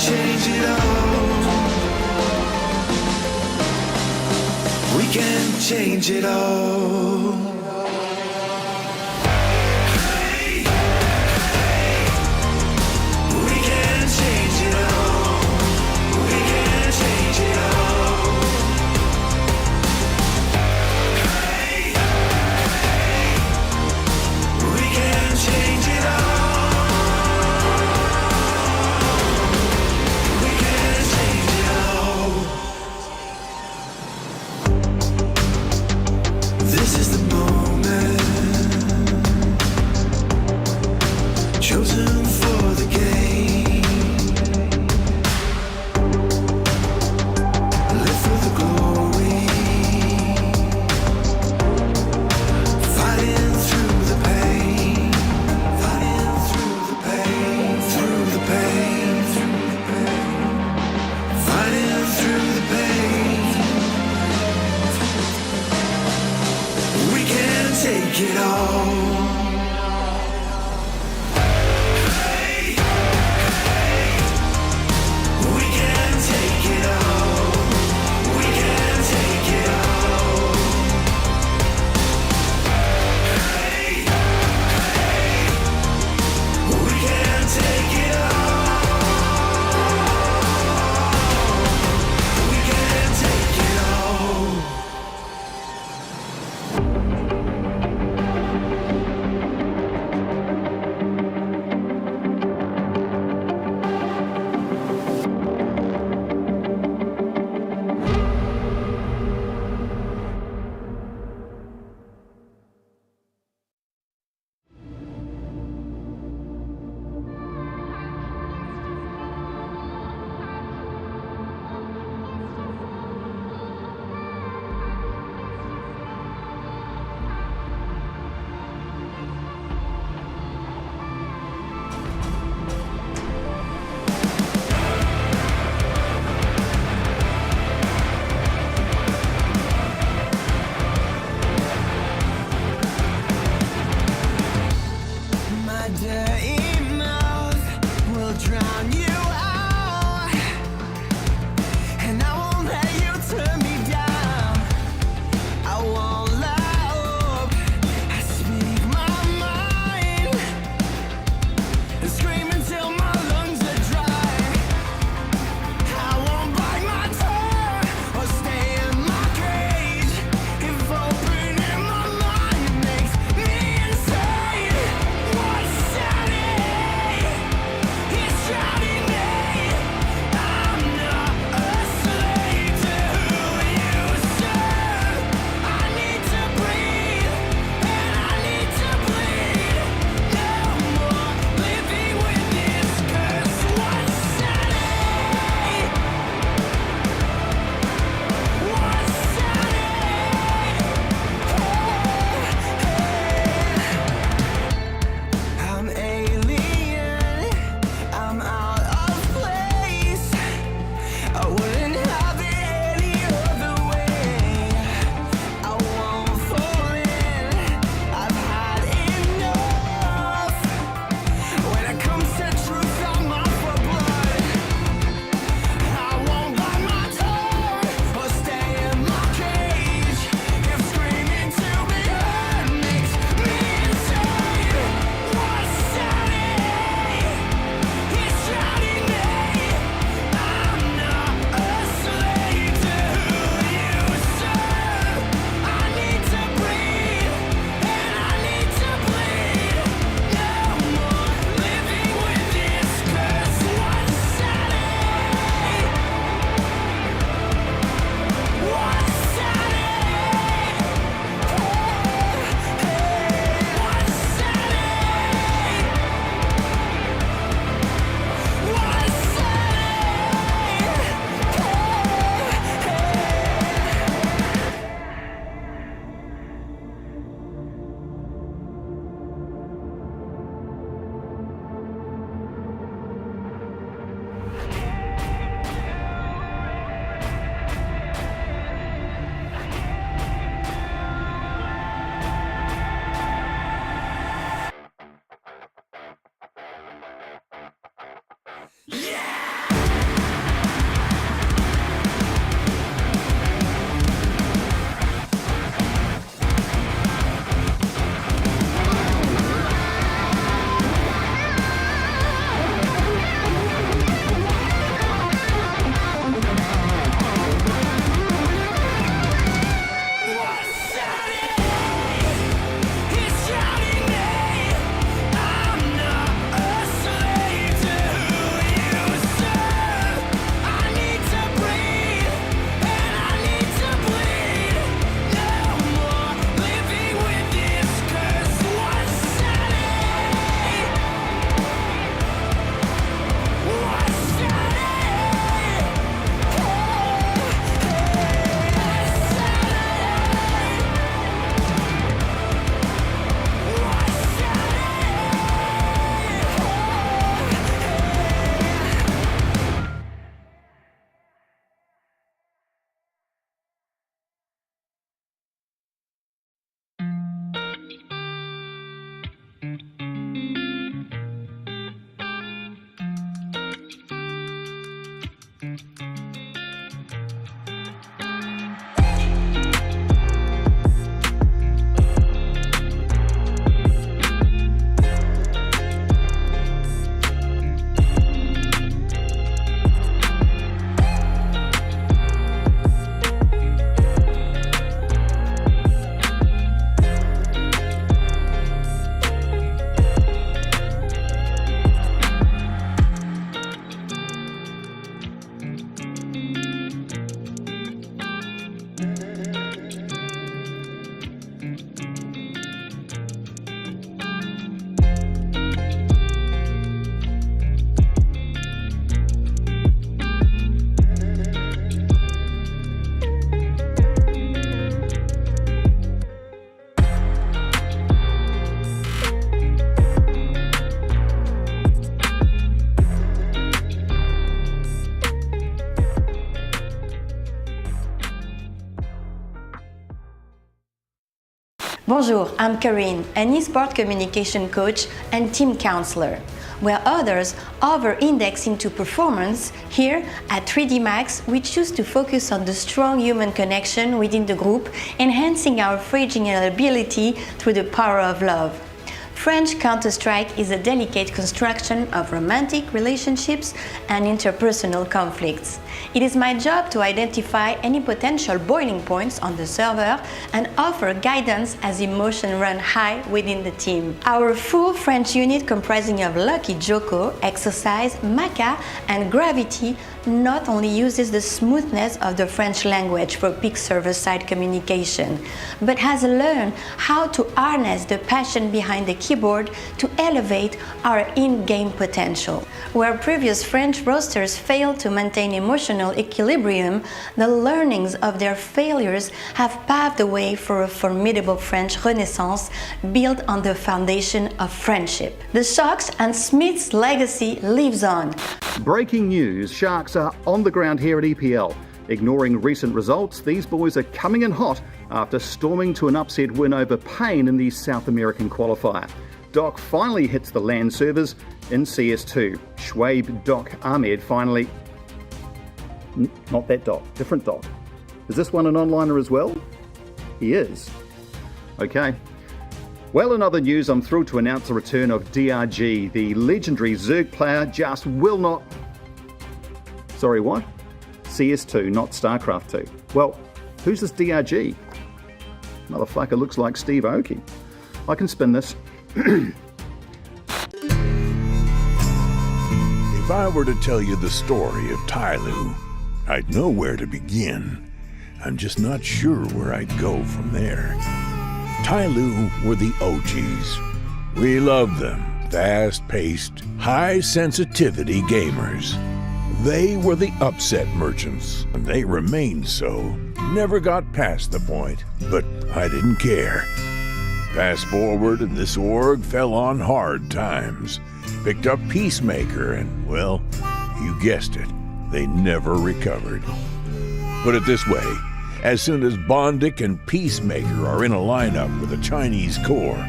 change it all. We can change it all. Yeah! Bonjour, I'm Karine, an e-sport communication coach and team counselor. Where others over-index into performance, here at 3D Max we choose to focus on the strong human connection within the group, enhancing our friginger ability through the power of love. French Counter-Strike is a delicate construction of romantic relationships and interpersonal conflicts. It is my job to identify any potential boiling points on the server and offer guidance as emotions run high within the team. Our full French unit comprising of Lucky Joko, Exercise, Maca and Gravity not only uses the smoothness of the French language for peak server-side communication, but has learned how to harness the passion behind the keyboard to elevate our in-game potential. Where previous French rosters failed to maintain emotional equilibrium, the learnings of their failures have paved the way for a formidable French renaissance built on the foundation of friendship. The Sharks and Smith's legacy lives on. Breaking news, Sharks are on the ground here at EPL. Ignoring recent results, these boys are coming in hot after storming to an upset win over Payne in the South American qualifier. Doc finally hits the land servers in CS2. Schwabe Doc Ahmed finally... Not that Doc, different Doc. Is this one an onliner as well? He is. Okay. Well, in other news, I'm thrilled to announce the return of DRG. The legendary Zerg player just will not... Sorry, what? CS2, not StarCraft 2. Well, who's this DRG? Motherfucker looks like Steve Aoki. I can spin this. If I were to tell you the story of Tyloo, I'd know where to begin. I'm just not sure where I'd go from there. Tyloo were the OGs. We loved them. Fast-paced, high-sensitivity gamers. They were the upset merchants, and they remained so. Never got past the point, but I didn't care. Fast forward, and this org fell on hard times. Picked up Peacemaker, and, well, you guessed it, they never recovered. Put it this way, as soon as Bondic and Peacemaker are in a lineup with a Chinese core,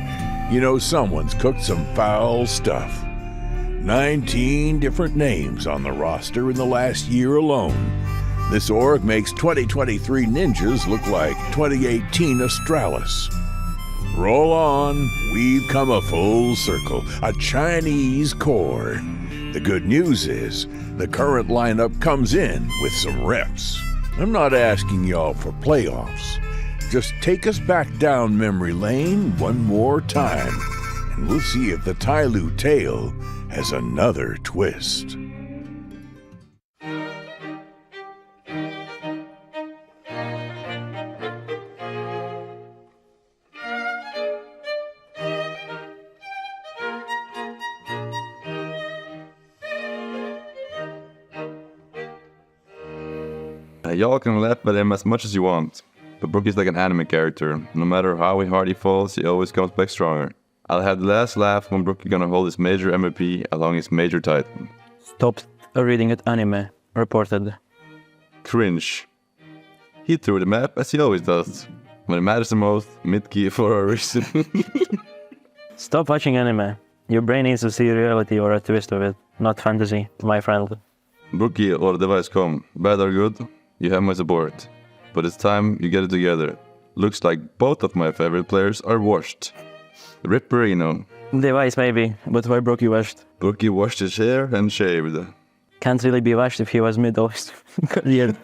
you know someone's cooked some foul stuff. 19 different names on the roster in the last year alone. This org makes 2023 Ninjas look like 2018 Astralis. Roll on, we've come a full circle, a Chinese core. The good news is, the current lineup comes in with some reps. I'm not asking y'all for playoffs. Just take us back down memory lane one more time, and we'll see if the Tyloo tale has another twist. Y'all can laugh at him as much as you want, but Brookie's like an anime character. No matter how hard he falls, he always comes back stronger. I'll have the last laugh when Brookie gonna hold his major MVP along his major title. Stopped reading at anime, reported. Cringe. He threw the map as he always does. When it matters the most, mid-key for a reason. Stop watching anime. Your brain needs to see reality or a twist of it, not fantasy, my friend. Brookie or device come, bad or good, you have my support. But it's time you get it together. Looks like both of my favorite players are washed. Rip Perino. Device maybe, but why Brookie washed? Brookie washed his hair and shaved. Can't really be washed if he was mid of his career.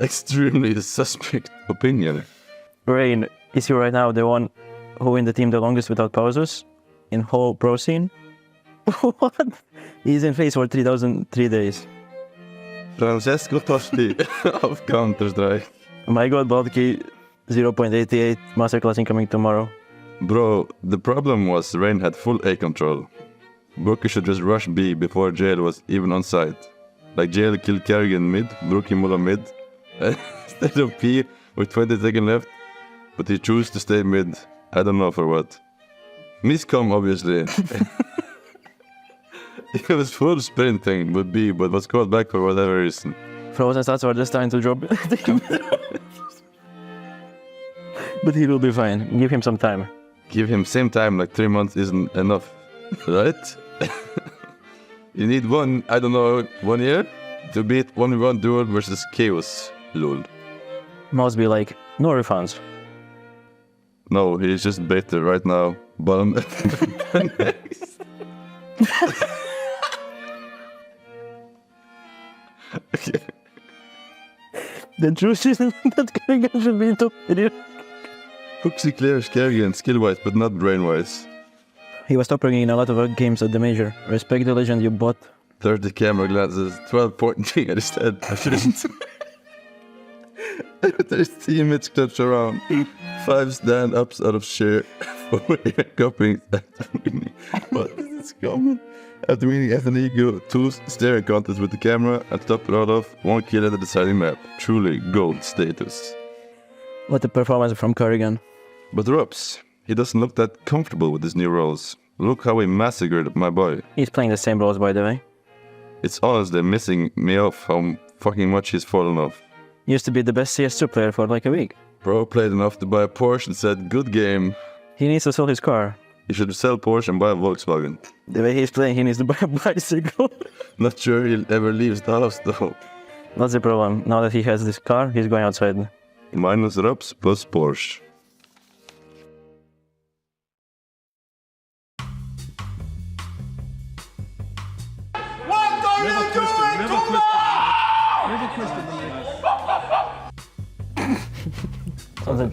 Extremely suspect opinion. Rain, is he right now the one who in the team the longest without pauses? In whole pro scene? What? He's in phase for 3,003 days. Francesco Tosti of Counter-Strike. My god, Balky 0.88 masterclass incoming tomorrow. Bro, the problem was Rain had full A control. Brookie should just rush B before Jail was even on site. Like Jail killed Kerrigan mid, Brookie Mulla mid, instead of P with 20 seconds left, but he chose to stay mid. I don't know for what. Miscom obviously. He was full sprinting with B, but was called back for whatever reason. Frozen stats were just starting to drop. But he will be fine. Give him some time. Give him same time, like 3 months isn't enough, right? You need 1 year to beat 1v1 duel versus Chaos, lol. Must be like, no refunds. No, he's just better right now. Bottom next. Okay. The truth is that Kerrigan should be in top 3. Hooksy clears Kerrigan skill-wise, but not brain-wise. He was top ranking in a lot of games at the major. Respect the legend you bought. 30 camera glances, 12.3 instead. I shouldn't. There's teammates clutch around. 5 stand-ups out of share. 4 copying after winning. What is this comment? After winning Ego, 2 staring contests with the camera, and top it all off, 1 kill at the deciding map. Truly gold status. What a performance from Kerrigan. But Rups, he doesn't look that comfortable with his new roles. Look how he massacred my boy. He's playing the same roles, by the way. It's honestly missing me off how fucking much he's fallen off. Used to be the best CS2 player for like a week. Bro played enough to buy a Porsche and said, good game. He needs to sell his car. He should sell Porsche and buy a Volkswagen. The way he's playing, he needs to buy a bicycle. Not sure he'll ever leave the house though. That's the problem. Now that he has this car, he's going outside. Minus Rups plus Porsche.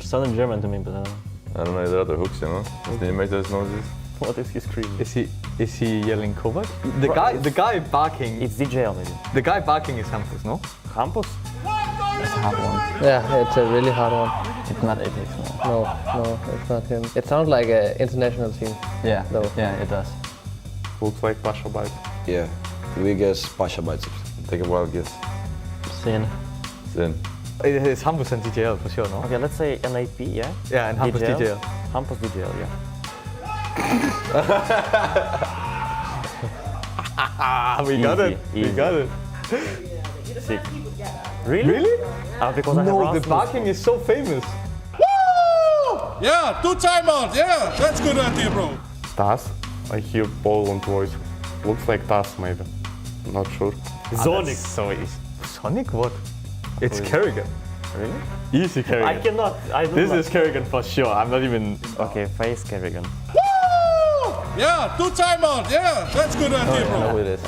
Sounded German to me, but I don't know the other hooks, you know? Does he make those noises? what is he screaming? Is he yelling Kovac? The guy barking. It's DJ maybe. The guy barking is Hampus, no? Campus? It's a hard one. Yeah, it's a really hard one. It's not Apex, no. No, it's not him. It sounds like an international team. Yeah, though. yeah, it does. Looks like Pasha Bite. Yeah, we guess Pasha Bites. Take a wild guess. Sin. Sin. It's Hampus and DJL for sure, no? Okay, let's say NAP, yeah? Yeah, and Hampus DJL. Hampus DJL, yeah. We got it. Easy. We got it. Sick. Really? Because I have No, the Rasmus. barking is so famous. Yeah, 2 timeouts. Yeah, that's good idea, bro. Tas? I hear Poland voice. Looks like Tas maybe. Not sure. Sonic. So easy. Sonic what? It's Kerrigan. Really? Easy Kerrigan. I cannot. This is Kerrigan for sure. I'm not even. Okay, face Kerrigan. Yeah, 2 timeouts. Yeah, that's good idea, bro. Who it is?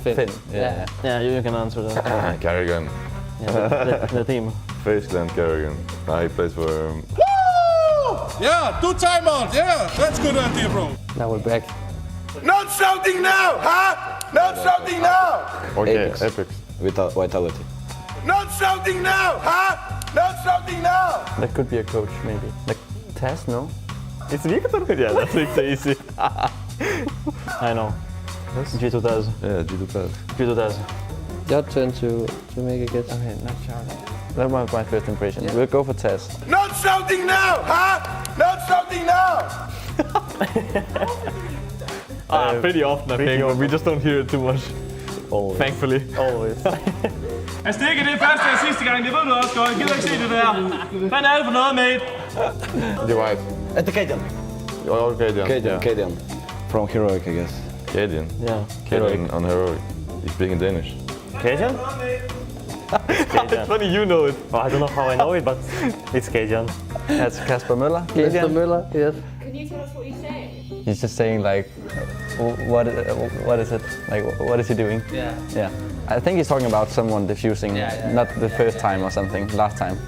Finn. Yeah. Yeah, you can answer that. Kerrigan. Yeah, the team. Faceland Kerrigan. He plays for... Yeah, 2 timeouts. Yeah, that's good idea, bro. Now we're back. Not shouting now, huh? Not shouting now. Okay, Apex. Epics. Vitality. Not shouting now, huh? Not shouting now. That could be a coach, maybe. Like, Tess, no? It's Victor. Yeah, that's so easy. I know. G2 does. Yeah, G2 Taz. G2 does. Your turn to make a guess. Okay, not Charlie. That was my first impression. Yeah. We'll go for Tess. Not shouting now, huh? Not shouting now. Pretty often I think, but we just don't hear it too much. Always. Thankfully. Always. Altså, det ikke er det første og sidste gang, det ved du også godt. Jeg gider ikke se det der. Hvad er det for noget, mate? Divide. It's Cadian. Oh, Cadian. Cadian. From Heroic, I guess. Cadian. Yeah. Cadian on Heroic. He's speaking Danish. Cajun? It's funny you know it. Oh, I don't know how I know it, but it's Cajun. That's Kasper Møller. Casper Møller, yes. Can you tell us what he's saying? He's just saying like, what is it? Like, what is he doing? Yeah. Yeah. I think he's talking about someone diffusing, not the first time or something, last time.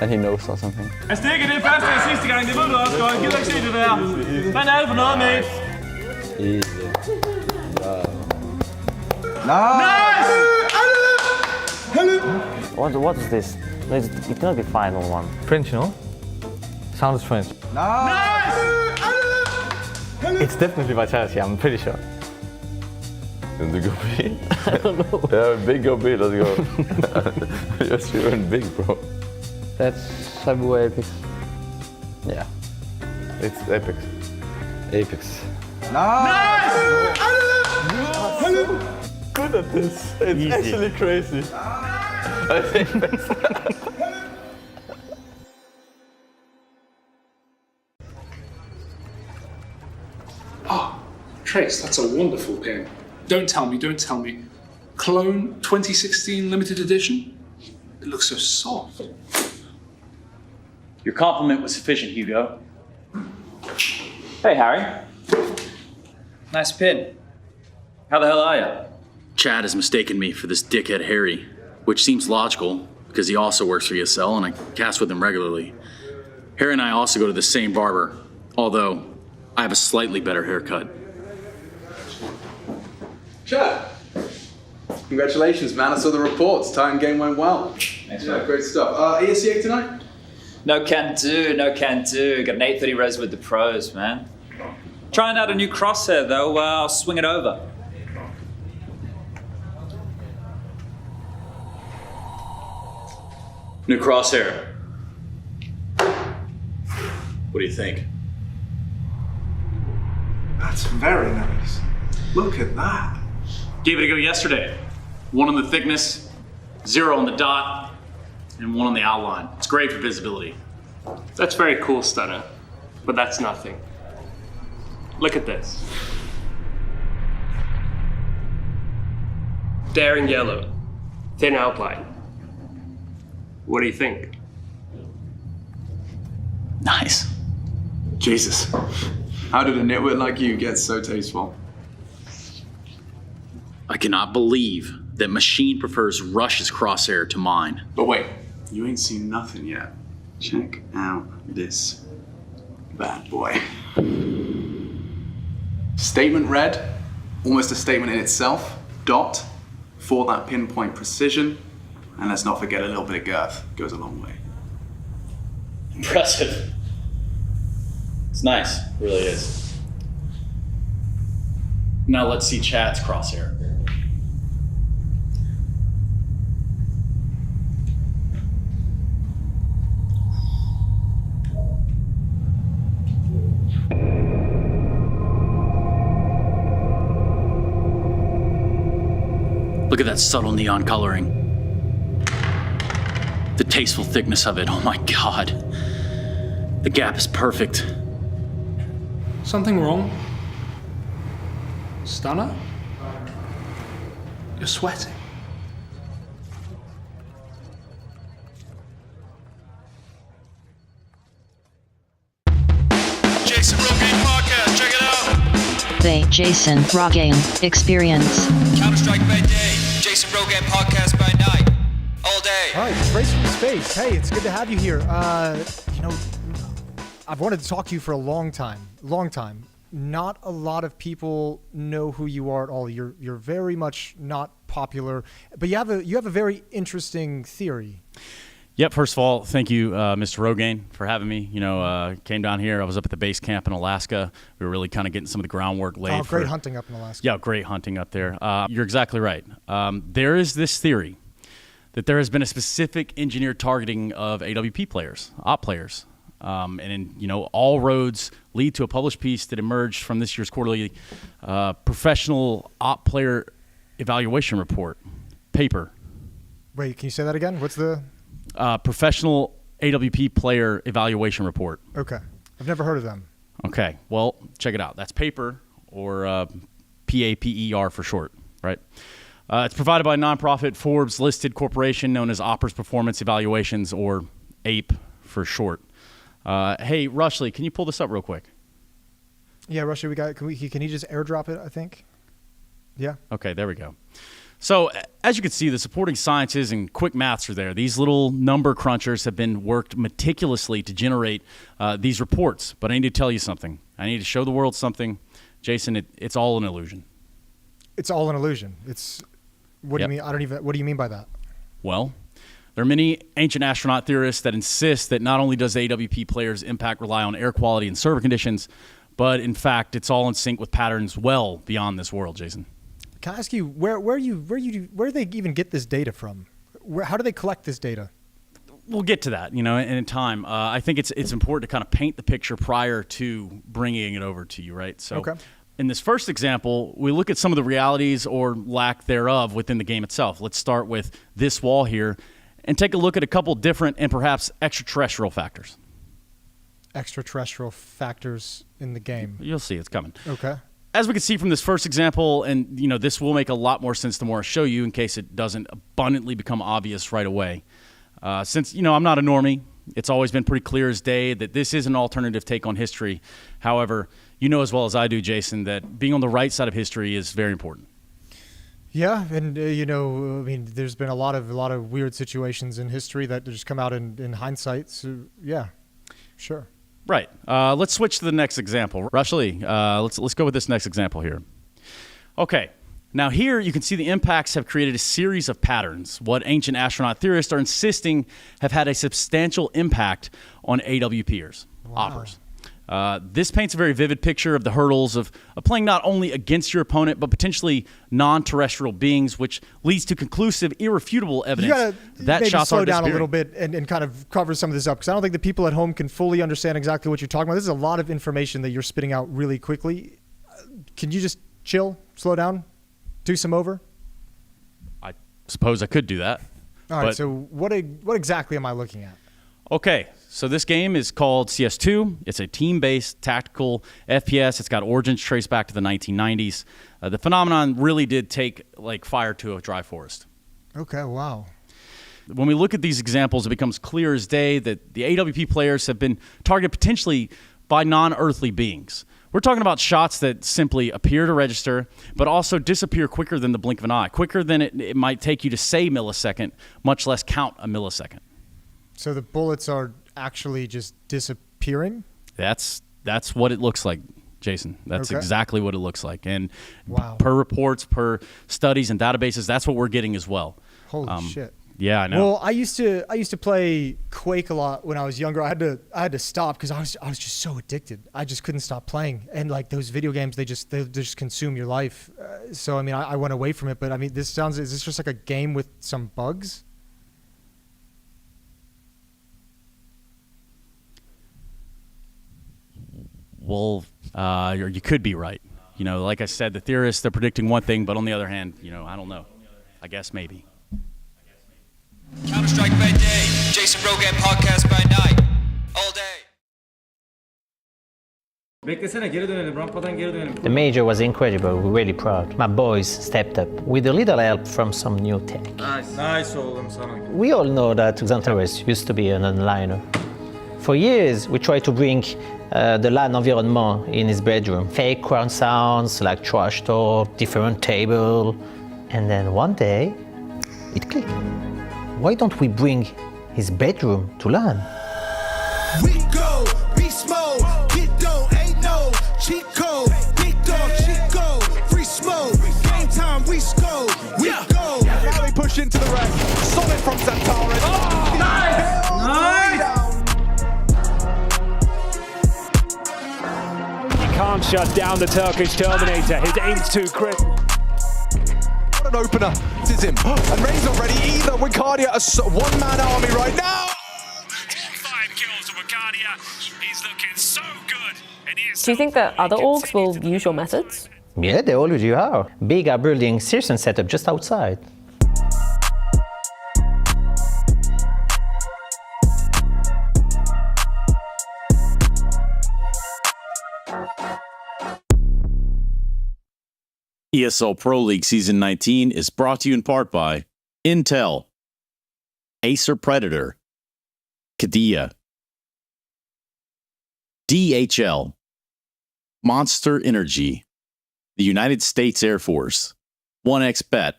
And he knows or something. Altså, det ikke er det første og sidste gang, det ved du også godt. Jeg gider ikke se det der. Hvad er det for noget, mate? Easy. What is this? It cannot be final one. French, no? Sounds French. Nice! It's definitely Vitality, I'm pretty sure. In the go B? I don't know. Yeah, big go B, let's go. Yes, you're in big, bro. That's Sabu Apex. Yeah. It's Epics. Apex. Good at this. It's Easy. actually crazy. I think that's Trace, that's a wonderful pin. Don't tell me. Clone 2016 limited edition? It looks so soft. Your compliment was sufficient, Hugo. Hey, Harry. Nice pin. How the hell are you? Chad has mistaken me for this dickhead Harry, which seems logical because he also works for ESL and I cast with him regularly. Harry and I also go to the same barber, although I have a slightly better haircut. Chad, congratulations, man. I saw the reports. Titan game went well. Thanks, yeah, man. great stuff. ESCA tonight? No can do. Got an 8:30 res with the pros, man. Trying out a new Crosshair, though. I'll swing it over. New Crosshair. What do you think? That's very nice. Look at that. Gave it a go yesterday. 1 on the thickness, 0 on the dot, and 1 on the outline. It's great for visibility. That's very cool, Stunner. But that's nothing. Look at this. Daring yellow. Thin outline. What do you think? Nice. Jesus. How did a nitwit like you get so tasteful? I cannot believe that Machine prefers Rush's Crosshair to mine. But wait, you ain't seen nothing yet. Check out this bad boy. Statement read, almost a statement in itself. Dot, for that pinpoint precision. And let's not forget a little bit of girth. Goes a long way. Impressive. It's nice, it really is. Now let's see Chad's Crosshair. Look at that subtle neon coloring. The tasteful thickness of it, oh my God. The gap is perfect. Something wrong? Stunner? You're sweating. Jason Rogaine podcast, check it out. The Jason Rogaine Experience. Counter-Strike by day, Jason Rogaine podcast by night. All day. All right, Trace from Space. Hey, it's good to have you here. I've wanted to talk to you for a long time. Not a lot of people know who you are at all. You're very much not popular, but you have a very interesting theory. Yep. First of all, thank you, Mr. Rogaine, for having me. Came down here. I was up at the base camp in Alaska. We were really kind of getting some of the groundwork laid. Oh, great hunting up in Alaska. Yeah, great hunting up there. You're exactly right. There is this theory that there has been a specific engineered targeting of AWP players, op players. All roads lead to a published piece that emerged from this year's quarterly professional op player evaluation report paper. Wait, can you say that again? What's the professional AWP player evaluation report? Okay, I've never heard of them. Okay, well, check it out. That's paper, or PAPER for short, right? It's provided by a nonprofit Forbes-listed corporation known as Oppers Performance Evaluations, or APE for short. Hey, Rushley, can you pull this up real quick? Yeah, Rushley, can you just airdrop it, I think? Yeah. Okay, there we go. So, as you can see, the supporting sciences and quick maths are there. These little number crunchers have been worked meticulously to generate these reports. But I need to tell you something. I need to show the world something. Jason, it's all an illusion. It's all an illusion. What do you mean? What do you mean by that? Well, there are many ancient astronaut theorists that insist that not only does the AWP player's impact rely on air quality and server conditions, but in fact, it's all in sync with patterns well beyond this world, Jason. Can I ask you where do they even get this data from? How do they collect this data? We'll get to that, in time. I think it's important to kind of paint the picture prior to bringing it over to you, right? So, okay. In this first example, we look at some of the realities or lack thereof within the game itself. Let's start with this wall here and take a look at a couple different and perhaps extraterrestrial factors. Extraterrestrial factors in the game. You'll see, it's coming. Okay. as we can see from this first example, and this will make a lot more sense the more I show you in case it doesn't abundantly become obvious right away. Since, I'm not a normie, it's always been pretty clear as day that this is an alternative take on history. However, you know as well as I do, Jason, that being on the right side of history is very important. Yeah, and there's been a lot of weird situations in history that just come out in hindsight. So yeah, sure. Right. Let's switch to the next example. Rushley, let's go with this next example here. Okay. Now here you can see the impacts have created a series of patterns, what ancient astronaut theorists are insisting have had a substantial impact on AWPers, oppers. This paints a very vivid picture of the hurdles of playing not only against your opponent, but potentially non-terrestrial beings, which leads to conclusive, irrefutable evidence that maybe shots slow are down disappearing. a little bit and kind of cover some of this up, because I don't think the people at home can fully understand exactly what you're talking about. This is a lot of information that you're spitting out really quickly. Can you just chill, slow down, do some over? I suppose I could do that. All right, so what exactly am I looking at? Okay, so this game is called CS2. It's a team-based tactical FPS. It's got origins traced back to the 1990s. The phenomenon really did take like fire to a dry forest. Okay, wow. When we look at these examples, it becomes clear as day that the AWP players have been targeted potentially by non-earthly beings. We're talking about shots that simply appear to register, but also disappear quicker than the blink of an eye, quicker than it might take you to say millisecond, much less count a millisecond. So the bullets are actually just disappearing? That's what it looks like, Jason. That's exactly what it looks like. And per reports, per studies and databases, that's what we're getting as well. Holy shit. Yeah, I know. Well, I used to play Quake a lot when I was younger. I had to stop because I was just so addicted. I just couldn't stop playing. And like those video games, they just consume your life. So I mean, I went away from it. But I mean, is this just like a game with some bugs? Well, you could be right. Like I said, the theorists, they're predicting one thing, but on the other hand, I don't know. I guess maybe. Counter-Strike by day, Jason Rogan podcast by night, all day. The major was incredible, we're really proud. My boys stepped up with a little help from some new tech. Nice. We all know that Xantares used to be an onliner. For years, we tried to bring the LAN environment in his bedroom. Fake crowd sounds like trash talk, different table. And then one day, it clicked. Why don't we bring his bedroom to LAN? We go, beast mode, get dough, ain't no cheat code. Big dog, Chico, free smoke, game time, we score, we go. Now they push into the rack, solid from Xantares. Oh, nice! He can't shut down the Turkish Terminator. His aim's too crisp. What an opener. This is him. And Ray's not ready either. Wicardia, a one-man army right now. 5 kills to Wicardia. He's looking so good. Do you think that other orgs will use your methods? Yeah, they already are. Big are building Searson setup just outside. ESL Pro League Season 19 is brought to you in part by Intel, Acer Predator, Kadia, DHL, Monster Energy, the United States Air Force, 1xBet,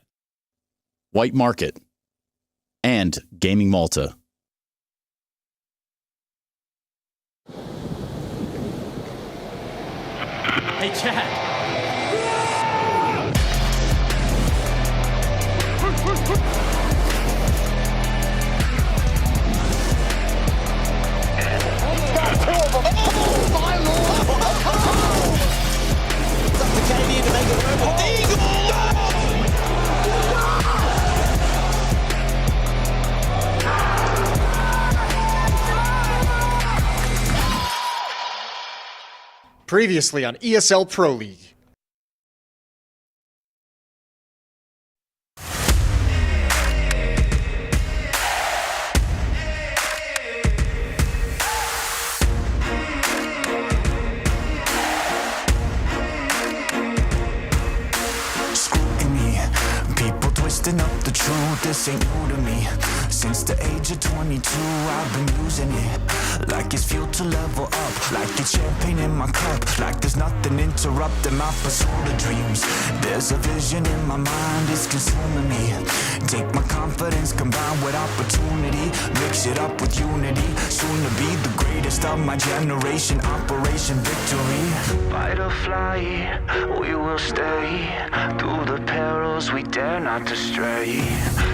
White Market, and Gaming Malta. Hey, Chad. Previously on ESL Pro League. twisting up the truth, this ain't new to me. Since the age of 22, I've been using it like it's fuel to level up, like it's champagne in my cup, like there's nothing interrupting my pursuit of dreams. There's a vision in my mind, it's consuming me. Take my confidence combined with opportunity, mix it up with unity, soon to be the greatest of my generation, Operation Victory. Fight or fly, we will stay, through the perils we dare not to stray.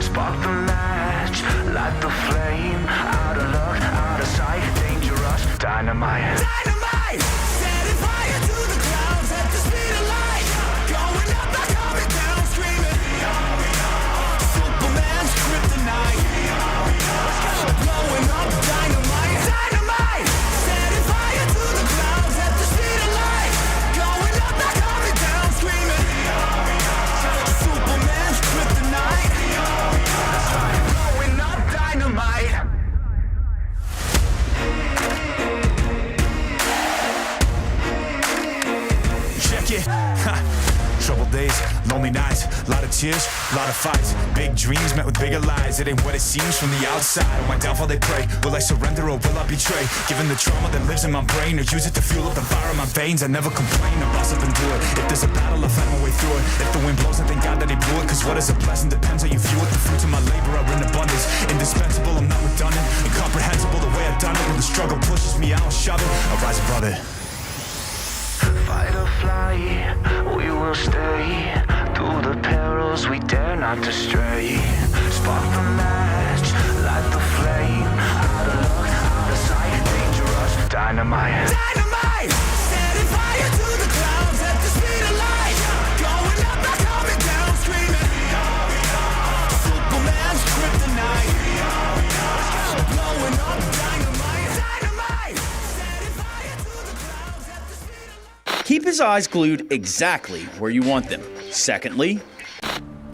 Spark the match, light the flame, out of luck, out of sight, dangerous, dynamite. Dynamite! Setting fire to the clouds at the speed of light, going up, not coming down, screaming. Superman's kryptonite, blowing up, dynamite. Dynamite! Setting fire to the clouds at the speed of light, going up, not coming down, screaming. Superman's kryptonite, blowing up, dynamite. Check it. Troubled days, lonely nights, lot of tears, lot of fights. Big dreams met with bigger lies. It ain't what it seems from the outside. On my downfall they pray. Will I surrender or will I betray? Given the trauma that lives in my brain, or use it to fuel up the fire in my veins. I never complain, I rise up and do it. If there's a battle, I'll find my way through it. If the wind blows, I thank God that he blew it. Cause what is a blessing depends how you view it. The fruits of my labor are in abundance. Indispensable, I'm not redundant. Incomprehensible the way I've done it. When the struggle pushes me out, I'll shove it. I rise above it. Fight or fly, we will stay, through the perils we dare not to stray. Spark the match, light the flame, out of luck, out of sight, dangerous, dynamite. Dynamite! Setting fire to the clouds at the speed of light, going up, not coming down, screaming. Superman's kryptonite, blowing up, dynamite. Dynamite! Setting fire to the clouds at the speed of light. Keep his eyes glued exactly where you want them. Secondly,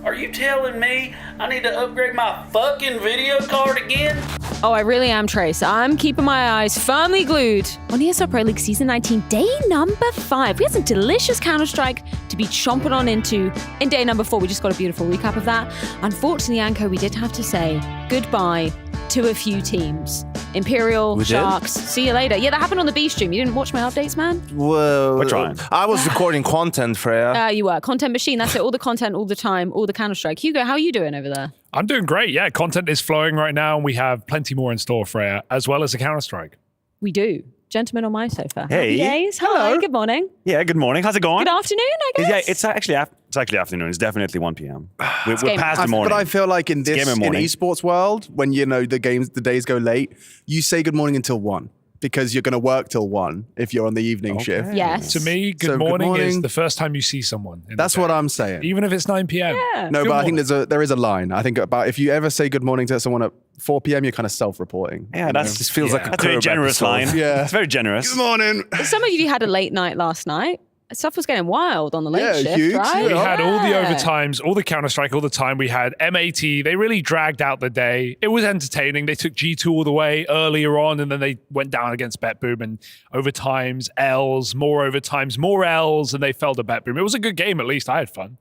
Are you telling me I need to upgrade my fucking video card again? Oh, I really am, Trace. I'm keeping my eyes firmly glued on ESL Pro League Season 19, day number 5. We had some delicious Counter-Strike to be chomping on into. In day number 4, we just got a beautiful recap of that. Unfortunately, Anko, we did have to say goodbye to a few teams. Imperial, We did? Sharks, see you later. Yeah, that happened on the B stream. You didn't watch my updates, man? Whoa. We're trying. I was recording content, Freya. You were. Content machine. That's it. All the content, all the time, all the Counter-Strike. Hugo, how are you doing over there? I'm doing great. Yeah, content is flowing right now, and we have plenty more in store, Freya, as well as a Counter-Strike. We do. Gentlemen on my sofa. Hey. Happy days. Hi, good morning. Yeah, good morning. How's it going? Good afternoon, I guess. Yeah, it's actually afternoon. It's definitely 1 p.m. We're game. past the morning. But I feel like in this in esports world, when you know the days go late, you say good morning until 1 because you're going to work till 1 if you're on the evening shift. Yes. To me, good morning is the first time you see someone. That's what I'm saying. Even if it's 9 p.m. Yeah. No, Good but I think morning. there is a line. I think about if you ever say good morning to someone at 4 p.m., you're kind of self-reporting. Yeah, you that know? just feels like a very generous line. Yeah. It's very generous. Good morning. Some of you had a late night last night. Stuff was getting wild on the late shift, right? We had all the Yeah. overtimes, all the Counter-Strike, all the time. We had MAT. They really dragged out the day. It was entertaining. They took G2 all the way earlier on, and then they went down against BetBoom, and overtimes, L's, more overtimes, more L's, and they fell to BetBoom. It was a good game, at least. I had fun.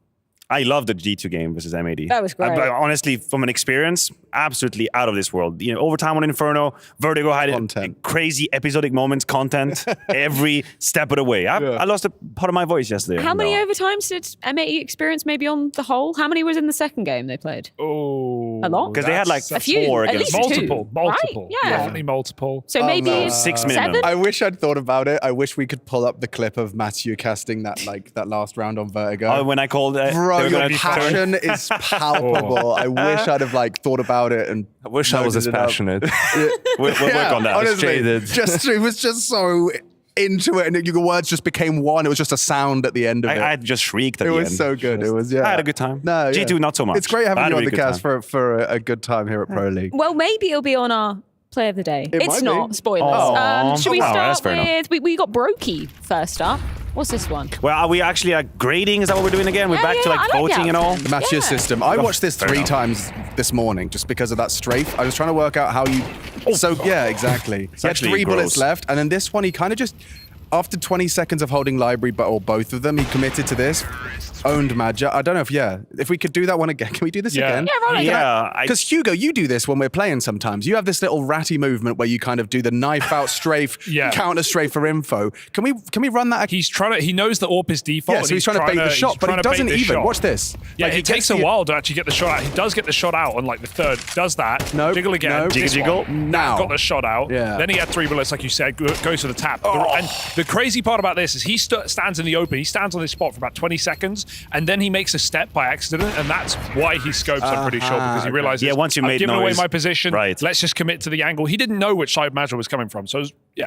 I love the G2 game versus MAD. That was great. Honestly, from an experience, absolutely out of this world. You know, overtime on Inferno, Vertigo had crazy episodic moments, content every step of the way. I lost a part of my voice yesterday. How many overtimes did MAE experience maybe on the whole? How many was in the second game they played? Oh. A lot? Because they had like a few, 4 at against least multiple. Right? Yeah. Definitely multiple. So maybe 6 minimum. 7? I wish I'd thought about it. I wish we could pull up the clip of Matthew casting that last round on Vertigo. Oh, when I called Bro, your passion is palpable. I wish I'd have thought about it and I wish I was as passionate. We'll work on that. Honestly, Jaded. it was just so into it, and your words just became one. It was just a sound at the end of it. I just shrieked at the end. It was so good. It was, yeah. I had a good time. No, G2 not so much. It's great I having had you a on the really good cast for a good time here at Pro League. Well, maybe it'll be on our play of the day. It It's might not. be. Spoilers. Should we that's start fair enough. with... We got Brokey first up. What's this one? Well, are we actually grading? Is that what we're doing again? We're back to I like voting the and all? The Matthew system. I watched this Fair 3 enough. times this morning just because of that strafe. I was trying to work out how you... yeah, exactly. He had actually 3 bullets gross. left, and then this one, he kind of just... After 20 seconds of holding library, or both of them, he committed to this. owned Madge. I don't know if we could do that one again. Can we do this again? Yeah, right. Yeah. Because Hugo, you do this when we're playing sometimes. You have this little ratty movement where you kind of do the knife out strafe, counter strafe for info. Can we run that? He's trying to. He knows the AWP is default. Yeah, so he's trying to bait the shot, but he doesn't even. Watch this. Yeah, Like, it takes a while to actually get the shot out. He does get the shot out on like the third. Does that? No. Jiggle again. Jiggle. Now got the shot out. Yeah. Then he had 3 bullets, like you said. Goes for the tap. And the crazy part about this is he stands in the open. He stands on this spot for about 20 seconds, and then he makes a step by accident, and that's why he scopes. I'm pretty sure because he realizes. Once you I've made given away noise, my position. right? Let's just commit to the angle. He didn't know which side Madge was coming from, so.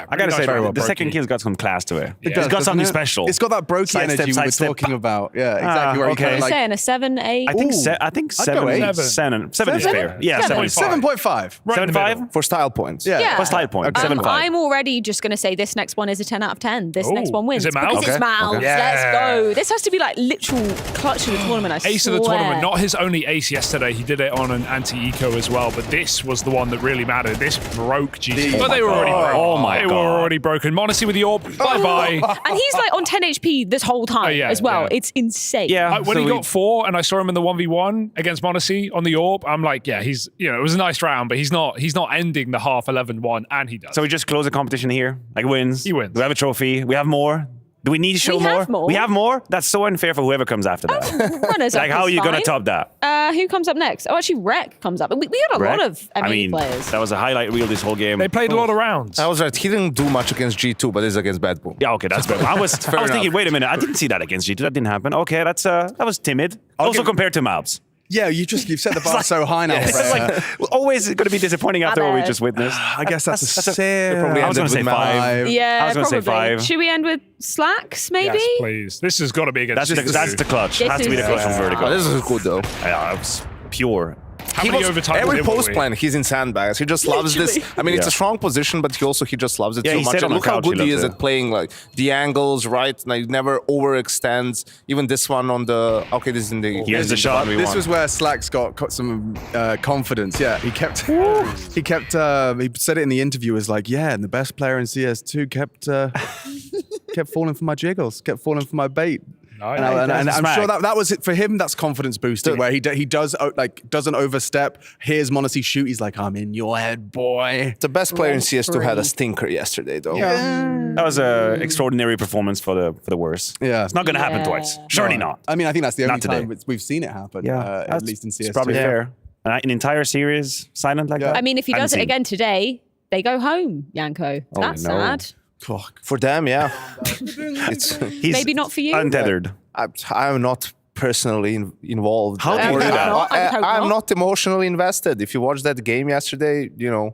I gotta say, the second kill's got some class to it. It's got something special. It's got that brokey energy we were talking about. Yeah, exactly. Where Okay. Saying a 7, 8. I think 7 is fair. Yeah, 7.5. 7.5 for style points. Yeah. For style points. 7.5. I'm already just going to say this next one is a 10 out of 10. This next one wins. Is it Mal's? Because it's Mal's. Okay. Let's go. This has to be like literal clutch of the tournament, I Ace swear. of the tournament, not his only ace yesterday. He did it on an anti-eco as well, but this was the one that really mattered. This broke GT. But they were already broken. Oh my God. They were already broken. Monacy with the orb. Bye-bye. And he's like on 10 HP this whole time as well. It's insane. Yeah, when he got 4 and I saw him in the 1v1 against Monacy on the orb, I'm like, yeah, he's, it was a nice round, but he's not ending the half 11-1, and he does. So we just close the competition here, like wins. He wins. We have a trophy. We have more. Do we need to show more? We have more? That's so unfair for whoever comes after that. Runners like, up how are is you going to fine. top that? Who comes up next? Oh, actually, Rec comes up. We got a lot of ME players. That was a highlight reel this whole game. They played a lot of rounds. I was right. He didn't do much against G2, but it's against Bad Boom. Yeah, okay, that's better. I was thinking, wait a minute, I didn't see that against G2. That didn't happen. Okay, that was timid. Also compared to Mobs. Yeah, you've set the bar so high now. It's like always going to be disappointing after what we just witnessed. I guess that's a 7. I was going to say 5. Yeah, I was going to say probably. 5. Should we end with Slacks, maybe? Yes, please. This has got to be against That's the clutch. It has to be the clutch from Vertigo. This is good though. Yeah, it was pure. Every post plan, he's in sandbags. He just loves this. I mean, it's a strong position, but he just loves it so much. And look how good he is at playing like the angles, right? Like never overextends. Even this one on the this is in the. Here's the shot. This was where Slacks got some confidence. Yeah, he said it in the interview as like, and the best player in CS2 kept falling for my jiggles, kept falling for my bait. And I'm sure that was it for him. That's confidence boosting, where he does doesn't overstep. Hears Monacy shoot. He's like, I'm in your head, boy. The best player in CS2 had a stinker yesterday, though. Yeah. That was an extraordinary performance for the worst. Yeah, it's not going to happen twice. Surely not. I mean, I think that's the only today. time we've seen it happen. Yeah, at least in CS2. It's probably fair. An entire series silent like that. I mean, if he does it again today, they go home, Yanko. That's sad. For them, yeah. He's maybe not for you. Untethered. I'm not personally involved. How do you do that? I'm not emotionally invested. If you watched that game yesterday,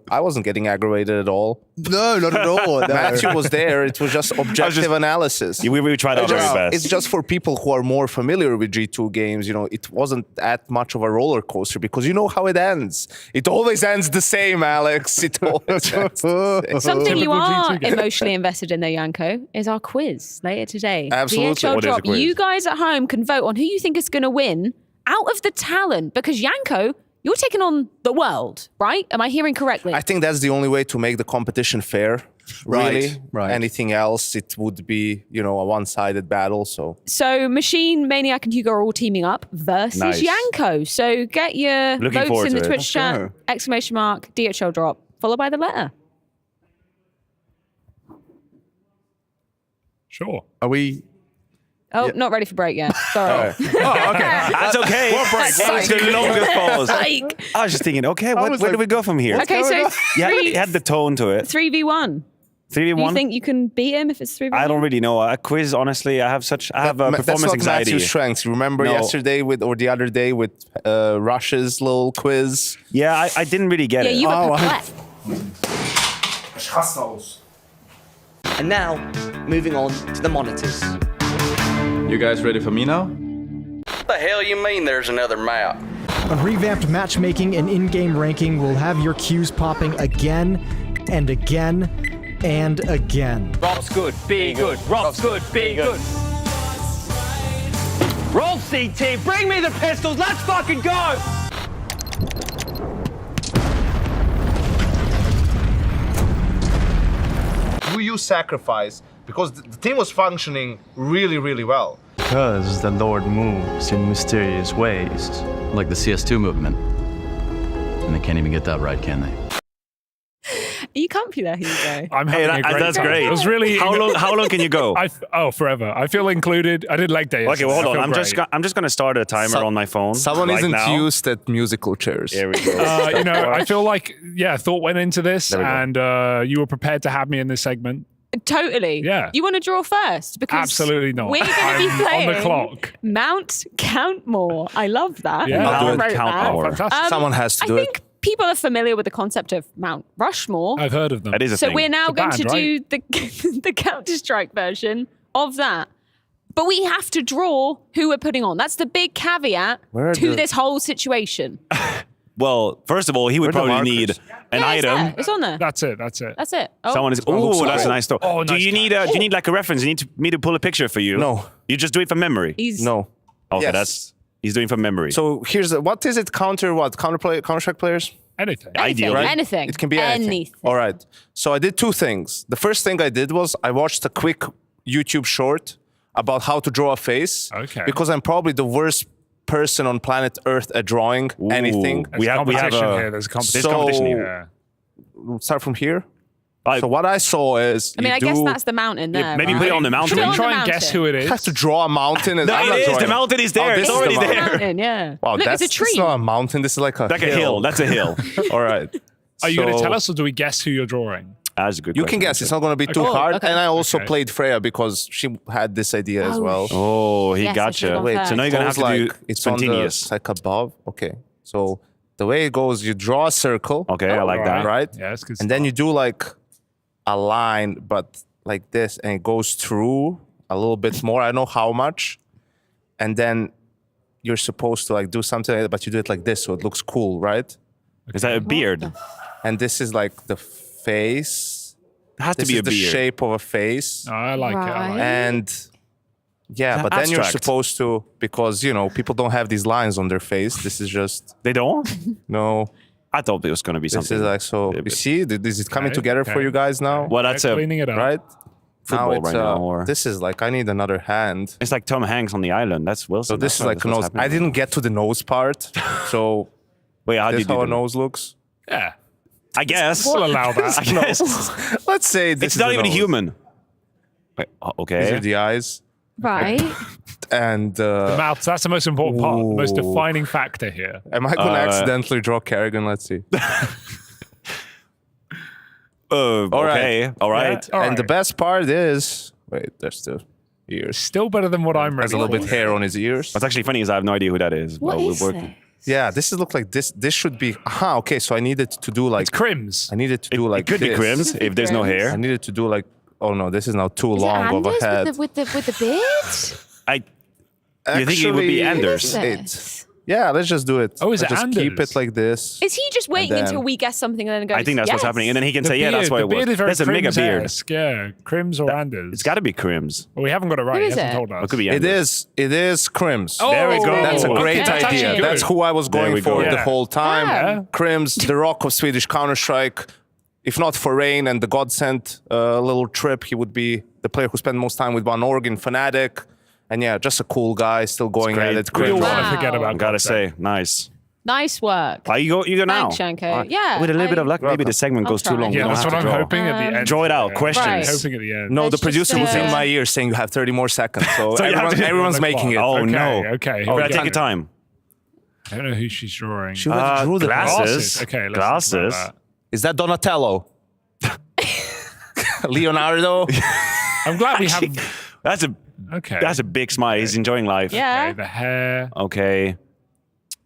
I wasn't getting aggravated at all. No, not at all. Matthew was there. It was just objective analysis. We tried our very best. It's just for people who are more familiar with G2 games. It wasn't that much of a roller coaster because you know how it ends. It always ends the same, Alex. It always ends the same. Something you are emotionally invested in, though, Yanko, is our quiz later today. Absolutely. DHL drop. You guys at home can vote on who you think is going to win out of the talent, because Yanko, you're taking on the world, right? Am I hearing correctly? I think that's the only way to make the competition fair. Really, right. Anything else, it would be a one-sided battle. So Machine, Maniac, and Hugo are all teaming up versus Yanko. So get your votes in the Twitch chat. ! DHL drop followed by the letter. Sure. Are we? Oh, not ready for break yet. Sorry. Okay. That's okay. What break? That's the longest pause. I was just thinking, okay, where do we go from here? Okay, so it had the tone to it. 3v1. 3v1? Do you think you can beat him if it's 3v1? I don't really know. A quiz, honestly, I have performance that's not anxiety. Matthew's strengths. Remember yesterday or the other day with Rush's little quiz? Yeah, I didn't really get it. Yeah, you were perplexed. And now, moving on to the monitors. You guys ready for me now? What the hell you mean there's another map? A revamped matchmaking and in-game ranking will have your queues popping again and again and again. Rock's good, be good. Rock's good, be good. Roll CT, bring me the pistols, let's fucking go! Who you sacrifice? Because the team was functioning really, really well. because the Lord moves in mysterious ways. Like the CS2 movement. And they can't even get that right, can they? Are you comfy there, Hugo? I'm having a great that's time. great. It was really How long can you go? Forever. I feel included. I did leg day. Okay, well, hold on. I feel I'm just gonna start a timer on my phone. Someone right isn't now. used at musical chairs. There we go. you know, I feel like thought went into this, There we go. and you were prepared to have me in this segment. Totally. Yeah. You want to draw first? Because Absolutely not. We're going to be I'm playing on the clock. Mount Count More. I love that. Yeah. I Mount wrote Count that. More. Fantastic. Someone has to do I it. think people are familiar with the concept of Mount Rushmore. I've heard of them. That is a So thing. we're now It's a going band, to do the Counter-Strike version of that. But we have to draw who we're putting on. That's the big caveat to this whole situation. Well, first of all, he would Where are the probably need markers? an Yeah, item. It's on there. That's it. That's it. Oh. Someone is. looks Oh, that's a cool. nice store. Oh, do nice you need do you need like a reference? You need me to pull a picture for you? No. You just do it from memory. No. Okay, Yes. he's doing from memory. So here's what is it? Counter-Strike players? Anything. Ideal, right? Anything. It can be anything. All right. So I did two things. The first thing I did was I watched a quick YouTube short about how to draw a face. Okay. Because I'm probably the worst person on planet Earth at drawing anything. There's competition here. There's competition here. We'll start from here. I- So what I saw is I mean, I guess that's the mountain there. maybe right? put it on the mountain. Should Put it we on try the and guess mountain. who it I is? have to draw a mountain. And No, I'm it not is. drawing The mountain is there. this It's is already the there. Mountain, yeah. Wow, Look, that's it's a tree. It's not a mountain. This is like a Like a hill. That's a hill. All right. Are you going to So- tell us, or do we guess who you're drawing? That's a good You question. can guess. It's not going to be too Okay. hard. Okay. And I also Okay. played Freya because she had this idea as Oh, well. Oh, he Yes, I gotcha. should've gone Wait, first. so now you're going to have to do it's spontaneous. it's like above. Okay. So the way it goes, you draw a circle. Okay, I like that. Right? Yeah, that's good And then stuff. you do like a line, but like this, and it goes through a little bit more. I don't know how much. And then you're supposed to like do something like that, but you do it like this, so it looks cool, right? Is that a beard? And this is like the face. It has to This be is a the beard. shape of a face. Oh, I like it. I like Right. it. And yeah, but then you're Abstract. supposed to, because people don't have these lines on their face. This is just They don't? no. I thought it was going to be This something. is like so. You see, this is coming together for okay. you guys now, Well, that's a Cleaning it up. right? football now it's right now. Or this is like I need another hand. it's like Tom Hanks on the island. That's Wilson. So this is like That's what's nose. happening. I didn't get to the nose part. So Wait, how this did you how do a that? nose looks. Yeah. I guess. We'll allow that. I guess. Let's say this It's is not the even nose. human. Wait, These okay. are the eyes, Right. and The mouth. That's the most important part. The most Ooh. defining factor here. am I gonna accidentally draw Kerrigan? Let's see. All okay. right. All right. Yeah. All And the right. best part is, wait, there's the ears. Still better than what I'm There's ready a little bit for. hair on his ears. What's actually funny is I have no idea who that is. What but is we're working. this? Yeah, this is look like this. This should be. Aha, okay. So I needed to do like. It's Crims. I needed to do like. It could be this. Crims if there's no Crims. hair. I needed to do like. Oh no, this is now too Is it long of a Anders head. with the beard? You think it would be Actually, Anders? This? Yeah, let's just do it. Oh, is Let's it just keep Anders? it like this. Is he just waiting then- until we guess something and then goes? I think that's what's yes? happening. And then he can The say, yeah, that's beard- what the it was. beard is very That's a mega beard. Crims-esque, Yeah, Crims or Anders. It's got to be Crims. Well, we haven't got it right. Who He is hasn't it? told us. It could be It Anders. is Crims. Oh, There we go. That's a great Okay. idea. Good. That's who I was There going we go. for the Yeah. whole time. Yeah. Crims, the rock of Swedish Counter-Strike. If not for Rain and the God sent little trip, he would be the player who spent most time with Van Organ, Fnatic. And yeah, just a cool guy, still going at it. We all Crims. want to Wow. forget about I gotta concept. say, nice. Nice work. You go now. Thanks, Shanko. Alright. Yeah, With a little bit of luck, maybe Welcome. the segment I'll goes too try. long. Yeah, We don't that's have what to I'm draw. hoping at the end. Draw it out. Yeah. Questions. Right. Hoping at the end. No, Let's the just, producer was in uh, my ear saying you have 30 more seconds. So, So you have to- everyone's on the making it. clock. Oh Okay, no. okay. Oh, Here we I go. take your time. I don't know who she's drawing. She already drew the Glasses. Okay, let's Glasses. think about Is that Donatello? Leonardo? I'm glad we have. That's a Okay. That's a big smile. He's enjoying life. Yeah. Okay, the hair. Okay.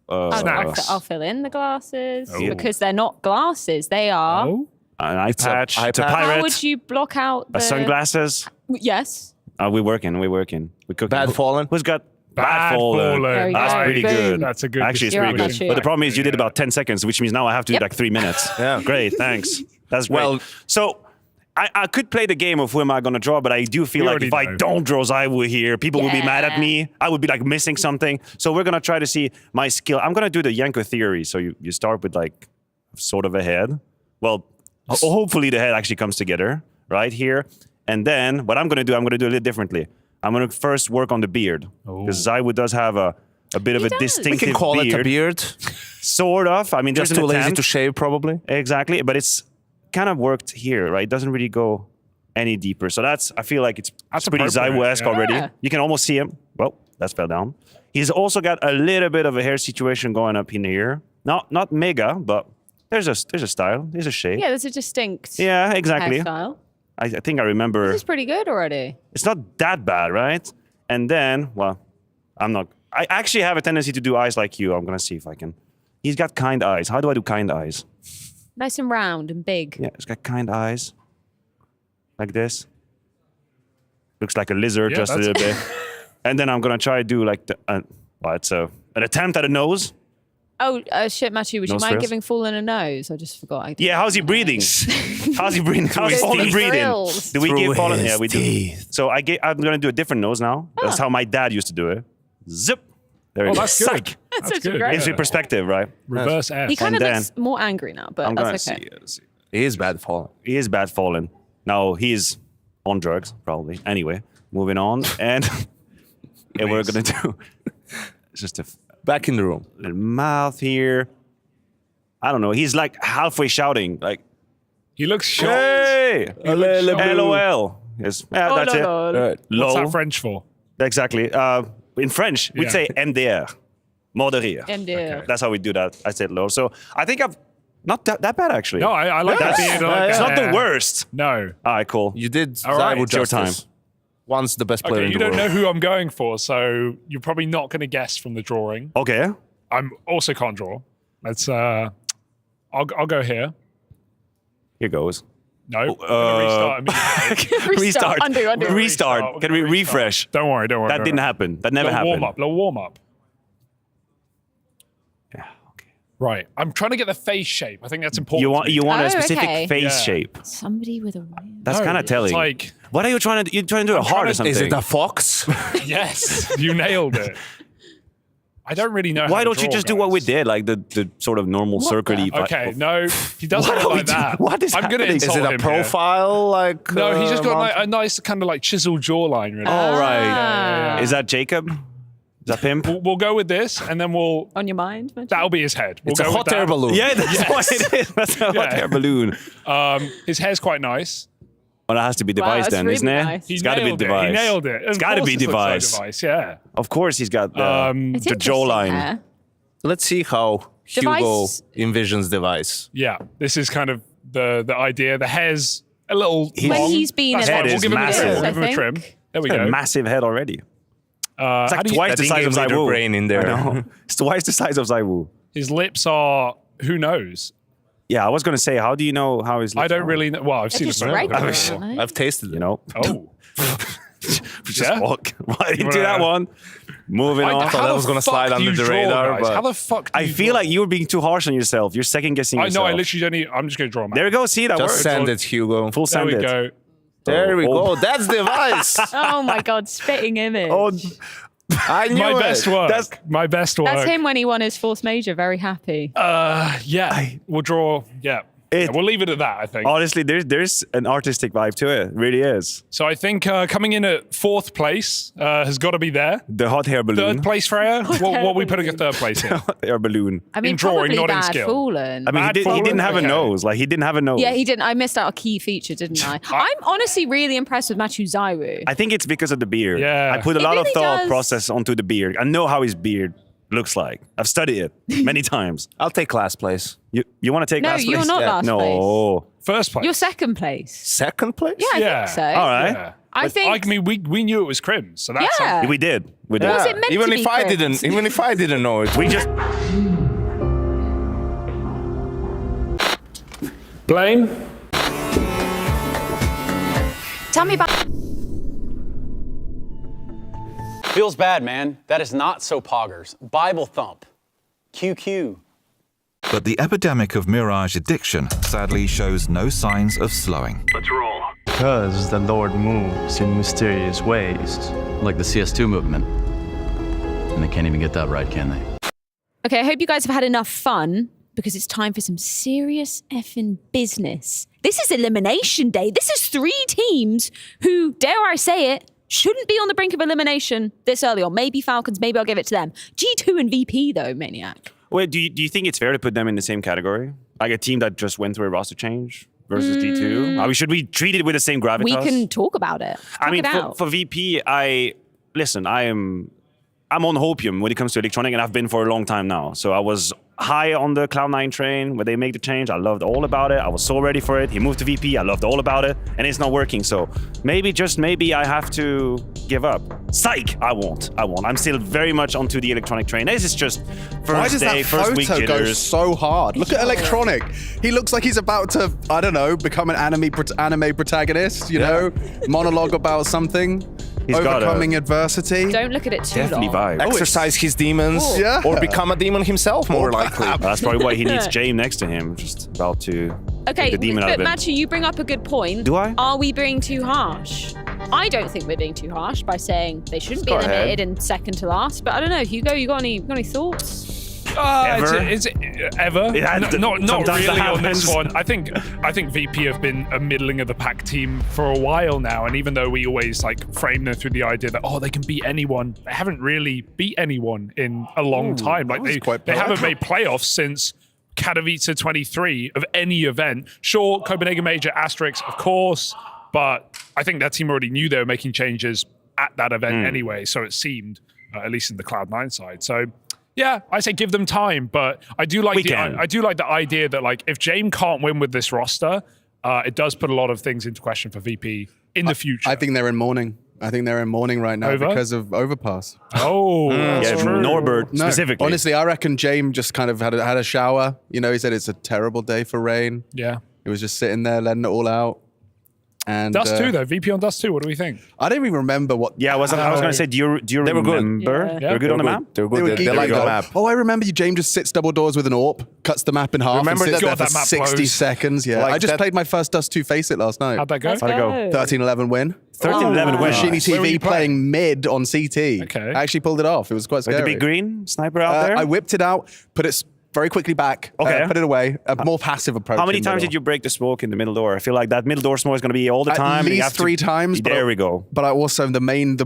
I'll fill in the glasses Oh. because they're not glasses. They are. Oh. An eye patch. It's a How pirate. would you block out the Sunglasses. Yes. We're working. We're cooking. Bad Fallen. Who's got Bad Fallen. Very That's good. pretty Boom. good. That's a good Actually, it's You're pretty on my good. sheet. But the problem is you did about 10 seconds, which means now I have to do like 3 minutes. Yeah. Great. Thanks. That's great. Well- So I could play the game of who am I going to draw, but I do feel We like already if I know. don't draw Zywoo here, people will be mad at Yeah. me. I would be like missing something. So we're going to try to see my skill. I'm going to do the Yanko theory. So you start with like sort of a head. Well, hopefully the head actually comes together right here. And then what I'm going to do a little differently. I'm going to first work on the beard. Because ZywOo does have a bit of a distinctive beard. We can call it a beard. Sort of. I mean, just too lazy to shave, probably. Exactly. But it's kind of worked here, right? It doesn't really go any deeper. So I feel like it's pretty ZywOo-esque already. You can almost see him. Well, that fell down. He's also got a little bit of a hair situation going up in here. Not mega, but there's a style. There's a shape. Yeah, there's a distinct exactly. hairstyle. I think I remember. This is pretty good already. It's not that bad, right? And then, well, I actually have a tendency to do eyes like you. I'm going to see if I can. He's got kind eyes. How do I do kind eyes? Nice and round and big. Yeah, he's got kind eyes. Like this. Looks like a lizard just a little bit. And then I'm going to try to do like it's an attempt at a nose. Oh, shit, Matthew, would you mind giving Fallen a nose? I just forgot. Yeah, how's he breathing? How's he breathing? How's Fallen breathing? Do we give Fallen? Yeah, we do. So I'm going to do a different nose now. That's how my dad used to do it. Zip. There it is. That's good. That's good. Great. Gives you perspective, right? Reverse F. He kind of looks more angry now, but that's okay. See. He is bad Fallen. He is bad Fallen. Now he's on drugs, probably. Anyway, moving on. And we're going to do just back in the room. Little mouth here. I don't know. He's like halfway shouting. Like he looks shocked. Hey! LOL. Yes. Yeah, that's it. What's that French for? Exactly. In French, we'd say MDR. Mort de rire. MDR. Okay. That's how we do that. I said low. So I think I've not that bad actually. No, I like that. It's not the worst. No. All right, cool. You did. All right, it's your time. Once the best player in the world. You don't know who I'm going for, so you're probably not going to guess from the drawing. Okay. I'm also can't draw. Let's. I'll go here. Here goes. No. Restart immediately. Restart. Undo. Restart. Can we refresh? Don't worry. That didn't happen. That never happened. Little warm up. Yeah. Okay. Right. I'm trying to get the face shape. I think that's important. You want a specific face shape. Somebody with a. That's kind of telling. It's like. What are you trying to do? You're trying to do it hard or something? Is it a fox? Yes. You nailed it. I don't really know. Why don't you just do what we did, like the sort of normal circle-y? Okay, no, he doesn't look like that. What is happening? Is it a profile? Like no, he's just got like a nice kind of like chiseled jawline. Really. Oh right. Yeah. Is that Jacob? Is that Pimp? We'll go with this, and then we'll on your mind. That'll be his head. It's a hot air balloon. Yeah, that's what it is. That's a hot air balloon. His hair's quite nice. Well, that has to be device then, really isn't it? Nice. It's got to be device. He nailed it. It's got to be device. Yeah. Of course, he's got the jawline. Let's see how Hugo envisions device. Yeah, this is kind of the idea. The hair's a little long. When he's been his head is massive. We'll give him a trim. There we go. A massive head already. It's like twice the size of ZywOo. Brain in there. I know. It's twice the size of ZywOo. His lips are, who knows? Yeah, I was going to say, how do you know how his lips I don't are? really know. Well, I've seen right. I've tasted it. You know? Oh. Just walk right into that one. Moving on. I thought that was going to slide under the radar. But how the fuck I feel like you were being too harsh on yourself. You're second guessing yourself. I know, I literally don't need, I'm just going to draw him out. There we go. See, that just works. send it, Hugo. Full send it. There we go. There we go. That's device. Oh my God, spitting image. Oh, I knew my best work. My best work. That's him when he won his fourth major. Very happy. Yeah. We'll draw. Yeah. We'll leave it at that, I think. Honestly, there's an artistic vibe to it. It really is. So I think coming in at fourth place has got to be there. The hot hair balloon. Third place, Freya? What are we putting at third place here? Hot air balloon. I mean, in drawing, probably not in bad skill. Fallen. I mean, he didn't have a nose. Like, he didn't have a nose. Yeah, he didn't. I missed out a key feature, didn't I? I'm honestly really impressed with Matthew ZywOo. I think it's because of the beard. Yeah. I put a lot of really thought process onto the beard. I know how his beard looks like. I've studied it many times. I'll take last place. You want to take last place? No, you're not last place. No. First place. You're second place. Second place? Yeah, I think so. All right. Yeah. I think. I mean, we knew it was Crim, so that's Yeah. We did. We did. Was it meant even to if be I Chris? didn't, even if I didn't know it, We just. Blaine. Tell me about. Feels bad, man. That is not so poggers. Bible thump. QQ. But the epidemic of Mirage addiction sadly shows no signs of slowing. Let's roll. Because the Lord moves in mysterious ways. Like the CS2 movement. And they can't even get that right, can they? Okay, I hope you guys have had enough fun because it's time for some serious effing business. This is Elimination Day. This is 3 teams who, dare I say it, shouldn't be on the brink of elimination this early on. Maybe Falcons, maybe I'll give it to them. G2 and VP though, Maniac. Wait, do you think it's fair to put them in the same category? Like a team that just went through a roster change versus G2? Should we treat it with the same gravitas? We can talk about it. For VP, I'm on hopium when it comes to electronic, and I've been for a long time now. So I was high on the Cloud9 train where they make the change. I loved all about it. I was so ready for it. He moved to VP. I loved all about it, and it's not working. So maybe, just maybe, I have to give up. Psych! I won't. I'm still very much onto the electronic train. This is just first day, first week photo go jitters. so hard? Look at electronic. He looks like he's about to, I don't know, become an anime protagonist. You know, monologue about something. He's overcoming adversity. Don't look at it too Definitely long. vibe. Exercise his demons, or become a demon himself, more likely. That's probably why he needs James next to him, just about to Okay, take the demon out but of it. Matthew, you bring up a good point. Do I? Are we being too harsh? I don't think we're being too harsh by saying they shouldn't be eliminated in second to last. But I don't know, Hugo, you got any thoughts? Ever? Ever? Not sometimes really that on this happens. one. I think VP have been a middling of the pack team for a while now, and even though we always frame them through the idea that they can beat anyone, they haven't really beat anyone in a long time. Like they haven't made playoffs since Katowice 23 of any event. Sure, Copenhagen Major, Asterix, of course, but I think that team already knew they were making changes at that event anyway, so it seemed, at least in the Cloud9 side. So yeah, I say give them time, but I do like the idea that if James can't win with this roster, it does put a lot of things into question for VP in the future. I think they're in mourning. Right now because of Overpass. Oh, that's true. Norbert specifically. Honestly, I reckon James just kind of had a shower. You know, he said it's a terrible day for rain. Yeah. He was just sitting there letting it all out. And Dust 2 though, VP on Dust 2, what do we think? I don't even remember what. Yeah, I was going to say, do you They were good. remember? Yeah. They were good on the map? They were good. They like the map. Oh, I remember you. James just sits double doors with an AWP, cuts the map in half, Remember and sits that- there for that map 60 blows. seconds. Yeah, Like I just that- played my first Dust 2 Face It last night. How'd that go? How'd it go? 13-11 win. 13-11 win. Shiny Nice. Where were TV you playing mid on CT. Okay. I actually pulled it off. It was quite scary. Like the big green sniper out there? I whipped it out, put it very quickly back, put it away. A more passive approach. How many in the times middle. did you break the smoke in the middle door? I feel like that middle door smoke is going to be all the time. At You least have to- 3 times. There we go. But I also, the main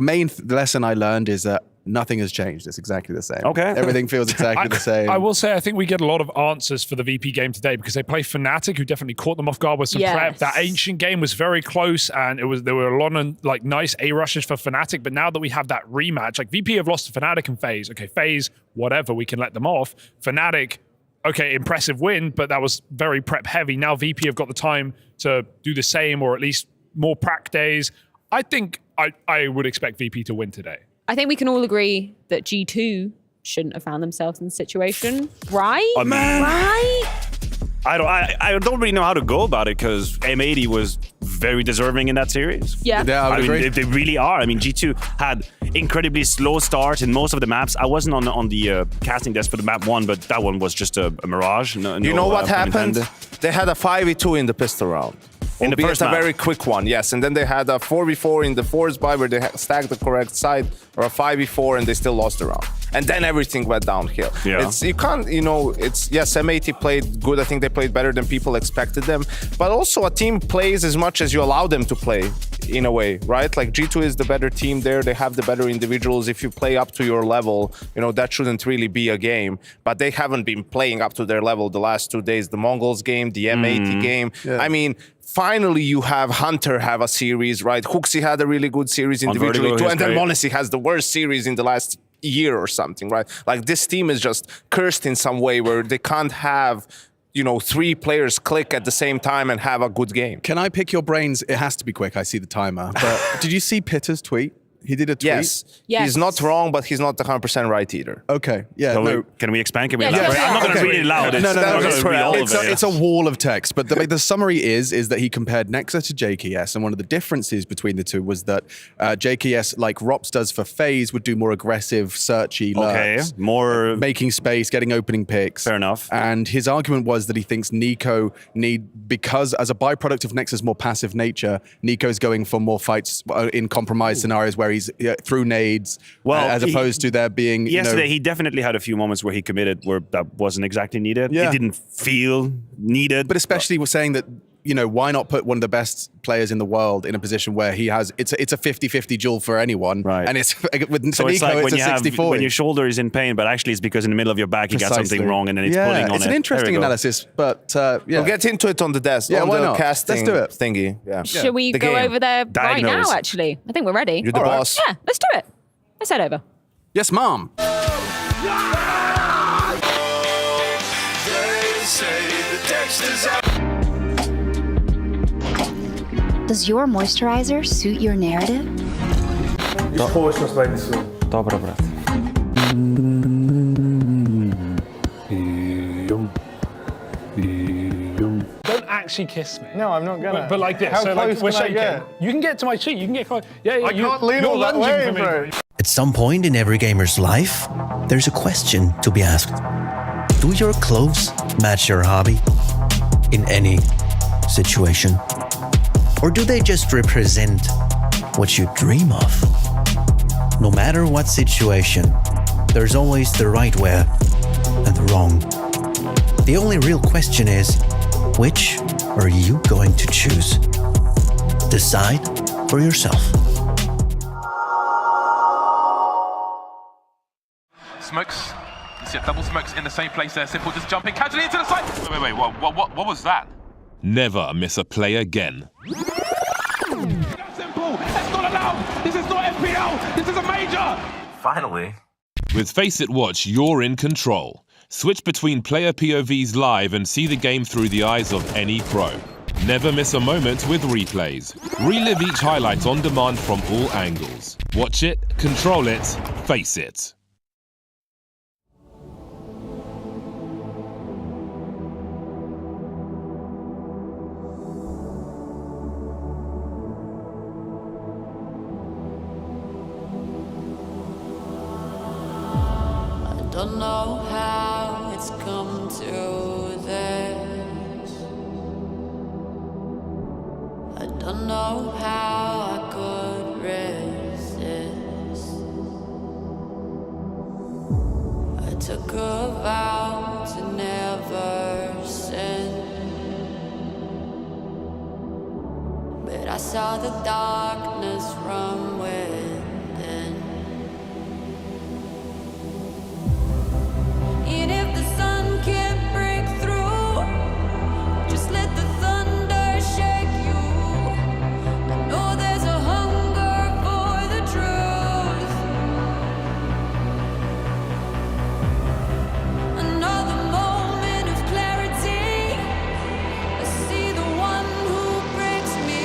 lesson I learned is that nothing has changed. It's exactly the same. Okay. Everything feels exactly the same. I will say I think we get a lot of answers for the VP game today because they play Fnatic, who definitely caught them off guard with some prep. That ancient game was very close, and there were a lot of nice A rushes for Fnatic. But now that we have that rematch, VP have lost to Fnatic and FaZe. Okay, FaZe, whatever, we can let them off. Fnatic, okay, impressive win, but that was very prep heavy. Now VP have got the time to do the same, or at least more prac days. I think I would expect VP to win today. I think we can all agree that G2 shouldn't have found themselves in the situation, right? Oh, man. Right? I don't really know how to go about it because M80 was very deserving in that series. Yeah. I would agree. They really are. I mean, G2 had incredibly slow starts in most of the maps. I wasn't on the casting desk for the map 1, but that one was just a mirage. You know what happened? They had a 5v2 in the pistol round. In the first a map. very quick one, yes. And then they had a 4v4 in the forest buy where they stacked the correct side, or a 5v4 and they still lost the round. And then everything went downhill. Yeah. You can't, yes, M80 played good. I think they played better than people expected them. But also a team plays as much as you allow them to play, in a way, right? Like G2 is the better team there. They have the better individuals. If you play up to your level, that shouldn't really be a game. But they haven't been playing up to their level the last 2 days. The Mongols game, the M80 game. Yeah. I mean, finally you have Hunter have a series, right? Huxi had a really good series individually too. And then Monesi has the worst series in the last year or something, right? Like this team is just cursed in some way where they can't have 3 players click at the same time and have a good game. Can I pick your brains? It has to be quick. I see the timer. But did you see Pitter's tweet? He did a tweet. Yes. He's not wrong, but he's not 100% right either. Okay. Yeah. Can we expand? Can we Yeah, elaborate? yeah, I'm not going to okay. read it loud. It's a wall of text. But the summary is that he compared Nexa to JKS, and one of the differences between the two was that JKS, like Rops does for FaZe, would do more aggressive, searchy lurks. More making space, getting opening picks. Fair enough. And his argument was that he thinks Nico because as a byproduct of Nexa's more passive nature, Nico's going for more fights in compromised scenarios where he's through nades, as opposed to there being. Yesterday, he definitely had a few moments where he committed where that wasn't exactly needed. Yeah. It didn't feel needed. But especially we're saying that why not put one of the best players in the world in a position where he has it's a 50-50 duel for anyone, right? And it's with so Nico, it's like it's when a 60-40. when your shoulder is in pain, but actually it's because in the middle of your back you got something wrong, and then it's pulling on it. It's an interesting analysis, but we'll get into it on the desk. Yeah, on why the not? Casting Let's do it. Thingy. Yeah. Should we go over there right now? Actually, I think we're ready. You're the boss. Yeah, let's do it. Let's head over. Yes, mom. Does your moisturizer suit your narrative? Dobra, brat. Don't actually kiss me. No, I'm not gonna. But like this. How so like close we're can I shaking. get? You can get to my cheek. You can get close. Yeah, I can't lean all that way, bro. At some point in every gamer's life, there's a question to be asked. Do your clothes match your hobby? In any situation? Or do they just represent what you dream of? No matter what situation, there's always the right way and the wrong. The only real question is, which are you going to choose? Decide for yourself. Smokes. You see double smokes in the same place there. Simple just jumping casually into the side. Wait. What was that? Never miss a play again. Simple. That's not allowed. This is not FPL. This is a major. Finally. With Face It Watch, you're in control. Switch between player POVs live and see the game through the eyes of any pro. Never miss a moment with replays. Relive each highlight on demand from all angles. Watch it, control it, face it. Don't know how it's come to this. I don't know how I could resist. I took a vow to never sin, but I saw the darkness from within. And if the sun can't break through, just let the thunder shake you. I know there's a hunger for the truth. Another moment of clarity. I see the one who breaks me.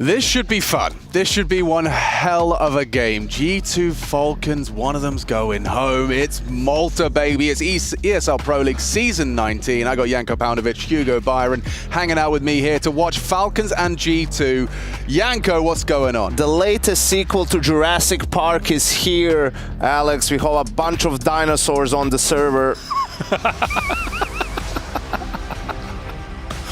This should be fun. This should be one hell of a game. G2 Falcons, one of them's going home. It's Malta, baby. It's ESL Pro League Season 19. I got Janko Paunovic, Hugo Byron hanging out with me here to watch Falcons and G2. Janko, what's going on? The latest sequel to Jurassic Park is here, Alex. We have a bunch of dinosaurs on the server.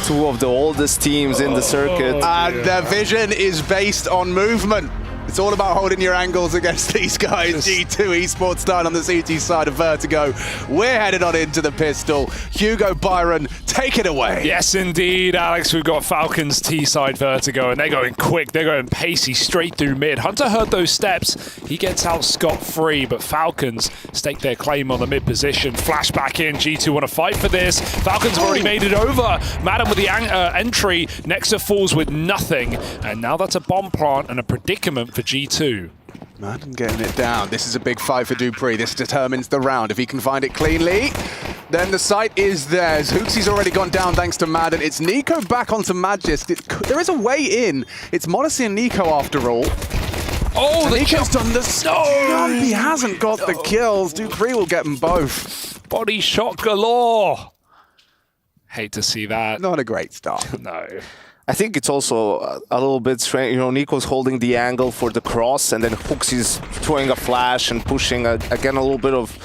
Two of the oldest teams in the circuit. And their vision is based on movement. It's all about holding your angles against these guys. G2 Esports style on the CT side of Vertigo. We're headed on into the pistol. Hugo Byron, take it away. Yes, indeed, Alex. We've got Falcons T-side Vertigo, and they're going quick. They're going pacey straight through mid. Hunter heard those steps. He gets out scot-free, but Falcons stake their claim on the mid position. Flash back in. G2 want to fight for this. Falcons have already made it over. Madden with the entry. Nexa falls with nothing. And now that's a bomb plant and a predicament for G2. Madden getting it down. This is a big fight for Dupree. This determines the round. If he can find it cleanly, then the site is theirs. Hooksy's already gone down thanks to Madden. It's Nico back onto Magist. There is a way in. It's Modesty and Nico after all. Oh, and Nico's done the stun. He hasn't got the kills. Dupree will get them both. Body shot galore. Hate to see that. Not a great start. No. I think it's also a little bit strange. You know, Nico's holding the angle for the cross, and then Hooksy's throwing a flash and pushing, again, a little bit of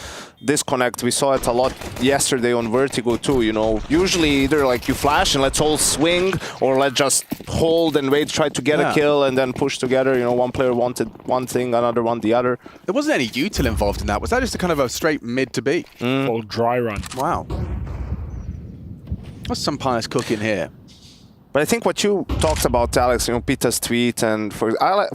disconnect. We saw it a lot yesterday on Vertigo too, you know. Usually either like you flash and let's all swing, or let's just hold and wait, try to get a kill and then push together. You know, one player wanted one thing, another one the other. There wasn't any util involved in that. Was that just a kind of a straight mid to B? Or dry run. Wow. What's some pious cooking here? But I think what you talked about, Alex, you know, Peter's tweet, and for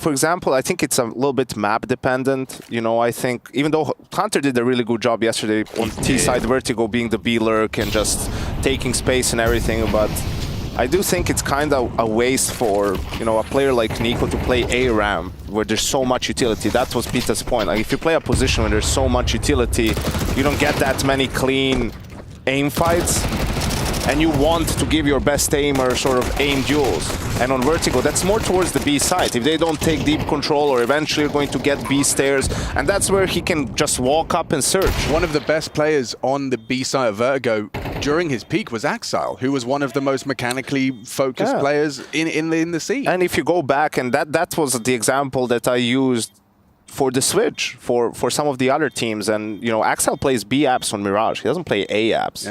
example, I think it's a little bit map dependent. You know, I think even though Hunter did a really good job yesterday on T-side Vertigo being the B-lurk and just taking space and everything, but I do think it's kind of a waste for, you know, a player like Nico to play A ramp where there's so much utility. That was Peter's point. Like if you play a position where there's so much utility, you don't get that many clean aim fights. And you want to give your best aimer sort of aim duels. And on Vertigo, that's more towards the B side. If they don't take deep control, or eventually you're going to get B stairs, and that's where he can just walk up and search. One of the best players on the B side of Vertigo during his peak was Axile, who was one of the most mechanically focused players in the scene. And if you go back, and that was the example that I used for the switch for some of the other teams, and you know, Axel plays B apps on Mirage. He doesn't play A apps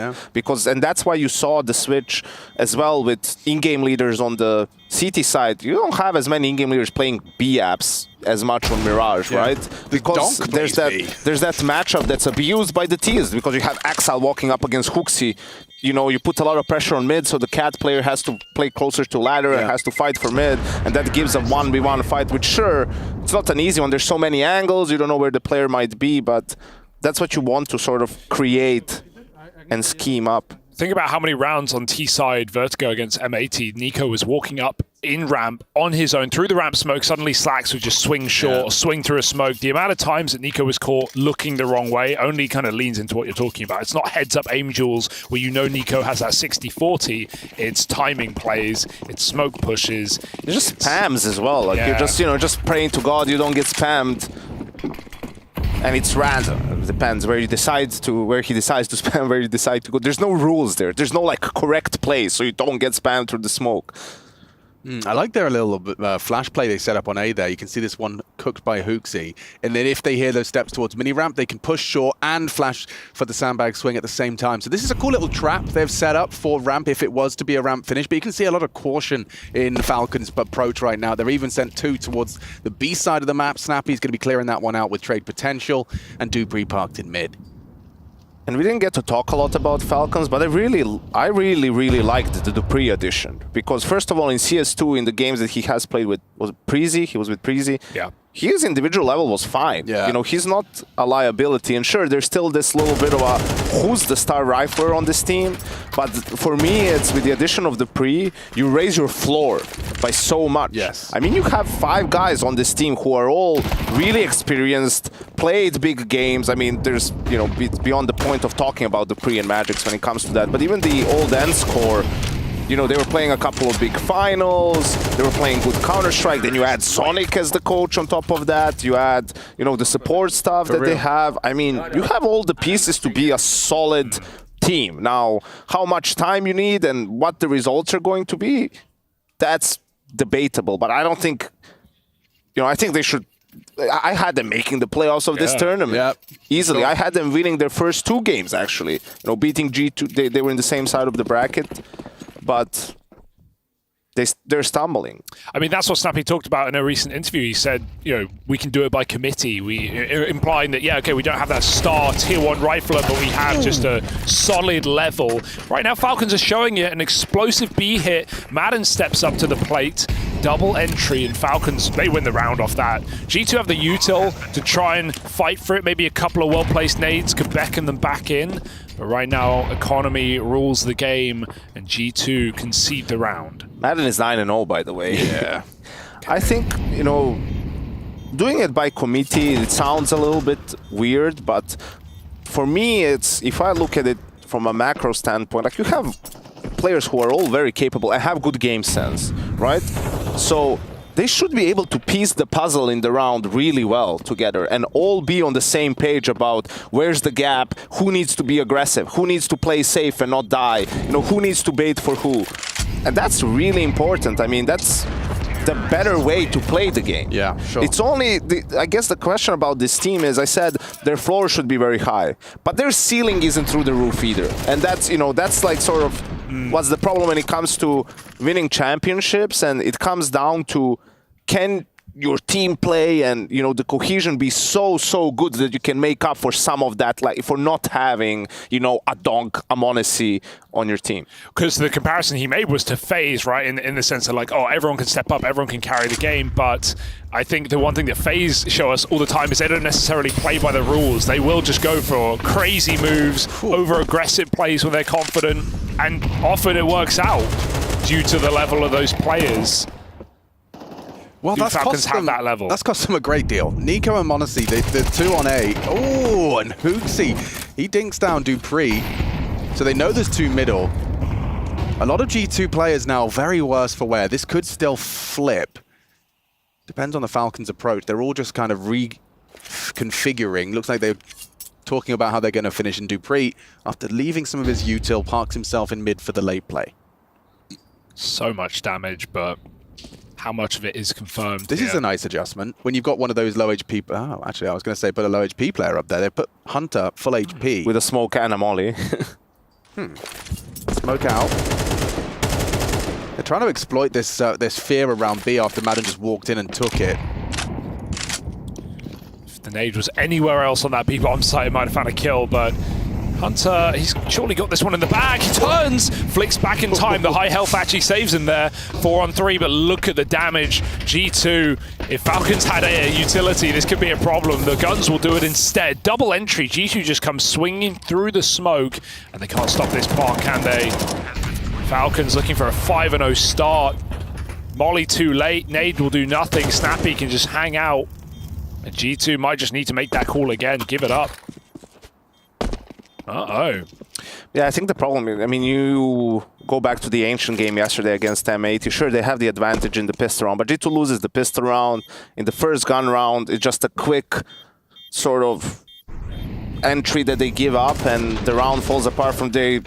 and that's why you saw the switch as well with in-game leaders on the CT side. You don't have as many in-game leaders playing B apps as much on Mirage, right? Because there's that matchup that's abused by the T's, because you have Axel walking up against Hooksy. You know, you put a lot of pressure on mid, so the cat player has to play closer to ladder and has to fight for mid, and that gives a 1v1 fight, which sure, it's not an easy one. There's so many angles, you don't know where the player might be, but that's what you want to sort of create and scheme up. Think about how many rounds on T-side Vertigo against M80. Nico was walking up in ramp on his own through the ramp smoke. Suddenly Slacks would just swing short or swing through a smoke. The amount of times that Nico was caught looking the wrong way only kind of leans into what you're talking about. It's not heads-up aim duels where you know Nico has that 60-40. It's timing plays. It's smoke pushes. It's just spams as well. Like you're just, you know, just praying to God you don't get spammed. And it's random. It depends where he decides to spam, where you decide to go. There's no rules there. There's no like correct play, so you don't get spammed through the smoke. I like their little flash play they set up on A there. You can see this one cooked by Hooksy. And then if they hear those steps towards mini ramp, they can push short and flash for the sandbag swing at the same time. So this is a cool little trap they've set up for ramp if it was to be a ramp finish. But you can see a lot of caution in Falcons approach right now. They're even sent 2 towards the B side of the map. Snappy's going to be clearing that one out with trade potential. And Dupree parked in mid. And we didn't get to talk a lot about Falcons, but I really liked the Dupree addition. Because first of all, in CS2, in the games that he has played with, was it Preezy? He was with Preezy. Yeah. His individual level was fine. You know, he's not a liability. And sure, there's still this little bit of a who's the star rifler on this team. But for me, it's with the addition of Dupree, you raise your floor by so much. Yes. I mean, you have 5 guys on this team who are all really experienced, played big games. I mean, there's, you know, it's beyond the point of talking about Dupree and Magix when it comes to that. But even the old end score, you know, they were playing a couple of big finals, they were playing good Counter-Strike, then you add Sonic as the coach on top of that, you add, you know, the support stuff that they have. I mean, you have all the pieces to be a solid team. Now, how much time you need and what the results are going to be, that's debatable. But I don't think, you know, I think they should. I had them making the playoffs of this tournament easily. I had them winning their first 2 games, actually. You know, beating G2. They were in the same side of the bracket, but they're stumbling. I mean, that's what Snappy talked about in a recent interview. He said, you know, we can do it by committee. Implying that, yeah, okay, we don't have that star tier 1 rifler, but we have just a solid level. Right now, Falcons are showing it, an explosive B hit. Madden steps up to the plate. Double entry, and Falcons, they win the round off that. G2 have the util to try and fight for it. Maybe a couple of well-placed nades could beckon them back in. But right now, economy rules the game, and G2 concede the round. Madden is 9-0, by the way. Yeah. I think, you know, doing it by committee, it sounds a little bit weird, but for me, it's, if I look at it from a macro standpoint, like, you have players who are all very capable and have good game sense, right? So they should be able to piece the puzzle in the round really well together and all be on the same page about where's the gap, who needs to be aggressive, who needs to play safe and not die, you know, who needs to bait for who. And that's really important. I mean, that's the better way to play the game. Yeah, sure. It's only, I guess the question about this team is, I said their floor should be very high, but their ceiling isn't through the roof either. And that's, you know, that's like sort of what's the problem when it comes to winning championships, and it comes down to, can your team play and, you know, the cohesion be so good that you can make up for some of that, like for not having, you know, a Donk, a Monesi on your team. Because the comparison he made was to FaZe, right? In the sense of like, oh, everyone can step up, everyone can carry the game. But I think the one thing that FaZe show us all the time is they don't necessarily play by the rules. They will just go for crazy moves, over-aggressive plays when they're confident, and often it works out due to the level of those players. Well, that's Falcons cost have them, that level. That's cost them a great deal. Nico and Monesi, the 2 on A. Oh, and Hooksy, he dinks down Dupree. So they know there's 2 middle. A lot of G2 players now very worse for wear. This could still flip. Depends on the Falcons' approach. They're all just kind of reconfiguring. Looks like they're talking about how they're going to finish in Dupree. After leaving some of his util, parks himself in mid for the late play. So much damage, but how much of it is confirmed? This is a nice adjustment. When you've got one of those low HP... Oh, actually, I was going to say put a low HP player up there. They put Hunter full HP. With a smoke and a molly. Smoke out. They're trying to exploit this this fear around B after Madden just walked in and took it. If the nade was anywhere else on that B bomb site, it might have found a kill, but Hunter, he's surely got this one in the bag. He turns, flicks back in time. The high health actually saves him there. 4 on 3, but look at the damage. G2, if Falcons had a utility, this could be a problem. The guns will do it instead. Double entry. G2 just comes swinging through the smoke, and they can't stop this part, can they? Falcons looking for a 5-0 start. Molly too late. Nade will do nothing. Snappy can just hang out. And G2 might just need to make that call again. Give it up. Uh-oh. Yeah, I think the problem is, I mean, you go back to the ancient game yesterday against M80. Sure, they have the advantage in the pistol round, but G2 loses the pistol round. In the first gun round, it's just a quick sort of entry that they give up, and the round falls apart from they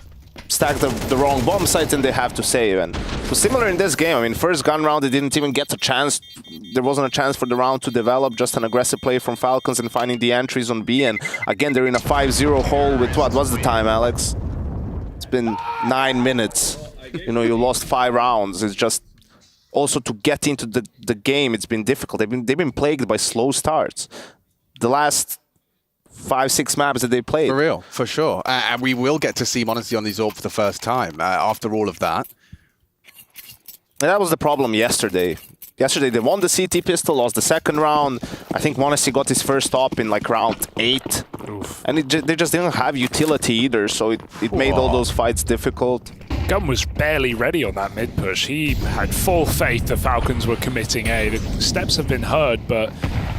stack the wrong bomb sites and they have to save. And so similar in this game, I mean, first gun round, they didn't even get a chance. There wasn't a chance for the round to develop, just an aggressive play from Falcons and finding the entries on B. And again, they're in a 5-0 hole with what? What's the time, Alex? It's been 9 minutes. You know, you lost 5 rounds. It's just also to get into the game, it's been difficult. They've been plagued by slow starts. The last 5-6 maps that they played. For real, for sure. And we will get to see Monesi on the Zorb for the first time after all of that. And that was the problem yesterday. Yesterday they won the CT pistol, lost the second round. I think Monesi got his first stop in like round 8. Oof. And they just didn't have utility either, so it made all those fights difficult. Gunn was barely ready on that mid push. He had full faith the Falcons were committing A. The steps have been heard, but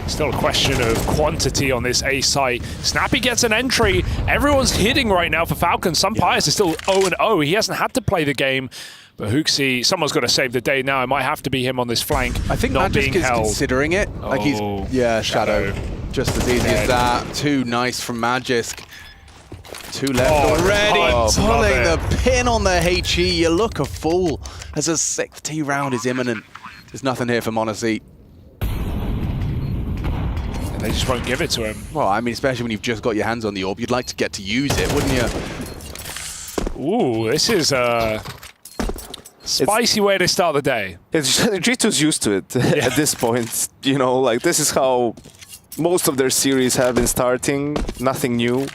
Still a question of quantity on this A site. Snappy gets an entry. Everyone's hitting right now for Falcons. Some Pius is still 0-0. He hasn't had to play the game. But Hooksy, someone's got to save the day now. It might have to be him on this flank. I think not Magic being is held. considering it. Like he's, Shadow. Just as easy as that. Too nice from Magisk. 2 left already. Pulling the pin on the HE. You look a fool as a 6th T round is imminent. There's nothing here for Monacy. They just won't give it to him. Well, I mean, especially when you've just got your hands on the orb, you'd like to get to use it, wouldn't you? Ooh, this is a spicy way to start the day. G2's used to it at this point. You know, like this is how most of their series have been starting. Nothing new.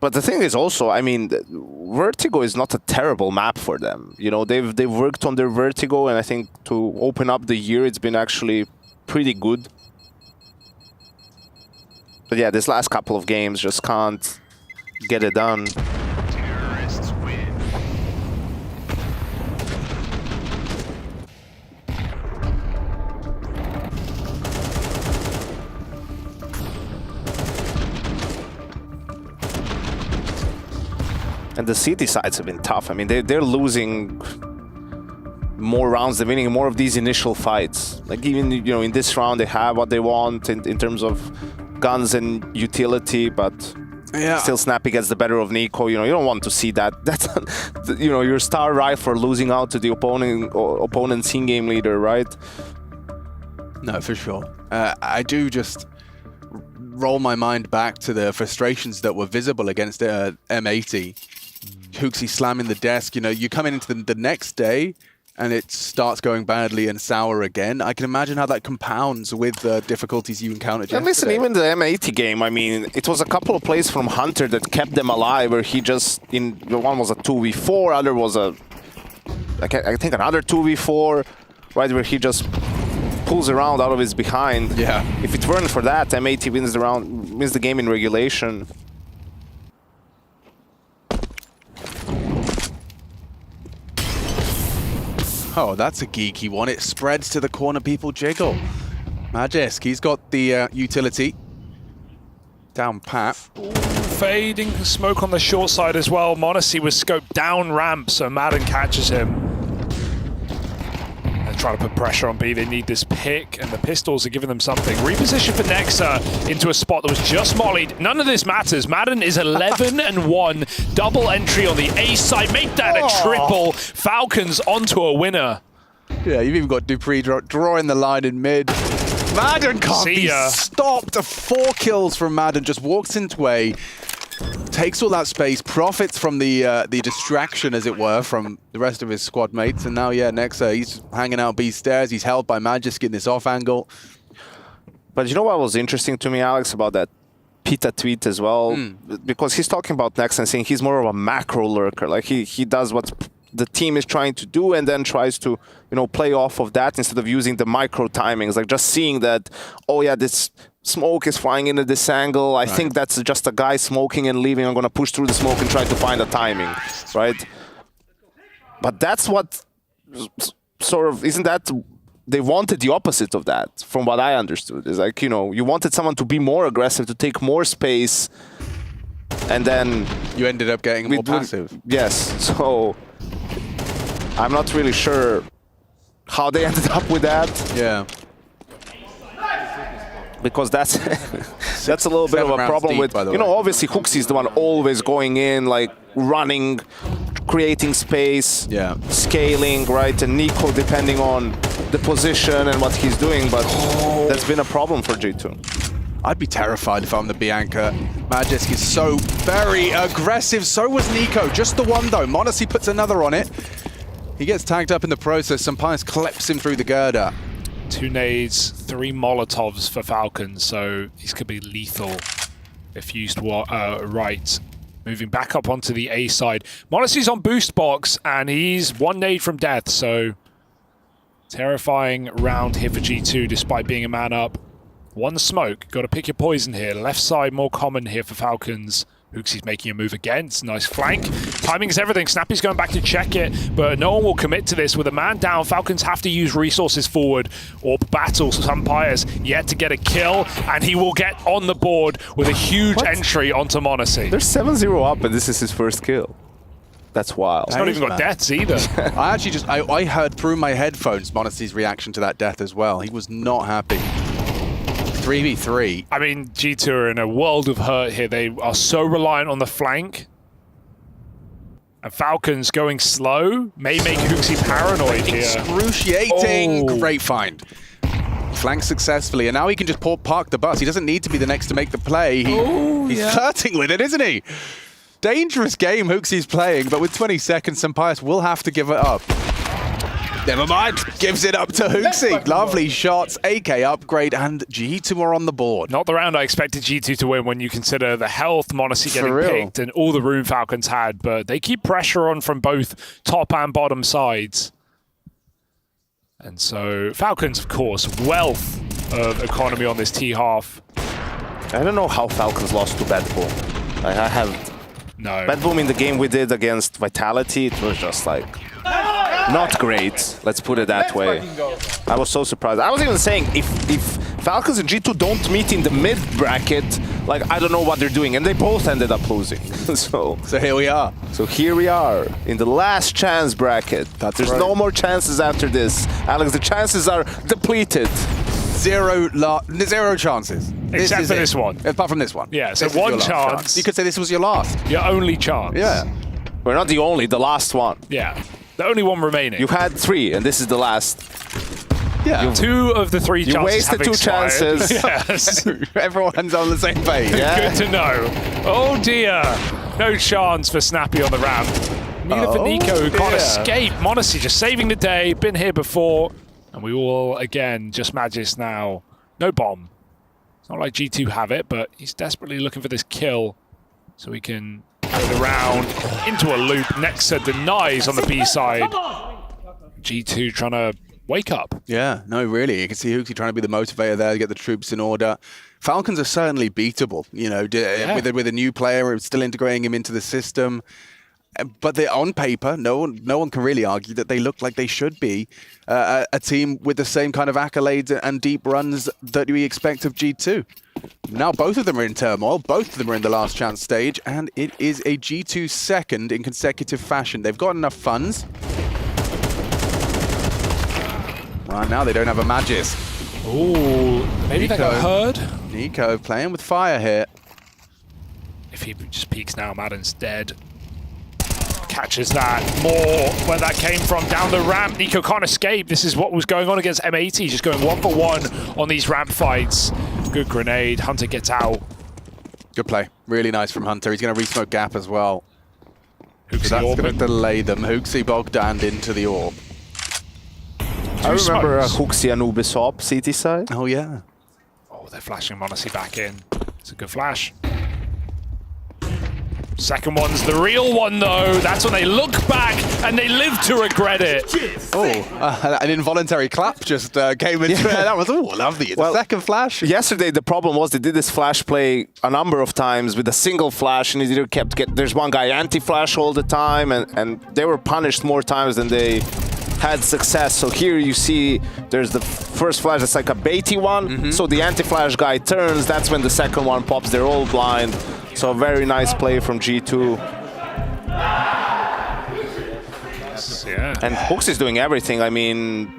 But the thing is also, I mean, Vertigo is not a terrible map for them. You know, they've worked on their Vertigo, and I think to open up the year, it's been actually pretty good. But yeah, this last couple of games just can't get it done. Terrorists win. And the city sides have been tough. I mean, they're losing more rounds, they're winning more of these initial fights. Like even, you know, in this round they have what they want in terms of guns and utility, but still Snappy gets the better of Nico. You know, you don't want to see that. That's, you know, your star rifle losing out to the opponent's in-game leader, right? No, for sure. I do just roll my mind back to the frustrations that were visible against M80. Hooksy slamming the desk. You know, you come into the next day and it starts going badly and sour again. I can imagine how that compounds with the difficulties you encountered yesterday. And listen, even the M80 game, I mean, it was a couple of plays from Hunter that kept them alive, where he just, one was a 2v4, other was I think another 2v4, right, where he just pulls around out of his behind. Yeah. If it weren't for that, M80 wins the game in regulation. Oh, that's a geeky one. It spreads to the corner, people jiggle. Magisk, he's got the utility. Down pat. Fading smoke on the short side as well. Monacy was scoped down ramp, so Madden catches him. They're trying to put pressure on B. They need this pick, and the pistols are giving them something. Reposition for Nexa into a spot that was just mollied. None of this matters. Madden is 11-1. Double entry on the A side. Make that a triple. Falcons onto a winner. Yeah, you've even got Dupree drawing the line in mid. Madden can't be stopped. 4 kills from Madden. Just walks into A, takes all that space, profits from the distraction, as it were, from the rest of his squad mates. And now, yeah, Nexa, he's hanging out B stairs. He's held by Magisk in this off angle. But you know what was interesting to me, Alex, about that Pita tweet as well? Because he's talking about Nexa and saying he's more of a macro lurker. Like he does what the team is trying to do and then tries to, you know, play off of that instead of using the micro timings. Like just seeing that, oh yeah, this smoke is flying into this angle. I think that's just a guy smoking and leaving. I'm going to push through the smoke and try to find a timing, right? But that's what sort of, isn't that, they wanted the opposite of that, from what I understood. It's like, you know, you wanted someone to be more aggressive, to take more space, and then you ended up getting more passive. Yes, so I'm not really sure how they ended up with that. Yeah. Because that's that's a little bit of a problem deep, with, you know, obviously Hooksy is the one always going in, like running, creating space, scaling, right? And Nico, depending on the position and what he's doing, but that's been a problem for G2. I'd be terrified if I'm the Bianca. Magisk is so very aggressive. So was Nico. Just the one, though. Monacy puts another on it. He gets tagged up in the process. Sampaius clips him through the girder. 2 nades, 3 Molotovs for Falcons, so these could be lethal if used right. Moving back up onto the A side. Monacy's on boost box, and he's 1 nade from death, so terrifying round here for G2 despite being a man up. 1 smoke, got to pick your poison here. Left side more common here for Falcons. Hooksy's making a move against. Nice flank. Timing is everything. Snappy's going back to check it, but no one will commit to this. With a man down, Falcons have to use resources forward or battle. Sampires yet to get a kill, and he will get on the board with a huge entry onto Monacy. They're 7-0 up, and this is his first kill. That's wild. He's not even got deaths either. I actually I heard through my headphones Monacy's reaction to that death as well. He was not happy. 3v3. I mean, G2 are in a world of hurt here. They are so reliant on the flank. And Falcons going slow may make Hooksy paranoid here. Excruciating. Oh. Great find. Flanked successfully, and now he can just park the bus. He doesn't need to be the next to make the play. He's flirting with it, isn't he? Dangerous game Hooksy's playing, but with 20 seconds, Sampires will have to give it up. Never mind, gives it up to Hooksy. Lovely shots, AK upgrade, and G2 are on the board. Not the round I expected G2 to win when you consider the health Monacy getting picked and all the room Falcons had, but they keep pressure on from both top and bottom sides. And so Falcons, of course, wealth of economy on this T-half. I don't know how Falcons lost to Bad Boom. I have... No. Bad Boom in the game we did against Vitality, it was just like... not great, let's put it that way. I was so surprised. I was even saying, if Falcons and G2 don't meet in the mid bracket, like, I don't know what they're doing. And they both ended up losing. So here we are. So here we are, in the last chance bracket. There's no more chances after this. Alex, the chances are depleted. Zero chances. Except for this one. Apart from this one. Yeah, so This is one your last chance. You could say this was your last. Your only chance. Yeah. We're not the only, the last one. Yeah. The only one remaining. You had 3, and this is the last. Yeah. 2 of the 3 chances You wasted have 2 expired. chances. Yes. Everyone's on the same page. Yeah. Good to know. Oh dear. No chance for Snappy on the ramp. Neither for Nico, who can't escape. Monacy just saving the day. Been here before. And we will, again, just Magis now. No bomb. It's not like G2 have it, but he's desperately looking for this kill so he can have it around into a loop. Nexa denies on the B side. G2 trying to wake up. Yeah, no, really. You can see Hooksy trying to be the motivator there to get the troops in order. Falcons are certainly beatable, you know, with a new player, still integrating him into the system. But they're on paper, no one can really argue that they look like they should be a team with the same kind of accolades and deep runs that we expect of G2. Now both of them are in turmoil, both of them are in the last chance stage, and it is a G2 second in consecutive fashion. They've got enough funds. Right now they don't have a Magis. Ooh, maybe they got heard. Nico playing with fire here. If he just peeks now, Madden's dead. Catches that. More where that came from. Down the ramp. Nico can't escape. This is what was going on against M80. Just going 1 for 1 on these ramp fights. Good grenade. Hunter gets out. Good play. Really nice from Hunter. He's going to re-smoke gap as well. Hooksy so that's going to delay them. Hooksy Bogdan into the orb. I remember Hooksy and Ubisoft CT side. Oh, yeah. Oh, they're flashing Monacy back in. It's a good flash. Second one's the real one, though. That's when they look back and they live to regret it. Oh, an involuntary clap just came into there. That was lovely. The second flash. Yesterday, the problem was they did this flash play a number of times with a single flash, and they kept there's one guy anti-flash all the time, and they were punished more times than they had success. So here you see there's the first flash that's like a baity one. So the anti-flash guy turns. That's when the second one pops. They're all blind. So a very nice play from G2. Yeah. And Hooks is doing everything. I mean,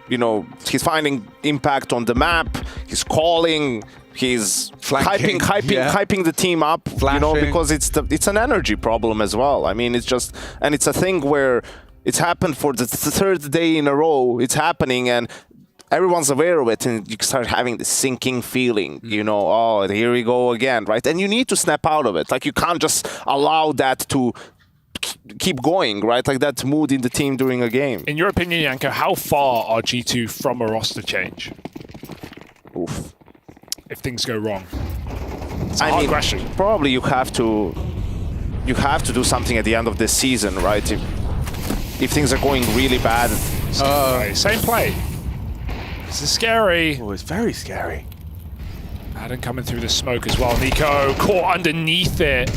you know, he's finding impact on the map. He's calling. He's hyping the team up. You know, because it's an energy problem as well. I mean, it's a thing where it's happened for the third day in a row. It's happening, and everyone's aware of it, and you start having this sinking feeling, you know, oh, here we go again, right? And you need to snap out of it. Like, you can't just allow that to keep going, right? Like that mood in the team during a game. In your opinion, Yanko, how far are G2 from a roster change? Oof. If things go wrong. It's a I hard mean, question. Probably you have to do something at the end of this season, right? If things are going really bad. Same play. This is scary. Oh, it's very scary. Madden coming through the smoke as well. Nico caught underneath it.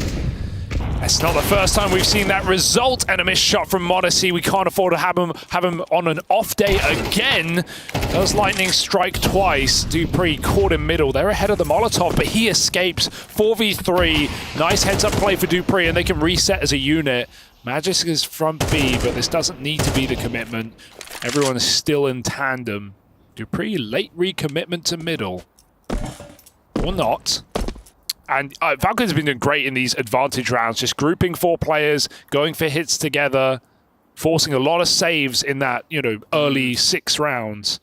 It's not the first time we've seen that result and a missed shot from Modesty. We can't afford to have him on an off day again. Does lightning strike twice? Dupree caught in middle. They're ahead of the Molotov, but he escapes. 4v3. Nice heads-up play for Dupree, and they can reset as a unit. Magic is front B, but this doesn't need to be the commitment. Everyone is still in tandem. Dupree, late recommitment to middle. Or not. And Falcons have been doing great in these advantage rounds, just grouping 4 players, going for hits together, forcing a lot of saves in that, early 6 rounds.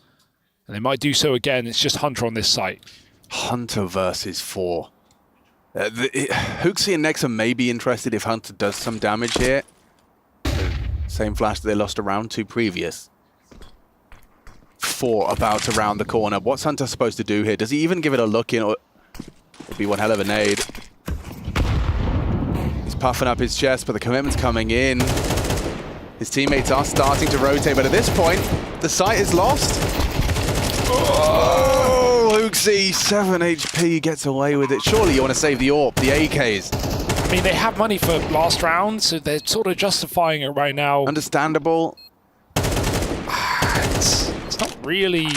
And they might do so again. It's just Hunter on this site. Hunter versus 4. Hooksy and Nexa may be interested if Hunter does some damage here. Same flash that they lost a round 2 previous. 4 about to round the corner. What's Hunter supposed to do here? Does he even give it a look in? Or it'd be one hell of a nade. He's puffing up his chest, but the commitment's coming in. His teammates are starting to rotate, but at this point, the site is lost. Oh, Hooksy, 7 HP, gets away with it. Surely you want to save the AWP, the AKs. I mean, they have money for last round, so they're sort of justifying it right now. Understandable. It's not really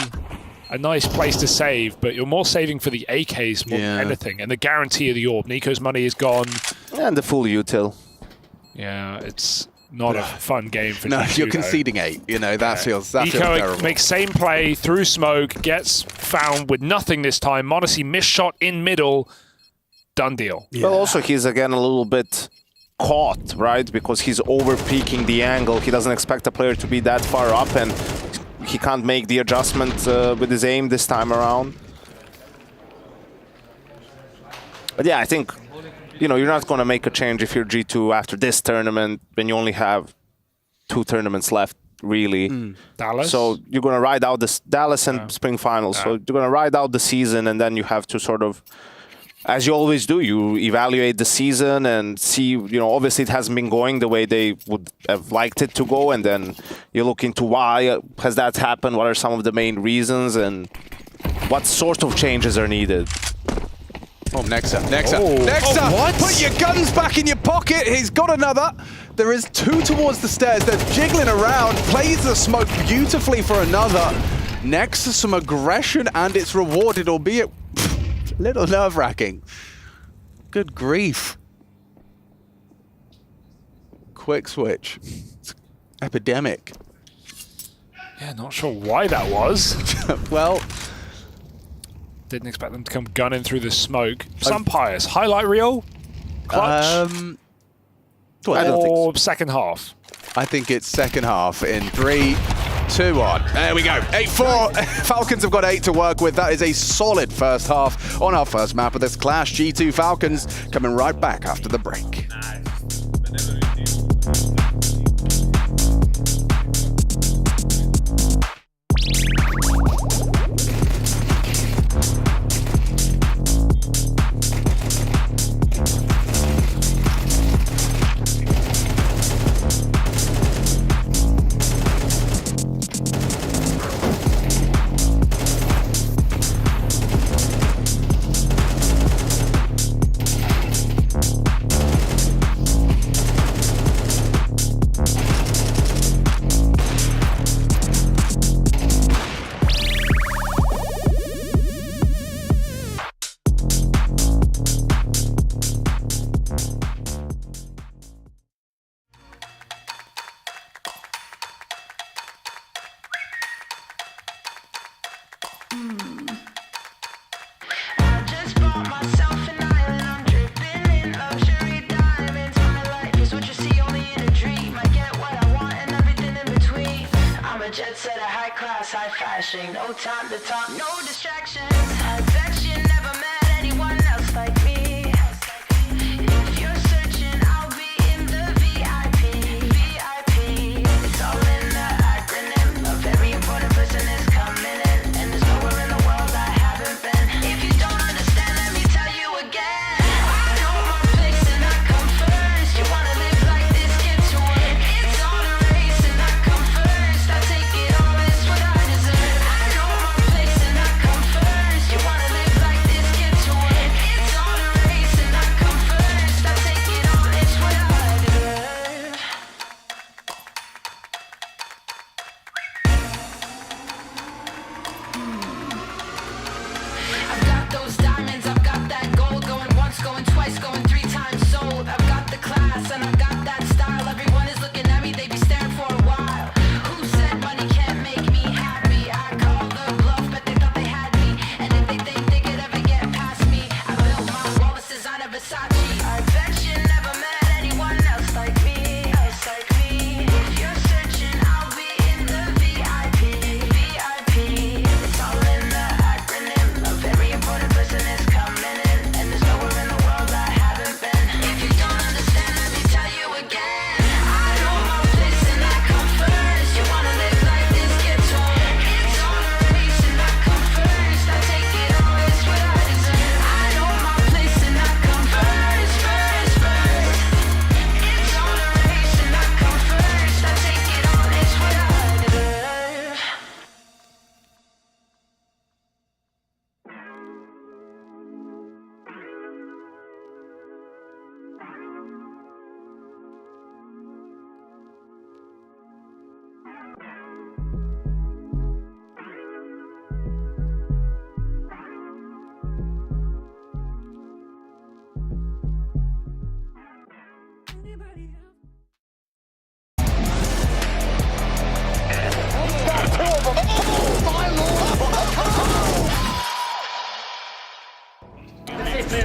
a nice place to save, but you're more saving for the AKs more than anything, and the guarantee of the AWP. Nico's money is gone. And the full util. Yeah, it's not a fun game for No, G2, you're conceding 8. That feels terrible. Nico makes same play through smoke, gets found with nothing this time. Modesty missed shot in middle. Done deal. Yeah. Well, also he's again a little bit caught, right? Because he's over-peaking the angle. He doesn't expect a player to be that far up, and he can't make the adjustment with his aim this time around. But yeah, I think, you're not going to make a change if you're G2 after this tournament when you only have 2 tournaments left, really. Dallas? So you're going to ride out this Dallas and Spring Finals. So you're going to ride out the season, and then you have to sort of, as you always do, you evaluate the season and see, obviously it hasn't been going the way they would have liked it to go, and then you look into why has that happened, what are some of the main reasons, and what sort of changes are needed. Oh, Nexa. What? Put your guns back in your pocket. He's got another. There is 2 towards the stairs. They're jiggling around. Plays the smoke beautifully for another. Nexa, some aggression, and it's rewarded, albeit a little nerve-wracking. Good grief. Quick switch. It's epidemic. Yeah, not sure why that was. Well, didn't expect them to come gunning through the smoke. Some pious. Highlight reel? Clutch? I don't think so. Second half? I think it's second half in 3, 2, 1. There we go. 8-4. Falcons have got 8 to work with. That is a solid first half on our first map of this clash. G2 Falcons coming right back after the break. Jet set, a high class, high fashion. No time to talk, no distractions. Affection, never met anyone else like me. If you're searching, I'll be in the VIP. It's all in the acronym. A very important person is coming in, and there's nowhere in the world I haven't been. If you don't understand, let me tell you again. I know my place and I come first. You wanna live like this, get to work. It's all a race and I come first. I take it all, it's what I deserve. I know my place and I come first. You wanna live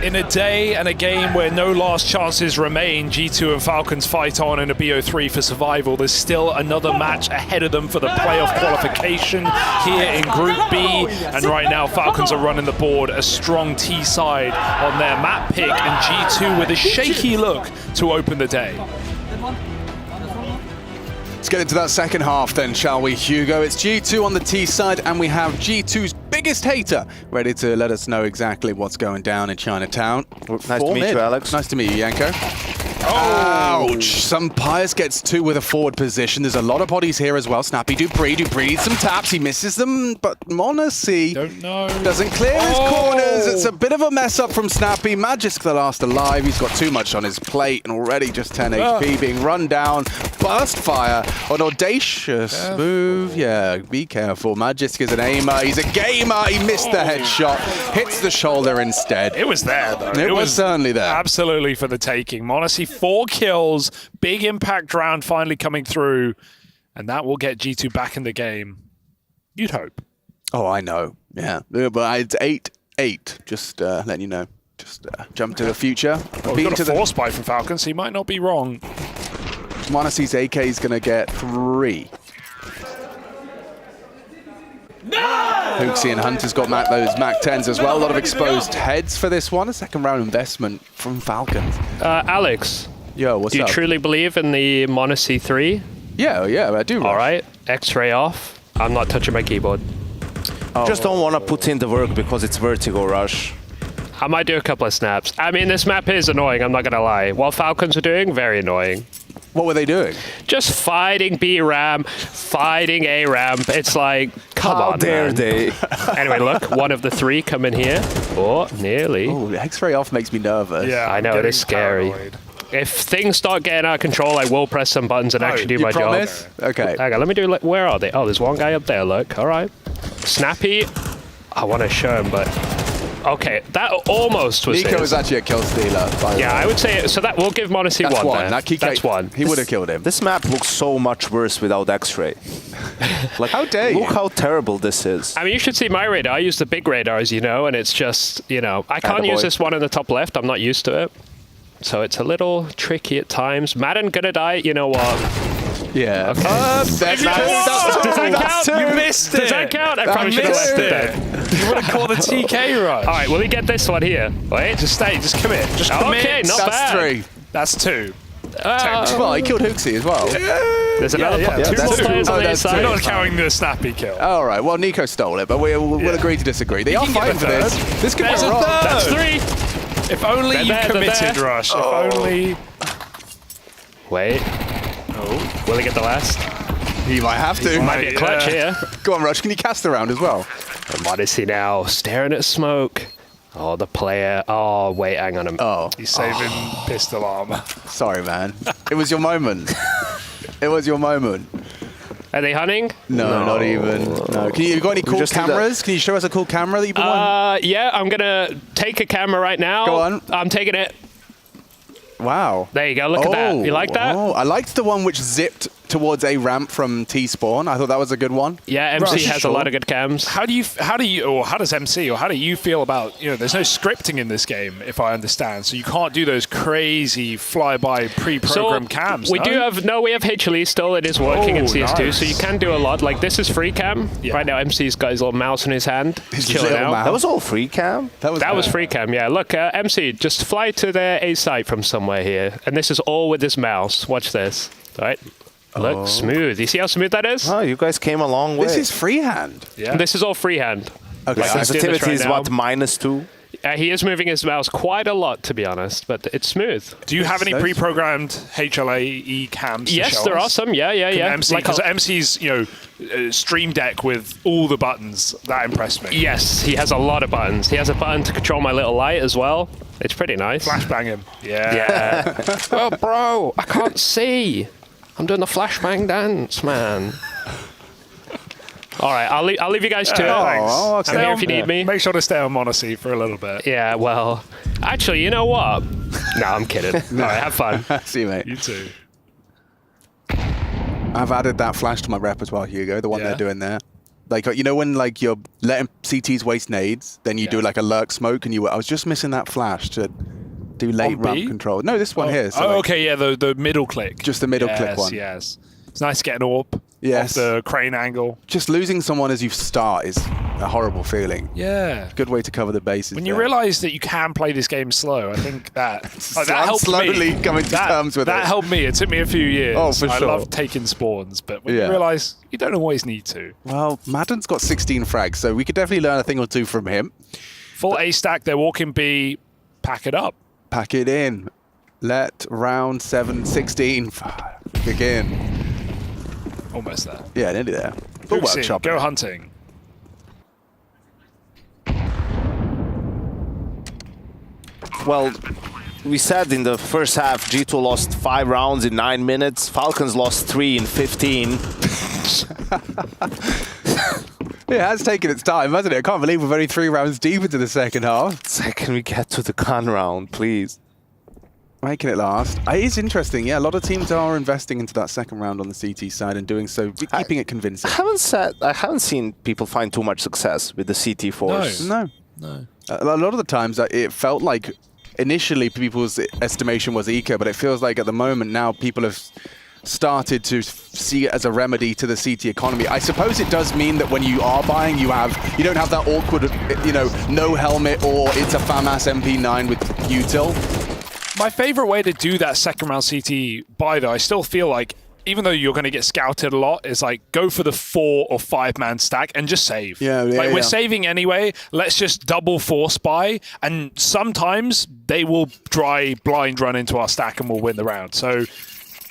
In a day and a game where no last chances remain, G2 and Falcons fight on in a BO3 for survival. There's still another match ahead of them for the playoff qualification here in Group B. And right now, Falcons are running the board, a strong T side on their map pick, and G2 with a shaky look to open the day. Let's get into that second half then, shall we, Hugo? It's G2 on the T side, and we have G2's biggest hater ready to let us know exactly what's going down in Chinatown. Nice to meet you, Alex. Nice to meet you, Yanko. Ouch! Some Pius gets 2 with a forward position. There's a lot of bodies here as well. Snappy Dupree needs some taps. He misses them, but Monacy doesn't clear his corners. It's a bit of a mess up from Snappy. Magisk the last alive. He's got too much on his plate and already just 10 HP being run down. Burst fire, an audacious move. Yeah, be careful. Magisk is an aimer. He's a gamer. He missed the headshot. Hits the shoulder instead. It was there, though. It was certainly there. Absolutely for the taking. Monacy 4 kills, big impact round finally coming through, and that will get G2 back in the game. You'd hope. Oh, I know. Yeah, but it's 8-8. Just letting you know. Just jump to the future. Well, we've got a force buy from Falcons, so he might not be wrong. Monacy's AK is going to get 3. Hooksy and Hunter's got those Mac 10s as well. A lot of exposed heads for this one. A second round investment from Falcons. Alex. Yo, what's up? Do you truly believe in the Monacy 3? Yeah, I do. All right. X-ray off. I'm not touching my keyboard. Just don't want to put in the work because it's vertigo rush. I might do a couple of snaps. I mean, this map is annoying, I'm not going to lie. What Falcons are doing, very annoying. What were they doing? Just fighting B ramp, fighting A ramp. It's like, come on, How dare they? Anyway, look, one of the 3 come in here. Oh, nearly. Oh, the X-ray off makes me nervous. Yeah, I know, it is scary. Paranoid. If things start getting out of control, I will press some buttons and actually do my promise? job. Okay. Hang on, let me do, where are they? Oh, there's one guy up there, look. All right. Snappy. I want to show him, but... Okay, that almost was Nico was actually a kill stealer. Yeah, I would say, so that will give Monacy That's one. That's one. He would have killed him. This map looks so much worse without X-ray. Like, how dare you? Look how terrible this is. I mean, you should see my radar. I use the big radar, as you know, and it's just, I can't use this one in the top left. I'm not used to it. So it's a little tricky at times. Madden gonna die, you know what? Yeah. Okay. Does that count? You missed it. Does that count? I probably should have left it then. You would have called the TK rush. All right, will we get this one here? Wait. Just stay. Just commit. Just commit. Okay, not That's bad. 3. That's 2. Well, he killed Hooksy as well. There's another two more players on the inside. We're not counting the snappy kill. All right. Well, Nico stole it, but we'll agree to disagree. They are fighting for this. This could There's be a wrong. third. That's 3. If only you committed, Rush. If only. Wait. Oh. Will he get the last? He might have to. Might be a clutch here. Go on, Rush. Can you cast around as well? What is he now? Staring at smoke. Oh, the player. Oh, wait, hang on. Oh. He's saving pistol armor. Sorry, man. It was your moment. It was your moment. Are they hunting? No, not even. No. You got any cool cameras? Can you show us a cool camera that you've been on? Yeah, I'm going to take a camera right now. Go on. I'm taking it. Wow. There you go. Look at that. You like that? Oh, I liked the one which zipped towards a ramp from T-spawn. I thought that was a good one. Yeah, MC has a lot of good cams. How do you, or how does MC, or how do you feel about, there's no scripting in this game, if I understand, so you can't do those crazy fly-by pre-programmed cams, we have HLE still, it is working in CS2, nice. so you can do a lot. Like, this is free cam. Yeah. Right now, MC's got his little mouse in his hand. He's chilling out. That was all free cam? That was free cam, yeah. Look, MC, just fly to the A site from somewhere here, and this is all with this mouse. Watch this, all right? Look, smooth. You see how smooth that is? Oh, you guys came a long way. This is freehand. Yeah. This is all freehand. Okay. Like sensitivity is what, -2? He is moving his mouse quite a lot, to be honest, but it's smooth. Do you have any pre-programmed HLAE cams? Yes, there are some. Yeah. Because MC's, stream deck with all the buttons, that impressed me. Yes, he has a lot of buttons. He has a button to control my little light as well. It's pretty nice. Flashbang him. Yeah. Well, bro, I can't see. I'm doing the flashbang dance, man. All right, I'll leave you guys to it. Thanks. I'm here if you need me. Make sure to stay on Monacy for a little bit. Yeah, well, actually, you know what? No, I'm kidding. All right, have fun. See you, mate. You too. I've added that flash to my rep as well, Hugo, the one they're doing there. Like, when you're letting CTs waste nades, then you do like a lurk smoke, and I was just missing that flash to do late ramp control. No, this one here. So okay, yeah, the middle click. Just the middle click one. Yes. It's nice to get an AWP off the crane angle. Just losing someone as you start is a horrible feeling. Yeah. Good way to cover the bases. When you realise that you can play this game slow, I think that helped slowly me. coming to terms with it. That helped me. It took me a few years. Oh, for sure. I love taking spawns, but when you realise you don't always need to. Well, Madden's got 16 frags, so we could definitely learn a thing or two from him. Full A stack, they're walking B, pack it up. Pack it in. Let round 16 begin. Almost there. Yeah, nearly there. Full workshop. Go hunting. Well, we said in the first half, G2 lost 5 rounds in 9 minutes. Falcons lost 3 in 15. It has taken its time, hasn't it? I can't believe we're only 3 rounds deep into the second half. Can we get to the gun round, please? Making it last. It is interesting, yeah. A lot of teams are investing into that second round on the CT side and doing so, keeping it convincing. I haven't seen people find too much success with the CT force. No. A lot of the times, it felt like initially people's estimation was eco, but it feels like at the moment now people have started to see it as a remedy to the CT economy. I suppose it does mean that when you are buying, you don't have that awkward, no helmet or it's a FAMAS MP9 with util. My favorite way to do that second round CT buy, though, I still feel like, even though you're going to get scouted a lot, is like go for the 4 or 5 man stack and just save. We're saving anyway. Let's just double force buy, and sometimes they will blind run into our stack and we'll win the round. So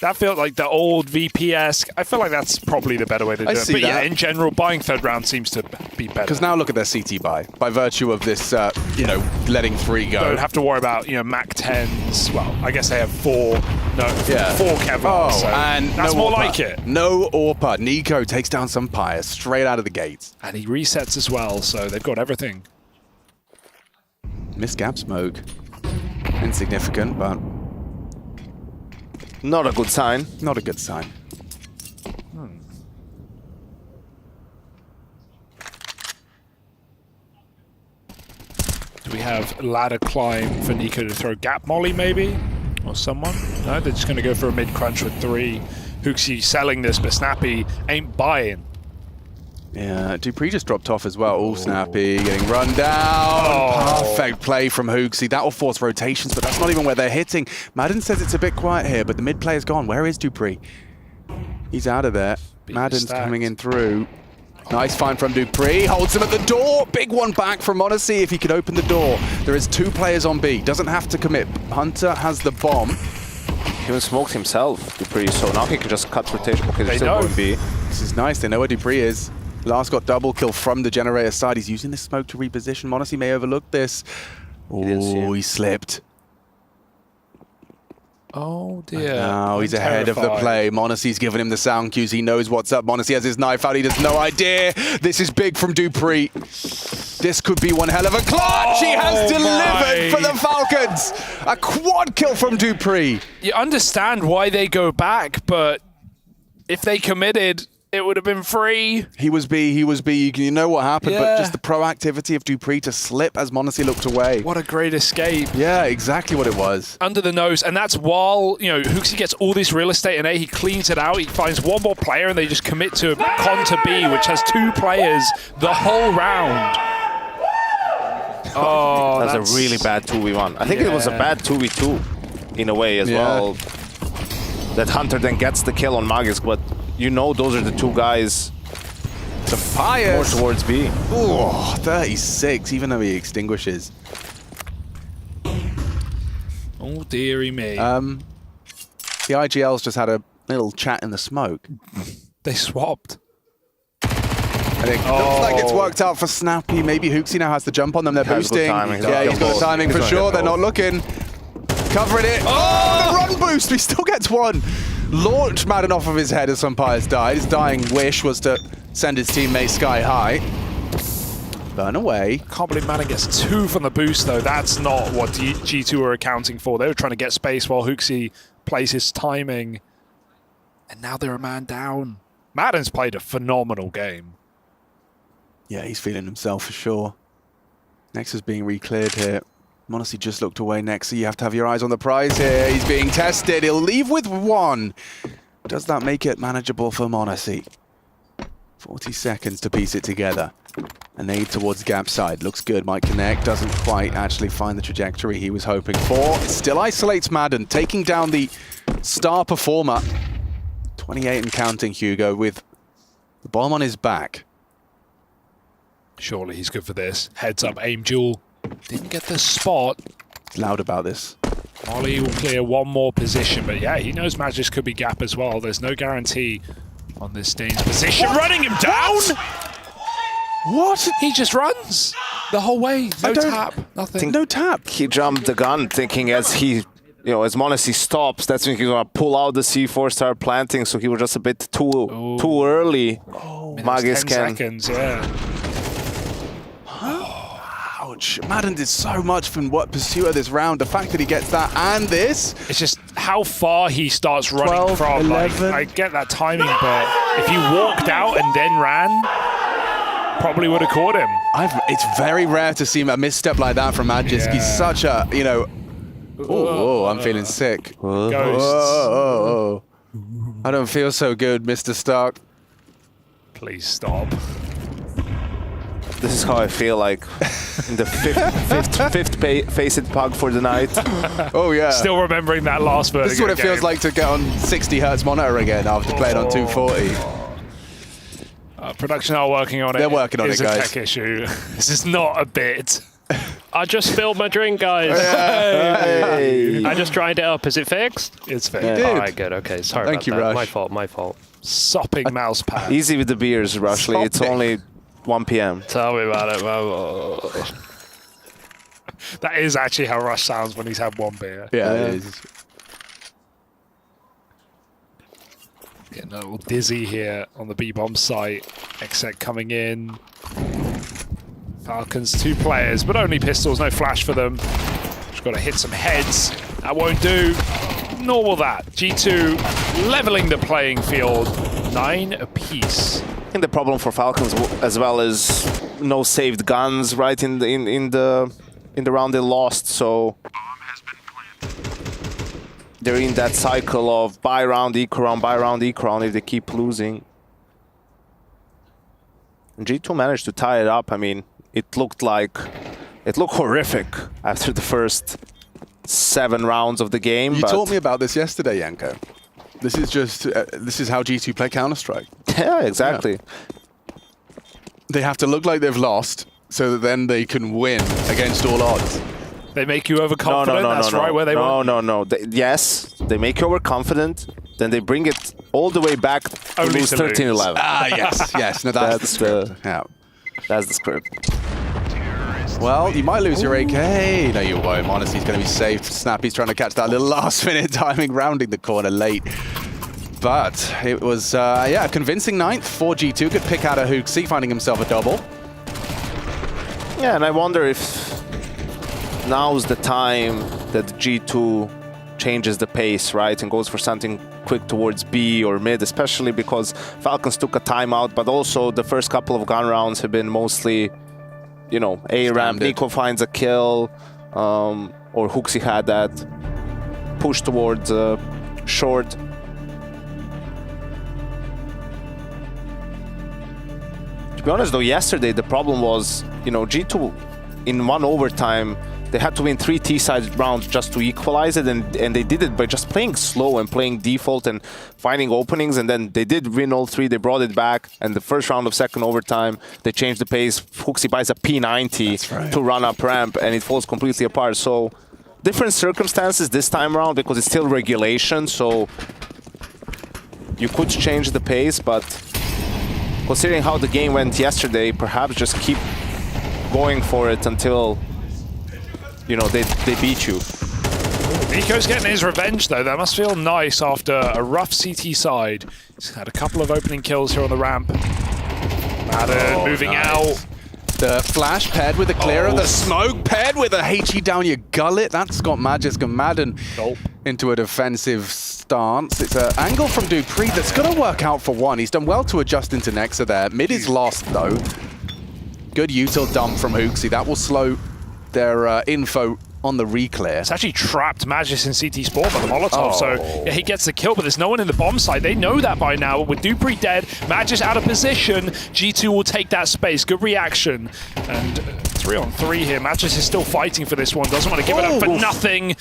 that felt like the old VP-esque. I feel like that's probably the better way to do it. But yeah, in general, buying third round seems to be better. Because now look at their CT buy. By virtue of this, letting 3 go. Don't have to worry about, Mac 10s. Well, I guess they have 4 Kevlar. So and that's no more AWPer. like it. No AWPer. Nico takes down some Pyre straight out of the gates. And he resets as well, so they've got everything. Missed gap smoke. Insignificant, but not a good sign. Not a good sign. Do we have ladder climb for Nico to throw gap molly maybe? Or someone? No, they're just going to go for a mid crunch with 3. Hooksy selling this, but Snappy ain't buying. Yeah, Dupree just dropped off as well. All Snappy getting run down. Perfect play from Hooksy. That will force rotations, but that's not even where they're hitting. Madden says it's a bit quiet here, but the mid player's gone. Where is Dupree? He's out of there. Madden's coming in through. Nice find from Dupree. Holds him at the door. Big one back from Monacy if he could open the door. There is 2 players on B. Doesn't have to commit. Hunter has the bomb. He even smoked himself, Dupree, so now he can just cut rotation. Okay, they're still going B. This is nice. They know where Dupree is. Last got double kill from the generator side. He's using the smoke to reposition. Monacy may overlook this. Oh, he slipped. Oh dear. Now he's ahead of the play. Monacy's giving him the sound cues. He knows what's up. Monacy has his knife out. He has no idea. This is big from Dupree. This could be one hell of a clutch. He has delivered for the Falcons. A quad kill from Dupree. You understand why they go back, but If they committed, it would have been free. He was B. You know what happened, but just the proactivity of Dupree to slip as m0NESY looked away. What a great escape. Yeah, exactly what it was. Under the nose, and that's while, you know, Hooksy gets all this real estate in A, he cleans it out, he finds one more player, and they just commit to con to B, which has 2 players the whole round. Oh, that's a really bad 2v1. I think it was a bad 2v2 in a way as well. That Hunter then gets the kill on Magisk, but you know those are the 2 guys the fire more towards B. Oh, 36, even though he extinguishes. Oh, dearie me. The IGL's just had a little chat in the smoke. They swapped. I think looks like it's worked out for Snappy. Maybe Hooksy now has to jump on them. They're boosting. Yeah, he's got the timing for sure. They're not looking. Covering it. Oh, the run boost. He still gets one. Launched Madden off of his head as Umpires died. His dying wish was to send his teammate sky high. Burn away. Can't believe Madden gets 2 from the boost, though. That's not what G2 were accounting for. They were trying to get space while Hooksy plays his timing. And now they're a man down. Madden's played a phenomenal game. Yeah, he's feeling himself for sure. Nexus being re-cleared here. m0NESY just looked away next, so you have to have your eyes on the prize here. He's being tested. He'll leave with 1. Does that make it manageable for m0NESY? 40 seconds to piece it together. A nade towards gap side. Looks good. Might connect. Doesn't quite actually find the trajectory he was hoping for. Still isolates Madden, taking down the star performer. 28 and counting, Hugo, with the bomb on his back. Surely he's good for this. Heads up, aim duel. Didn't get the spot. He's loud about this. Ollie will clear 1 more position, but yeah, he knows Magisk could be gap as well. There's no guarantee on this Stain's position. What? Running him down! What? He just runs the whole way. No tap, nothing. No tap. He jumped the gun thinking as he, as m0NESY stops, that's when he's gonna pull out the C4, start planting, so he was just a bit too early. Magisk 10 seconds, yeah. Ouch. Madden did so much from what pursuit of this round. The fact that he gets that and this. It's just how far he starts running 12, from. 11. I get that timing, but if he walked out and then ran, probably would have caught him. It's very rare to see a misstep like that from Magisk. He's such a, oh, I'm feeling sick. Ghosts. I don't feel so good, Mr. Stark. Please stop. This is how I feel like in the fifth Face-It pug for the night. Oh, yeah. Still remembering that last version. This is what it feels like to get on 60 hertz monitor again after playing on 240. Production are working on it. They're working on it, guys. It's a tech issue. This is not a bit. I just spilled my drink, guys. Hey. I just dried it up. Is it fixed? It's fixed. You did. All right, good. Okay, sorry Thank about you, that. Rush. My fault. Sopping mouse pad. Easy with the beers, Rushley. It's only 1 p.m. Tell me about it. That is actually how Rush sounds when he's had 1 beer. Yeah, it is. Getting a little dizzy here on the B-bomb site. Exec coming in. Falcons, 2 players, but only pistols, no flash for them. Just got to hit some heads. That won't do. Nor will that. G2 leveling the playing field. 9 apiece. I think the problem for Falcons as well is no saved guns right in the round they lost, so they're in that cycle of buy round, eco round, buy round, eco round if they keep losing. And G2 managed to tie it up. I mean, it looked horrific after the first 7 rounds of the game. You taught me about this yesterday, Yanko. This is how G2 play Counter-Strike. Yeah, exactly. Yeah. They have to look like they've lost so that then they can win against all odds. They make you overconfident? That's right where they want. No. Yes, they make you overconfident, then they bring it all the way back to lose 13-11. Ah, yes. No, that's the script. Well, you might lose your AK. No, you won't. Honestly, he's going to be safe. Snappy's trying to catch that little last-minute timing, rounding the corner late. But it was, a convincing 9th for G2. Good pick out of Hooksy, finding himself a double. Yeah, and I wonder if now's the time that G2 changes the pace, right, and goes for something quick towards B or mid, especially because Falcons took a timeout, but also the first couple of gun rounds have been mostly, you know, A ramp, Nico finds a kill, or Hooksy had that push towards short. To be honest though, yesterday the problem was, you know, G2 in one overtime, they had to win 3 T-side rounds just to equalize it, and they did it by just playing slow and playing default and finding openings, and then they did win all 3, they brought it back, and the first round of second overtime, they changed the pace. Hooksy buys a P90 to run up ramp, and it falls completely apart. So different circumstances this time around because it's still regulation, so you could change the pace, but considering how the game went yesterday, perhaps just keep going for it until, you know, they beat you. Nico's getting his revenge though. That must feel nice after a rough CT side. He's had a couple of opening kills here on the ramp. Madden moving out. The flash paired with the clear of the smoke, paired with a HE down your gullet. That's got Magisk and Madden into a defensive stance. It's an angle from Dupree that's going to work out for one. He's done well to adjust into Nexa there. Mid is lost though. Good util dump from Hooksy. That will slow their info on the reclear. It's actually trapped Magis in CT Sport by the Molotov, so yeah, he gets the kill, but there's no one in the bomb site. They know that by now. With Dupree dead, Magis out of position, G2 will take that space. Good reaction. And 3-on-3 here. Magis is still fighting for this one. Doesn't want to give it up for nothing.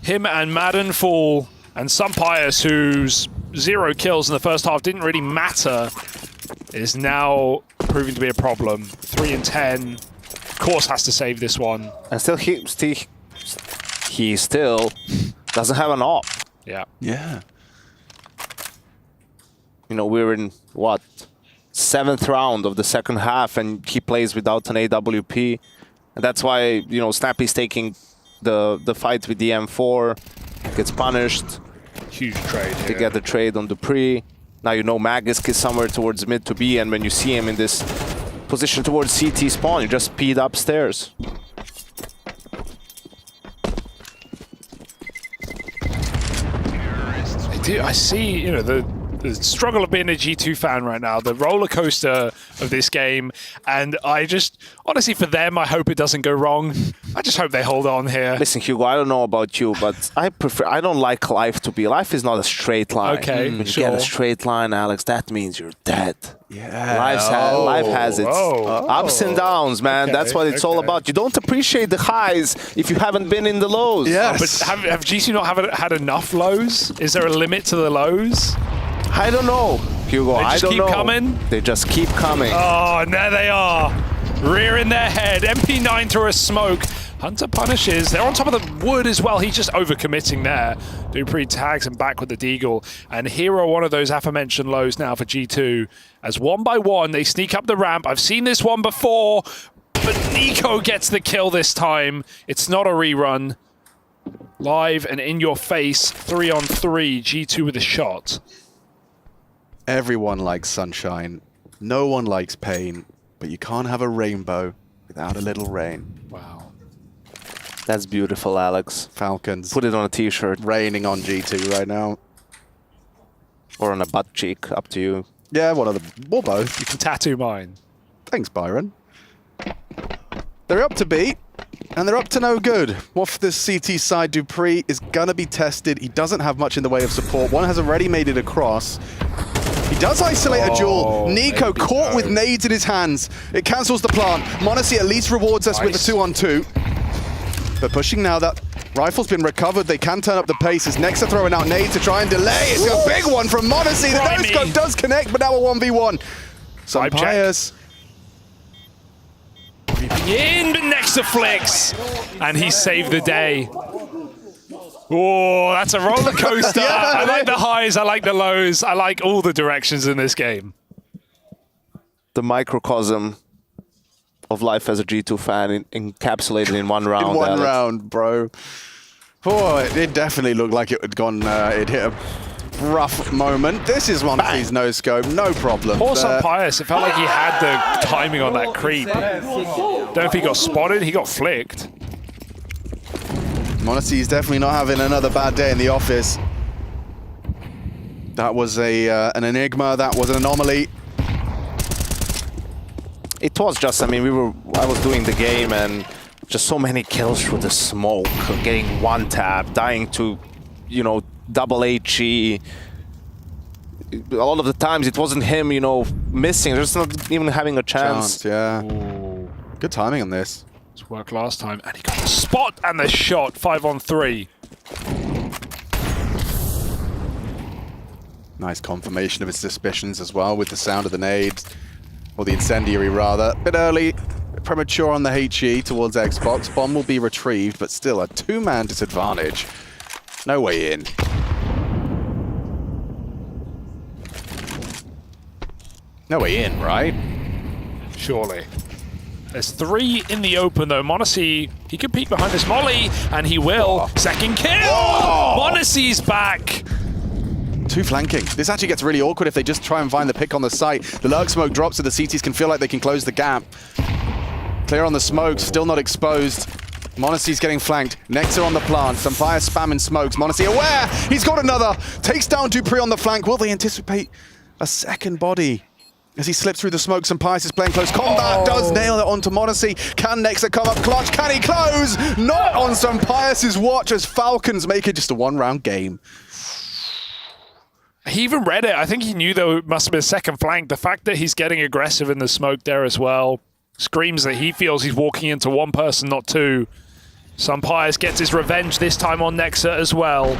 Him and Madden fall. And Sumpius, whose 0 kills in the first half didn't really matter, is now proving to be a problem. 3-10. Of course has to save this one. And still he still doesn't have an op. Yeah. Yeah. You know, we're in, what, 7th round of the second half, and he plays without an AWP. And that's why, you know, Snappy's taking the fight with the M4, gets punished. Huge trade to get the trade on Dupree. Now you know Magisk is somewhere towards mid to B, and when you see him in this position towards CT spawn, you just speed upstairs. I see, you know, the struggle of being a G2 fan right now, the roller coaster of this game, and I just, honestly, for them, I hope it doesn't go wrong. I just hope they hold on here. Listen, Hugo, I don't know about you, but I don't like life to be. Life is not a straight line. Okay, when you get a straight line, Alex, that means you're dead. Yeah. Life has its ups and downs, man. Okay, that's what it's all about. You don't appreciate the highs if you haven't been in the lows. Yeah. But have GC not had enough lows? Is there a limit to the lows? I don't know, Hugo. They just keep coming? They just keep coming. Oh, and there they are. Rearing their head. MP9 through a smoke. Hunter punishes. They're on top of the wood as well. He's just overcommitting there. Dupree tags him back with the deagle. And here are one of those aforementioned lows now for G2. As one by one, they sneak up the ramp. I've seen this one before, but Nico gets the kill this time. It's not a rerun. Live and in your face, 3-on-3. G2 with a shot. Everyone likes sunshine. No one likes pain. But you can't have a rainbow without a little rain. Wow. That's beautiful, Alex. Falcons. Put it on a t-shirt. Raining on G2 right now. Or on a butt cheek, up to you. Yeah, one of them. Or both. You can tattoo mine. Thanks, Byron. They're up to beat. And they're up to no good. Off this CT side, Dupree is gonna be tested. He doesn't have much in the way of support. One has already made it across. He does isolate a duel. Nico caught with nades in his hands. It cancels the plant. Monacy at least rewards us with a 2-on-2. But pushing now, that rifle's been recovered. They can turn up the pace. As Nexa throwing out nades to try and delay. It's a big one from Monacy. The no-scope does connect, but now a 1v1. Sumpius. In, but Nexa flicks. And he saved the day. Oh, that's a roller coaster. Yeah, I like the highs, I like the lows, I like all the directions in this game. The microcosm of life as a G2 fan encapsulated in one round. In one round, bro. Oh, it definitely looked like it had gone, it hit a rough moment. This is one of these no-scope, no problem. Poor Sumpius, it felt like he had the timing on that creep. Don't know if he got spotted, he got flicked. Monacy is definitely not having another bad day in the office. That was an enigma. That was an anomaly. It was just, I mean, I was doing the game and just so many kills through the smoke, getting one tap, dying to, you know, double HE. All of the times it wasn't him, you know, missing, just not even having a chance. Yeah. Ooh. Good timing on this. It's worked last time, and he got the spot and the shot, 5-on-3. Nice confirmation of his suspicions as well with the sound of the nade, or the incendiary rather. Bit early, premature on the HE towards Xbox. Bomb will be retrieved, but still a two-man disadvantage. No way in. No way in, right? Surely. There's 3 in the open, though. Monacy, he could peek behind this molly, and he will. Oh. Second kill! Oh. Monacy's back! 2 flanking. This actually gets really awkward if they just try and find the pick on the site. The lurk smoke drops so the CTs can feel like they can close the gap. Clear on the smoke, still not exposed. Monacy's getting flanked. Nexa on the plant. Some fire spamming smokes. Monacy aware! He's got another! Takes down Dupree on the flank. Will they anticipate a second body? As he slips through the smoke, some Pius is playing close combat, does nail it onto Monacy. Can Nexa come up clutch? Can he close? Not on some Pius's watch as Falcons make it just a one-round game. He even read it. I think he knew there must have been a second flank. The fact that he's getting aggressive in the smoke there as well screams that he feels he's walking into one person, not 2. Some Pius gets his revenge this time on Nexa as well.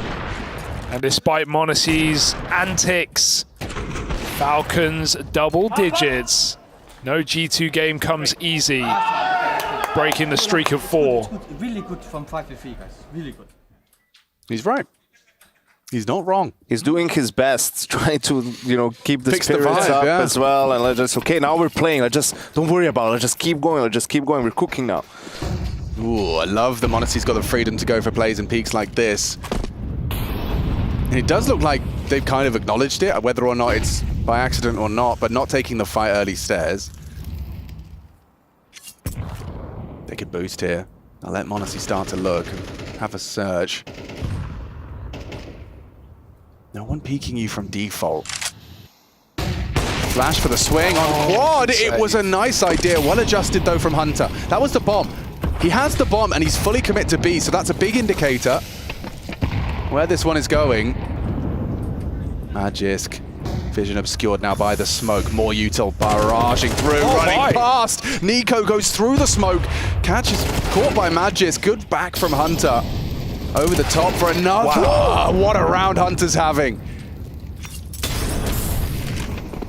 And despite Monacy's antics, Falcons double digits. No G2 game comes easy. Breaking the streak of 4. Really good from 5v3, guys. Really good. He's right. He's not wrong. He's doing his best, trying to, you know, keep the spirits up as well. And let's just, okay, now we're playing. Let's just, don't worry about it. Let's just keep going. Let's just keep going. We're cooking now. Ooh, I love that Monacy's got the freedom to go for plays and peaks like this. And it does look like they've kind of acknowledged it, whether or not it's by accident or not, but not taking the fight early stairs. They could boost here. I'll let Monacy start to look, have a search. No one peeking you from default. Flash for the swing on quad. It was a nice idea. Well adjusted though from Hunter. That was the bomb. He has the bomb and he's fully commit to B, so that's a big indicator where this one is going. Magisk. Vision obscured now by the smoke. More util barraging through, running past. Nico goes through the smoke. Catch is caught by Magisk. Good back from Hunter. Over the top for another. Wow. Oh, what a round Hunter's having.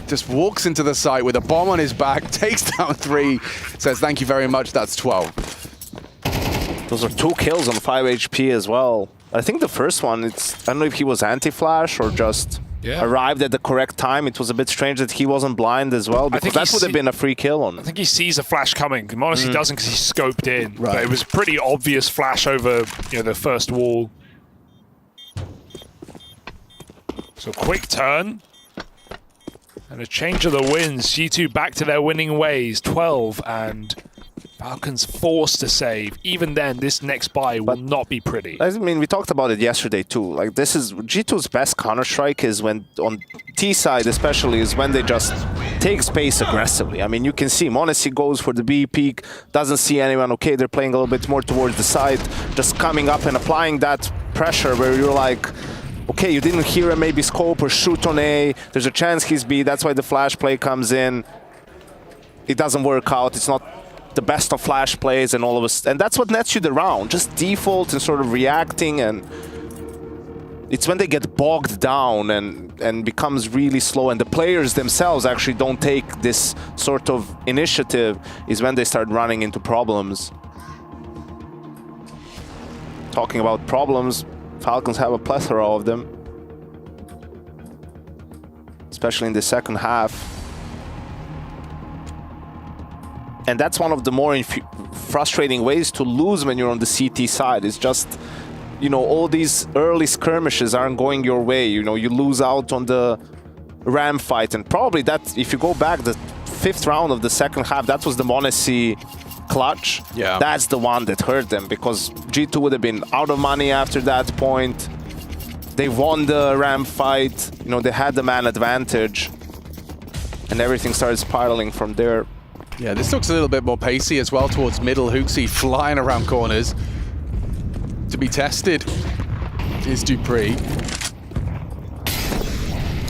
Just walks into the site with a bomb on his back, takes down 3, says thank you very much, that's 12. Those are 2 kills on 5 HP as well. I think the first one, I don't know if he was anti-flash or just arrived at the correct time. It was a bit strange that he wasn't blind as well, because that would have been a free kill on. I think he sees a flash coming. Monacy doesn't because he's scoped in. Right. But it was a pretty obvious flash over, you know, the first wall. So quick turn. And a change of the winds. G2 back to their winning ways. 12 and Falcons forced to save. Even then, this next buy will not be pretty. I mean, we talked about it yesterday too. Like, this is G2's best Counter-Strike is when, on T side especially, is when they just take space aggressively. I mean, you can see Monacy goes for the B peak, doesn't see anyone. Okay, they're playing a little bit more towards the side, just coming up and applying that pressure where you're like, okay, you didn't hear him maybe scope or shoot on A. There's a chance he's B. That's why the flash play comes in. It doesn't work out. It's not the best of flash plays and all of us, and that's what nets you the round. Just default and sort of reacting, and it's when they get bogged down and becomes really slow, and the players themselves actually don't take this sort of initiative, is when they start running into problems. Talking about problems, Falcons have a plethora of them, especially in the second half. And that's one of the more frustrating ways to lose when you're on the CT side. It's just, you know, all these early skirmishes aren't going your way. You know, you lose out on the Ram fight. And probably that, if you go back, the 5th round of the second half, that was the Monacy clutch, that's the one that hurt them, because G2 would have been out of money after that point. They won the ramp fight, you know, they had the man advantage, and everything started spiraling from there. Yeah, this looks a little bit more pacey as well towards middle. Hooksy flying around corners. To be tested is Dupree.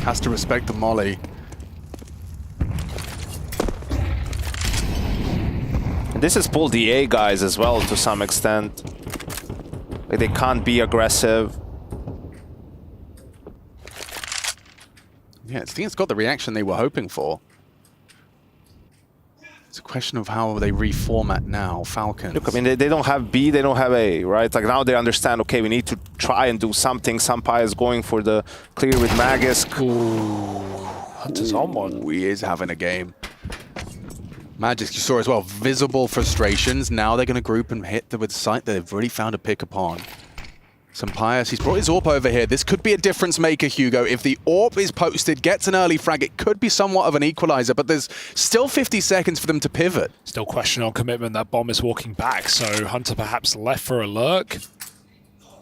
Has to respect the molly. This has pulled the A guys as well to some extent. Like, they can't be aggressive. Yeah, I think it's got the reaction they were hoping for. It's a question of how they reformat now, Falcons. Look, I mean, they don't have B, they don't have A, right? Like, now they understand, okay, we need to try and do something. Sampaio is going for the clear with Magisk. Hunter's on one. He is having a game. Magisk, you saw as well, visible frustrations. Now they're going to group and hit with the site that they've really found a pick upon. Sampaio, he's brought his AWP over here. This could be a difference maker, Hugo. If the AWP is posted, gets an early frag, it could be somewhat of an equalizer, but there's still 50 seconds for them to pivot. Still question on commitment. That bomb is walking back, so Hunter perhaps left for a lurk.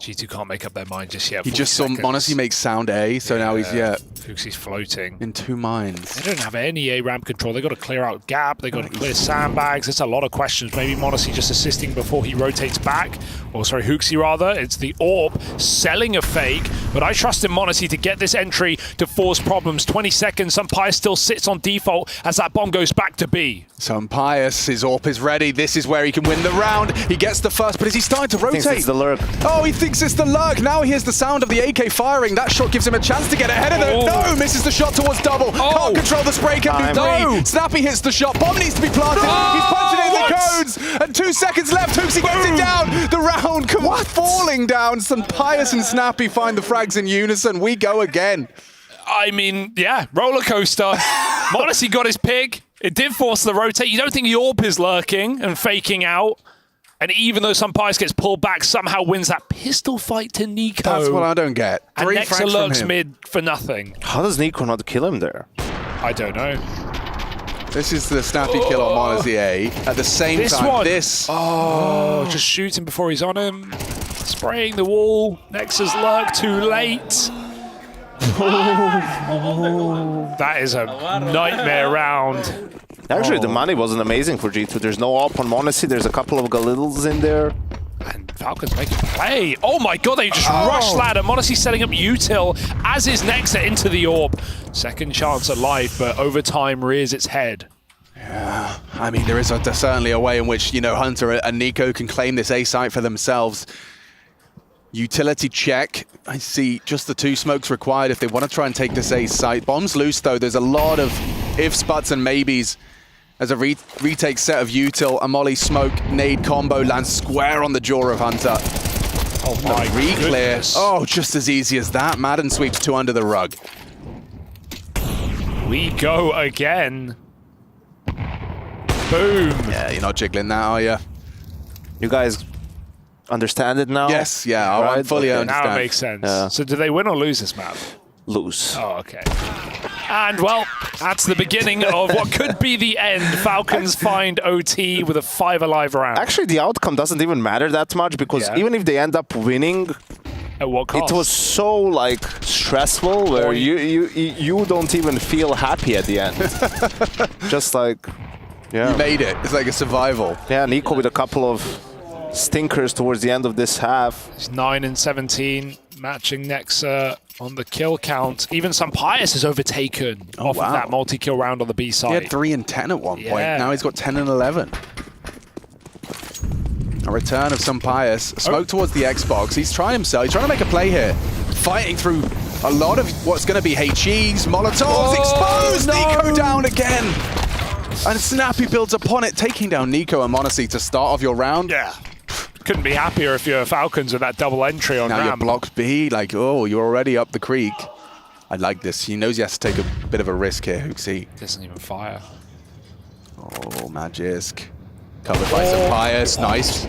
G2 can't make up their mind just yet. He just saw Monacy make sound A, so now he's, Hooksy's floating. In two minds. They don't have any A ramp control. They've got to clear out gap. They've got to clear sandbags. It's a lot of questions. Maybe Monacy just assisting before he rotates back. Or sorry, Hooksy rather. It's the AWP selling a fake. But I trust in Monacy to get this entry to force problems. 20 seconds. Sampaio still sits on default as that bomb goes back to B. Sampaio, his AWP is ready. This is where he can win the round. He gets the first, but is he starting to rotate? Thinks it's the lurk. Oh, he thinks it's the lurk. Now he hears the sound of the AK firing. That shot gives him a chance to get ahead of it. No, misses the shot towards double. Can't control the spray. Can be Snappy hits the shot. Bomb needs to be planted. He's punching in the codes. And 2 seconds left. Hooksy gets it down. The round comes falling down. Sampaio and Snappy find the frags in unison. We go again. I mean, yeah, roller coaster. Monacy got his pick. It did force the rotate. You don't think the AWP is lurking and faking out. And even though Sampaio gets pulled back, somehow wins that pistol fight to Nico. That's what I don't get. And Three Nexa frags lurks from him. mid for nothing. How does Nico not kill him there? I don't know. This is the Snappy kill on Monacy A. At the same time, just shooting before he's on him. Spraying the wall. Nexa's lurk too late. That is a nightmare round. Actually, the money wasn't amazing for G2. There's no AWP on Monacy. There's a couple of Galittles in there. And Falcons make a play. Oh my god, they just rushed ladder. Monacy setting up util, as is Nexa into the AWP. Second chance at life, but overtime rears its head. Yeah, I mean, there is certainly a way in which, you know, Hunter and Nico can claim this A site for themselves. Utility check. I see just the 2 smokes required if they want to try and take this A site. Bombs loose, though. There's a lot of ifs, buts, and maybes as a retake set of util. A molly smoke nade combo lands square on the jaw of Hunter. Oh my Re-clear. goodness. Oh, just as easy as that. Madden sweeps 2 under the rug. We go again. Boom. Yeah, you're not jiggling that, are you? You guys understand it now? Yes, yeah, I fully understand. Now it makes sense. So do they win or lose this map? Lose. Oh, okay. And, well, that's the beginning of what could be the end. Falcons find OT with a 5 alive round. Actually, the outcome doesn't even matter that much, because even if they end up winning, at what cost? It was so, like, stressful where you don't even feel happy at the end. Just like, yeah. You made it. It's like a survival. Yeah, Nico with a couple of stinkers towards the end of this half. It's 9 and 17, matching Nexa on the kill count. Even Sampaio is overtaken off of that multi-kill round on the B side. He had 3 and 10 at one point. Now he's got 10 and 11. A return of Sampaio. Smoke towards the Xbox. He's trying himself. He's trying to make a play here. Fighting through a lot of what's going to be HEs. Molotovs exposed. Nico down again. And Snappy builds upon it, taking down Nico and Monacy to start off your round. Yeah. Couldn't be happier if you're Falcons with that double entry on now ramp. You're blocked B, like, oh, you're already up the creek. I like this. He knows he has to take a bit of a risk here, Hooksy. Doesn't even fire. Oh, Magisk. Covered by Sampaio. Nice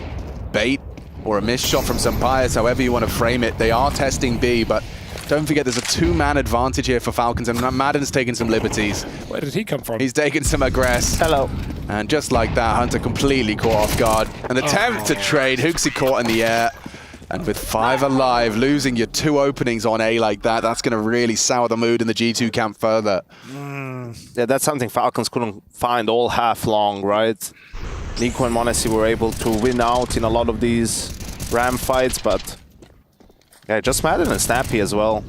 bait or a missed shot from Sampaio, however you want to frame it. They are testing B, but don't forget there's a 2-man advantage here for Falcons, and Madden's taking some liberties. Where did he come from? He's taking some aggress. Hello. And just like that, Hunter completely caught off guard. An attempt to trade, Hooksy caught in the air. And with 5 alive, losing your 2 openings on A like that, that's going to really sour the mood in the G2 camp further. Yeah, that's something Falcons couldn't find all half long, right? Nico and m0NESY were able to win out in a lot of these Ram fights, but yeah, just Madden and Snappy as well.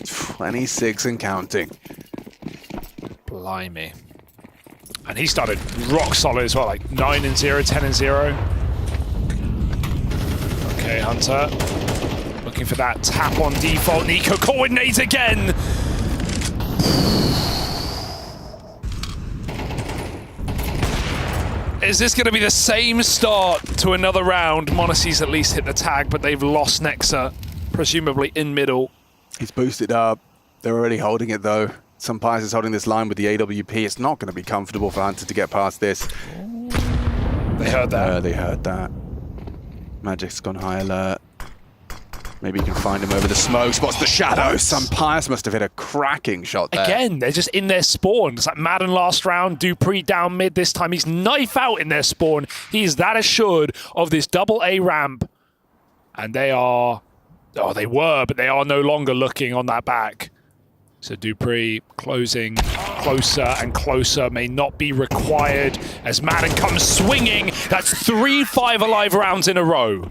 26 and counting. Blimey. And he started rock solid as well, like 9-0, 10-0. Okay, Hunter. Looking for that tap on default. Nico coordinates again. Is this going to be the same start to another round? m0NESY's at least hit the tag, but they've lost Nexa, presumably in middle. He's boosted up. They're already holding it though. Sampais is holding this line with the AWP. It's not going to be comfortable for Hunter to get past this. They heard that. They heard that. Magic's gone high alert. Maybe you can find him over the smoke. Spots the shadow. Sampais must have hit a cracking shot there. Again, they're just in their spawn. It's like Madden last round. Dupree down mid this time. He's knife out in their spawn. He's that assured of this double A ramp. And they are... Oh, they were, but they are no longer looking on that back. So Dupree closing closer and closer, may not be required as Madden comes swinging. That's 3 5 alive rounds in a row.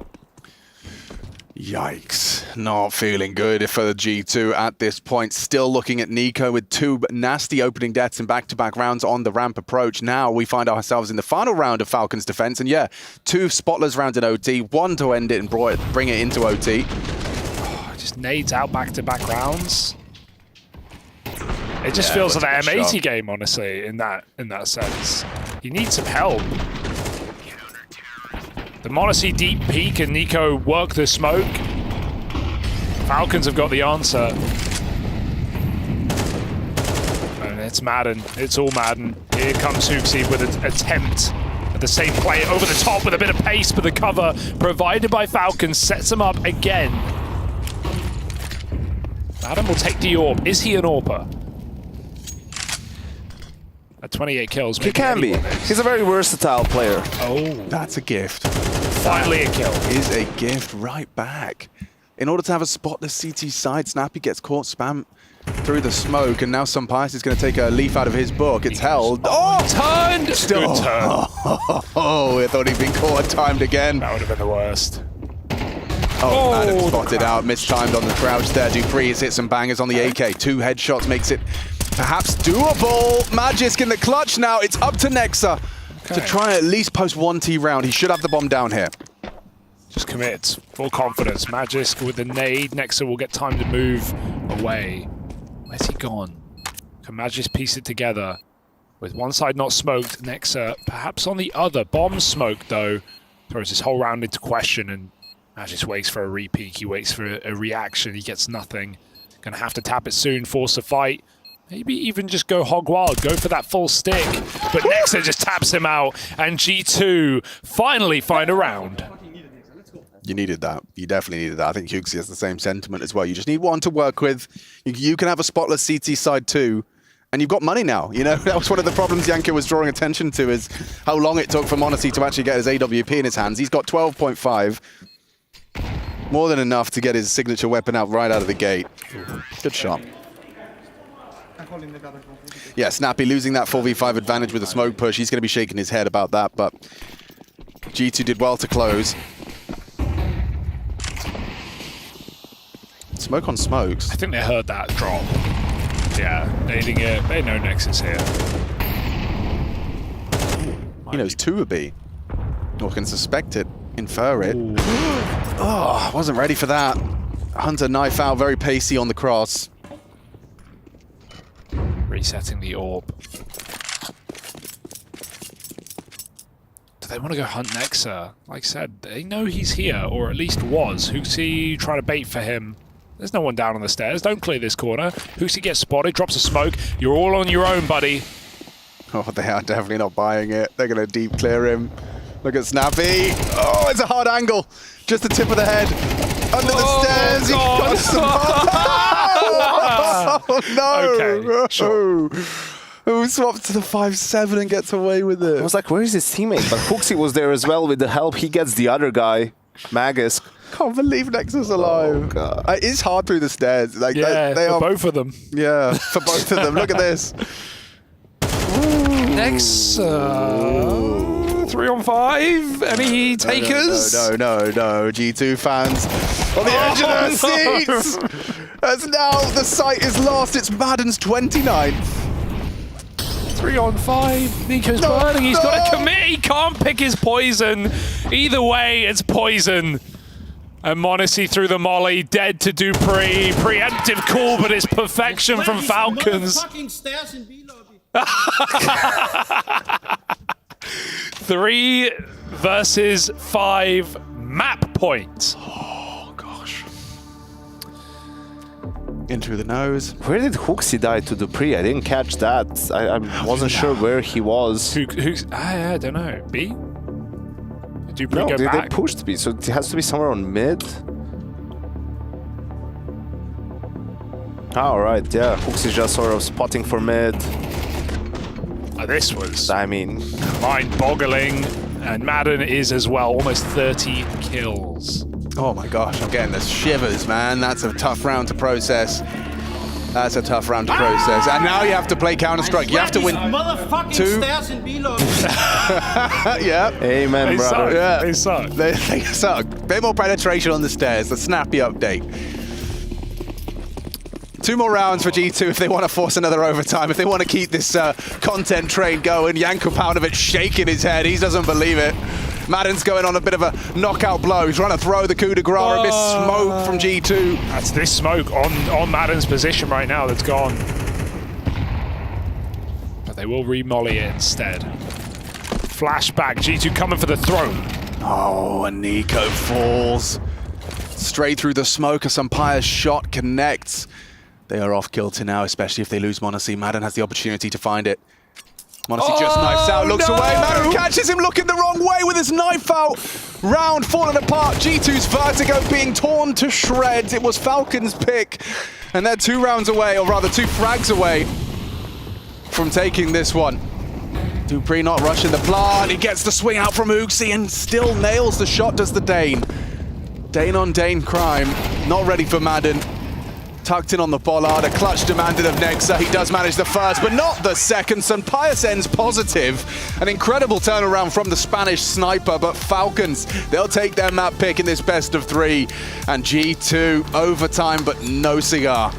Yikes. Not feeling good for the G2 at this point. Still looking at Nico with 2 nasty opening deaths in back-to-back rounds on the ramp approach. Now we find ourselves in the final round of Falcons defense. And yeah, 2 spotless rounds in OT, 1 to end it and bring it into OT. Just nades out back-to-back rounds. It just feels like an M80 game, honestly, in that sense. You need some help. The m0NESY deep peek and Nico work the smoke. Falcons have got the answer. And it's Madden. It's all Madden. Here comes Hooksy with an attempt at the same play over the top with a bit of pace, but the cover provided by Falcons sets him up again. Madden will take the AWP. Is he an AWPer? At 28 kills. He can be. He's a very versatile player. Oh. That's a gift. Finally a kill. Is a gift right back. In order to have a spotless CT side, Snappy gets caught spam through the smoke, and now Sampais is going to take a leaf out of his book. It's held. Oh! Turned! Still. Good turn. Oh, I thought he'd been caught, timed again. That would have been the worst. Oh, Madden spotted out, mistimed on the crouch there. Dupree has hit some bangers on the AK. 2 headshots makes it perhaps doable. Magisk in the clutch now. It's up to Nexa to try at least post 1 T round. He should have the bomb down here. Just commit. Full confidence. Magisk with the nade. Nexa will get time to move away. Where's he gone? Can Magisk piece it together? With one side not smoked, Nexa perhaps on the other. Bomb smoked, though. Throws this whole round into question, and Magisk waits for a re-peek. He waits for a reaction. He gets nothing. Gonna have to tap it soon, force a fight. Maybe even just go hog wild, go for that full stick. But Nexa just taps him out, and G2 finally find a round. You needed that. You definitely needed that. I think Hooksy has the same sentiment as well. You just need one to work with. You can have a spotless CT side too, and you've got money now. You know, that was one of the problems Yanker was drawing attention to, is how long it took for m0NESY to actually get his AWP in his hands. He's got 12.5. More than enough to get his signature weapon out right out of the gate. Good shot. Yeah, Snappy losing that 4v5 advantage with a smoke push. He's going to be shaking his head about that, but G2 did well to close. Smoke on smokes. I think they heard that drop. Yeah, nading it. They know Nexus here. He knows 2 would be. Or can suspect it, infer it. Oh, wasn't ready for that. Hunter knife out, very pacey on the cross. Resetting the AWP. Do they want to go hunt Nexa? Like I said, they know he's here, or at least was. Hooksy trying to bait for him. There's no one down on the stairs. Don't clear this corner. Hooksy gets spotted, drops a smoke. You're all on your own, buddy. Oh, they are definitely not buying it. They're going to deep clear him. Look at Snappy. Oh, it's a hard angle. Just the tip of the head. Under the stairs. He got some... Oh, no. Okay, sure. Who swaps to the 5-7 and gets away with it? I was like, where is his teammate? But Hooksy was there as well with the help. He gets the other guy, Magus. Can't believe Nexus alive. Oh, God. It is hard through the stairs. Like Yeah, they for are both of them. Yeah, for both of them. Look at this. Next, 3 on 5. Any takers? No. G2 fans on the edge of their seats. As now the sight is lost. It's Madden's 29th. 3 on 5. Nico's burning. He's got to commit. He can't pick his poison. Either way, it's poison. And Monacy through the molly, dead to Dupree. Preemptive call, but it's perfection from Falcons. 3 versus 5 map points. Oh, gosh. In through the nose. Where did Hooksy die to Dupree? I didn't catch that. I wasn't sure where he was. I don't know. B? Dupree No, go they back? pushed B, so it has to be somewhere on mid. All right, yeah. Hooksy's just sort of spotting for mid. This was, I mean, mind-boggling, and Madden is as well, almost 30 kills. Oh my gosh, I'm getting the shivers, man. That's a tough round to process. That's a tough round to process. And now you have to play Counter-Strike. You have to win motherfucking 2. stairs in B-lobby. Yeah. Amen, They brother. suck. Yeah. They suck. They suck. Bit more penetration on the stairs. The snappy update. 2 more rounds for G2 if they want to force another overtime, if they want to keep this content train going. Janko Paunovic shaking his head. He doesn't believe it. Madden's going on a bit of a knockout blow. He's trying to throw the coup de grace. A bit smoke from G2. That's this smoke on Madden's position right now that's gone. But they will re-molly it instead. Flashback, G2 coming for the throw. Oh, and Nico falls. Straight through the smoke. A Sampaio's shot connects. They are off kilter now, especially if they lose Monacy. Madden has the opportunity to find it. Monacy just knifes out, looks away. Madden catches him looking the wrong way with his knife out. Round falling apart. G2's Vertigo being torn to shreds. It was Falcons' pick. And they're 2 rounds away, or rather 2 frags away from taking this one. Dupree not rushing the plant. He gets the swing out from Hooksy and still nails the shot, does the Dane. Dane on Dane crime. Not ready for Madden. Tucked in on the bollard, a clutch demanded of Nexa. He does manage the first, but not the second. Sampaio ends positive. An incredible turnaround from the Spanish sniper, but Falcons, they'll take their map pick in this best of 3. And G2, overtime, but no cigar.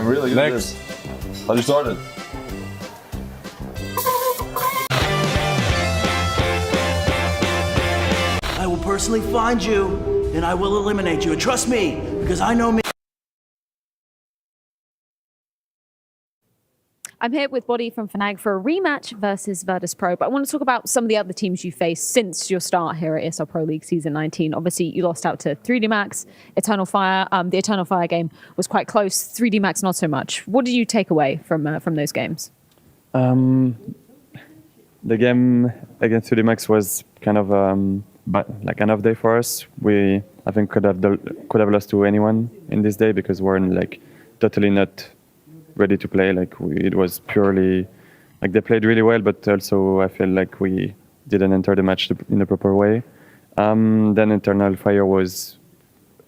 I'm really good at this. How you started? I will personally find you, and I will eliminate you. And trust me, because I know me. I'm here with Body from Fnatic for a rematch versus Virtus.pro, but I want to talk about some of the other teams you faced since your start here at ESL Pro League Season 19. Obviously, you lost out to 3D Max, Eternal Fire. The Eternal Fire game was quite close. 3D Max, not so much. What did you take away from those games? The game against 3D Max was kind of like an off day for us. I think could have lost to anyone in this day because we're like totally not ready to play. It was purely like they played really well, but also I feel like we didn't enter the match in the proper way. Then Eternal Fire was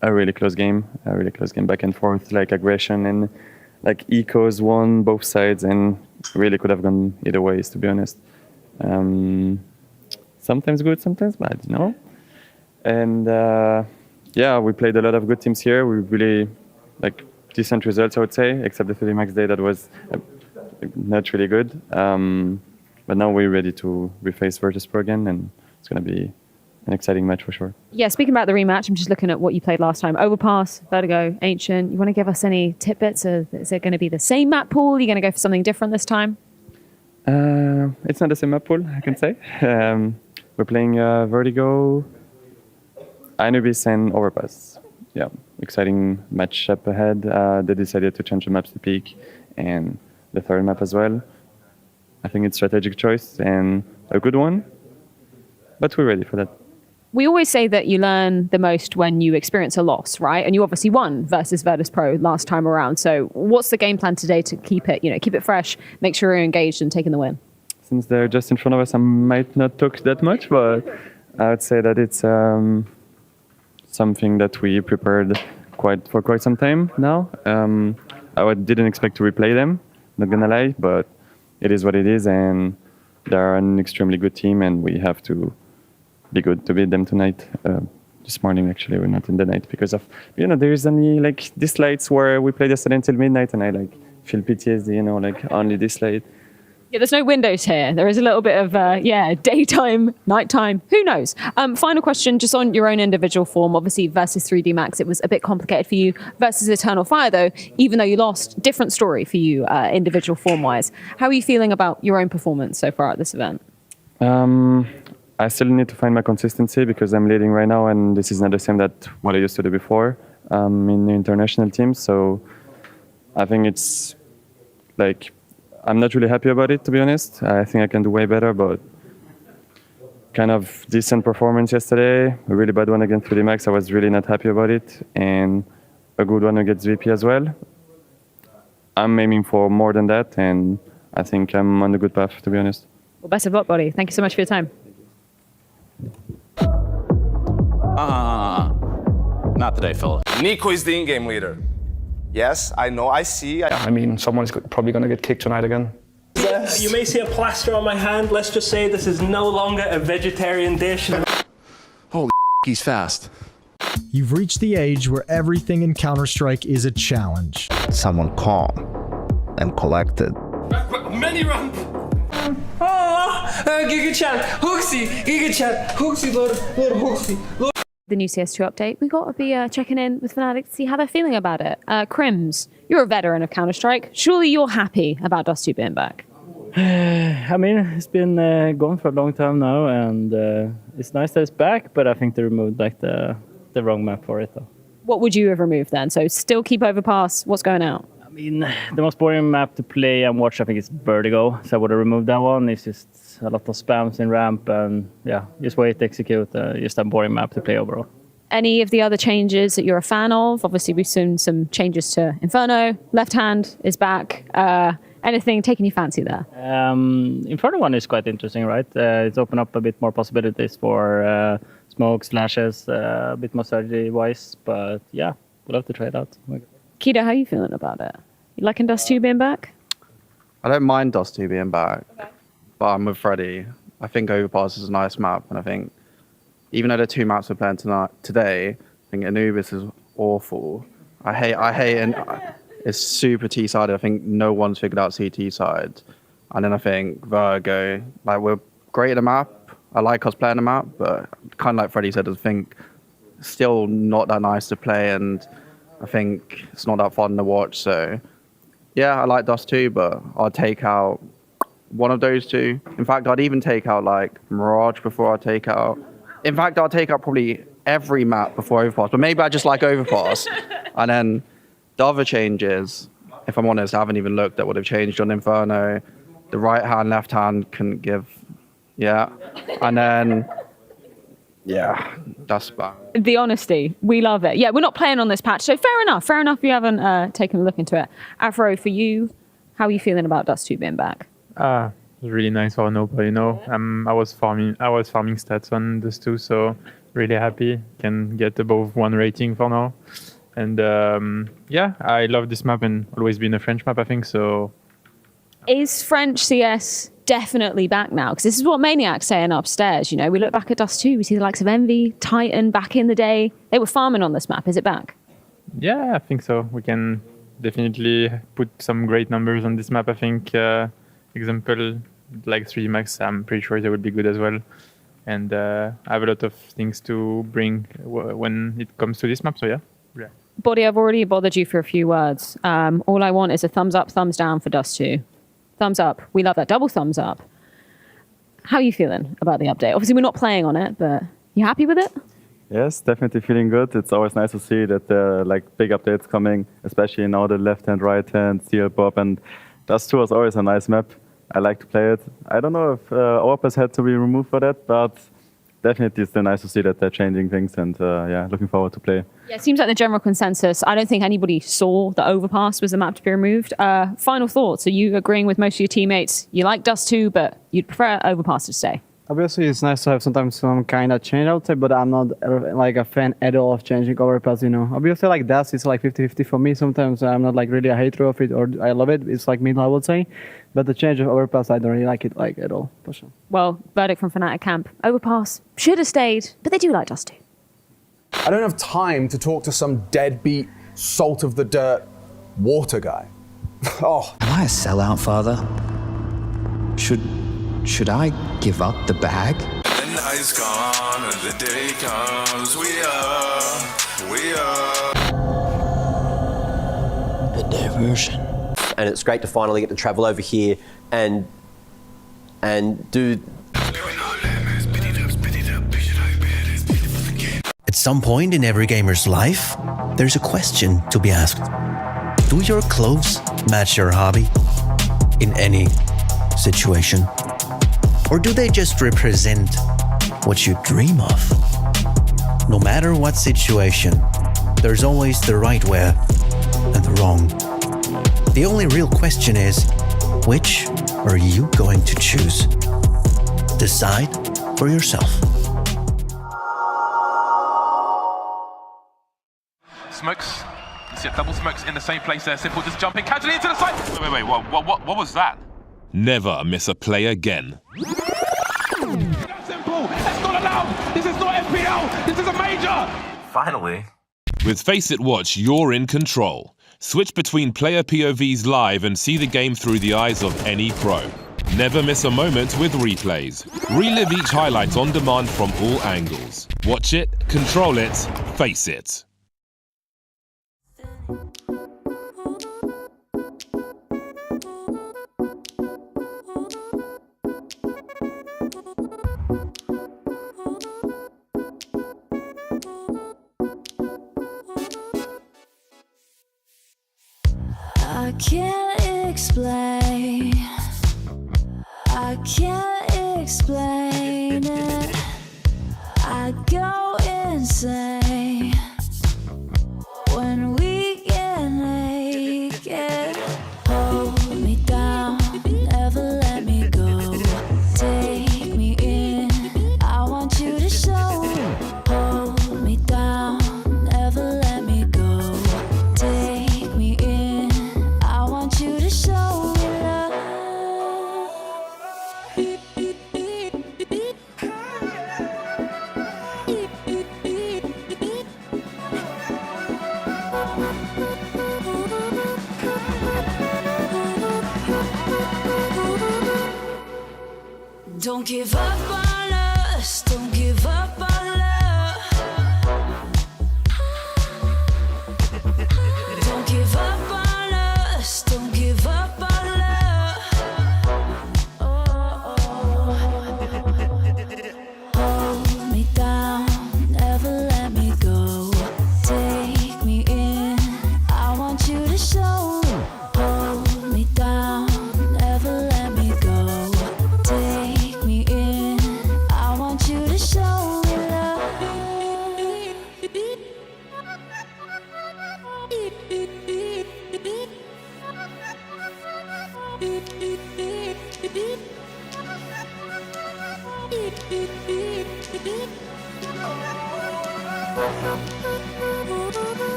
a really close game back and forth, like aggression and like ecos won both sides and really could have gone either ways, to be honest. Sometimes good, sometimes bad, you know. And yeah, we played a lot of good teams here. We really like decent results, I would say, except the 3D Max day that was not really good. But now we're ready to reface Virtus.pro again, and it's going to be an exciting match for sure. Yeah, speaking about the rematch, I'm just looking at what you played last time. Overpass, Vertigo, Ancient. You want to give us any tidbits? Is it going to be the same map pool? Are you going to go for something different this time? It's not the same map pool, I can say. We're playing Vertigo, Anubis, and Overpass. Yeah, exciting match up ahead. They decided to change the maps to peak and the third map as well. I think it's a strategic choice and a good one, but we're ready for that. We always say that you learn the most when you experience a loss, right? And you obviously won versus Virtus.pro last time around. So what's the game plan today to keep it fresh, make sure you're engaged and taking the win? Since they're just in front of us, I might not talk that much, but I would say that it's something that we prepared for quite some time now. I didn't expect to replay them, not gonna lie, but it is what it is, and they're an extremely good team, and we have to be good to beat them tonight. This morning, actually, we're not in the night because of, there's only like these lights where we played yesterday until midnight, and I like feel PTSD, like only this light. Yeah, there's no windows here. There is a little bit of, daytime, nighttime, who knows? Final question, just on your own individual form, obviously versus 3D Max, it was a bit complicated for you. Versus Eternal Fire, though, even though you lost, different story for you individual form-wise. How are you feeling about your own performance so far at this event? I still need to find my consistency because I'm leading right now, and this is not the same that what I used to do before in the international team. So I think it's like, I'm not really happy about it, to be honest. I think I can do way better, but kind of decent performance yesterday. A really bad one against 3D Max. I was really not happy about it. And a good one against VP as well. I'm aiming for more than that, and I think I'm on a good path, to be honest. Well, best of luck, buddy. Thank you so much for your time. Not today, Phil. Nico is the in-game leader. Yes, I know, I see. I mean, someone's probably going to get kicked tonight again. You may see a plaster on my hand. Let's just say this is no longer a vegetarian dish. Holy he's fast. You've reached the age where everything in Counter-Strike is a challenge. Someone calm and collected. Many ramp. Giga chat, Hooksy, Giga chat, Hooksy, Lord Hooksy. The new CS2 update, we got to be checking in with Fnatic to see how they're feeling about it. Crims, you're a veteran of Counter-Strike. Surely you're happy about Dust2 being back. I mean, it's been gone for a long time now, and it's nice that it's back, but I think they removed like the wrong map for it, though. What would you have removed then? So still keep Overpass, what's going out? I mean, the most boring map to play and watch, I think, is Vertigo, so I would have removed that one. It's just a lot of spams in ramp, and yeah, just wait to execute. Just a boring map to play overall. Any of the other changes that you're a fan of? Obviously, we've seen some changes to Inferno. Left hand is back. Anything taking your fancy there? Inferno one is quite interesting, right? It's opened up a bit more possibilities for smoke, slashes, a bit more strategy-wise, but yeah, we'll have to try it out. Keto, how are you feeling about it? You liking Dust2 being back? I don't mind Dust2 being back, but I'm with Freddie. I think Overpass is a nice map, and I think even though the two maps we're playing today, I think Anubis is awful. I hate, and it's super T-sided. I think no one's figured out CT side. And then I think Virgo, like we're great at the map. I like us playing the map, but kind of like Freddie said, I think still not that nice to play, and I think it's not that fun to watch. So yeah, I like Dust 2, but I'd take out one of those two. In fact, I'd even take out like Mirage before I take out. In fact, I'll take out probably every map before Overpass, but maybe I just like Overpass. And then the other changes, if I'm honest, I haven't even looked at what they've changed on Inferno. The right hand, left hand couldn't give, yeah. And then, yeah, that's bad. The honesty, we love it. Yeah, we're not playing on this patch, so fair enough. Fair enough you haven't taken a look into it. Afro, for you, how are you feeling about Dust 2 being back? It was really nice for nobody, you know. I was farming stats on Dust 2, so really happy. Can get above 1 rating for now. And yeah, I love this map and always been a French map, I think, so. Is French CS definitely back now? Because this is what Maniac's saying upstairs, you know. We look back at Dust 2, we see the likes of Envy, Titan back in the day. They were farming on this map. Is it back? Yeah, I think so. We can definitely put some great numbers on this map, I think. Example, like 3 Max, I'm pretty sure they will be good as well. And I have a lot of things to bring when it comes to this map, so yeah. Body, I've already bothered you for a few words. All I want is a thumbs up, thumbs down for Dust 2. Thumbs up. We love that. Double thumbs up. How are you feeling about the update? Obviously, we're not playing on it, but you happy with it? Yes, definitely feeling good. It's always nice to see that there are like big updates coming, especially now the left hand, right hand, Steel Bob, and Dust 2 is always a nice map. I like to play it. I don't know if Orpus had to be removed for that, but definitely it's still nice to see that they're changing things, and yeah, looking forward to play. Yeah, it seems like the general consensus. I don't think anybody saw that Overpass was the map to be removed. Final thoughts. Are you agreeing with most of your teammates? You like Dust 2, but you'd prefer Overpass to stay? Obviously, it's nice to have sometimes some kind of change out there, but I'm not like a fan at all of changing Overpass, you know. Obviously, like Dust, it's like 50-50 for me. Sometimes I'm not like really a hater of it, or I love it. It's like middle, I would say. But the change of Overpass, I don't really like it like at all, for sure. Well, verdict from Fnatic camp. Overpass should have stayed, but they do like Dust 2. I don't have time to talk to some deadbeat, salt of the dirt water guy. Oh. Am I a sellout, Father? Should I give up the bag? The night's gone and the day comes. We are. The diversion. And it's great to finally get to travel over here and do. At some point in every gamer's life, there's a question to be asked. Do your clothes match your hobby? In any situation? Or do they just represent what you dream of? No matter what situation, there's always the right way and the wrong. The only real question is, which are you going to choose? Decide for yourself. Smokes. You see double smokes in the same place there. Simple just jumping casually into the side. Wait, what was that? Never miss a play again. Simple. That's not allowed. This is not FPL. This is a major. Finally. With Faceit Watch, you're in control. Switch between player POVs live and see the game through the eyes of any pro. Never miss a moment with replays. Relive each highlight on demand from all angles. Watch it, control it, face it. I can't explain. I can't explain it. I go insane when we get naked. Hold me down, never let me go. Take me in, I want you to show. Hold me down, never let me go. Take me in, I want you to show me love. Don't give up on us, don't give up on love. Don't give up on us, don't give up on love. Hold me down, never let me go. Take me in, I want you to show. Hold me down, never let me go. Take me in, I want you to show me love.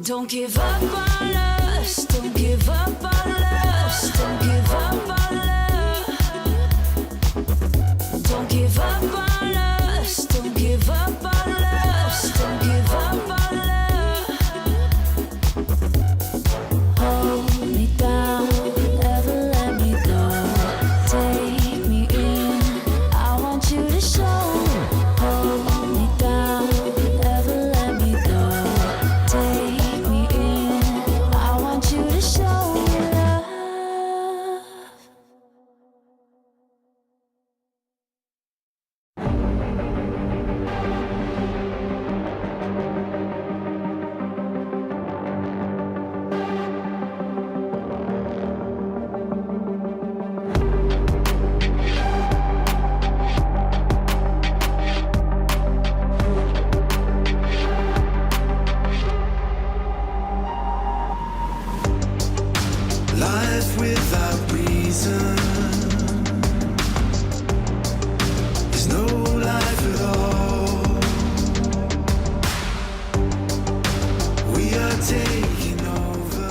Don't give up on us, don't give up on us, don't give up on love. Don't give up on us, don't give up on us, don't give up on love. Hold me down, never let me go. Take me in, I want you to show. Hold me down, never let me go. Take me in, I want you to show me love. Life without reason is no life at all. We are taking over.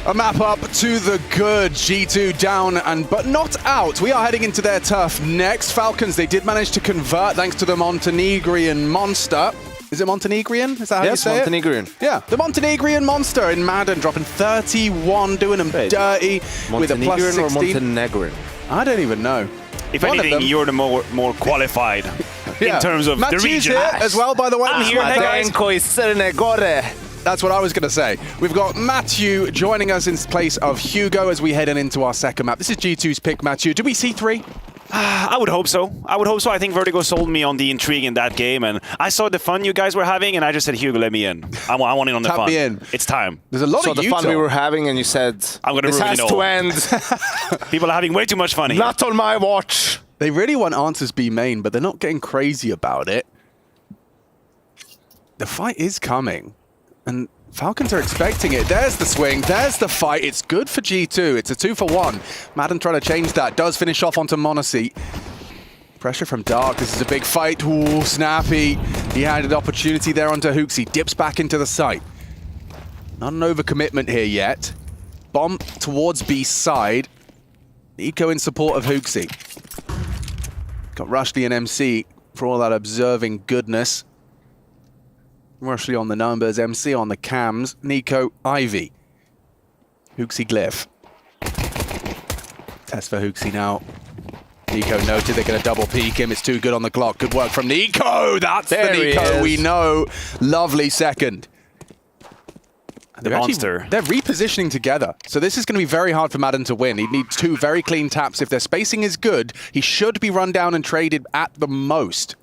A map up to the good. G2 down but not out. We are heading into their turf next. Falcons, they did manage to convert thanks to the Montenegrin monster. Is it Montenegrin? Is that how you say Montenegrin. it? Yeah, the Montenegrin monster in Madden, dropping 31, doing them dirty with a plus 16. Or Montenegrin? I don't even know. If anything, you're the more qualified in terms of the region. Here as well, by the way. I'm here, hey guys. That's what I was going to say. We've got Matthew joining us in place of Hugo as we head into our second map. This is G2's pick, Matthew. Do we see 3? I would hope so. I think Vertigo sold me on the intrigue in that game, and I saw the fun you guys were having, and I just said, Hugo, let me in. I want in on the fun. Me in. It's time. There's a lot so of the fun we were having, and you said, I'm gonna this has to end. People are having way too much fun here. Not on my watch. They really want answers B main, but they're not getting crazy about it. The fight is coming, and Falcons are expecting it. There's the swing. There's the fight. It's good for G2. It's a 2-for-1. Madden trying to change that. Does finish off onto Monacy. Pressure from Dark. This is a big fight. Ooh, Snappy. He had an opportunity there onto Hooksy. Dips back into the site. Not an overcommitment here yet. Bomb towards B side. Eco in support of Hooksy. Got Rushley and MC for all that observing goodness. Rushley on the numbers, MC on the cams, Nico, Ivy. Hooksy Glyph. Test for Hooksy now. Nico noted they're going to double peek him. It's too good on the clock. Good work from Nico. That's the Nico we know. Lovely second. The monster. They're repositioning together. So this is going to be very hard for Madden to win. He needs 2 very clean taps. If their spacing is good, he should be run down and traded at the most.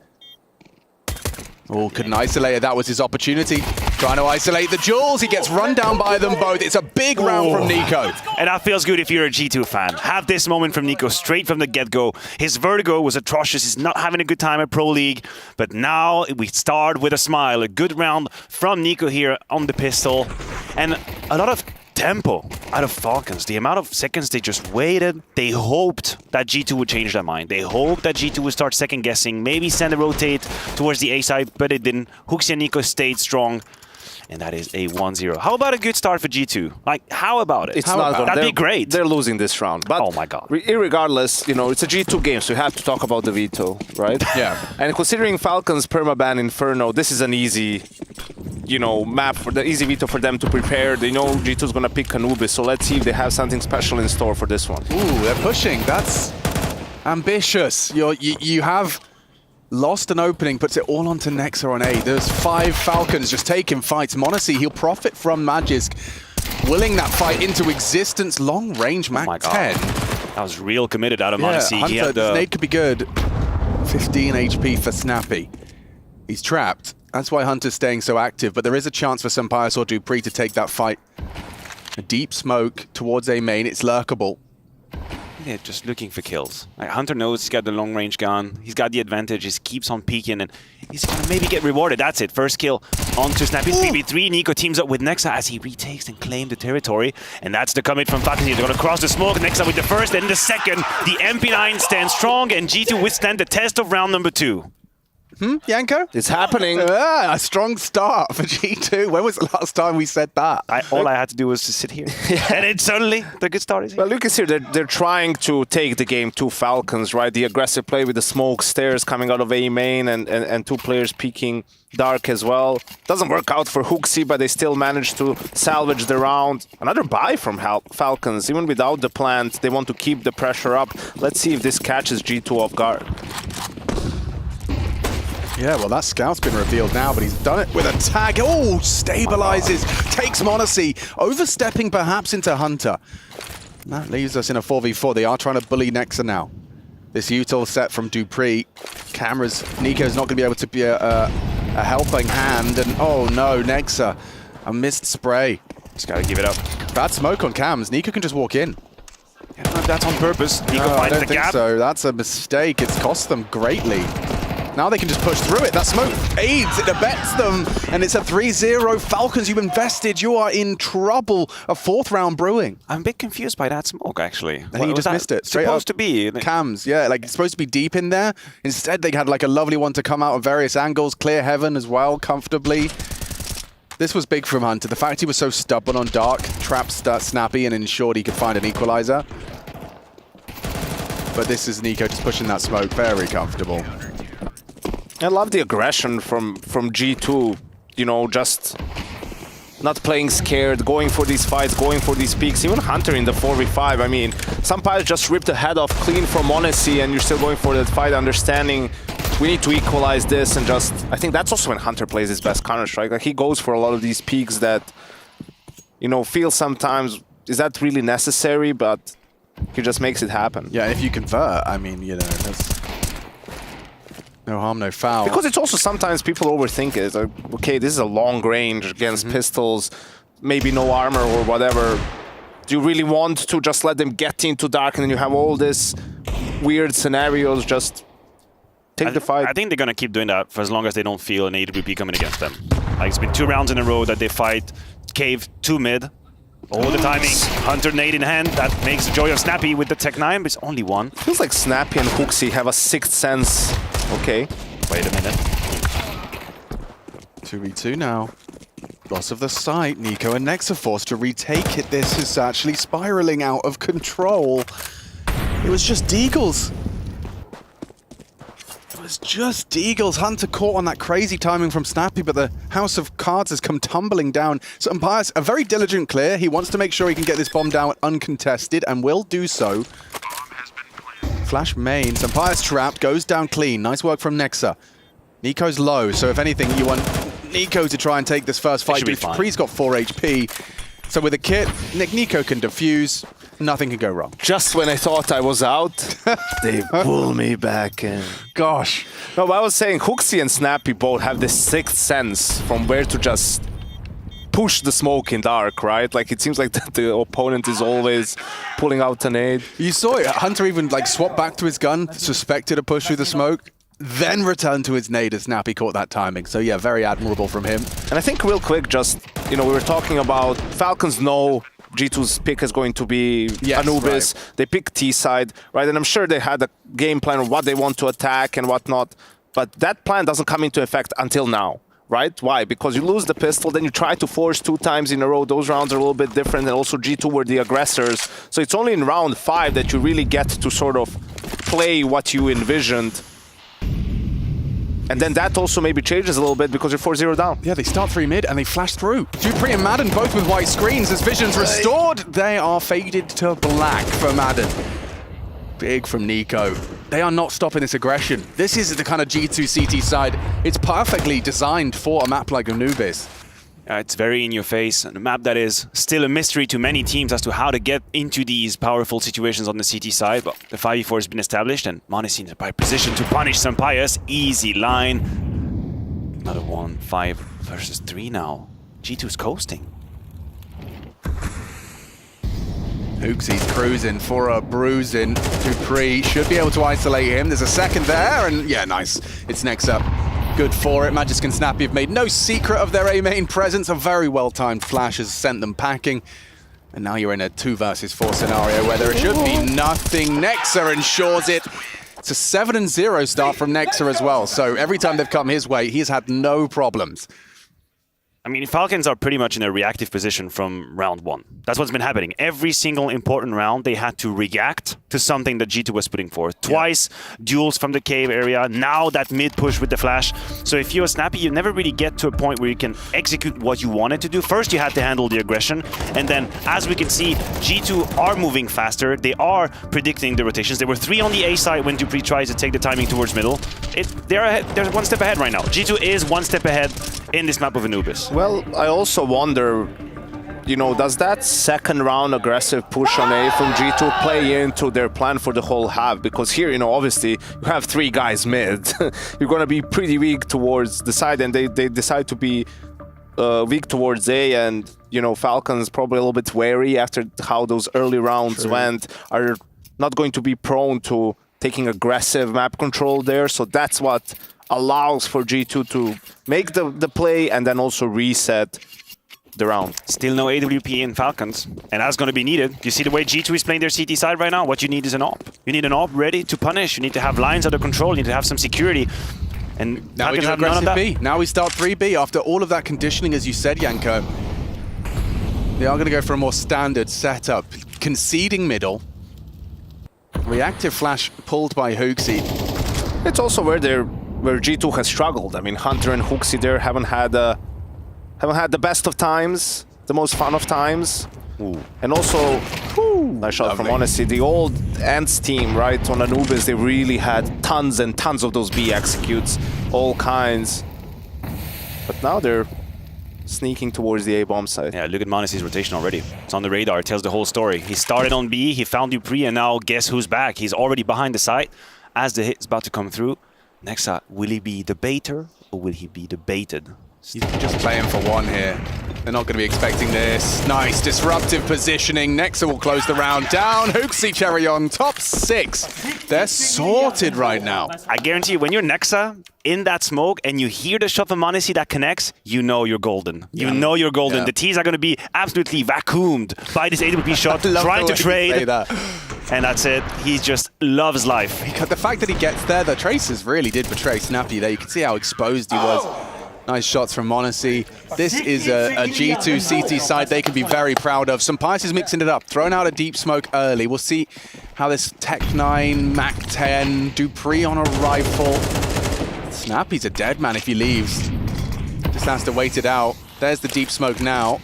Oh, couldn't isolate it. That was his opportunity. Trying to isolate the Jules. He gets run down by them both. It's a big round from Nico. And that feels good if you're a G2 fan. Have this moment from Nico straight from the get-go. His vertigo was atrocious. He's not having a good time at Pro League. But now we start with a smile. A good round from Nico here on the pistol. And a lot of tempo out of Falcons. The amount of seconds they just waited. They hoped that G2 would change their mind. They hoped that G2 would start second guessing, maybe send a rotate towards the A side, but it didn't. Hooksy and Nico stayed strong. and that is a 1-0. How about a good start for G2? Like, how about it? It's not. That'd be great. They're losing this round. But oh my god. Irregardless, it's a G2 game, so you have to talk about the veto, right? Yeah. And considering Falcons permaban Inferno, this is an easy, map for the easy veto for them to prepare. They know G2's gonna pick Anubis, so let's see if they have something special in store for this one. Ooh, they're pushing. That's ambitious. You have lost an opening, puts it all onto Nexa on A. There's 5 Falcons just taking fights. Monacy, he'll profit from Magisk, willing that fight into existence. Long range, Mac 10. That was real committed out of Monacy. Hunter, the nade could be good. 15 HP for Snappy. He's trapped. That's why Hunter's staying so active, but there is a chance for Sampaius or Dupree to take that fight. A deep smoke towards A main, it's lurkable. Yeah, just looking for kills. Like, Hunter knows he's got the long-range gun. He's got the advantage. He keeps on peeking, and he's gonna maybe get rewarded. That's it. First kill onto Snappy. 3v3. Nico teams up with Nexa as he retakes and claims the territory. And that's the commit from Falcons. They're gonna cross the smoke. Nexa with the first and the second. The MP9 stands strong, and G2 withstand the test of round number 2. Yanko? It's happening. A strong start for G2. When was the last time we said that? All I had to do was to sit here. And then suddenly, the good start is here. Well, Lucas here, they're trying to take the game to Falcons, right? The aggressive play with the smoke stairs coming out of A main and 2 players peeking dark as well. Doesn't work out for Hooksy, but they still manage to salvage the round. Another buy from Falcons. Even without the plant, they want to keep the pressure up. Let's see if this catches G2 off guard. Yeah, well, that scout's been revealed now, but he's done it with a tag. Oh, stabilizes, takes Monacy, overstepping perhaps into Hunter. That leaves us in a 4v4. They are trying to bully Nexa now. This util set from Dupree. Cameras, Nico's not going to be able to be a helping hand. And oh no, Nexa, a missed spray. Just got to give it up. Bad smoke on cams. Nico can just walk in. I don't know if that's on purpose. Nico I finds don't the think gap. so. That's a mistake. It's cost them greatly. Now they can just push through it. That smoke aids, it abets them, and it's a 3-0. Falcons, you invested, you are in trouble. A 4th round brewing. I'm a bit confused by that smoke, actually. I think you just missed it. Straight supposed up. to be? Cams, yeah, like it's supposed to be deep in there. Instead, they had like a lovely one to come out of various angles, clear heaven as well, comfortably. This was big from Hunter. The fact he was so stubborn on dark, trapped Snappy and ensured he could find an equalizer. But this is Nico just pushing that smoke, very comfortable. I love the aggression from G2, just not playing scared, going for these fights, going for these peaks. Even Hunter in the 4v5, I mean, Sampaius just ripped the head off clean from Monacy, and you're still going for that fight, understanding we need to equalize this, and just, I think that's also when Hunter plays his best Counter-Strike. Like, he goes for a lot of these peaks that, feel sometimes, is that really necessary? But he just makes it happen. Yeah, if you convert, I mean, that's... No harm, no foul. Because it's also sometimes people overthink it. It's like, okay, this is a long range against pistols, maybe no armor or whatever. Do you really want to just let them get into dark and then you have all this weird scenarios? Just take the fight. I think they're going to keep doing that for as long as they don't feel an AWP coming against them. Like, it's been 2 rounds in a row that they fight cave to mid. All the timing, Hunter nade in hand, that makes the joy of Snappy with the Tech 9, but it's only 1. Feels like Snappy and Hooksy have a 6th sense. Okay. Wait a minute. 2v2 now. Loss of the site. Nico and Nexa forced to retake it. This is actually spiraling out of control. It was just Deagles. It was just Deagles. Hunter caught on that crazy timing from Snappy, but the House of Cards has come tumbling down. So Sampaius, a very diligent clear. He wants to make sure he can get this bomb down uncontested, and will do so. Flash main. Sampaius trapped, goes down clean. Nice work from Nexa. Nico's low, so if anything, you want Nico to try and take this first fight. Dupree's got 4 HP. So with a kit, Nico can defuse. Nothing can go wrong. Just when I thought I was out, they pull me back in. Gosh. No, but I was saying Hooksy and Snappy both have this 6th sense from where to just push the smoke in dark, right? Like, it seems like the opponent is always pulling out a nade. You saw it. Hunter even like swapped back to his gun, suspected a push through the smoke, then returned to his nade as Snappy caught that timing. So yeah, very admirable from him. And I think real quick, just, we were talking about Falcons know G2's pick is going to be Anubis. Right. They pick T-side, right? And I'm sure they had a game plan of what they want to attack and whatnot. But that plan doesn't come into effect until now, right? Why? Because you lose the pistol, then you try to force 2 times in a row. Those rounds are a little bit different, and also G2 were the aggressors. So it's only in round 5 that you really get to sort of play what you envisioned. And then that also maybe changes a little bit because you're 4-0 down. Yeah, they start 3 mid and they flash through. dupreeh and Madden both with white screens. As vision's restored, they are faded to black for Madden. Big from Nico. They are not stopping this aggression. This is the kind of G2 CT side. It's perfectly designed for a map like Anubis. It's very in your face, and a map that is still a mystery to many teams as to how to get into these powerful situations on the CT side, but the 5v4 has been established, and m0NESY in the right position to punish Sampayas. Easy line. Another 1, 5 versus 3 now. G2's coasting. Hooksy's cruising for a bruising. dupreeh should be able to isolate him. There's a second there, and yeah, nice. It's next up. Good for it. Magisk and Snappy have made no secret of their A main presence. A very well-timed flash has sent them packing. And now you're in a 2 versus 4 scenario where there should be nothing. Nexa ensures it. It's a 7-0 start from Nexa as well. So every time they've come his way, he's had no problems. I mean, Falcons are pretty much in a reactive position from round 1. That's what's been happening. Every single important round, they had to react to something that G2 was putting forth. Twice, duels from the cave area, now that mid push with the flash. So if you're a Snappy, you never really get to a point where you can execute what you wanted to do. First, you had to handle the aggression, and then, as we can see, G2 are moving faster. They are predicting the rotations. There were 3 on the A side when dupreeh tries to take the timing towards middle. They're 1 step ahead right now. G2 is 1 step ahead in this map of Anubis. Well, I also wonder, you know, does that second round aggressive push on A from G2 play into their plan for the whole half? Because here, you know, obviously you have 3 guys mid. You're going to be pretty weak towards the side, and they decide to be weak towards A, and, you know, Falcons probably a little bit wary after how those early rounds went, are not going to be prone to taking aggressive map control there. So that's what allows for G2 to make the play and then also reset the round. Still no AWP in Falcons, and that's going to be needed. You see the way G2 is playing their CT side right now? What you need is an AWP. You need an AWP ready to punish. You need to have lines under control. You need to have some security. And now we Falcons do have none of that. B. Now we start 3B after all of that conditioning, as you said, Yanko. They are going to go for a more standard setup. Conceding middle. Reactive flash pulled by Hooksy. It's also where G2 has struggled. I mean, Hunter and Hooksy there haven't had the best of times, the most fun of times. Ooh. And also, nice shot from m0NESY. The old Ants team, right, on Anubis, they really had tons and tons of those B executes, all kinds. But now they're sneaking towards the A-bomb side. Yeah, look at m0NESY's rotation already. It's on the radar, it tells the whole story. He started on B, he found dupreeh, and now guess who's back? He's already behind the site as the hit is about to come through. Nexa, will he be the baiter or will he be the baited? He's just playing for 1 here. They're not going to be expecting this. Nice disruptive positioning. Nexa will close the round down. Hooksy cherry on top 6. They're sorted right now. I guarantee you, when you're Nexa in that smoke and you hear the shot from m0NESY that connects, you know you're golden. You know you're golden. Yeah. The T's are going to be absolutely vacuumed by this AWP shot, trying to trade. And that's it. He just loves life. The fact that he gets there, the Traces really did betray Snappy there. You can see how exposed he was. Nice shots from m0NESY. This is a G2 CT side they can be very proud of. Sampayas is mixing it up, throwing out a deep smoke early. We'll see how this Tech 9, Mac 10, dupreeh on a rifle. Snappy's a dead man if he leaves. Just has to wait it out. There's the deep smoke now.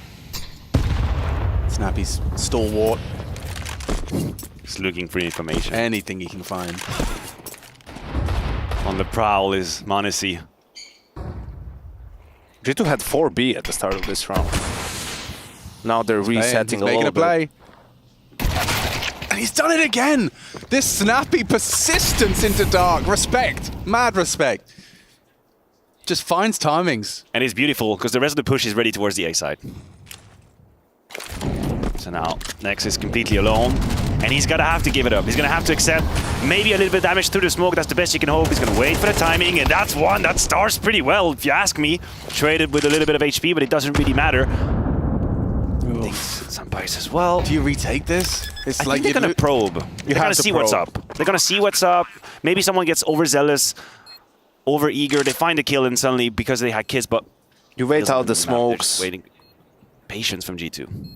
Snappy's stalwart. He's looking for information. Anything he can find. On the prowl is m0NESY. G2 had 4B at the start of this round. Now they're resetting a little bit. Making a play. And he's done it again! This Snappy persistence into dark. Respect. Mad respect. Just finds timings. And it's beautiful, because the rest of the push is ready towards the A side. So now, Nex is completely alone. And he's gonna have to give it up. He's gonna have to accept maybe a little bit of damage through the smoke. That's the best you can hope. He's gonna wait for the timing, and that's one that starts pretty well, if you ask me. Traded with a little bit of HP, but it doesn't really matter. Some bites as well. Do you retake this? It's I think they're gonna probe. They're gonna see what's up. They're gonna see what's up. Maybe someone gets overzealous, over eager. They find a kill, and suddenly, because they had kills, but You wait out the Just smokes. waiting. Patience from G2.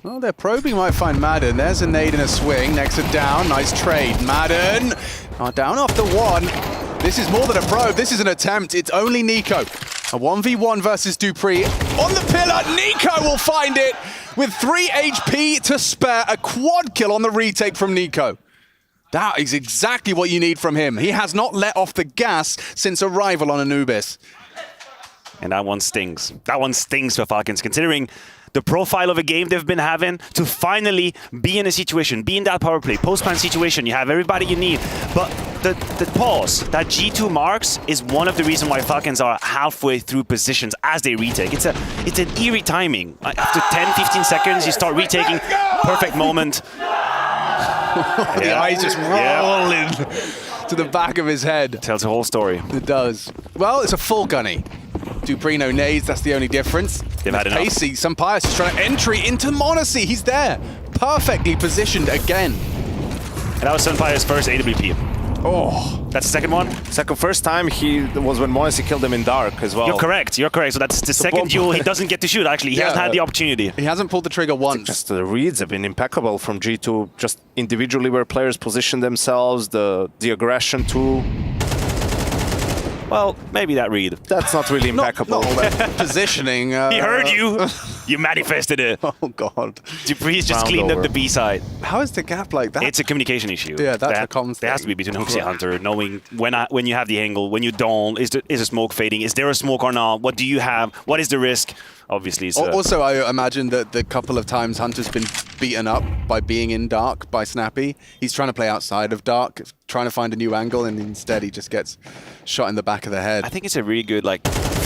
Well, their probing might find Madden. There's a nade and a swing. Next to down. Nice trade. Madden. Down after one. This is more than a probe. This is an attempt. It's only Nico. A 1v1 versus Dupree. On the pillar. Nico will find it with 3 HP to spare. A quad kill on the retake from Nico. That is exactly what you need from him. He has not let off the gas since arrival on Anubis. And that one stings. That one stings for Falcons, considering the profile of a game they've been having to finally be in a situation, be in that power play, post-plan situation. You have everybody you need. But the pause that G2 marks is one of the reasons why Falcons are halfway through positions as they retake. It's an eerie timing. After 10, 15 seconds, you start retaking. Perfect moment. The eyes just rolling to the back of his head. Tells the whole story. It does. Well, it's a full gunny. Dupree no nades, that's the only difference. They've had enough. Pacey, Sampaius is trying to entry into Monacy. He's there. Perfectly positioned again. And that was Sampaius' first AWP. Oh. That's the second one? First time he was when Monacy killed him in dark as well. You're correct. So that's the second duel he doesn't get to shoot, actually. He hasn't had the opportunity. He hasn't pulled the trigger once. Just the reads have been impeccable from G2. Just individually where players position themselves, the aggression too. Well, maybe that read. That's not really impeccable. Not all that positioning. He heard you. You manifested it. Oh, God. Dupree's just cleaned up the B side. How is the gap like that? It's a communication issue. Yeah, that's a common There has to be between Hooksy and Hunter, knowing when you have the angle, when you don't, is a smoke fading? Is there a smoke or not? What do you have? What is the risk? Obviously, it's also, I imagine that the couple of times Hunter's been beaten up by being in dark by Snappy, he's trying to play outside of dark, trying to find a new angle, and instead he just gets shot in the back of the head. I think it's a really good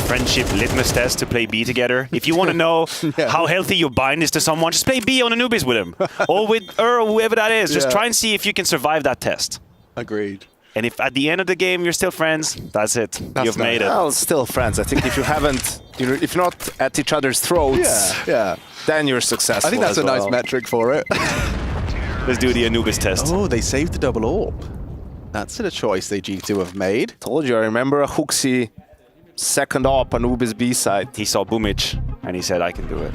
friendship litmus test to play B together. If you want to know how healthy your bind is to someone, just play B on Anubis with him, or with her, or whoever that is. Just try and see if you can survive that test. Agreed. And if at the end of the game you're still friends, that's it. You've made it. Well, still friends. I think if you haven't, if you're not at each other's throats, then you're successful. I think that's a nice metric for it. Let's do the Anubis test. Oh, they saved the double orb. That's a choice they G2 have made. Told you, I remember a Hooksy second op Anubis B side. He saw Boomich and he said, I can do it.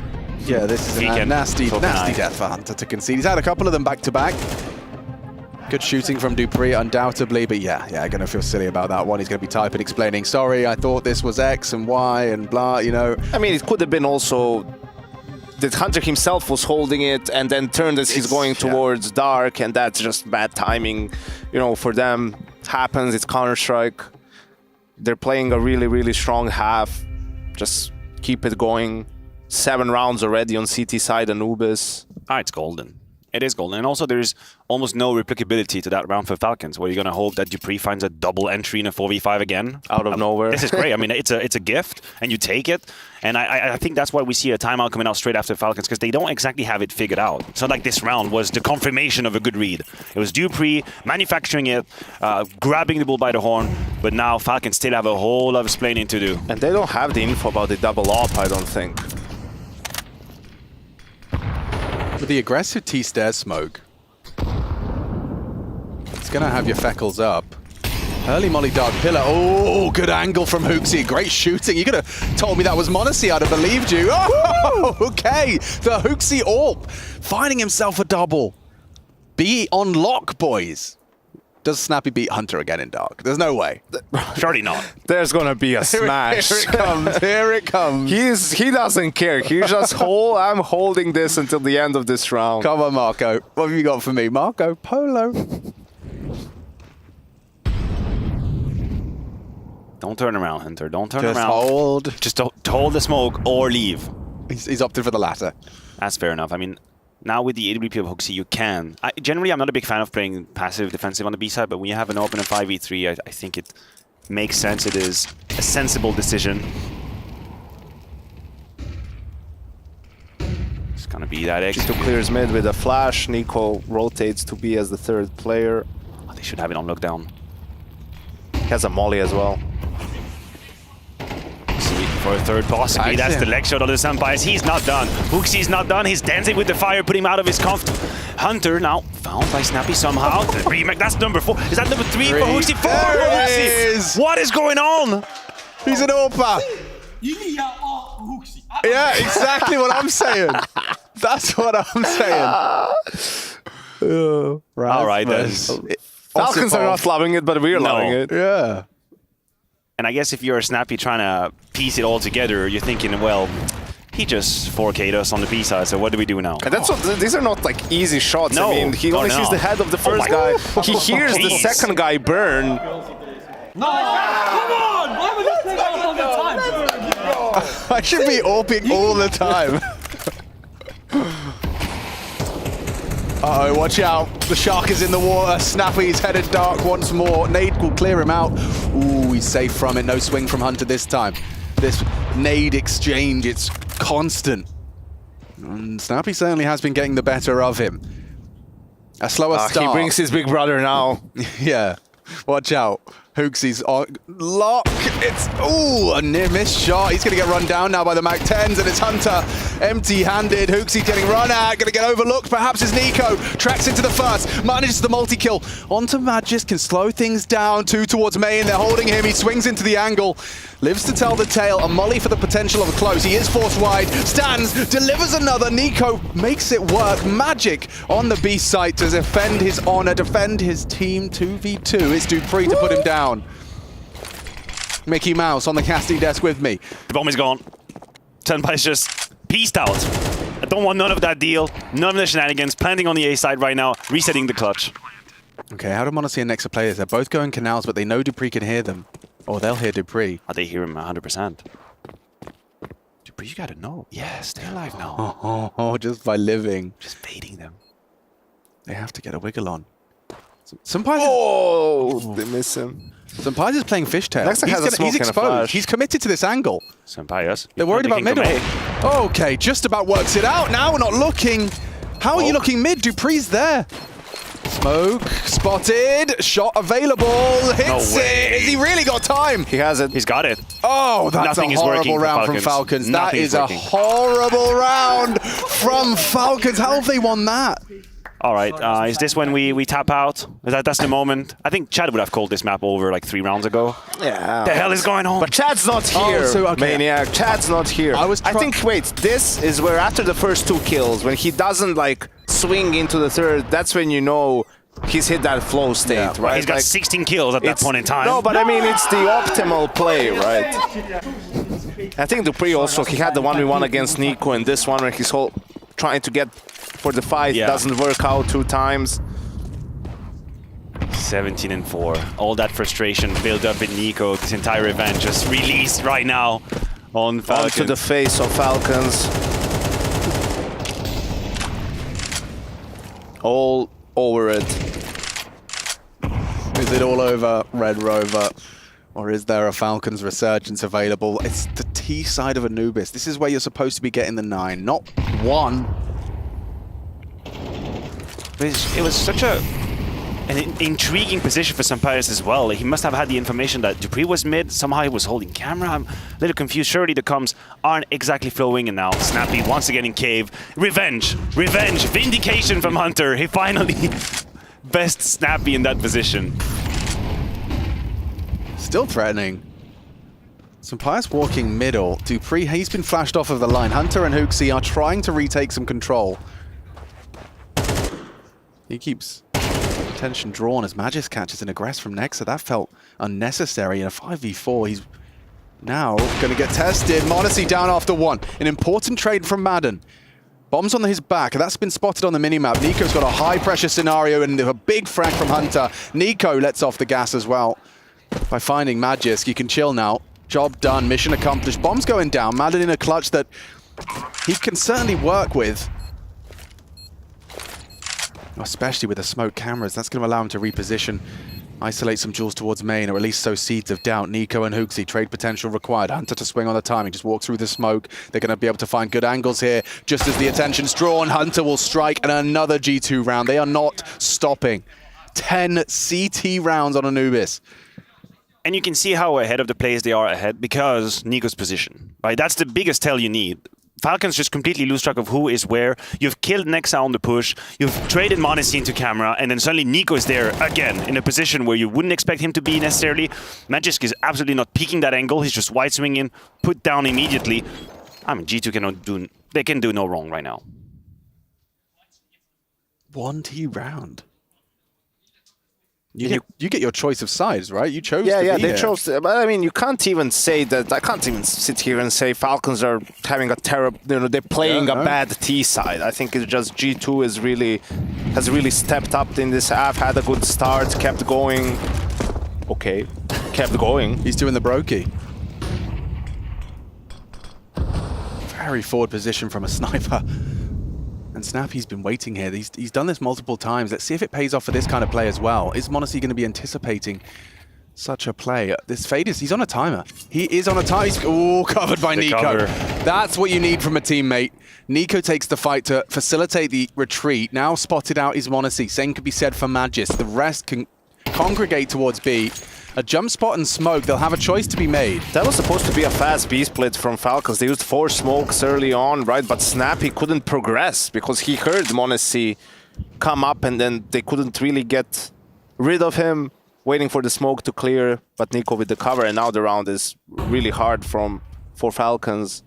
Yeah, this is a nasty death for Hunter to concede. He's had a couple of them back to back. Good shooting from Dupree, undoubtedly, but yeah, gonna feel silly about that one. He's gonna be typing, explaining, sorry, I thought this was X and Y and blah, I mean, it could have been also that Hunter himself was holding it and then turned as he's going towards dark, and that's just bad timing, for them. Happens, it's Counter-Strike. They're playing a really, really strong half. Just keep it going. 7 rounds already on CT side, Anubis. It's golden. It is golden. And also there's almost no replicability to that round for Falcons, where you're going to hope that Dupree finds a double entry in a 4v5 again. Out of nowhere. This is great. I mean, it's a gift, and you take it. And I think that's why we see a timeout coming out straight after Falcons, because they don't exactly have it figured out. It's not like this round was the confirmation of a good read. It was Dupree manufacturing it, grabbing the bull by the horn, but now Falcons still have a whole lot of explaining to do. And they don't have the info about the double op, I don't think. With the aggressive T-stairs smoke, it's going to have your Feckles up. Early molly dark pillar. Oh, good angle from Hooksy. Great shooting. You could have told me that was Monacy. I'd have believed you. Oh, okay. The Hooksy AWP finding himself a double. Be on lock, boys. Does Snappy beat Hunter again in dark? There's no way. Surely not. There's gonna be a smash. Here it comes. Here it comes. He doesn't care. He's just I'm holding this until the end of this round. Come on, Marco. What have you got for me? Marco Polo. Don't turn around, Hunter. Don't turn Just around. hold. Just hold the smoke or leave. He's opted for the latter. That's fair enough. I mean, now with the AWP of Hooksy, you can. Generally, I'm not a big fan of playing passive defensive on the B side, but when you have an open and 5v3, I think it makes sense. It is a sensible decision. It's gonna be that X. G2 clears mid with a flash. Nico rotates to B as the third player. Oh, they should have it on lockdown. He has a molly as well. For a third, possibly. That's the leg shot of the Sampaius. He's not done. Hooksy's not done. He's dancing with the fire, putting him out of his comfort. Hunter now found by Snappy somehow. The remake, that's number 4. Is that number 3 for Hooksy? 4 for Hooksy! What is going on? He's an AWPer. Yeah, exactly what I'm saying. That's what I'm saying. All right, then. Falcons are not loving it, but we're loving it. Yeah. And I guess if you're Snappy trying to piece it all together, you're thinking, well, he just 4K'd us on the B side, so what do we do now? And that's what, these are not like easy shots. No. I mean, he only sees the head of the first guy. He hears the second guy burn. No, come on! Why would this take all the time? I should be AWPing all the time. Uh-oh, watch out. The shark is in the water. Snappy's headed dark once more. Nade will clear him out. Ooh, he's safe from it. No swing from Hunter this time. This nade exchange, it's constant. And Snappy certainly has been getting the better of him. A slower start. He brings his big brother now. Yeah. Watch out. Hooksy's on lock. It's a near miss shot. He's gonna get run down now by the Mac 10s, and it's Hunter empty-handed. Hooksy getting run at, gonna get overlooked. Perhaps it's Nico. Tracks into the first, manages the multi-kill. Onto Magis, can slow things down. 2 towards Main, they're holding him. He swings into the angle. Lives to tell the tale. A molly for the potential of a close. He is forced wide. Stands, delivers another. Nico makes it work. Magic on the B site to defend his honor, defend his team 2v2. It's Dupree to put him down. Mickey Mouse on the casting desk with me. The bomb is gone. Senpai's just pieced out. I don't want none of that deal. None of the shenanigans. Planting on the A side right now. Resetting the clutch. Okay, how do Monacy and Nexa players? They're both going canals, but they know Dupree can hear them. Or they'll hear Dupree. Oh, they hear him 100%. Dupree, you gotta know. Yeah, stay alive now. Just by living. Just baiting them. They have to get a wiggle on. They miss him. Senpai is playing fishtail. Nexa has a smoke he's and a exposed. flash. He's committed to this angle. Senpai, yes. They're worried about middle. Okay, just about works it out. Now we're not looking. How are you looking mid? Dupree's there. Smoke spotted. Shot available. Hits it. Has he really got time? He has it. He's got it. Oh, that's Nothing a is horrible working round for from Falcons. Nothing That is a horrible round from Falcons. How have they won that? All right, is this when we tap out? That's the moment. I think Chad would have called this map over like 3 rounds ago. Yeah. The hell is going on? But Chad's not here, Maniac. Chad's not here. I think, wait, this is where after the first 2 kills, when he doesn't like swing into the third, that's when you know he's hit that flow state, right? He's got like, 16 kills at that point in time. No, but I mean, it's the optimal play, right? I think Dupree also, he had the 1v1 against Nico, and this one where he's trying to get for the fight, doesn't work out 2 times. 17-4. All that frustration built up in Nico, this entire event just released right now on Falcons. Onto the face of Falcons. All over it. Is it all over Red Rover? Or is there a Falcons resurgence available? It's the T side of Anubis. This is where you're supposed to be getting the 9, not 1. It was such an intriguing position for Sampaius as well. He must have had the information that Dupree was mid. Somehow he was holding camera. I'm a little confused. Surely the comms aren't exactly flowing. And now Snappy once again in cave. Revenge. Revenge. Vindication from Hunter. He finally best Snappy in that position. Still threatening. Sampaius walking middle. Dupree, he's been flashed off of the line. Hunter and Hooksy are trying to retake some control. He keeps attention drawn as Magis catches an aggress from Nexa. That felt unnecessary in a 5v4. He's now going to get tested. Monacy down after 1. An important trade from Madden. Bombs on his back. That's been spotted on the minimap. Nico's got a high-pressure scenario and a big frag from Hunter. Nico lets off the gas as well by finding Magis. You can chill now. Job done. Mission accomplished. Bombs going down. Madden in a clutch that he can certainly work with. Especially with the smoke cameras, that's going to allow him to reposition, isolate some jewels towards main, or at least sow seeds of doubt. Nico and Hooksy, trade potential required. Hunter to swing on the timing, just walk through the smoke. They're going to be able to find good angles here. Just as the attention's drawn, Hunter will strike and another G2 round. They are not stopping. 10 CT rounds on Anubis. And you can see how ahead of the players they are ahead because Nico's position, right? That's the biggest tell you need. Falcons just completely lose track of who is where. You've killed Nexa on the push. You've traded Modesty into camera, and then suddenly Nico is there again in a position where you wouldn't expect him to be necessarily. Magisk is absolutely not peeking that angle. He's just wide swinging, put down immediately. I mean, G2 can do no wrong right now. 1T round. You get your choice of sides, right? You chose. Yeah, to be they here. chose. But I mean, you can't even say that. I can't even sit here and say Falcons are having a terrible. You know, they're playing a bad T side. I think it's just G2 has really stepped up in this half. Had a good start, kept going. Okay, kept going. He's doing the brokey. Very forward position from a sniper. And Snappy's been waiting here. He's done this multiple times. Let's see if it pays off for this kind of play as well. Is m0NESY going to be anticipating such a play? This Fade he's on a timer. He is on a timer. He's covered by Nico. Cover. That's what you need from a teammate. Nico takes the fight to facilitate the retreat. Now spotted out is m0NESY. Same could be said for Magisk. The rest can congregate towards B. A jump spot and smoke, they'll have a choice to be made. That was supposed to be a fast B split from Falcons. They used 4 smokes early on, right? But Snappy couldn't progress because he heard m0NESY come up and then they couldn't really get rid of him, waiting for the smoke to clear. But Nico with the cover, and now the round is really hard for Falcons.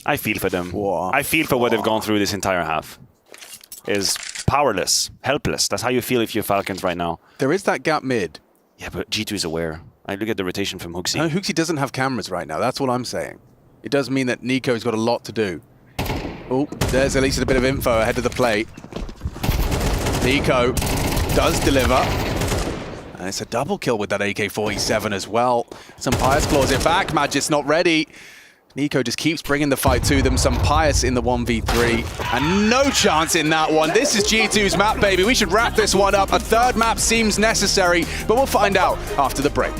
I feel for them. Whoa. I feel for what they've gone through this entire half. Is powerless, helpless. That's how you feel if you're Falcons right now. There is that gap mid. Yeah, but G2 is aware. I look at the rotation from HooXi. No, HooXi doesn't have cameras right now. That's what I'm saying. It does mean that Nico's got a lot to do. Oh, there's at least a bit of info ahead of the plate. Nico does deliver. And it's a double kill with that AK-47 as well. Some Pious claws it back. Magisk's not ready. Nico just keeps bringing the fight to them. Some Pious in the 1v3. And no chance in that one. This is G2's map, baby. We should wrap this one up. A third map seems necessary, but we'll find out after the break.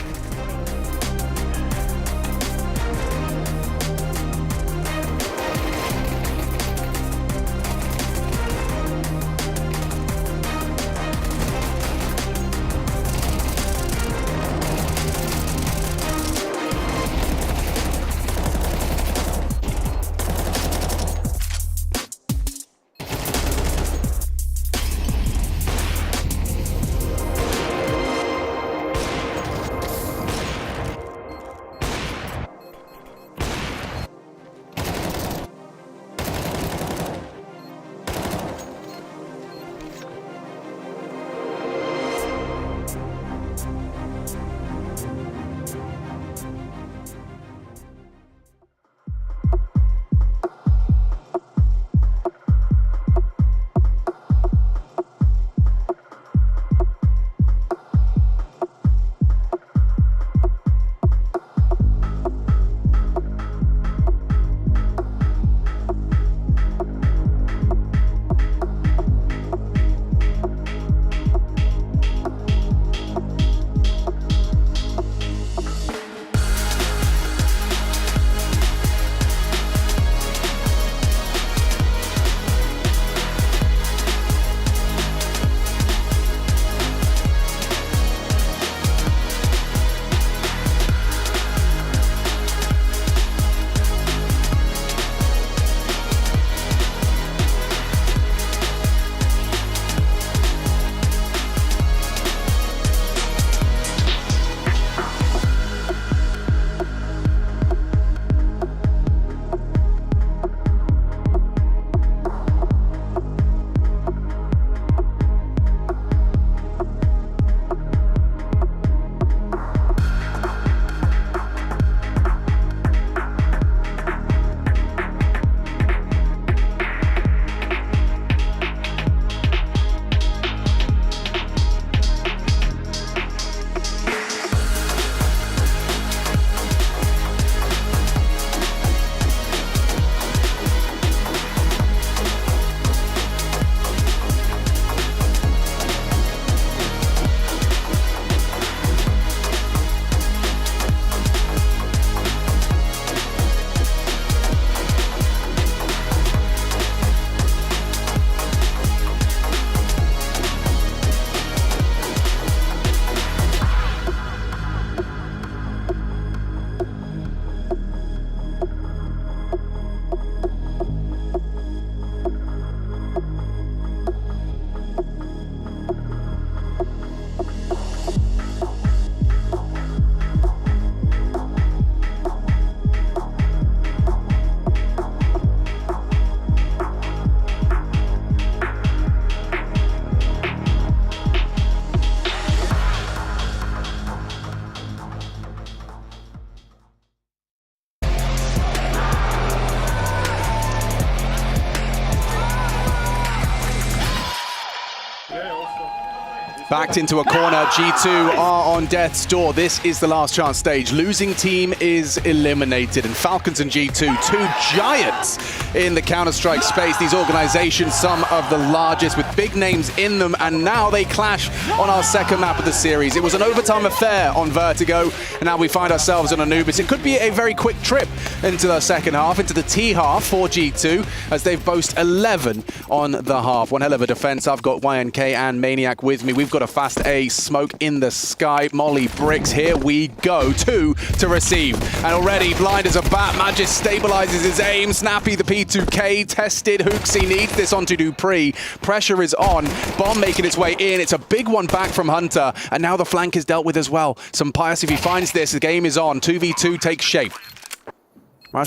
Backed into a corner, G2 are on death's door. This is the last chance stage. Losing team is eliminated, and Falcons and G2, two giants in the Counter-Strike space. These organizations, some of the largest with big names in them, and now they clash on our second map of the series. It was an overtime affair on Vertigo, and now we find ourselves on Anubis. It could be a very quick trip into the second half, into the T half for G2, as they've boast 11 on the half. One hell of a defense. I've got YNK and Maniac with me. We've got a fast A, smoke in the sky. Molly bricks, here we go. 2 to receive. And already blind as a bat, Magis stabilizes his aim. Snappy, the P2K, tested. Hooksy needs this onto Dupree. Pressure is on. Bomb making its way in. It's a big one back from Hunter. And now the flank is dealt with as well. Some Pius, if he finds this, the game is on. 2v2 takes shape.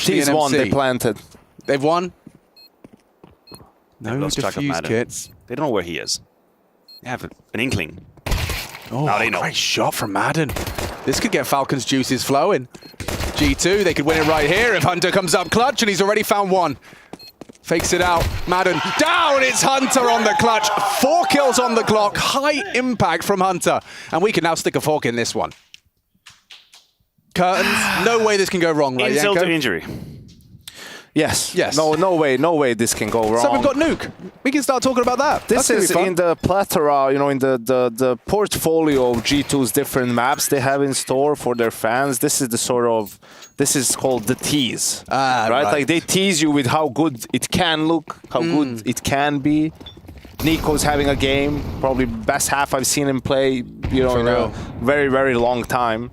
He's won, they planted. They've won? They've No lost track of defuse Madden. kits. They don't know where he is. They have an inkling. Oh, now they know. great shot from Madden. This could get Falcons' juices flowing. G2, they could win it right here if Hunter comes up clutch, and he's already found one. Fakes it out. Madden down. It's Hunter on the clutch. 4 kills on the clock. High impact from Hunter. And we can now stick a fork in this one. Curtains. No way this can go wrong, right, Insult Yanko? to injury. Yes. Yes. No way this can go wrong. So we've got Nuke. We can start talking about that. This That's is gonna be in fun. the plethora, in the portfolio of G2's different maps they have in store for their fans. This is called the tease, right? Like they tease you with how good it can look, how good it can be. Nico's having a game, probably best half I've seen him play, in a very, very long time.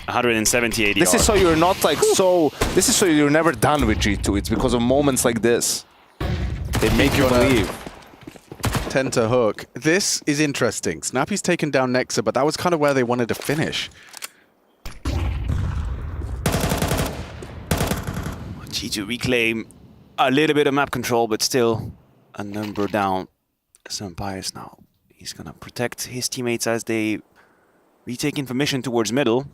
170 ADR. This is so you're not this is so you're never done with G2. It's because of moments like this. They make you believe. Tend to hook. This is interesting. Snappy's taken down Nexa, but that was kind of where they wanted to finish. G2 reclaim a little bit of map control, but still a number down. Some bias now. He's gonna protect his teammates as they retake information towards middle.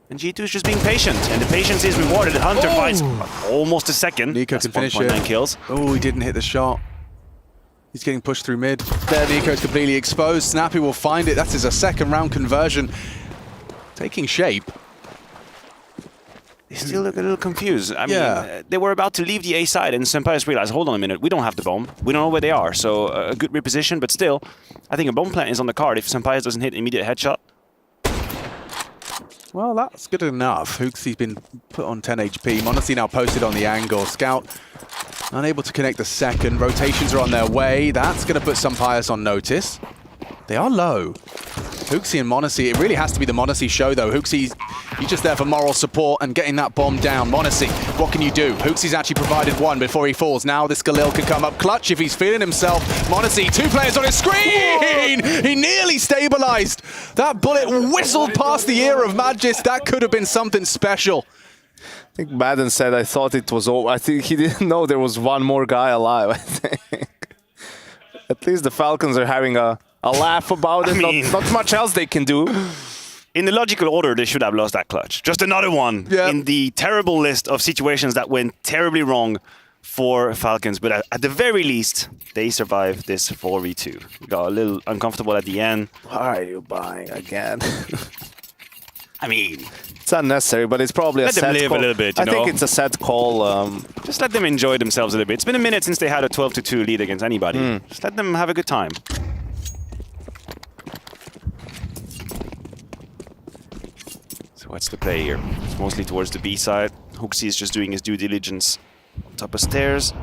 And G2 is just being patient, and the patience is rewarded. Hunter finds almost a second. Nico can finish it. 1.9 kills. Oh, he didn't hit the shot. He's getting pushed through mid. There, Nico's completely exposed. Snappy will find it. That is a second round conversion. Taking shape. They still look a little confused. I mean, they were about to leave the A side, and Senpais realized, hold on a minute, we don't have the bomb. We don't know where they are. So a good reposition, but still, I think a bomb plant is on the card if Senpais doesn't hit immediate headshot. Well, that's good enough. Hooksy's been put on 10 HP. Monacy now posted on the angle. Scout unable to connect the second. Rotations are on their way. That's going to put some Pius on notice. They are low. Hooksy and Monacy, it really has to be the Monacy show though. Hooksy's just there for moral support and getting that bomb down. Monacy, what can you do? Hooksy's actually provided one before he falls. Now this Galil can come up clutch if he's feeling himself. Monacy, 2 players on his screen! Whoa! He nearly stabilized. That bullet whistled past the ear of Magis. That could have been something special. I think Madden said, I thought it was over. I think he didn't know there was one more guy alive, I think. At least the Falcons are having a laugh about it. Not much else they can do. In the logical order, they should have lost that clutch. Just another one in the terrible list of situations that went terribly wrong for Falcons. But at the very least, they survived this 4v2. Got a little uncomfortable at the end. Why are you buying again? I mean, it's unnecessary, but it's probably a set call. Let them live a little bit, I think it's a set call. Just let them enjoy themselves a little bit. It's been a minute since they had a 12-2 lead against anybody. Just let them have a good time. So what's the play here? It's mostly towards the B side. Hooksy is just doing his due diligence on top of stairs.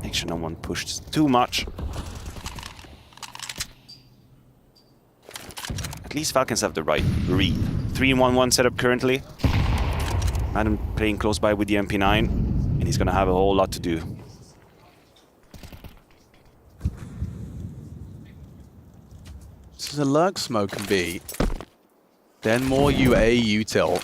Make sure no one pushed too much. At least Falcons have the right read. 3-1-1 setup currently. Madden playing close by with the MP9, and he's gonna have a whole lot to do. This is a lurk smoke can be. Then more UA util.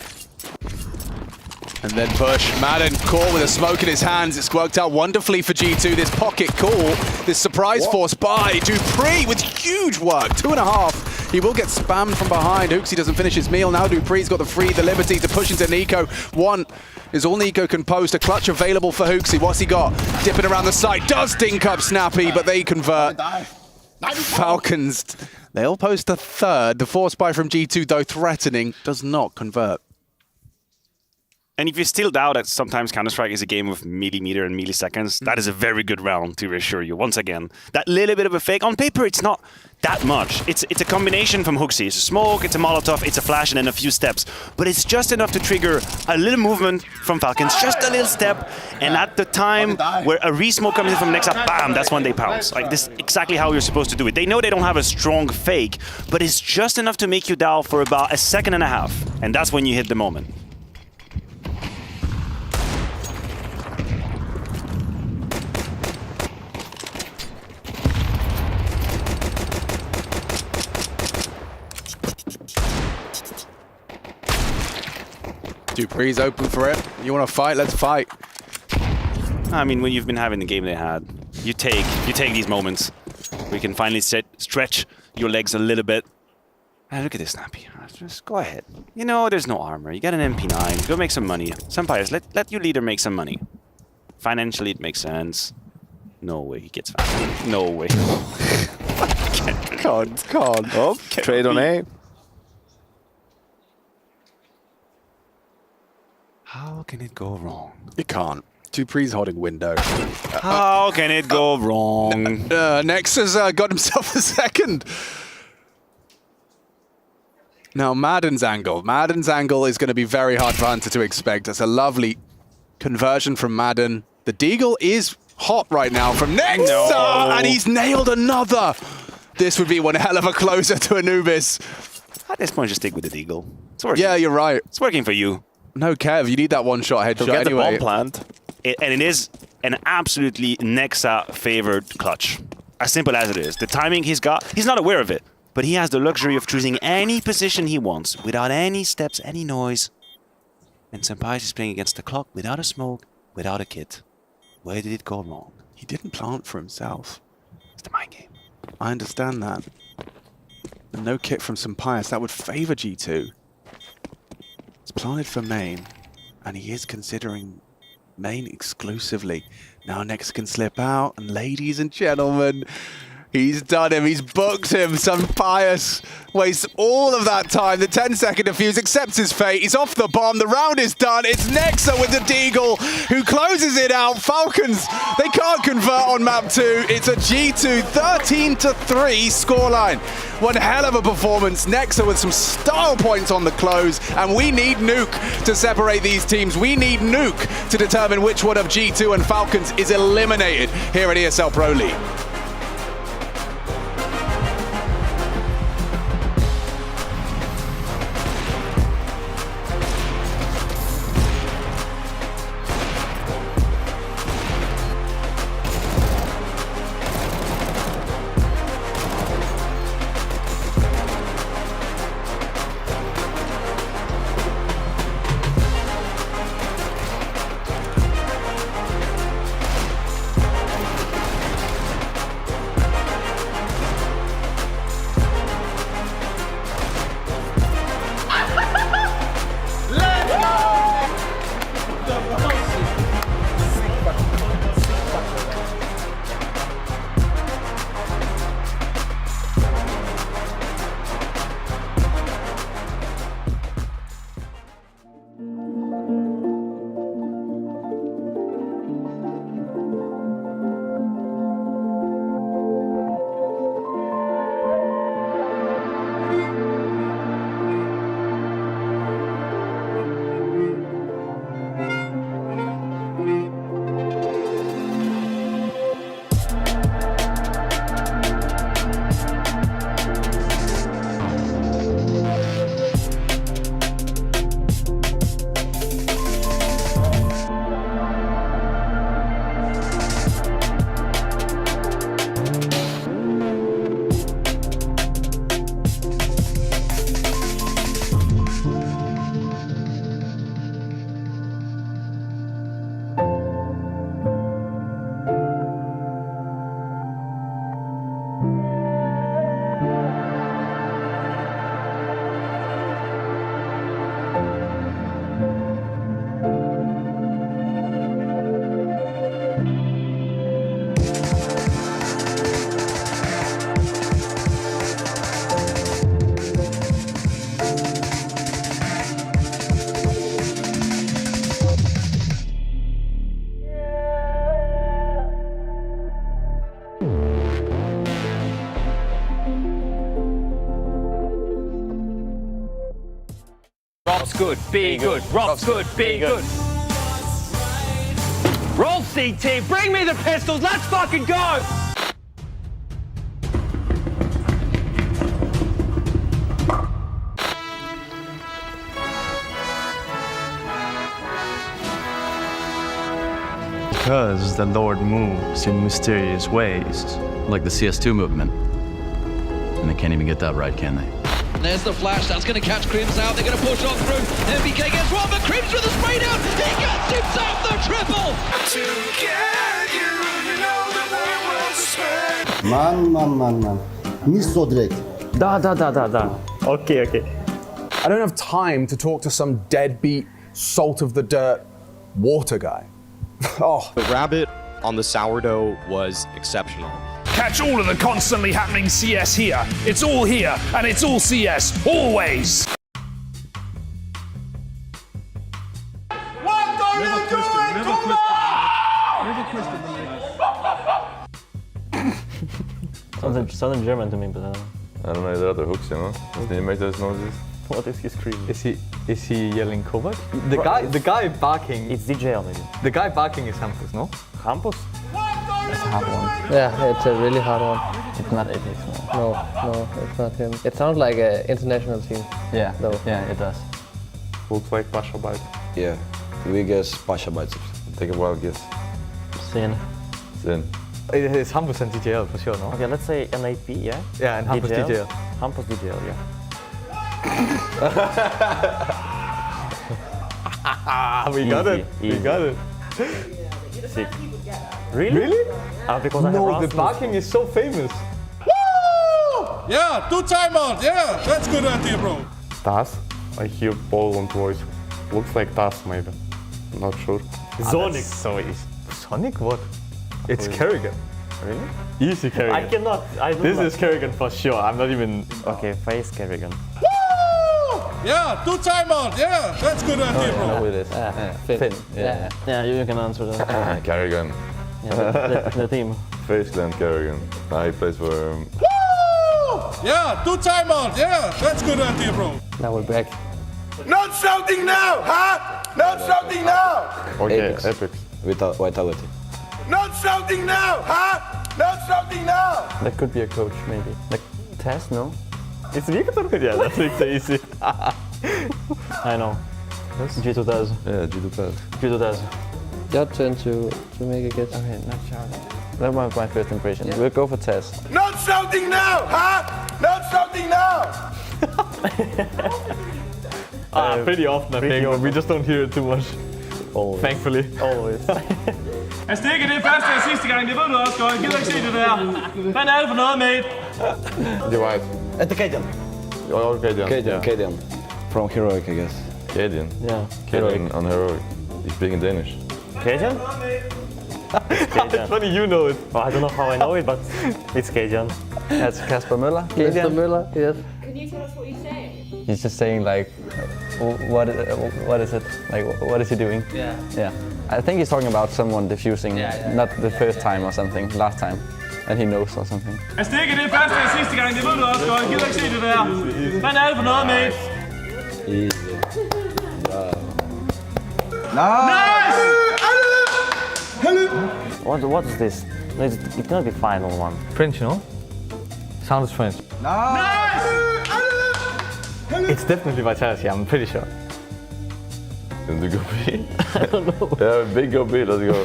And then push. Madden caught with a smoke in his hands. It's worked out wonderfully for G2. This pocket call, this surprise force by Dupree with huge work. 2.5. He will get spammed from behind. Hooksy doesn't finish his meal. Now Dupree's got the liberty to push into Nico. One is all Nico can post. A clutch available for Hooksy. What's he got? Dipping around the site. Does dink up Snappy, but they convert. Falcons, they'll post a third. The force buy from G2, though threatening, does not convert. And if you still doubt that sometimes Counter-Strike is a game of millimeter and milliseconds, that is a very good round to reassure you. Once again, that little bit of a fake. On paper, it's not that much. It's a combination from Hooksy. It's a smoke, it's a Molotov, it's a flash, and then a few steps. But it's just enough to trigger a little movement from Falcons, just a little step. And at the time where a re-smoke comes in from Nexa, bam, that's when they pounce. Like, this is exactly how you're supposed to do it. They know they don't have a strong fake, but it's just enough to make you dial for about a second and a half. And that's when you hit the moment. Dupree's open for it. You want to fight? Let's fight. I mean, when you've been having the game they had, you take these moments where you can finally stretch your legs a little bit. And look at this, Snappy. Just go ahead. You know, there's no armor. You got an MP9. Go make some money. Senpais, let your leader make some money. Financially, it makes sense. No way he gets fat. No way. Can't. Oh, trade on A. How can it go wrong? It can't. Dupree's holding window. How can it go wrong? Nexa's got himself a second. Now, Madden's angle. Madden's angle is going to be very hard for Hunter to expect. It's a lovely conversion from Madden. The Deagle is hot right now from Nexa, No. and he's nailed another. This would be one hell of a closer to Anubis. At this point, just stick with the Deagle. It's working. Yeah, you're right. It's working for you. No, Kev, you need that one-shot headshot Get anyway. the bomb plant. And it is an absolutely Nexa-favored clutch. As simple as it is. The timing he's got, he's not aware of it, but he has the luxury of choosing any position he wants without any steps, any noise. And Senpais is playing against the clock without a smoke, without a kit. Where did it go wrong? He didn't plant for himself. It's the mind game. I understand that. And no kit from Senpais, that would favor G2. It's planted for main, and he is considering main exclusively. Now Nexa can slip out, and ladies and gentlemen, he's done him, he's booked him. Senpais wastes all of that time. The 10-second defuse accepts his fate. He's off the bomb, the round is done. It's Nexa with the Deagle who closes it out. Falcons, they can't convert on map 2. It's a G2 13-3 scoreline. One hell of a performance. Nexa with some style points on the close, and we need Nuke to separate these teams. We need Nuke to determine which one of G2 and Falcons is eliminated here at ESL Pro League. Rob's good, be good. Rob's good, be good. Roll CT, bring me the pistols, let's fucking go! Because the Lord moves in mysterious ways. Like the CS2 movement. And they can't even get that right, can they? There's the flash, that's going to catch Crims out, they're going to push on through. MBK gets one, but Crims with a spray down, he gets himself the triple! To get you, you know the world will Man. Miss direkt. Da. Okay. I don't have time to talk to some deadbeat, salt of the dirt water guy. Oh. The rabbit on the sourdough was exceptional. Catch all of the constantly happening CS here. It's all here, and it's all CS, always. What are you doing? Sounded German to me, but I don't know the other hooks, you know. His teammate doesn't know this. what is he screaming? Is he yelling Kovac? The guy barking. It's DJL maybe. The guy barking is Hampus, no? Hampus? That's a hard one. Yeah, it's a really hard one. It's not Apex, no. No, it's not him. It sounds like an international team. Yeah, though. Yeah, it does. Looks like Pasha Byte. Yeah, we guess Pasha Byte. Take a wild guess. Sin. It's Hampus and DJL for sure, no? Okay, let's say NAP, yeah? Yeah, and Hampus DJL. Hampus DJL, yeah. We got it. We got it. Sick. Really? Because I no, have the barking is so famous. Woo! Yeah, 2 timeout. Yeah, that's good idea, bro. Tas? I hear Poland voice. Looks like Tas, maybe. Not sure. Sonic. So easy. Sonic? What? It's Kerrigan. Really? Easy Kerrigan. I cannot. This is Kerrigan for sure. I'm not even. Okay, face Kerrigan. Woo! Yeah, 2 timeout. Yeah, that's good idea, bro. I know who it is. Finn. Yeah, you can answer that. Kerrigan. Yeah, the team. Faceland Kerrigan. He plays for... Woo! Yeah, 2 timeout. Yeah, that's good idea, bro. Now we're back. Not shouting now, huh? Not shouting now. Okay, Epic. With Vitality. Not shouting now, huh? Not shouting now. That could be a coach, maybe. Like Tess, no? It's Victor. Yeah, that looks easy. I know. Yes. G2 does. Yeah, G2 does. G2 does. Your turn to make a guess. Okay, not shouting. That was my first impression. Yeah. We'll go for Tess. Not shouting now, huh? Not shouting now. Pretty often, I think, but we just don't hear it too much. Always. Thankfully. Always. Altså, det ikke er det første og sidste gang, det ved du også godt. Jeg gider ikke se det der. Hvad er det for noget, mate? Divide. At the Cadian. Oh, Cadian. Cadian. From Heroic, I guess. Cadian? Yeah. Cadian on Heroic. He's speaking Danish. Cajun? It's funny you know it. Well, I don't know how I know it, but it's Cajun. That's Kasper Müller. Kasper Müller, yes. Can you tell us what he's saying? He's just saying like, what is it? Like, what is he doing? Yeah. Yeah. I think he's talking about someone diffusing, not the first time or something, last time. And he knows or something. Altså, det ikke er det første og sidste gang, det ved du også godt. Jeg gider ikke se det der. Hvad er det for noget, mate? Easy. Nice! What is this? It cannot be final one. French, no? Sounds French. Nice! It's definitely Vitality, I'm pretty sure. And the go B? I don't know. Yeah, big go B, let's go.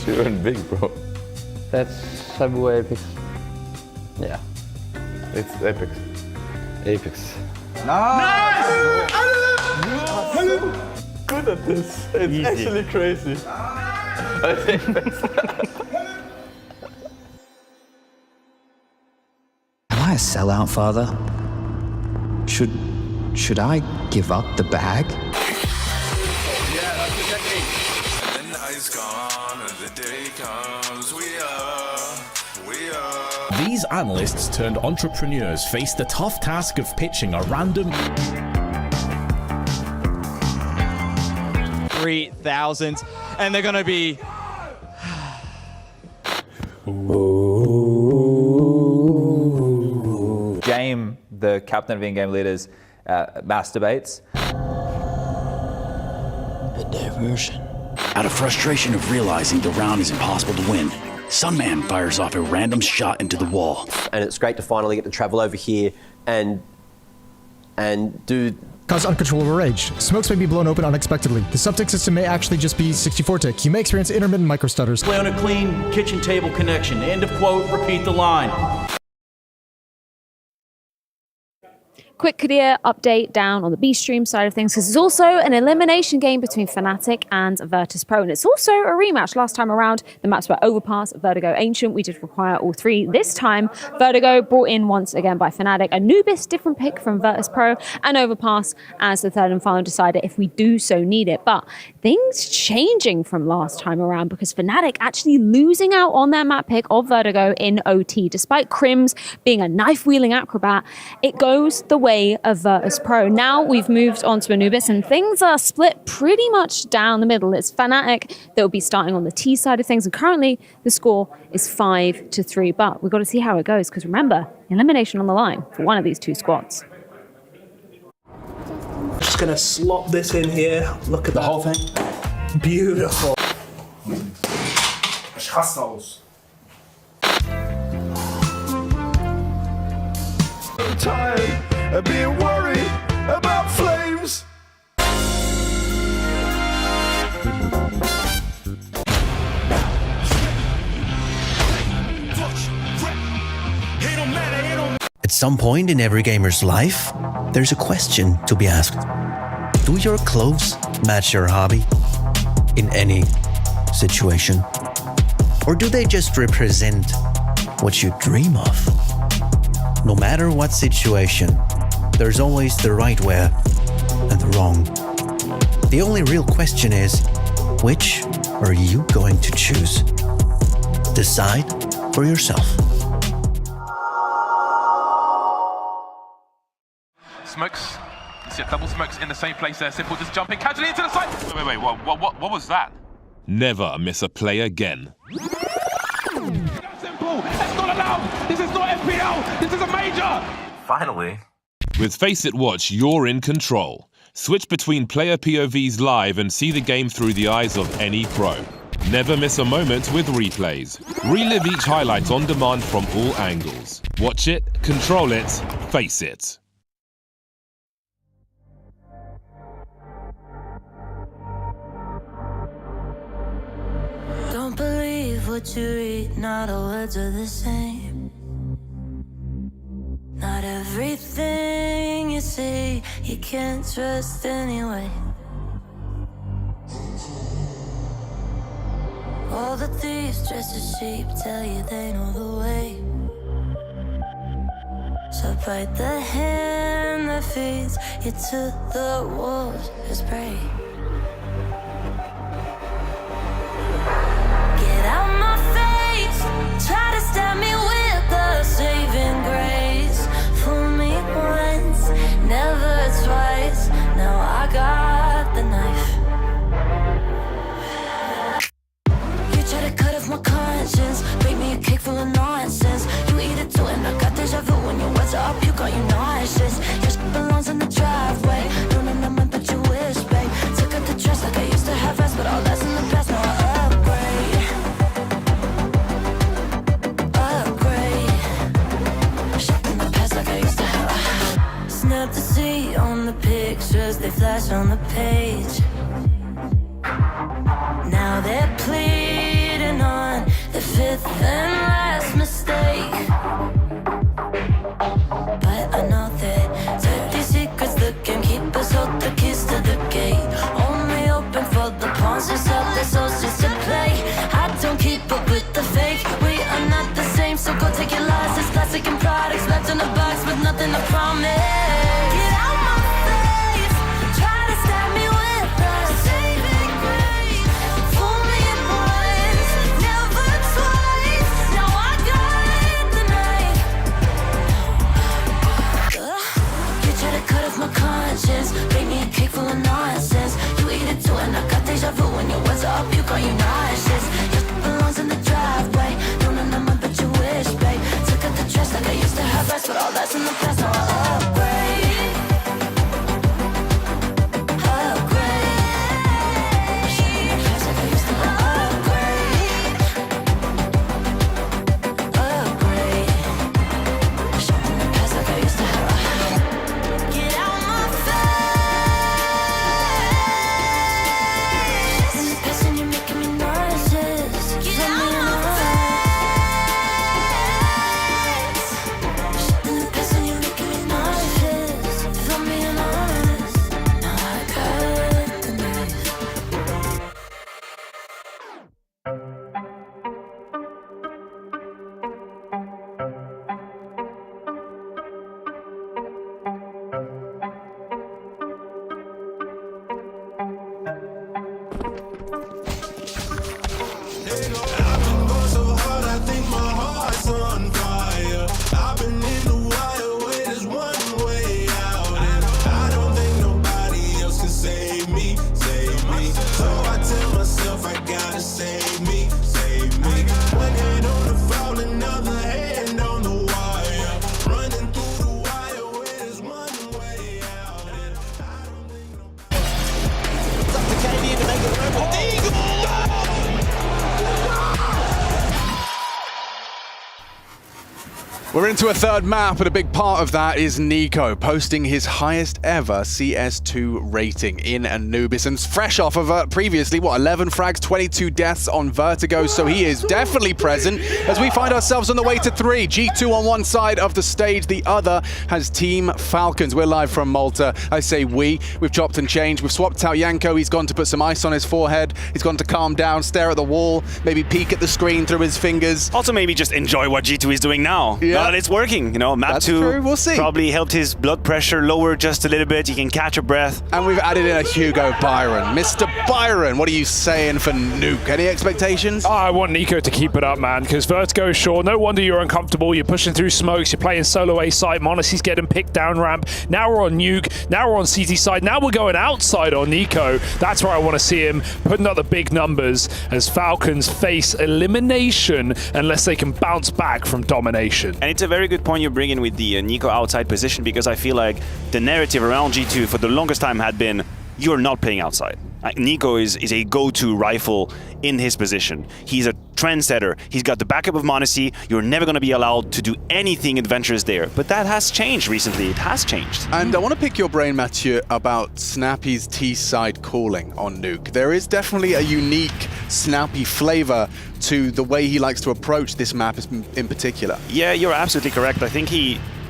You're in big, bro. That's Sabu Apex. Yeah. It's Epic. Apex. Nice! Good at this. It's Easy. actually crazy. I think that's... Am I a sellout, Father? Should I give up the bag? Yeah, that's the technique. And the night's gone and the day comes. We are. These analysts turned entrepreneurs face the tough task of pitching a random 3,000, and they're going to be. Game, the captain of in-game leaders, masturbates. A diversion. Out of frustration of realizing the round is impossible to win, Sunman fires off a random shot into the wall. And it's great to finally get to travel over here and do... Cause uncontrollable rage. Smokes may be blown open unexpectedly. The subtick system may actually just be 64 tick. You may experience intermittent microstutters. Play on a clean kitchen table connection. End of quote, repeat the line. Quick career update down on the B stream side of things, because it's also an elimination game between Fnatic and Virtus Pro, and it's also a rematch. Last time around, the maps were Overpass, Vertigo, Ancient. We did require all three. This time, Vertigo brought in once again by Fnatic. Anubis, different pick from Virtus Pro, and Overpass as the third and final decider if we do so need it. But things changing from last time around, because Fnatic actually losing out on their map pick of Vertigo in OT. Despite Crims being a knife-wielding acrobat, it goes the way of Virtus Pro. Now we've moved on to Anubis, and things are split pretty much down the middle. It's Fnatic that will be starting on the T side of things, and currently the score is 5-3. But we've got to see how it goes, because remember, elimination on the line for one of these two squads. Just gonna slop this in here. Look at the whole thing. Beautiful. I'm tired of being worried about flames. At some point in every gamer's life, there's a question to be asked. Do your clothes match your hobby? In any situation? Or do they just represent what you dream of? No matter what situation, there's always the right wear and the wrong. The only real question is, which are you going to choose? Decide for yourself. Smokes. You see double smokes in the same place there. Simple just jumping casually into the side. Wait. What was that? Never miss a play again. Simple. It's not allowed. This is not FPL. This is a major. Finally. With Face It Watch, you're in control. Switch between player POVs live and see the game through the eyes of any pro. Never miss a moment with replays. Relive each highlight on demand from all angles. Watch it, control it, face it. Don't believe what you read, not all words are the same. Not everything you see, you can't trust anyway. All the thieves dressed as sheep tell you they know the way. So bite the hand that feeds you to the wolves as prey. Get out my face, try to stab me with a saving grace. Fool me once, never twice, now I got the knife. You try to cut off my conscience, bake me a cake full of nonsense. You eat it too and I got deja vu when your words are up, you got you nauseous. Your shit belongs in the driveway, no, but you wish, babe. Took out the trash like I used to have rest, but all that's in the past, now I upgrade. Shit in the past like I used to have. Snap the C on the pictures, they flash on the page. Now they're pleading on the fifth and last mistake. But I know that dirty secrets the gamekeepers hold the keys to the gate. Only open for the pawns who sell their souls just to play. I don't keep up with the fake, we are not the same, so go take your lies. It's plastic and products left in a box with nothing to promise. Get out my face, try to stab me with a saving grace. Fool me once, never twice, now I got the knife. You try to cut off my conscience, bake me a cake full of nonsense. You eat it too and I got deja vu when your words are up, you got you nauseous. Your shit belongs in the driveway, no, but you wish, babe. Took out the trash like I used to have rest, but all that's in the past, now I upgrade. I've been going so hard, I think my heart's on fire. I've been in the wire where there's one way out, and I don't think nobody else can save me, save me. So I tell myself I gotta save me, save me. One hand on the foul, another hand on the wire. Running through the wire where there's one way out, and I don't think It's up to KD to make it through with the eagle. We're into a third map, and a big part of that is Nico posting his highest ever CS2 rating in Anubis, and fresh off of previously, 11 frags, 22 deaths on Vertigo, so he is definitely present as we find ourselves on the way to 3. G2 on one side of the stage, the other has Team Falcons. We're live from Malta. I say we've chopped and changed. We've swapped out Yanko. He's gone to put some ice on his forehead. He's gone to calm down, stare at the wall, maybe peek at the screen through his fingers. Also maybe just enjoy what G2 is doing now. Yeah. That it's working, you know. Map That's 2 true. We'll see. Probably helped his blood pressure lower just a little bit. You can catch a breath. And we've added in a Hugo Byron. Mr. Byron, what are you saying for Nuke? Any expectations? I want Nico to keep it up, man, because Vertigo, sure, no wonder you're uncomfortable. You're pushing through smokes. You're playing solo A side. Monacy's getting picked down ramp. Now we're on Nuke. Now we're on CT side. Now we're going outside on Nico. That's where I want to see him putting up the big numbers as Falcons face elimination unless they can bounce back from domination. And it's a very good point you're bringing with the Nico outside position, because I feel like the narrative around G2 for the longest time had been, you're not playing outside. Nico is a go-to rifle in his position. He's a trendsetter. He's got the backup of Monacy. You're never going to be allowed to do anything adventurous there. But that has changed recently. It has changed. And I want to pick your brain, Mathieu, about Snappy's T-side calling on Nuke. There is definitely a unique Snappy flavor to the way he likes to approach this map in particular. Yeah, you're absolutely correct. I think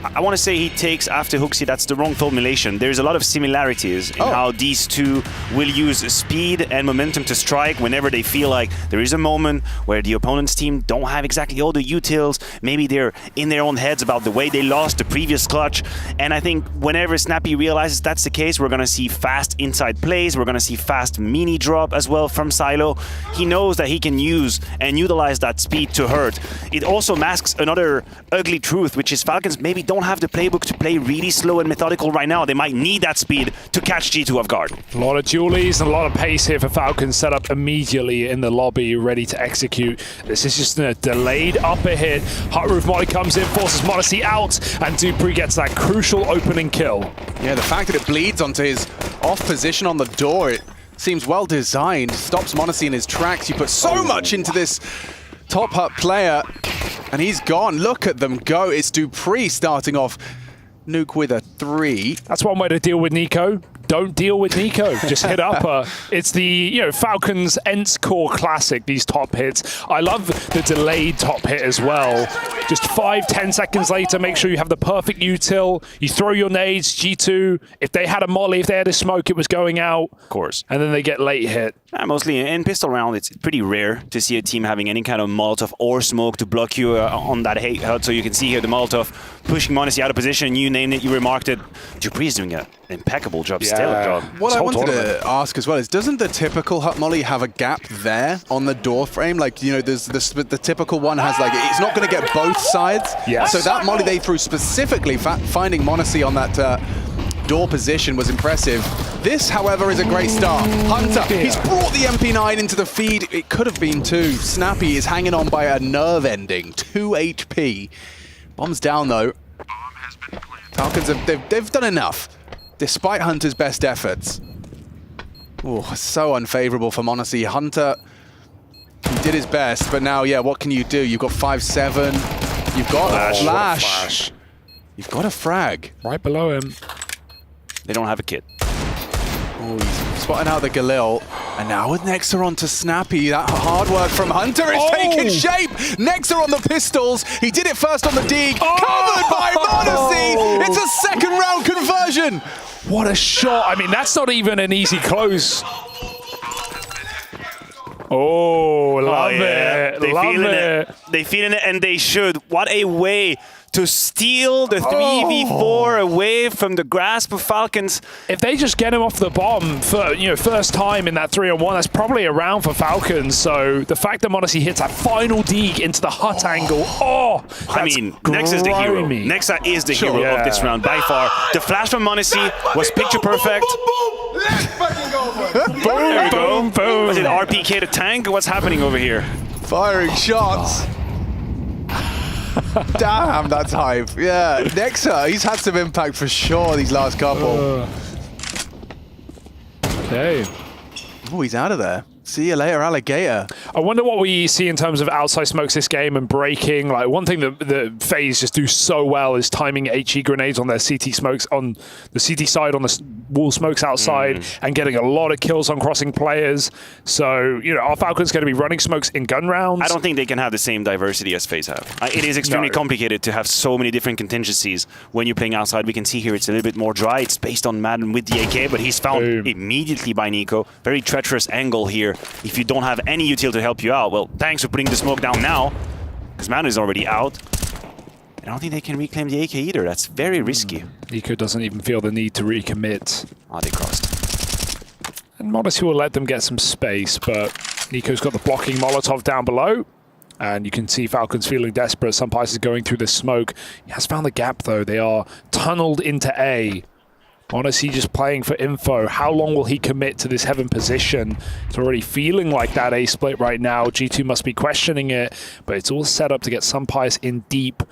I want to say he takes after Hooksy. That's the wrong formulation. There's a lot of similarities in how these two will use speed and momentum to strike whenever they feel like there is a moment where the opponent's team don't have exactly all the utils. Maybe they're in their own heads about the way they lost the previous clutch. And I think whenever Snappy realizes that's the case, we're going to see fast inside plays. We're going to see fast mini drop as well from Silo. He knows that he can use and utilize that speed to hurt. It also masks another ugly truth, which is Falcons maybe don't have the playbook to play really slow and methodical right now. They might need that speed to catch G2 off guard. A lot of dualies and a lot of pace here for Falcons, set up immediately in the lobby, ready to execute. This is just a delayed upper hit. Hot Roof Molly comes in, forces Monacy out, and Dupree gets that crucial opening kill. Yeah, the fact that it bleeds onto his off position on the door, it seems well designed. Stops Monacy in his tracks. You put so much into this top hut player, and he's gone. Look at them go. It's Dupree starting off. Nuke with a 3. That's one way to deal with Nico. Don't deal with Nico. Just hit upper. It's the Falcons Ents core classic, these top hits. I love the delayed top hit as well. Just 5-10 seconds later, make sure you have the perfect util. You throw your nades, G2. If they had a molly, if they had a smoke, it was going out. Of course. And then they get late hit. Mostly in pistol round, it's pretty rare to see a team having any kind of Molotov or smoke to block you on that hut. So you can see here the Molotov pushing Monacy out of position. You named it, you remarked it. Dupree is doing an impeccable job, stellar job. What I wanted to ask as well is, doesn't the typical hut molly have a gap there on the door frame? Like, there's the typical one has it's not going to get both sides. Yes. So that molly they threw specifically, finding Monacy on that door position was impressive. This, however, is a great start. Hunter, he's brought the MP9 into the feed. It could have been 2. Snappy is hanging on by a nerve ending. 2 HP. Bomb's down, though. Falcons, they've done enough, despite Hunter's best efforts. Oh, so unfavorable for Monacy. Hunter, he did his best, but now, what can you do? You've got 5-7. You've got a flash. You've got a frag. Right below him. They don't have a kit. Oh, he's spotting out the Galil. And now with Nexa on to Snappy, that hard work from Hunter is taking shape. Nexa on the pistols. He did it first on the dig. Covered by Monacy. It's a second round conversion. What a shot. I mean, that's not even an easy close. Oh, love it. They feeling it, and they should. What a way to steal the 3v4 away from the grasp of Falcons. If they just get him off the bomb for, first time in that 3-on-1, that's probably a round for Falcons. So the fact that m0NESY hits that final deke into the hut angle, I mean, Nexa is the hero. Nexa is the hero of this round by far. The flash from m0NESY was picture perfect. Let's fucking go for it. There we go. Boom. Was it RPK the tank? What's happening over here? Firing shots. Damn, that's hype. Yeah, Nexa, he's had some impact for sure these last couple. Okay. Oh, he's out of there. See you later, alligator. I wonder what we see in terms of outside smokes this game and breaking. Like, one thing that the FaZe just do so well is timing HE grenades on their CT smokes on the CT side, on the wall smokes outside, and getting a lot of kills on crossing players. So, our Falcons going to be running smokes in gun rounds. I don't think they can have the same diversity as FaZe have. It is extremely complicated to have so many different contingencies when you're playing outside. We can see here it's a little bit more dry. It's based on Madden with the AK, but he's found immediately by Nico. Very treacherous angle here. If you don't have any util to help you out, well, thanks for putting the smoke down now, because Madden is already out. I don't think they can reclaim the AK either. That's very risky. Nico doesn't even feel the need to recommit. They crossed. And m0NESY will let them get some space, but Nico's got the blocking Molotov down below. And you can see Falcons feeling desperate. Sunpice is going through the smoke. He has found the gap, though. They are tunneled into A. m0NESY just playing for info. How long will he commit to this heaven position? It's already feeling like that A split right now. G2 must be questioning it, but it's all set up to get Sunpice in deep.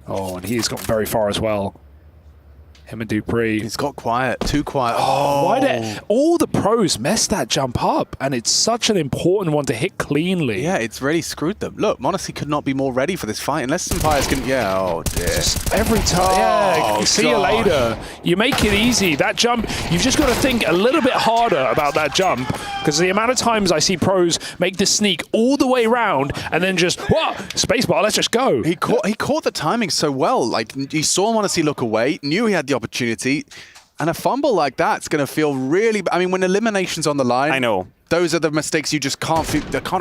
Oh, and he's got very far as well. Him and Dupree. He's got quiet, too quiet. Why did all the pros mess that jump up? And it's such an important one to hit cleanly. Yeah, it's really screwed them. Look, m0NESY could not be more ready for this fight unless Sunpice can... Yeah, oh dear. Just every time, see you later. You make it easy. That jump, you've just got to think a little bit harder about that jump, because the amount of times I see pros make the sneak all the way around and then just, spacebar, let's just go. He caught the timing so well. Like, he saw m0NESY look away, knew he had the opportunity, and a fumble like that's going to feel really... I mean, when elimination's on the line... I know. Those are the mistakes you just can't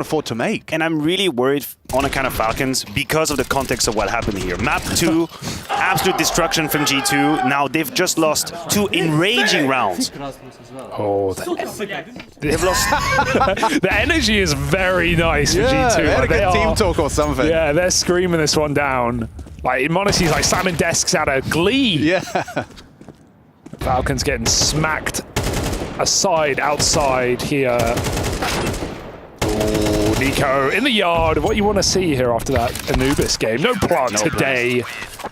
afford to make. And I'm really worried on account of Falcons because of the context of what happened here. Map 2, absolute destruction from G2. Now they've just lost 2 enraging rounds. Oh, they've lost. The energy is very nice for G2. They had a good team talk or something. Yeah, they're screaming this one down. Like, m0NESY's like slamming desks out of glee. Yeah. Falcons getting smacked aside, outside here. Oh, Nico in the yard. What you want to see here after that Anubis game? No plant today.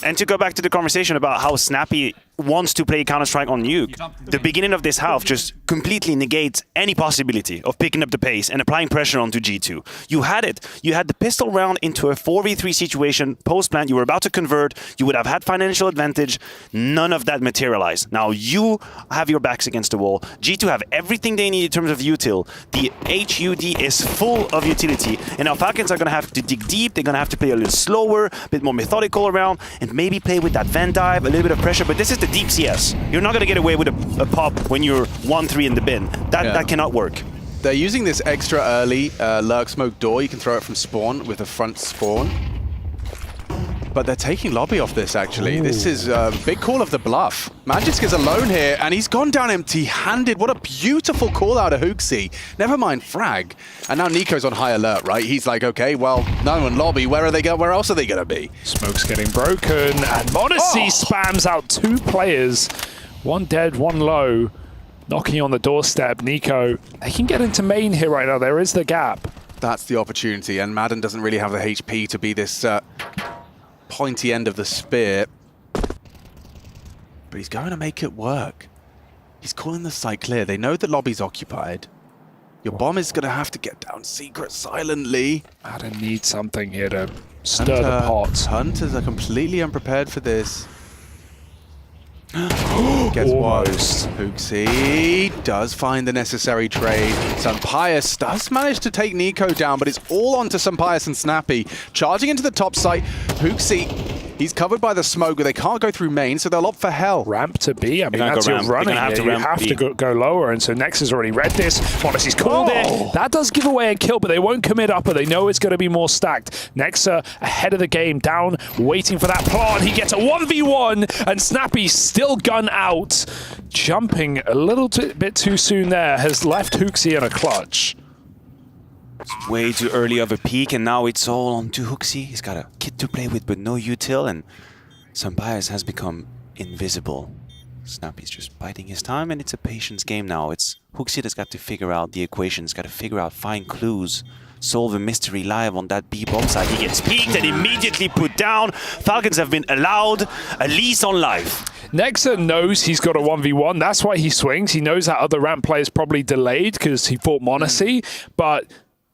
And to go back to the conversation about how Snappy wants to play Counter-Strike on Nuke, the beginning of this half just completely negates any possibility of picking up the pace and applying pressure onto G2. You had it. You had the pistol round into a 4v3 situation post-plant. You were about to convert. You would have had financial advantage. None of that materialized. Now you have your backs against the wall. G2 have everything they need in terms of util. The HUD is full of utility. And now Falcons are going to have to dig deep. They're going to have to play a little slower, a bit more methodical around, and maybe play with that Van dive, a little bit of pressure. But this is the deep CS. You're not going to get away with a pop when you're 1-3 in the bin. That cannot work. They're using this extra early lurk smoke door. You can throw it from spawn with a front spawn. But they're taking lobby off this, actually. Ooh. This is a big call of the bluff. Magisk is alone here, and he's gone down empty-handed. What a beautiful call out of HooXi. Never mind frag. And now Nico's on high alert, right? He's like, okay, well, no one lobby. Where else are they going to be? Smoke's getting broken, and m0NESY spams out 2 players. 1 dead, 1 low. Knocking on the doorstep. Nico, they can get into main here right now. There is the gap. That's the opportunity, and Madden doesn't really have the HP to be this... pointy end of the spear, but he's going to make it work. He's calling the site clear. They know the lobby's occupied. Your bomb is going to have to get down secret silently. Madden needs something here to stir the pot. Hunters are completely unprepared for this. Guess what? HooXi does find the necessary trade. Sunpice does manage to take Nico down, but it's all onto Sunpice and Snappy. Charging into the top site. HooXi, He's covered by the smoke, but they can't go through main, so they'll opt for hell. Ramp to B. I mean, that's your running. You have to go lower, and so Nex has already read this. Monacy's called it. That does give away a kill, but they won't commit upper. They know it's going to be more stacked. Nexa ahead of the game, down, waiting for that plant. He gets a 1v1, and Snappy's still gun out. Jumping a little bit too soon there has left Hooksy in a clutch. It's way too early of a peak, and now it's all on to Hooksy. He's got a kit to play with, but no util, and Sampayas has become invisible. Snappy's just biding his time, and it's a patience game now. It's Hooksy that's got to figure out the equations, got to figure out, find clues, solve a mystery live on that B bomb side. He gets peeked and immediately put down. Falcons have been allowed a lease on life. Nexa knows he's got a 1v1. That's why he swings. He knows that other ramp player is probably delayed because he fought Monacy, but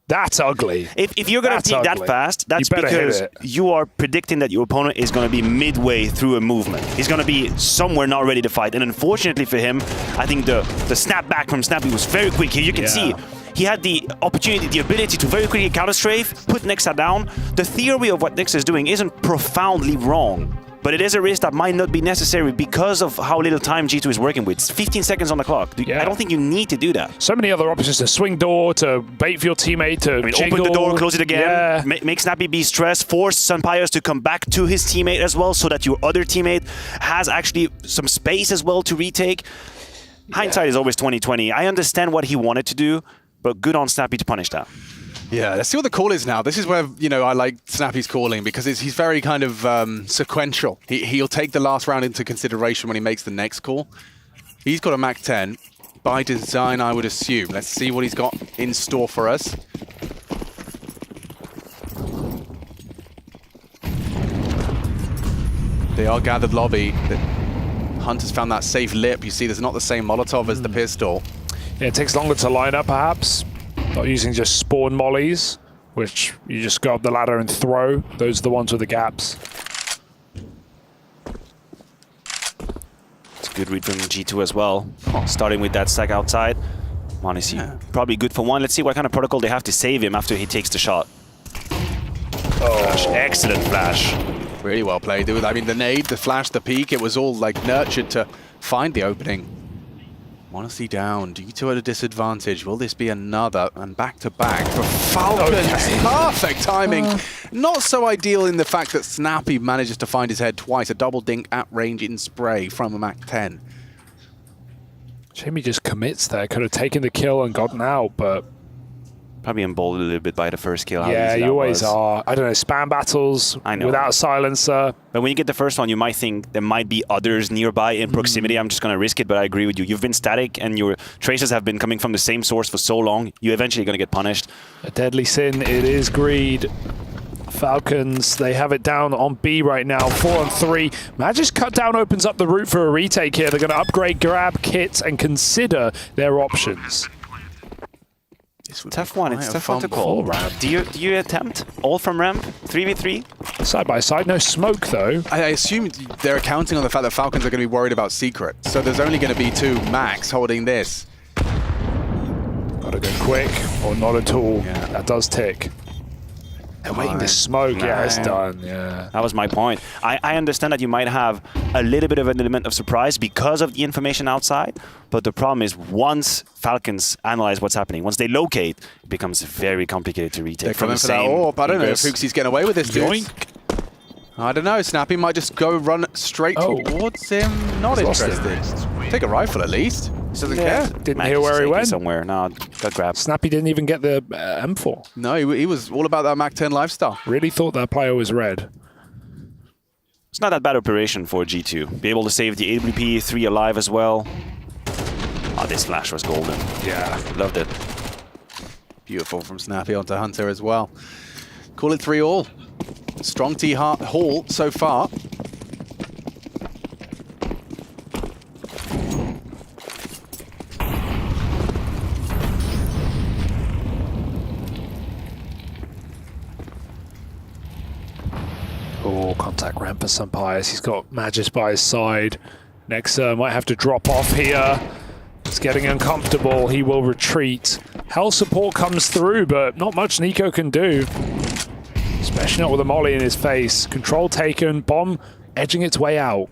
that's ugly. If you're going to peek that fast, that's because you are predicting that your opponent is going to be midway through a movement. He's going to be somewhere not ready to fight. And unfortunately for him, I think the snap back from Snappy was very quick. Here you can see he had the opportunity, the ability to very quickly counter-strafe, put Nexa down. The theory of what Nexa is doing isn't profoundly wrong, but it is a risk that might not be necessary because of how little time G2 is working with. It's 15 seconds on the clock. I don't think you need to do that. So many other options to swing door, to bait for your teammate, to open the door, close it again, make Snappy be stressed, force Sampayas to come back to his teammate as well so that your other teammate has actually some space as well to retake. Hindsight is always 20/20. I understand what he wanted to do, but good on Snappy to punish that. Yeah, let's see what the call is now. This is where, you know, I like Snappy's calling because he's very kind of sequential. He'll take the last round into consideration when he makes the next call. He's got a Mac 10 by design, I would assume. Let's see what he's got in store for us. They are gathered lobby. The Hunter's found that safe lip. You see, there's not the same Molotov as the pistol. Yeah, it takes longer to line up, perhaps. Not using just spawn mollies, which you just go up the ladder and throw. Those are the ones with the gaps. It's a good read from G2 as well. Starting with that stack outside. Monacy probably good for one. Let's see what kind of protocol they have to save him after he takes the shot. Flash. Excellent flash. Really well played, dude. I mean, the nade, the flash, the peek, it was all like nurtured to find the opening. Monacy down, G2 at a disadvantage. Will this be another and back-to-back for Falcons? Okay. Perfect timing. Not so ideal in the fact that Snappy manages to find his head twice. A double dink at range in spray from a Mac 10. Jamie just commits there. Could have taken the kill and gotten out, but probably emboldened a little bit by the first kill. Yeah, you always are. I don't know, spam battles without a silencer. But when you get the first one, you might think there might be others nearby in proximity. I'm just going to risk it, but I agree with you. You've been static, and your traces have been coming from the same source for so long. You're eventually going to get punished. A deadly sin. It is greed. Falcons, they have it down on B right now, 4-on-3. Magic's cut down opens up the route for a retake here. They're going to upgrade, grab kits, and consider their options. Tough one. It's tough one to call. Do you attempt all from ramp 3v3? Side by side, no smoke though. I assume they're counting on the fact that Falcons are going to be worried about secret. So there's only going to be two Max holding this. Gotta go quick or not at all. Yeah, that does tick. They're waiting to smoke. Yeah, it's done. Yeah, that was my point. I understand that you might have a little bit of an element of surprise because of the information outside, but the problem is once Falcons analyze what's happening, once they locate, it becomes very complicated to retake. They're coming for that AWP. I don't know if Hooksy's getting away with this. Yoink. I don't know. Snappy might just go run straight towards him. Not interested. Take a rifle at least. He doesn't care. Didn't hear where he went. Somewhere. No, got grabbed. Snappy didn't even get the M4. No, he was all about that Mac 10 lifestyle. Really thought that player was red. It's not that bad operation for G2. Be able to save the AWP, 3 alive as well. Oh, this flash was golden. Yeah. Loved it. Beautiful from Snappy onto Hunter as well. Call it 3-all. Strong T haul so far. Oh, contact ramp for Sampayas. He's got Magis by his side. Nexa might have to drop off here. It's getting uncomfortable. He will retreat. Hell support comes through, but not much Nico can do. Smashing up with a molly in his face. Control taken. Bomb edging its way out.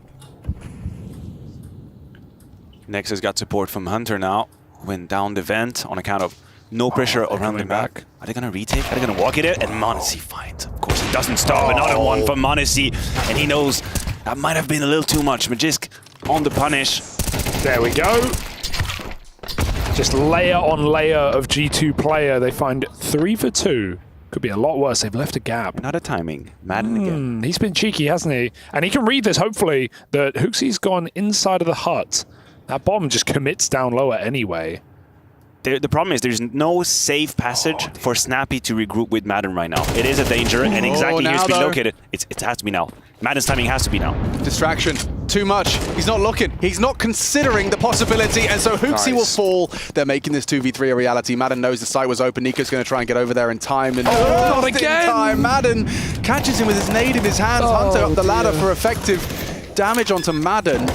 Nexus got support from Hunter now. Went down the vent on account of no pressure around the back. Are they gonna retake? Are they gonna walk it? And Monesi finds. Of course, he doesn't stop. Another one from Monesi, and he knows that might have been a little too much. Magisk on the punish. There we go. Just layer on layer of G2 player. They find 3 for 2. Could be a lot worse. They've left a gap. Another timing. Madden again. He's been cheeky, hasn't he? And he can read this, hopefully, that Hooksie's gone inside of the hut. That bomb just commits down lower anyway. The problem is there's no safe passage for Snappy to regroup with Madden right now. It is a danger, and exactly here's to be located. It has to be now. Madden's timing has to be now. Distraction. Too much. He's not looking. He's not considering the possibility, and so Hooksy will fall. They're making this 2v3 a reality. Madden knows the site was open. Nico's going to try and get over there in time. And not again! Time. Madden catches him with his nade in his hands. Hunter up the ladder for effective damage onto Madden.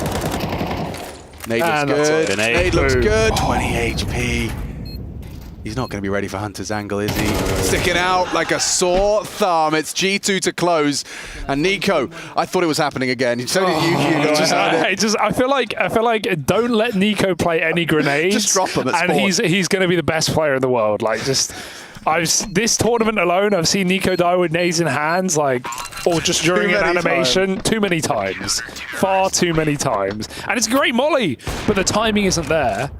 Nade looks good. Nade looks good. 20 HP. He's not going to be ready for Hunter's angle, is he? Sticking out like a sore thumb. It's G2 to close. And Nico, I thought it was happening again. So did you, Hugo. I feel like don't let Nico play any grenades. Just drop them at and he's going to be the best player in the world. Like, just... this tournament alone, I've seen Nico die with nades in hands, like, or just during an animation, too many times. Far too many times. And it's a great molly, but the timing isn't there.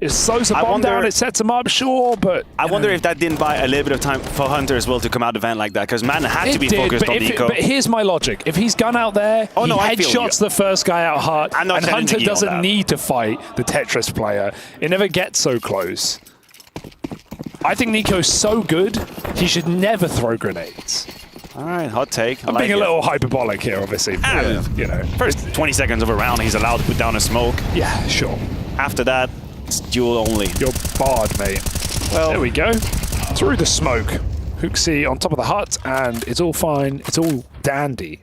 It slows the bomb down, it sets him up, sure, but... I wonder if that didn't buy a little bit of time for Hunter as well to come out the vent like that, because Madden had to be focused on Nico. But here's my logic. If he's gone out there, he headshots the first guy out hard, and Hunter doesn't need to fight the Tetris player. It never gets so close. I think Nico's so good, he should never throw grenades. All right, hot take. I'm being a little hyperbolic here, obviously. You know, first 20 seconds of a round, he's allowed to put down a smoke. Yeah, sure. After that, it's duel only. You're barred, mate. Well, there we go. Through the smoke. Hooksy on top of the hut, and it's all fine. It's all dandy.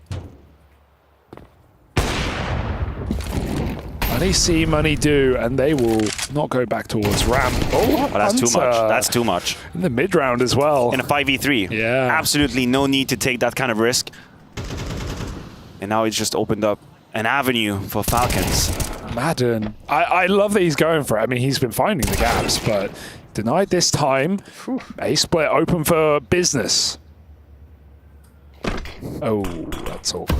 Money see, money do, and they will not go back towards ramp. Oh, that's too much. That's too much. In the mid round as well. In a 5v3. Yeah. Absolutely no need to take that kind of risk. And now it's just opened up an avenue for Falcons. Madden. I love that he's going for it. I mean, he's been finding the gaps, but denied this time. A split open for business. Oh, that's awkward.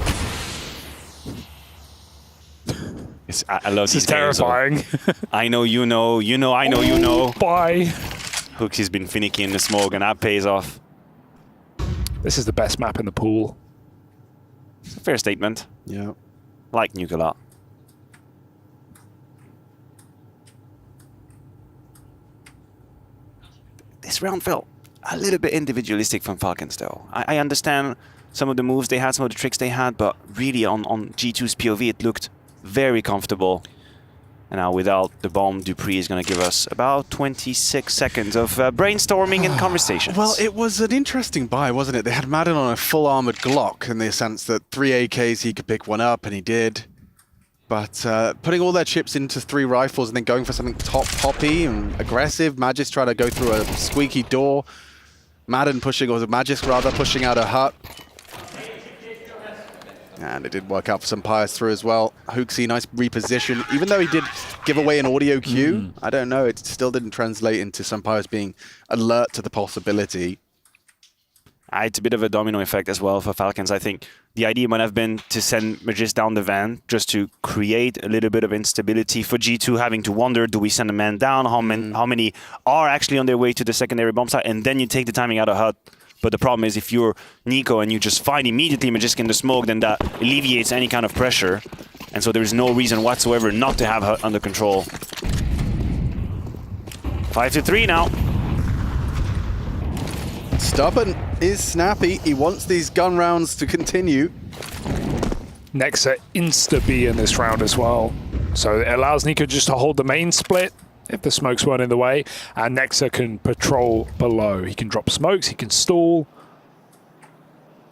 I love this is terrifying. I know you know, you know I know you know. Bye. Hooksy's been finicky in the smoke, and that pays off. This is the best map in the pool. It's a fair statement. Yeah. Like Nuke a lot. This round felt a little bit individualistic from Falcons, though. I understand some of the moves they had, some of the tricks they had, but really on G2's POV, it looked very comfortable. And now without the bomb, Dupree is going to give us about 26 seconds of brainstorming and conversations. Well, it was an interesting buy, wasn't it? They had Madden on a full armored Glock in the sense that 3 AKs, he could pick one up, and he did. But putting all their chips into 3 rifles and then going for something top poppy and aggressive, Magis trying to go through a squeaky door. Madden pushing, or Magis rather, pushing out a hut. And it did work out for some Pius through as well. Hooksy, nice reposition. Even though he did give away an audio cue, I don't know, it still didn't translate into some Pius being alert to the possibility. It's a bit of a domino effect as well for Falcons. I think the idea might have been to send Magis down the van just to create a little bit of instability for G2, having to wonder, do we send a man down? How many are actually on their way to the secondary bomb site? And then you take the timing out of hut. But the problem is if you're Nico and you just find immediately Magisk in the smoke, then that alleviates any kind of pressure. And so there's no reason whatsoever not to have hut under control. 5-3 now. Stubborn is Snappy. He wants these gun rounds to continue. Nexa insta-B in this round as well. So it allows Nico just to hold the main split if the smokes weren't in the way, and Nexa can patrol below. He can drop smokes, he can stall.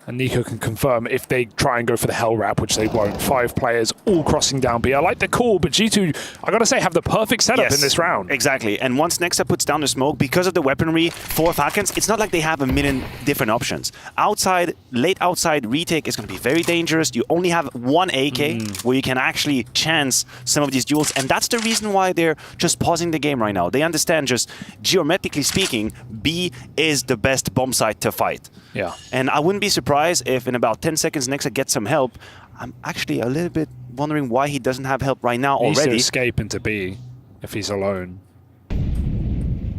And Nico can confirm if they try and go for the hell wrap, which they won't. 5 players all crossing down B. I like the call, but G2, I gotta say, have the perfect setup in this round. Exactly. And once Nexa puts down the smoke, because of the weaponry for Falcons, it's not like they have a million different options. Outside, late outside retake is going to be very dangerous. You only have one AK where you can actually chance some of these duels. And that's the reason why they're just pausing the game right now. They understand, just geometrically speaking, B is the best bomb site to fight. Yeah. And I wouldn't be surprised if in about 10 seconds Nexa gets some help. I'm actually a little bit wondering why he doesn't have help right now already. He needs to escape into B if he's alone.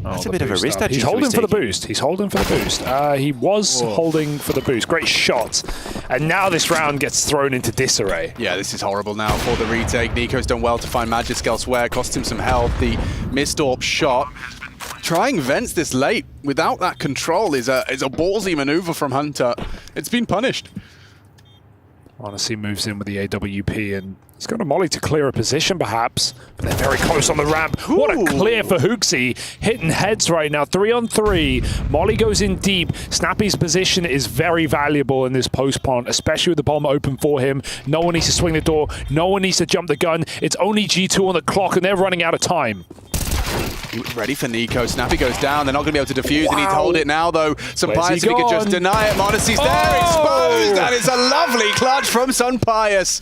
That's a bit of a risk that he's holding for the boost. He's holding for the boost. He was holding for the boost. Great shot. And now this round gets thrown into disarray. Yeah, this is horrible now for the retake. Nico's done well to find Magisk elsewhere. Cost him some health. The missed AWP shot. Trying vents this late without that control is a ballsy maneuver from Hunter. It's been punished. Honestly moves in with the AWP and he's got a molly to clear a position perhaps, but they're very close on the ramp. Ooh. What a clear for Hooksy. Hitting heads right now, 3 on 3. Molly goes in deep. Snappy's position is very valuable in this post plant, especially with the bomb open for him. No one needs to swing the door. No one needs to jump the gun. It's only G2 on the clock and they're running out of time. Ready for Nico. Snappy goes down. They're not going to be able to defuse. They need to hold it now, though. Some Pius, if he could just deny it. Monacy's there, exposed. That is a lovely clutch from Sun Pius.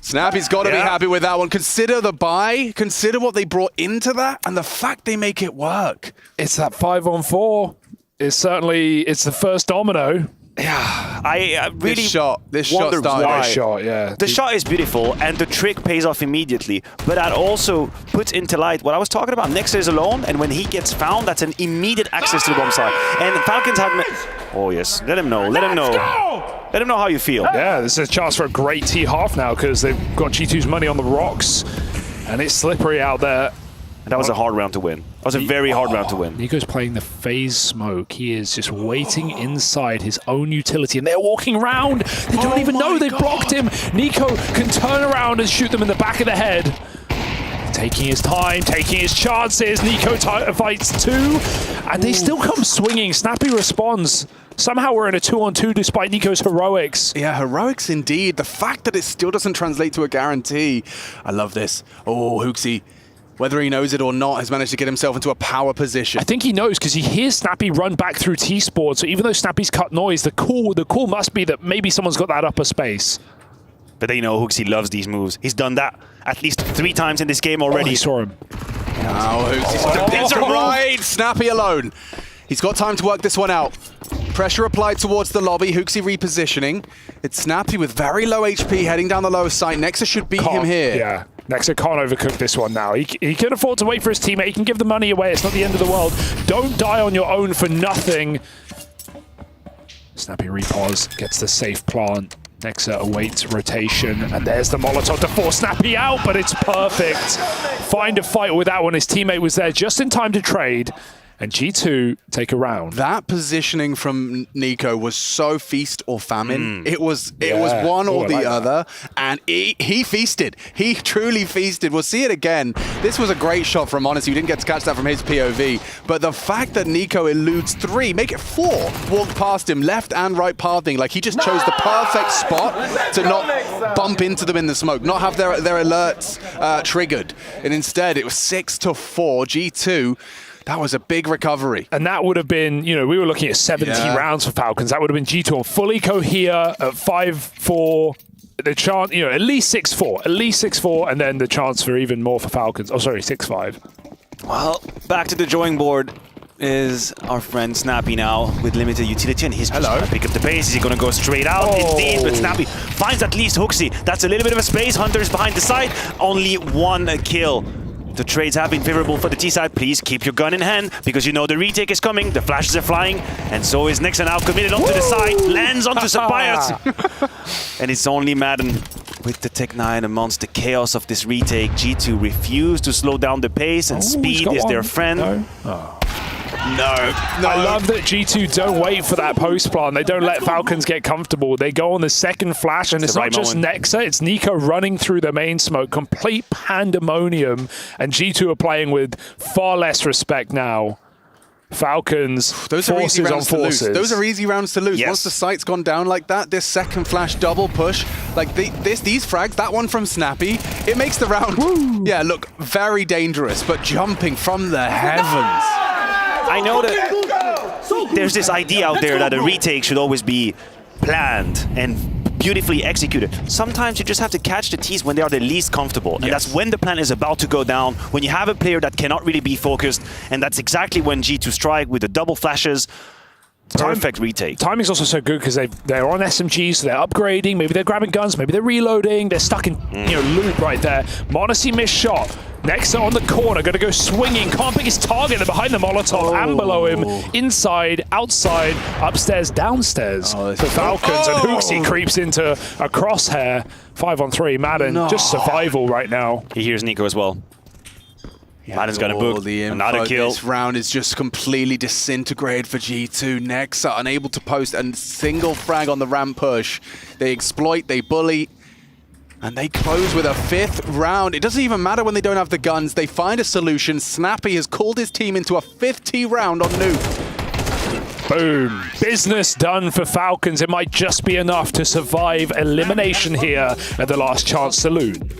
Snappy's got to be happy with that one. Consider the buy. Consider what they brought into that and the fact they make it work. It's that 5 on 4. It's the first domino. Yeah, I really this shot wonder why. Shot, yeah. The shot is beautiful, and the trick pays off immediately. But that also puts into light what I was talking about. Nexa is alone, and when he gets found, that's an immediate access to the bomb site. And Falcons have... Oh, yes. Let him know. Let him know. Let him know how you feel. Yeah, this is a chance for a great T-half now, because they've got G2's money on the rocks, and it's slippery out there. And that was a hard round to win. That was a very hard round to win. Nico's playing the phase smoke. He is just waiting inside his own utility, and they're walking around. They don't even know they've blocked him. Nico can turn around and shoot them in the back of the head. Taking his time, taking his chances. Nico fights 2, and they still come swinging. Snappy responds. Somehow we're in a 2-on-2 despite Nico's heroics. Yeah, heroics indeed. The fact that it still doesn't translate to a guarantee. I love this. Oh, Hooksy, whether he knows it or not, has managed to get himself into a power position. I think he knows because he hears Snappy run back through T-Sport. So even though Snappy's cut noise, the call must be that maybe someone's got that upper space. But they know Hooksy loves these moves. He's done that at least 3 times in this game already. Oh, he saw him. Now Hooksy's right. Snappy alone. He's got time to work this one out. Pressure applied towards the lobby. Hooksy repositioning. It's Snappy with very low HP heading down the lower side. Nexa should beat him here. Yeah. Nexa can't overcook this one now. He can afford to wait for his teammate. He can give the money away. It's not the end of the world. Don't die on your own for nothing. Snappy repause, gets the safe plant. Nexa awaits rotation, and there's the Molotov to force Snappy out, but it's perfect. Find a fight with that one. His teammate was there just in time to trade. And G2 take a round. That positioning from Nico was so feast or famine. It was one or the other, and he feasted. He truly feasted. We'll see it again. This was a great shot from Honestly. We didn't get to catch that from his POV, but the fact that Nico eludes 3, make it 4, walked past him, left and right pathing, like he just chose the perfect spot to not bump into them in the smoke, not have their alerts triggered, and instead it was 6-4. G2. That was a big recovery. And that would have been, we were looking at 70 rounds for Falcons. That would have been G2 on fully cohere at 5-4. The chance, at least 6-4. At least 6-4, and then the chance for even more for Falcons. Oh, sorry, 6-5. Well, back to the drawing board is our friend Snappy now with limited utility, and he's just going to pick up the pace. Is he going to go straight out? Indeed, but Snappy finds at least Hooksy. That's a little bit of a space. Hunter's behind the side. Only 1 kill. The trades have been favorable for the T side. Please keep your gun in hand because you know the retake is coming. The flashes are flying, and so is Nexa now committed onto the side. Lands onto Sapphires. And it's only Madden with the Tech 9 amongst the chaos of this retake. G2 refuse to slow down the pace, and speed is their friend. No. I love that G2 don't wait for that post plan. They don't let Falcons get comfortable. They go on the second flash, and it's not just Nexa, it's Nico running through the main smoke. Complete pandemonium, and G2 are playing with far less respect now. Falcons, those are easy forces on rounds to lose. forces. Those are easy rounds to lose. Yes. Once the sight's gone down like that, this second flash double push, like these frags, that one from Snappy, it makes the round, yeah, look very dangerous, but jumping from the heavens. I know that there's this idea out there that a retake should always be planned and beautifully executed. Sometimes you just have to catch the T's when they are the least comfortable. And that's when the plan is about to go down, when you have a player that cannot really be focused, and that's exactly when G2 strike with the double flashes. Perfect retake. Timing's also so good because they're on SMGs, so they're upgrading, maybe they're grabbing guns, maybe they're reloading, they're stuck in loop right there. Monacy missed shot. Nexa on the corner, going to go swinging, can't pick his target, they're behind the Molotov and below him, inside, outside, upstairs, downstairs for Falcons, and Hooksy creeps into a Crosshair. 5-on-3, Madden, just survival right now. He hears Nico as well. Madden's going to book another kill. This round is just completely disintegrated for G2. Nexa unable to post a single frag on the ramp push. They exploit, they bully, and they close with a 5th round. It doesn't even matter when they don't have the guns. They find a solution. Snappy has called his team into a 5th T round on Nuke. Boom. Business done for Falcons. It might just be enough to survive elimination here at the last chance saloon.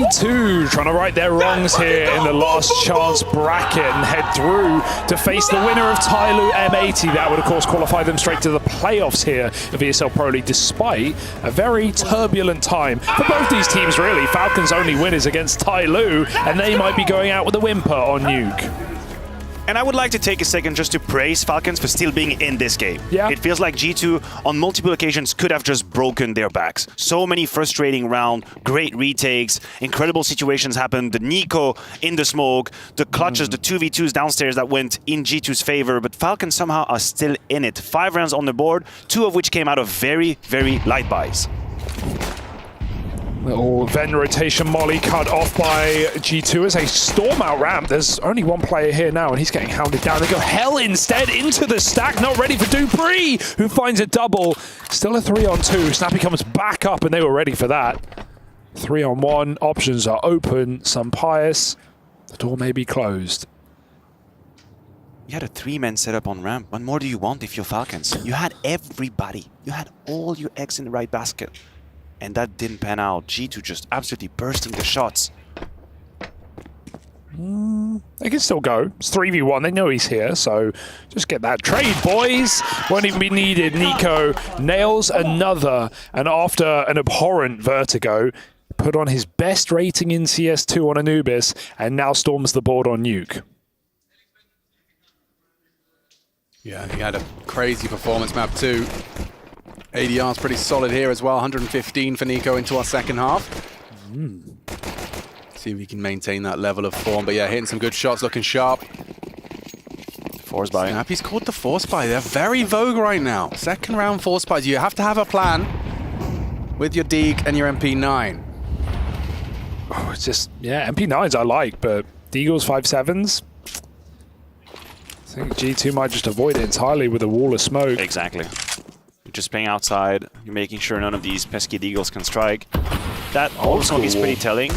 G2 trying to right their wrongs here in the last chance bracket and head through to face the winner of Tyloo M80. That would, of course, qualify them straight to the playoffs here of ESL Pro League, despite a very turbulent time for both these teams, really. Falcons only winners against Tyloo, and they might be going out with a whimper on Nuke. And I would like to take a second just to praise Falcons for still being in this game. Yeah. It feels like G2 on multiple occasions could have just broken their backs. So many frustrating rounds, great retakes, incredible situations happened. The Nico in the smoke, the clutches, the 2v2s downstairs that went in G2's favor, but Falcons somehow are still in it. 5 rounds on the board, 2 of which came out of very, very light buys. Little Ven rotation molly cut off by G2 as they storm out ramp. There's only one player here now, and he's getting hounded down. They go Hell instead into the stack. Not ready for Dupree, who finds a double. Still a 3-on-2. Snappy comes back up, and they were ready for that. 3-on-1. Options are open. Some pious. The door may be closed. You had a 3-man setup on ramp. What more do you want if you're Falcons? You had everybody. You had all your eggs in the right basket. And that didn't pan out. G2 just absolutely bursting the shots. They can still go. It's 3v1. They know he's here, so just get that trade, boys. Won't even be needed. Nico nails another, and after an abhorrent vertigo, put on his best rating in CS2 on Anubis, and now storms the board on Nuke. Yeah, he had a crazy performance map too. ADR's pretty solid here as well. 115 for Nico into our second half. See if we can maintain that level of form. But yeah, hitting some good shots, looking sharp. Force buy. Snappy's called the force buy. They're very vogue right now. Second round force buys. You have to have a plan with your Deeg and your MP9. Oh, it's just, yeah, MP9s I like, but Deagles 5.7s? I think G2 might just avoid it entirely with a wall of smoke. Exactly. You're just playing outside. You're making sure none of these pesky Deagles can strike. That wall smoke is pretty telling.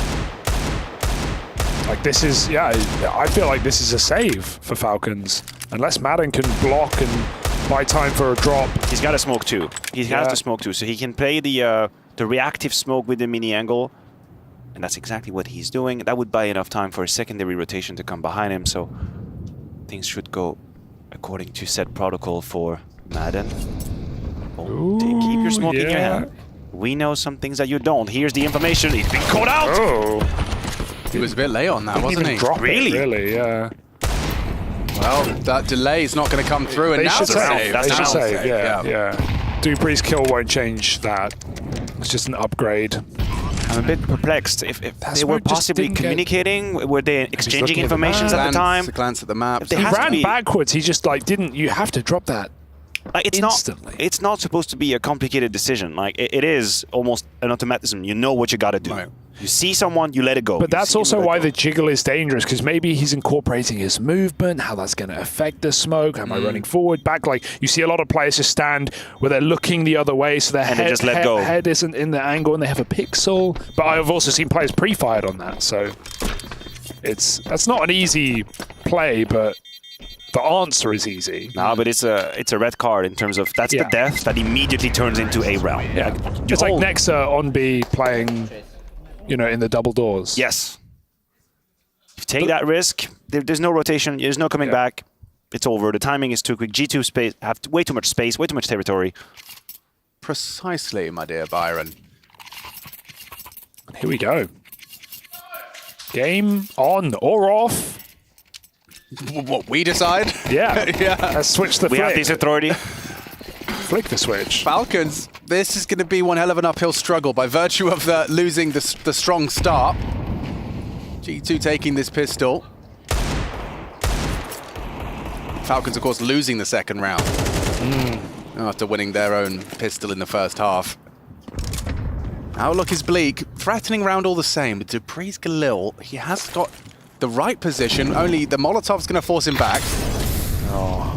Like this is, yeah, I feel like this is a save for Falcons. Unless Madden can block and buy time for a drop. He's got to smoke too. He has to smoke too. So he can play the reactive smoke with the mini angle. And that's exactly what he's doing. That would buy enough time for a secondary rotation to come behind him. So things should go according to set protocol for Madden. Keep your smoke in your hand. We know some things that you don't. Here's the information. He's been caught out. Oh. He was a bit late on that, wasn't he? Really, yeah. Well, that delay is not going to come through, and They now should it's a save. save. They should Now save, it's a yeah. Dupree's kill won't change that. It's just an upgrade. I'm a bit perplexed. If they were possibly communicating, were they exchanging information at the time? A glance at the map. He ran backwards. He just like didn't. You have to drop that. Like instantly. It's not supposed to be a complicated decision. Like it is almost an automatism. You know what you got to do. Right. You see someone, you let it go. But that's also why the jiggle is dangerous, because maybe he's incorporating his movement, how that's going to affect the smoke. Am I running forward, back? Like you see a lot of players just stand where they're looking the other way, so their head isn't in the angle, and they have a pixel. But I've also seen players pre-fired on that, so that's not an easy play, but the answer is easy. No, but it's a red card in terms of that's the death that immediately turns into a round. Yeah, it's like Nexa on B playing, you know, in the double doors. Yes. If you take that risk, there's no rotation, there's no coming back. It's over. The timing is too quick. G2 space have way too much space, way too much territory. Precisely, my dear Byron. Here we go. Game on or off. What, we decide? Yeah. Yeah. Let's switch the We have this authority. Flick the switch. Falcons, this is going to be one hell of an uphill struggle by virtue of losing the strong start. G2 taking this pistol. Falcons, of course, losing the second round after winning their own pistol in the first half. Outlook is bleak. Threatening round all the same. But Dupree's Galil, he has got the right position, only the Molotov's going to force him back. Oh.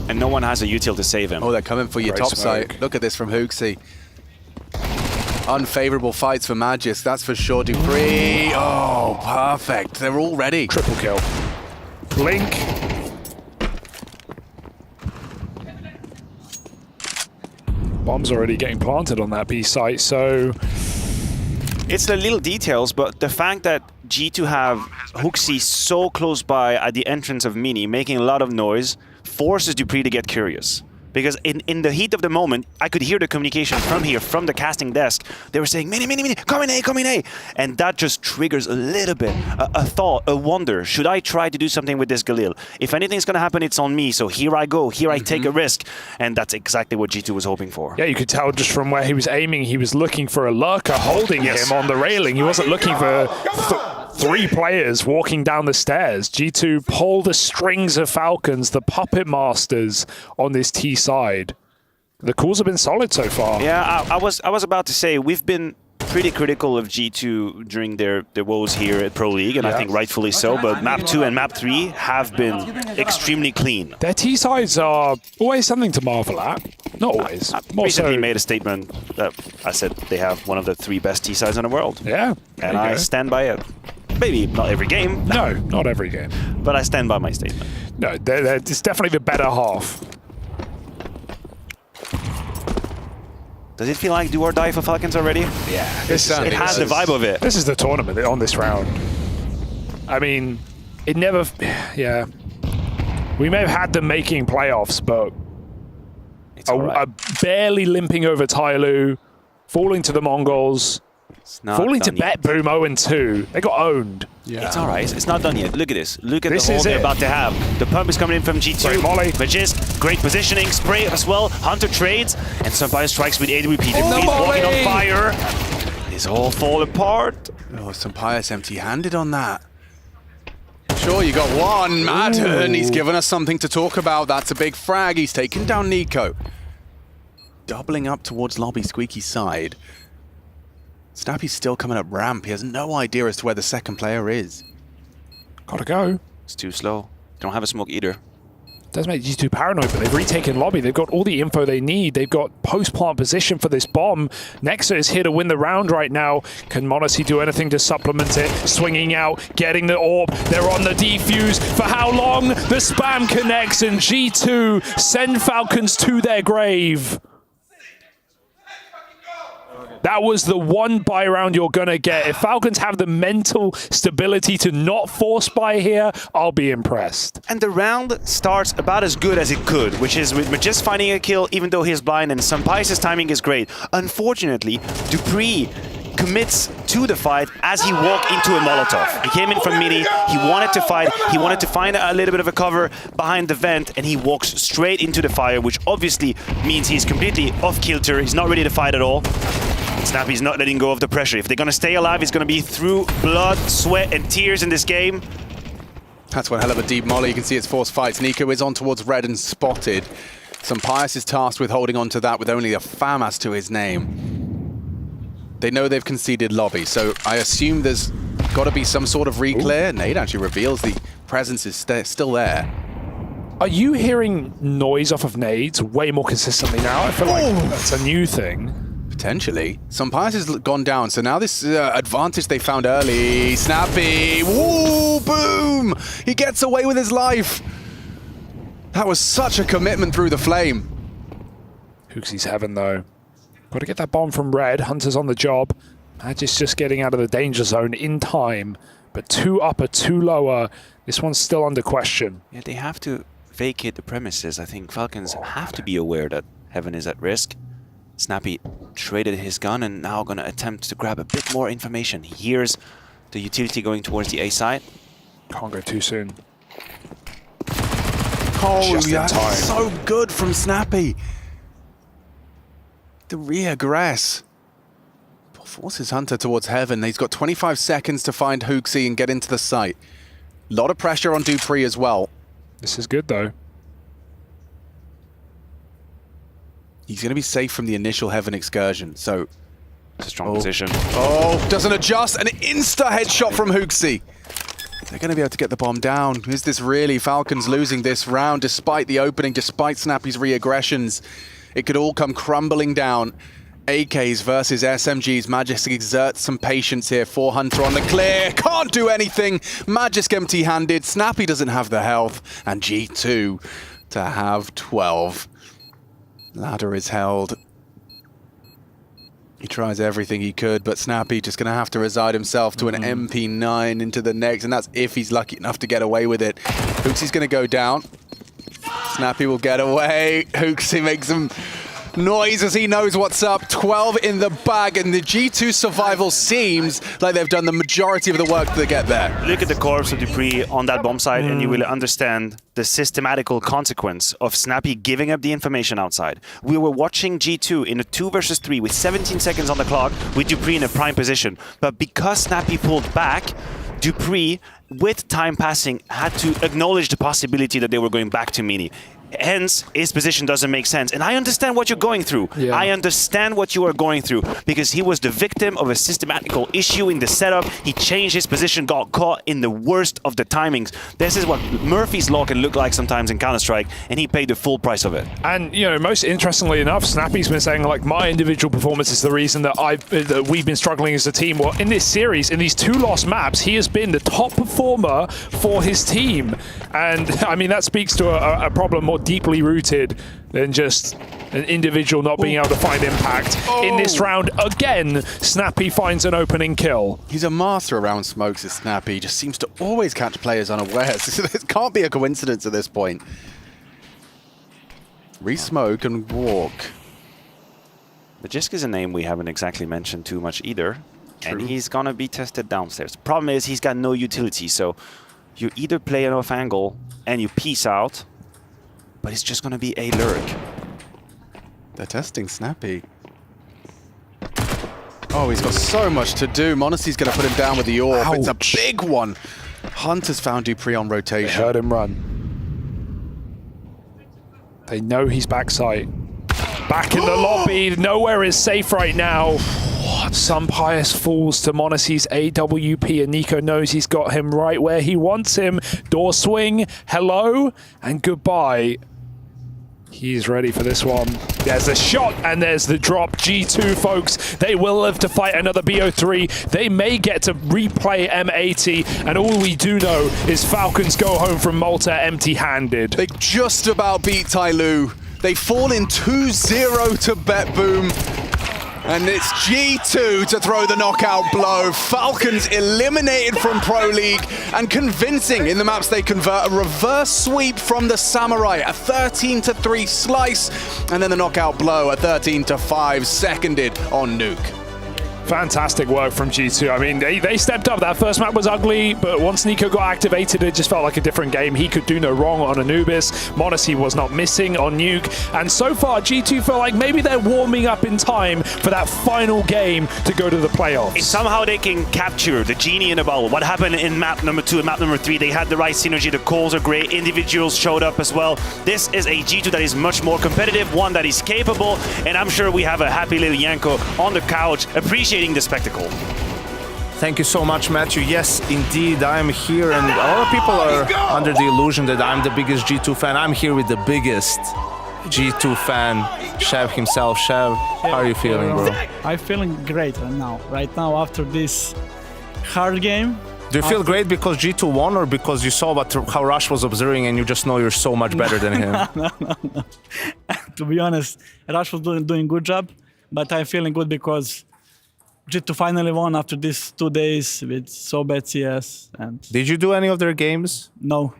And no one has a util to save him. Oh, they're coming for your top site. Look at this from Hooksy. Unfavorable fights for Magis, that's for sure. Dupree, oh, perfect. They're all ready. Triple kill. Blink. Bomb's already getting planted on that B site, so It's the little details, but the fact that G2 have Hooksy so close by at the entrance of Mini, making a lot of noise, forces dupreeh to get curious. Because in the heat of the moment, I could hear the communication from here, from the casting desk. They were saying, Mini, Mini, Mini, come in A, come in A. And that just triggers a little bit, a thought, a wonder. Should I try to do something with this Galil? If anything's going to happen, it's on me. So here I go. Here I take a risk. And that's exactly what G2 was hoping for. Yeah, you could tell just from where he was aiming, he was looking for a lurker holding him on the railing. He wasn't looking for 3 players walking down the stairs. G2 pull the strings of Falcons, the puppet masters on this T side. The calls have been solid so far. Yeah, I was about to say, we've been pretty critical of G2 during their woes here at Pro League, and I think rightfully so, but Map 2 and Map 3 have been extremely clean. Their T-sides are always something to marvel at. Not always. I recently made a statement that I said they have one of the 3 best T-sides in the world. Yeah. And I stand by it. Maybe not every game. No, not every game. But I stand by my statement. No, it's definitely the better half. Does it feel like do or die for Falcons already? Yeah. It has the vibe of it. This is the tournament on this round. I mean, it never... Yeah. We may have had them making playoffs, but... a barely limping over Tyloo, falling to the Mongols, falling to Bet Boom 0-2. They got owned. Yeah. It's all right. It's not done yet. Look at this. Look at the hole they're about to have. The pump is coming in from G2. Great molly. Magist, great positioning. Spray as well. Hunter trades. And Sampire strikes with AWP. He's walking on fire. It's all falling apart. Oh, Sampire's empty-handed on that. Sure, you got one. Madden, he's given us something to talk about. That's a big frag. He's taken down Nico. Doubling up towards Lobby Squeaky's side. Snappy's still coming up ramp. He has no idea as to where the second player is. Gotta go. It's too slow. Don't have a smoke either. Does make G2 paranoid, but they've retaken Lobby. They've got all the info they need. They've got post-plant position for this bomb. Nexa is here to win the round right now. Can m0NESY do anything to supplement it? Swinging out, getting the orb. They're on the defuse. For how long? The spam connects, and G2 send Falcons to their grave. That was the one buy round you're going to get. If Falcons have the mental stability to not force buy here, I'll be impressed. And the round starts about as good as it could, which is with just finding a kill, even though he's blind, and Sampai's timing is great. Unfortunately, dupreeh commits to the fight as he walked into a Molotov. He came in from midi, he wanted to fight, he wanted to find a little bit of a cover behind the vent, and he walks straight into the fire, which obviously means he's completely off kilter, he's not ready to fight at all. Snappy's not letting go of the pressure. If they're going to stay alive, it's going to be through blood, sweat, and tears in this game. That's one hell of a deep molly. You can see it's forced fights. Nico is on towards red and spotted. Sampius is tasked with holding on to that with only a FAMAS to his name. They know they've conceded lobby, so I assume there's got to be some sort of re-clear. Nade actually reveals the presence is still there. Are you hearing noise off of nades way more consistently now? I feel like that's a new thing. Potentially. Sampius has gone down, so now this advantage they found early. Snappy, woo, boom! He gets away with his life. That was such a commitment through the flame. Hooksy's heaven, though. Got to get that bomb from red. Hunter's on the job. Magic's just getting out of the danger zone in time. But 2 upper, 2 lower. This one's still under question. Yeah, they have to vacate the premises. I think Falcons have to be aware that heaven is at risk. Snappy traded his gun and now going to attempt to grab a bit more information. He hears the utility going towards the A side. Can't go too soon. Oh, that's so good from Snappy. The reaggress. Forces Hunter towards heaven. He's got 25 seconds to find Hooksy and get into the site. A lot of pressure on dupreeh as well. This is good, though. He's going to be safe from the initial heaven excursion, so... It's a strong position. Oh, doesn't adjust. An insta-headshot from Hooksy. They're going to be able to get the bomb down. Is this really Falcons losing this round despite the opening, despite Snappy's reaggressions? It could all come crumbling down. AKs versus SMGs. Magisk exerts some patience here for Hunter on the clear. Can't do anything. Magisk empty-handed. Snappy doesn't have the health. And G2 to have 12. Ladder is held. He tries everything he could, but Snappy just going to have to resign himself to an MP9 into the next, and that's if he's lucky enough to get away with it. Hooksie's going to go down. Snappy will get away. Hooksy makes some noise as he knows what's up. 12 in the bag, and the G2 survival seems like they've done the majority of the work to get there. Look at the corpse of Dupree on that bomb site, and you will understand the systematical consequence of Snappy giving up the information outside. We were watching G2 in a 2 versus 3 with 17 seconds on the clock with Dupree in a prime position. But because Snappy pulled back, Dupree, with time passing, had to acknowledge the possibility that they were going back to Mini. Hence, his position doesn't make sense. And I understand what you're going through. Yeah. I understand what you are going through, because he was the victim of a systematical issue in the setup. He changed his position, got caught in the worst of the timings. This is what Murphy's Law can look like sometimes in Counter-Strike, and he paid the full price of it. And, you know, most interestingly enough, Snappy's been saying, like, my individual performance is the reason that we've been struggling as a team. Well, in this series, in these 2 lost maps, he has been the top performer for his team. And, I mean, that speaks to a problem more deeply rooted than just an individual not being able to find impact. In this round, again, Snappy finds an opening kill. He's a master around smokes, is Snappy. He just seems to always catch players unawares. It can't be a coincidence at this point. Re-smoke and walk. Majisk is a name we haven't exactly mentioned too much either. True. And he's gonna be tested downstairs. Problem is, he's got no utility, so you either play an off angle and you peace out, but it's just going to be a lurk. They're testing Snappy. Oh, he's got so much to do. Monacy's going to put him down with the orb. Ouch. It's a big one. Hunter's found Dupree on rotation. They heard him run. They know he's backside. Back in the lobby. Nowhere is safe right now. Some pious falls to Monacy's AWP, and Nico knows he's got him right where he wants him. Door swing, hello, and goodbye. He's ready for this one. There's a shot, and there's the drop. G2, folks, they will live to fight another BO3. They may get to replay M80, and all we do know is Falcons go home from Malta empty-handed. They just about beat Tyloo. They fall in 2-0 to BetBoom. And it's G2 to throw the knockout blow. Falcons eliminated from Pro League, and convincing in the maps they convert. A reverse sweep from the Samurai, a 13-3 slice, and then the knockout blow, a 13-5 seconded on Nuke. Fantastic work from G2. I mean, they stepped up. That first map was ugly, but once Nico got activated, it just felt like a different game. He could do no wrong on Anubis. Monacy was not missing on Nuke. And so far, G2 felt like maybe they're warming up in time for that final game to go to the playoffs. If somehow they can capture the genie in a bottle. What happened in map number 2 and map number 3? They had the right synergy. The calls are great. Individuals showed up as well. This is a G2 that is much more competitive, one that is capable, and I'm sure we have a happy little Yanko on the couch appreciating the spectacle. Thank you so much, Matthew. Yes, indeed, I'm here, and a lot of people are under the illusion that I'm the biggest G2 fan. I'm here with the biggest G2 fan, Shev himself. Shev, how are you feeling, bro? I'm feeling great right now. Right now, after this hard game. Do you feel great because G2 won, or because you saw how Rush was observing and you just know you're so much better than him? No. To be honest, Rush was doing good job, but I'm feeling good because G2 finally won after these 2 days with so bad CS. And did you do any of their games? No.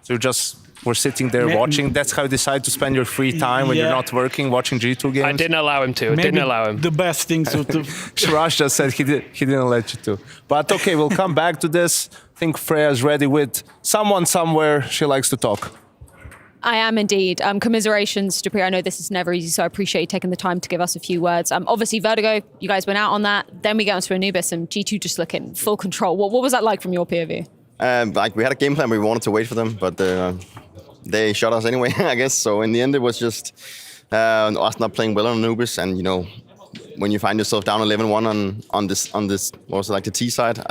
So you just were sitting there watching? That's how you decide to spend your free time when you're not working, watching G2 games? I didn't allow him to. I didn't allow him. The best thing to Rush just said he didn't let you to. But okay, we'll come back to this. I think Freya's ready with someone somewhere. She likes to talk. I am indeed. Commiserations, Dupree. I know this is never easy, so I appreciate you taking the time to give us a few words. Obviously, Vertigo, you guys went out on that. Then we get onto Anubis, and G2 just look in full control. What was that like from your POV? Like, we had a game plan. We wanted to wait for them, but they shot us anyway, I guess. So in the end, it was just us not playing well on Anubis, and you know, when you find yourself down 11-1 on this, what was it, like the T side?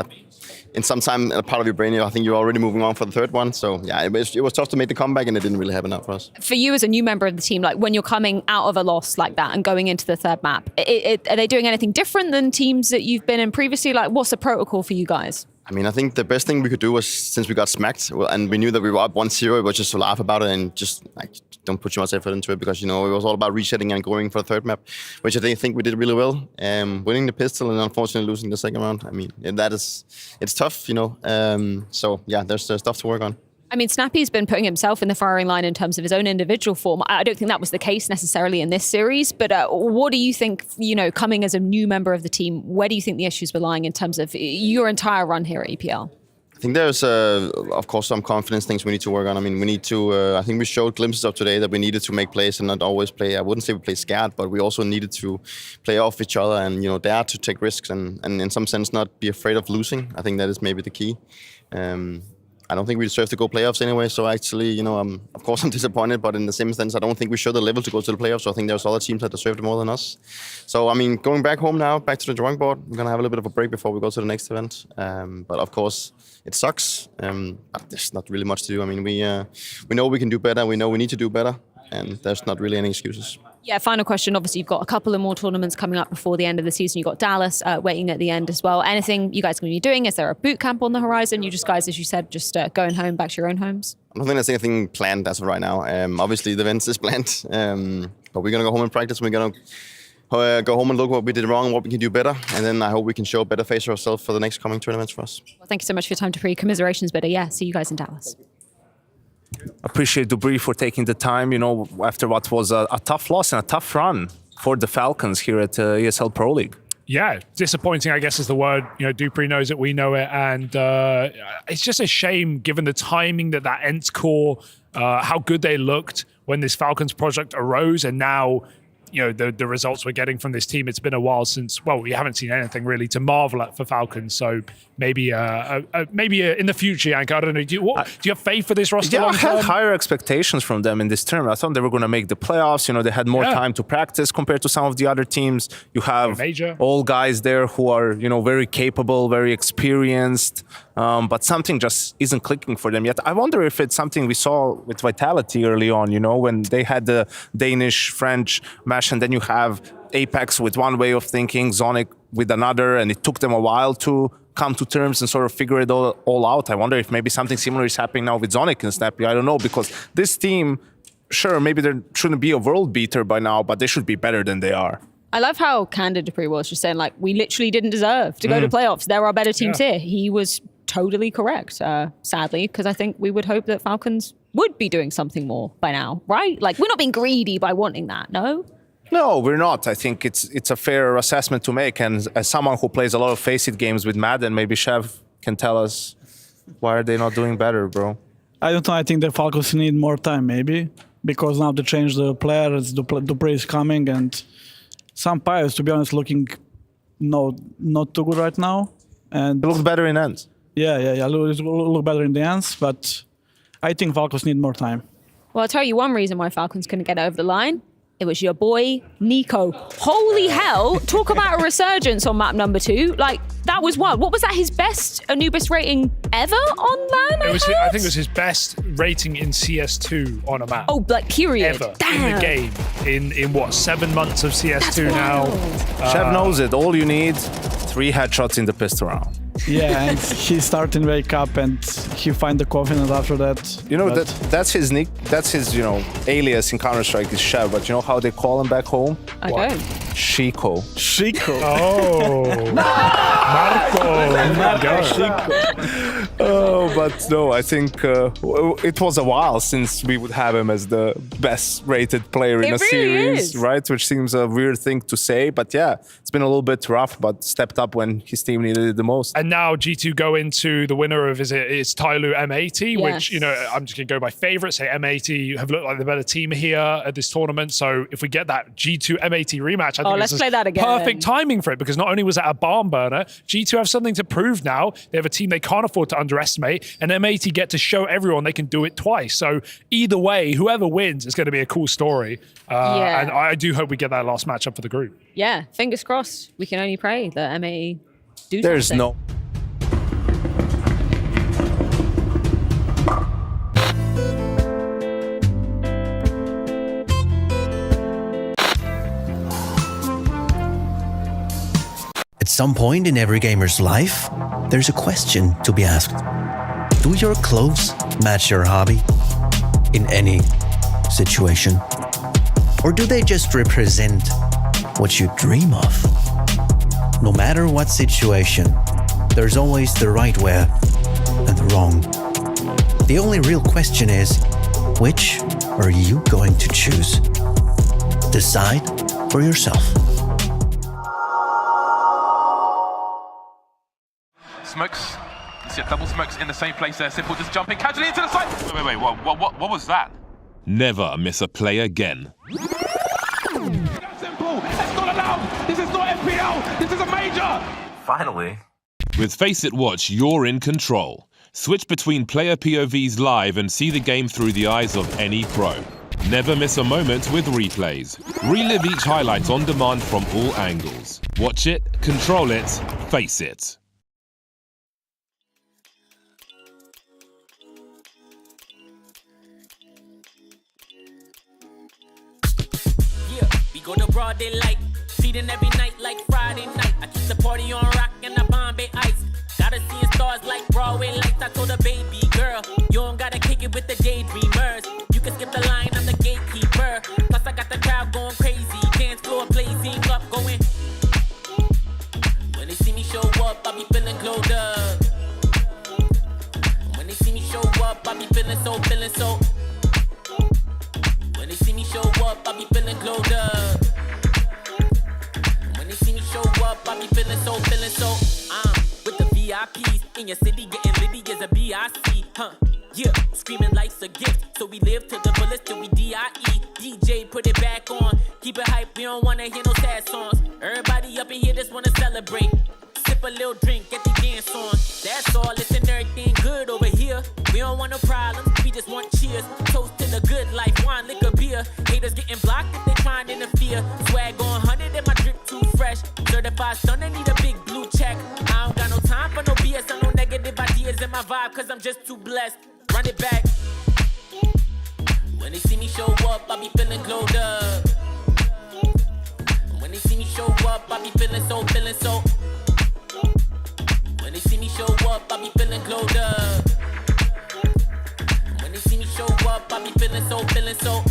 In some time, a part of your brain, I think you're already moving on for the third one. So yeah, it was tough to make the comeback, and it didn't really happen out for us. For you as a new member of the team, like when you're coming out of a loss like that and going into the third map, are they doing anything different than teams that you've been in previously? Like, what's the protocol for you guys? I mean, I think the best thing we could do was, since we got smacked, and we knew that we were up 1-0, it was just to laugh about it and just like don't put too much effort into it, because, you know, it was all about resetting and going for the third map, which I think we did really well. Winning the pistol and unfortunately losing the second round. I mean, it's tough, you know. So yeah, there's stuff to work on. I mean, Snappy's been putting himself in the firing line in terms of his own individual form. I don't think that was the case necessarily in this series, but what do you think, you know, coming as a new member of the team, where do you think the issues were lying in terms of your entire run here at EPL? I think there's, of course, some confidence things we need to work on. I mean, we need to, I think we showed glimpses of today that we needed to make plays and not always play. I wouldn't say we play scared, but we also needed to play off each other and, you know, dare to take risks and in some sense not be afraid of losing. I think that is maybe the key. I don't think we deserve to go playoffs anyway, so actually, you know, of course I'm disappointed, but in the same sense, I don't think we showed the level to go to the playoffs, so I think there's other teams that deserve it more than us. So, I mean, going back home now, back to the drawing board, we're going to have a little bit of a break before we go to the next event. But of course, it sucks. But there's not really much to do. I mean, we know we can do better, we know we need to do better, and there's not really any excuses. Yeah, final question. Obviously, you've got a couple of more tournaments coming up before the end of the season. You've got Dallas waiting at the end as well. Anything you guys are going to be doing? Is there a boot camp on the horizon? You just guys, as you said, just going home, back to your own homes? I don't think there's anything planned as of right now. Obviously, the events is planned, but we're going to go home and practice. We're going to go home and look what we did wrong, what we can do better, and then I hope we can show a better face of ourselves for the next coming tournaments for us. Well, thank you so much for your time, Dupree. Commiserations, but yeah, see you guys in Dallas. Appreciate Dupree for taking the time, you know, after what was a tough loss and a tough run for the Falcons here at ESL Pro League. Yeah, disappointing, I guess, is the word. You know, Dupree knows it, we know it, and it's just a shame given the timing that Ents core, how good they looked when this Falcons project arose, and now, you know, the results we're getting from this team. It's been a while since, well, we haven't seen anything really to marvel at for Falcons. So maybe in the future, Yank, I don't know. Do you have faith for this roster? Yeah, long I had term? higher expectations from them in this term. I thought they were going to make the playoffs. You know, they had more time to practice compared to some of the other teams. You have all guys there who are, you know, very capable, very experienced, but something just isn't clicking for them yet. I wonder if it's something we saw with Vitality early on, you know, when they had the Danish-French match, and then you have Apex with one way of thinking, Zonic with another, and it took them a while to come to terms and sort of figure it all out. I wonder if maybe something similar is happening now with Zonic and Snappy. I don't know, because this team, sure, maybe there shouldn't be a world beater by now, but they should be better than they are. I love how candid Dupree was, just saying, like, we literally didn't deserve to go to playoffs. There are better teams here. He was totally correct, sadly, because I think we would hope that Falcons would be doing something more by now, right? Like, we're not being greedy by wanting that, no? No, we're not. I think it's a fair assessment to make. And as someone who plays a lot of Face It games with Madden, maybe Chev can tell us, why are they not doing better, bro? I don't know. I think the Falcons need more time, maybe, because now they changed the players. Dupree is coming, and some players, to be honest, looking not too good right now. And it looks better in ends. Yeah. Look better in the ends, but I think Falcons need more time. Well, I'll tell you one reason why Falcons couldn't get over the line. It was your boy, Nico. Holy hell, talk about a resurgence on map number 2. Like, that was what was that, his best Anubis rating ever on LAN? I think it was his best rating in CS2 on a map. Oh, like, period. Ever. Damn. In the game. In what, 7 months of CS2 now? Chev knows it. All you need, 3 headshots in the pistol round. Yeah, and he started wake up and he find the confidence after that. You know, that's his nick. That's his, you know, alias in Counter-Strike is Chev. But you know how they call him back home? I don't. Chico. Oh. Marco. Chico. Oh, but no, I think it was a while since we would have him as the best rated player in a series, right? Which seems a weird thing to say, but yeah, it's been a little bit rough, but stepped up when his team needed it the most. And now G2 go into the winner of it's Tyloo M80, which, you know, I'm just going to go by favourite, say M80 have looked like the better team here at this tournament. So if we get that G2 M80 rematch, I think let's play that again. Perfect timing for it, because not only was that a barn burner, G2 have something to prove now. They have a team they can't afford to underestimate, and M80 get to show everyone they can do it twice. So either way, whoever wins is going to be a cool story. And I do hope we get that last matchup for the group. Yeah, fingers crossed. We can only pray that M80 do There's something. no... It's some point in every gamer's life, there's a question to be asked. Do your clothes match your hobby in any situation? Or do they just represent what you dream of? No matter what situation, there's always the right way and the wrong. The only real question is, which are you going to choose? Decide for yourself. Smokes. You see double smokes in the same place there. Simple just jumping casually into the side. Wait, what was that? Never miss a play again. Simple. That's not allowed. This is not FPL. This is a major. Finally. With Face It Watch, you're in control. Switch between player POVs live and see the game through the eyes of any pro. Never miss a moment with replays. Relive each highlight on demand from all angles. Watch it, control it, face it. We go to broad daylight, feeding every night like Friday night. I keep the party on rock and the Bombay ice. Gotta see stars like Broadway lights. I told a baby girl, you don't gotta kick it with the daydreamers. You can skip the line, I'm the gatekeeper. Plus I got the crowd going crazy, dance floor blazing up, going. When they see me show up, I be feeling glowed up. When they see me show up, I be feeling so. When they see me show up, I be feeling glowed up. When they see me show up, I be feeling so. With the VIPs in your city, getting litty as a BIC, huh? Yeah, screaming life's a gift, so we live till the bullets till we DIE. DJ, put it back on, keep it hype, we don't wanna hear no sad songs. Everybody up in here just wanna celebrate. Sip a little drink, get the dance on. That's all, listen, everything good over here. We don't want no problems, we just want cheers. Toast to the good life, wine, liquor, beer. Haters getting blocked if they trying to interfere. Swag on 100 and my drip too fresh. Certified stunner, need a big blue check. I don't got no time for no BS or no negative ideas in my vibe, cause I'm just too blessed. Run it back. When they see me show up, I be feeling glowed up. When they see me show up, I be feeling so. When they see me show up, I be feeling glowed up. When they see me show up, I be feeling so.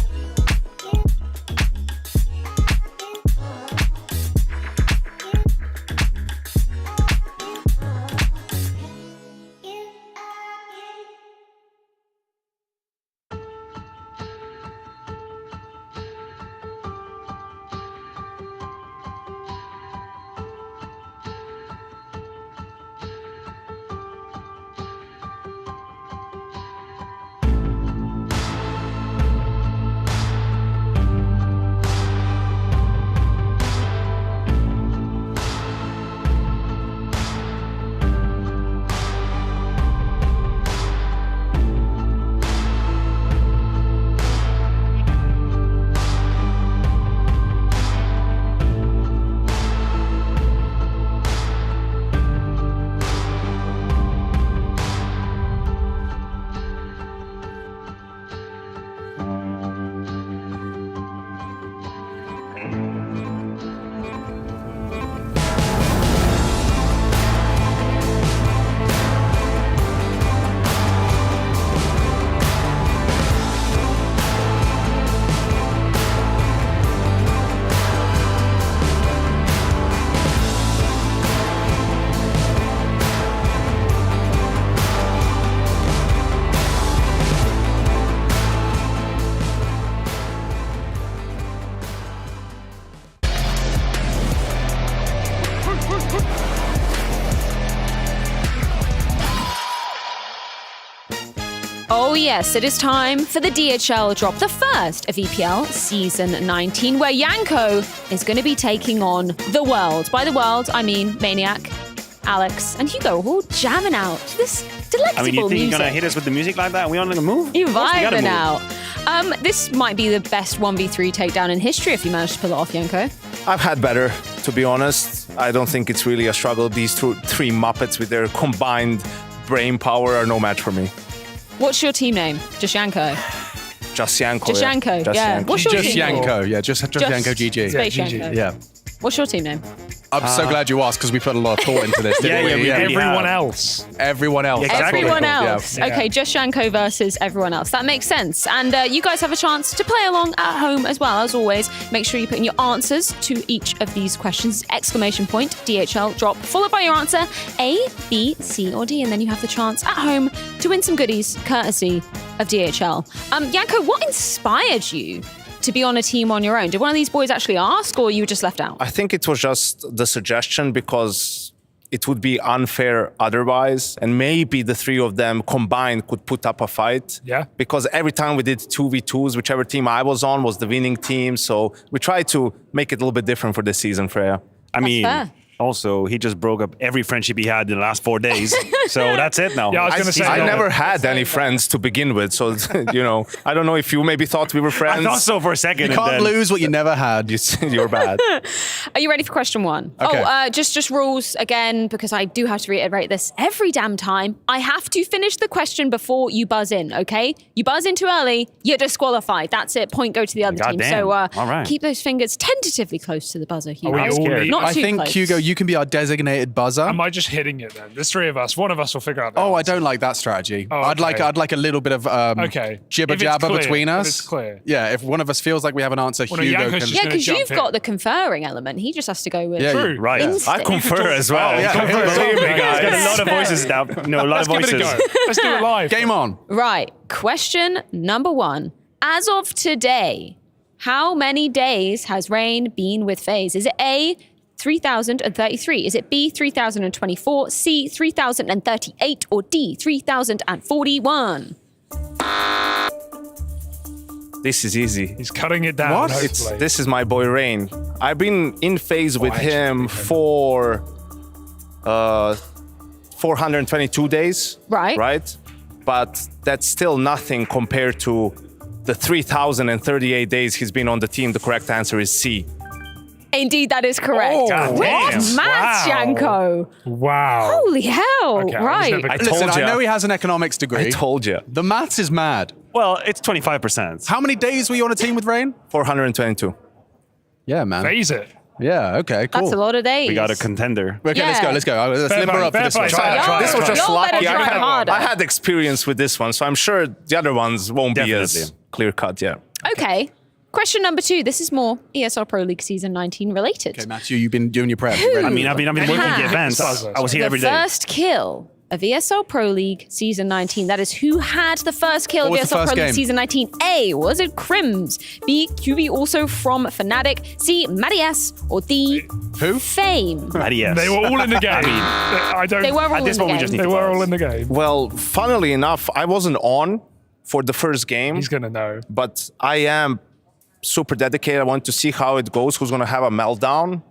Oh yes, it is time for the DHL drop, the first of EPL Season 19, where Yanko is going to be taking on the world. By the world, I mean Maniac, Alex, and Hugo, all jamming out to this delectable music. You think you're going to hit us with the music like that? We on the move? You're vibing out. This might be the best 1v3 takedown in history if you manage to pull it off, Yanko. I've had better, to be honest. I don't think it's really a struggle. These three Muppets with their combined brain power are no match for me. What's your team name? Just Yanko? Just Yanko. Just Yanko, yeah. What's your just team name? Yanko, yeah. Just Yanko GG. Space Yanko. Yeah. What's your team name? I'm so glad you asked because we put a lot of thought into this. Didn't we? Everyone else. Everyone else. Exactly. Everyone That's what we else. called, Okay, just Janko versus everyone else. That makes sense. And you guys have a chance to play along at home as well. As always, make sure you put in your answers to each of these questions. Exclamation point, DHL, drop, followed by your answer A, B, C, or D. And then you have the chance at home to win some goodies courtesy of DHL. Janko, what inspired you to be on a team on your own? Did one of these boys actually ask, or you were just left out? I think it was just the suggestion because it would be unfair otherwise, and maybe the three of them combined could put up a fight. Yeah. Because every time we did 2v2s, whichever team I was on was the winning team, so we tried to make it a little bit different for this season, Freya. I mean, fair. also, he just broke up every friendship he had in the last 4 days. So that's it now. Yeah, I was going to say. I never had any friends to begin with, so I don't know if you maybe thought we were friends. I thought so for a second. You can't lose what you never had. You're bad. Are you ready for question one? Okay. Oh, just rules again, because I do have to reiterate this every damn time. I have to finish the question before you buzz in, okay? You buzz in too early, you're disqualified. That's it. Point go to the other team. Goddamn. So All right. keep those fingers tentatively close to the buzzer, Hugo. Are we all Not I too think, close. Hugo, you can be our designated buzzer. Am I just hitting it then? There's three of us. One of us will figure out that. Oh, I don't like that strategy. Oh, I'd like a little bit of Okay. jibber If it's jabber clear, between if us. it's clear. Yeah, if one of us feels like we have an answer, Well, no, Hugo Janko's can. just Yeah, gonna because jump you've in. got the conferring element. He just has to go with Yeah, True. Right. instinct. I confer as well. Yeah, Confer. believe me, Guys. guys. Got a lot of voices now. No, a lot Let's of give voices. it a go. Let's do it live. Game on. Right. Question number one. As of today, how many days has Rain been with FaZe? Is it A, 3,033? Is it B, 3,024? C, 3,038? Or D, 3,041? This is easy. He's cutting it down. What? hopefully. This is my boy Rain. I've been in phase with him for 422 days. Right. Right? But that's still nothing compared to the 3,038 days he's been on the team. The correct answer is C. Indeed, that is correct. Oh, What damn. maths, Wow. Janko? Wow. Holy hell. Okay, I was right. never- Listen, I ya. know he has an economics degree. I told you. The maths is mad. Well, it's 25%. How many days were you on a team with Rain? 422. Yeah, man. Phase it. Yeah, okay, cool. That's a lot of days. We got a contender. Okay, let's Yeah. go. Let's Fair limber play, up for fair this one. play. Try it. This was just Y'all better lucky. try harder. I had experience with this one, so I'm sure the other ones won't be as Definitely. clear cut. Yeah. Okay. Question number two. This is more ESL Pro League Season 19 related. Okay, Matthew, you've been doing your prep. Who? Ready? I mean, I've been working the events. I was here every The day. first kill of ESL Pro League Season 19. That is, who had the first kill What of was the ESL first Pro League game? Season 19? A, was it Crims? B, QB also from Fnatic? C, Matty S? Or D, Who? Fame? Yes. They were all in the game. I don't. They were all At this in the point, we game. just need They to were pause. all in the game. Well, funnily enough, I wasn't on for the first game, He's gonna know. but I am super dedicated. I want to see how it goes, who's going to have a meltdown.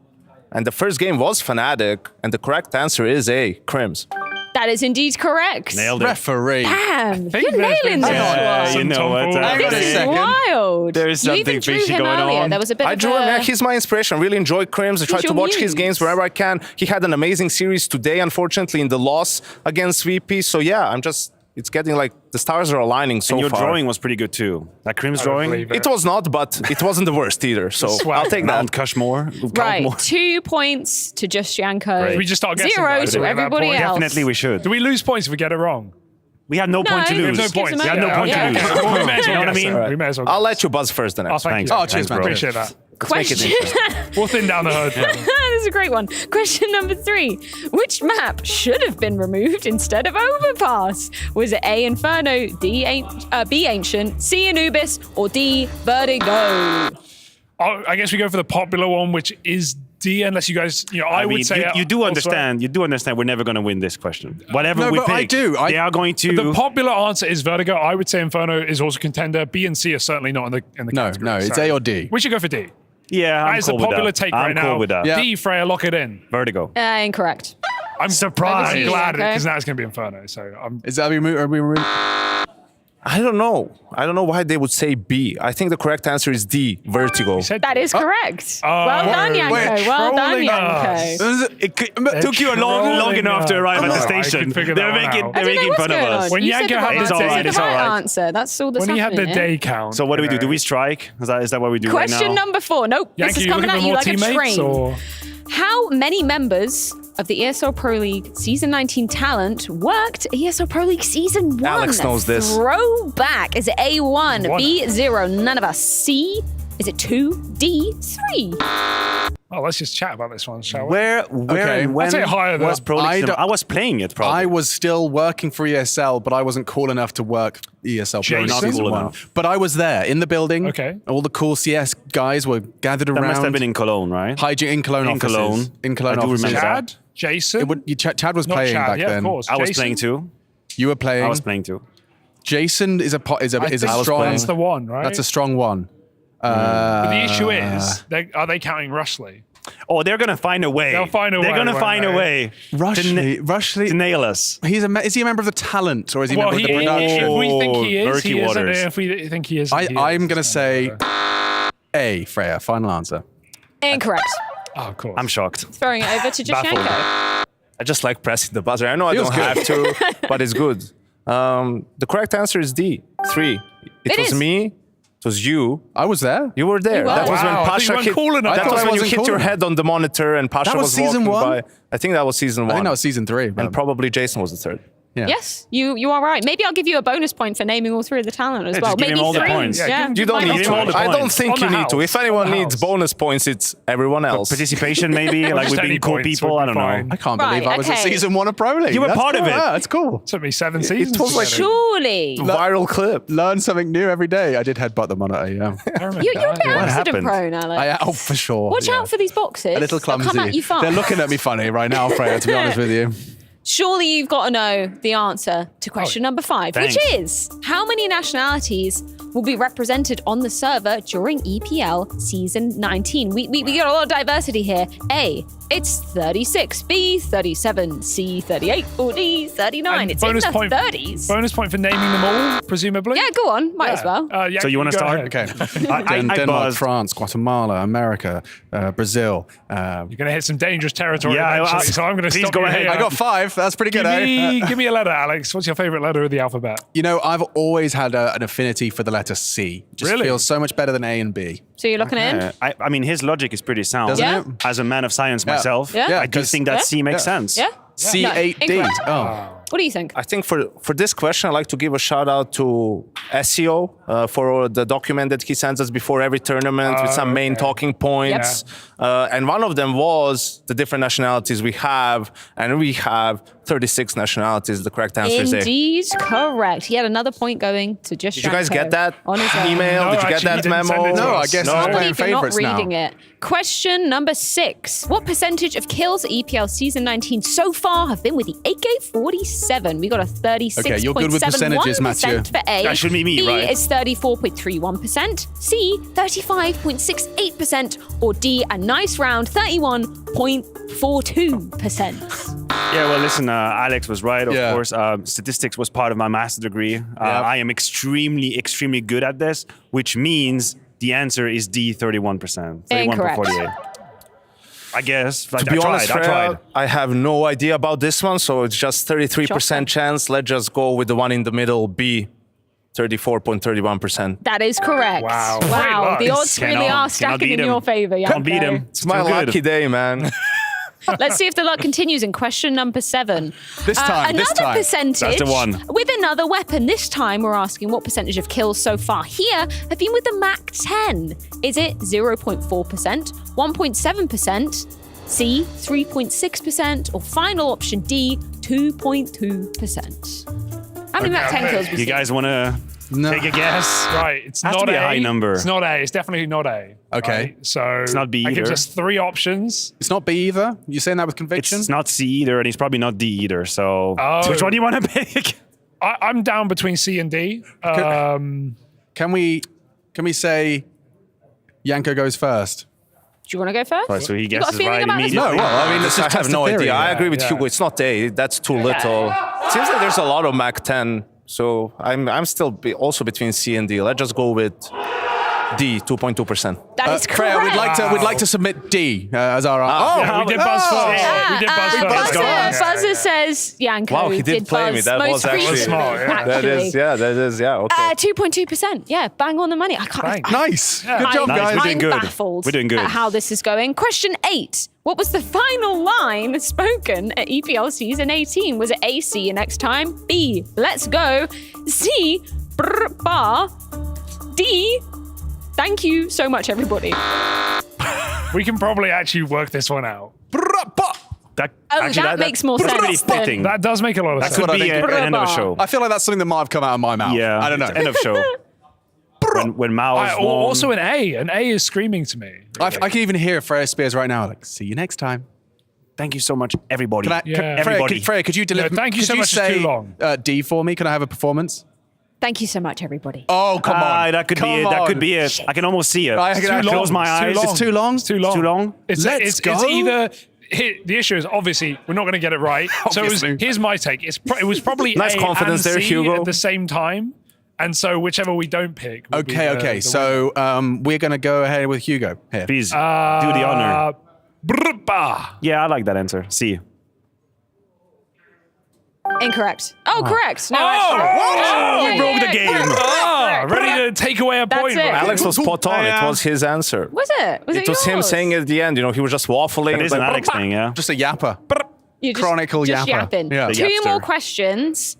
And the first game was Fnatic, and the correct answer is A, Crims. That is indeed correct. Nailed it. Referee. Damn, think you're there's nailing been this some- one. you know what? Hang on This a is second. wild. There's you even something drew fishy him going earlier. on. There was a bit I of drew him. a... Yeah, he's my inspiration. Really enjoy Crims. I try to your watch his muse. games wherever I can. He had an amazing series today, unfortunately, in the loss against VP. So yeah, it's getting like the stars are aligning so And your far. drawing was pretty good too. That Crim's I don't drawing. believe It was not, but it wasn't the worst either. So Swag. I'll take Mount that. Cushmore. Right, Countmore. 2 points to just Janko. Great. We just start guessing. 0 guys, to at that everybody point. else. Definitely we should. Do we lose points if we get it wrong? We have no point to No, lose. No Just gives points. them We have no a- point to yeah. lose. Okay, well, we may as You know well what I guess mean? then. We may as well. I'll guess. let you buzz first then. Oh, thank you. Oh, Thanks, cheers, man. bro. Appreciate that. Question. We'll thin down the hood. This is a great one. Question number 3. Which map should have been removed instead of Overpass? Was it A, Inferno, B, Ancient, C, Anubis, or D, Vertigo? I guess we go for the popular one, which is D, unless you guys, I mean, would say you do also- understand. You do understand. We're never going to win this question. Whatever No, we but pick, I do. they are going to. The popular answer is Vertigo. I would say Inferno is also contender. B and C are certainly not in the category. No, it's so A or D. We should go for D. Yeah, I'm That is cool the with popular that. take I'm right cool now. with that. Yeah. D, Freya, lock it in. Vertigo. Incorrect. I'm surprised. Over to I'm you, glad okay? because now it's going to be Inferno. So I'm. Is that are we removed? I don't know. I don't know why they would say B. I think the correct answer is D, Vertigo. That is correct. Well done, Janko. we're Well done, trolling Janko. us. It took you long enough to arrive at the station. They're making I don't know what's fun of going us. on. When you Janko said the had right the It's all answer. right, You said it's the all right right. answer. That's all that's When he had the happening here. day count. So what do we do? you Do know. we strike? Is that what we do Question right now? number 4. Nope. Yankee, this is you coming looking at for you more like a teammates train. or? How many members of the ESL Pro League Season 19 talent worked ESL Pro League Season 1? Alex knows this. Throwback. Is it A1, B, 0, none of us, C? Is it 2, D, 3? Oh, let's just chat about this one, shall we? Where and when I'd say higher than was Pro League? I was playing it, probably. I was still working for ESL, but I wasn't cool enough to work ESL Pro League Not Season cool 1. enough. But I was there in the building. Okay. All the cool CS guys were gathered around. That must have been in Cologne, right? In Cologne offices. In Cologne I do offices. remember Chad? Jason? Chad was Not playing Chad, back yeah, then. Of course. I was Jason? playing too. You were playing. I was playing too. Jason is a strong. That's the one, right? That's a strong one. But the issue is, are they counting Rushley? Oh, they're gonna find a way. They'll find a way. They're gonna won't find they? a way. Rushley to nail us. Is he a member of the talent or is he a member of the production? If we think he is, murky he is. And waters. if we think he is, I'm gonna say A. Freya. Final answer. Incorrect. Oh, of course. I'm shocked. Throwing it over to Jashenko. I just like pressing the buzzer. I know I Feels don't have to, but it's good. The correct answer is D. 3. It was is. me. It was you. I was there. You were there. You were. That was Wow, when I think you Pasha weren't hit. cool enough. That I was thought I when you wasn't hit cool your enough. head on the monitor and Pasha That was season walking 1? by. I think that was season 1. I think that was season 3. And probably Jason was the third. Yeah. Yes, you are right. Maybe I'll give you a bonus point for naming all three of the talent as Yeah, well. just give Maybe him all the 3. points. Yeah, You don't why need not? him all the to. I don't points. think On you the need to. house. If anyone On the needs house. bonus points, it's everyone else. Participation, maybe, like Just we've any been cool points people. would I be don't know. fine. I can't Right, believe I was at okay. season 1 of Pro League. You were That's part of cool. it. Yeah, that's cool. Took me 7 seasons. was like- Surely. Viral clip. Learn something new every day. I did headbutt the monitor, yeah. You're a bit accident happened? prone, Alex. Oh, for sure. Watch yeah. out for these boxes. A little They'll clumsy. come at you fast. They're looking at me funny right now, Freya, to be honest with you. Surely you've got to know the answer to question number 5, Thanks. which is how many nationalities will be represented on the server during EPL season 19? We got a lot of diversity here. A, it's 36. B, 37. C, 38. Or D, 39. And It's in the 30s. Bonus point for naming them all, presumably. Yeah, go on. Might as well. Yeah, So you wanna go start? ahead. Okay. I Denmark, buzzed. France, Guatemala, America, Brazil. You're going to hit some dangerous territory Yeah, eventually, so I'm going to please stop go you ahead. here. I got 5. That's pretty good, eh? Give me a letter, Alex. What's your favorite letter of the alphabet? You know, I've always had an affinity for the letter C. Just Really? feels so much better than A and B. So you're looking in? I mean, his logic is pretty sound. Doesn't Yeah. it? As a man of science Yeah. myself, Yeah. I do think that C makes sense. Yeah? C8D. No, incorrect. Oh. What do you think? I think for this question, I'd like to give a shout out to SEO for the document that he sends us before every tournament with some main talking points. And one of them was the different nationalities we have, and we have 36 nationalities. The correct answer is A. Indeed, correct. He had another point going to just. Did you guys get that on his own. email? No, Did you get actually, that he didn't send memo? it to No, us. I guess No. he's I playing believe you're not favorites now. reading it. Question number 6. What percentage of kills at EPL season 19 so far have been with the AK-47? We got a 36.71% Okay, you're good with percentages, Matthew. for A. That should be me, B right? is 34.31%. C, 35.68%. Or D, a nice round 31.42%. Yeah, well, listen, Alex was right, of Yeah. course. Statistics was part of my master degree. I am extremely, extremely good at this, which means the answer is D, 31%. 31.48. I guess. To be honest, I Freya, tried. I have no idea about this one, so it's just 33% chance. Let's just go with the one in the middle, B, 34.31%. That is correct. Wow. Wow. Wait, The look. odds really are stacking in your favor. Can't beat him. It's my lucky day, man. Let's see if the luck continues in question number 7. This time, another this time. percentage That's the one. with another weapon. This time we're asking what percentage of kills so far here have been with the MAC-10. Is it 0.4%, 1.7%, C, 3.6%, or final option D, 2.2%? How many MAC-10 kills we You see? guys want to take a guess? Right, it's Has to not be a A. high number. It's not A. It's definitely not A. Okay. Right? So It's not B I give either. just 3 options. It's not B either? You saying that with conviction? It's not C either, and it's probably not D either. So Oh. which one do you want to pick? I'm down between C and D. Can we say Yanko goes first? Do you want to go first? Right, so he You got a guesses feeling right about this immediately. No, well, I mean, it's I just have no theory. idea. I Yeah. agree with Yeah. Hugo. It's not A. That's too little. It seems that there's a lot of Mac 10, so I'm still also between C and D. Let's just go with D, 2.2%. That is correct. Freya, we'd like to submit D as our answer. Yeah, we did buzz first. We did buzz first. Buzzer says Yanko. Wow, he did play me. That was actually smart. Yeah. That is, okay. 2.2%. Yeah, bang on the money. I can't. Nice. Good job, guys. I'm We're doing good. baffled We're doing good. at how this is going. Question 8. What was the final line spoken at EPL season 18? Was it A, see you next time? B, let's go. C, brr, bar. D, thank you so much, everybody. We can probably actually work this one out. That makes more sense. That does make a lot of sense. That could be an end of a show. I feel like that's something that might have come out of my mouth. Yeah, I don't know. End of show. when Mao's won. Also an A. An A is screaming to me. I can even hear Freya Spears right now. Like, see you next time. Thank you so much, everybody. Freya, could you deliver? No, thank you so much. Say, it's too long. D for me. Can I have a performance? Thank you so much, everybody. Oh, come on. That could be it. That could be it. I can almost see it. I can close my eyes. It's too long. It's too long. Too long. It's go. It's either. The issue is obviously we're not going to get it right. So here's my take. It was probably nice A confidence and there, C Hugo. at the same time, and so whichever we don't pick. Okay. So we're going to go ahead with Hugo here. Please do the honor. Brr-bah. Yeah, I like that answer. C. Incorrect. Oh, correct. No, we broke the game. Ready to take away a point. it. Alex was spot on. It was his answer. Was it? It was him yours? saying at the end, he was just waffling. It is an Alex thing, yeah. Just a yapper. You're Chronicle just yapper. yapping. Yeah. Two yapster. more questions.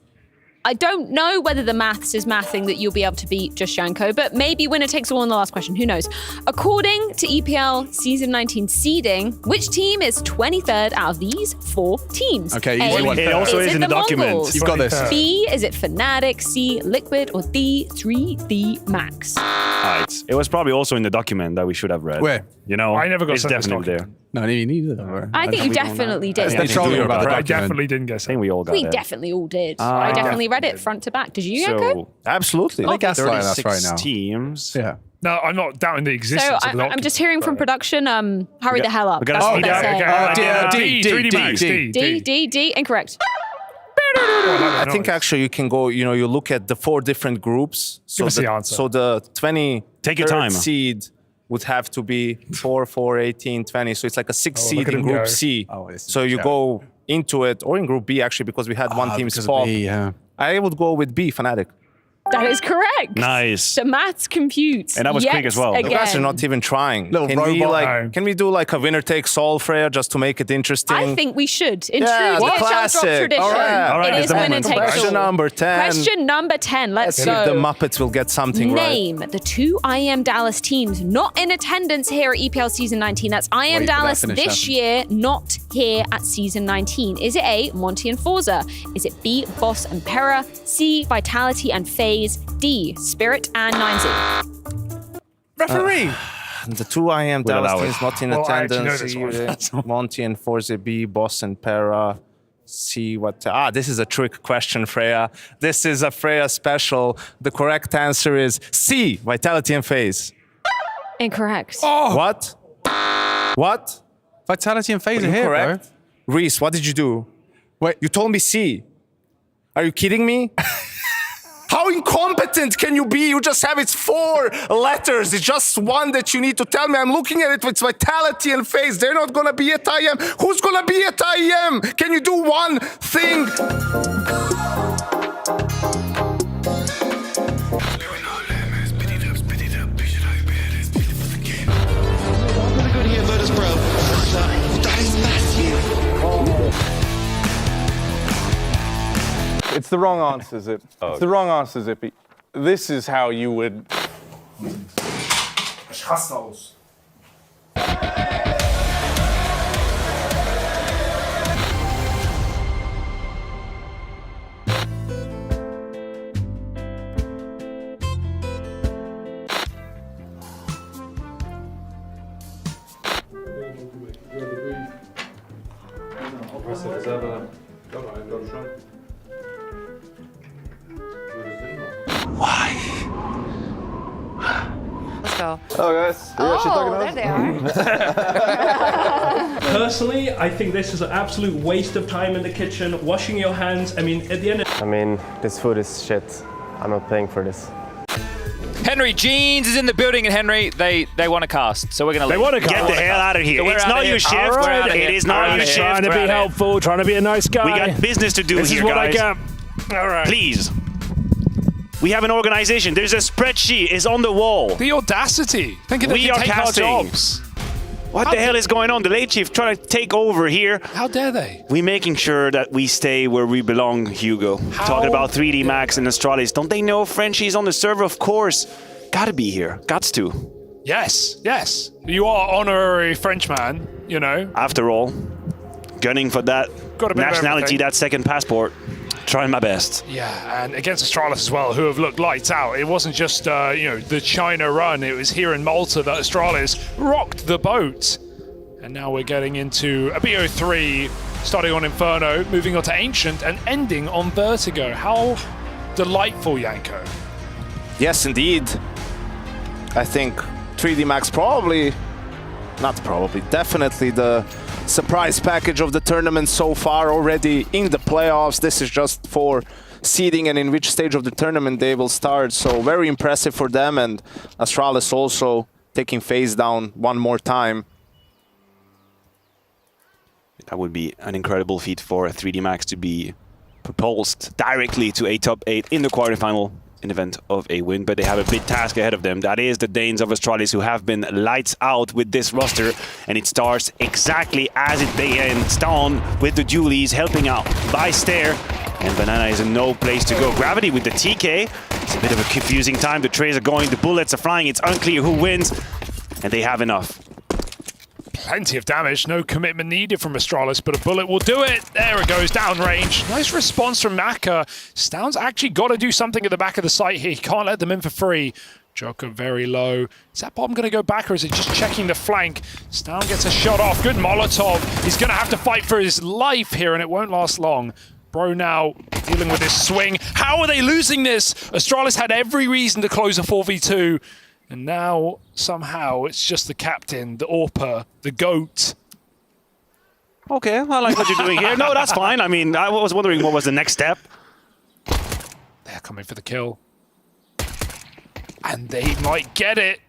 I don't know whether the maths is mathing that you'll be able to beat just Janko, but maybe winner takes all in the last question. Who knows? According to EPL Season 19 seeding, which team is 23rd out of these 4 teams? Okay, A, easy one. It also is in the document. Mongols? You've got this. B, is it Fnatic? C, Liquid? Or D, 3D Max? Alright. It was probably also in the document that we should have read. Where? I never got it's sent this definitely there. No, neither. I think you definitely did. They're trolling about the I document. definitely didn't guess I think we all got We it. definitely all did. I definitely read it front to back. Did you, Janko? So, Absolutely. They gaslight us 36 right now. teams. Yeah. No, I'm not doubting the So existence of the I'm just hearing from production, hurry the hell up. we gotta That's what speed they're up. saying. D, 3D Max. D, incorrect. I think actually you can go, you look at the 4 different groups. So Give us the answer. So the 20 Take your time. seed would have to be 4, 18, 20. So it's like a 6 seed look at in him Group go. C. this is So you terrible. go into it, or in Group B actually, because we had one team because of swap. B, yeah. I would go with B, Fnatic. That is correct. Nice. The maths computes. And that was yet quick as well. The You guys are again. not even trying. Little Can we robot. can we do like a winner takes all, Freya, just to make it interesting? I think we should. In Yeah, true the ESL drop classic. tradition, All right, it it's is the winner moment. takes Question all. number 10. Question number 10. Let's See if the go. Muppets will get something right. Name the 2 IEM Dallas teams not in attendance here at EPL Season 19. That's IEM Wait for that Dallas finish this happen. year, not here at Season 19. Is it A, Monty and Forza? Is it B, Boss and Pera? C, Vitality and FaZe? D, Spirit and 9Z? Referee. The 2 IEM We'll Dallas allow it. teams not in Well, I actually know attendance. this one. Monty and Forza B, Boss and Para. See what... this is a trick question, Freya. This is a Freya special. The correct answer is C, Vitality and FaZe. Incorrect. What? What? Vitality and FaZe are here, Correct. Reese, what did you do? Wait. You told me C. Are you kidding me? How incompetent can you be? You just have it's 4 letters. It's just one that you need to tell me. I'm looking at it. It's Vitality and FaZe. They're not gonna be at IEM. Who's gonna be at IEM? Can you do one thing? It's the wrong answer, Zip. It's the wrong answer, Zippy. This is how you would... Let's go. Hello, guys. Are you actually talking to there us? they are. Personally, I think this is an absolute waste of time in the kitchen, washing your hands. I mean, at the end of... I mean, this food is shit. I'm not paying for this. Henry, Jeans is in the building, and Henry, they want to cast, so we're going to leave. They want to cast. Get the hell out of here. So it's not your shift. Right. It is not your shift. Trying to be helpful, trying to be a nice guy. We got business to do this here, is what guys. I get. All right. Please. We have an organization. There's a spreadsheet. It's on the wall. The audacity. Thinking we they are can take casting. our jobs. What the hell is going on? The late shift trying to take over here. How dare they? We're making sure that we stay where we belong, Hugo. Talking about 3D Max and Astralis. Don't they know Frenchie's on the server? Of course. Gotta be here. Gots to. Yes, yes. You are honorary Frenchman, you know. After all, gunning for that nationality, that second passport. Trying my best. Yeah, and against Astralis as well, who have looked lights out. It wasn't just, the China run. It was here in Malta that Astralis rocked the boat. And now we're getting into a BO3, starting on Inferno, moving on to Ancient, and ending on Vertigo. How delightful, Yanko. Yes, indeed. I think 3D Max definitely the surprise package of the tournament so far, already in the playoffs. This is just for seeding and in which stage of the tournament they will start. So very impressive for them, and Astralis also taking phase down one more time. That would be an incredible feat for 3D Max to be propulsed directly to a top 8 in the quarterfinal in event of a win, but they have a big task ahead of them. That is the Danes of Astralis, who have been lights out with this roster, and it starts exactly as it begins. Down with the Dualies, helping out by Stair, and Banana is in no place to go. Gravity with the TK. It's a bit of a confusing time. The trays are going, the bullets are flying. It's unclear who wins, and they have enough. Plenty of damage, no commitment needed from Astralis, but a bullet will do it. There it goes, downrange. Nice response from Maka. Stound's actually got to do something at the back of the site here. He can't let them in for free. Joker very low. Is that bomb going to go back, or is it just checking the flank? Stound gets a shot off. Good Molotov. He's going to have to fight for his life here, and it won't last long. Bro now dealing with this swing. How are they losing this? Astralis had every reason to close a 4v2. And now, somehow, it's just the captain, the AWPer, the GOAT. Okay, I like what you're doing here. No, that's fine. I mean, I was wondering what was the next step. They're coming for the kill. And they might get it.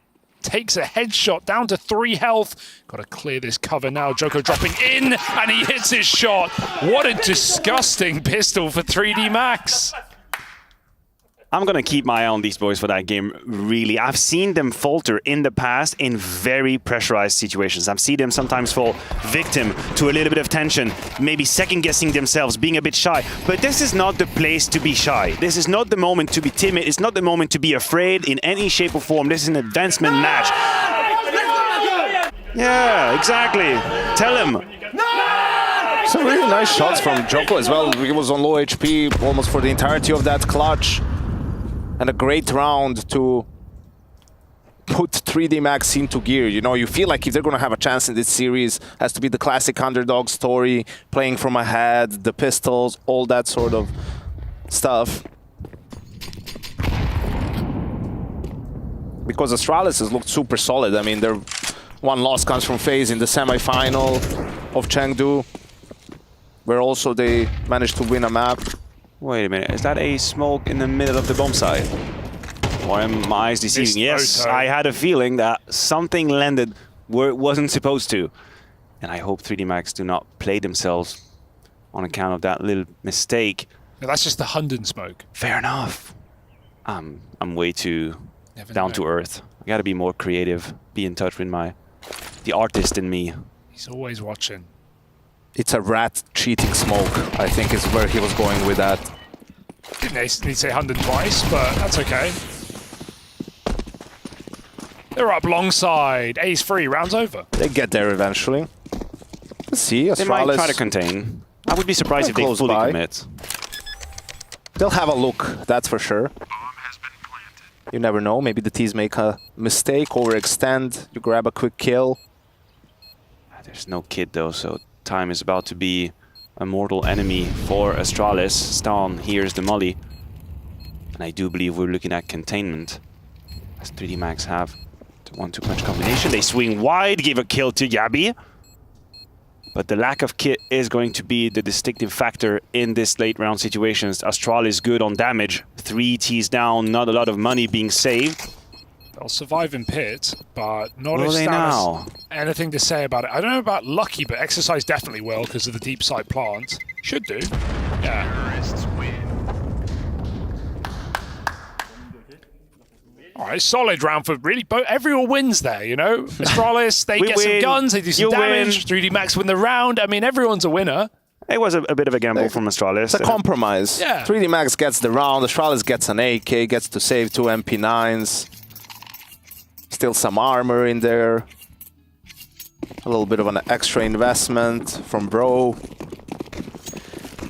Takes a headshot down to 3 health. Got to clear this cover now. Joko dropping in, and he hits his shot. What a disgusting pistol for 3D Max. I'm going to keep my eye on these boys for that game, really. I've seen them falter in the past in very pressurized situations. I've seen them sometimes fall victim to a little bit of tension, maybe second-guessing themselves, being a bit shy. But this is not the place to be shy. This is not the moment to be timid. It's not the moment to be afraid in any shape or form. This is an advancement match. Yeah, exactly. Tell him. Some really nice shots from Joko as well. He was on low HP almost for the entirety of that clutch. And a great round to put 3D Max into gear. You know, you feel like if they're going to have a chance in this series, has to be the classic underdog story, playing from ahead, the pistols, all that sort of stuff. Because Astralis has looked super solid. I mean, their one loss comes from FaZe in the semi-final of Chengdu, where also they managed to win a map. Wait a minute, is that a smoke in the middle of the bomb site? Or am my eyes deceiving? Yes, I had a feeling that something landed where it wasn't supposed to. And I hope 3D Max do not play themselves on account of that little mistake. No, that's just the Hunden smoke. Fair enough. I'm way too down to earth. I gotta be more creative, be in touch with the artist in me. He's always watching. It's a rat cheating smoke, I think is where he was going with that. Didn't need to say Hunden twice, but that's okay. They're up long side. Ace free, round's over. They get there eventually. Let's see, Astralis. They might try to contain. I would be surprised if they fully commit. They'll have a look, that's for sure. You never know, maybe the T's make a mistake, overextend, you grab a quick kill. There's no kid though, so time is about to be a mortal enemy for Astralis. Stan here's the molly. And I do believe we're looking at containment. As 3D Max have the 1-2 punch combination. They swing wide, give a kill to Yabi. But the lack of kit is going to be the distinctive factor in this late round situations. Astralis good on damage. 3 T's down, not a lot of money being saved. They'll survive in pit, but not Will if they Astralis now? anything to say about it. I don't know about Lucky, but Exercise definitely will because of the deep side plant. Should do. Yeah. All right, solid round for really both. Everyone wins there, you know. Astralis, they get some guns, they do some damage. 3D Max win the round. I mean, everyone's a winner. It was a bit of a gamble from Astralis. It's a compromise. Yeah. 3D Max gets the round, Astralis gets an AK, gets to save 2 MP9s. Still some armor in there. A little bit of an extra investment from Bro.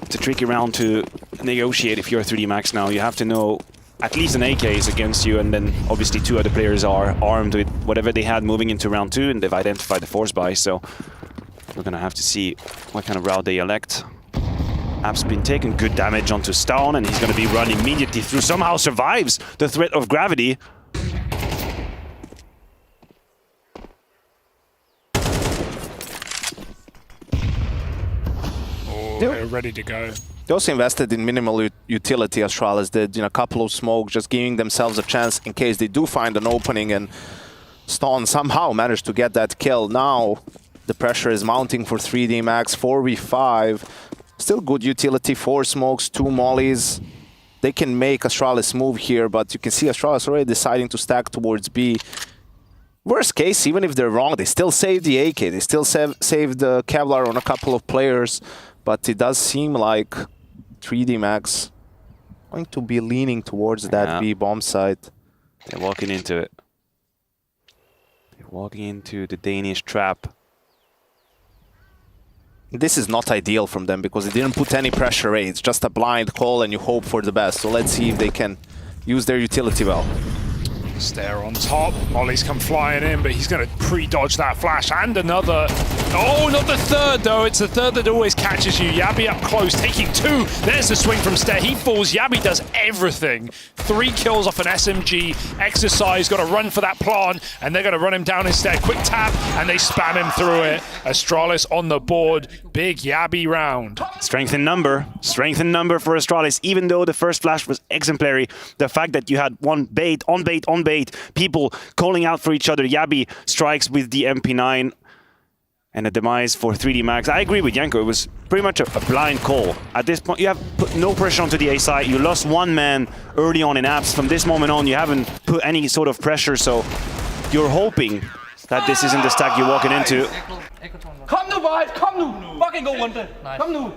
It's a tricky round to negotiate if you're 3D Max now. You have to know at least an AK is against you, and then obviously 2 other players are armed with whatever they had moving into round 2, and they've identified the force buy, so we're gonna have to see what kind of route they elect. App's been taking good damage onto Stone, and he's gonna be run immediately through. Somehow survives the threat of gravity. Oh, they're ready to go. They also invested in minimal utility, Astralis did, a couple of smokes, just giving themselves a chance in case they do find an opening, and Stone somehow managed to get that kill. Now the pressure is mounting for 3D Max, 4v5. Still good utility, 4 smokes, 2 mollies. They can make Astralis move here, but you can see Astralis already deciding to stack towards B. Worst case, even if they're wrong, they still save the AK, they still save the Kevlar on a couple of players, but it does seem like 3D Max going to be leaning towards that B bomb site. They're walking into it. They're walking into the Danish trap. This is not ideal from them because they didn't put any pressure raids, just a blind call and you hope for the best. So let's see if they can use their utility well. Stare on top. Molly's come flying in, but he's going to pre-dodge that flash. And another. Oh, not the third, though. It's the third that always catches you. Yabi up close, taking 2. There's the swing from Stare. He falls. Yabi does everything. 3 kills off an SMG. Exercise, got to run for that plant, and they're going to run him down instead. Quick tap, and they spam him through it. Astralis on the board. Big Yabi round. Strength in number for Astralis. Even though the first flash was exemplary, the fact that you had one bait, on bait, people calling out for each other. Yabi strikes with the MP9 and a demise for 3D Max. I agree with Janko, it was pretty much a blind call. At this point, you have put no pressure onto the A side. You lost 1 man early on in apps. From this moment on, you haven't put any sort of pressure, so you're hoping that this isn't the stack you're walking into. Kom nu, boys! Kom nu! Fucking god runde! Kom nu!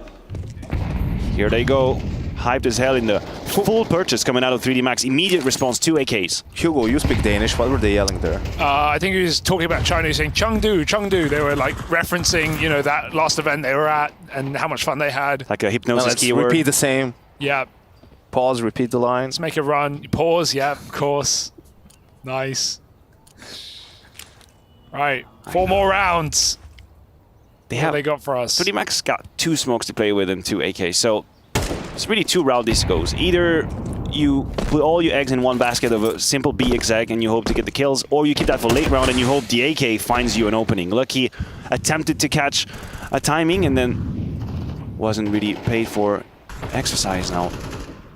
Here they go. Hyped as hell in the full purchase coming out of 3D Max. Immediate response, 2 AKs. Hugo, you speak Danish. What were they yelling there? I think he was talking about China, saying Chengdu, Chengdu. They were like referencing, that last event they were at and how much fun they had. Like a hypnosis keyword. Repeat the same. Yeah. Pause, repeat the line. Let's make a run. Pause, yeah, of course. Nice. Right, 4 more rounds. What have they got for us? 3D Max got 2 smokes to play with and 2 AKs, so it's really 2 route this goes. Either you put all your eggs in one basket of a simple B exec and you hope to get the kills, or you keep that for late round and you hope the AK finds you an opening. Lucky attempted to catch a timing and then wasn't really paid for. Exercise now.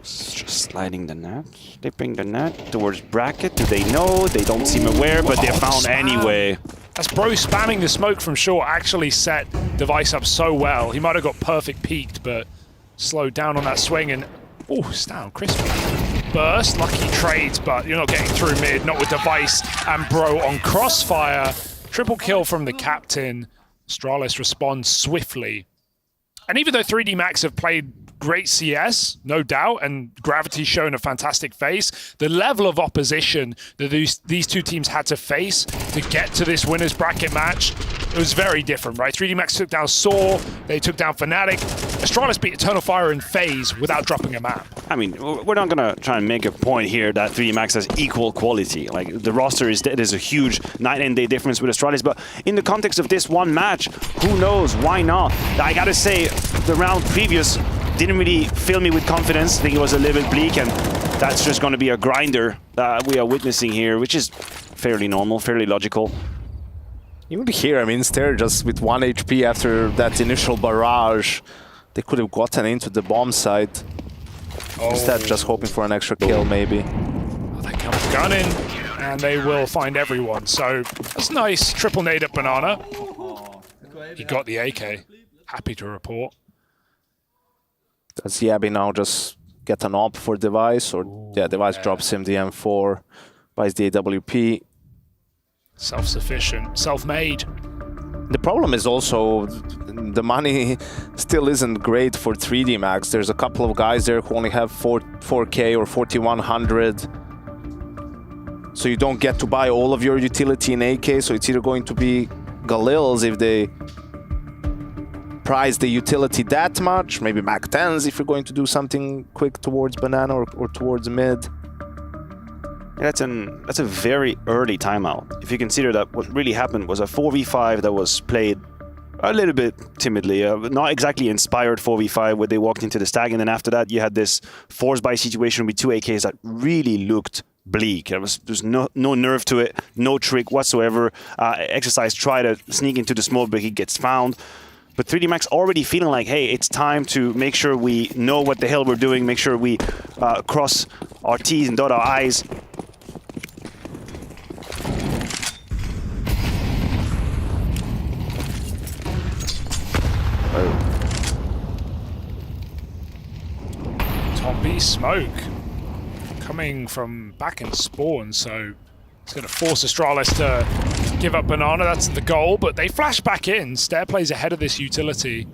Just sliding the net, slipping the net towards bracket. Do they know? They don't seem aware, but they're found anyway. That's Bro spamming the smoke from short actually set Device up so well. He might have got perfect peaked, but slowed down on that swing and down crispy. Burst, Lucky trades, but you're not getting through mid, not with Device and Bro on Crossfire. Triple kill from the captain. Astralis responds swiftly. And even though 3D Max have played great CS, no doubt, and Gravity's shown a fantastic face, the level of opposition that these 2 teams had to face to get to this winner's bracket match, it was very different, right? 3D Max took down Saw, they took down Fnatic. Astralis beat Eternal Fire in FaZe without dropping a map. I mean, we're not gonna try and make a point here that 3D Max has equal quality. Like, the roster there's a huge night and day difference with Astralis, but in the context of this one match, who knows, why not? I gotta say, the round previous didn't really fill me with confidence. I think it was a little bit bleak, and that's just going to be a grinder that we are witnessing here, which is fairly normal, fairly logical. Even here, I mean, Stare just with 1 HP after that initial barrage, they could have gotten into the bomb site. Instead, just hoping for an extra kill, maybe. Oh, they come gunning. and they will find everyone. So that's nice. Triple nade at Banana. He got the AK. Happy to report. Does Yabi now just get an op for Device? Or yeah, Device drops him the M4, buys the AWP. Self-sufficient, self-made. The problem is also the money still isn't great for 3D Max. There's a couple of guys there who only have 4K or 4100. So you don't get to buy all of your utility in AK, so it's either going to be Galils if they price the utility that much, maybe Mac 10s if you're going to do something quick towards Banana or towards mid. Yeah, that's a very early timeout. If you consider that what really happened was a 4v5 that was played a little bit timidly, not exactly inspired 4v5 where they walked into the stack, and then after that you had this force buy situation with 2 AKs that really looked bleak. There's no nerve to it, no trick whatsoever. Exercise tried to sneak into the smoke, but he gets found. But 3D Max already feeling like, hey, it's time to make sure we know what the hell we're doing, make sure we cross our T's and dot our I's. Top B smoke coming from back in spawn, so it's going to force Astralis to give up Banana. That's the goal, but they flash back in. Stair plays ahead of this utility.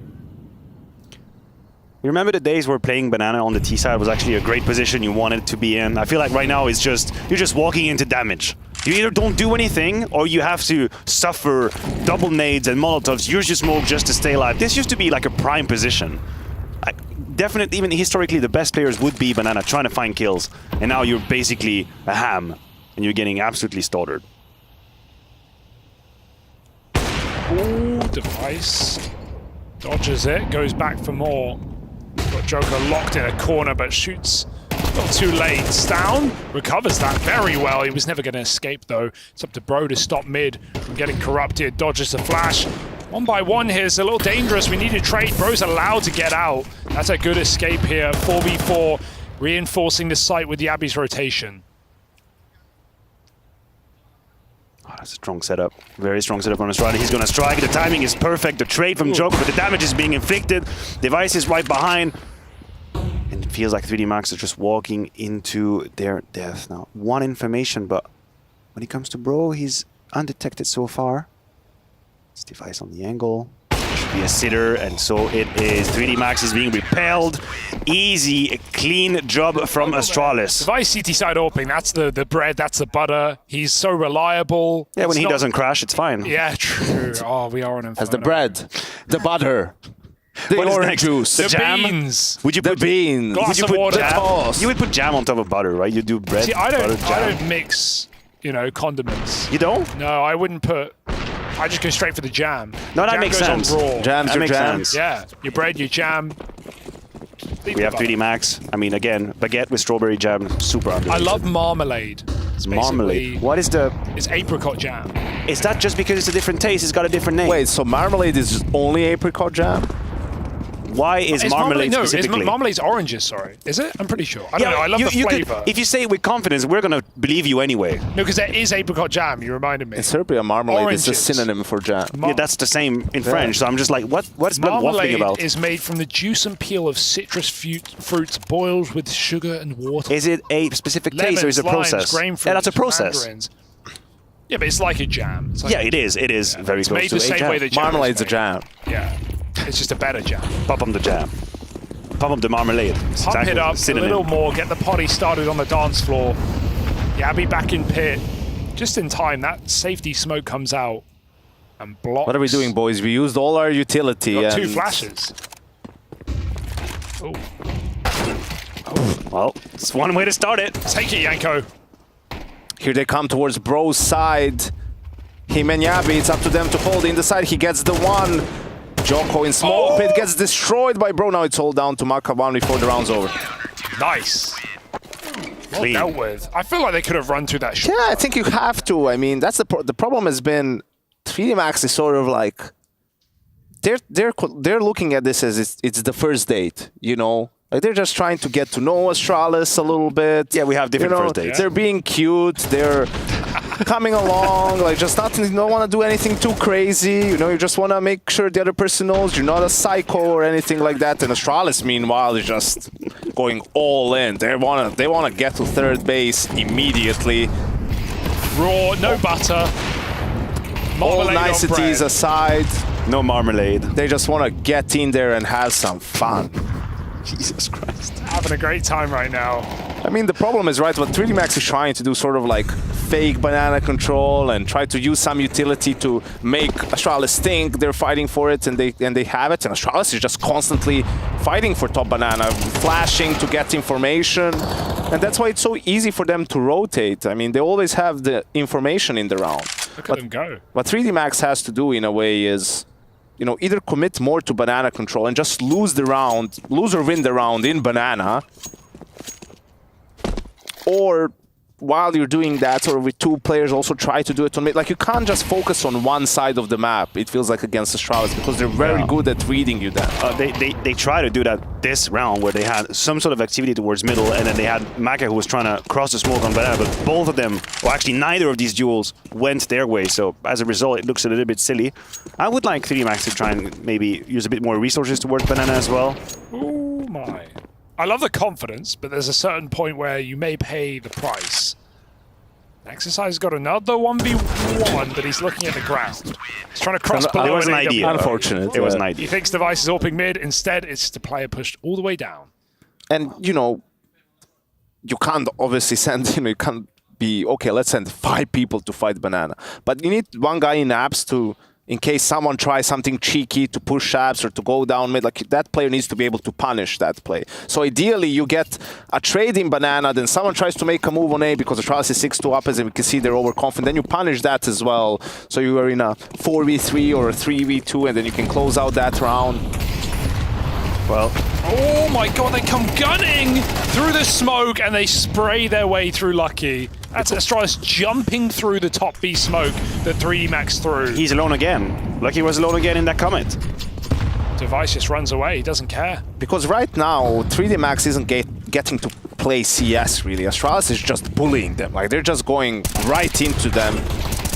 You remember the days where playing Banana on the T side was actually a great position you wanted to be in? I feel like right now it's just, you're just walking into damage. You either don't do anything, or you have to suffer double nades and molotovs, use your smoke just to stay alive. This used to be like a prime position. Definitely, even historically, the best players would be Banana, trying to find kills. And now you're basically a ham, and you're getting absolutely slaughtered. Ooh, Device dodges it, goes back for more. Got Joker locked in a corner, but shoots not too late. Down, recovers that very well. He was never going to escape, though. It's up to Bro to stop mid from getting corrupted. Dodges the flash. 1 by 1 here is a little dangerous. We need to trade. Bro's allowed to get out. That's a good escape here. 4v4, reinforcing the site with Yabi's rotation. Oh, that's a strong setup. Very strong setup on Astralis. He's going to strike. The timing is perfect. The trade from Joker, but the damage is being inflicted. Device is right behind. And it feels like 3D Max is just walking into their death now. 1 information, but when it comes to Bro, he's undetected so far. It's Device on the angle. Should be a sitter, and so it is. 3D Max is being repelled. Easy, clean job from Astralis. Device CT side opening, that's the bread, that's the butter. He's so reliable. Yeah, when he doesn't crash, it's fine. Yeah, true. Oh, we are on Inferno. As the bread, the butter, the What is orange next? juice, The jam? beans. Would you the put beans, Glass would you of put water. jam? You would put jam on top of butter, right? You do bread, See, I butter, jam. don't mix, you know, condiments. You don't? No, I wouldn't put. I just go straight for the jam. No, that Jam makes goes sense. on raw. Jam's That your makes jam. sense. Yeah, your bread, your jam. We have 3D Max. I mean, again, baguette with strawberry jam, super underrated. I love marmalade. It's Marmalade. What is the... It's apricot jam. Is that just because it's a different taste? It's got a different name. Wait, so marmalade is only apricot jam? Why is marmalade specifically? No, marmalade's oranges, sorry. Is it? I'm pretty sure. I don't know, I love the flavor. If you say it with confidence, we're going to believe you anyway. No, because there is apricot jam, you reminded me. In Serbia, marmalade is a Oranges. synonym for jam. Yeah, that's the same in French, so I'm just like, what's Blood waffling Marmalade about? is made from the juice and peel of citrus fruits boiled with sugar and water. Is it a specific taste or is it a Lemons, process? limes, grapefruits, Yeah, that's a process. mandarins. Yeah, but it's like a jam. It's like Yeah, it is. It is very it's close made to the a same jam. way that jam Marmalade's is a jam. Yeah, it's just a better jam. Pop 'em the jam. Pop 'em the marmalade. It's Pump exactly it up the a synonym. little more, get the potty started on the dance floor. Yabi back in pit. Just in time, that safety smoke comes out and blocks. What are we doing, boys? We used all our utility. Got and 2 flashes. Oh. Well, it's one way to start it. Take it, Yanko. Here they come towards Bro's side. Him and Yabi, it's up to them to hold in the side. He gets the one. Joko in smoke pit gets destroyed by Bro. Now it's all down to Makavan before the round's over. Nice. Well Clean. dealt with. I feel like they could have run through that shot. Yeah, I think you have to. I mean, that's the problem has been 3D Max is sort of like they're looking at this as it's the first date, you know. Like they're just trying to get to know Astralis a little bit. Yeah, we have different first dates. They're being cute. They're coming along, like just nothing. You don't want to do anything too crazy. You know, you just want to make sure the other person knows you're not a psycho or anything like that. And Astralis, meanwhile, is just going all in. They want to get to third base immediately. Raw, no butter. All niceties aside, no marmalade. They just want to get in there and have some fun. Jesus Christ. Having a great time right now. I mean, the problem is, right, what 3D Max is trying to do, sort of like fake banana control and try to use some utility to make Astralis think they're fighting for it, and they have it. And Astralis is just constantly fighting for top banana, flashing to get information. And that's why it's so easy for them to rotate. I mean, they always have the information in the round. Look at them go. What 3D Max has to do, in a way, is, you know, either commit more to banana control and just lose the round, lose or win the round in banana, or while you're doing that, or with two players, also try to do it on mid. Like, you can't just focus on one side of the map, it feels like, against Astralis, because they're very good at reading you then. They try to do that this round, where they had some sort of activity towards middle, and then they had Maka, who was trying to cross the smoke on banana, but both of them, or actually neither of these duels, went their way. So as a result, it looks a little bit silly. I would like 3D Max to try and maybe use a bit more resources towards banana as well. Oh my. I love the confidence, but there's a certain point where you may pay the price. Exercise got another 1v1, but he's looking at the ground. He's trying to cross below. It was an idea. Unfortunate. It was an idea. He thinks Device is AWPing mid. Instead, it's the player pushed all the way down. And, you know, you can't obviously send, you know, you can't be, okay, let's send 5 people to fight banana. But you need one guy in apps to, in case someone tries something cheeky to push apps or to go down mid, like, that player needs to be able to punish that play. So ideally, you get a trade in banana, then someone tries to make a move on A because the Astralis is 6-2 up, as we can see they're overconfident. Then you punish that as well. So you are in a 4v3 or a 3v2, and then you can close out that round. Well, oh my god, they come gunning through the smoke and they spray their way through Lucky. That's Astralis jumping through the top B smoke that 3D Max threw. He's alone again. Lucky was alone again in that comet. Device just runs away, he doesn't care. Because right now, 3D Max isn't getting to play CS, really. Astralis is just bullying them. Like, they're just going right into them,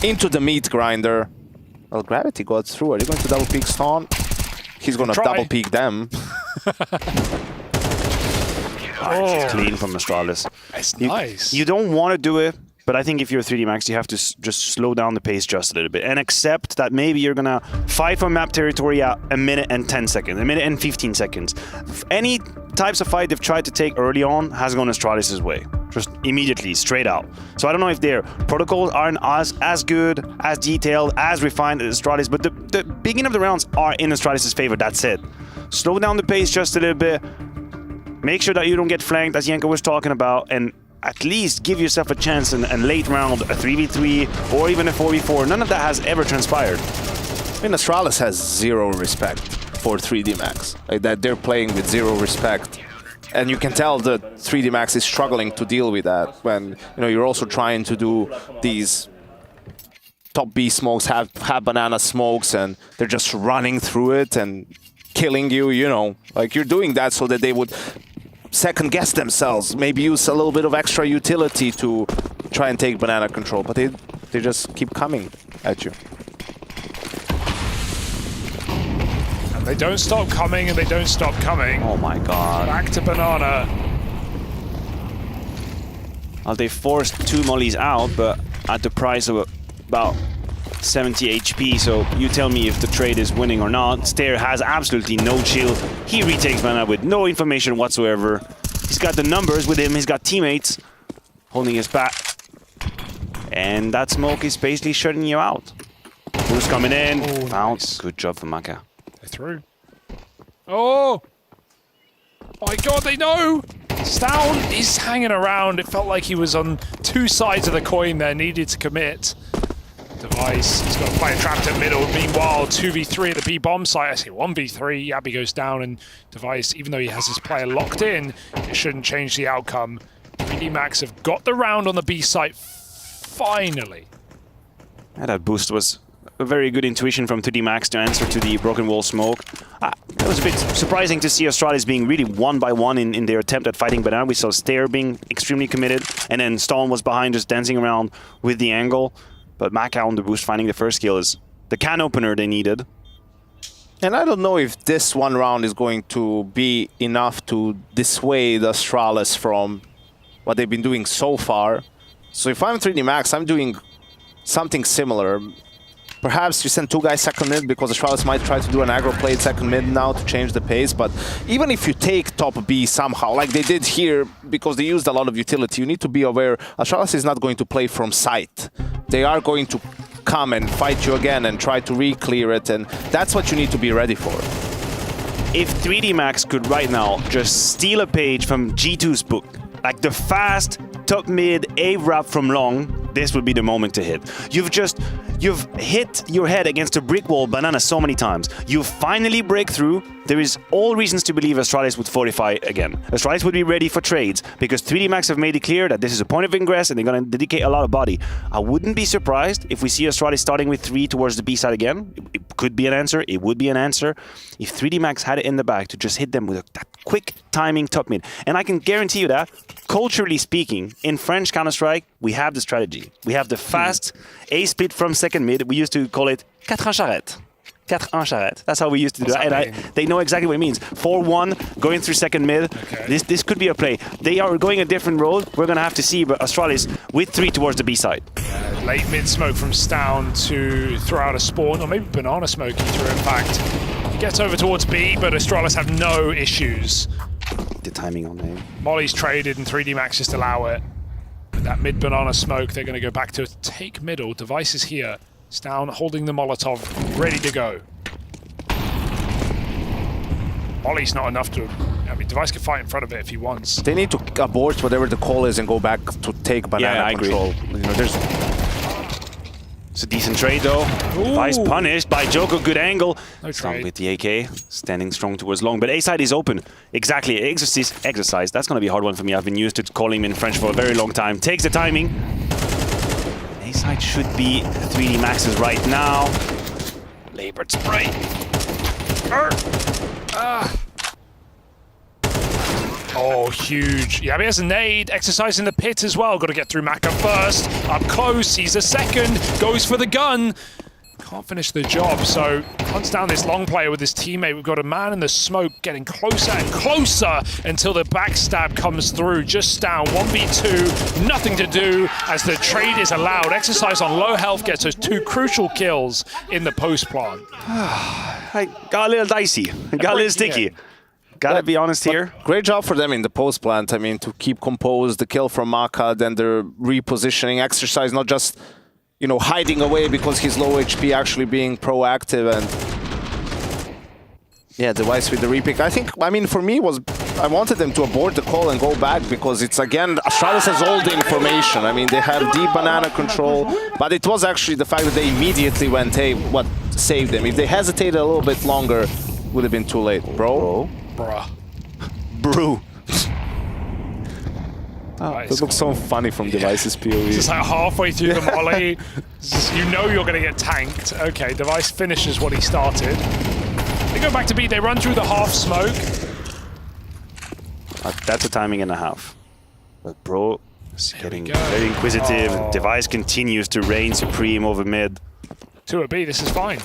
into the meat grinder. Well, Gravity got through. Are they going to double peek Stone? He's going to double peek them. It's clean from Astralis. It's nice. You don't want to do it, but I think if you're 3D Max, you have to just slow down the pace just a little bit and accept that maybe you're going to fight for map territory at 1 minute and 10 seconds, 1 minute and 15 seconds. Any types of fight they've tried to take early on has gone Astralis' way. Just immediately, straight out. So I don't know if their protocols aren't as good, as detailed, as refined as Astralis, but the beginning of the rounds are in Astralis' favor, that's it. Slow down the pace just a little bit. Make sure that you don't get flanked, as Yenko was talking about, and at least give yourself a chance in late round, a 3v3, or even a 4v4. None of that has ever transpired. I mean, Astralis has zero respect for 3D Max. Like, that they're playing with zero respect. And you can tell that 3D Max is struggling to deal with that when, you know, you're also trying to do these top B smokes, have banana smokes, and they're just running through it and killing you, you know. Like, you're doing that so that they would second guess themselves, maybe use a little bit of extra utility to try and take banana control, but they just keep coming at you. And they don't stop coming, and they don't stop coming. Oh my god. Back to banana. Well, they forced 2 mollies out, but at the price of about 70 HP, so you tell me if the trade is winning or not. Stair has absolutely no chill. He retakes mana with no information whatsoever. He's got the numbers with him, he's got teammates holding his back. And that smoke is basically shutting you out. Who's coming in? Oh, Found. nice. Good job for Maka. They're through. Oh! My god, they know! Stown is hanging around. It felt like he was on 2 sides of the coin there, needed to commit. Device, he's got a player trapped at middle. Meanwhile, 2v3 at the B bomb site. I say 1v3. Yabby goes down, and Device, even though he has his player locked in, it shouldn't change the outcome. 3D Max have got the round on the B site finally. Yeah, that boost was a very good intuition from 2D Max to answer to the broken wall smoke. It was a bit surprising to see Astralis being really one by one in their attempt at fighting Banana. We saw Stair being extremely committed, and then Stone was behind just dancing around with the angle. But Maka on the boost finding the first kill is the can opener they needed. And I don't know if this one round is going to be enough to dissuade Astralis from what they've been doing so far. So if I'm 3D Max, I'm doing something similar. Perhaps you send 2 guys second mid because Astralis might try to do an aggro play at second mid now to change the pace. But even if you take top B somehow, like they did here, because they used a lot of utility, you need to be aware Astralis is not going to play from sight. They are going to come and fight you again and try to re-clear it, and that's what you need to be ready for. If 3D Max could right now just steal a page from G2's book, like the fast top mid A-wrap from long, this would be the moment to hit. You've hit your head against a brick wall, Banana, so many times. You finally break through. There is all reasons to believe Astralis would fortify again. Astralis would be ready for trades because 3D Max have made it clear that this is a point of ingress and they're going to dedicate a lot of body. I wouldn't be surprised if we see Astralis starting with 3 towards the B side again. It could be an answer. It would be an answer. If 3D Max had it in the bag to just hit them with that quick timing top mid. And I can guarantee you that, culturally speaking, in French Counter-Strike, we have the strategy. We have the fast A split from second mid. We used to call it 4-1 charrette. 4-1 charrette. That's how we used to do it. And they know exactly what it means. 4-1, going through second mid. Okay. This could be a play. They are going a different road. We're going to have to see, but Astralis with 3 towards the B side. Late mid smoke from Stown to throw out a spawn, or maybe banana smoke he threw, in fact. He gets over towards B, but Astralis have no issues. The timing on him. Molly's traded and 3D Max just allow it. With that mid banana smoke, they're going to go back to take middle. Device is here. Stown holding the Molotov, ready to go. Molly's not enough to... I mean, Device can fight in front of it if he wants. They need to abort whatever the call is and go back to take banana control. You know, it's a decent trade though. Device punished by Joko, good angle. No trade. With the AK, standing strong towards long, but A side is open. Exactly, exercise. That's gonna be a hard one for me. I've been used to calling him in French for a very long time. Takes the timing. A side should be 3D Max's right now. Labored spray. Oh, huge. Yeah, he has a nade. Exercise in the pit as well. Got to get through Maka first. Up close. Sees a second. Goes for the gun. Can't finish the job. So hunts down this long player with his teammate. We've got a man in the smoke getting closer and closer until the backstab comes through. Just down 1v2. Nothing to do as the trade is allowed. Exercise on low health gets us 2 crucial kills in the post plant. I got a little dicey. Got a little sticky. Yeah. Gotta be honest here. Great job for them in the post plant. I mean, to keep composed, the kill from Maka, then the repositioning exercise, not just, you know, hiding away because he's low HP, actually being proactive. And yeah, Device with the repick. I mean, for me, I wanted them to abort the call and go back because it's, again, Astralis has all the information. I mean, they have deep banana control, but it was actually the fact that they immediately went, hey, what saved them. If they hesitated a little bit longer, would have been too late. Bro? Bruh. Brew. That looks so funny from Device's POV. It's like halfway through the molly. You know you're going to get tanked. Okay, Device finishes what he started. They go back to B. They run through the half smoke. That's a timing and a half. But Bro is getting very inquisitive. Oh. Device continues to reign supreme over mid. 2 at B, this is fine.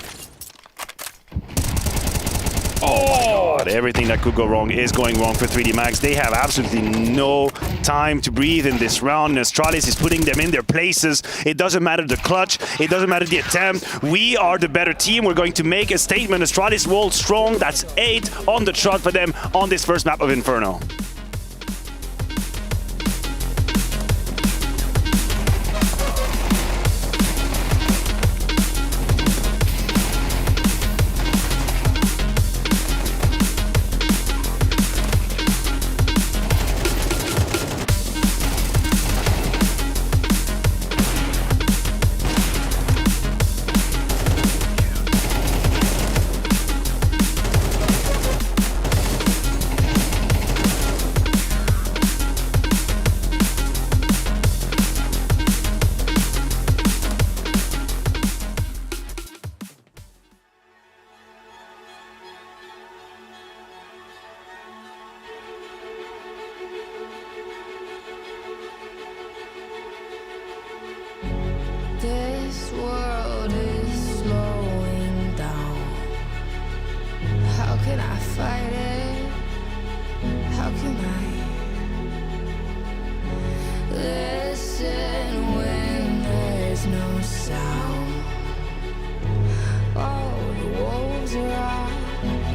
Oh my God, everything that could go wrong is going wrong for 3D Max. They have absolutely no time to breathe in this round. Astralis is putting them in their places. It doesn't matter the clutch. It doesn't matter the attempt. We are the better team. We're going to make a statement. Astralis rolled strong. That's 8 on the trot for them on this first map of Inferno. fight it? How can I listen when there's no sound? Oh, the wolves are out.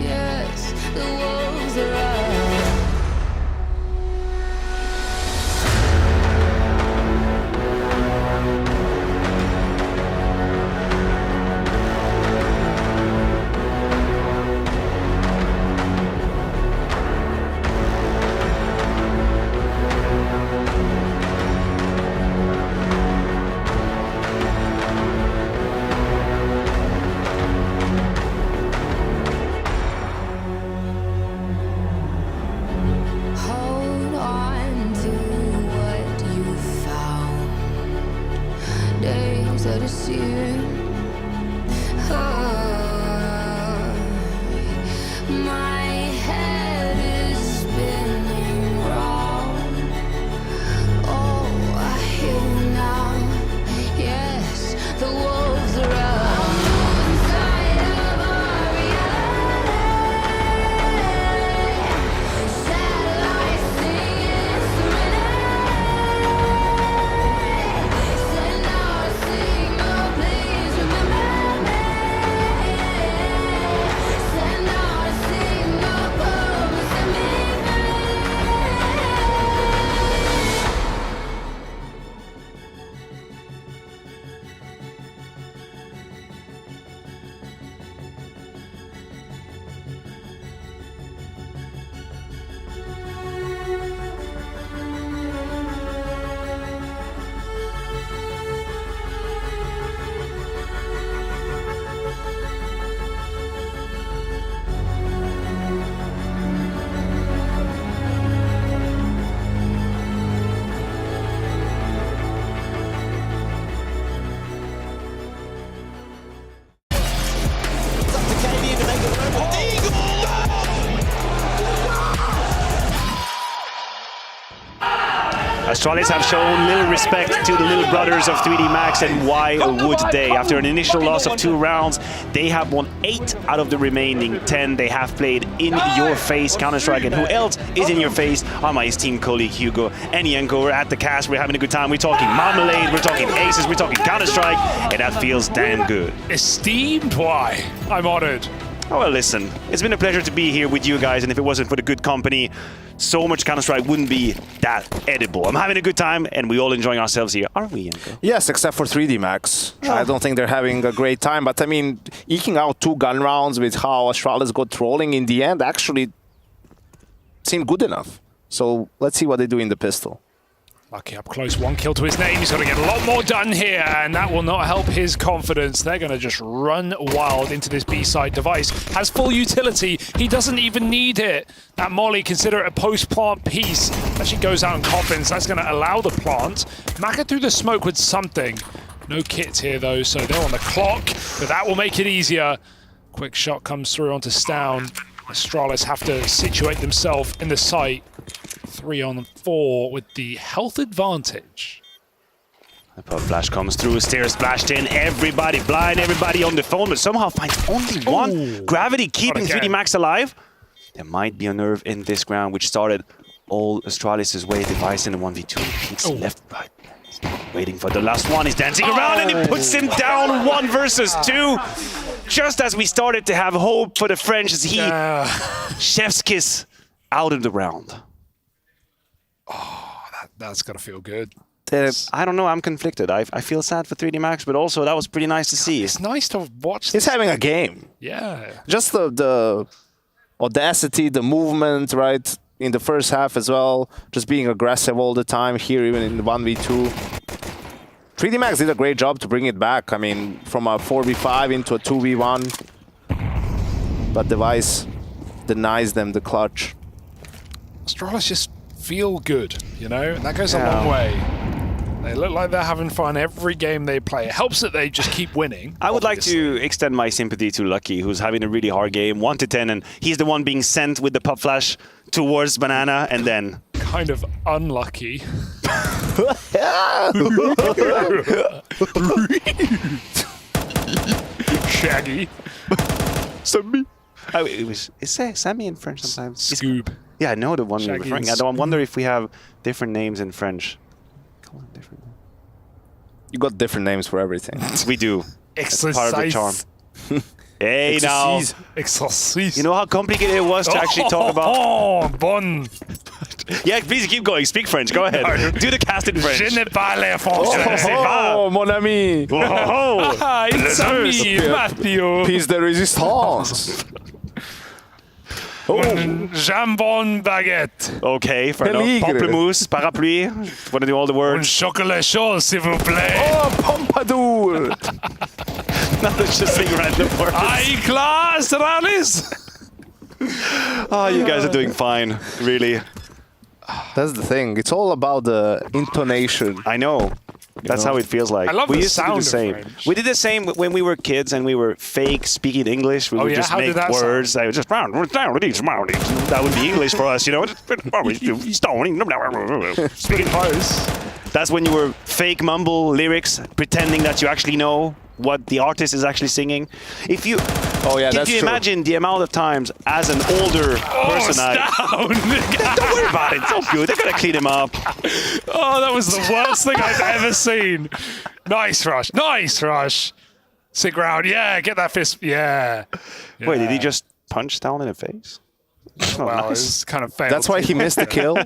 Yes, the wolves are out. Hold on to what you found. Days that are searing. My head is spinning round. Oh, I hear now. Yes, the wolves are out. Inside of our reality. Satellites singing serenade. Send out a signal, please remember me. Send out a signal, come set me free. Astralis have shown little respect to the little brothers of 3D Max, and why would they? After an initial loss of 2 rounds, they have won 8 out of the remaining 10. They have played in your face Counter-Strike, and who else is in your face? On my esteemed colleague Hugo and Yanko. We're at the cast, we're having a good time. We're talking Marmalade, we're talking Aces, we're talking Counter-Strike, and that feels damn good. Esteemed? Why? I'm honored. Oh, well, listen, it's been a pleasure to be here with you guys, and if it wasn't for the good company, so much Counter-Strike wouldn't be that edible. I'm having a good time, and we're all enjoying ourselves here, aren't we, Yanko? Yes, except for 3D Max. I don't think they're having a great time, but I mean, eking out 2 gun rounds with how Astralis got trolling in the end actually seemed good enough. So let's see what they do in the pistol. Lucky up close, 1 kill to his name. He's got to get a lot more done here, and that will not help his confidence. They're going to just run wild into this B-side. Device has full utility. He doesn't even need it. That molly, consider it a post-plant piece. Actually goes out in confidence. That's going to allow the plant. Maka through the smoke with something. No kits here, though, so they're on the clock, but that will make it easier. Quick shot comes through onto Stown. Astralis have to situate themselves in the site. 3 on 4 with the health advantage. The pop flash comes through, Stare splashed in, everybody blind, everybody on the phone, but somehow finds only one. Ooh. Gravity keeping 3D Max alive. There might be a nerve in this ground, which started all Astralis' way. Device in the 1v2, peeks left, right. Waiting for the last one, he's dancing around and he puts him down 1 versus 2. Just as we started to have hope for the French, as he chef's kiss out of the round. Oh, that's got to feel good. I don't know, I'm conflicted. I feel sad for 3D Max, but also that was pretty nice to see. It's nice to watch. He's having a game. Yeah. Just the audacity, the movement, right, in the first half as well. Just being aggressive all the time here, even in the 1v2. 3D Max did a great job to bring it back. I mean, from a 4v5 into a 2v1. But Device denies them the clutch. Astralis just feel good, you know? And that goes a long way. They look like they're having fun every game they play. It helps that they just keep winning. I would like to extend my sympathy to Lucky, who's having a really hard game, 1 to 10, and he's the one being sent with the pop flash towards Banana, and then... Kind of unlucky. Shaggy. Oh, is Sammy in French sometimes? Scoob. Yeah, I know the one you're Shaggy referring. I wonder if we have different names in French. Come on, different. You got different names for everything. We do. It's part of the charm. Hey now. Exercise. You know how complicated it was to actually talk about? Oh, bon. Yeah, please keep going. Speak French. Go ahead. No. Do the cast in French. Je ne parle français. Oh, mon ami. Ah, it's me, Matthew. Piece de résistance. Jambon baguette. Okay, fair enough. Pamplemousse, parapluie. Want to do all the Un words? chocolat chaud, s'il vous plaît. Oh, pompadour. Now let's just sing random words. High class, Astralis. Oh, you guys are doing fine, really. That's the thing. It's all about the intonation. I know. That's how it feels like. I love we the used to do sound the of same. French. We did the same when we were kids and we were fake speaking English. We would yeah? just How make did that words. sound? I would just that would be English for us, you know. Speaking close. That's when you were fake mumble lyrics, pretending that you actually know what the artist is actually singing. If you imagine the amount of times as an older person, don't worry about it. It's all good. They're gonna clean him up. Oh, that was the worst thing I've ever seen. Nice rush. Nice rush. Sit round. Yeah, get that fist. Yeah. Wait, did he just punch down in the face? Well, it's kind of failed. That's why he missed the kill.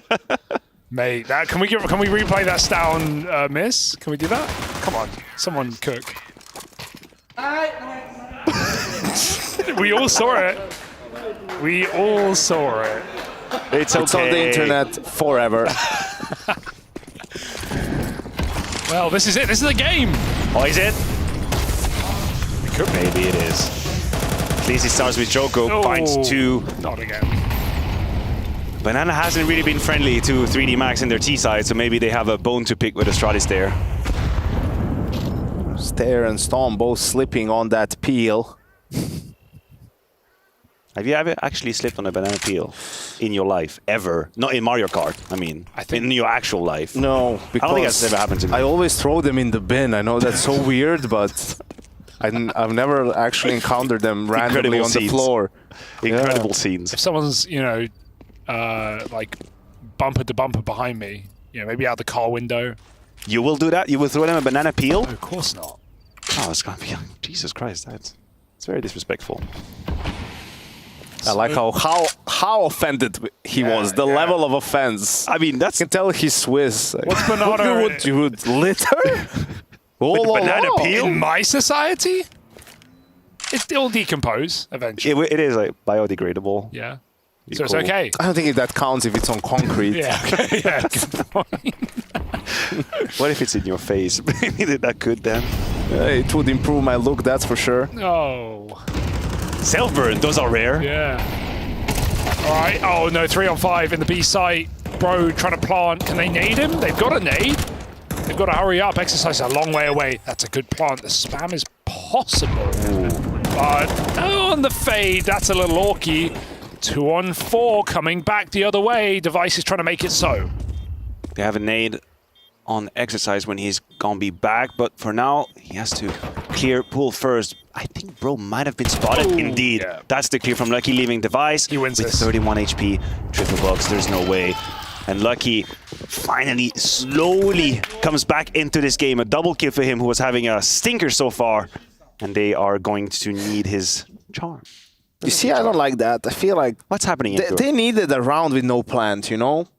Mate, can we replay that down miss? Can we do that? Come on, someone cook. We all saw it. We all saw it. It's on the internet forever. Well, this is it. This is the game. Oh, is it? Maybe it is. At least he starts with Joko, finds 2. Not again. Banana hasn't really been friendly to 3D Max in their T side, so maybe they have a bone to pick with Astralis there. Stair and Storm both slipping on that peel. Have you ever actually slipped on a banana peel in your life? Ever? Not in Mario Kart, I mean. I think in your actual life. No, because I don't think that's ever happened to me. I always throw them in the bin. I know that's so weird, but I've never actually encountered them randomly on the floor. Incredible scenes. If someone's, like bumper to bumper behind me, maybe out the car window. You will do that? You will throw them a banana peel? No, of course not. Oh, it's gonna be Jesus Christ! It's very disrespectful. I like how offended he was. The level of offense. I mean, that's. You can tell he's Swiss. What's banana? You would litter? With banana peel? In my society, it'll decompose eventually. It is like biodegradable. Yeah. So it's okay. I don't think that counts if it's on concrete. Yeah. Okay. Yeah. Good point. What if it's in your face? Maybe that could then. It would improve my look, that's for sure. Oh. Self-burn, those are rare. Yeah. All right. Oh, no, 3 on 5 in the B site. Bro trying to plant. Can they nade him? They've got a nade. They've got to hurry up. Exercise a long way away. That's a good plant. The spam is possible. But on the fade, that's a little orky. 2 on 4 coming back the other way. Device is trying to make it so. They have a nade on Exercise when he's gonna be back, but for now, he has to clear pool first. I think Bro might have been spotted. Oh, Indeed. yeah. That's the clear from Lucky leaving Device. He wins with this. 31 HP, triple box, there's no way. And Lucky finally, slowly comes back into this game. A double kill for him, who was having a stinker so far. And they are going to need his charm. You see, I don't like that. I feel like what's happening? They needed a round with no plant,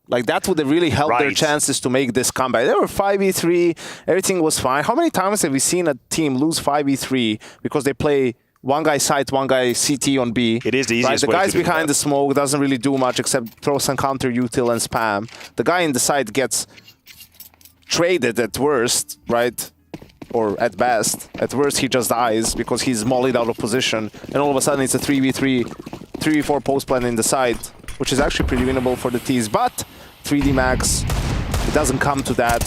Like that would have really helped their chances to make this comeback. They were 5v3, everything was fine. How many times have we seen a team lose 5v3 because they play one guy site, one guy CT on B? It is the easiest The way guys to do behind that. the smoke doesn't really do much except throw some counter util and spam. The guy in the site gets traded at worst, right? Or at best. At worst, he just dies because he's mollied out of position. And all of a sudden, it's a 3v3, 3v4 post plan in the side, which is actually pretty winnable for the T's. But 3D Max, it doesn't come to that.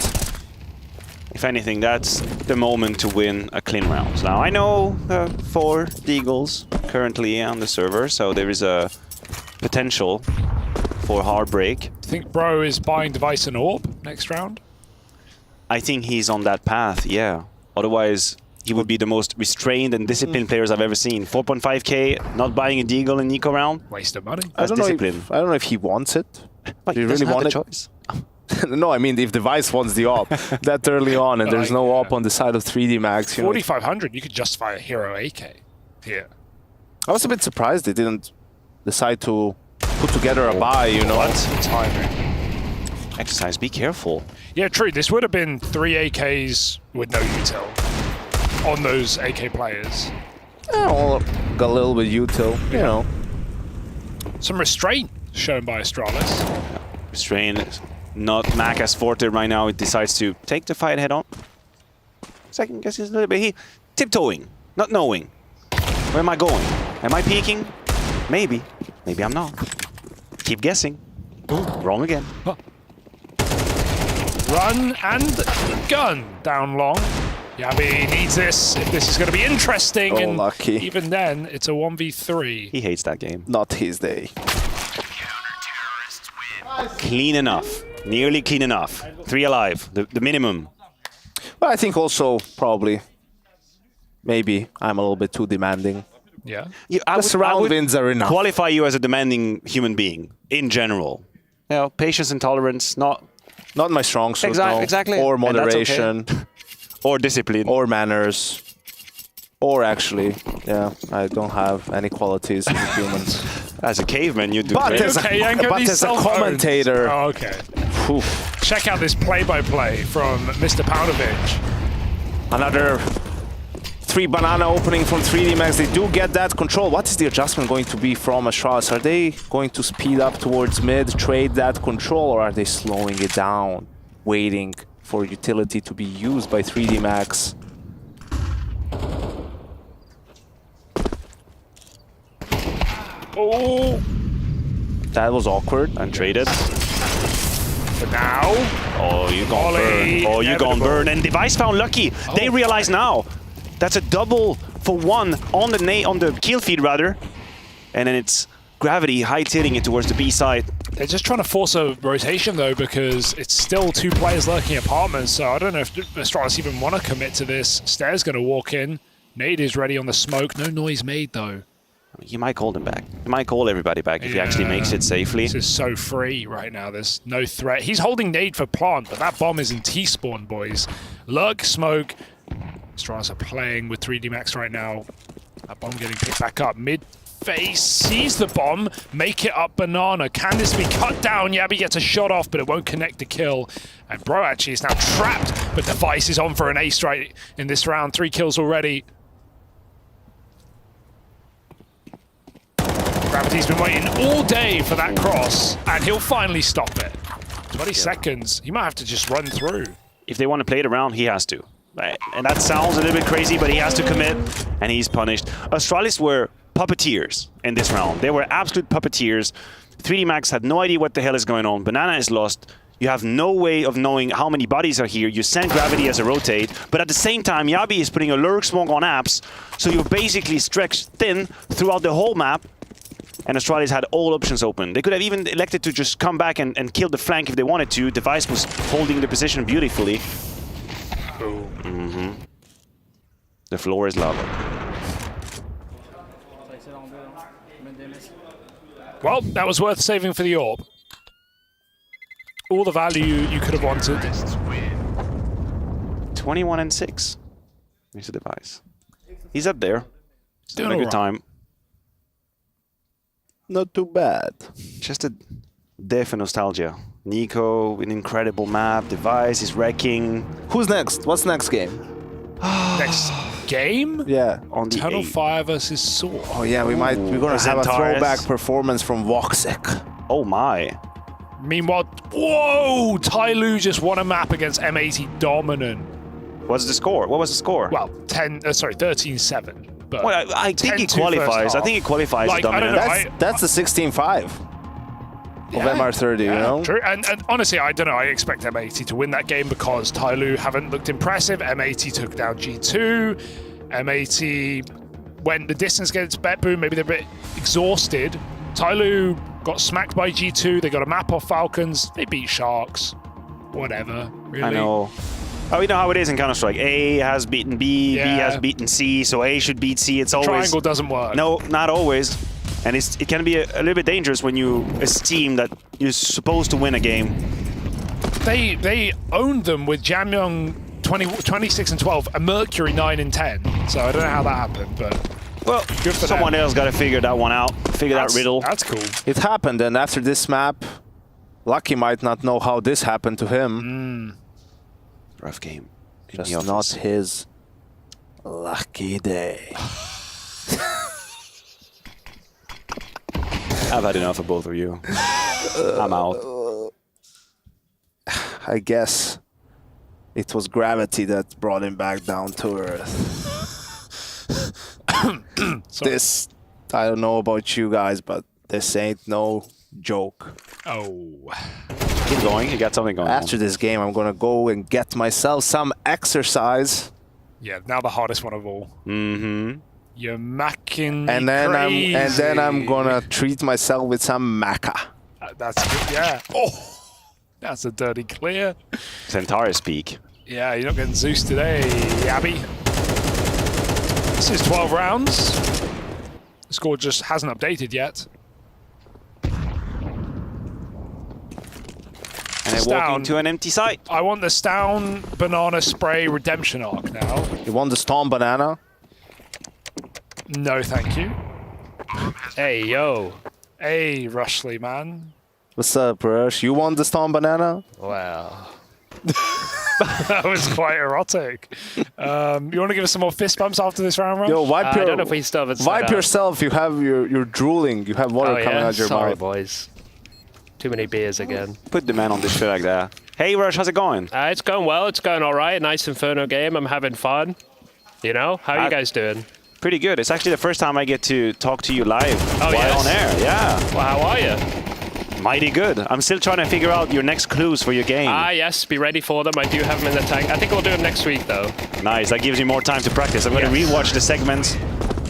If anything, that's the moment to win a clean round. Now, I know 4 Deagles currently on the server, so there is a potential for heartbreak. Do you think Bro is buying Device and Orb next round? I think he's on that path, yeah. Otherwise, he would be the most restrained and disciplined players I've ever seen. 4.5k, not buying a deagle in Nico round. Waste of money. I don't know if he wants it. But Do you he really doesn't want have it? the choice. No, I mean, if Device wants the op that early on and there's no op on the side of 3D Max, you know, 4,500, you could justify a hero AK here. I was a bit surprised they didn't decide to put together a buy, you know. What? Timing. Exercise, be careful. Yeah, true. This would have been 3 AKs with no util on those AK players. Yeah, well, got a little bit util, you know. Some restraint shown by Astralis. Restraint, not Mac as Forte right now. He decides to take the fight head on. Second guess is a little bit. He tiptoeing, not knowing. Where am I going? Am I peeking? Maybe. Maybe I'm not. Keep guessing. Ooh, wrong again. Huh. Run and gun down long. Yabi needs this if this is going to be interesting. Oh, and lucky. Even then, it's a 1v3. He hates that game. Not his day. Clean enough. Nearly clean enough. 3 alive. The minimum. But I think also probably maybe I'm a little bit too demanding. Yeah. The surround wins are enough. Qualify you as a demanding human being in general. You know, patience and tolerance, not my strong suit. Exactly. Or And that's moderation. okay. Or discipline. Or manners. Or actually, yeah, I don't have any qualities as a human. As a caveman, you do. But as a commentator. Oh, okay. Oof. Check out this play-by-play from Mr. Paunovic. Another 3 banana opening from 3D Max. They do get that control. What is the adjustment going to be from Astralis? Are they going to speed up towards mid, trade that control, or are they slowing it down, waiting for utility to be used by 3D Max? Oh! That was awkward. Untraded. For now. Oh, you gonna burn. Oh, you gonna burn. And Device found lucky. They realize now. That's a double for 1 on the kill feed rather. And then it's Gravity high-tailing it towards the B side. They're just trying to force a rotation though, because it's still 2 players lurking apartments, so I don't know if Astralis even want to commit to this. Stair's going to walk in. Nade is ready on the smoke. No noise made though. He might call them back. He might call everybody back if he actually makes it safely. This is so free right now. There's no threat. He's holding nade for plant, but that bomb is in T-spawn, boys. Lurk, smoke. Astralis are playing with 3D Max right now. That bomb getting picked back up. Mid-face, sees the bomb, make it up banana. Can this be cut down? Yabi gets a shot off, but it won't connect the kill. And Bro actually is now trapped, but Device is on for an ace right in this round. 3 kills already. Gravity's been waiting all day for that cross, and he'll finally stop it. 20 seconds. He might have to just run through. If they want to play it around, he has to. And that sounds a little bit crazy, but he has to commit, and he's punished. Astralis were puppeteers in this round. They were absolute puppeteers. 3D Max had no idea what the hell is going on. Banana is lost. You have no way of knowing how many bodies are here. You send Gravity as a rotate, but at the same time, Yabi is putting a lurk smoke on apps, so you're basically stretched thin throughout the whole map. And Astralis had all options open. They could have even elected to just come back and kill the flank if they wanted to. Device was holding the position beautifully. Boom. The floor is lava. Well, that was worth saving for the orb. All the value you could have wanted. 21-6. Here's the Device. He's up there. He's Doing having a good all right. time. Not too bad. Just a death and nostalgia. Nico, an incredible map. Device is wrecking. Who's next? What's next game? Next game? Yeah. On the Tunnel 8th. Fire versus Saw. Oh yeah, we're gonna have a throwback performance from Voxek. Oh my. Meanwhile, whoa! Tyloo just won a map against M80 Dominant. What's the score? What was the score? Well, 13-7. But Well, I think he 10-2 qualifies. first I think he qualifies Like, as I don't dominant. know, That's the 16-5 of MR30, you know? True, and honestly, I don't know. I expect M80 to win that game because Tyloo haven't looked impressive. M80 took down G2. M80 went the distance against BetBoom. Maybe they're a bit exhausted. Tyloo got smacked by G2. They got a map off Falcons. They beat Sharks. Whatever, really. I know. Oh, we know how it is in Counter-Strike. A has beaten B, B has beaten C, so A should beat C. It's always... Triangle doesn't work. No, not always. And it can be a little bit dangerous when you esteem that you're supposed to win a game. They owned them with Jamyong 26 and 12, and Mercury 9 and 10. So I don't know how that happened, but... Well, good for someone them. else got to figure that one out, figure that riddle. That's cool. It happened, and after this map, Lucky might not know how this happened to him. Rough game. Just not his lucky day. I've had enough of both of you. I'm out. I guess it was gravity that brought him back down to earth. This, I don't know about you guys, but this ain't no joke. Oh. Keep going, you got something going After this game, I'm gonna go and get myself some exercise. Yeah, now the hardest one of all. Mm-hmm. You're macking And then crazy. I'm gonna treat myself with some maca. That's good, yeah. Oh, that's a dirty clear. Centaurus peak. Yeah, you're not getting Zeus today, Abby. This is 12 rounds. The score just hasn't updated yet. And they're walking to an empty site. I want the Stown Banana Spray Redemption Arc now. You want the Storm Banana? No, thank you. Hey, yo. Hey, Rushley, man. What's up, Rush? You want the Storm Banana? Wow. That was quite erotic. You want to give us some more fist bumps after this round, Rush? Yo, wipe I don't know if we still have it set wipe up. yourself. You have you're drooling. You have water coming out your Sorry, mouth. boys. Too many beers again. Put the man on this shit like that. Hey, Rush, how's it going? It's going well. It's going all right. Nice Inferno game. I'm having fun. You know? How are you guys doing? Pretty good. It's actually the first time I get to talk to you live while on air. Yeah. Well, how are you? Mighty good. I'm still trying to figure out your next clues for your game. Yes. Be ready for them. I do have them in the tank. I think we'll do them next week, though. Nice. That gives you more time to practice. I'm going to rewatch the segments.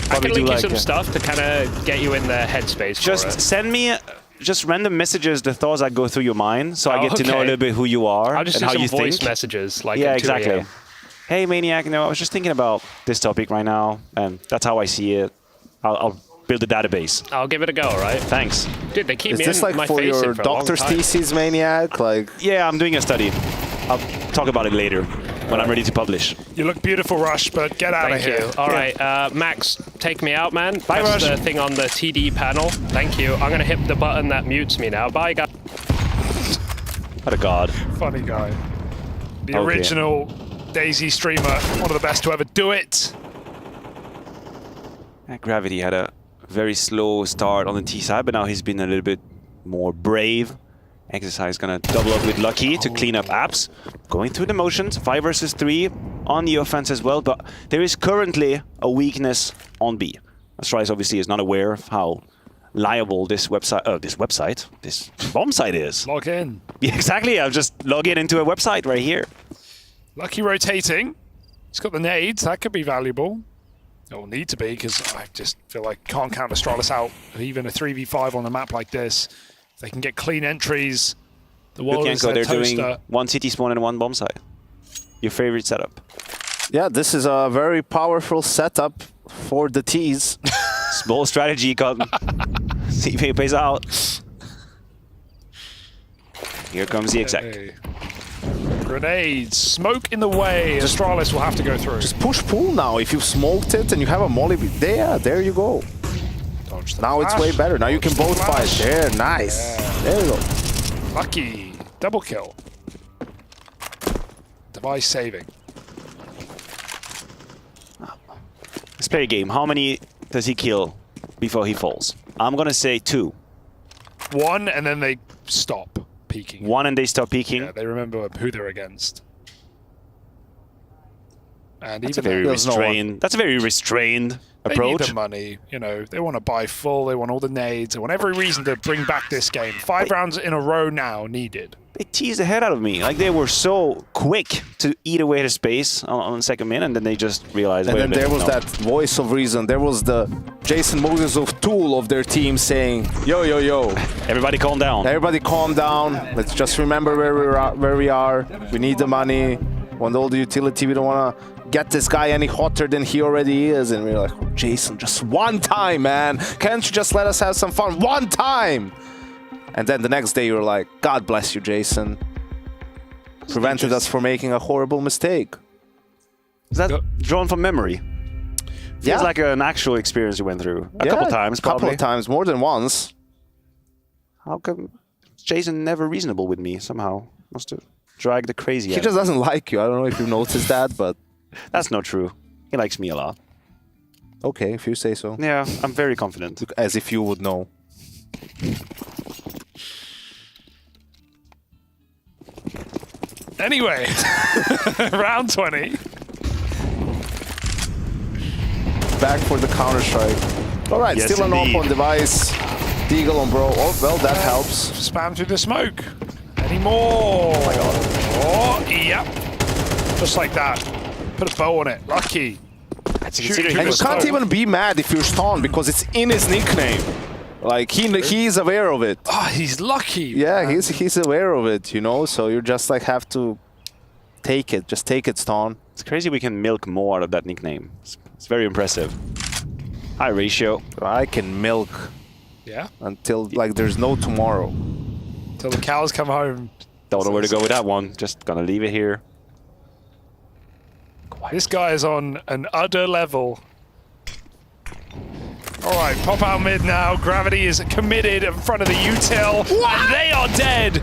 I can link you some stuff to kind of get you in the headspace Just for it. send me just random messages, the thoughts that go through your mind, so I get to know a little bit who you are I'll just and do how you some voice think. messages, like Yeah, at 2 exactly. a.m. Hey, Maniac, I was just thinking about this topic right now, and that's how I see it. I'll build a database. I'll give it a go, all right? Thanks. Dude, they keep Is me this in like my for face your in for a long doctor's time. thesis, Maniac? Like, yeah, I'm doing a study. I'll talk about it later when I'm ready to publish. You look beautiful, Rush, but get out of Thank here. you. All right, Max, take me out, man. Bye, Press Rush. the thing on the TD panel. Thank you. I'm going to hit the button that mutes me now. Bye, guys. What a god. Funny guy. The Okay. original Daisy streamer, one of the best to ever do it. Gravity had a very slow start on the T side, but now he's been a little bit more brave. Exercise gonna double up with Lucky to clean up apps. Going through the motions, 5 versus 3 on the offense as well, but there is currently a weakness on B. Astralis obviously is not aware of how liable this bomb site is. Log in. Yeah, exactly, I'll just log in into a website right here. Lucky rotating. He's got the nades. That could be valuable. It will need to be, because I just feel like can't count Astralis out. Even a 3v5 on a map like this. If they can get clean entries, the world is their They're toaster. doing 1 city spawn and 1 bomb site. Your favorite setup? yeah, this is a very powerful setup for the T's. Small strategy, Cotton. See if it pays out. Here comes the exec. Hey. Grenades. Smoke in the way. Astralis will have to go through. Just push pull now. If you've smoked it and you have a molly, there you go. Dodge the Now it's flash. way better. Now you can Dodge the both fight. flash. There, nice. Yeah. There you go. Lucky. Double kill. Device saving. Let's play a game. How many does he kill before he falls? I'm gonna say 2. 1, and then they stop peeking. 1 and they stop peeking. Yeah, they remember who they're against. And That's a even very though restrained. That's a very restrained they approach. need the money, you know, they want to buy full, they want all the nades, they want every reason to bring back this game. 5 rounds in a row now needed. They teased the head out of me. Like they were so quick to eat away the space on the second minute, and then they just realized. And wait a then there minute, was no. that voice of reason. There was the Jason Moses of Tool of their team saying, yo, yo, yo. Everybody calm down. Everybody calm down. Let's just remember where we are. We need the money. When all the utility, we don't want to get this guy any hotter than he already is. And we're like, oh, Jason, just one time, man. Can't you just let us have some fun one time? And then the next day, you're like, God bless you, Jason. Prevented us from making a horrible mistake. Is that drawn from memory? Feels like an actual experience you went through. A couple times, probably. A couple of times, more than once. How come Jason never reasonable with me somehow? Must have dragged the crazy He out. just doesn't like you. I don't know if you noticed that, but... That's not true. He likes me a lot. Okay, if you say so. Yeah, I'm very confident. As if you would know. Anyway, round 20. Back for the Counter-Strike. All right, Yes, still an indeed. off on device. Deagle on bro. Oh, well, that helps. Spam through the smoke. Any more? Oh my god. Oh, yep. Just like that. Put a bow on it. Lucky. And you can't even be mad if you're stunned because it's in his nickname. Like, he's aware of it. Oh, he's lucky. Yeah, he's aware of it, you know? So you just, like, have to take it. Just take it, Stone. It's crazy we can milk more out of that nickname. It's very impressive. High ratio. I can milk. Yeah. Until, like, there's no tomorrow. Till the cows come home. Don't know where to go with that one. Just gonna leave it here. This guy is on an other level. All right, pop out mid now. Gravity is committed in front of the util. And they are dead.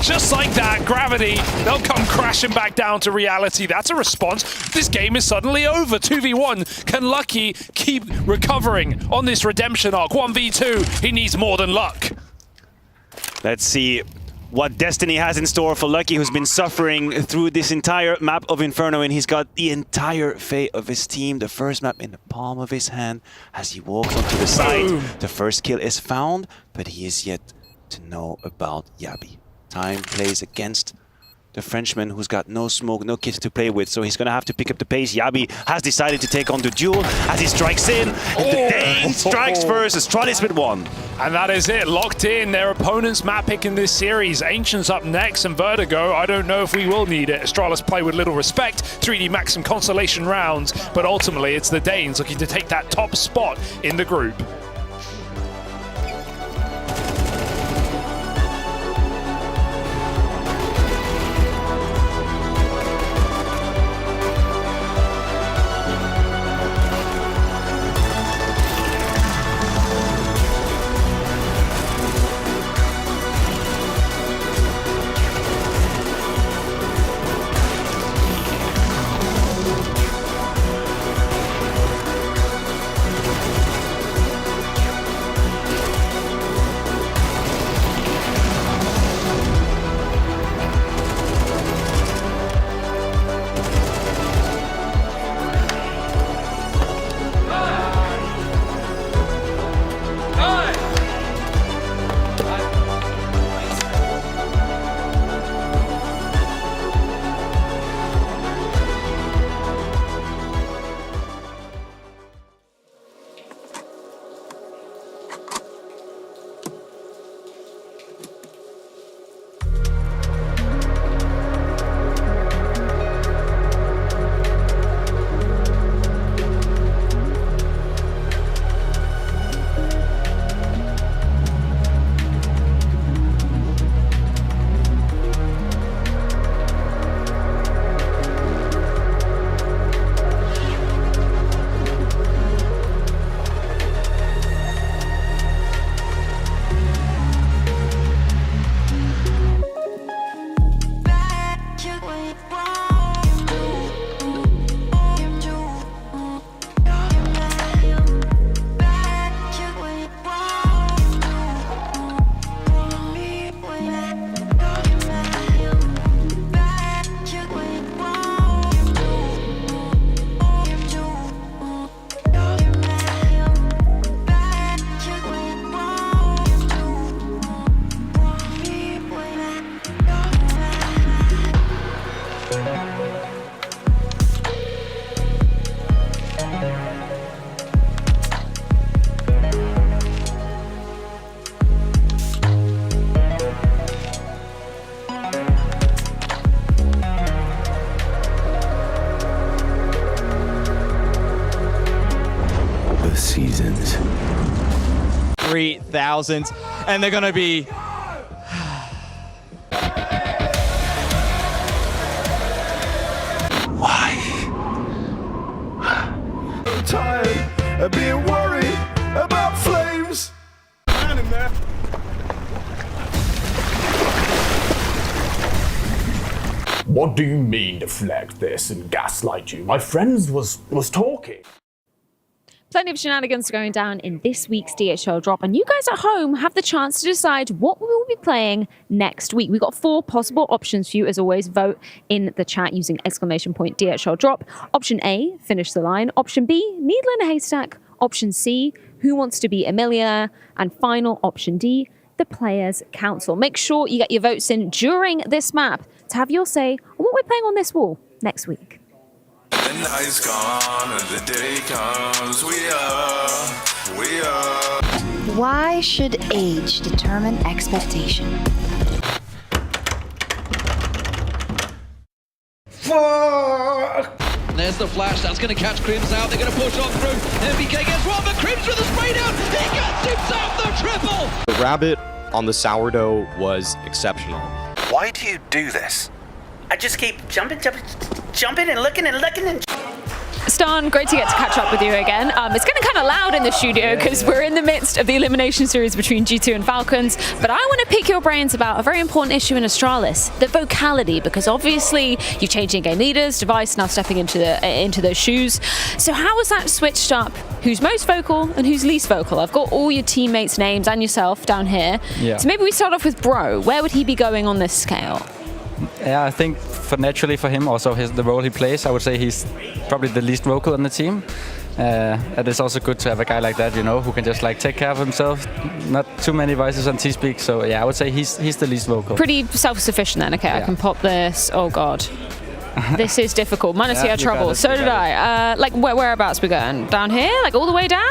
Just like that, Gravity, they'll come crashing back down to reality. That's a response. This game is suddenly over. 2v1. Can Lucky keep recovering on this redemption arc? 1v2. He needs more than luck. Let's see what Destiny has in store for Lucky, who's been suffering through this entire map of Inferno, and he's got the entire fate of his team, the first map in the palm of his hand as he walks onto the site. The first kill is found, but he is yet to know about Yabi. Time plays against the Frenchman, who's got no smoke, no kits to play with, so he's gonna have to pick up the pace. Yabi has decided to take on the duel as he strikes in. The Dane strikes first, Astralis with one. And that is it, locked in. Their opponent's map pick in this series. Ancients up next and Vertigo. I don't know if we will need it. Astralis play with little respect. 3D Max some consolation rounds, but ultimately it's the Danes looking to take that top spot in the group. 3,000. 3,000. And they're going to be... Why? I'm tired of being worried about flames. What do you mean deflect this and gaslight you? My friends was talking. Plenty of shenanigans going down in this week's DHL drop, and you guys at home have the chance to decide what we will be playing next week. We've got 4 possible options for you. As always, vote in the chat using !DHL drop. Option A, finish the line. Option B, needle in a haystack. Option C, who wants to be a millionaire? And final option D, the Players' Council. Make sure you get your votes in during this map to have your say on what we're playing on this wall next week. The night's gone and the day comes. We are. Why should age determine expectation? Fuck! There's the flash, that's going to catch Crims out, they're going to push on through, MBK gets one, but Crims with a spray down, he gets himself the triple! The rabbit on the sourdough was exceptional. Why do you do this? I just keep jumping and looking and... Stan, great to get to catch up with you again. It's getting kind of loud in the studio because we're in the midst of the elimination series between G2 and Falcons, but I want to pick your brains about a very important issue in Astralis, the vocality, because obviously you're changing game leaders, Device now stepping into those shoes. So how is that switched up? Who's most vocal and who's least vocal? I've got all your teammates' names and yourself down here. Yeah. So maybe we start off with Bro. Where would he be going on this scale? Yeah, I think naturally for him, also the role he plays, I would say he's probably the least vocal on the team. And it's also good to have a guy like that, you know, who can just like take care of himself. Not too many voices on T-Speak, so yeah, I would say he's the least vocal. Pretty self-sufficient then. Okay, yeah. I can pop this. Oh god, this is difficult. Manus had trouble. So did I. Like whereabouts we going? Down here? Like all the way down?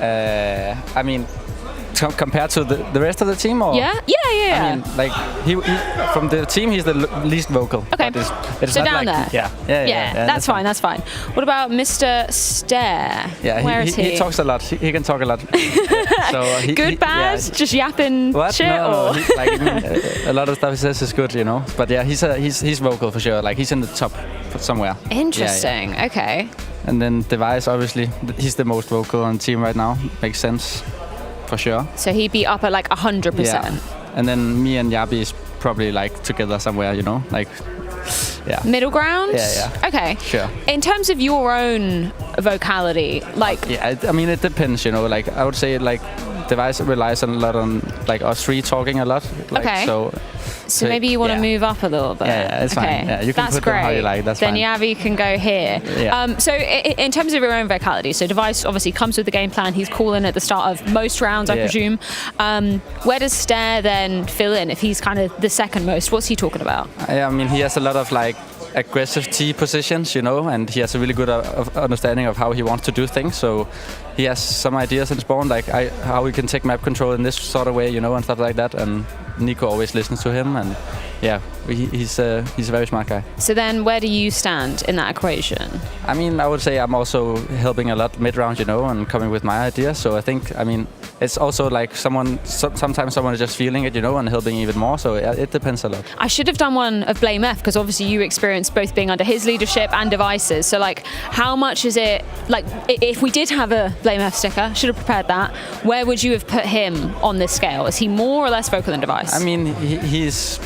I mean, compared to the rest of the team, or yeah. I mean, like he from the team, he's the least vocal. Okay, it's so not down like, there. Yeah. That's fine. That's fine. What about Mr. Stare? Yeah, where is he? He talks a lot. He can talk a lot. So good, bad, just yapping shit. No, a lot of stuff he says is good, you know. But yeah, he's vocal for sure. Like he's in the top somewhere. Interesting. Yeah. Okay. And then Device, obviously, he's the most vocal on the team right now. Makes sense. For sure. So he'd be up at like 100%. Yeah. And then me and Yabi is probably like together somewhere, you know, like yeah. Middle ground? Yeah. Okay. Sure. In terms of your own vocality, like yeah, I mean it depends, you know, like I would say like Device relies a lot on like us 3 talking a lot. Like, okay. So maybe you want to move up a little bit. Yeah, it's fine. Yeah, you can that's put great. them how you like. That's then fine. Yavi can go here. Yeah. So in terms of your own vocality, so Device obviously comes with the game plan. He's calling at the start of most rounds, I presume. Where does Stare then fill in if he's kind of the second most? What's he talking about? I mean, he has a lot of like aggressive T positions, you know, and he has a really good understanding of how he wants to do things. So he has some ideas in Spawn, like how we can take map control in this sort of way, you know, and stuff like that. And Nico always listens to him, and yeah, he's a very smart guy. So then where do you stand in that equation? I mean, I would say I'm also helping a lot mid-round, you know, and coming with my ideas. So I think, I mean, it's also like sometimes someone is just feeling it, you know, and helping even more. So it depends a lot. I should have done one of Blame F, because obviously you experienced both being under his leadership and Devices. So like, how much is it, like, if we did have a Blame F sticker, should have prepared that, where would you have put him on this scale? Is he more or less vocal than Device? I mean, he's,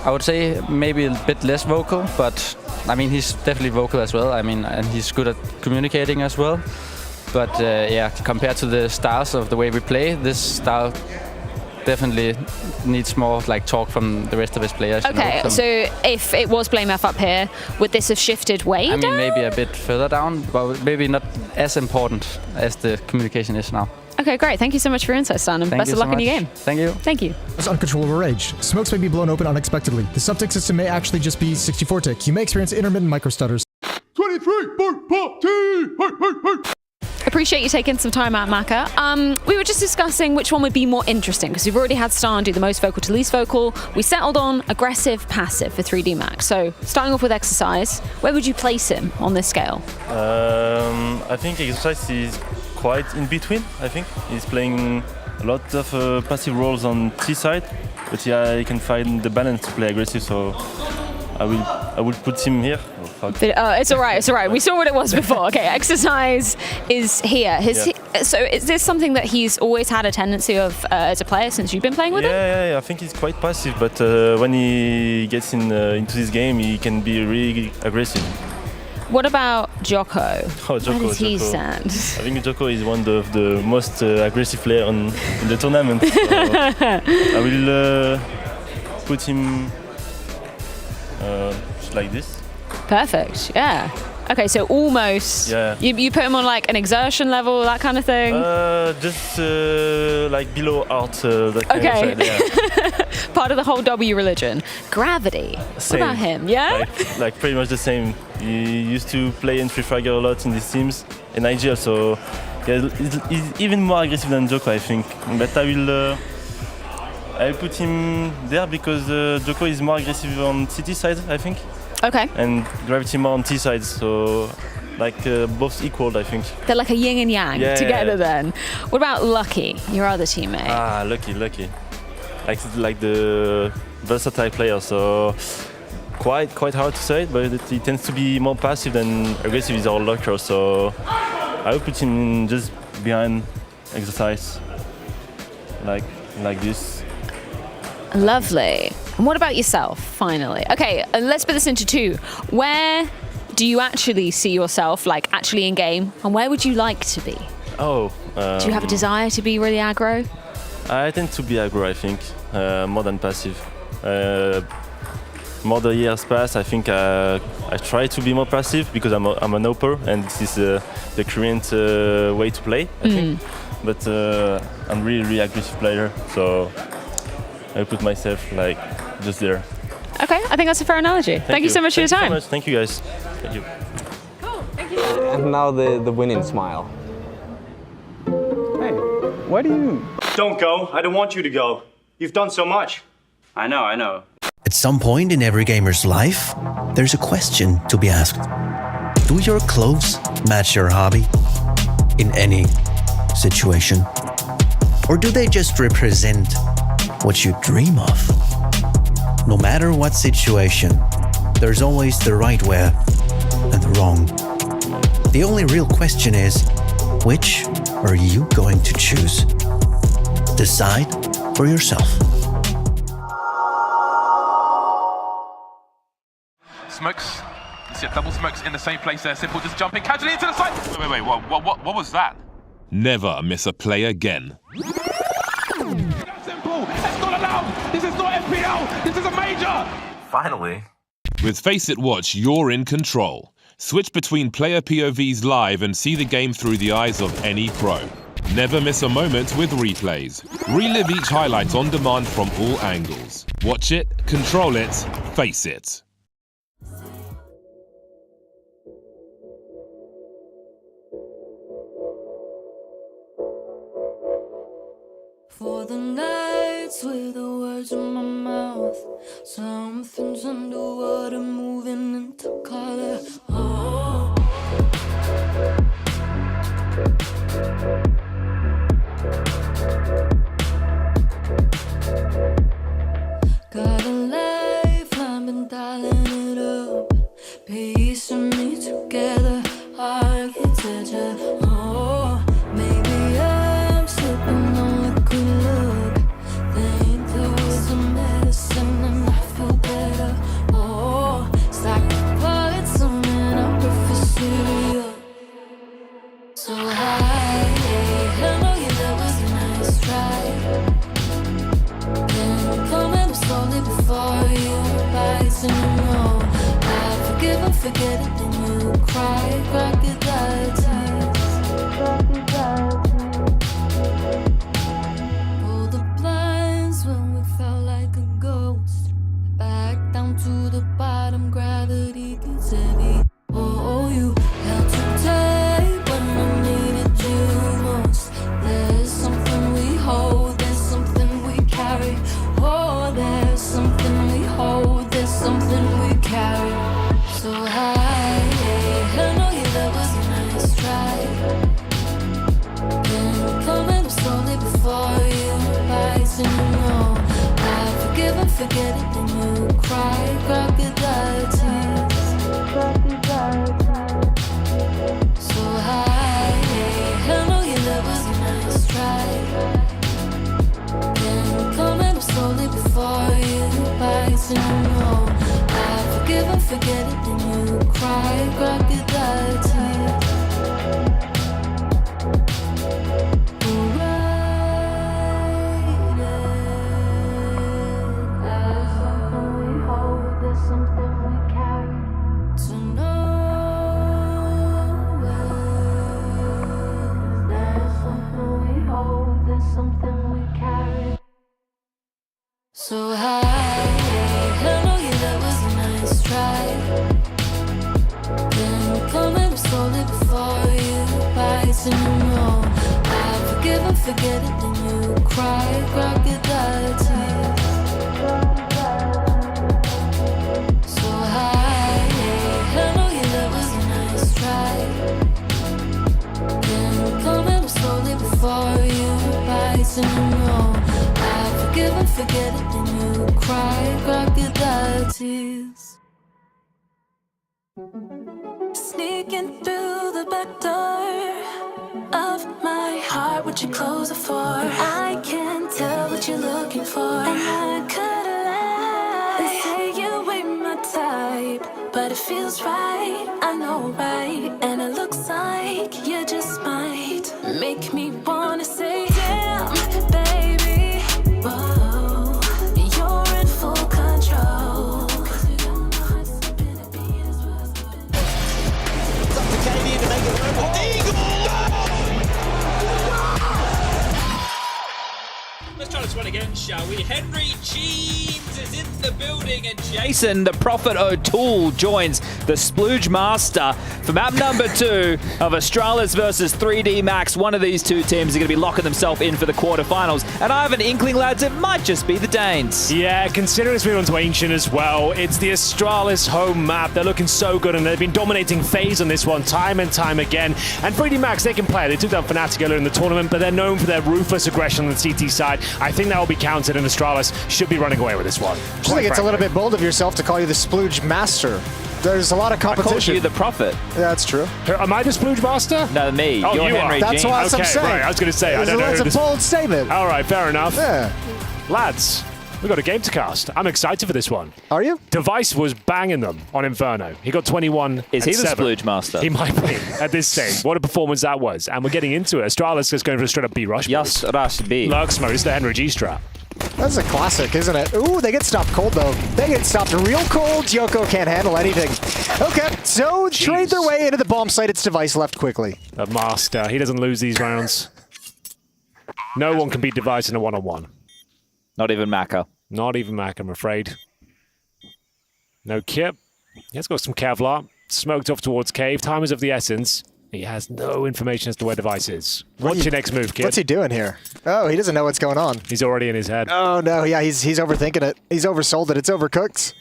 I would say maybe a bit less vocal, but I mean, he's definitely vocal as well. I mean, and he's good at communicating as well. But yeah, compared to the styles of the way we play, this style definitely needs more like talk from the rest of his players. Okay, you know? so if it was Blame F up here, would this have shifted way down? I mean, maybe a bit further down, but maybe not as important as the communication is now. Okay, great. Thank you so much for your insight, Stan, and best of luck in your game. Thank you. Thank you. It's uncontrollable rage. Smokes may be blown open unexpectedly. The subtick system may actually just be 64 tick. You may experience intermittent microstutters. 23, Appreciate you taking some time out, Maka. We were just discussing which one would be more interesting, because we've already had Stan do the most vocal to least vocal. We settled on aggressive, passive for 3D Max. So starting off with Exercise, where would you place him on this scale? I think Exercise is quite in between, I think. He's playing a lot of passive roles on T side, but yeah, he can find the balance to play aggressive, so I will put him here. It's all right. It's all right. We saw what it was before. Okay, exercise is here. So is this something that he's always had a tendency of as a player since you've been playing with him? Yeah. I think he's quite passive, but when he gets into this game, he can be really aggressive. What about Joko? Oh, Joko. How does he stand? I think Joko is one of the most aggressive players in the tournament. So I will put him like this. Perfect. Yeah. Okay, so almost. Yeah. You put him on like an exertion level, that kind of thing. Just like below art. That kind Okay. of side, yeah. Part of the whole W religion. Gravity. Same. What about him? Yeah. Like pretty much the sime. He used to play in Free Fragger a lot in these teams in IGL, so yeah, he's even more aggressive than Joko, I think. But I'll put him there because Joko is more aggressive on CT side, I think. Okay. And Gravity more on T side, so like both equal, I think. They're like a yin and yang together then. What about Lucky, your other teammate? Ah, Lucky. Like the versatile player, so quite hard to say, but he tends to be more passive than aggressive is our locker, so I would put him just behind exercise, like this. Lovely. And what about yourself, finally? Okay, let's put this into two. Where do you actually see yourself, like actually in game, and where would you like to be? Do you have a desire to be really aggro? I tend to be aggro, I think, more than passive. More the years pass, I think I try to be more passive because I'm an OPer, and this is the current way to play, I think. But I'm really aggressive player, so I put myself like just there. Okay, I think that's a fair analogy. Thank you so much for your time. Thank you guys. Thank you. Cool, thank you. And now the winning smile. Hey, why do you... Don't go. I don't want you to go. You've done so much. I know. At some point in every gamer's life, there's a question to be asked. Do your clothes match your hobby? In any situation? Or do they just represent what you dream of? No matter what situation, there's always the right way and the wrong. The only real question is, which are you going to choose? Decide for yourself. Smokes. You see double smokes in the same place there. Simple just jumping casually into the side. Wait. What was that? Never miss a play again. Simple. That's not allowed. This is not FPL. This is a major. Finally. With Face It Watch, you're in control. Switch between player POVs live and see the game through the eyes of any pro. Never miss a moment with replays. Relive each highlight on demand from all angles. Watch it, control it, face it. For the nights with the words in my mouth, something's underwater moving into color. Oh. Got a lifeline, been dialing it up, piecing me together, architecture. Oh, maybe I'm slipping on liquid look. Think there was a medicine and I feel better. Oh, it's like the parts on an opera cereal. So high, I know you that was a nice try. Been coming slowly before you rise, and you know I forgive and forget it, then you cry, crocodile tears. Pull the blinds when we felt like a ghost. Back down to the bottom, gravity gets heavy. Oh, you held too tight when I needed you most. There's something we hold, there's something we carry. Oh, there's something we hold, there's something we carry. So high, I know you that was a nice try. forget it, then you cry, crocodile tears. So high, I know your love was a nice try. Then coming up slowly before you bite, and you know I forgive and forget it, then you cry, crocodile tears. So high, I know your love was a nice try. Then coming up slowly before you bite, and you know I forgive and forget it, then you cry, crocodile tears. So high, I know your love was a nice try. Then coming up slowly before you bite, and you know I forgive and forget it, then you cry, crocodile tears. Sneaking through the back door of my heart, would you close it for? I can't tell what you're looking for, and I could lie and say you ain't my type, but it feels right, I know right, and it looks like you just might make me wanna say, damn, baby, whoa, you're in full control. Let's try this one again, shall we? Henry Jeans is in the building, and Jason, the Prophet O'Toole, joins the Splooge Master for map number 2 of Astralis versus 3D Max. One of these two teams are going to be locking themselves in for the quarterfinals, and I have an inkling, lads, it might just be the Danes. Yeah, considering it's moved on to Ancient as well, it's the Astralis home map. They're looking so good, and they've been dominating FaZe on this one time and time again. And 3D Max, they can play. They took down Fnatic earlier in the tournament, but they're known for their ruthless aggression on the CT side. I think that will be counted, and Astralis should be running away with this one. I think it's a little bit bold of yourself to call you the Splooge Master. There's a lot of competition. I called you the Prophet. Yeah, that's true. Am I the Splooge Master? No, me. Oh, You're you Henry are. That's Jeans. what I'm saying. Right, I was going to say, I don't know That's who a this... bold statement. All right, fair enough. Yeah. Lads, we've got a game to cast. I'm excited for this one. Are you? Device was banging them on Inferno. He got 21 Is he the 7. Splooge Master? He might be at this stage. What a performance that was. And we're getting into it. Astralis is going for a straight up B rush. Yes, rush B. Lurks mode. It's the Henry G strap. That's a classic, isn't it? Ooh, they get stopped cold, though. They get stopped real cold. Yoko can't handle anything. Okay, so trade their way into the bomb site. It's Device left quickly. The Master. He doesn't lose these rounds. No one can beat Device in a one-on-one. Not even Maka. Not even Mac, I'm afraid. No Kip. He's got some Kevlar. Smoked off towards Cave. Time is of the essence. He has no information as to where Device is. What's your next move, kid? What's he doing here? Oh, he doesn't know what's going on. He's already in his head. Oh, no. Yeah, he's overthinking it. He's oversold it. It's overcooked.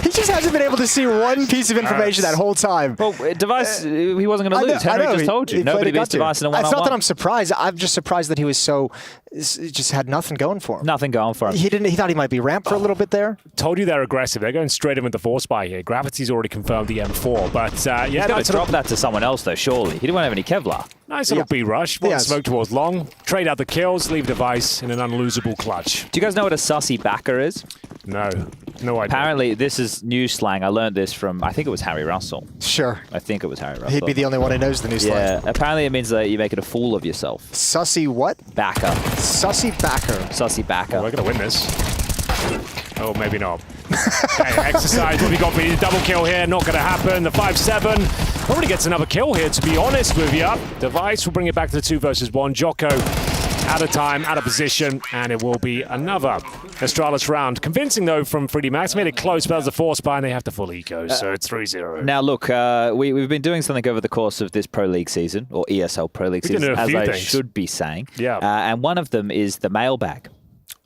He just hasn't been able to see one piece of information that whole time. Well, Device, he wasn't going to lose. Henry just told you. Nobody beats Device in a one-on-one. It's not that I'm surprised. I'm just surprised that he was so... just had nothing going for him. Nothing going for him. He thought he might be ramped for a little bit there. Told you they're aggressive. They're going straight in with the Force Spy here. Gravity's already confirmed the M4, but yeah... He's got to drop that to someone else, though, surely. He didn't want to have any Kevlar. Nice little B rush. One smoke towards long. Trade out the kills. Leave Device in an unlosable clutch. Do you guys know what a sussy backer is? No. No idea. Apparently, this is news slang. I learned this from, I think it was Harry Russell. Sure. I think it was Harry Russell. He'd be the only one who knows the news slang. Yeah. Apparently, it means that you're making a fool of yourself. Sussy what? Backer. Sussy backer. Sussy backer. Oh, we're going to win this. Oh, maybe not. Okay, exercise. What have we got for you? Double kill here. Not going to happen. The 5-7. Probably gets another kill here, to be honest with you. Device will bring it back to the 2 versus 1. Jocko out of time, out of position, and it will be another Astralis round. Convincing, though, from 3D Max. Made it close, but that was a Force Spy, and they have to full eco, so it's 3-0. Now, look, we've been doing something over the course of this Pro League season, or ESL Pro League season, as I should be saying. Yeah. And one of them is the mailbag.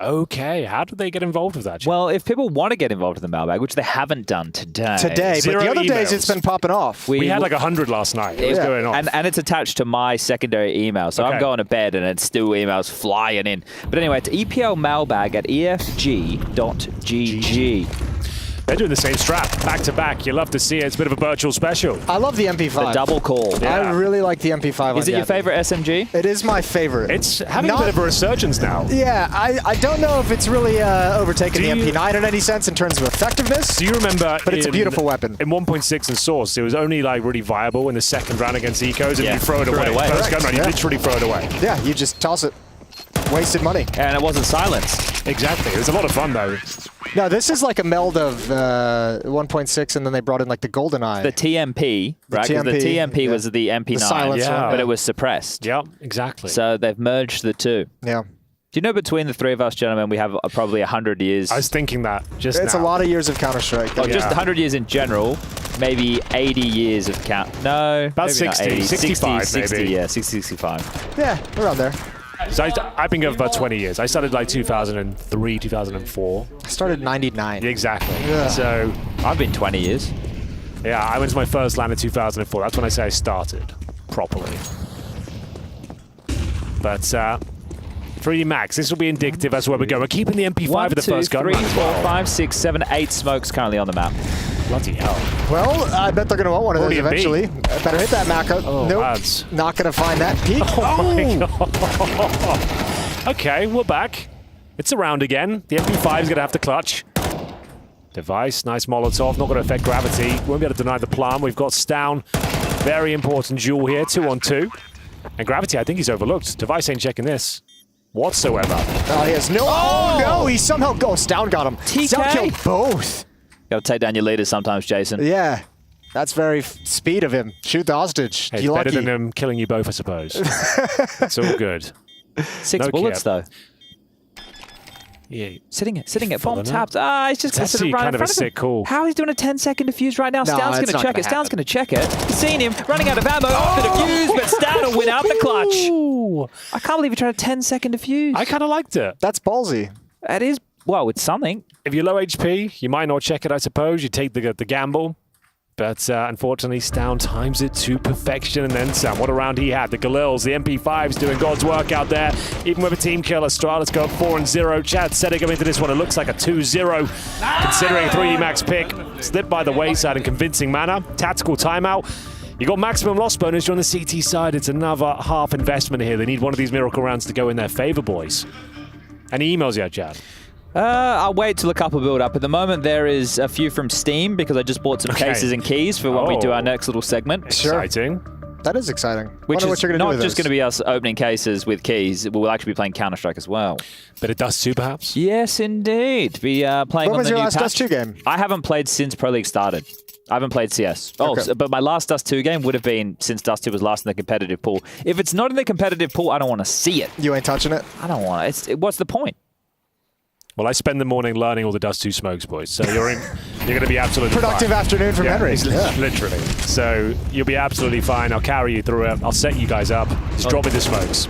Okay, how do they get involved with that? Well, if people want to get involved in the mailbag, which they haven't done today. But the other days it's been popping off. We had like 100 last night. It was going on. And it's attached to my secondary email. So I'm going to bed and it's still emails flying in. But anyway, it's EPL mailbag at efg.gg. They're doing the same strap, back to back. You love to see it. It's a bit of a virtual special. I love the MP5. The double call. Yeah. I really like the MP5. Is it your favorite SMG? It is my favorite. It's having a bit of a resurgence now. Yeah, I don't know if it's really overtaken the MP9 in any sense in terms of effectiveness. Do you remember? But it's a beautiful weapon. In 1.6 and Source, it was only like really viable in the second round against Ecos, and you throw it away. First gun round, you literally throw it away. Yeah, you just toss it. Wasted money. And it wasn't silenced. Exactly. It was a lot of fun, though. No, this is like a meld of 1.6, and then they brought in like the GoldenEye. The TMP, right? Because the TMP was the MP9, the silence one, but it was suppressed. Yeah, exactly. So they've merged the two. Yeah. Do you know between the three of us, gentlemen, we have probably 100 years? I was thinking that just It's now. a lot of years of Counter-Strike. Oh, just 100 years in general, maybe 80 years of No, about maybe 60, not 80. 65 60, maybe. yeah, 60, 65. Yeah, around there. So I've been going for about 20 years. I started like 2003, 2004. I started 99. Exactly. Yeah. So I've been 20 years. Yeah, I went to my first LAN in 2004. That's when I say I started properly. But 3D Max, this will be indicative as to where we go. We're keeping the MP5 for the first gun. 1, 2, 3, 4, 5, 6, 7, 8 smokes currently on the map. Bloody hell. Well, I bet they're going to want one of those Already a B. eventually. Better hit that Maka. Oh, nope. lads. Not going to find that peak. Okay, we're back. It's around again. The MP5 is going to have to clutch. Device, nice Molotov, not going to affect gravity. Won't be able to deny the plan. We've got Stown. Very important duel here, 2-on-2. And gravity, I think he's overlooked. Device ain't checking this whatsoever. Oh, he has no. Oh, no, he somehow. Oh, Stown got him. TK? Stown killed both. Gotta take down your leaders sometimes, Jason. Yeah. That's very speed of him. Shoot the hostage. Hey, it's better than him killing you both, I suppose. It's all good. 6 bullets, though. Yeah. Sitting it. Bomb tapped. Ah, he's just That's right kind in of a front of sick him. call. How he's doing a 10-second defuse right now? No, Stown's it's going to not check gonna it. Stown's happen. going to check it. He's seen him running out of ammo off the defuse, but Stown will win out the clutch. I can't believe he tried a 10-second defuse. I kind of liked it. That's ballsy. That is, well, it's something. If you're low HP, you might not check it, I suppose. You take the gamble. But unfortunately, Stown times it to perfection and then some. What a round he had. The Galils, the MP5s doing God's work out there. Even with a team kill, Astralis go up 4-0. Chad said go into this one. It looks like a 2-0. Considering 3D Max pick. Slipped by the wayside in convincing manner. Tactical timeout. You got maximum loss bonus. You're on the CT side. It's another half investment here. They need one of these miracle rounds to go in their favor, boys. Any emails yet, Chad? I'll wait till a couple build up. At the moment, there is a few from Steam because I just bought some cases and keys for when we do our next little segment. Exciting. That is exciting. Which Wonder is what you're gonna do not with just this. going to be us opening cases with keys. We'll actually be playing Counter-Strike as well. Bit of Dust 2, perhaps? Yes, indeed. Be playing When on was the your new last patch. Dust 2 game? I haven't played since Pro League started. I haven't played CS. Oh, Okay. but my last Dust 2 game would have been since Dust 2 was last in the competitive pool. If it's not in the competitive pool, I don't want to see it. You ain't touching it? I don't want it. What's the point? Well, I spend the morning learning all the Dust 2 smokes, boys. So you're going to be absolutely Productive fine. afternoon from Henry. Yeah. Literally. So you'll be absolutely fine. I'll carry you through it. I'll set you guys up. Just drop me the smokes.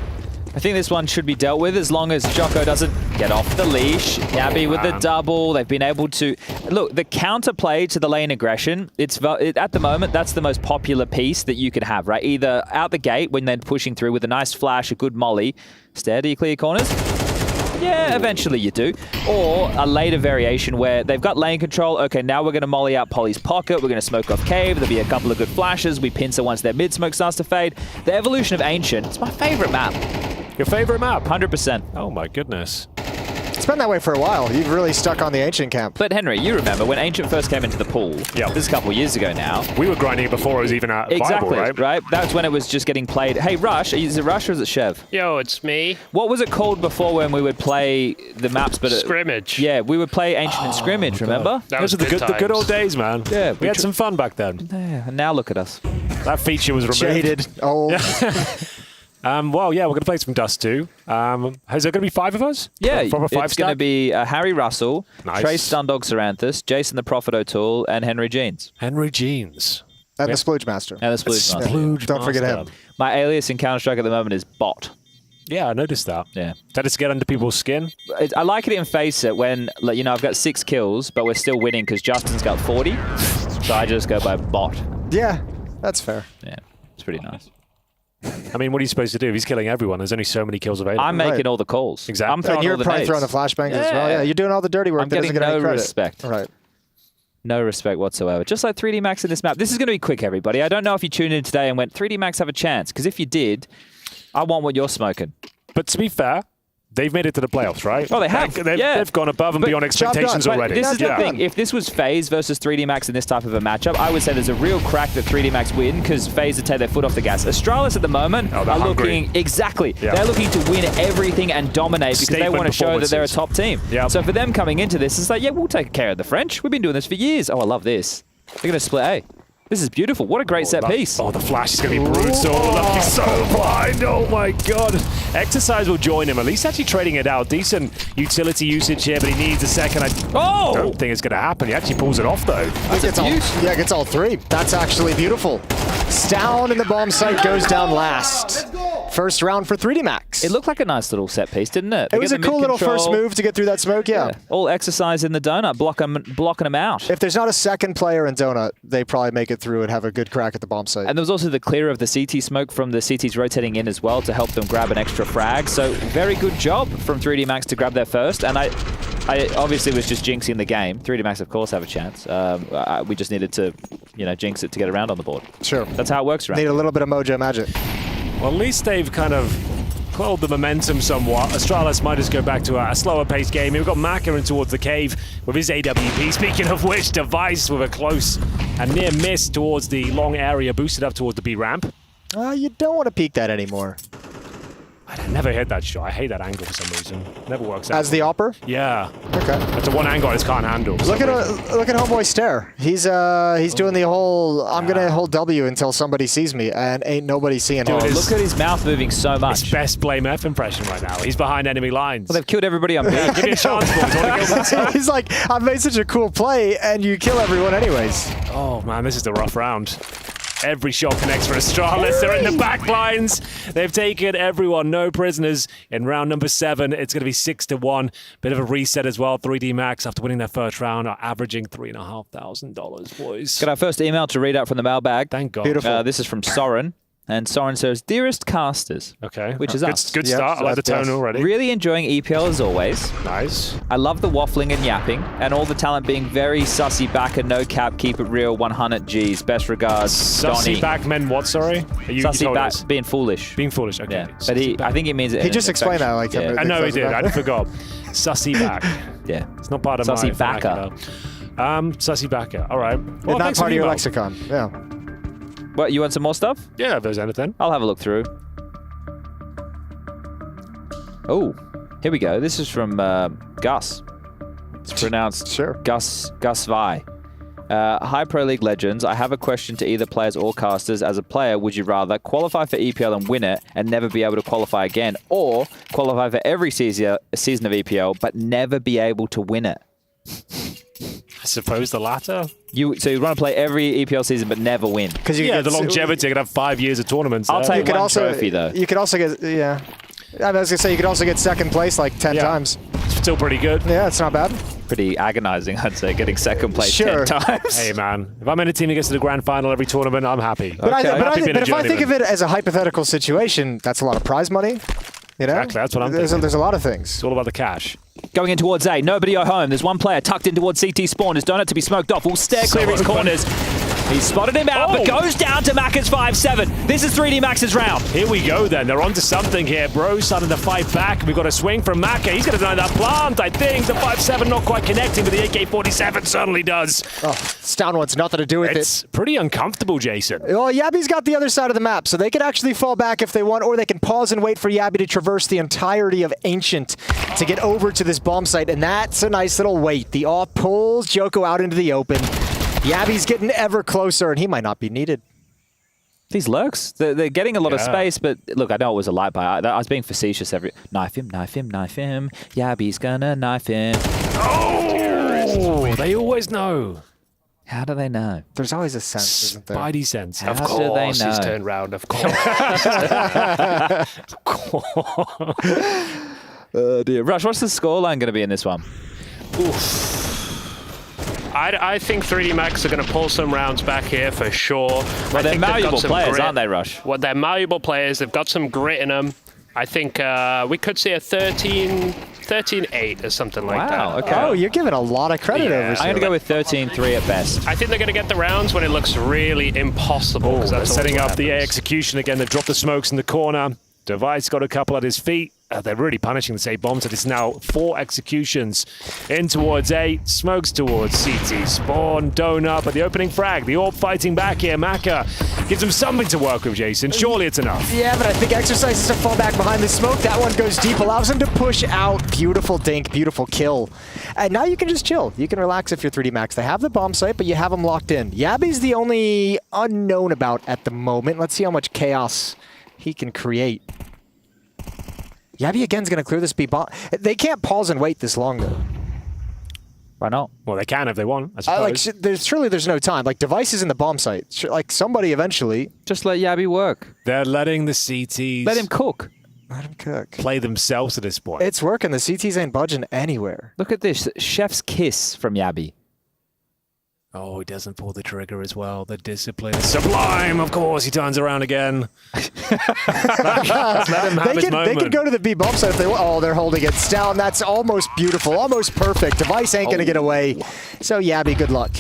I think this one should be dealt with as long as Jocko doesn't get off the leash. Gabby with the double. They've been able to... Look, the counterplay to the lane aggression, at the moment, that's the most popular piece that you could have, right? Either out the gate when they're pushing through with a nice flash, a good molly. Stare, do you clear corners? Yeah, eventually you do. Or a later variation where they've got lane control. Okay, now we're going to molly out Polly's pocket. We're going to smoke off cave. There'll be a couple of good flashes. We pincer once their mid-smoke starts to fade. The evolution of Ancient, it's my favorite map. Your favorite map? 100%. Oh my goodness. It's been that way for a while. You've really stuck on the Ancient camp. But Henry, you remember when Ancient first came into the pool, this is a couple of years ago now. We were grinding it before it was even Exactly, viable, right? That's when it was just getting played. Hey, Rush, is it Rush or is it Chev? Yo, it's me. What was it called before when we would play the maps? But Scrimmage. Yeah, we would play Ancient and Scrimmage, remember? Those are the good old days, man. Yeah, we had some fun back then. Yeah, and now look at us. That feature was removed. Jaded, old. Well, yeah, we're going to play some Dust 2. Is there going to be 5 of us? Yeah, Proper 5 it's going to be Harry Russell, Nice. Trace Stundog Saranthus, Jason the Prophet O'Toole, and Henry Jeans. Henry Jeans. And the Splooge Master. And the Splooge Master. Don't forget him. My alias in Counter-Strike at the moment is Bot. Yeah, I noticed that. Yeah. That is to get under people's skin. I like it in Face It when, like, you know, I've got 6 kills, but we're still winning because Justin's got 40. So I just go by bot. Yeah, that's fair. Yeah, it's pretty nice. I mean, what are you supposed to do? If he's killing everyone, there's only so many kills available. I'm making all the calls. Exactly. I'm throwing And you're all the probably nades. throwing the flashbangs as well. Yeah, you're doing all the dirty work. I'm that doesn't getting get any no credit. respect. Right. No respect whatsoever. Just like 3D Max in this map. This is going to be quick, everybody. I don't know if you tuned in today and went, 3D Max have a chance. Because if you did, I want what you're smoking. But to be fair, they've made it to the playoffs, right? Oh, they have. They've gone above and beyond expectations already. This is the thing. If this was FaZe versus 3D Max in this type of a matchup, I would say there's a real crack that 3D Max win because FaZe would take their foot off the gas. Astralis at the moment are looking exactly. Yeah. They're looking to win everything and dominate because they want to show that they're a top team. Yep. So for them coming into this, it's like, yeah, we'll take care of the French. We've been doing this for years. Oh, I love this. They're going to split A. This is beautiful. What a great set piece. Oh, the flash is going to be brutal. Look, he's so blind. Oh, my God. Exercise will join him. At least actually trading it out. Decent utility usage here, but he needs a second. I don't think it's going to happen. He actually pulls it off, though. Gets all 3. That's actually beautiful. Down in the bomb site, goes down last. First round for 3D Max. It looked like a nice little set piece, didn't it? It was a cool little first move to get through that smoke, yeah. All exercise in the donut, blocking them out. If there's not a second player in donut, they probably make it through and have a good crack at the bomb site. And there was also the clear of the CT smoke from the CTs rotating in as well to help them grab an extra frag. So very good job from 3D Max to grab their first. And I obviously was just jinxing the game. 3D Max, of course, have a chance. We just needed to, jinx it to get around on the board. Sure. That's how it works around. Need a little bit of mojo magic. Well, at least they've kind of quelled the momentum somewhat. Astralis might just go back to a slower paced game. We've got Maka in towards the cave with his AWP. Speaking of which, Device with a close and near miss towards the long area, boosted up towards the B ramp. You don't want to peek that anymore. I never hit that shot. I hate that angle for some reason. Never works out. As the opper? Yeah. Okay. That's the one angle I just can't handle. Look at Homeboy stare. He's doing the whole I'm gonna hold W until somebody sees me, and ain't nobody seeing him. Look at his mouth moving so much. His best Blame F impression right now. He's behind enemy lines. Well, they've killed everybody on B. Give me a chance, boys. He's like, I've made such a cool play, and you kill everyone anyways. Oh man, this is the rough round. Every shot connects for Astralis. They're in the back lines. They've taken everyone. No prisoners in round number 7. It's going to be 6-1. Bit of a reset as well. 3D Max, after winning their first round, are averaging $3,500, boys. Got our first email to read out from the mailbag. Thank God. Beautiful. This is from Soren. And Soren says, Dearest casters. Okay. Which is us. Good start. I like the tone already. Really enjoying EPL as always. Nice. I love the waffling and yapping, and all the talent being very sussy back and no cap, keep it real, 100 Gs. Best regards, Sussy Donnie. back men what, sorry? Sussy back, being foolish. Being foolish, okay. Yeah. But I think he means it. He just explained that like I know he did. I forgot. Sussy back. Yeah. It's not part of Sussy my backer. Sussy backer. All right. Well, not part of your lexicon. Yeah. What, you want some more stuff? Yeah, if there's anything. I'll have a look through. Oh, here we go. This is from Gus. It's pronounced Gus Vi. Hi, Pro League Legends. I have a question to either players or casters. As a player, would you rather qualify for EPL and win it and never be able to qualify again, or qualify for every season of EPL but never be able to win it? I suppose the latter. So you want to play every EPL season but never win? Because the longevity. You could have 5 years of tournaments. I'll take one trophy, though. You could also get, I was going to say, you could also get second place like 10 times. Still pretty good. Yeah, it's not bad. Pretty agonizing, I'd say, getting second place 10 Sure. times. Hey, man. If I'm in a team that gets to the grand final every tournament, I'm happy. But if I think of it as a hypothetical situation, that's a lot of prize money. You know? Exactly, that's what I'm thinking. There's a lot of things. It's all about the cash. Going in towards A, nobody at home. There's one player tucked in towards CT spawn. His donut to be smoked off. Will stare clear his corners. He's spotted him out, but goes down to Maka's 5-7. This is 3D Max's round. Here we go then. They're onto something here. Bro starting to fight back. We've got a swing from Maka. He's going to deny that plant, I think. The 5-7 not quite connecting, but the AK-47 certainly does. Oh, this down one's nothing to do with It's pretty uncomfortable, Jason. Well, Yabby's got the other side of the map, so they could actually fall back if they want, or they can pause and wait for Yabby to traverse the entirety of Ancient to get over to this bomb site, and that's a nice little wait. The AWP pulls Joko out into the open. Yabby's getting ever closer, and he might not be needed. These lurks, they're getting a lot of space, but look, I know it was a light by. I was being facetious. Knife him, knife him, knife him. Yabby's gonna knife him. Oh, they always know. How do they know? There's always a sense, isn't there? Spidey sense. How Of do course, they he's know? turned round. Of course. Dear. Rush, what's the scoreline going to be in this one? I think 3D Max are going to pull some rounds back here for sure. Well, they're malleable players, aren't they, Rush? Well, they're malleable players. They've got some grit in them. I think we could see a 13-8 or something like that. Wow, okay. Oh, you're giving a lot of credit over I'm going to go with 13-3 at best. I think they're going to get the rounds when it looks really impossible. 'cause They're that's setting always up what the A happens. execution again. They drop the smokes in the corner. Device got a couple at his feet. They're really punishing the safe bomb, so it's now 4 executions in towards A, smokes towards CT, Spawn, Donut, but the opening frag, the Orb fighting back here. Maka gives him something to work with, Jason. Surely it's enough. Yeah, but I think exercises to fall back behind the smoke. That one goes deep, allows him to push out. Beautiful dink, beautiful kill. And now you can just chill. You can relax if you're 3D Max. They have the bomb site, but you have them locked in. Yabby's the only unknown about at the moment. Let's see how much chaos he can create. Yabby again's going to clear this B bomb. They can't pause and wait this long, though. Why not? Well, they can if they want, I suppose. Surely there's no time. Like, Device is in the bomb site. Like, somebody eventually... Just let Yabby work. They're letting the CTs... Let him cook. Let him cook. Play themselves at this point. It's working. The CTs ain't budging anywhere. Look at this. Chef's kiss from Yabby. Oh, he doesn't pull the trigger as well. The discipline is sublime. Of course, he turns around again. Let him have his moment. They could go to the B bomb site if they want. Oh, they're holding it down. That's almost beautiful, almost perfect. Device ain't going to get away. So, Yabby, good luck.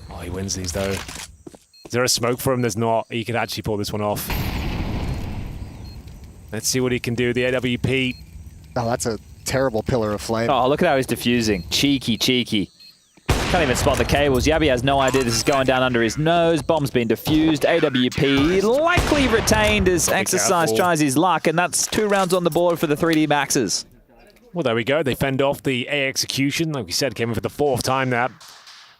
Oh, he wins these, though. Is there a smoke for him? There's not. He can actually pull this one off. Let's see what he can do. The AWP. Oh, that's a terrible pillar of flame. Oh, look at how he's diffusing. Cheeky, cheeky. Can't even spot the cables. Yabby has no idea this is going down under his nose. Bomb's been diffused. AWP likely retained as Exercise tries his luck, and that's 2 rounds on the board for the 3D Maxes. Well, there we go. They fend off the A execution. Like we said, came in for the 4th time that.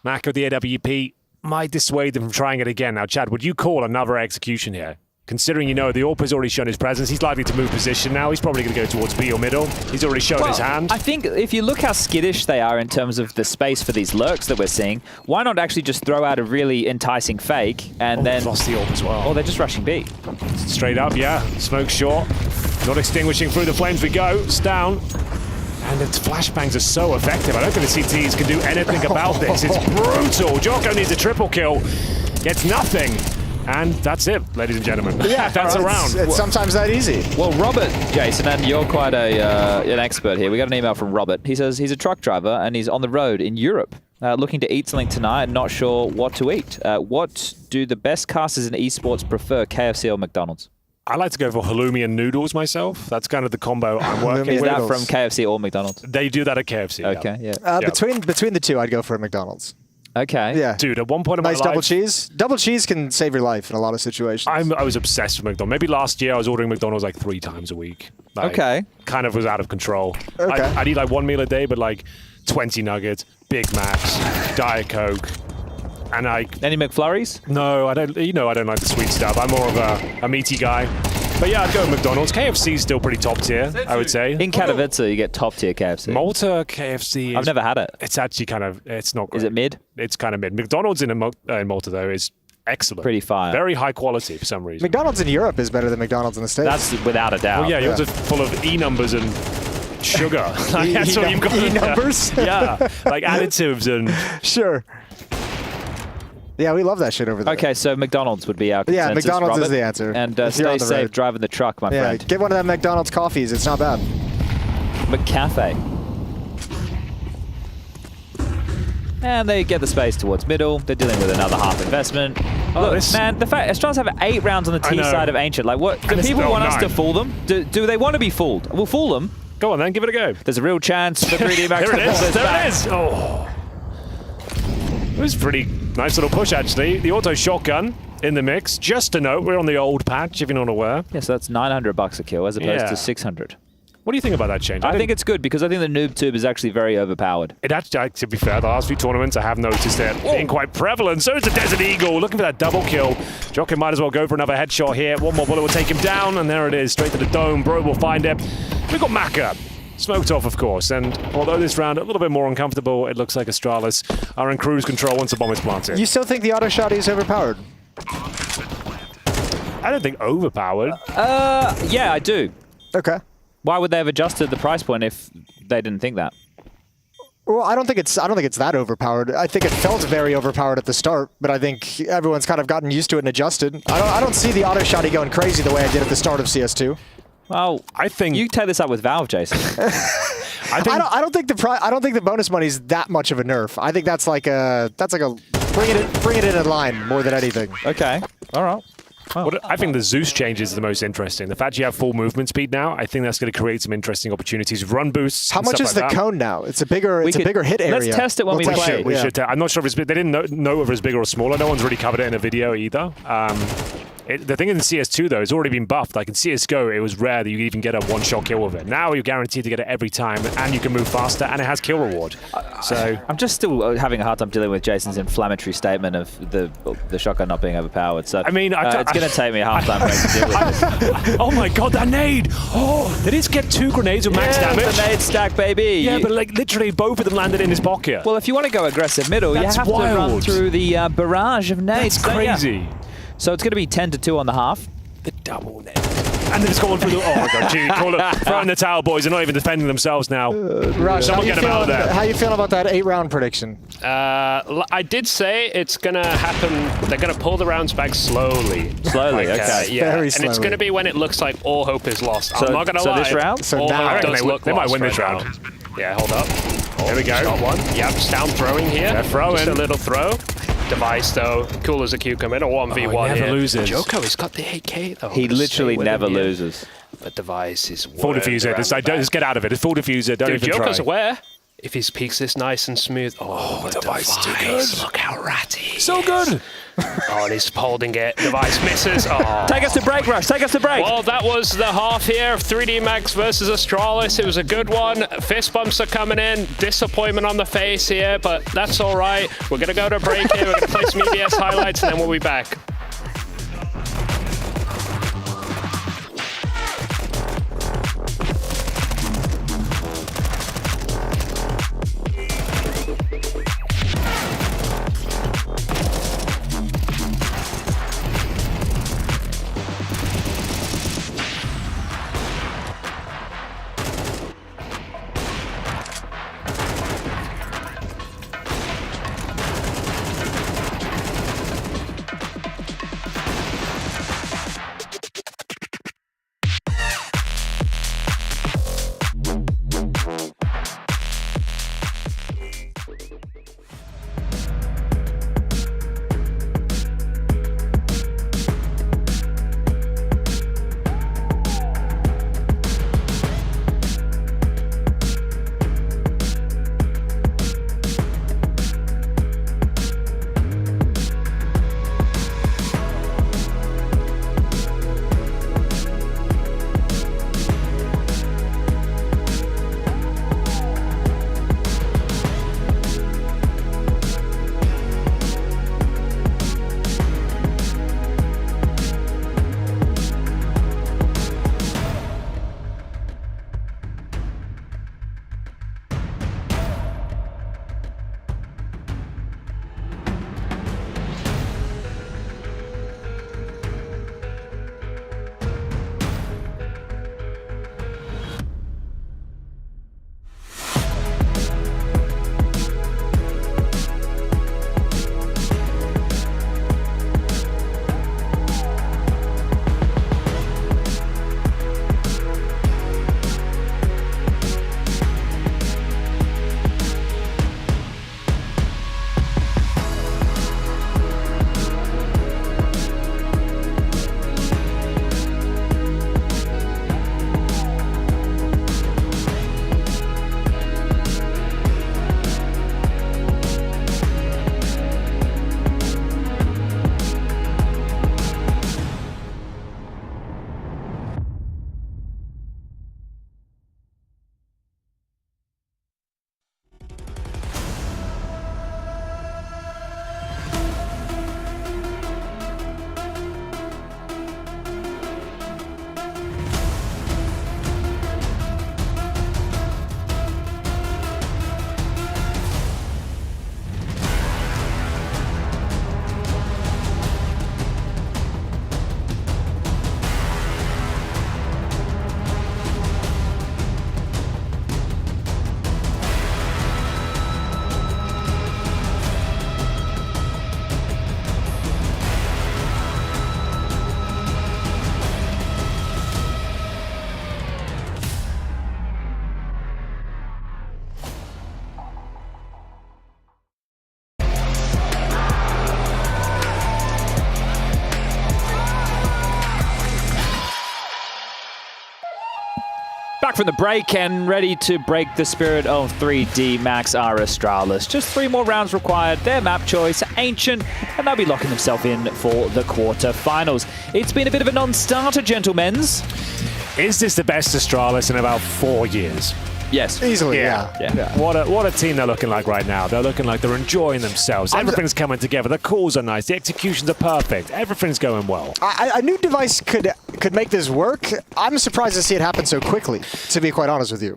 Maka with the AWP might dissuade them from trying it again. Now, Chad, would you call another execution here? Considering, the AWP has already shown his presence, he's likely to move position now. He's probably going to go towards B or middle. He's already shown his hand. I think if you look how skittish they are in terms of the space for these lurks that we're seeing, why not actually just throw out a really enticing fake and then... lost the AWP as well. Oh, they're just rushing B. Straight up, yeah. Smoke short. Not extinguishing through the flames we go. It's down. And the flashbangs are so effective. I don't think the CTs can do anything about this. It's brutal. Jocko needs a triple kill. Gets nothing. And that's it, ladies and gentlemen. Yeah, that's a round. It's sometimes that easy. Well, Robert, Jason, and you're quite an expert here. We got an email from Robert. He says he's a truck driver and he's on the road in Europe, looking to eat something tonight, not sure what to eat. What do the best casters in esports prefer, KFC or McDonald's? I like to go for halloumi and noodles myself. That's kind of the combo I'm working Is with. that from KFC or McDonald's? They do that at KFC. Okay, yeah. Between the two, I'd go for a McDonald's. Okay. Yeah. Dude, at one point in my life... Nice double cheese. Double cheese can save your life in a lot of situations. I was obsessed with McDonald's. Maybe last year I was ordering McDonald's like 3 times a week. Okay. Kind of was out of control. Okay. I'd eat like 1 meal a day, but like 20 nuggets, Big Macs, Diet Coke, and Any McFlurries? No, I don't. I don't like the sweet stuff. I'm more of a meaty guy. But yeah, I'd go with McDonald's. KFC's still pretty top tier, I would say. In Katowice, you get top tier KFC. Malta KFC. I've never had it. It's actually it's not great. Is it mid? It's kind of mid. McDonald's in Malta, though, is excellent. Pretty fire. Very high quality for some reason. McDonald's in Europe is better than McDonald's in the States. That's without a doubt. Well, yeah, yours are full of E numbers and sugar. That's what you've got. E numbers? Yeah, like additives and... Sure. Yeah, we love that shit over there. Okay, so McDonald's would be our consensus, Yeah, McDonald's Robert. is the answer. And If you're on stay the safe road. driving the truck, my friend. Get one of them McDonald's coffees. It's not bad. McCafe. And they get the space towards middle. They're dealing with another half investment. Look, man, the fact Astralis have 8 rounds on the T side of Ancient. Like, what? Do people want us to fool them? Do they want to be fooled? We'll fool them. Go on then, give it a go. There's a real chance for 3D Max. There it is. There it is. Oh. It was pretty nice little push, actually. The auto shotgun in the mix. Just a note, we're on the old patch, if you're not aware. Yeah, so that's $900 a kill as opposed to 600. What do you think about that change? I think it's good because I think the noob tube is actually very overpowered. It actually, to be fair, the last few tournaments I have noticed it being quite prevalent. So is the Desert Eagle, looking for that double kill. Jokin might as well go for another headshot here. One more bullet will take him down, and there it is, straight to the dome. Bro will find it. We've got Maka. Smoked off, of course, and although this round a little bit more uncomfortable, it looks like Astralis are in cruise control once the bomb is planted. You still think the auto shot is overpowered? I don't think overpowered. Yeah, I do. Okay. Why would they have adjusted the price point if they didn't think that? Well, I don't think it's that overpowered. I think it felt very overpowered at the start, but I think everyone's kind of gotten used to it and adjusted. I don't see the auto shotty going crazy the way I did at the start of CS2. Well, I think you take this up with Valve, Jason. I don't think the bonus money is that much of a nerf. I think that's like a bring it in line more than anything. Okay. All right. Well, I think the Zeus change is the most interesting. The fact you have full movement speed now, I think that's going to create some interesting opportunities. Run boosts. How much is the cone now? It's a bigger hit area. Let's test it when we play. We should. I'm not sure if it's big. They didn't know if it was bigger or smaller. No one's really covered it in a video either. The thing in CS2 though, it's already been buffed. Like in CS:GO, it was rare that you could even get a one-shot kill with it. Now you're guaranteed to get it every time, and you can move faster, and it has kill reward. So I'm just still having a hard time dealing with Jason's inflammatory statement of the shotgun not being overpowered. So I mean, it's going to take me a half-time break to deal with this. Oh my god, that nade! Oh, they did get 2 grenades with max damage. The nade stack, baby. Yeah, but like literally both of them landed in his pocket. Well, if you want to go aggressive middle, you have to run through the barrage of nades. That's crazy. So it's going to be 10-2 on the half. The double net. And they've gone through the... Oh, my God. Gee, throwing the towel, boys. They're not even defending themselves now. Rush, Someone get them out of there. How you feeling about that 8-round prediction? I did say it's going to happen... They're going to pull the rounds back slowly. Slowly, okay. Yeah, Very and slowly. it's going to be when it looks like all hope is lost. So, I'm not going to lie. So this round? So all now hope does look they might lost win this right round. now. Yeah, hold up. There we go. Got one. Yep, down throwing here. They're throwing. Just a little throw. Device, though, cool as a cucumber in a 1v1 never here. loses. Joko has got the 8k, though. He literally never loses. But Device is Full diffuser. Just get out of it. It's full diffuser. Don't Dude, even Joko's try. aware. If his peaks this nice and smooth. Oh, the Device. too good. Look how ratty. So good. Oh, and he's holding it. Device misses. Oh. Take us to break, Rush. Take us to break. Well, that was the half here of 3D Max versus Astralis. It was a good one. Fist bumps are coming in. Disappointment on the face here, but that's all right. We're going to go to break here. We're going to play some EBS highlights, and then we'll be back. from the break and ready to break the spirit of 3D Max are Astralis. Just 3 more rounds required. Their map choice, Ancient, and they'll be locking themselves in for the quarterfinals. It's been a bit of a non-starter, gentlemen's. Is this the best Astralis in about 4 years? Yes. Easily, yeah. What a team they're looking like right now. They're looking like they're enjoying themselves. Everything's coming together. The calls are nice. The executions are perfect. Everything's going well. I knew Device could make this work. I'm surprised to see it happen so quickly, to be quite honest with you.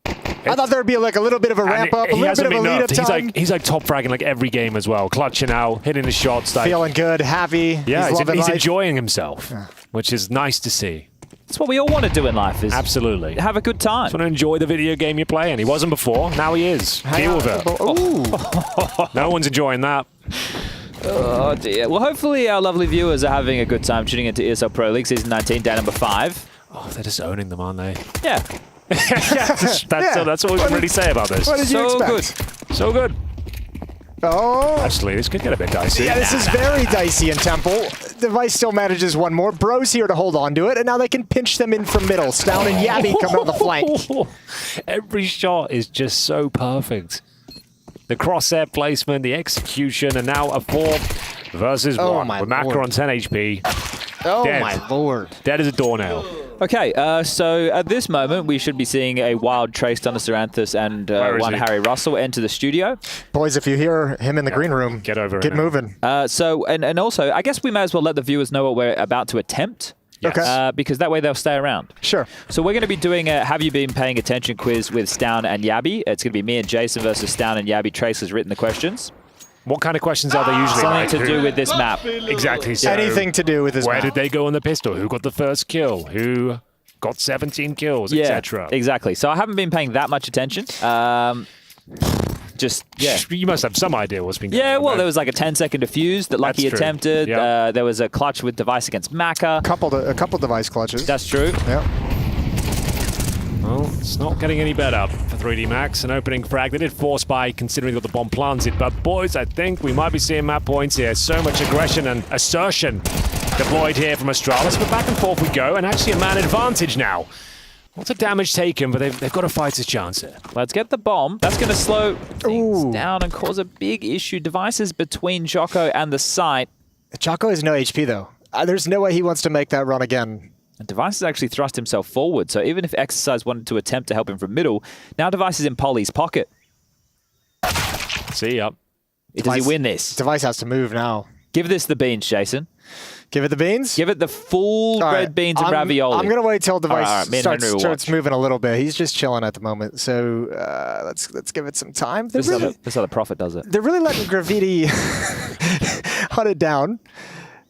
I thought there'd be like a little bit of a ramp up, a little bit of a lead up time. He's like top fragging like every game as well. Clutching out, hitting the shots. Like, feeling good, happy. Yeah, he's he's enjoying himself, which is nice to see. That's what we all want to do in life, is absolutely have a good time. Just want to enjoy the video game you're playing. He wasn't before, now he is. Deal with it. Ooh. No one's enjoying that. Oh dear. Well, hopefully our lovely viewers are having a good time tuning into ESL Pro League Season 19, day number 5. Oh, they're just owning them, aren't they? Yeah. That's all we can really say about this. What did you expect? Good. So good. Oh. Actually, this could get a bit dicey. Yeah, this is very dicey in Temple. Device still manages one more. Bro's here to hold on to it, and now they can pinch them in from middle. Stown and Yabby come on the flank. Every shot is just so perfect. The crosshair placement, the execution, and now a 4 versus 1 with Macca on 10 HP. Oh Dead. my lord. Dead as a doornail. Okay, so at this moment, we should be seeing a wild Trace Dunasaranthus and one Harry Russell enter the studio. Boys, if you hear him in the green room, get moving. And also, I guess we may as well let the viewers know what we're about to attempt. Yes. Okay. Because that way they'll stay around. Sure. So we're going to be doing a Have You Been Paying Attention quiz with Stown and Yabby. It's going to be me and Jason versus Stown and Yabby. Trace has written the questions. What kind of questions are they usually? Something to do with this map. Exactly. So anything to do with this where map. did they go on the pistol? Who got the first kill? Who got 17 kills, etc.? Exactly. So I haven't been paying that much attention. You must have some idea what's been going on. Yeah, well, there was like a 10-second defuse that Lucky attempted. Yep. There was a clutch with Device against Macca. A couple Device clutches. That's true. Yeah. Well, it's not getting any better for 3D Max. An opening frag. They did force by considering that the bomb planted. But boys, I think we might be seeing map points here. So much aggression and assertion deployed here from Astralis. But back and forth we go, and actually a man advantage now. Lots of damage taken, but they've got to fight his chance here. Let's get the bomb. That's going to slow things down and cause a big issue. Devices between Jocko and the site. Jocko has no HP, though. There's no way he wants to make that run again. And Device has actually thrust himself forward, so even if Exercise wanted to attempt to help him from middle, now Device is in Polly's pocket. See ya. Does he win this? Device has to move now. Give this the beans, Jason. Give it the beans? Give it the full red beans and ravioli. I'm going to wait till Device starts moving a little bit. He's just chilling at the moment, so let's give it some time. This is how the Prophet does it. They're really letting Graviti hunt it down.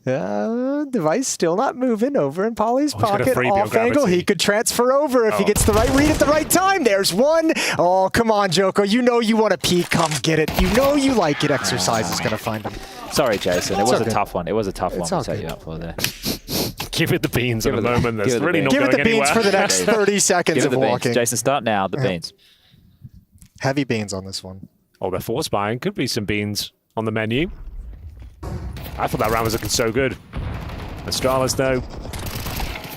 Device still not moving over in Polly's pocket. Off angle. He could transfer over if he gets the right read at the right time. There's one. Oh, come on, Joko. You know you want to peek. Come get it. You know you like it. Exercise is going to find him. Sorry, Jason. It was a tough one. It was a tough one to set you up for there. Give it the beans at the moment. That's really not going anywhere. Give it the beans for the next 30 seconds of walking. Jason, start now. The beans. Heavy beans on this one. Oh, they're force buying. Could be some beans on the menu. I thought that round was looking so good. Astralis, though,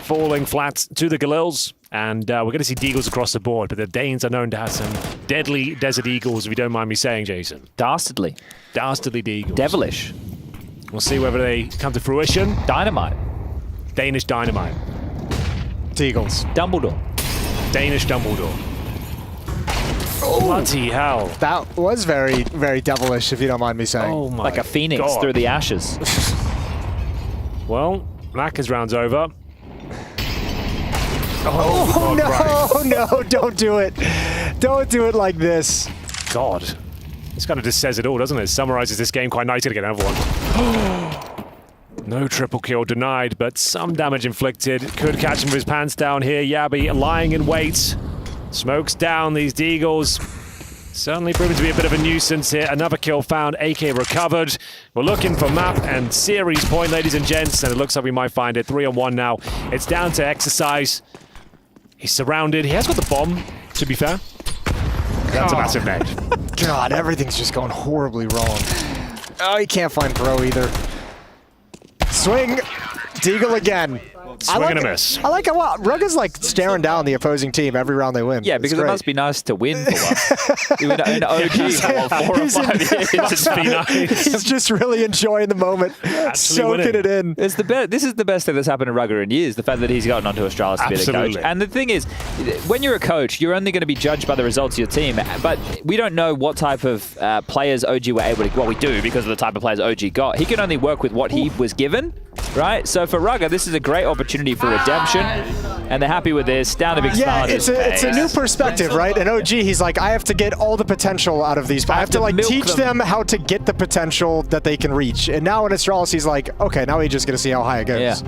falling flat to the Galils. And we're going to see Deagles across the board, but the Danes are known to have some deadly Desert Eagles, if you don't mind me saying, Jason. Dastardly. Dastardly Deagles. Devilish. We'll see whether they come to fruition. Dynamite. Danish Dynamite. Deagles. Dumbledore. Danish Dumbledore. Oh, bloody hell. That was very, very devilish, if you don't mind me saying. Oh my Like a phoenix through the ashes. Well, Macca's round's over. Oh, no, don't do it. Don't do it like this. God. This kind of just says it all, doesn't it? Summarizes this game quite nicely to get another one. No triple kill denied, but some damage inflicted. Could catch him with his pants down here. Yabby lying in wait. Smokes down these Deagles. Certainly proving to be a bit of a nuisance here. Another kill found, AK recovered. We're looking for map and series point, ladies and gents, and it looks like we might find it. 3-on-1 now. It's down to Exercise. He's surrounded. He has got the bomb, to be fair. That's a massive nade. God, everything's just going horribly wrong. Oh, he can't find Bro either. Swing. Deagle again. Swing and a miss. I like how Rugga's like staring down the opposing team every round they win. Yeah, because it must be nice to win for once. In OG for 4 or 5 years. He's just really enjoying the moment, soaking it in. This is the best thing that's happened to Rugger in years, the fact that he's gotten onto Astralis to be the coach. And the thing is, when you're a coach, you're only going to be judged by the results of your team, but we don't know what type of players OG were able to, well, we do because of the type of players OG got. He can only work with what he was given, right? So for Rugger, this is a great opportunity for redemption, and they're happy with this. Down to big starters. It's a new perspective, right? And OG, he's like, I have to get all the potential out of these. I have to like teach them how to get the potential that they can reach. And now in Astralis, he's like, okay, now we're just going to see how high it goes.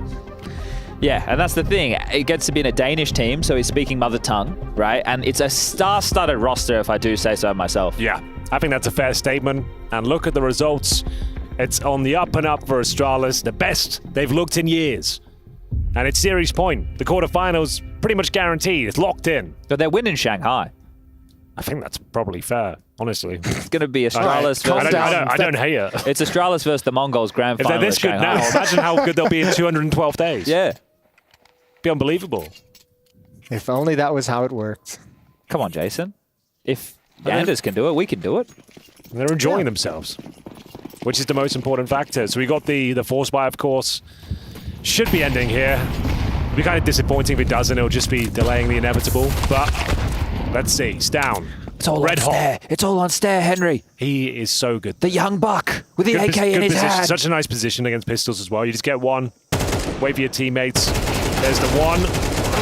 Yeah, and that's the thing. It gets to be in a Danish team, so he's speaking mother tongue, right? And it's a star-studded roster, if I do say so myself. Yeah, I think that's a fair statement. And look at the results. It's on the up and up for Astralis, the best they've looked in years. And it's series point. The quarterfinals pretty much guaranteed. It's locked in. But they're winning Shanghai. I think that's probably fair, honestly. It's going to be Astralis versus... I don't hate it. It's Astralis versus the Mongols grand final. If they're this good now, imagine how good they'll be in 212 days. Yeah. Be unbelievable. If only that was how it worked. Come on, Jason. If Anders can do it, we can do it. And they're enjoying themselves, which is the most important factor. So we got the force buy, of course. Should be ending here. It'll be kind of disappointing if it doesn't. It'll just be delaying the inevitable. But let's see. It's down. It's all red hot. It's all on Stair, Henry. He is so good. The young buck with the AK in his hand. Such a nice position against pistols as well. You just get one. Wait for your teammates. There's the one.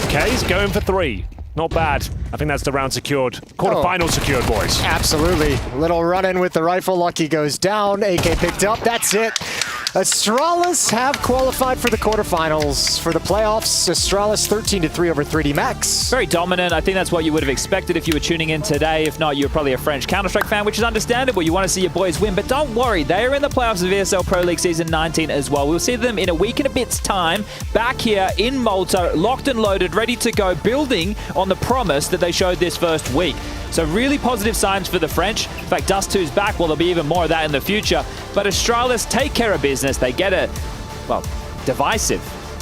Okay, he's going for 3. Not bad. I think that's the round secured. Quarterfinal secured, boys. Absolutely. Little run-in with the rifle. Lucky goes down. AK picked up. That's it. Astralis have qualified for the quarterfinals. For the playoffs, Astralis 13-3 over 3D Max. Very dominant. I think that's what you would have expected if you were tuning in today. If not, you're probably a French Counter-Strike fan, which is understandable. You want to see your boys win, but don't worry. They are in the playoffs of ESL Pro League Season 19 as well. We'll see them in a week and a bit's time back here in Malta, locked and loaded, ready to go, building on the promise that they showed this first week. So really positive signs for the French. In fact, Dust2's back. Well, there'll be even more of that in the future. But Astralis take care of business. They get it, well, divisive.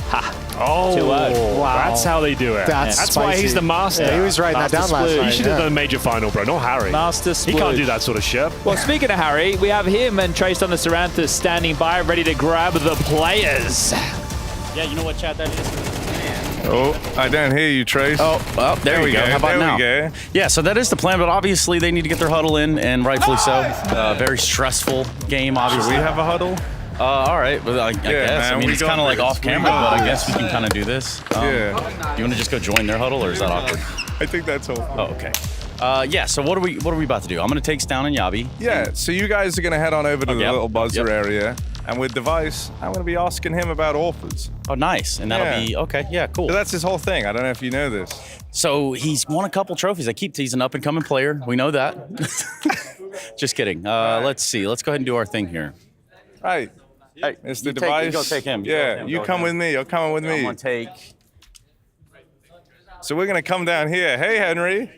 Ha. Oh, wow. That's how they do it. That's why he's the master. Yeah, he was writing that down last night. He should have done a major final, bro, not Harry. Master Splooge. He can't do that sort of shit. Well, speaking of Harry, we have him and Trace on the Saranthus standing by, ready to grab the players. Yeah, you know what chat that is? Oh, I don't hear you, Trace. Oh, well, there we go. How about now? There we go. Yeah, so that is the plan, but obviously they need to get their huddle in, and rightfully so. Very stressful game, obviously. Should we have a huddle? All right. Well, I guess. Man, I mean, it's kind of like off camera, but I guess we can kind of do this. Yeah. You want to just go join their huddle, or is that awkward? I think that's all. Oh, okay. Yeah, so what are we about to do? I'm going to take Stown and Yabi. Yeah, so you guys are going to head on over to the little buzzer area. And with Device, I'm going to be asking him about offers. Oh, nice. And that'll be, okay, yeah, cool. So that's his whole thing. I don't know if you know this. So he's won a couple trophies. I keep teasing up-and-coming player. We know that. Just kidding. Let's see. Let's go ahead and do our thing here. Right. Hey, it's the Device. You go take him. You come with me. You're coming with me. I'm going to take... So we're going to come down here. Hey, Henry.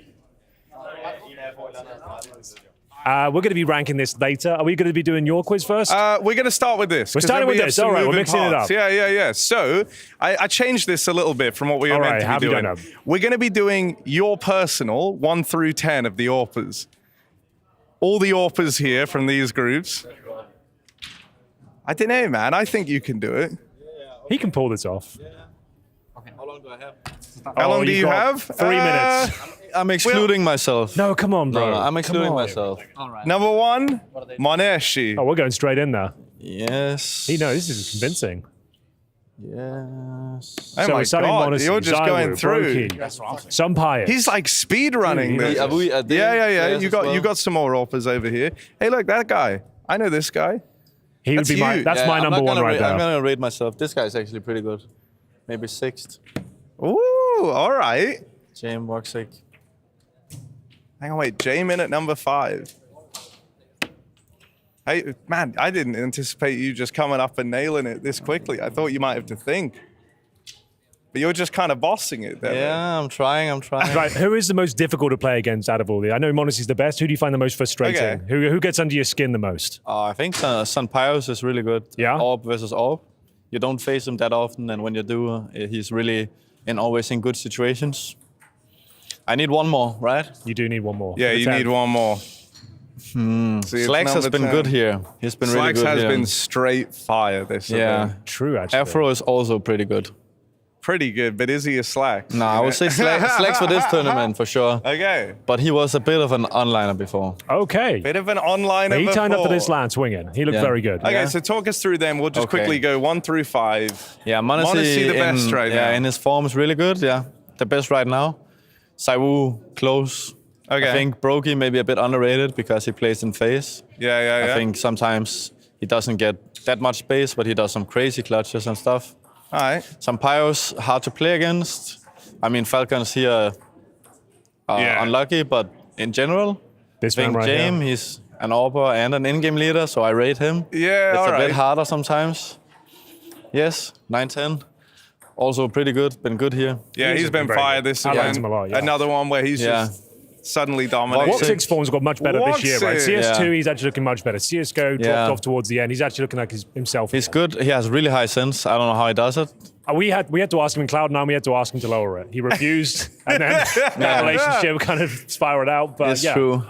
We're going to be ranking this later. Are we going to be doing your quiz first? We're going to start with this. We're starting with this. All right, we're mixing it up. Yeah. So I changed this a little bit from what we were meant to be doing. We're going to be doing your personal 1 through 10 of the AWPers. All the AWPers here from these groups. I don't know, man. I think you can do it. He can pull this off. Okay. How long do I have? How long do you have? 3 minutes. I'm excluding myself. No, come on, bro. No, I'm excluding myself. All right. Number 1, Moneshi. Oh, we're going straight in there. Yes. He knows. This is convincing. Yes. Oh my God, you're just going through. Some pious. He's like speed running this. Yeah. You got some more offers over here. Hey, look, that guy. I know this guy. He would be my. That's my number 1 right there. I'm gonna rate myself. This guy's actually pretty good. Maybe 6th. Ooh, all right. James Worksick. Hang on, wait. Jamin at number 5. Hey, man, I didn't anticipate you just coming up and nailing it this quickly. I thought you might have to think. But you're just kind of bossing it there. Yeah, I'm trying. Right, who is the most difficult to play against out of all these? I know Monacy's the best. Who do you find the most frustrating? Okay. Who gets under your skin the most? I think Sun Pyros is really good. Yeah? Orb versus Orb. you don't face him that often, and when you do, he's really always in good situations. I need one more, right? You do need one more. Yeah, you need one more. Slacks has been good here. He's been really good here. Slacks has been straight fire this event. True, actually. Afro is also pretty good. Pretty good, but is he a Slacks? No, I would say Slacks for this tournament for sure. Okay. But he was a bit of an onliner before. Okay. Bit of an onliner He turned up for before. this land swinging. He looked very good. Okay, so talk us through them. We'll just quickly go 1 through 5. Yeah, Monesi the best right now. Yeah, in his form is really good. Yeah, the best right now. Saiwu, close. Okay. I think Brokey maybe a bit underrated because he plays in phase. Yeah. I think sometimes he doesn't get that much space, but he does some crazy clutches and stuff. All right. Some Pyros hard to play against. I mean, Falcons here unlucky, but in general, this I think right James, he's an AWPer and an in-game leader, so I rate him. Yeah, it's all a right. bit harder sometimes. Yes, 9-10. Also pretty good, been good here. Yeah, he's been fired this I event. liked him a lot, yeah. Another one where he's just suddenly dominated. Woxic's form's got much better this year, right? Woxic. CS2, he's actually looking much better. CSGO dropped off towards the end. He's actually looking like himself. He's good. He has really high sense. I don't know how he does it. We had to ask him in Cloud9, we had to ask him to lower it. He refused, and then that relationship kind of spiraled out. But It's true.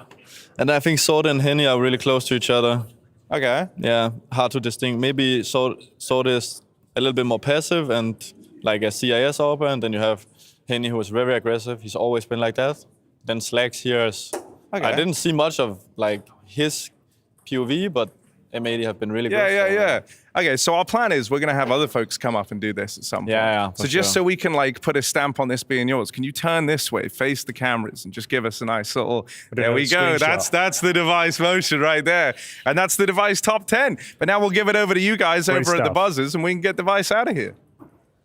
And I think Sword and Henny are really close to each other. Okay. Yeah, hard to distinguish. Maybe Sword is a little bit more passive and like a CIS AWPer, and then you have Henny, who is very aggressive. He's always been like that. Then Slacks here is... I didn't see much of like his POV, but M80 have been really good. Yeah. Okay, so our plan is we're going to have other folks come up and do this at some point. Yeah, so just so we can like put a stamp on this being yours, can you turn this way, face the cameras, and just give us a nice little... There we go. That's the device motion right there. And that's the device top 10. But now we'll give it over to you guys over at the buzzers, and we can get device out of here.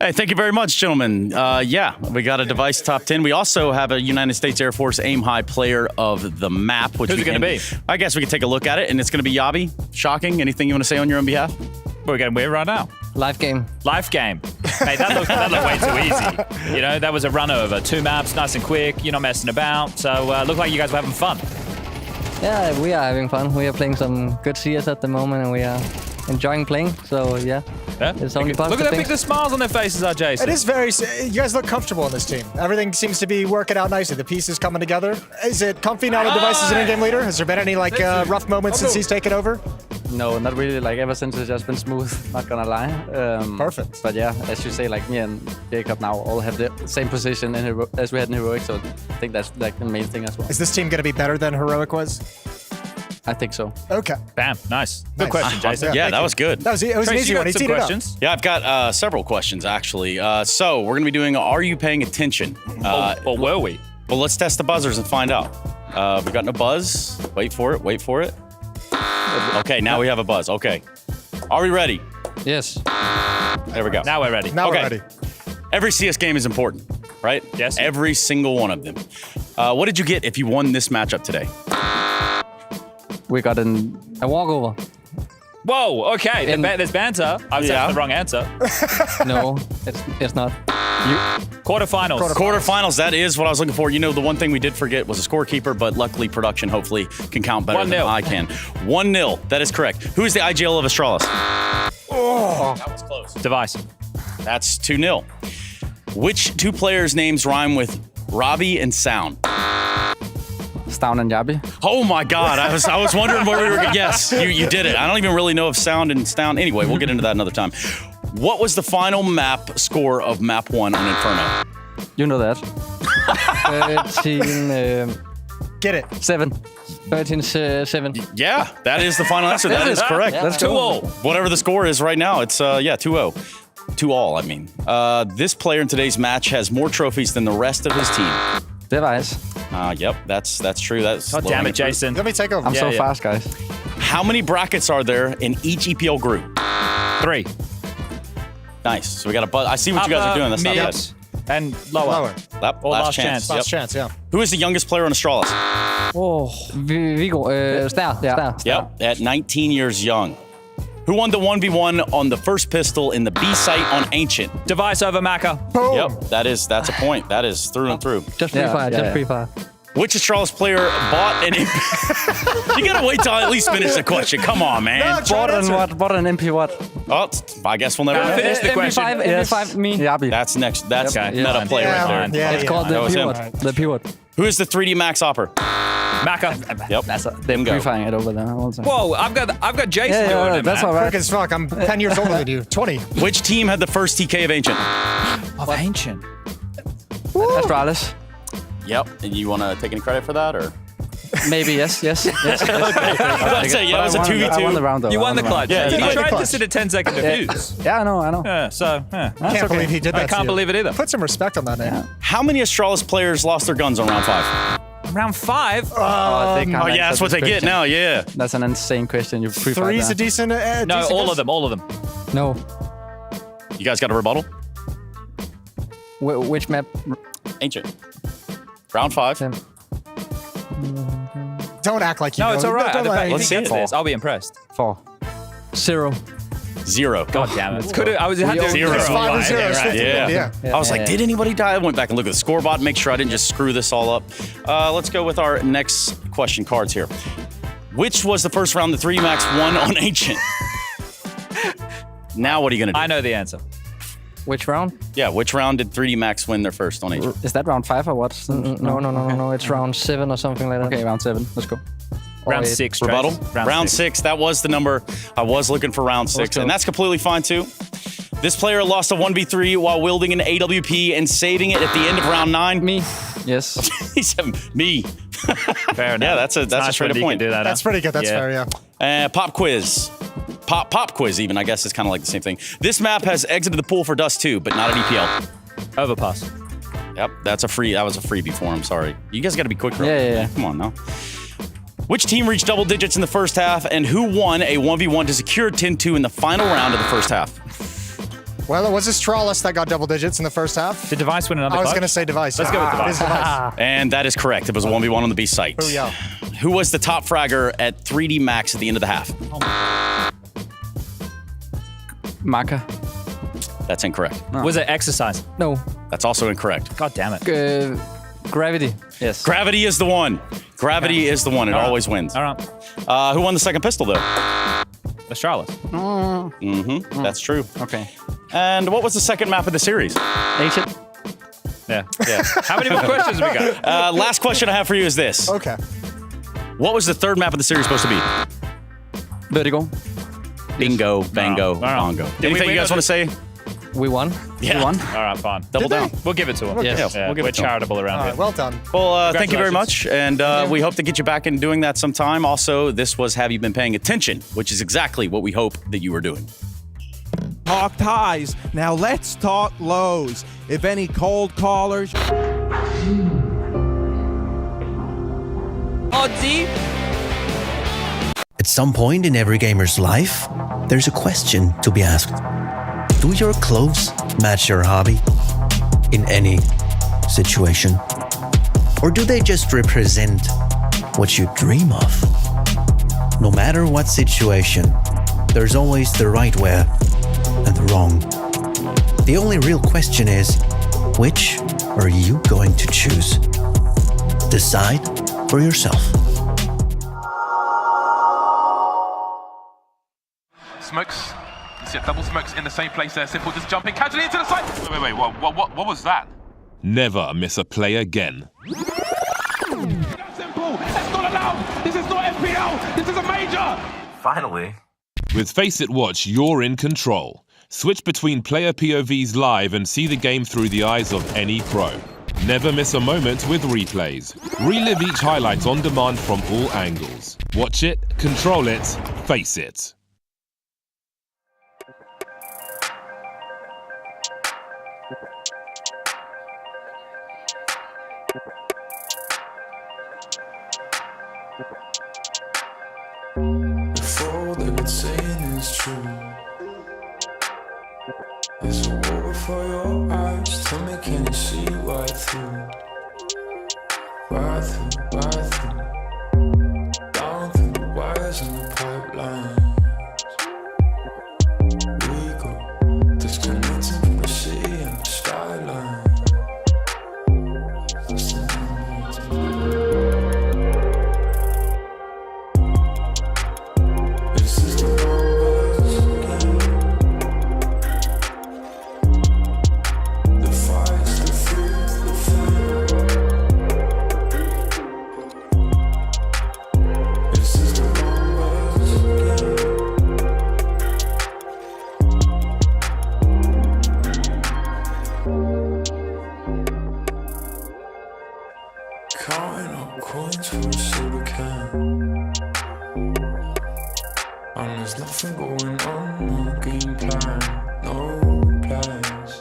Hey, thank you very much, gentlemen. Yeah, we got a device top 10. We also have a United States Air Force Aim High player of the map. Who's it going to be? I guess we can take a look at it, and it's going to be Yabi. Shocking. Anything you want to say on your own behalf? We're getting weird right now. Live game. Live game. Hey, that looked way too easy. You know, that was a run over. 2 maps, nice and quick. You're not messing about. So looked like you guys were having fun. Yeah, we are having fun. We are playing some good CS at the moment, and we are enjoying playing. So yeah. It's only Look at how big the smiles on their faces are, Jason. It is very... You guys look comfortable on this team. Everything seems to be working out nicely. The pieces coming together. Is it comfy now that Device is an in-game leader? Has there been any like rough moments since he's taken over? No, not really. Like ever since it's just been smooth. Not gonna lie. Perfect. But yeah, as you say, like me and Jacob now all have the same position in as we had in Heroic. So I think that's like the main thing as well. Is this team going to be better than Heroic was? I think so. Okay. Bam. Nice. Good question, Jason. Yeah, that was good. It was an easy one. He teed it up. Yeah, I've got several questions, actually. So we're going to be doing Are You Paying Attention? Or were we? Well, let's test the buzzers and find out. We got no buzz. Wait for it. Okay, now we have a buzz. Okay. Are we ready? Yes. There we go. Now we're ready. Now we're ready. Every CS game is important, right? Yes. Every single one of them. What did you get if you won this matchup today? We got a walkover. Whoa, okay. There's banter. I was the wrong answer. No, it's not. Quarterfinals. Quarterfinals, that is what I was looking for. You know, the one thing we did forget was a scorekeeper, but luckily production hopefully can count better than I can. 1-0, that is correct. Who is the IGL of Astralis? Oh, that was close. Device. That's 2-0. Which 2 players' names rhyme with Robbie and Sound? Stound and Yabi. Oh my God, I was wondering where we were. Yes, you did it. I don't even really know if Sound and Stound. Anyway, we'll get into that another time. What was the final map score of map 1 on Inferno? You know that. 13. Get it. 7. 13-7. Yeah, that is the final answer. That is correct. That's 2-0. Whatever the score is right now, it's 2-0. 2-all, I mean. This player in today's match has more trophies than the rest of his team. Device. Yep, that's true. That's God damn it, Jason. Let me take over. I'm so fast, guys. How many brackets are there in each EPL group? 3. Nice. So we got a buzz. I see what you guys are doing. That's not bad. And lower. Last chance. Last chance, yeah. Who is the youngest player on Astralis? Oh, Vigo. Star. Yeah. Yep, at 19 years young. Who won the 1v1 on the first pistol in the B site on Ancient? Device over Maka. Yep, that's a point. That is through and through. Just free fire. Just free fire. Which Astralis player bought an You gotta wait till I at least finish the question. Come on, man. Bought an MP what? Oh, I guess we'll never know. Finish the question. MP5, me. Yabi. That's next. That's Okay. meta play right there. It's called the pivot. The pivot. Who is the 3D Max Opper? Maka. Yep. They're pre-firing it over there. Whoa, I've got Jason doing it, that's man. all right. Quick as fuck. I'm 10 years older than you. 20. Which team had the first TK of Ancient? Of Ancient. Astralis. Yep. And you want to take any credit for that, or? Maybe, yes. Okay. I was about to say, yeah, it was a 2v2. I won the round, though. You won the clutch. Yeah, you you tried clutch. to sit a 10-second defuse. Yeah, I know. Yeah, so, Can't believe he did that. I can't believe it either. Put some respect on that name. Yeah. How many Astralis players lost their guns on round 5? Round 5? Oh, yeah, that's what they get now, yeah. That's an insane question. You pre-fired Three's a that. decent. No, decent all guess. of them, all of them. No. You guys got a rebuttal? Which map? Ancient. Round 5. Don't act like you know. No, it's all right. Don't lie. Let's see it. This. I'll be impressed. 4. 0. 0. God damn it. I was had to 0. It's 5 and 0. It's 50. Yeah. I was like, did anybody die? I went back and looked at the scoreboard, make sure I didn't just screw this all up. Let's go with our next question cards here. Which was the first round the 3D Max won on Ancient? Now what are you going to do? I know the answer. Which round? Yeah, which round did 3D Max win their first on Ancient? Is that round 5 or what? No. It's round 7 or something like that. Okay, round 7. Let's go. Round 6. Rebuttal? Trace. Round 6. That was the number. I was looking for round 6, and that's completely fine too. This player lost a 1v3 while wielding an AWP and saving it at the end of round 9. Me. Yes. He said me. Fair enough. Yeah, that's a Nice straight up when you point. can do that, That's pretty good. That's fair, yeah. Pop quiz. Pop quiz even, I guess, is kind of like the same thing. This map has exited the pool for Dust 2, but not at EPL. Overpass. Yep, that's a free. That was a freebie for him. Sorry. You guys got to be quick. Yeah. Come on now. Which team reached double digits in the first half, and who won a 1v1 to secure 10-2 in the final round of the first half? Well, it was Astralis that got double digits in the first half. Did Device win another I was clutch? going to say Device. Let's go with Device. It is Device. And that is correct. It was a 1v1 on the B site. Oh, yeah. Who was the top fragger at 3D Max at the end of the half? Maka. That's incorrect. Was it Exercise? No. That's also incorrect. God damn it. Gravity. Yes. Gravity is the one. Gravity is the one. It always wins. All right. Who won the second pistol, though? Astralis. Mm-hmm. That's true. Okay. And what was the second map of the series? Ancient. Yeah. How many more questions we got? Last question I have for you is this. Okay. What was the third map of the series supposed to be? Vertigo. Bingo, bango, bongo. Anything you guys want to say? We won. Yeah. We won. All right, fine. Double down. We'll give it to him. Yes. Yeah, we'll give We're it to him. charitable around All here. right, well done. Well, thank you very Congratulations. much. And we hope to get you back in doing that sometime. Also, this was Have You Been Paying Attention, which is exactly what we hope that you were doing. Talked highs. Now let's talk lows. If any cold callers. Oddsy. At some point in every gamer's life, there's a question to be asked. Do your clothes match your hobby? In any situation? Or do they just represent what you dream of? No matter what situation, there's always the right wear and the wrong. The only real question is, which are you going to choose? Decide for yourself. Smokes. You see double smokes in the same place there. Simple just jumping casually into the side. Wait. What was that? Never miss a play again. Simple. That's not allowed. This is not FPL. This is a major. Finally. With Face It Watch, you're in control. Switch between player POVs live and see the game through the eyes of any pro. Never miss a moment with replays. Relive each highlight on demand from all angles. Watch it, control it, face it. If all that it's saying is true, there's a war for your eyes. Tell me, can you see right through? Right through. Down through the wires and the pipelines. We go disconnecting from the city and the skyline. And there's nothing going on, no game plan, no plans.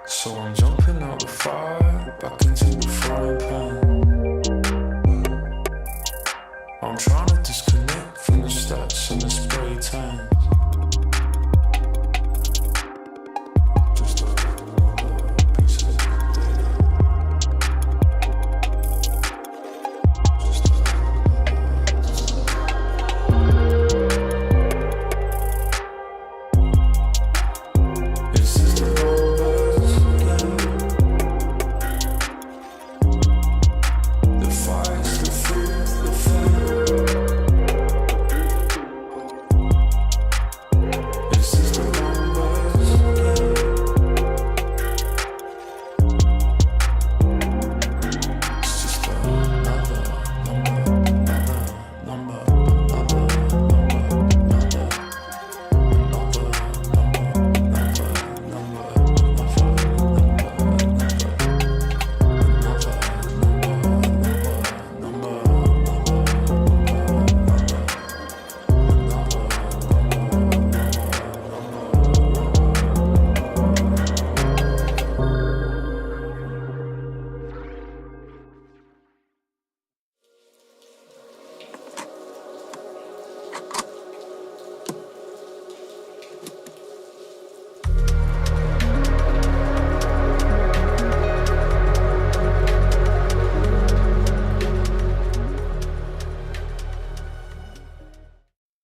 So I'm jumping out the fire, back into the frying pan. I'm trying to disconnect from the stats and the spray tan. Just another piece of data. It's just the numbers again. The fights, the fruit, the flame. It's just the numbers again. It's just another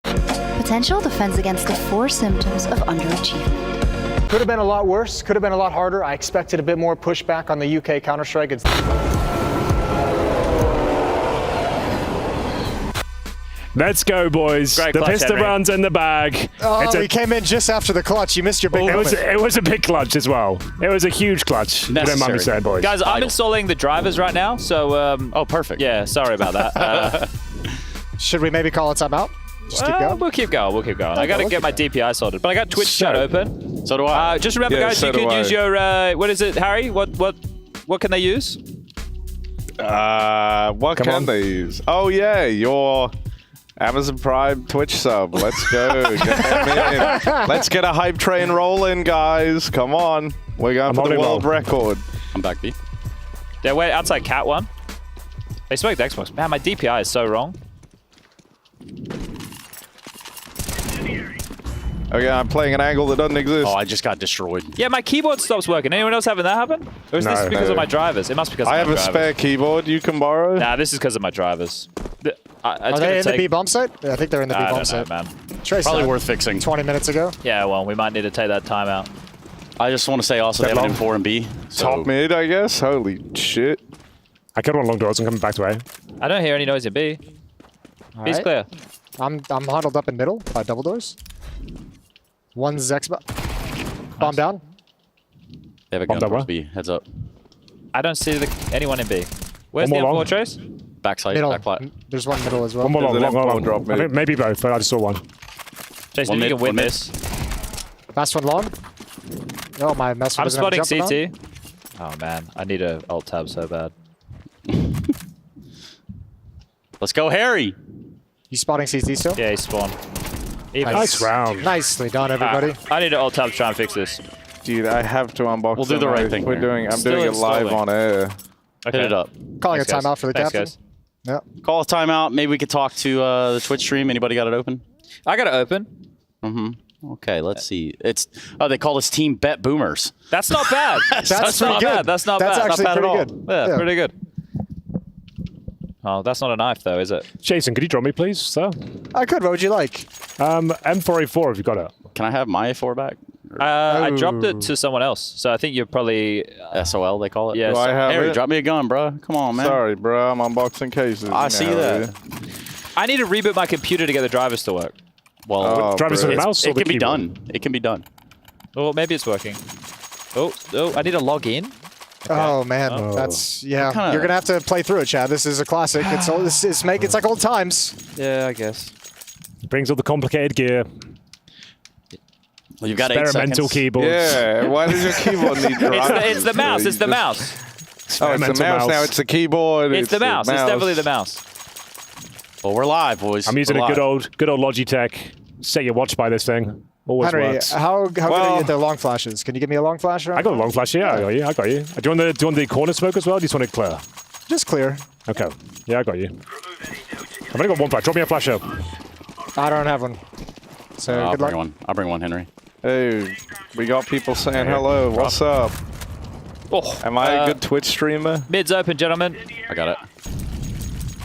Potential defends against the 4 symptoms of underachievement. Could have been a lot worse, could have been a lot harder. I expected a bit more pushback on the UK Counter-Strike. Let's go, boys. Great the clutch, pistol Henry. round's in the bag. Oh, we came in just after the clutch. You missed your big moment. It was a big clutch as well. It was a huge clutch. You don't mind me saying, boys. Guys, I'm installing the drivers right now, so... oh, perfect. Yeah, sorry about that. Should we maybe call a timeout? Just keep going? We'll keep going. We'll keep going. I got to get my DPI sorted, but I got Twitch chat open. So do I. Just remember, Yeah, guys, so you do can I. use your... what is it, Harry? What can they use? What can they use? Oh, yeah, your Amazon Prime Twitch sub. Let's go. Get them in. Let's get a hype train rolling, guys. Come on. We're going for the world record. I'm back, B. Yeah, wait, outside Cat 1. They smoked Xbox. Man, my DPI is so wrong. Okay, I'm playing an angle that doesn't exist. Oh, I just got destroyed. Yeah, my keyboard stops working. Anyone else having that happen? Or is this because of my drivers? It must be because of my drivers. I have a spare keyboard you can borrow. Nah, this is because of my drivers. Are they in the B bomb site? Yeah, I think they're in the B bomb site. Man. Trace Probably that worth fixing. 20 minutes ago. Yeah, well, we might need to take that time out. I just want to say also they have an M4 and B. So. Top mid, I guess. Holy shit. I killed one long doors. I'm coming back to A. I don't hear any noise in B. All B's right. clear. I'm huddled up in middle by double doors. One's Xbox. Bomb down. They have a gun towards B. Heads up. I don't see anyone in B. Where's the One more M4 Trace? Backside, Middle. back flat. There's one middle as well. One more long, There's an long. M4 drop I mid. think maybe both, but I just saw one. Jason, One you mid, can win one mid. this. Last one long. Oh, my mess. I'm spotting CT. Oh, man. I need a alt tab so bad. Let's go, Harry. You spotting CT still? Yeah, he spawned. Nice round. Nicely done, everybody. I need an alt tab to try and fix this. Dude, I have to unbox We'll do the them. right thing I'm here. doing it live on air. Okay. Hit it up. Calling Thanks, a timeout guys. for the Thanks, captain. guys. Yeah. Call a timeout. Maybe we could talk to the Twitch stream. Anybody got it open? I got it open. Mm-hmm. Okay, let's see. It's they call this team Bet Boomers. That's not bad. That's not pretty good. bad. That's not That's bad. actually Not bad pretty at all. good. Yeah, Yeah. pretty good. Oh, that's not a knife though, is it? Jason, could you drop me, please, sir? I could. What would you like? M4A4, if you got it. Can I have my A4 back? I dropped it to someone else, so I think you're probably SOL, they call it. Yeah. Do I have Harry, it? drop me a gun, bro. Come on, man. Sorry, bro. I'm unboxing cases. I see that. I need to reboot my computer to get the drivers to work. Well, drivers with the mouse or it the can be keyboard? done. It can be done. Oh, maybe it's working. Oh, I need to log in. Oh man, that's What kinda- You're gonna have to play through it, Chad. This is a classic. It's all. It's like old times. Yeah, I guess. Brings all the complicated gear. Well, you've got 8 Experimental seconds. keyboards. Yeah, why does your keyboard need drivers? It's the mouse. It's the mouse. Oh, it's the mouse now. It's the keyboard. It's the mouse. It's definitely the mouse. Well, we're live, boys. I'm using We're a live. good old Logitech. Set your watch by this thing. Always Henry, works. how good are you at the long flashes? Can you give me a long flash? I got a long flash. Yeah, I got you. Do you want the corner smoke as well? Or do you just want it clear? Just clear. Okay. Yeah, I got you. I've only got one flash. Drop me a flash up. I don't have one. So I'll good luck. bring one. I'll bring one, Henry. Hey, we got people saying hello. What's up? Oh, Am I a good Twitch streamer? Mid's open, gentlemen. I got it.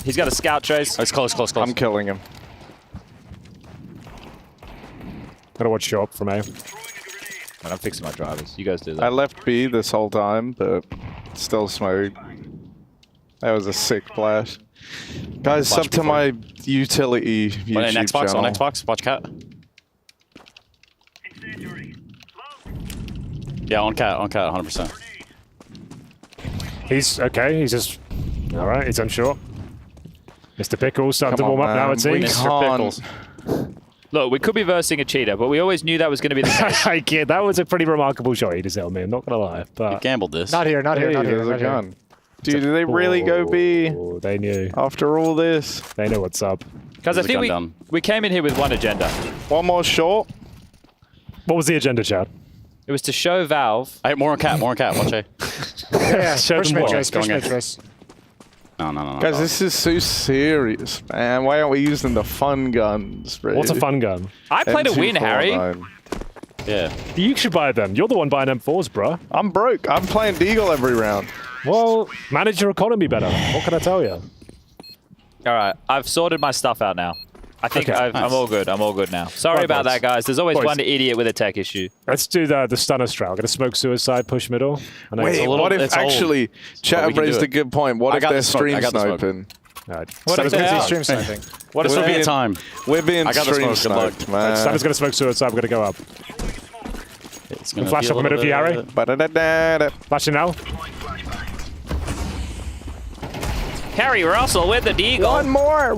He's got a scout trace. Oh, it's close. I'm killing him. Gotta watch you up from A. I'm fixing my drivers. You guys do that. I left B this whole time, but still smoked. That was a sick flash. Guys, sub to my utility YouTube Next box, channel. on Xbox. Watch cat. Yeah, on cat, 100%. He's okay. He's just all right. He's unsure. Mr. Pickles starting to Come warm on, up now. man. It seems. Mr. Pickles. Look, we could be versing a cheater, but we always knew that was going to be the case. I get that was a pretty remarkable shot he just held me. I'm not gonna lie, You but gambled this. Not here, not here, Hey, not here. there's a Not here. gun. Dude, did they really go B Oh, they knew. after all this? They know what's up. Guys, I There's a think gun down. we came in here with one agenda. One more short. What was the agenda, Chad? It was to show Valve. Hey, more on cat. Watch A. Yeah, Show push them mid what. trace, push Going mid in. trace. No. Guys, this is so serious, man. Why aren't we using the fun guns, bro? What's a fun gun? I played a win, Harry. M249. Yeah. You should buy them. You're the one buying M4s, bro. I'm broke. I'm playing Deagle every round. Well, manage your economy better. What can I tell you? All right, I've sorted my stuff out now. I think Okay, I'm nice. all good. I'm all good now. Sorry Right, about boys. that, guys. There's always Boys. one idiot with a tech issue. Let's do the stunner strat. We're gonna smoke suicide, push middle. I know it's Wait, a little- what if it's old, actually but we chat can do raised it. a good point? What I if got they're the smoke. stream I got the smoke. sniping? Alright. What Stunner's if they gonna are? Stream sniping. What This will be being- a time? We're being I got the stream smoke. Good luck. sniped, man. Stunner's gonna smoke suicide. We're gonna go up. It's gonna Flash be a up a minute little for you, Harry. bit- Ba-da-da-da-da. Flashing now. Harry Russell with the deagle.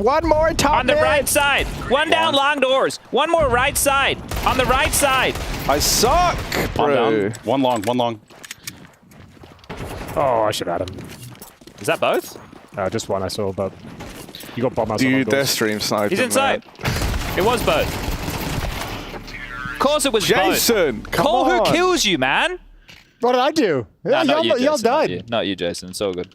One more top On the mid. right side. One down long doors. One more right side. On the right side. I suck, Palm bro. down. One long. Oh, I should have had him. Is that both? Just one I saw, but you got bomb outside. Dude, they're stream sniping. He's inside. It was both. Of course it was Jason, both. come Call on. who kills you, man. What did I do? Yeah, Nah, not you, y'all Jason, not died. you. Not you, Jason. It's all good.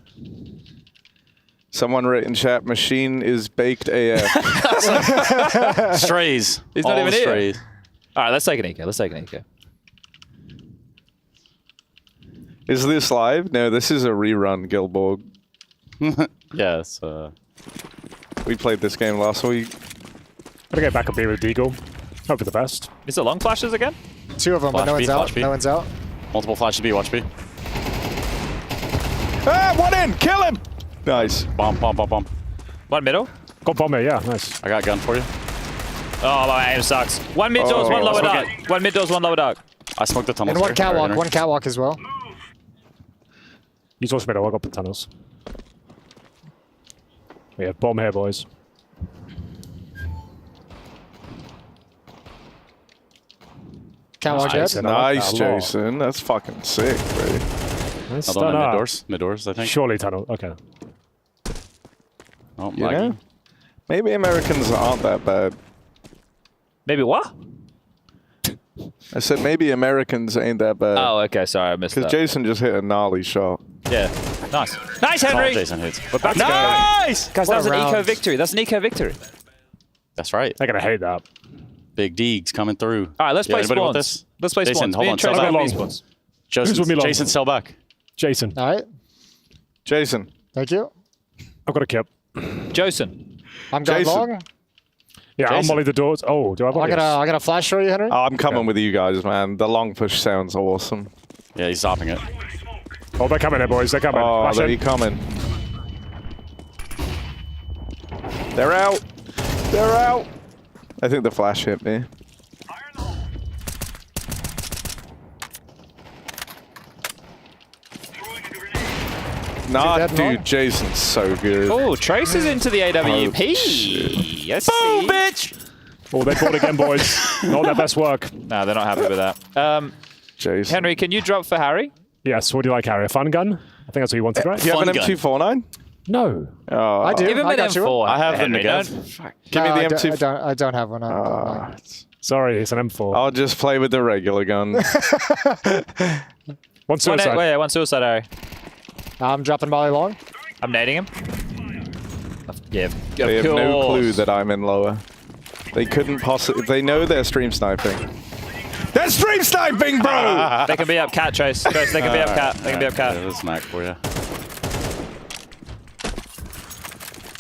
Someone wrote in chat, machine is baked AF. Strays. He's not All even the here. strays. All right, let's take an eco. Let's take an eco. Is this live? No, this is a rerun, Gilborg. Yeah, it's, We played this game last week. Gotta get back up here with Deagle. Hope for the best. Is it long flashes again? Two of them, but Flash no B, one's out. flash B. No one's out. multiple flashes B. Watch B. Ah, one in! Kill him! Nice. Bomb. One middle. Got bomb here, yeah, nice. I got a gun for you. Oh, my aim sucks. One mid doors, one lower dark. One mid doors, one lower dark. I smoked the tunnels. And one here. catwalk, Right, one catwalk as well. Use watch middle, I got the tunnels. We have bomb here, boys. Catwalk dead. Jason, Nice, I like that a lot. Jason. That's fucking sick, bro. Nice Another one stun in up. mid doors, I think. Surely tunnel, okay. Oh, You laggy. know? Maybe Americans aren't that bad. Maybe what? I said maybe Americans ain't that bad. Oh, okay. Sorry, I missed Because that. Jason just hit a gnarly shot. Yeah. Nice. Nice, That's all Henry. Jason hits. We're back to go. Nice! Guys, that was an What a eco round. victory. That's an eco victory. That's right. They're gonna hate that. Big Deegs coming through. All right, let's Yeah, play anybody want spawns. this? Let's play Jason, spawns. hold Me on, and Trace sell are back. play spawns. Jason, with me long? Jason, sell back. Jason, All right. Jason. Thank you. I've got a kip. Jason. I'm going Jason. long. Yeah, I'll Jason. molly the doors. Oh, do I have I got a flash for you, Henry. Oh, I'm coming with you guys, man. The long push sounds awesome. Yeah, he's stopping it. Oh, they're coming here, boys. They're coming. Oh, Flash they're in. coming. They're out. They're out. I think the flash hit me. Nah, dead, dude, Mark? Jason's so good. Oh, Trace is into the AWP. shit. Yes. Boom, bitch! Oh, they fought again, boys. Not their best work. No, they're not happy with that. Jason. Henry, can you drop for Harry? Yes, what do you like, Harry? A fun gun? I think that's what you wanted, right? Do you have Fun an gun. M249? No. I do. Give him I an got you. M4. I have the Henry, Negev. Give me the M2. I don't have one. Sorry, it's an M4. I'll just play with the regular gun. One suicide. Wait, one suicide arrow. I'm dropping Molly long. I'm nading him. Yeah. They have no clue that I'm in lower. They couldn't possibly. They know they're stream sniping. They're stream sniping, bro! They can be up cat, Trace. Trace, they can be up cat. They can be up cat. There's a smack for you.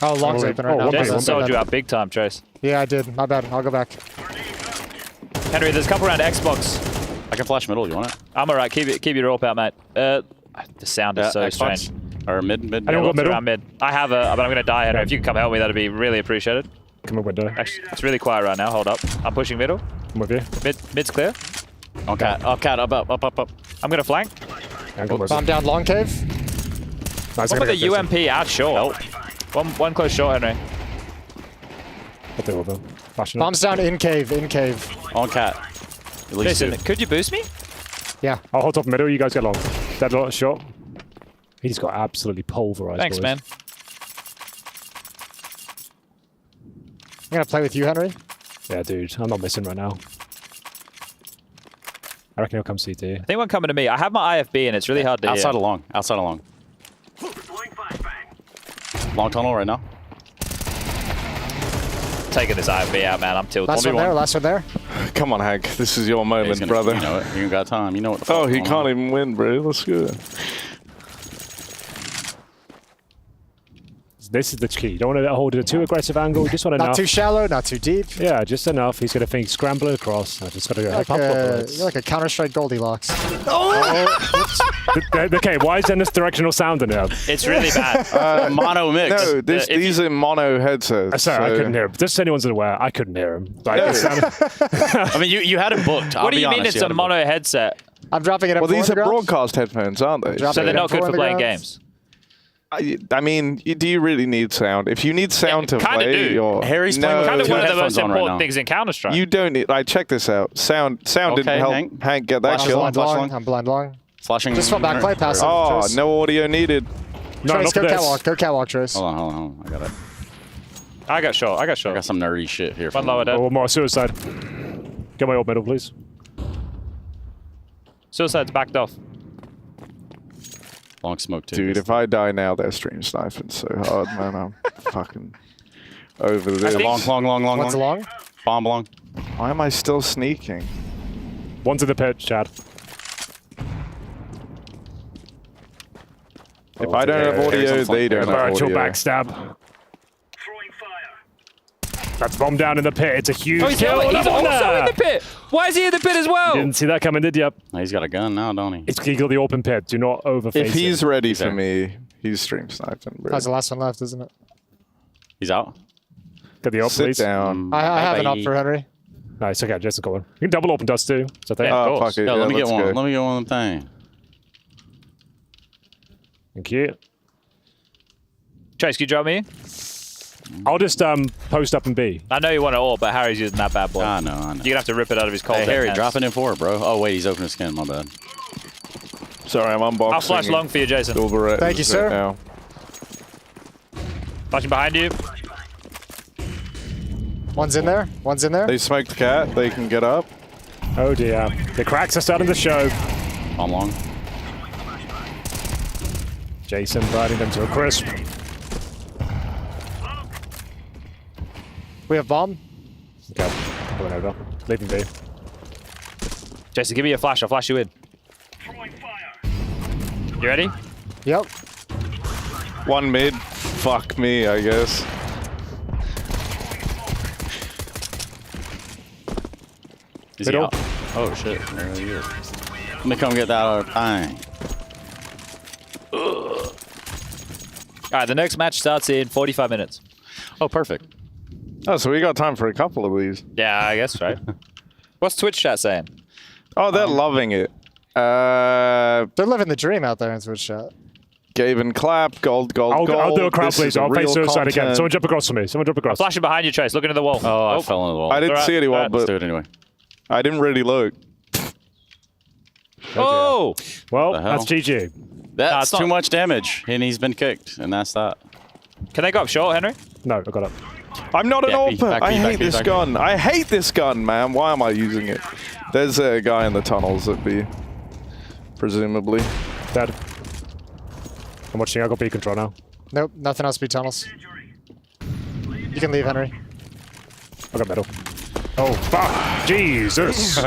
Oh, long's open right now. Jason sold you out big time, Trace. Yeah, I did. My bad. I'll go back. Henry, there's a couple around Xbox. I can flash middle. You want it? I'm alright. Keep your AWP out, mate. The sound is so Xbox? strange. Or mid. I don't got middle. Around mid. I have but I'm going to die, Henry. If you can come help me, that'd be really appreciated. Come on, window. Actually, it's really quiet right now. Hold up. I'm pushing middle. I'm with you. Mid's clear. On cat. Up cat. Up. I'm going to flank. Bomb down long cave. Nice. What about the UMP out short? One close short, Henry. What they will do? Bombs down in cave. On cat. At least Jason, two. could you boost me? Yeah. I'll hold top middle. You guys get long. Dead lot shot. He just got absolutely pulverized. Thanks, boys. man. I'm gonna play with you, Henry. Yeah, dude. I'm not missing right now. I reckon he'll come CT. I think one coming to me. I have my IFB and it's really hard to Outside hear. along. Outside along. Long tunnel right now. Taking this IFB out, man. I'm tilted. Last one there. Come on, Hank. This is your moment, brother. You know it. You got time. You know what the fuck. Oh, he can't even win, bro. Let's go. This is the key. You don't want to hold it at a too aggressive angle. You just want to Not too shallow, not too deep. Yeah, just enough. He's going to think scrambling across. I just got to go. You're like a Counter-Strike Goldilocks. Okay, why is there this directional sound in there? It's really bad. Mono mix. No, these are mono headsets. Sorry, I couldn't hear him. Just so anyone's aware, I couldn't hear him. Like, I mean, you had it booked. What do you mean it's a mono headset? I'm dropping it up. Well, these are broadcast headphones, aren't they? So they're not good for playing games. I mean, do you really need sound? If you need sound to play, you're... Harry's playing Kind with of one of the headphones most on right important now. things in Counter-Strike. You don't need... Like, check this out. Sound didn't help Hank get that kill. I'm blind long. Flashing. Just fall back, play pass. Oh, no audio needed. No, Trace, go catwalk. Go catwalk, Trace. Hold on. I got it. I got shot. I got some nerdy shit here. One lower dead. Oh, one more suicide. Get my old middle, please. Suicide's backed off. Long smoke too. Dude, if I die now, they're stream sniping so hard, man. I'm fucking over this. Long. One's long. Bomb long. Why am I still sneaking? One's in the pit, Chad. If I don't have audio, they don't have Virtual audio. backstab. That's bomb down in the pit. It's a huge Oh, he's kill. also in the pit. Why is he in the pit as well? You didn't see that coming, did you? He's got a gun now, don't he? It's got the open pit. Do not overface If he's it. ready for me, he's stream sniping, bro. That's the last one left, isn't it? He's out. Get the op, Sit please. down. I have an up for Henry. Nice, okay, just go on. You can double open dust too. So Yeah, of course. Fuck it. Yo, let me get let's one. go. Let me get one of them thing. Thank you. Trace, can you drop me? I'll just post up and B. I know you want it all, but Harry's using that bad boy. I know. You're gonna have to rip it out of his cold. Hey, Harry, hands. drop it in for it, bro. Oh, wait, he's opening his skin. My bad. Sorry, I'm unboxing. I'll flash long for you, Jason. Thank you, sir. Now. Flashing behind you. One's in there. One's in there. They smoked the cat. They can get up. Oh dear. The cracks are starting to show. Bomb long. Jason burning them to a crisp. We have bomb. Okay, going over. Leaving B. Jason, give me a flash. I'll flash you in. You ready? Yep. One mid. Fuck me, I guess. Is he out? Oh shit, there he is. Let me come get that other thing. All right, the next match starts in 45 minutes. Oh, perfect. Oh, so we got time for a couple of these. Yeah, I guess, right? What's Twitch chat saying? Oh, they're loving it. They're living the dream out there in Twitch chat. Gave and clap, gold. I'll do a crowd, This please. is a I'll face real suicide again. content. Someone jump across for me. Someone jump across. Flashing behind you, Trace. Look into the wall. Oh, I fell into the wall. I didn't see anyone, Let's but do it anyway. I didn't really look. Oh! Well, The hell? that's GG. That's it's too not- much damage, and he's been kicked, and that's that. Can they go up short, Henry? No, I got up. I'm not an AWP. I hate B, this gun. I hate this gun, man. Why am I using it? There's a guy in the tunnels at B. Presumably. Dead. I'm watching. I got B control now. Nope, nothing else. B tunnels. You can leave, Henry. I got middle. Oh, fuck. Jesus.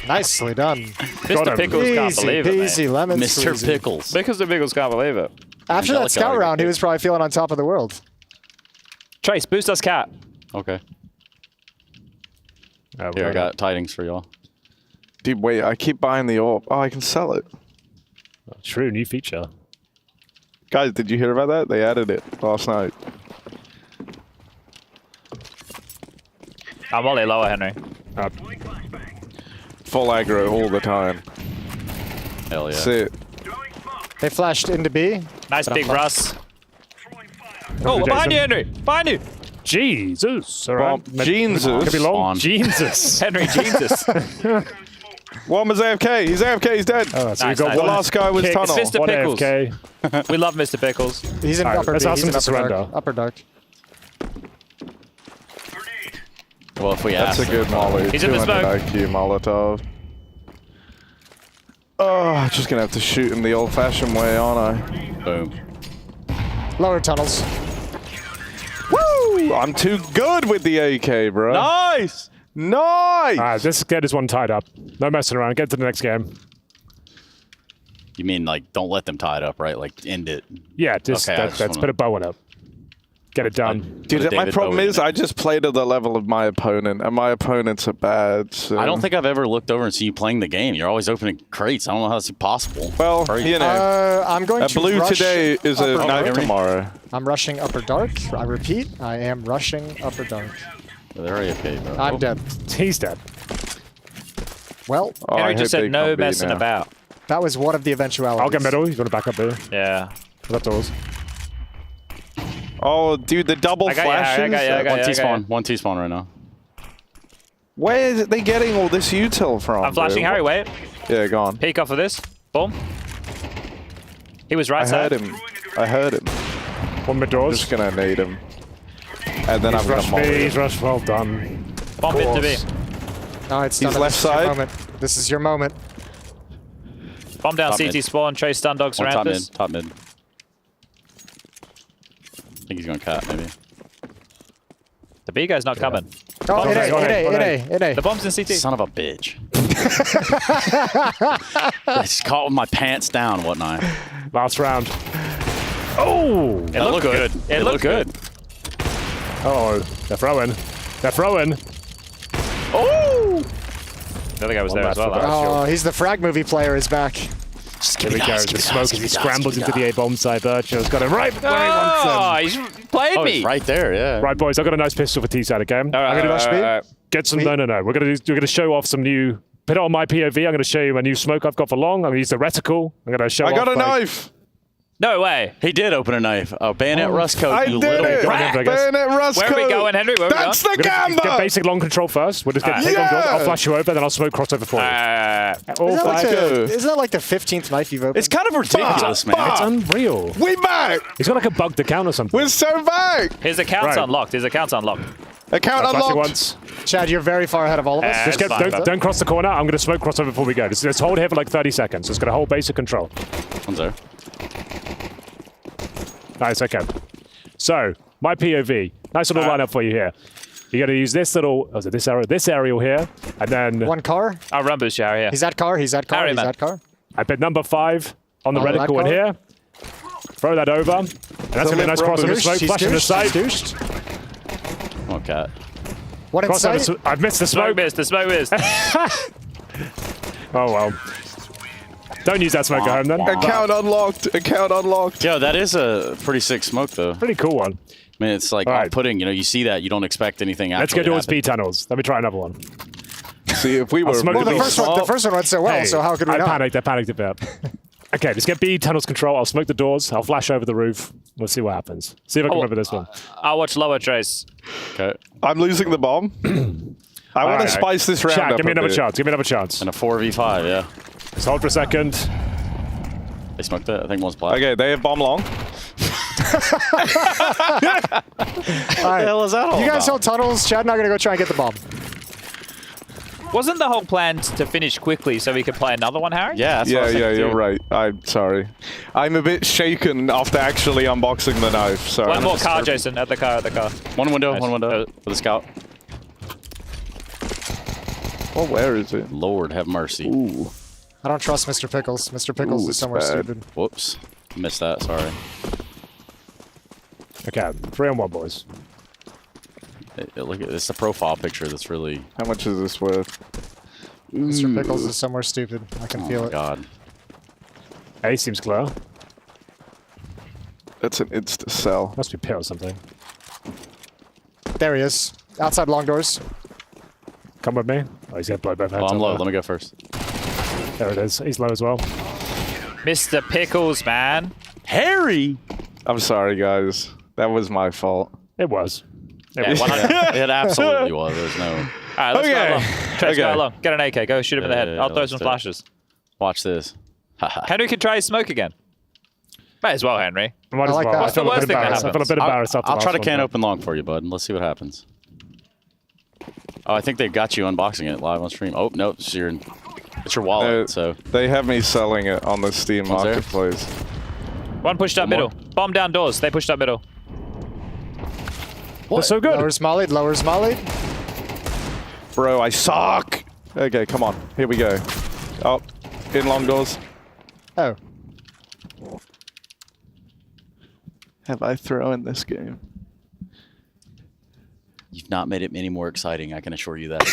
Nicely done. Mr. Pickles can't believe it, Easy lemon Mr. squeezy. Pickles. Mr. Pickles can't believe it. After that scout round, he was probably feeling on top of the world. Trace, boost us cat. Okay. Here, I got tidings for y'all. Dude, wait, I keep buying the AWP. Oh, I can sell it. True, new feature. Guys, did you hear about that? They added it last night. I'm only lower, Henry. Full aggro all the time. Hell yeah. Sit. They flashed into B. Nice big Russ. Oh, behind you, Henry! Behind you! Jesus. All right. Jesus. Could be long. Jesus. Henry, Jesus. One was AFK. He's AFK. He's dead. Oh, so Nice, got nice. The last guy was kick. tunnel. It's Mr. One Pickles. AFK. We love Mr. Pickles. He's in All right, upper let's B. ask He's him in to upper dark. surrender. Upper dark. Well, if we That's ask. a good molly. He's in the 200 smoke. IQ Molotov. Oh, just gonna have to shoot him the old-fashioned way, aren't I? Boom. Lower tunnels. Woo! I'm too good with the AK, bro. Nice! Nice! All right, let's get this one tied up. No messing around. Get to the next game. You mean like don't let them tie it up, right? Like end it. Yeah, just Okay, I let's just put a bow on it. Get it done. Dude, my problem is I just played at the level of my opponent, and my opponents are bad. So. I don't think I've ever looked over and seen you playing the game. You're always opening crates. I don't know how that's possible. Well, you know, I'm going a to blue rush today is a upper knife dark. tomorrow. I'm rushing upper dark. I repeat, I am rushing upper dark. They're AFK, bro. I'm dead. He's dead. Well, Oh, I Henry hope just they said no can't be messing now. about. that was one of the eventualities. I'll get middle. He's going to back up there. Yeah. That doors. Oh, dude, the double I got you, flashes. I got you, I got One you. T-spawn. One T-spawn right now. Where is they getting all this util from? I'm flashing bro? Harry, wait. Yeah, go on. Peek off of this. Boom. He was right I side. heard him. I heard him. One mid I'm doors. just gonna nade him, and then He's I'm gonna rushed molly B. him. He's rushed. Well done. Bomb into B. No, it's He's done. left This is your side. moment. This is your moment. Bomb down Top CT mid. spawn. Trace stun dogs One around top this. mid. Top mid. I think he's going cat maybe. The B guy's not coming. Oh, Okay, it A. The bomb's in CT. Son of a bitch. I just caught with my pants down, whatnot. Last round. Oh! It looked good. It looked good. Oh, they're throwing. They're throwing. Oh! The other guy was One there as left well. for though. Oh, he's the frag movie player is back. Here we go. The smoke as he scrambles into the A bomb site. Virtual's got him right where he wants Oh, him. he's played Oh, me. he's right there, yeah. Right, boys. I've got a nice pistol for T-side, okay? I'm gonna rush B? get some. No. We're gonna show off some new. Put it on my POV. I'm gonna show you a new smoke I've got for long. I'm gonna use the reticle. I'm gonna show. I got off, a like, knife. No way. He did open a knife. Oh, bayonet rust coat, I you did little it. rat. I guess. Bayonet rust Where are we coat. going, Henry? Where are we That's the We're gonna get gamba. basic long control first. We'll just get take long control. I'll flash you over, then I'll smoke crossover for you. All Isn't that, like five. isn't that like the 15th knife you've opened? It's kind of ridiculous, man. It's unreal. We back. He's got like a bugged account or something. We're so back. His account's Right. unlocked. His account's unlocked. Account I'll flash you unlocked. once. Chad, you're very far ahead of all of us. Just That's get, fine, don't cross the corner. I'm going to smoke crossover before we go. Just hold here for like 30 seconds. Just going to hold basic control. One's there. Nice, okay. So, my POV. Nice little lineup for you here. You're going to use this little, oh, is it this aerial here, and then One car. I'll run boost you, Harry. Yeah. He's at car. He's at car. Harry, He's man. at car. I put number 5 on the Oh, that reticle in car? here. Throw that over. And that's going to be a nice crossover smoke. Flash in the sight. Oh, cat. What in sight? Crossover. I've missed the Smoke smoke. missed. The smoke missed. Oh, well. Don't use that smoke at home then. Account unlocked. Account unlocked. Yo, that is a pretty sick smoke, though. Pretty cool one. I mean, it's like All right. off-putting. You know, you see that, you don't expect anything Let's actually go towards to happen. B tunnels. Let me try another one. See, if we were smoke Well, the the doors. first one went so well. Hey, So how could we I not? panicked a bit. Okay, let's get B tunnels control. I'll smoke the doors. I'll flash over the roof. We'll see what happens. See if I can remember this one. I'll watch lower Trace. Okay. I'm losing the bomb. I want to spice this round Chat, up give me a another bit. chance. Give me another chance. And a 4v5, yeah. Just hold for a second. They smoked it. I think one's black. Okay, they have bomb long. All right. the hell is that all You guys about? hold tunnels. Chad and I are going to go try and get the bomb. Wasn't the whole plan to finish quickly so we could play another one, Harry? Yeah, that's what I was thinking you're too. right. I'm sorry. I'm a bit shaken after actually unboxing the knife. Sorry. One more car, Jason. At the car, One window, Nice. one window with a scout. Oh, where is it? Lord have mercy. Ooh. I don't trust Mr. Pickles. Mr. Pickles Ooh, is somewhere it's bad. stupid. Whoops. Missed that, sorry. Okay, 3-on-1, boys. Look at it's a profile picture that's really. How much is this worth? Mr. Pickles is somewhere stupid. I can feel Oh it. God. A seems clear. That's an insta sell. Must be pit or something. There he is. Outside long doors. Come with me. Oh, he's going to blow both heads Oh, I'm up low. there. Let me go first. There it is. He's low as well. Mr. Pickles, man. Harry! I'm sorry, guys. That was my fault. It was. Yeah, It absolutely was. There's no. All right, let's go along. Trace, go Okay. along. Get an AK. Go shoot him in the head. I'll throw let's some do it. flashes. Watch this. Henry can try his smoke again. Might as well, Henry. Might as like well. that. I feel the a worst bit thing that embarrassed. I feel a bit embarrassed after I'll try to last can one, open long for you, bud. Let's see what happens. Oh, I think they've got you unboxing it live on stream. Oh, no. It's your wallet, so. They have me selling it on the Steam One's there. Marketplace. One pushed up One more. middle. Bomb down doors. They pushed up middle. They're so good. Lowers mollied, lowers mollied. Bro, I suck! Okay, come on. Here we go. Oh, in long doors. Oh. Have I thrown this game? You've not made it any more exciting, I can assure you that.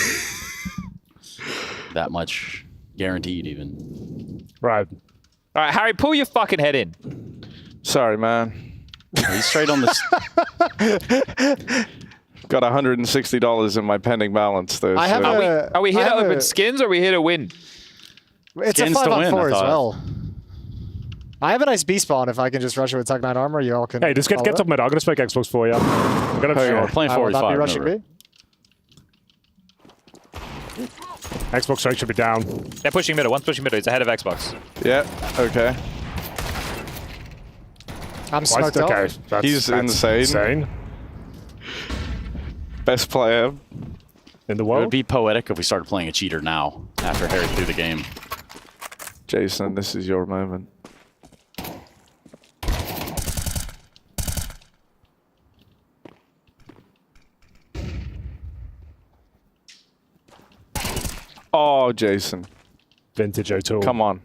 That much guaranteed, even. Right. All right, Harry, pull your fucking head in. Sorry, man. He's straight on this. Got $160 in my pending balance, though. I have so- Are we here I to have open a- skins or are we here to win? It's Skins a to win, 5-on-4 I as thought. well. I have a nice B spawn if I can just rush it with Tug 9 armor. You all can. Hey, just get follow top mid. I'm going to smoke Xbox for you. I'm going to We're playing I will not be 45. rushing no, B. Xbox strength should be down. They're pushing middle. One's pushing middle. He's ahead of Xbox. Yeah, okay. I'm smoked up. Okay, that's He's insane. Best player. In the It world. would be poetic if we started playing a cheater now, after Harry threw the game. Jason, this is your moment. Oh, Jason. Vintage O'Toole. Come on.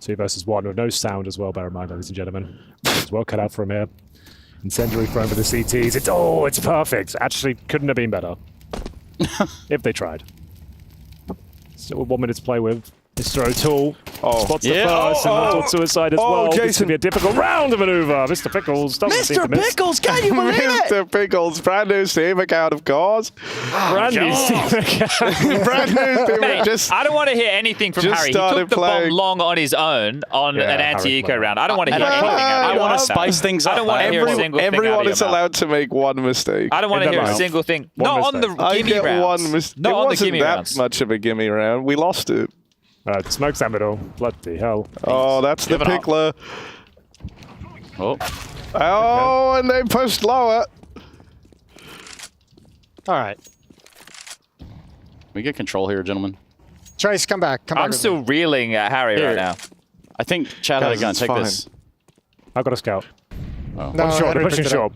2 versus 1 with no sound as well, bear in mind, ladies and gentlemen. It's well cut out from here. Incendiary thrown for the CTs. It's perfect. Actually, couldn't have been better. If they tried. Still with 1 minute to play with. Mr. O'Toole spots the first and multiple suicide as well. This Jason. could be a difficult round of maneuver. Mr. Pickles doesn't seem to miss. can you believe Mr. Pickles, brand new Steam account, of course. Brand new Steam account. Brand new Steam Mate, just I don't want to hear anything from just Harry. He started took the bomb playing. long on his own on an anti-eco round. I don't want to hear anything. I want to about spice it. things I up. don't want to hear a single thing out Everyone of is your mouth. allowed to make one mistake. I don't want to In hear the a mouth. single thing. One Not on mistake. the I gimme get rounds. one mistake. Not It on the wasn't gimme that rounds. much of a gimme round. We lost it. Smoke's that middle. Bloody hell. Oh, that's the Give it up. pickler. Oh, Oh, and they pushed lower. All right. we get control here, gentlemen. Trace, come back. Come back. I'm with still me. reeling at Harry Here. right now. I think Chad had a Guys, gun. it's Take fine. this. I've got a scout. No, One short. Henry They're pushing picked it up.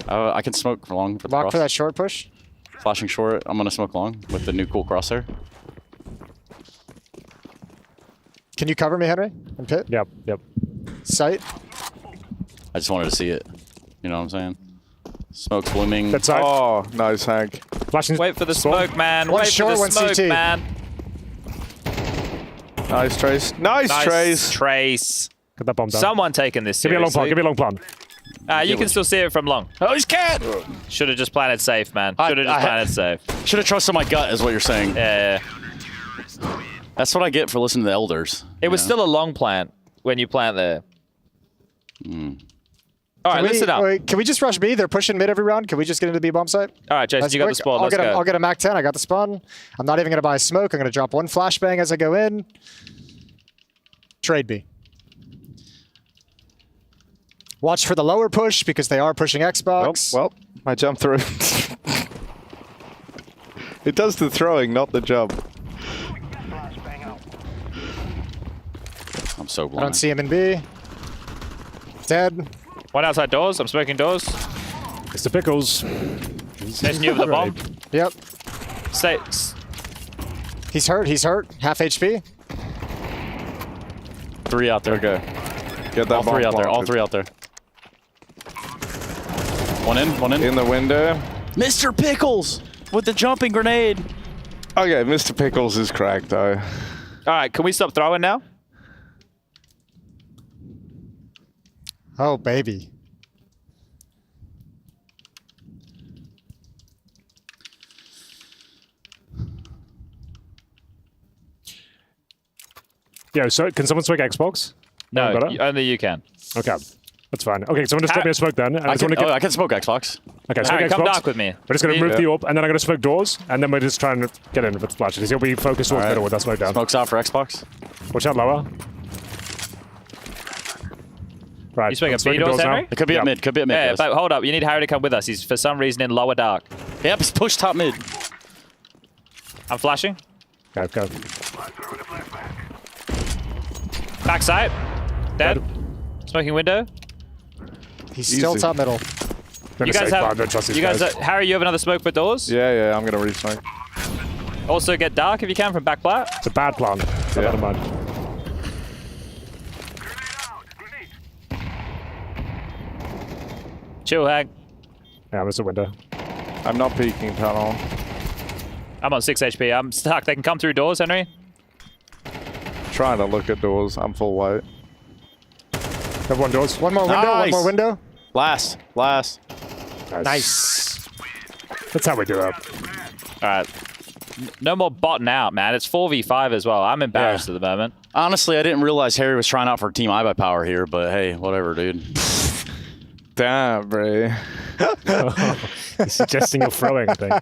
short. I can smoke long for the Lock cross. for that short push. Flashing short. I'm going to smoke long with the new cool crosshair. Can you cover me, Henry? And pit? Yep. Sight? I just wanted to see it. You know what I'm saying? Smoke's blooming. That's side. Oh, nice, Hank. Flashing. Wait for the spawn. smoke, man. One Wait short, for one the smoke, CT. man. Nice, Trace. Nice, Trace. Trace. Get that bomb down. Someone taking this Give me a long plan. seriously. Give me a long plan. You can still see it from long. Oh, he's cat! Should have just planted safe, man. Should have just planted safe. Should have trusted my gut, is what you're saying. Yeah. That's what I get for listening to the elders. It was still a long plant when you plant there. All right, listen up. Wait, can we just rush B? They're pushing mid every round. Can we just get into the B bomb site? All right, Jason, That's you got the quick. spawn. I'll Let's get go. I'll get a Mac 10. I got the spawn. I'm not even going to buy smoke. I'm going to drop one flashbang as I go in. Trade B. Watch for the lower push because they are pushing Xbox. Well, I jumped through. It does the throwing, not the jump. I'm so I blind. don't see him in B. Dead. One outside doors. I'm smoking doors. Mr. Pickles. There's new of the bomb. Yep. Stay. He's hurt. He's hurt. Half HP. 3 out there. Okay. Get that all 3 out there. All 3 out there. One in. In the window. Mr. Pickles with the jumping grenade. Okay, Mr. Pickles is cracked though. All right, can we stop throwing now? Oh, baby. Yeah, so can someone smoke Xbox? No, only you can. Okay, that's fine. Okay, someone just drop me a smoke then. I can smoke Xbox. Okay, smoke Harry, Xbox. come dark with me. We're just going to move the AWP, and then I'm going to smoke doors, and then we're just trying to get in with the splashes. He'll be focused towards middle with that smoke down. Smokes out for Xbox. Watch out lower. Right, You smoking B doors, Henry? It could be at mid. Could be at mid. Yeah, guys. but hold up. You need Harry to come with us. He's for some reason in lower dark. Yep, he's pushed top mid. I'm flashing. Go. Backside. Dead. Smoking window. He's still top middle. You guys have. Harry, you have another smoke for doors? Yeah, I'm gonna re-smoke. Also get dark if you can from back plat. It's a bad plan. Yeah. Never mind. Chill, Hag. Yeah, there's a window. I'm not peeking tunnel. I'm on 6 HP. I'm stuck. They can come through doors, Henry. Trying to look at doors. I'm full white. Have one doors. One more window. One more window. Last. Nice. That's how we do it. All right. No more botting out, man. It's 4v5 as well. I'm embarrassed at the moment. Honestly, I didn't realize Harry was trying out for Team iBuyPower here, but hey, whatever, dude. Damn, bro. He's suggesting you're throwing, I think.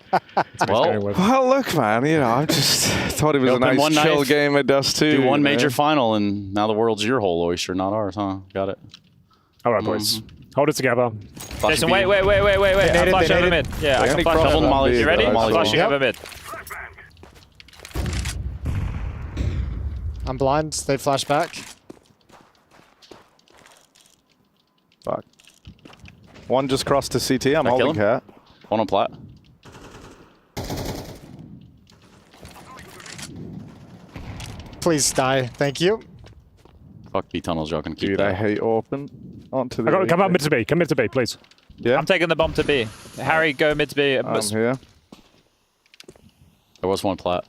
Well, look, man. You know, I just thought it was a nice chill game at Dust 2. Do one major final, and now the world's your whole oyster, not ours, huh? Got it. All right, boys. Hold it together. Jason, wait. I'm flashing over mid. Yeah, I can flash over. Molly. You ready? Molly. Flashing over mid. I'm blind. They flash back. Fuck. One just crossed to CT. I'm holding cat. One on plat. Please die. Thank you. Fuck B tunnels, y'all can keep Dude, that. I hate open. Onto the. Come out mid to B. Come mid to B, please. Yeah. I'm taking the bomb to B. Harry, go mid to B. I'm here. There was one plat.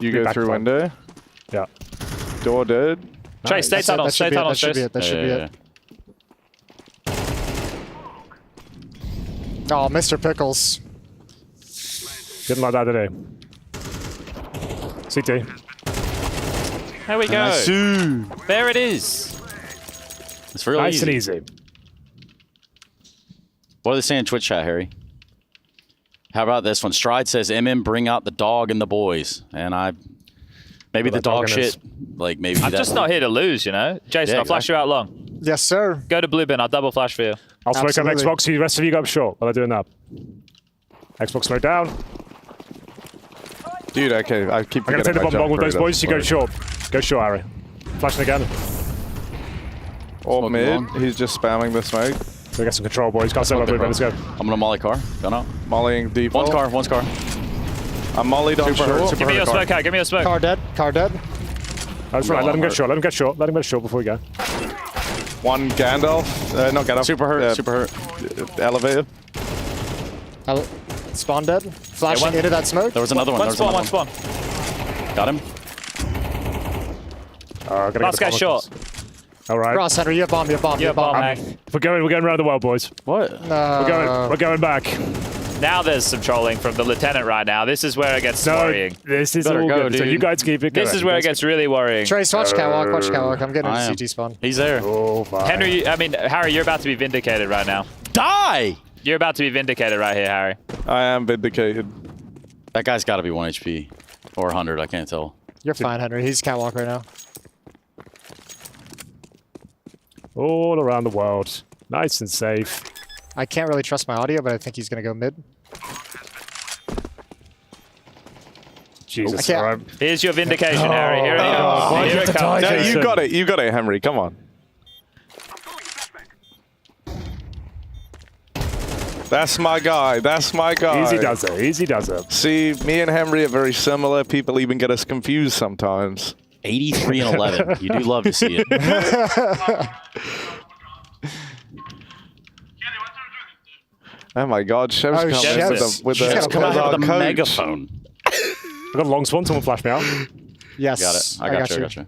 You go through window. Yeah. Door dead. Trey, stay tunnel. Stay tunnel. That should be it. That should be it. Oh, Mr. Pickles. Didn't like that today. CT. There we go. Nice. There it is. It's real nice easy. and easy. What are they saying in Twitch chat, Harry? How about this one? Stride says, MM, bring out the dog and the boys. And maybe the dog shit, like maybe I'm that. just not here to lose, you know? Jason, Yeah, I'll flash you out long. Yes, sir. Go to blue bin. I'll double flash for you. I'll smoke on Absolutely. Xbox. The rest of you go up short while I'm doing that. Xbox smoke down. Dude, okay. I keep. I'm going to take the bomb long with those boys. You go short. Go short, Harry. Flashing again. Or mid. He's just spamming the smoke. We got some control, boys. Can't say about blue bin. Let's go. I'm going to molly car. Gun out. Mollying deep. One's car. I'm mollied on short. Give me your smoke, Harry. Give me your smoke. Car dead. That's right. Let him get short. Let him get short. Let him get short before we go. One Gandalf. Not Gandalf. Super hurt. Elevator. Spawn dead. Flashing into that smoke. There was another one. One spawn. Got him. Last guy short. All right. Cross, Henry, you have bomb. You have bomb. You have bomb, Hank. We're going around the world, boys. What? No. We're going back. Now there's some trolling from the lieutenant right now. This is where it gets worrying. This is Better all go, good. So dude. you guys keep it going. This is where it gets really worrying. Trace, watch catwalk. Watch catwalk. I'm getting a CT spawn. He's there. Oh, fine. Harry, you're about to be vindicated right now. Die! You're about to be vindicated right here, Harry. I am vindicated. That guy's got to be 1 HP. Or 100, I can't tell. You're fine, Henry. He's catwalk right now. All around the world. Nice and safe. I can't really trust my audio, but I think he's going to go mid. Jesus. All right. Here's your vindication, Harry. Here it comes. Here it comes. Yeah, you got it. You got it, Henry. Come on. That's my guy. That's my guy. Easy does it. Easy does it. See, me and Henry are very similar. People even get us confused sometimes. 83 and 11. You do love to see it. Oh my God, Chef's coming with a megaphone. I got a long swan. Someone flash me out. Yes. Got it. I got you.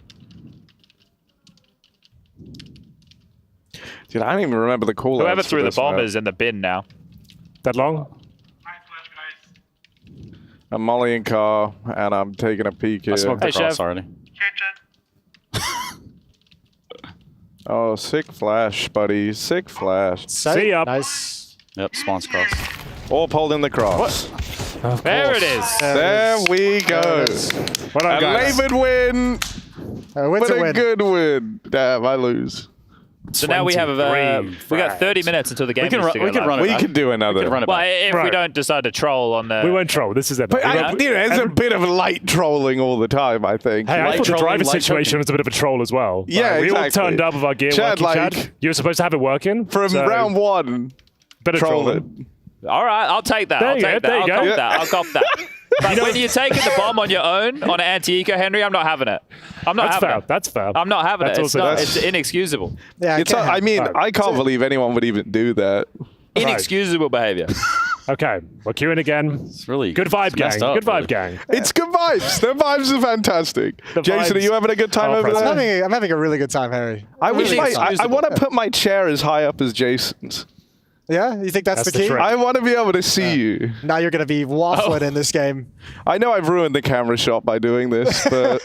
Dude, I don't even remember the call. Whoever threw the bomb is in the bin now. That long? I'm Molly and car, and I'm taking a peek here. I smoked the cross already. Oh, sick flash, buddy. Sick flash. See ya. Nice. Yep, spawns cross. All pulled in the cross. There it is. There we go. Well done, A guys. labored win, Win's but a a win. good win. Damn, I lose. So now we have we got 30 minutes until the game is to go live. We can do another. Well, if we don't decide to troll on the... We won't troll. This is it. But there's a bit of light trolling all the time, I think. Hey, I thought the driver situation was a bit of a troll as well. Yeah, we all exactly. turned up with our gear Chad, working, like, Chad. You were supposed to have it working. From round one, better troll it. trolling. All right, I'll take that. I'll take that. I'll cop that. I'll cop that. But when you're taking the bomb on your own on an anti-eco, Henry, I'm not having it. I'm not having it. That's fair. I'm not having it. That's It's inexcusable. Yeah, I mean, I can't believe anyone would even do that. Inexcusable behavior. Okay, we're queuing again. It's really good vibe, gang. Good vibe, gang. It's good vibes. The vibes are fantastic. Jason, are you having a good time over there? I'm having a really good time, Harry. I wish Really I want to put my chair as high up as Jason's. Yeah, you think that's the key? I want to be able to see you. Now you're going to be waffling in this game. I know I've ruined the camera shot by doing this, but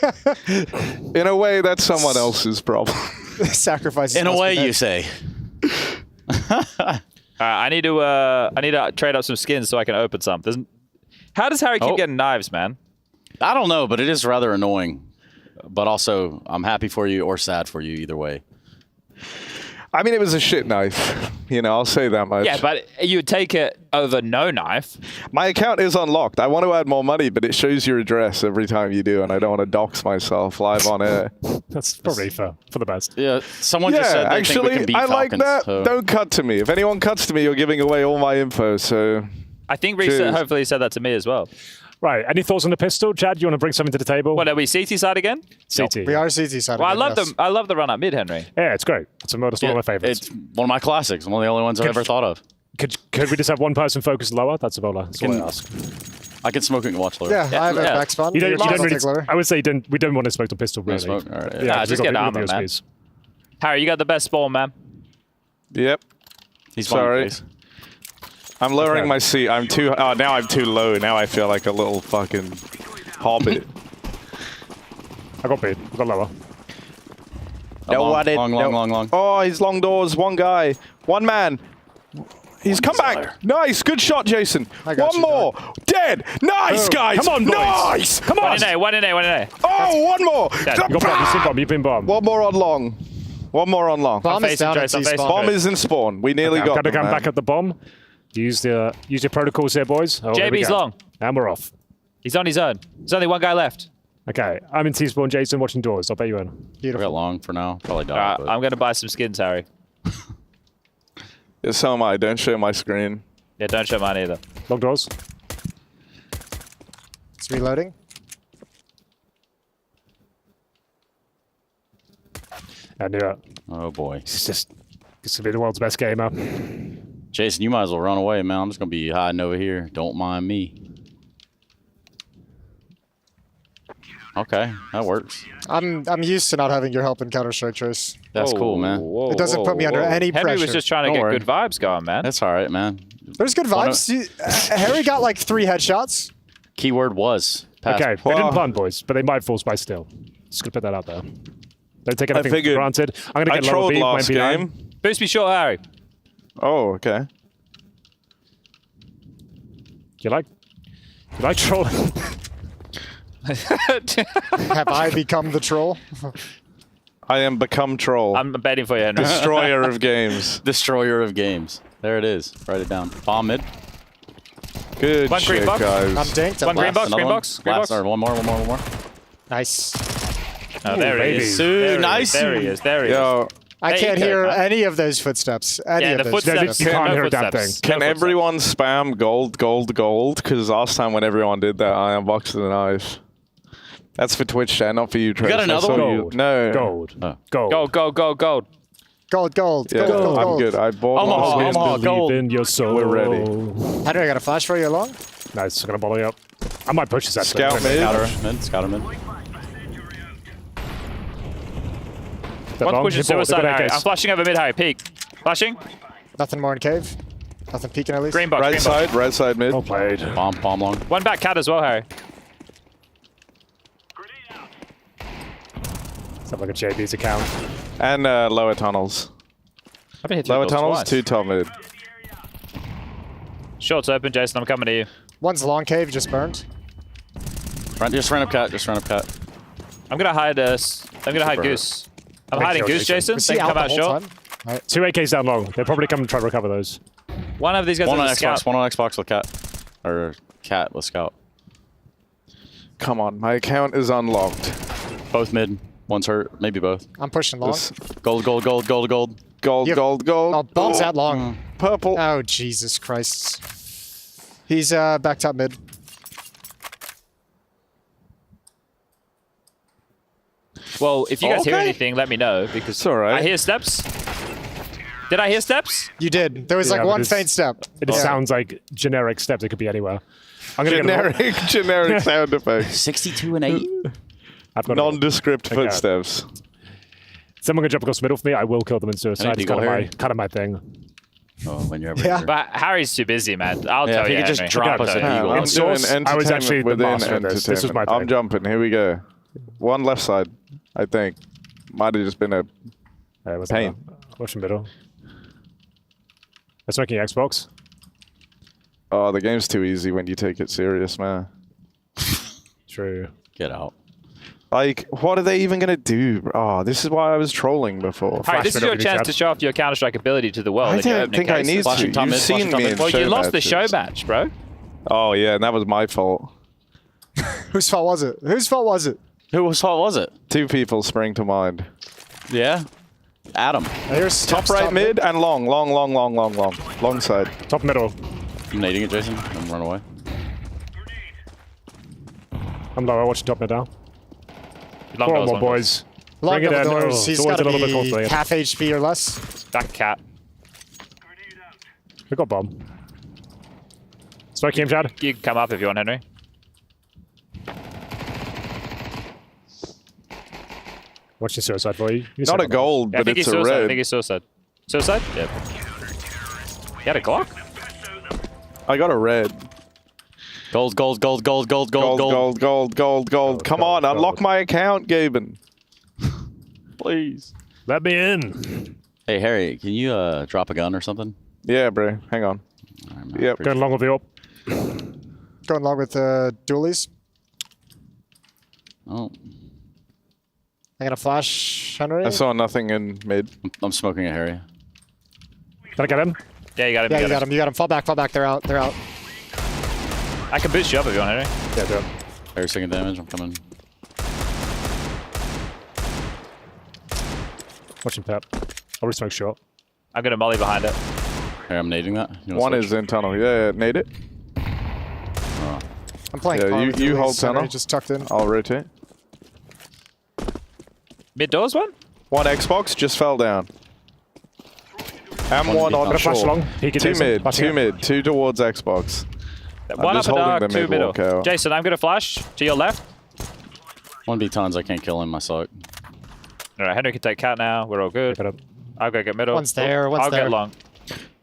in a way, that's someone else's problem. Sacrifices. In a way, you say. I need to trade up some skins so I can open some. How does Harry keep getting knives, man? I don't know, but it is rather annoying. But also, I'm happy for you or sad for you either way. I mean, it was a shit knife. I'll say that much. Yeah, but you would take it over no knife. My account is unlocked. I want to add more money, but it shows your address every time you do, and I don't want to dox myself live on air. That's probably for the best. Yeah, someone just said they think we can beat I like Falcons, that. so. Don't cut to me. If anyone cuts to me, you're giving away all my info, so... I think Reese hopefully said that to me as well. Right, any thoughts on the pistol? Chad, you want to bring something to the table? What, are we CT side again? CT. We are CT side. Well, I love the run up mid, Henry. Yeah, it's great. It's one of my favorites. It's one of my classics. One of the only ones I've ever thought of. Could we just have one person focus lower? That's a bowler. That's all I ask. I can smoke it and watch lower. Yeah, I have a back spawn. You don't really, lower. I would say we don't want to smoke the pistol, really. Smoke? All right, yeah just get armor, man. Harry, you got the best spawn, man. Yep. He's sorry. I'm lowering my seat. I'm too. Oh, now I'm too low. Now I feel like a little fucking hobbit. I got big. I got lower. Long. Oh, he's long doors. One guy. One man. He's come back. Nice. Good shot, Jason. One more. Dead. Nice, guys. Come on, boys. Nice. Come on. One in A. Oh, one more. You got bomb. You've been bomb. One more on long. One more on long. Bomb is down at C-spawn. Bomb is in spawn. We nearly got to them, come man. back at the bomb. Use your protocols here, boys. Oh, JB's long. And we're off. He's on his own. There's only one guy left. Okay, I'm in T-spawn, Jason, watching doors. I'll bet you in. Beautiful. I got long for now. Probably die. I'm going to buy some skins, Harry. Yeah, so am I. Don't show my screen. Yeah, don't show mine either. Long doors. It's reloading. I knew it. Oh, boy. It's going to be the world's best gamer. Jason, you might as well run away, man. I'm just going to be hiding over here. Don't mind me. Okay, that works. I'm used to not having your help in Counter-Strike, Trace. That's cool, man. It doesn't put me under any pressure. Henry was just trying to get good vibes going, man. That's all right, man. There's good vibes. Harry got like 3 headshots. Keyword was. Okay, they didn't pun, boys, but they might full spice still. Just going to put that out there. Don't take anything for granted. I'm going to get lower B, last game. Boost me short, Harry. Oh, okay. You like trolling? Have I become the troll? I am become troll. I'm betting for you, Henry. Destroyer of games. Destroyer of games. There it is. Write it down. Bomb mid. Good One green shit, box. guys. I'm dinked. One green box, green One. box, green Last, box. or one more. Nice. Oh, there he is. Nice. There he is. There he is. Yo, I There can't you go, hear man. any of those footsteps. Any of the those footsteps. You can't No hear that footsteps. thing. can everyone spam gold? Because last time when everyone did that, I unboxed the knife. That's for Twitch chat, not for you, Trace. got another one? Gold. No. Gold. Oh. Gold. Gold, gold, gold, gold. Gold. Yeah, Gold. I'm good. I bought Omaha, one. gold. Believe in your soul. We're ready. Henry, I got a flash for you along. Nice. I'm going to volley up. I might push this actually. Scout mid. Scouter mid. One pushing suicide, Harry. I'm flashing over mid, Harry. Peek. Flashing. Nothing more in cave. Nothing peeking at least. Green box, green box. Right side mid. Well played. Bomb long. One back cat as well, Harry. Something like a JB's account. And lower tunnels. I've been hit Lower through tunnels, twice. 2 top mid. Short's open, Jason. I'm coming to you. One's long cave, just burned. Just ran up cat. I'm gonna hide us. I'm gonna hide Goose. I'm hiding Goose, Jason. Was They he can come the out whole short. time? Right. 2 AKs down long. They'll probably come and try to recover those. One of these guys One on is a Xbox. scout. One on Xbox with cat. Or cat with scout. Come on, my account is unlocked. Both mid. One's hurt. Maybe both. I'm pushing long. Gold. Gold. Oh, bomb's that long. Purple. Oh, Jesus Christ. He's back top mid. Well, if you guys hear Okay. anything, let me know because It's all right. I hear steps. Did I hear steps? You did. There was like but one it's- faint step. It just sounds like generic steps. It could be anywhere. I'm gonna Generic sound effects. 62 and 8. I've got Nondescript Okay. footsteps. Someone can jump across the middle for me. I will kill them in suicide. It's kind of my thing. Oh, when you're ever Yeah. here. But Harry's too busy, man. I'll Yeah, tell if you. he could just Henry. drop I'll us tell an you. eagle. I'm doing Source, I was actually the within master of this. This was my I'm thing. jumping. Here we go. One left side, I think. Might have just been a pain. Watch the middle. Let's making Xbox. Oh, the game's too easy when you take it serious, man. True. Get out. Like, what are they even going to do? Oh, this is why I was trolling before. Harry, this is your chance to show off your Counter-Strike ability to the world. I in your don't opening think I case. need to. You've seen me in Well, you lost the show show match, bro. Oh, yeah, and that was my fault. Whose fault was it? Whose fault was it? Whose fault was it? 2 people spring to mind. Yeah. Adam. Here's Top right mid and long. Long side. Top middle. I'm nading it, Jason. I'm run away. I'm low. I watch top mid now. Long Come on, doors, long boys. Long Bring it in. doors. Oh, He's it's always got a to little bit be close. half HP or less. Back cat. We got bomb. Smoke him, Chad. You can come up if you want, Henry. Watching suicide for you. You Not said a gold, Yeah, I but think it's he's a suicide. I red. think he's suicide. Suicide? Yeah. He had a Glock? I got a red. Gold. Gold. Come on, unlock my account, Gaben. Please. Let me in. Hey, Harry, can you drop a gun or something? Yeah, bro. Hang on. Yep. Going along with the op. Going along with dualies. Oh. I got a flash, Henry. I saw nothing in mid. I'm smoking at Harry. Did I get him? Yeah, you got him. Yeah, you got him. You got him. Fall back. They're out. I can boost you up if you want, Henry. Yeah, do it. Harry's taking damage. I'm coming. Watching Pep. I'll smoke short. I'm going to molly behind it. Harry, I'm nading that. You wanna One switch? is in tunnel. Yeah, nade it. Oh. I'm playing. Yeah, Call you with hold Henry, tunnel. Just tucked in. I'll rotate. Mid doors one? One Xbox just fell down. And one on flash short. long. He can 2 take some. mid. Flashing 2 it. mid. 2 towards Xbox. One just up a holding dark, the 2 mid middle. walk out. Jason, I'm going to flash to your left. 1B tons. I can't kill him. I suck. All right, Henry can take cat now. We're all good. I'll go get middle. One's there, one's I'll there. get long.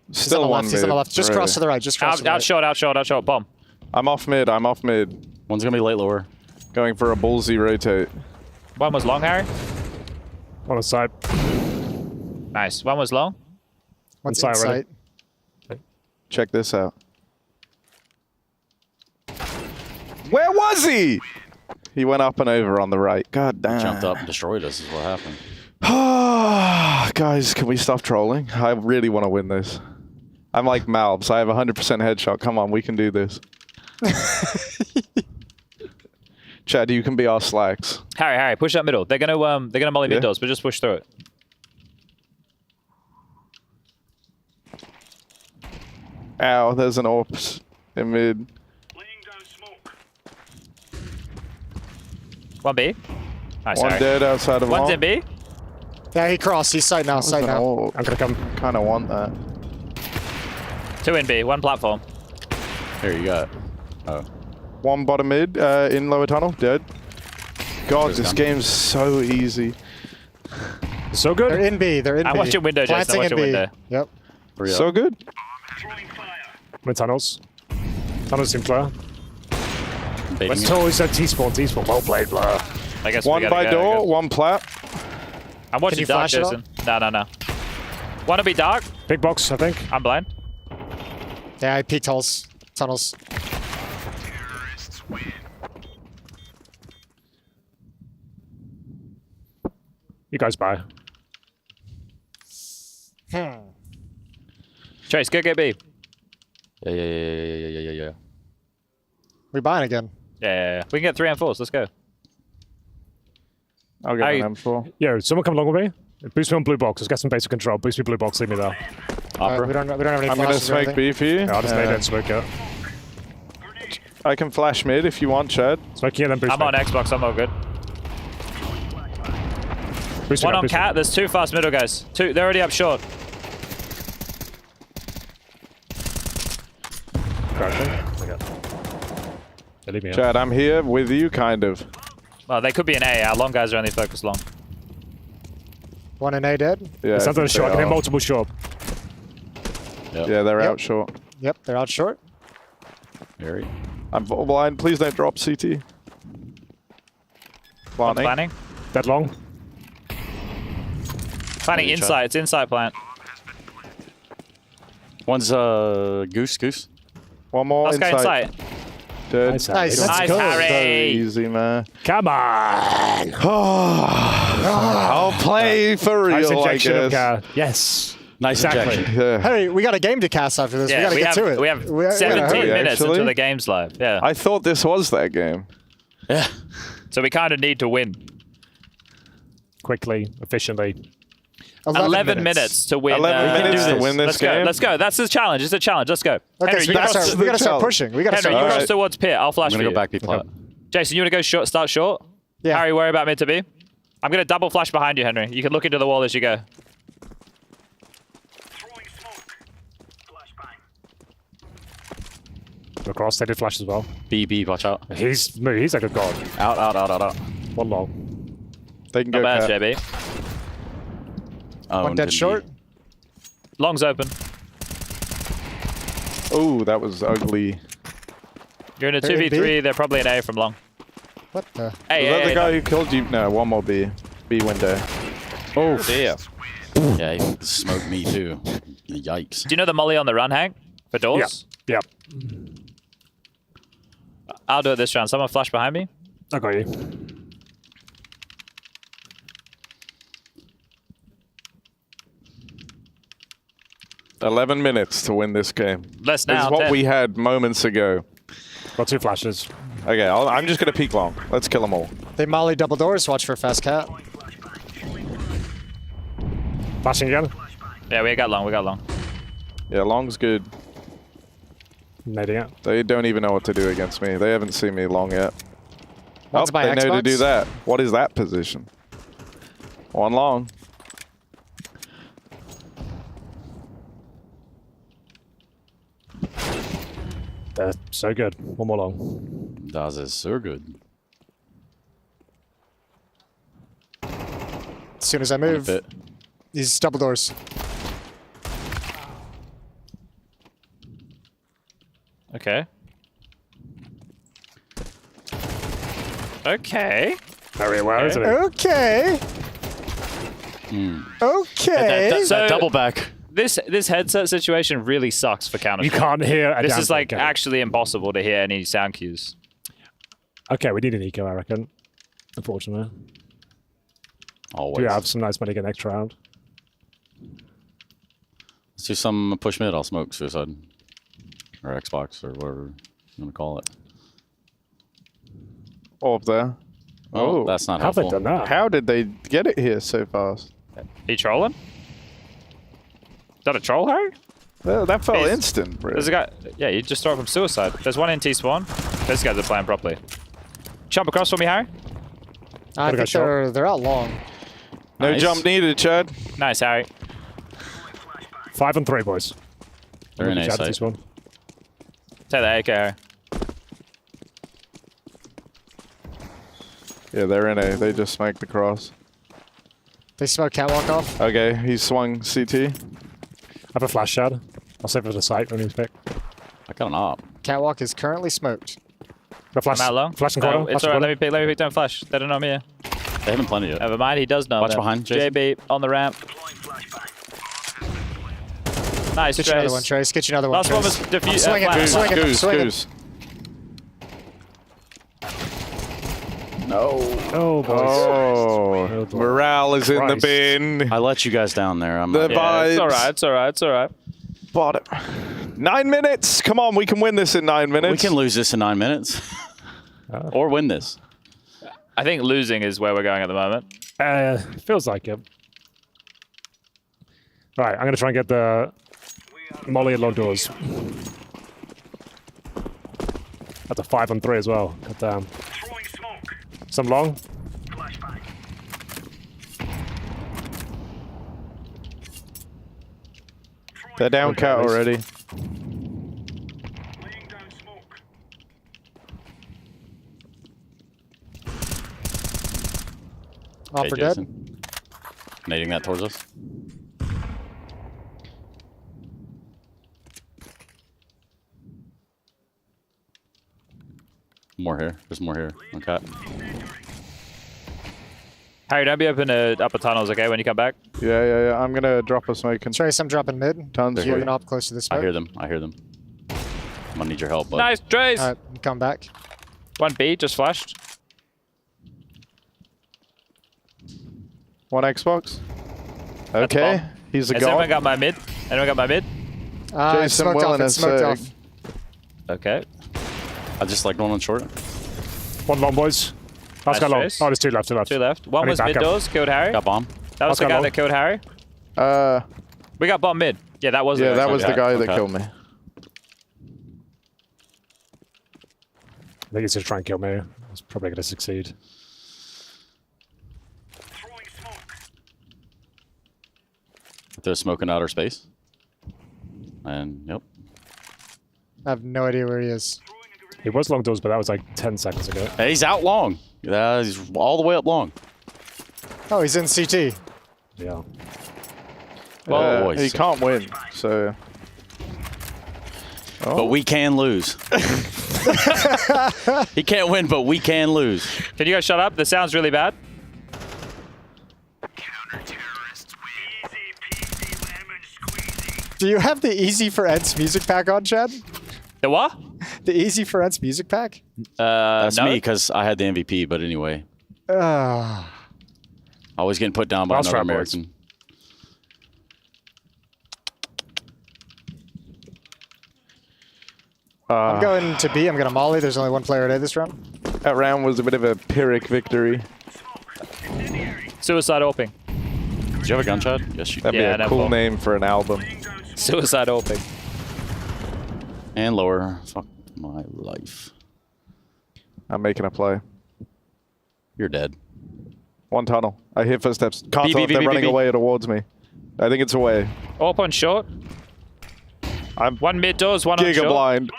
He's on the left. He's on the left. Just cross to the right. Just cross to the right. Out short. Bomb. I'm off mid. One's gonna be late lower. Going for a ballsy rotate. One was long, Harry. On the side. Nice. One was long. One's Inside in already. sight. Check this out. Where was he? He went up and over on the right. God damn. Jumped up and destroyed us is what happened. Guys, can we stop trolling? I really want to win this. I'm like Malbs. I have 100% headshot. Come on, we can do this. Chad, you can be our slacks. Harry, push up middle. They're gonna molly mid doors, but just push through it. Ow, there's an AWP in mid. One B. Nice, One Harry. dead outside of One's long. in B. Yeah, he crossed. He's side now. Side now. I'm gonna come. Kind of want that. 2 in B. 1 platform. Here you go. Oh. One bottom mid in lower tunnel. Dead. God, There's this gun. game's so easy. So good. They're in B. They're in B. I'm watching window, Jason. I'm Planting watching in B. window. Yep. So good. Mid tunnels. Tunnels seem clear. Baiting Let's it. totally said T-spawn. Well played, Blur. I guess we One gotta by go, I door, guess. one plat. I'm watching you dark, flash it Jason. No. Wanna be dark? Big box, I think. I'm blind. Yeah, I peeked tunnels. You guys buy. Trace, go get B. Yeah. We buying again. Yeah. We can get 3 and 4s. Let's go. I'll get an M4. Yo, someone come along with me. Boost me on blue box. Let's get some basic control. Boost me blue box. Leave me there. We don't have any I'm gonna flashes or smoke anything. B for you. Yeah, I'll just lay down smoke here. I can flash mid if you want, Chad. Smoke here, then boost I'm me. on Xbox. I'm all good. Boost me One up, on boost me cat. up. There's 2 fast middle guys. 2. They're already up short. Crouching. Okay. Yeah, leave me out. Chad, I'm here with you, kind of. Well, they could be an A. Our long guys are only focused long. One in A dead. Yeah, It's I under a think short. they Can hit are. multiple short. Yeah, they're out short. Yep, they're out short. Very. I'm blind. Please don't drop CT. Planting. Planning. Dead long. Planning inside. It's inside plant. One's goose. One more Let's go inside. Dead. Nice, Nice. Harry. Nice, So Harry. easy, man. Come on. I'll play for Nice real, I injection of guess. car. Yes. Nice Exactly. injection. Yeah. Hey, we got a game to cast after this. Yeah, we gotta get to it. We have gotta 17 hurry. minutes Actually? until the game's live. Yeah. I thought this was that game. Yeah. So we kind of need to win. Quickly, efficiently. 11 minutes to win. 11 minutes to win this Let's game. Go. Let's go. That's the challenge. It's a challenge. Let's go. Okay, Henry, so you we cross, gotta start pushing. We gotta Henry, start you cross Alright. towards pit. I'll flash I'm for gonna you. go back B plot. Jason, you want to go short? Start short. Yeah. Harry, worry about mid to B. I'm gonna double flash behind you, Henry. You can look into the wall as you go. Across, they did flash as well. B, watch out. He's like a god. Out. One long. They can Not go bad, cat. JB. Oh, One dead short. Long's open. Oh, that was ugly. You're in a They're in 2v3. B? They're probably an A from long. What the? Was that the guy who killed you? No, one more B. B window. Oh, dear. Yeah, he smoked me too. Yikes. Do you know the molly on the run, Hank? For doors? Yeah. I'll do it this round. Someone flash behind me. I got you. $11 minutes to win this game. Less This now. is what 10. we had moments ago. Got 2 flashes. Okay, I'm just gonna peek long. Let's kill them all. They molly double doors. Watch for fast cat. Flashing again. Yeah, we got long. Yeah, long's good. Nading it. They don't even know what to do against me. They haven't seen me long yet. One's by they know to Xbox. do that. What is that position? One long. They're so good. One more long. Das ist so good. As soon as I move, Bit. these double doors. Okay. Okay. Very well, isn't it? Okay. Okay. So Double back. This headset situation really sucks for Counter. You can't hear a This damn is like thing, can you? actually impossible to hear any sound cues. Okay, we need an eco, I reckon. Unfortunately. Always. Do you have some nice money again next round? Let's do some push mid. I'll smoke Suicide. Or Xbox, or whatever you want to call it. Up there. Oh, that's not helpful. How have they done that? How did they get it here so fast? Are you trolling? Is that a troll, Harry? That felt instant, bro. There's a guy. Yeah, you just throw it from Suicide. There's one in T-spawn. Those guys are playing properly. Jump across for me, Harry. I think they're out long. No jump needed, Chad. Nice, Harry. 5 and 3, boys. They're in A site. Take the AK, Harry. Yeah, they're in A. They just smoked the cross. They smoke catwalk off. Okay, he swung CT. I have a flash shad. I'll save it for the site when he's picked. I got an op. Catwalk is currently smoked. The flash, I'm out low. flash and corner. Oh, it's alright. Let me pick down flash. They don't know me. They haven't planted yet. Never mind. He does know. Watch them. behind, Jason. JB on the ramp. Nice, Get you another one, Trace. Get you another one, Last one Trace. was diffuse. I'm swinging. Goose. No. Oh, boys. Oh, morale is in the bin. I let you guys down there. I'm The not- vibes. It's alright. It's alright. It's alright. Bottom. 9 minutes. Come on, we can win this in 9 minutes. We can lose this in 9 minutes. Or win this. I think losing is where we're going at the moment. Feels like it. Right, I'm going to try and get the Molly at long doors. That's a 5 and 3 as well. God damn. Some long. They're down cat already. Off for dead. Nading that towards us. More here. There's more here. Okay. Harry, don't be open to upper tunnels, okay, when you come back? Yeah. I'm going to drop a smoke. Trace, I'm dropping mid. Tons. You have an op close to the smoke. I hear them. I'm going to need your help, bud. Nice, Trace! All right, come back. 1B, just flashed. One Xbox. Okay. He's a Has god. anyone got my mid? Anyone got my mid? Jason smoked off. It's smoked off. Okay. I just like going on short. One long, boys. Last guy long. Trace. Oh, there's 2 left. 2 left. Two left. One I need was mid backup. doors, killed Harry. Got bomb. That was Last the guy guy long. that killed Harry. We got bomb mid. Yeah, that was Yeah, that guy. was the guy that Okay. killed me. I think he's just trying to kill me. He's probably going to succeed. There's smoke in outer space. And, yep. I have no idea where he is. He was long doors, but that was like 10 seconds ago. Hey, he's out long. He's all the way up long. Oh, he's in CT. Yeah. Well, he can't win, so... But we can lose. He can't win, but we can lose. Can you guys shut up? This sounds really bad. Do you have the Easy for Ents music pack on, Chad? The what? The Easy for Ents music pack? That's no. me, because I had the MVP, but anyway. Always getting put down by Last another round, boys. American. I'm going to B. I'm going to Molly. There's only one player at A this round. That round was a bit of a Pyrrhic victory. Suicide Orping. Do you have a gunshot? Yes, you do. That'd be a cool name for an album. Suicide Orping. And lower. Fuck my life. I'm making a play. You're dead. One tunnel. I hear footsteps. Can't B, tell B, if B, they're B, running B. away towards me. I think it's away. Orp on short. I'm one mid doors, one on giga short. blind.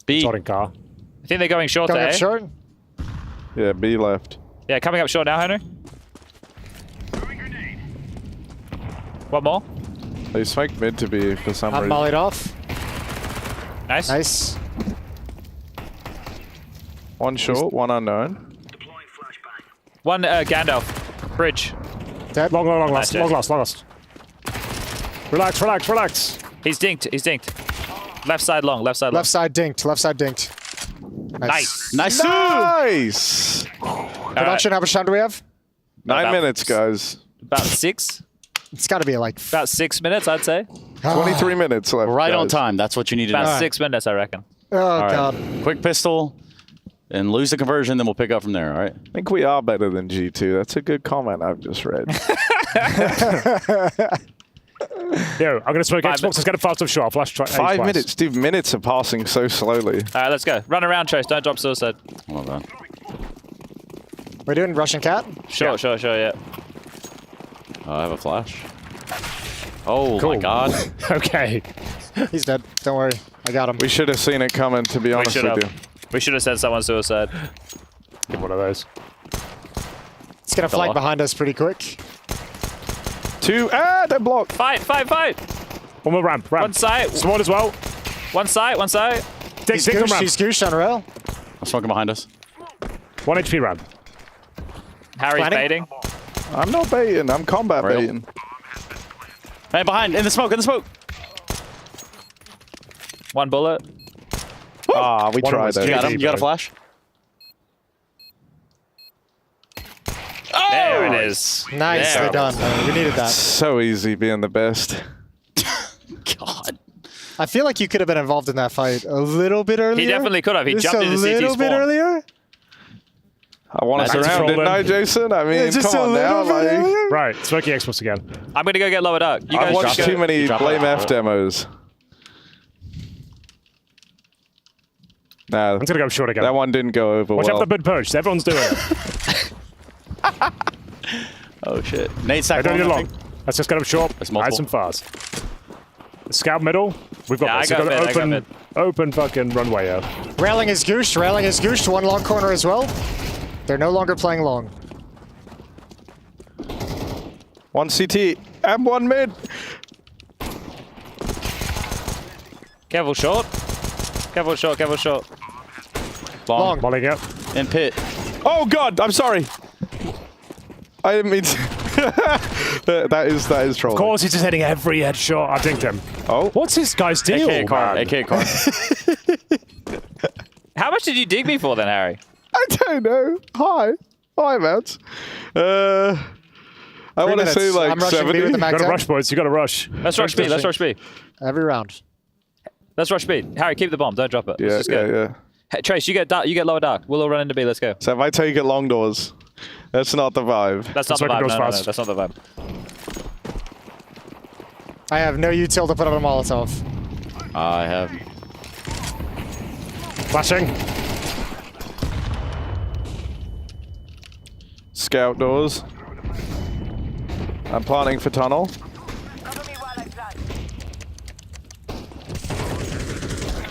B. Short in car. I think they're going short Going to up A. short? Yeah, B left. Yeah, coming up short now, Henry. One more. They smoked mid to B for some I'm reason. mollied off. Nice. Nice. One short, one unknown. One Gandalf. Bridge. Dead. Long last. That's it. Long last. Relax. He's dinked. Left side long. Left side dinked. Left side dinked. Nice. Nice. Production, how much time do we have? 9 minutes, guys. About 6? It's got to be like... About 6 minutes, I'd say. 23 minutes left. Right guys. on time. That's what you need to know. About 6 minutes, I reckon. Oh, All right. God. Quick pistol and lose the conversion, then we'll pick up from there, all right? I think we are better than G2. That's a good comment I've just read. Yo, I'm going to smoke Xbox. Let's get a fast off shot. Flash try. 5 minutes. Dude, minutes are passing so slowly. All right, let's go. Run around, Trace. Don't drop suicide. Well done. We're doing Russian cat? Sure, yeah. I have a flash. Oh, Cool. my God. Okay. He's dead. Don't worry. I got him. We should have seen it coming, to be honest with you. We should have said someone suicide. Give one of those. It's going to flank behind us pretty quick. 2. They're blocked. Fight! One more ramp. One side. Sword as well. One side. He's goosed on rail. I'm smoking behind us. 1 HP ramp. Harry's baiting. I'm not baiting. I'm combat baiting. Hey, behind. In the smoke. One bullet. Ah, we tried that. You got him? You got a flash? Oh! There it is. Nicely done. We needed that. So easy being the best. God. I feel like you could have been involved in that fight a little bit earlier. He definitely could have. He Just jumped into CT a little bit spawn. earlier. I want us around, didn't I, Jason? I mean, just come on now. Like, right, smoking Xbox again. I'm going to go get lower dark. You I've guys watched too many Blame F demos. Nah, I'm going to go short again. That one didn't go over Watch well. out the mid push. Everyone's doing it. Oh, shit. Nate sack Don't get long, I long. think. Let's just get them short. Nice and fast. Scout middle. We've got this. We've got an open fucking runway out. Railing is goosed. One long corner as well. They're no longer playing long. 1 CT and 1 mid. Careful short. Long. Mollying up. In pit. Oh God, I'm sorry. I didn't mean to. that is trolling. Of course, he's just hitting every headshot. I dinked him. Oh. What's this guy's deal, AK car. How much did you dig me for then, Harry? I don't know. Hi, Matt. I want to say like 70. You got to rush, boys. You got to rush. Let's rush B. Every round. Let's rush B. Harry, keep the bomb. Don't drop it. Yeah. Hey, Trace, you get lower dark. We'll all run into B. Let's go. So if I take it long doors, that's not the vibe. That's not the vibe. No, that's not the vibe. I have no util to put on a Molotov. I have. Flashing. Scout doors. I'm planning for tunnel.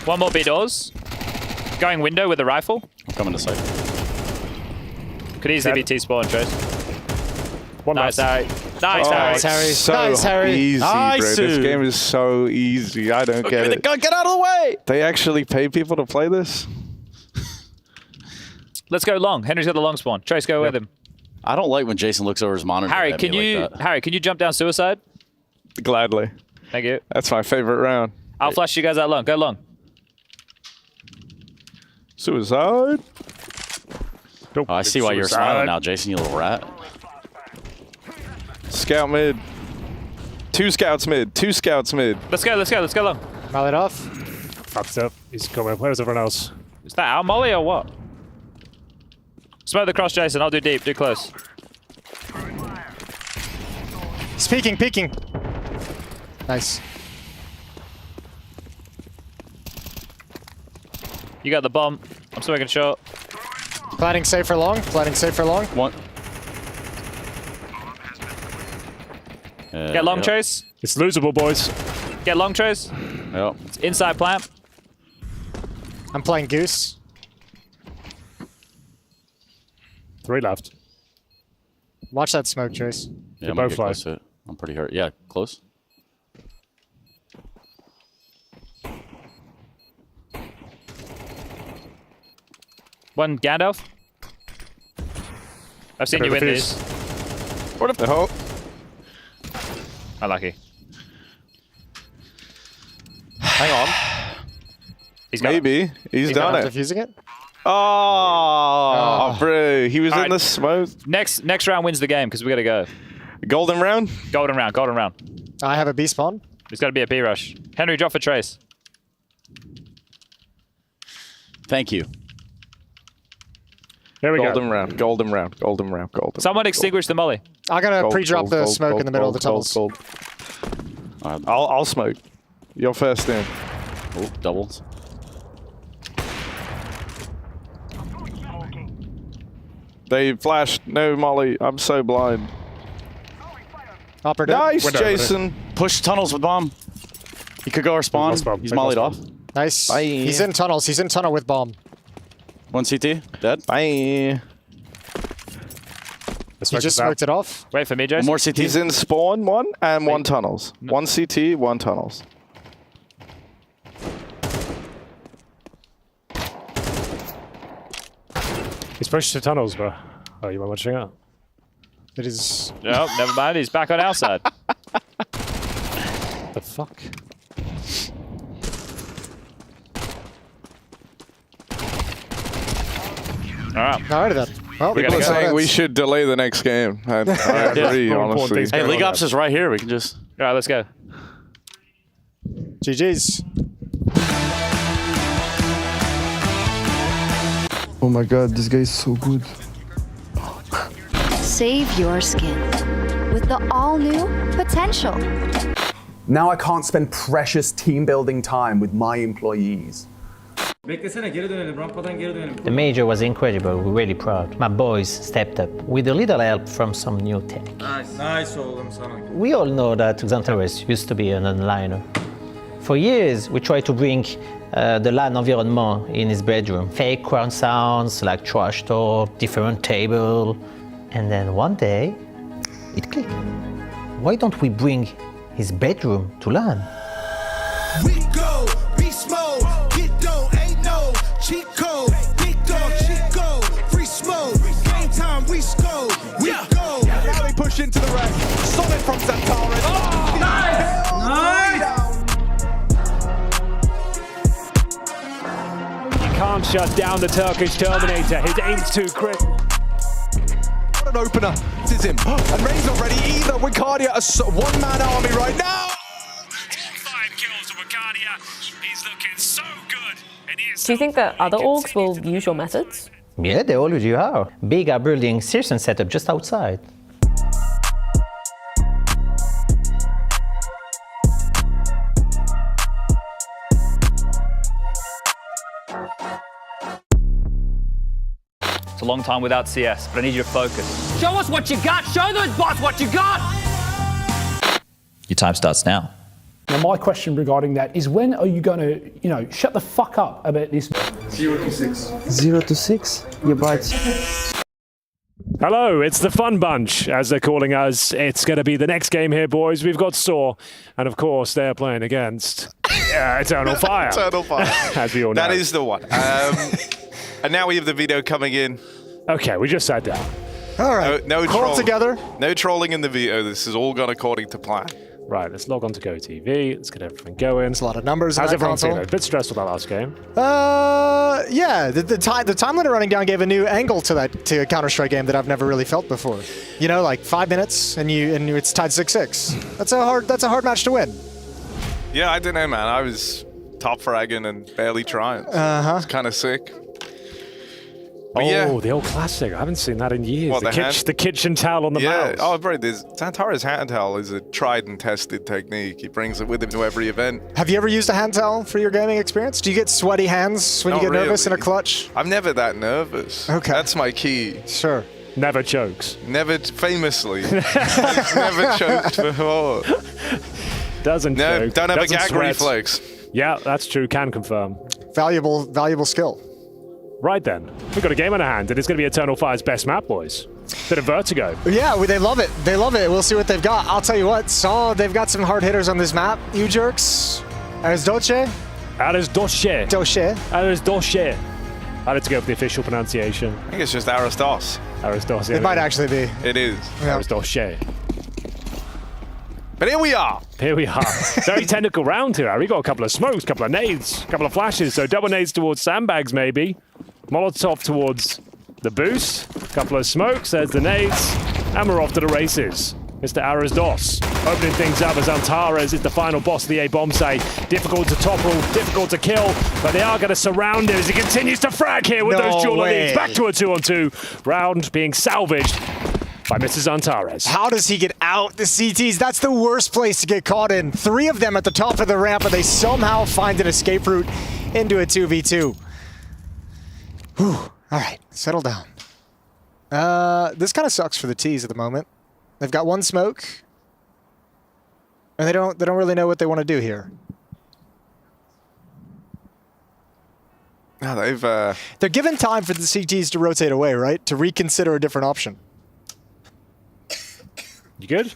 One more B doors. Going window with a rifle. I'm coming to site. Could easily be T-spawn, Trace. Nice, Harry. Nice, Harry. So easy, bro. This game is so easy. I don't get it. Get out of the way! They actually pay people to play this? Let's go long. Henry's got the long spawn. Trace, go with him. I don't like when Jason looks over his monitor. Harry, at can me you like that. Harry, can you jump down suicide? Gladly. Thank you. That's my favorite round. I'll flash you guys out long. Go long. Suicide. Oh, I see why you're smiling now, Jason, you little rat. Scout mid. 2 scouts mid. 2 scouts mid. Let's go long. Mall it off. Fucked up. He's coming. Where's everyone else? Is that our molly or what? Smoke the cross, Jason. I'll do deep. Do close. He's peeking. Nice. You got the bomb. I'm smoking short. Planning safe for long. One. Get long, Trace. It's losable, boys. Get long, Trace. Yep. It's inside plant. I'm playing goose. 3 left. Watch that smoke, Trace. Yeah, I'm both get close to it. I'm pretty hurt. Yeah, close. One Gandalf. I've seen you win these. What if the hope? Unlucky. Hang on. He's got Maybe. He's done it. Defusing it? Oh, bro. He was in the smoke. Next round wins the game because we got to go. Golden round? Golden round. I have a B spawn. There's got to be a B rush. Henry, drop for Trace. Thank you. There we Golden round. Someone extinguish the molly. I gotta pre-drop the smoke in the middle of the tunnels. Gold. I'll smoke. You're first in. Oh, doubles. They flashed. No, Molly. I'm so blind. Nice, Jason. Push tunnels with bomb. He could go or spawn. He's mollied off. Nice. Bye. He's in tunnels. He's in tunnel with bomb. One CT. Dead. Bye. He just smoked it off. Wait for me, Jason. One more CT. He's in spawn one and one tunnels. One CT, one tunnels. He's pushed to tunnels, bro. Oh, you were watching out. It is. No, never mind. He's back on our side. The fuck? All right. Alrighty then. Well, People are saying we should delay the next game. I agree, honestly. Hey, League Ops is right here. We can just... All right, let's go. GG's. Oh my god, this guy is so good. Save your skin with the all-new Potential. Now I can't spend precious team building time with my employees. The major was incredible. We're really proud. My boys stepped up with a little help from some new tech. Nice. We all know that Xantares used to be an onliner. For years, we tried to bring the LAN environment in his bedroom. Fake crowd sounds like trash talk, different table. And then one day, it clicked. Why don't we bring his bedroom to LAN? We go, beast mode, get dough, ain't no cheat code. Big dog, cheat code, free smoke, game time, we score, we go. Now they push into the rack. Solid from Xantares. Oh, nice! You can't shut down the Turkish Terminator. His aim's too quick. What an opener. This is him. And Ray's not ready either. Wicardia, a one-man army right now. 5 kills to Wicardia. He's looking so good. Do you think that other orgs will use your methods? Yeah, they already are. Big are building Searson setup just outside. It's a long time without CS, but I need you to focus. Show us what you got. Show those bots what you got. Your time starts now. Now, my question regarding that is, when are you going to, shut the fuck up about this? 0 to 6. 0 to 6? You're right. Hello, it's the Fun Bunch, as they're calling us. It's going to be the next game here, boys. We've got Saw, and of course, they're playing against Eternal Fire. Eternal Fire. As we all know. That is the one. And now we have the video coming in. Okay, we just sat down. All right. No Call trolling. together. No trolling in the video. This is all gone according to plan. Right, let's log on to GoTV. Let's get everything going. There's a lot of numbers in How's that everyone console. feeling? A bit stressful that last game. Yeah, the time limit running down gave a new angle to a Counter-Strike game that I've never really felt before. You know, like 5 minutes and it's tied 6-6. That's a hard match to win. Yeah, I don't know, man. I was top fragging and barely trying. It's kind of sick. But yeah. The old classic. I haven't seen that in years. What, the kitchen towel on the mouse. Oh, bro, Xantares hand towel is a tried and tested technique. He brings it with him to every event. Have you ever used a hand towel for your gaming experience? Do you get sweaty hands when you get nervous in a clutch? I'm never that nervous. Okay. That's my key. Sure. Never chokes. Never, famously. Never choked before. Doesn't choke. Don't have a Doesn't gag sweat. reflex. Yeah, that's true. Can confirm. Valuable skill. Right then, we've got a game in our hand, and it's going to be Eternal Fire's best map, boys. Bit of Vertigo. Yeah, they love it. They love it. We'll see what they've got. I'll tell you what, they've got some hard hitters on this map. You jerks. Ares Doce. I had to go with the official pronunciation. I think it's just Aristos. Aristos, It might actually be. It is. Yeah. Aristos. But here we are. Very technical round here, Harry. Got a couple of smokes, couple of nades, couple of flashes. So double nades towards sandbags, maybe. Molotov towards the boost. A couple of smokes. There's the nades. And we're off to the races. Mr. Aras Dos opening things up as Antares is the final boss of the A bomb site. Difficult to topple, difficult to kill, but they are going to surround him as he continues to frag here with those dual leads. Back to a 2-on-2. Round being salvaged by Mrs. Antares. How does he get out? The CTs, that's the worst place to get caught in. 3 of them at the top of the ramp, and they somehow find an escape route into a 2v2. Whew. All right, settle down. This kind of sucks for the T's at the moment. They've got 1 smoke, and they don't really know what they want to do here. No, they're given time for the CTs to rotate away, right? To reconsider a different option. You good?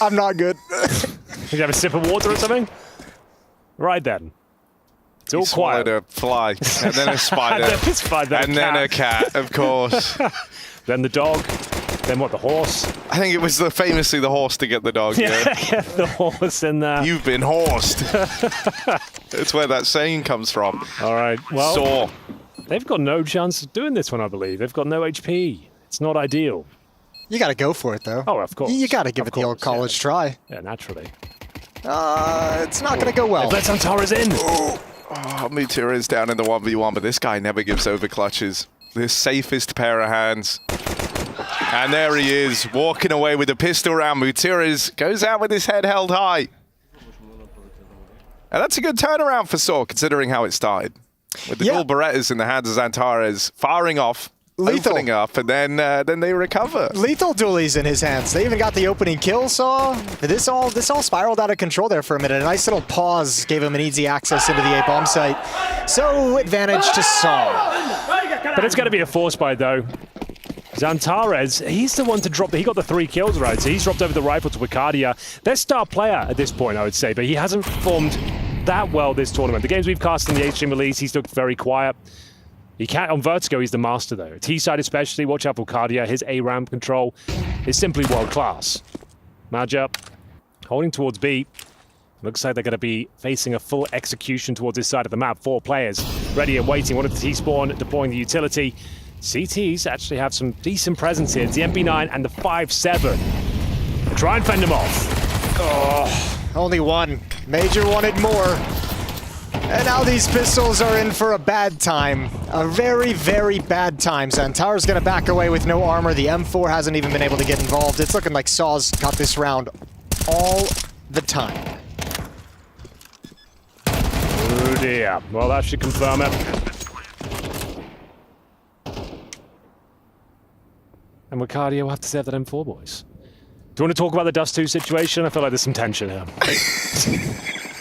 I'm not good. You have a sip of water or something? Right then. It's all quiet. A fly, and then a spider, and then a cat, of course. Then the dog. Then what, the horse? I think it was famously the horse to get the dog. Yeah, the horse in there. You've been horsed. That's where that saying comes from. All right, well, Saw. They've got no chance of doing this one, I believe. They've got no HP. It's not ideal. You got to go for it, though. Oh, of course. You got to give it the old college try. Yeah, naturally. It's not going to go well. Let's Antares in. Oh, Meteor is down in the 1v1, but this guy never gives over clutches. The safest pair of hands. And there he is, walking away with a pistol round. Mutiras goes out with his head held high. And that's a good turnaround for Saw, considering how it started. With the dual Berettas in the hands of Antares, firing off, opening up, and then they recover. Lethal dualies in his hands. They even got the opening kill, Saw. This all spiraled out of control there for a minute. A nice little pause gave him an easy access into the A-bomb site. So, advantage to Saw. But it's going to be a force buy, though. Antares, he's the one to drop. He got the 3 kills, right? So he's dropped over the rifle to Wicardia. Their star player at this point, I would say, but he hasn't performed that well this tournament. The games we've cast in the H-Stream release, he's looked very quiet. He can't on Vertigo, he's the master though. T-side especially, watch out for Wicardia. His A-ramp control is simply world class. Matchup, holding towards B. Looks like they're going to be facing a full execution towards this side of the map. 4 players ready and waiting. One at the T-spawn, deploying the utility. CTs actually have some decent presence here. It's the MP9 and the 5-7. Try and fend them off. Oh, only 1. Major wanted more. And now these pistols are in for a bad time. A very, very bad time. Antares going to back away with no armor. The M4 hasn't even been able to get involved. It's looking like Saw's got this round all the time. Oh dear. Well, that should confirm it. And Wicardia will have to save that M4, boys. Do you want to talk about the Dust 2 situation? I feel like there's some tension here.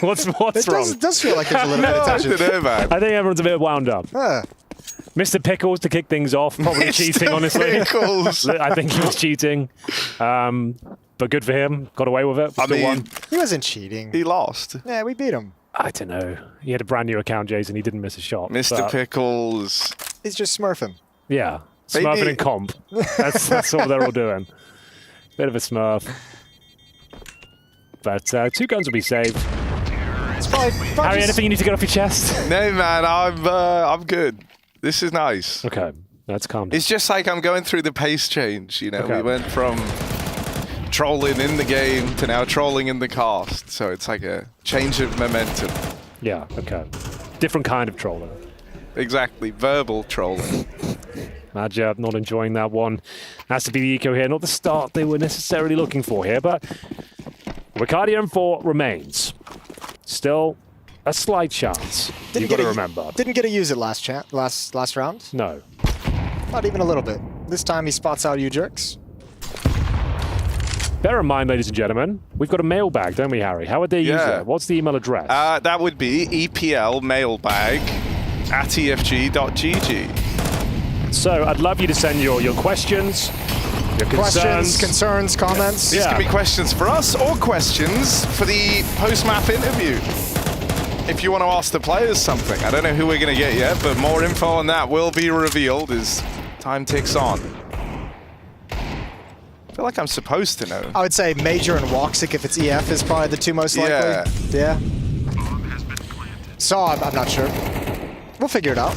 What's wrong? It does feel like there's a little bit of tension. I don't know, man. I think everyone's a bit wound up. Mr. Pickles to kick things off, probably cheating, honestly. Pickles. I think he was cheating. But good for him. Got away with it. I mean, won. He wasn't cheating. He lost. Yeah, we beat him. I don't know. He had a brand new account, Jason. He didn't miss a shot. Mr. Pickles. He's just smurfing. Yeah. Smurfing and comp. That's all they're all doing. Bit of a smurf. But 2 guns will be saved. Harry, anything you need to get off your chest? No, man. I'm good. This is nice. Okay. That's calm down. It's just like I'm going through the pace change, you know. Okay. We went from trolling in the game to now trolling in the cast. So it's like a change of momentum. Yeah, okay. Different kind of trolling. Exactly. Verbal trolling. Majab not enjoying that one. Has to be the eco here. Not the start they were necessarily looking for here, but Wicardia M4 remains. Still a slight chance. You've got to remember. Didn't get to use it last round. No. Not even a little bit. This time he spots out you jerks. Bear in mind, ladies and gentlemen, we've got a mailbag, don't we, Harry? How would they use it? What's the email address? That would be eplmailbag@efg.gg. So I'd love you to send your questions, your concerns, comments. These can be questions for us or questions for the post-map interview. If you want to ask the players something. I don't know who we're going to get yet, but more info on that will be revealed as time ticks on. I feel like I'm supposed to know. I would say Major and Woxic, if it's EF, is probably the 2 most likely. Yeah. Saw, I'm not sure. We'll figure it out.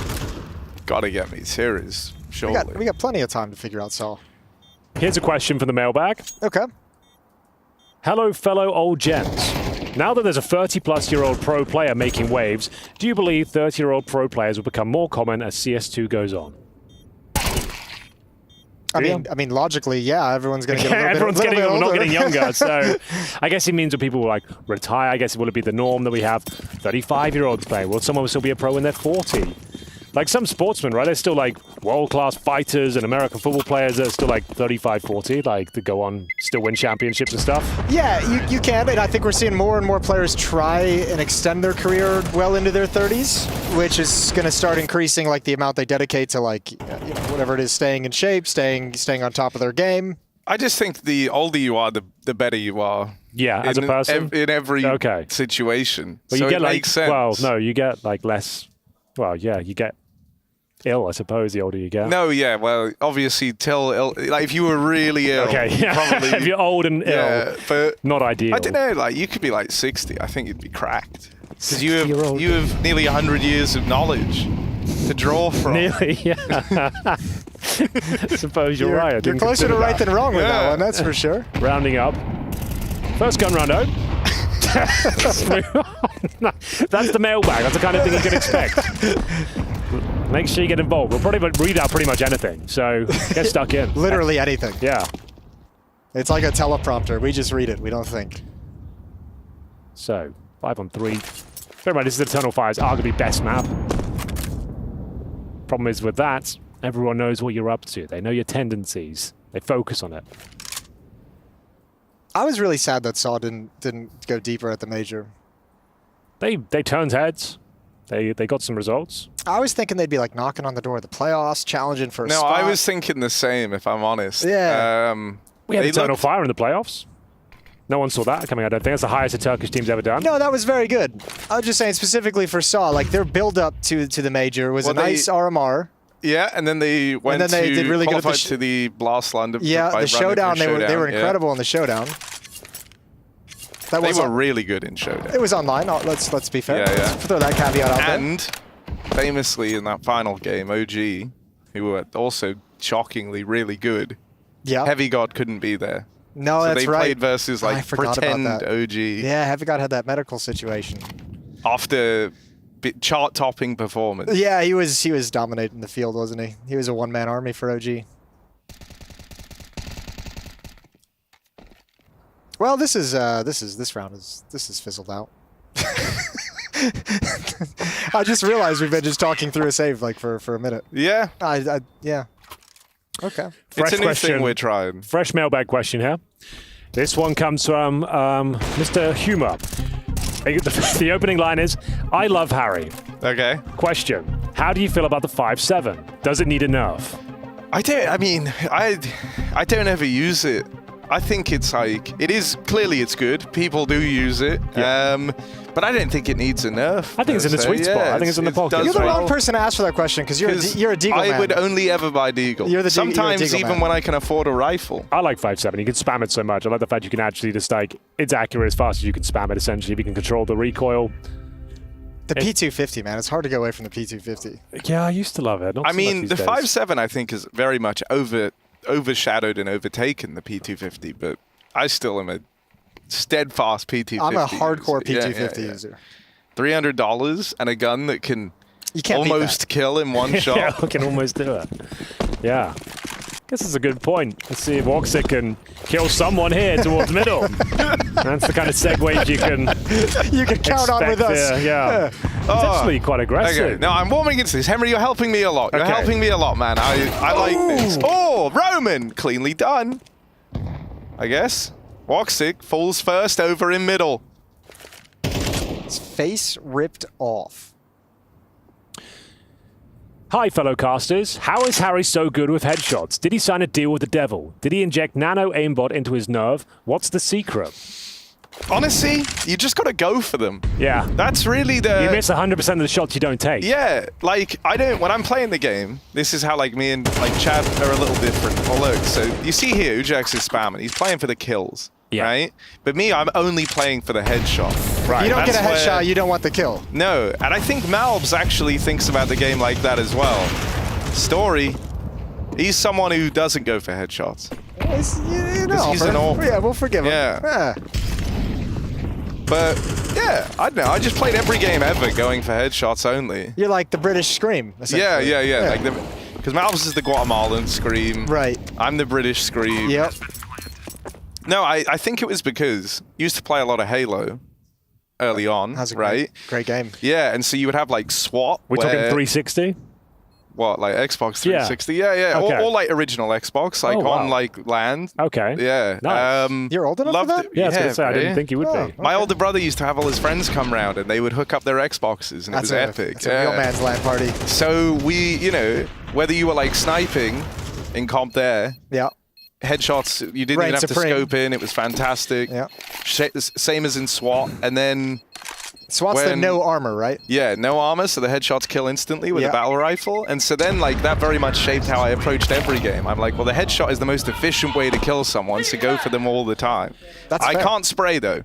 Gotta get me series, surely. We got plenty of time to figure out Saul. Here's a question from the mailbag. Okay. Hello, fellow old gents. Now that there's a 30-plus-year-old pro player making waves, do you believe 30-year-old pro players will become more common as CS2 goes on? I mean, logically, yeah, everyone's going to get a little everyone's bit older. not getting younger, so I guess it means that people will like retire. I guess will it be the norm that we have 35-year-olds playing? Will someone still be a pro when they're 40? Like some sportsmen, right? They're still like world-class fighters and American football players that are still like 35, 40, like to go on, still win championships and stuff. Yeah, you can, and I think we're seeing more and more players try and extend their career well into their 30s, which is going to start increasing like the amount they dedicate to like whatever it is, staying in shape, staying on top of their game. I just think the older you are, the better you are. Yeah, as a person? In every situation. Well, so you get it like, makes sense. Well, no, you get like less, well, yeah, you get ill, I suppose, the older you get. No, yeah, well, obviously till ill, like if you were really ill, okay, yeah. probably, if you're old and ill, but not ideal. I don't know, like you could be like 60, I think you'd be cracked. Because you have nearly 100 years of knowledge to draw from. Nearly, yeah. I suppose you're right. You're closer to right than wrong with that one, that's for sure. Rounding up. First gun roundo. That's the mailbag. That's the kind of thing you can expect. Make sure you get involved. We'll probably read out pretty much anything, so get stuck in. Literally anything. Yeah. It's like a teleprompter. We just read it. We don't think. So, 5-on-3. Bear in mind, this is Eternal Fire's arguably best map. Problem is with that, everyone knows what you're up to. They know your tendencies. They focus on it. I was really sad that Saw didn't go deeper at the major. They turned heads. They got some results. I was thinking they'd be like knocking on the door of the playoffs, challenging for a spot. No, I was thinking the same, if I'm honest. Yeah. We had Eternal Fire in the playoffs. No one saw that coming, I don't think. That's the highest a Turkish team's ever done. No, that was very good. I was just saying specifically for Saw, like their build-up to the major was a nice RMR. Yeah, and then they went did really good to the Blast Land. Yeah, the showdown, they were incredible in the showdown. They were really good in showdown. It was online. Let's be fair. Yeah, yeah. Let's throw that caveat out there. And famously in that final game, OG, who were also shockingly really good. Yeah. Heavy God couldn't be there. No, so that's right. They played versus like pretend OG. Yeah, Heavy God had that medical situation. After chart-topping performance. Yeah, he was dominating the field, wasn't he? He was a one-man army for OG. Well, this round is fizzled out. I just realized we've been just talking through a save like for a minute. Yeah. Yeah. Okay. It's a new thing we're trying. Fresh mailbag question here. This one comes from Mr. Humor. The opening line is, I love Harry. Okay. Question. How do you feel about the 5.7? Does it need a nerf? I don't ever use it. I think it's like, clearly it's good. People do use it. Yeah. But I don't think it needs a nerf. I think it's in the sweet spot. I think it's in the pocket. You're the wrong person to ask for that question because you're a Deagle man. I would only ever buy Deagle. You're Sometimes you're even when I can afford a rifle. I like 5.7. You can spam it so much. I like the fact you can actually just like, it's accurate as fast as you can spam it essentially. If you can control the recoil. The P250, man. It's hard to go away from the P250. Yeah, I used to love it. I mean, the 5.7 I think is very much overshadowed and overtaken the P250, but I still am a steadfast P250. I'm a hardcore P250 user. $300 and a gun that can almost kill in one shot. Yeah, we can almost do it. Yeah. Guess it's a good point. Let's see if Woxic can kill someone here towards middle. That's the kind of segues you can count on with us. Yeah. It's actually quite aggressive. Okay. No, I'm warming into this. Henry, you're helping me a lot. You're helping me a lot, man. I like this. Oh, Roman! Cleanly done. I guess. Woxic falls first over in middle. His face ripped off. Hi, fellow casters. How is Harry so good with headshots? Did he sign a deal with the devil? Did he inject nano aimbot into his nerve? What's the secret? Honestly, you just got to go for them. Yeah. That's really the... You miss 100% of the shots you don't take. Yeah. Like, when I'm playing the game, this is how, like, me and, like, Chad are a little different. Oh, look. So, you see here, Ujax is spamming. He's playing for the kills. Yeah. Right? But me, I'm only playing for the headshot. Right. You don't get a headshot, you don't want the kill. No. And I think Malbs actually thinks about the game like that as well. Story, he's someone who doesn't go for headshots. He's an AWP. Yeah, we'll forgive him. Yeah. But, yeah, I don't know. I just played every game ever going for headshots only. You're like the British Scream, essentially. Yeah. Because Malvis is the Guatemalan Scream. Right. I'm the British Scream. Yep. No, I think it was because I used to play a lot of Halo early on, right? Great game. Yeah, and so you would have like SWAT. We're talking 360? What, like Xbox 360? Yeah. Okay. Or like original Xbox, like on like LAN. Okay. Yeah. Nice. You're old enough for that? Yeah, I was going to say, I didn't think you would be. My older brother used to have all his friends come round and they would hook up their Xboxes and it was epic. It's a real man's LAN party. So we, whether you were like sniping in comp there. Yeah. Headshots, you didn't even have to scope in. It was fantastic. Yeah. Same as in SWAT. And then SWAT's the no armor, right? Yeah, no armor, so the headshots kill instantly with a battle rifle. And so then, like, that very much shaped how I approached every game. I'm like, well, the headshot is the most efficient way to kill someone, so go for them all the time. I can't spray, though.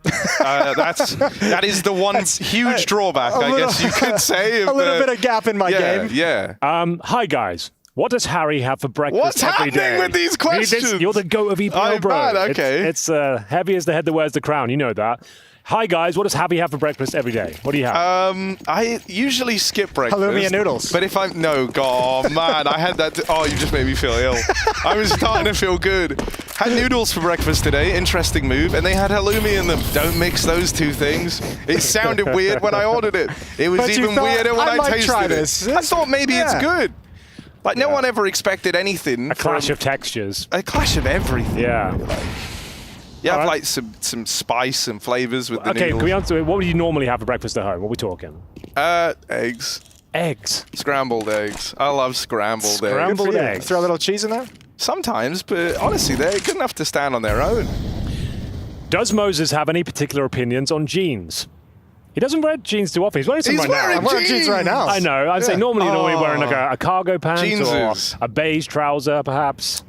That is the one huge drawback, I guess you could say. A little bit of gap in my game. Yeah. Hi, guys. What does Harry have for breakfast every day? What's happening with these questions? You're the GOAT of EPL, bro. Man, okay. It's heavy as the head that wears the crown. You know that. Hi, guys. What does Harry have for breakfast every day? What do you have? I usually skip breakfast. Halloumi and noodles. But if I'm... No, God, man. I had that... Oh, you just made me feel ill. I was starting to feel good. Had noodles for breakfast today. Interesting move. And they had halloumi in them. Don't mix those two things. It sounded weird when I ordered it. It was even weirder when I tasted it. I thought maybe it's good. Like, no one ever expected anything. A clash of textures. A clash of everything. Yeah. You have like some spice and flavors with the noodles. Can we answer it? What would you normally have for breakfast at home? What are we talking? Eggs. Eggs? Scrambled eggs. I love scrambled eggs. Scrambled eggs. Throw a little cheese in there? Sometimes, but honestly, they're good enough to stand on their own. Does Moses have any particular opinions on jeans? He doesn't wear jeans too often. He's wearing some right now. I'm wearing jeans right now. I know. I'd say normally you're wearing like a cargo pants or a beige trouser, perhaps.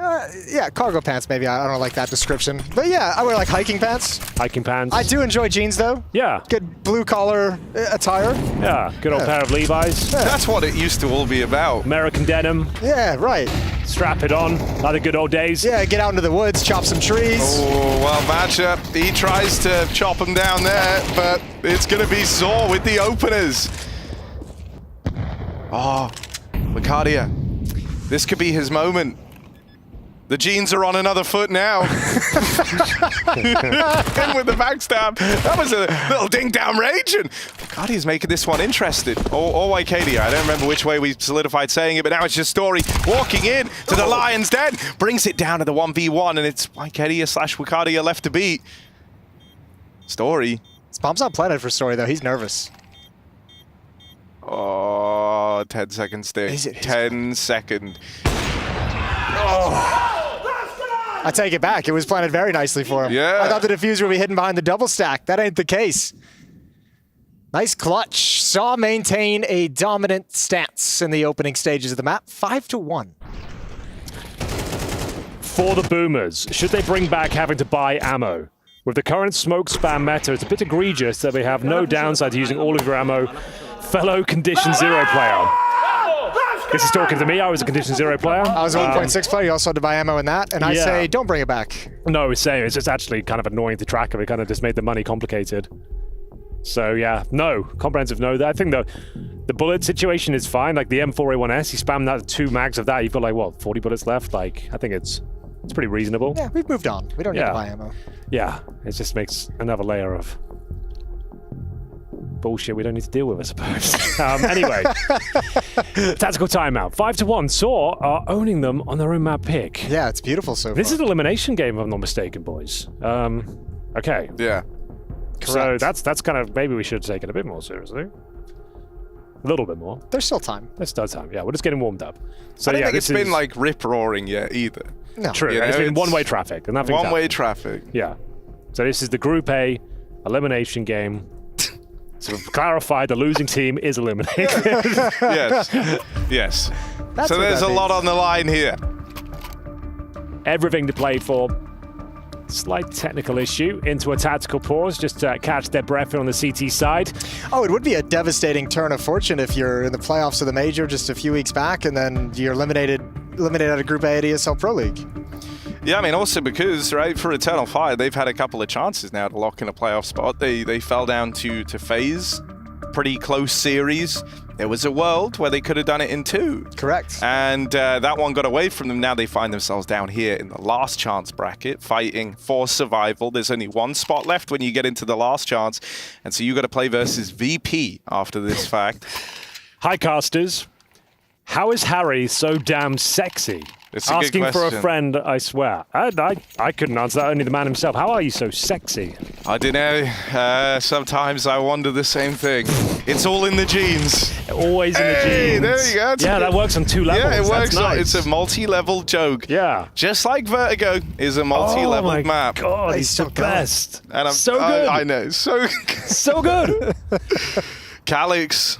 Yeah, cargo pants maybe. I don't like that description. But yeah, I wear like hiking pants. Hiking pants. I do enjoy jeans though. Yeah. Good blue collar attire. Yeah, good old pair of Levi's. Yeah. That's what it used to all be about. American denim. Yeah, right. Strap it on, like the good old days. Yeah, get out into the woods, chop some trees. Oh, well, matchup. He tries to chop them down there, but it's going to be Zor with the openers. Oh, Macardia. This could be his moment. The jeans are on another foot now. In with the backstab. That was a little ding down rage. And Macardia's making this one interesting. Or Wycadia. I don't remember which way we solidified saying it, but now it's just Story walking in to the Lion's Den. Brings it down to the 1v1, and it's Wycadia / Wycadia left to beat. Story. This bomb's not planted for Story, though. He's nervous. Oh, 10-second stick. 10-second. Oh. I take it back. It was planted very nicely for him. Yeah. I thought the diffuser would be hidden behind the double stack. That ain't the case. Nice clutch. Saw maintain a dominant stance in the opening stages of the map. 5-1. For the Boomers, should they bring back having to buy ammo? With the current smoke spam meta, it's a bit egregious that they have no downside to using all of your ammo. Fellow Condition 0 player. This is talking to me. I was a Condition 0 player. I was a 1.6 player. You also had to buy ammo in that. And I say, don't bring it back. No, it's saying it's just actually kind of annoying to track. It kind of just made the money complicated. So yeah, no. Comprehensive no. I think the bullet situation is fine. Like the M4A1S, you spam that 2 mags of that, you've got like, what, 40 bullets left? Like, I think it's pretty reasonable. Yeah, we've moved on. We don't need to buy ammo. Yeah, it just makes another layer of bullshit we don't need to deal with, I suppose. Anyway, tactical timeout. 5-1. Saw are owning them on their own map pick. Yeah, it's beautiful so far. This is an elimination game, if I'm not mistaken, boys. Okay. Yeah. So that's kind of, maybe we should take it a bit more seriously. A little bit more. There's still time. There's still time. Yeah, we're just getting warmed up. So I don't yeah, think it's been like rip-roaring yet either. No. True. You know, it's been one-way traffic. And one-way traffic. Yeah. So this is the Group A elimination game. So we've clarified the losing team is eliminated. Yes. Yes. So there's a lot on the line here. Everything to play for. Slight technical issue into a tactical pause, just to catch their breath on the CT side. Oh, it would be a devastating turn of fortune if you're in the playoffs of the Major just a few weeks back and then you're eliminated out of Group A at ESL Pro League. Yeah, I mean, also because, right, for Eternal Fire, they've had a couple of chances now to lock in a playoff spot. They fell down to FaZe. Pretty close series. There was a world where they could have done it in 2. Correct. And that one got away from them. Now they find themselves down here in the last chance bracket, fighting for survival. There's only 1 spot left when you get into the last chance. And so you got to play versus VP after this fact. Hi, casters. How is Harry so damn sexy? It's a Asking good for a question. friend, I swear. I couldn't answer that, only the man himself. How are you so sexy? I don't know. Sometimes I wonder the same thing. It's all in the genes. Always in the genes. There you go. Yeah, that works on 2 levels. Yeah, it works. Nice. It's a multi-level joke. Yeah. Just like Vertigo is a multi-level map. Oh my God, he's the best. And I'm so good. I know. So so good. Calix.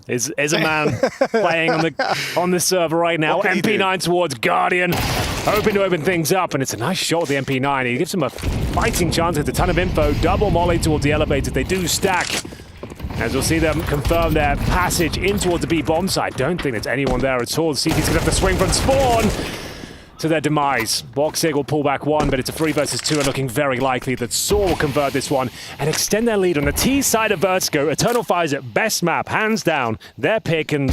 Is a man playing on the server right now. MP9 towards Guardian, hoping to open things up, and it's a nice shot with the MP9. He gives him a fighting chance with a ton of info. Double molly towards the elevators. They do stack. As we'll see them confirm their passage in towards the B bomb site. Don't think there's anyone there at all. The CT's gonna have to swing from spawn to their demise. Boxig will pull back 1, but it's a 3 versus 2, and looking very likely that Saw will convert this one and extend their lead on the T side of Vertigo. Eternal Fire's at best map, hands down. Their pick, and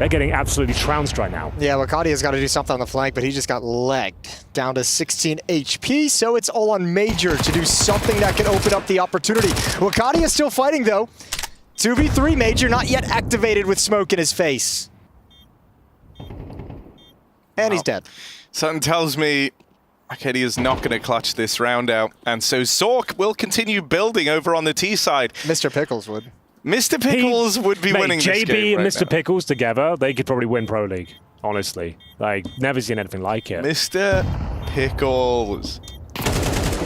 they're getting absolutely trounced right now. Yeah, Wakadia's got to do something on the flank, but he just got legged down to 16 HP, so it's all on Major to do something that can open up the opportunity. Wakadia's still fighting, though. 2v3 Major, not yet activated with smoke in his face. And he's dead. Something tells me Arcadia is not going to clutch this round out. And so Zork will continue building over on the T side. Mr. Pickles would. Mr. Pickles would be winning this game JB and right Mr. now. Pickles together, they could probably win Pro League, honestly. Like, never seen anything like it. Mr. Pickles.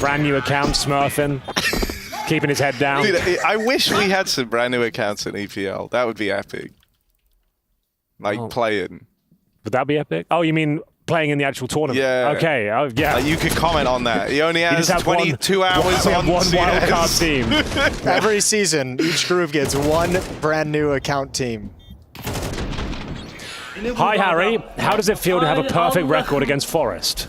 Brand new account, smurfing, keeping his head down. Dude, I wish we had some brand new accounts in EPL. That would be epic. Like, playing. Would that be epic? Oh, you mean playing in the actual tournament? Yeah. Okay, yeah. You could comment on that. He only has 22 hours on one CS. wildcard team. Every season, each group gets 1 brand new account team. Hi, Harry. How does it feel to have a perfect record against Forest?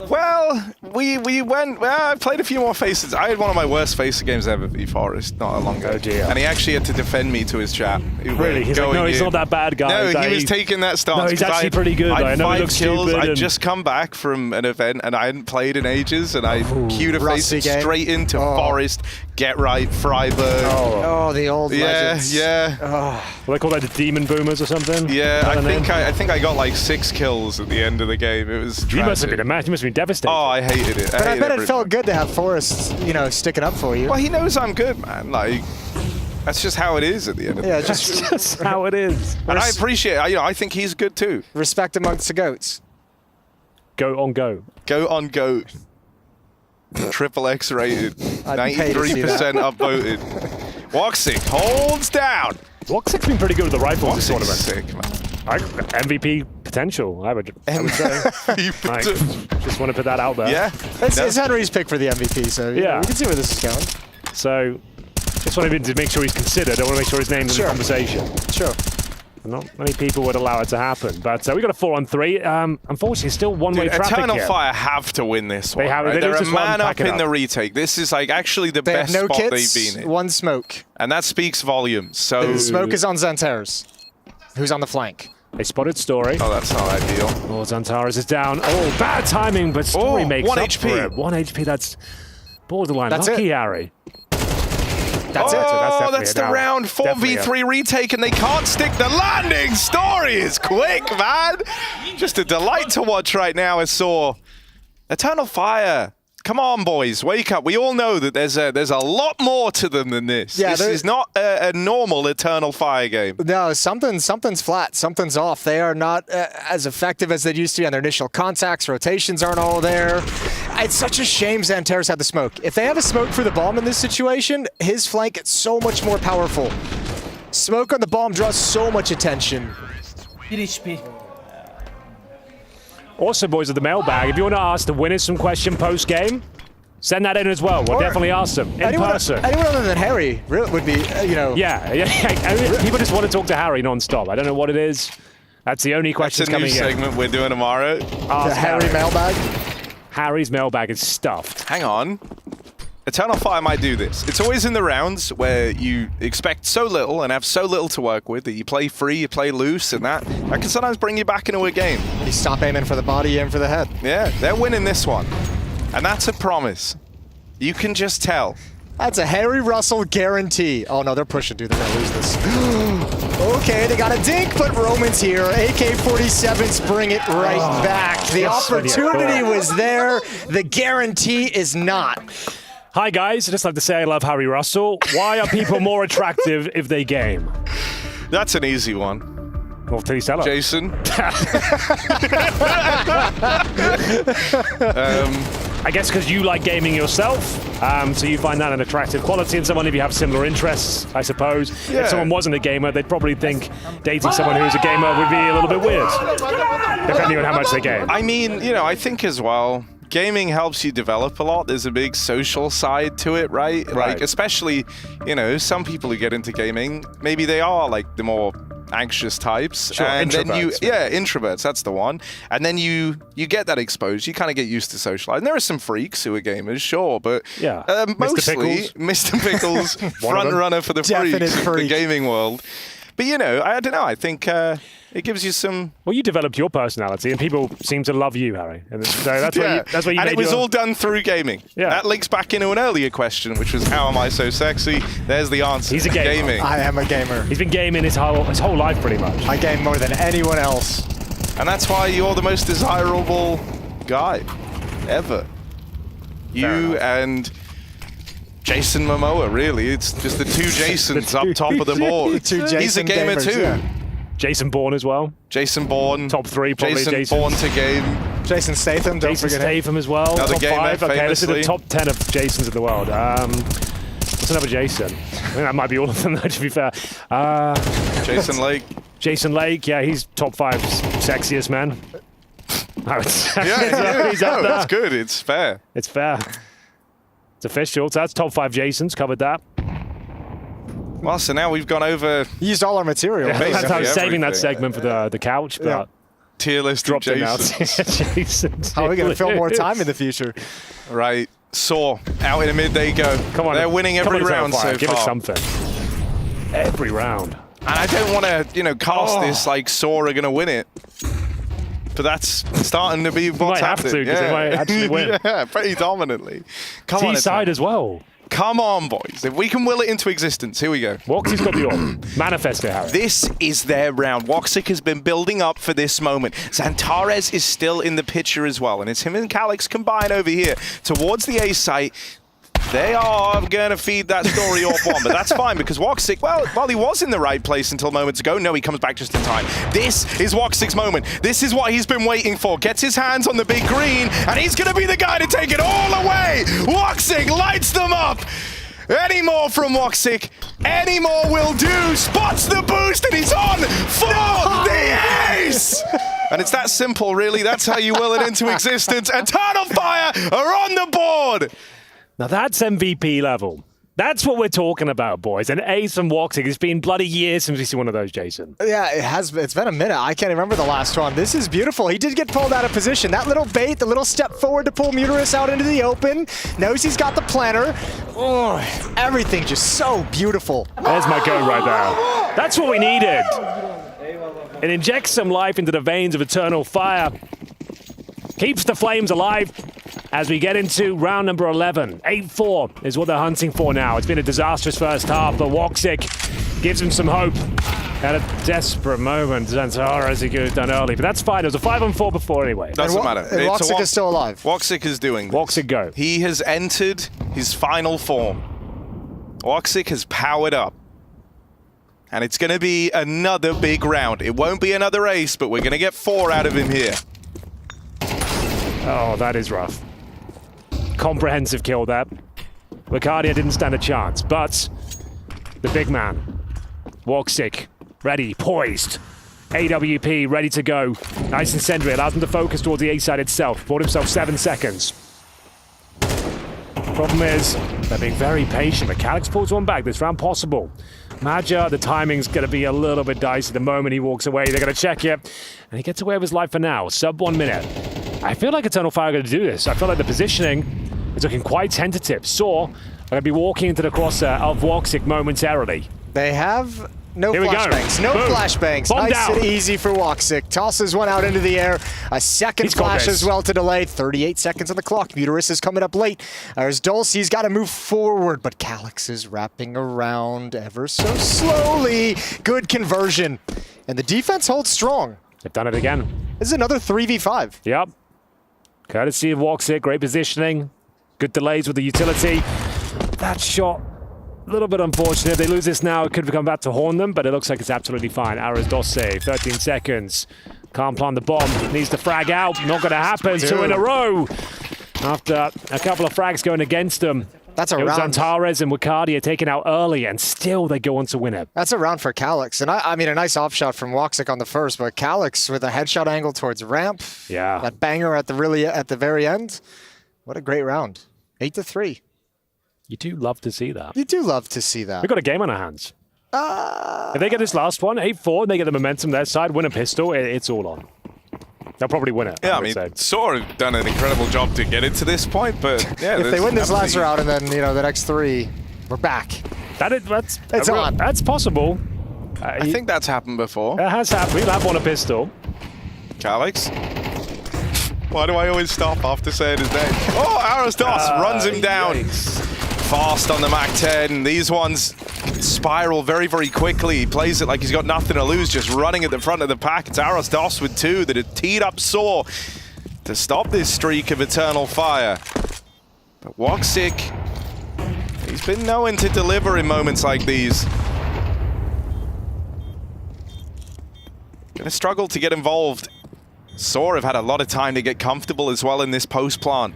Well, we went. Well, I played a few more faces. I had one of my worst facer games ever v Forest not long ago. Oh dear. And he actually had to defend me to his chat. Really? He's like, no, he's not that bad, guys. No, he was taking that stance. No, he's actually pretty good. I had know 5 kills. I'd and... just come back from an event and I hadn't played in ages, and I queued a face straight into Forest, Get Right, Freiburg. Oh, the old legends. Yeah. Oh. Well, they call that the Demon Boomers or something? Yeah, I think I got like 6 kills at the end of the game. It was tragic. You must have been a match. You must have been devastated. Oh, I hated it. But I bet it felt good to have Forrest, sticking up for you. Well, he knows I'm good, man. Like, that's just how it is at the end of the day. That's just how it is. And I appreciate it. I think he's good too. Respect amongst the goats. Go on go. Go on go. Triple X rated. 93% upvoted. Woxic holds down. Woxic's been pretty good with the rifles this tournament. Sick, man. MVP potential, I would say. Just want to put that out there. Yeah. It's Henry's pick for the MVP, so yeah, we can see where this is going. So, just wanted to make sure he's considered. I want to make sure his name's in the conversation. Sure. Not many people would allow it to happen, but we got a 4-on-3. Unfortunately, still one-way traffic Eternal here. Fire have to win this one. They have. Right? They're a man up in up. the retake. This is like actually the They best have no spot kits, they've been in. 1 smoke. And that speaks volumes. So Smoke is on Xantares, who's on the flank. They spotted Story. Oh, that's not ideal. Oh, Xantares is down. Oh, bad timing, but Story makes 1 up HP. for it. 1 HP, that's borderline. That's Lucky, it. Harry. That's it. That's the round 4v3 retake, and they can't stick the landing. Story is quick, man. Just a delight to watch right now. I saw Eternal Fire. Come on, boys, wake up. We all know that there's a lot more to them than this. Yeah, this is not a normal Eternal Fire game. No, something's flat. Something's off. They are not as effective as they used to be on their initial contacts. Rotations aren't all there. It's such a shame Xantares had the smoke. If they have a smoke for the bomb in this situation, his flank gets so much more powerful. Smoke on the bomb draws so much attention. Also, boys, of the mailbag, if you want to ask the winners some question post-game, send that in as well. We'll definitely ask them in person. Anyone other than Harry would be, Yeah. I mean, people just want to talk to Harry non-stop. I don't know what it is. That's the only question coming in. That's a new segment we're doing tomorrow. The Harry mailbag. Harry's mailbag is stuffed. Hang on. Eternal Fire might do this. It's always in the rounds where you expect so little and have so little to work with that you play free, you play loose, and that can sometimes bring you back into a game. You stop aiming for the body, aim for the head. Yeah, they're winning this one. And that's a promise. You can just tell. That's a Harry Russell guarantee. Oh no, they're pushing, dude. They're gonna lose this. Okay, they got a dink, but Roman's here. AK-47s bring it right back. The opportunity was there. The guarantee is not. Hi guys, I'd just like to say I love Harry Russell. Why are people more attractive if they game? That's an easy one. Well, please tell us. Jason. I guess because you like gaming yourself, so you find that an attractive quality in someone if you have similar interests, I suppose. Yeah. If someone wasn't a gamer, they'd probably think dating someone who's a gamer would be a little bit weird, depending on how much they game. I mean, I think as well, gaming helps you develop a lot. There's a big social side to it, right? Like, especially, some people who get into gaming, maybe they are like the more anxious types. Sure, and introverts. then introverts, that's the one. And then you get that exposure. You kind of get used to socializing. There are some freaks who are gamers, sure, but mostly Mr. Pickles, front runner for the freaks, the gaming world. But I don't know. I think it gives you some. Well, you developed your personality, and people seem to love you, Harry. And so that's what you. And it was all done through gaming. Yeah. That links back into an earlier question, which was, how am I so sexy? There's the answer. He's a gamer. Gaming. I am a gamer. He's been gaming his whole life, pretty much. I game more than anyone else. And that's why you're the most desirable guy ever. You and Jason Momoa, really. It's just the two Jasons up top of the board. He's a gamer gamers, too. yeah. Jason Bourne as well. Jason Bourne. Top 3, probably. Jason Bourne to game. Jason Statham, don't Jason forget him. Statham as well. Another top gamer, 5. Okay, this is the famously. top 10 of Jasons in the world. What's another Jason? I think that might be all of them, though, to be fair. Jason Lake. Jason Lake, yeah, he's top 5 sexiest man. I would say. He's up there. That's good. It's fair. It's fair. It's official. So that's top 5 Jasons. Covered that. Well, so now we've gone over. Used all our material. Yeah, that's how I was saving that everything. segment for the couch, but Tier list dropped of it now. Jasons. How are we going to fill more time in the future? Right. Saw. Out in the mid they go. Come on. They're winning every Come on, round so Give far. us something. Every round. And I don't want to, cast this like Saw are going to win it. But that's starting to be what's might have happening. to, 'cause they might actually win. Yeah, pretty dominantly. Come on, T-side as well. Come on, boys. If we can will it into existence, here we go. Woxy's got the orb. Manifest it, Harry. This is their round. Woxic has been building up for this moment. Xantares is still in the picture as well, and it's him and Calyx combine over here towards the A site. They are going to feed that story off one, but that's fine because Woxic, well, he was in the right place until moments ago. No, he comes back just in time. This is Woxic's moment. This is what he's been waiting for. Gets his hands on the big green, and he's going to be the guy to take it all away. Woxic lights them up. Any more from Woxic, any more will do. Spots the boost, and he's on for the ace! And it's that simple, really. That's how you will it into existence. Eternal Fire are on the board. Now that's MVP level. That's what we're talking about, boys. And ace from Woxic. It's been bloody years since we've seen one of those, Jason. Yeah, it has. It's been a minute. I can't remember the last one. This is beautiful. He did get pulled out of position. That little bait, the little step forward to pull Muterus out into the open. Knows he's got the planner. Oh, everything just so beautiful. There's my go right there. That's what we needed. It injects some life into the veins of Eternal Fire. Keeps the flames alive as we get into round number 11. 8-4 is what they're hunting for now. It's been a disastrous first half, but Woxic gives him some hope. At a desperate moment, Xantares he could have done early, but that's fine. It was a 5-on-4 before anyway. Doesn't matter. And Woxic is still alive. Woxic is doing this. Woxic go. He has entered his final form. Woxic has powered up. And it's going to be another big round. It won't be another ace, but we're going to get 4 out of him here. Oh, that is rough. Comprehensive kill that. Lucadia didn't stand a chance, but the big man, Woxic, ready, poised, AWP ready to go. Nice incendiary, allows him to focus towards the A side itself. Bought himself 7 seconds. Problem is, they're being very patient, but Calyx pulls one back. This round possible. Madja, the timing's going to be a little bit dicey the moment he walks away. They're going to check it, and he gets away with his life for now. Sub 1 minute. I feel like Eternal Fire are going to do this. I feel like the positioning is looking quite tentative. Saw are going to be walking into the crosshair of Woxic momentarily. They have no flashbangs. No flashbangs. Nice and easy for Woxic. Tosses one out into the air. A second flash as well to delay. 38 seconds on the clock. Muteris is coming up late. There's Dulce's got to move forward, but Calyx is wrapping around ever so slowly. Good conversion. And the defense holds strong. They've done it again. This is another 3v5. Yep. Courtesy of Woxic. Great positioning. Good delays with the utility. That shot, a little bit unfortunate. If they lose this now, it could come back to haunt them, but it looks like it's absolutely fine. Arrows does save. 13 seconds. Can't plant the bomb. Needs to frag out. Not going to happen. 2 in a row. After a couple of frags going against them. That's a round. It was Antares and Wicardia taken out early, and still they go on to win it. That's a round for Calyx. And I mean, a nice off shot from Woxic on the first, but Calyx with a headshot angle towards ramp. Yeah. That banger at the very end. What a great round. 8-3. You do love to see that. You do love to see that. We've got a game on our hands. If they get this last one, 8-4, and they get the momentum their side, win a pistol, it's all on. They'll probably win it. Yeah, I mean, Saw have done an incredible job to get it to this point, but yeah. If they win this last round and then, the next 3, we're back. That's on. That's possible. I think that's happened before. That has happened. We'll have won a pistol. Calyx. Why do I always stop after saying his name? Oh, Arosdos runs him down. Yikes. Fast on the Mac-10. These ones spiral very, very quickly. He plays it like he's got nothing to lose, just running at the front of the pack. It's Arosdos with 2 that have teed up Saw to stop this streak of Eternal Fire. But Woxic, he's been known to deliver in moments like these. Gonna struggle to get involved. Saw have had a lot of time to get comfortable as well in this post plant.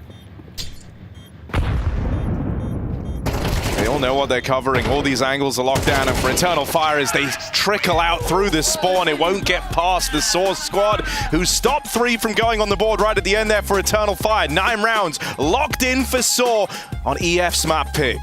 They all know what they're covering. All these angles are locked down, and for Eternal Fire, as they trickle out through the spawn, it won't get past the Saw squad, who stopped 3 from going on the board right at the end there for Eternal Fire. 9 rounds locked in for Saw on EF's map pick.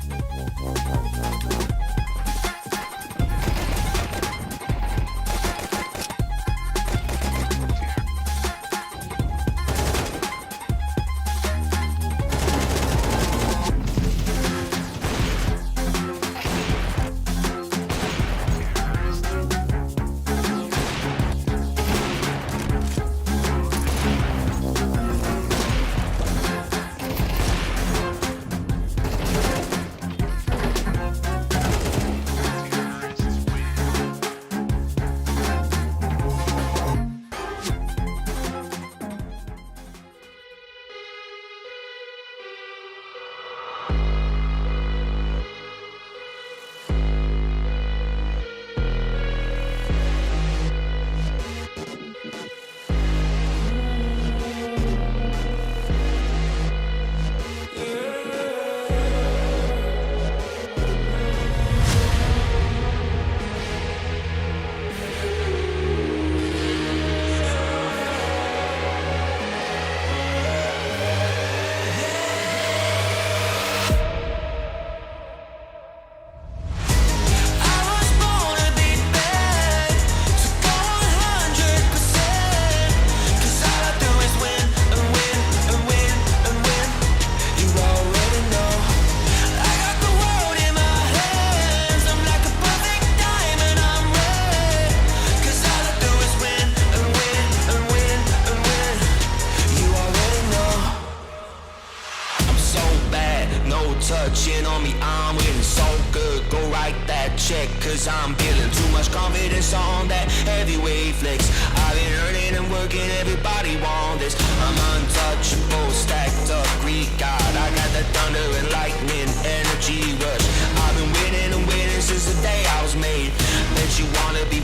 touching on me, I'm winning so good. Go write that check, cause I'm feeling too much confidence on that heavyweight flex. I've been earning and working, everybody want this. I'm untouchable, stacked up Greek god. I got the thunder and lightning, energy rush. I've been winning and winning since the day I was made. Bet you wanna be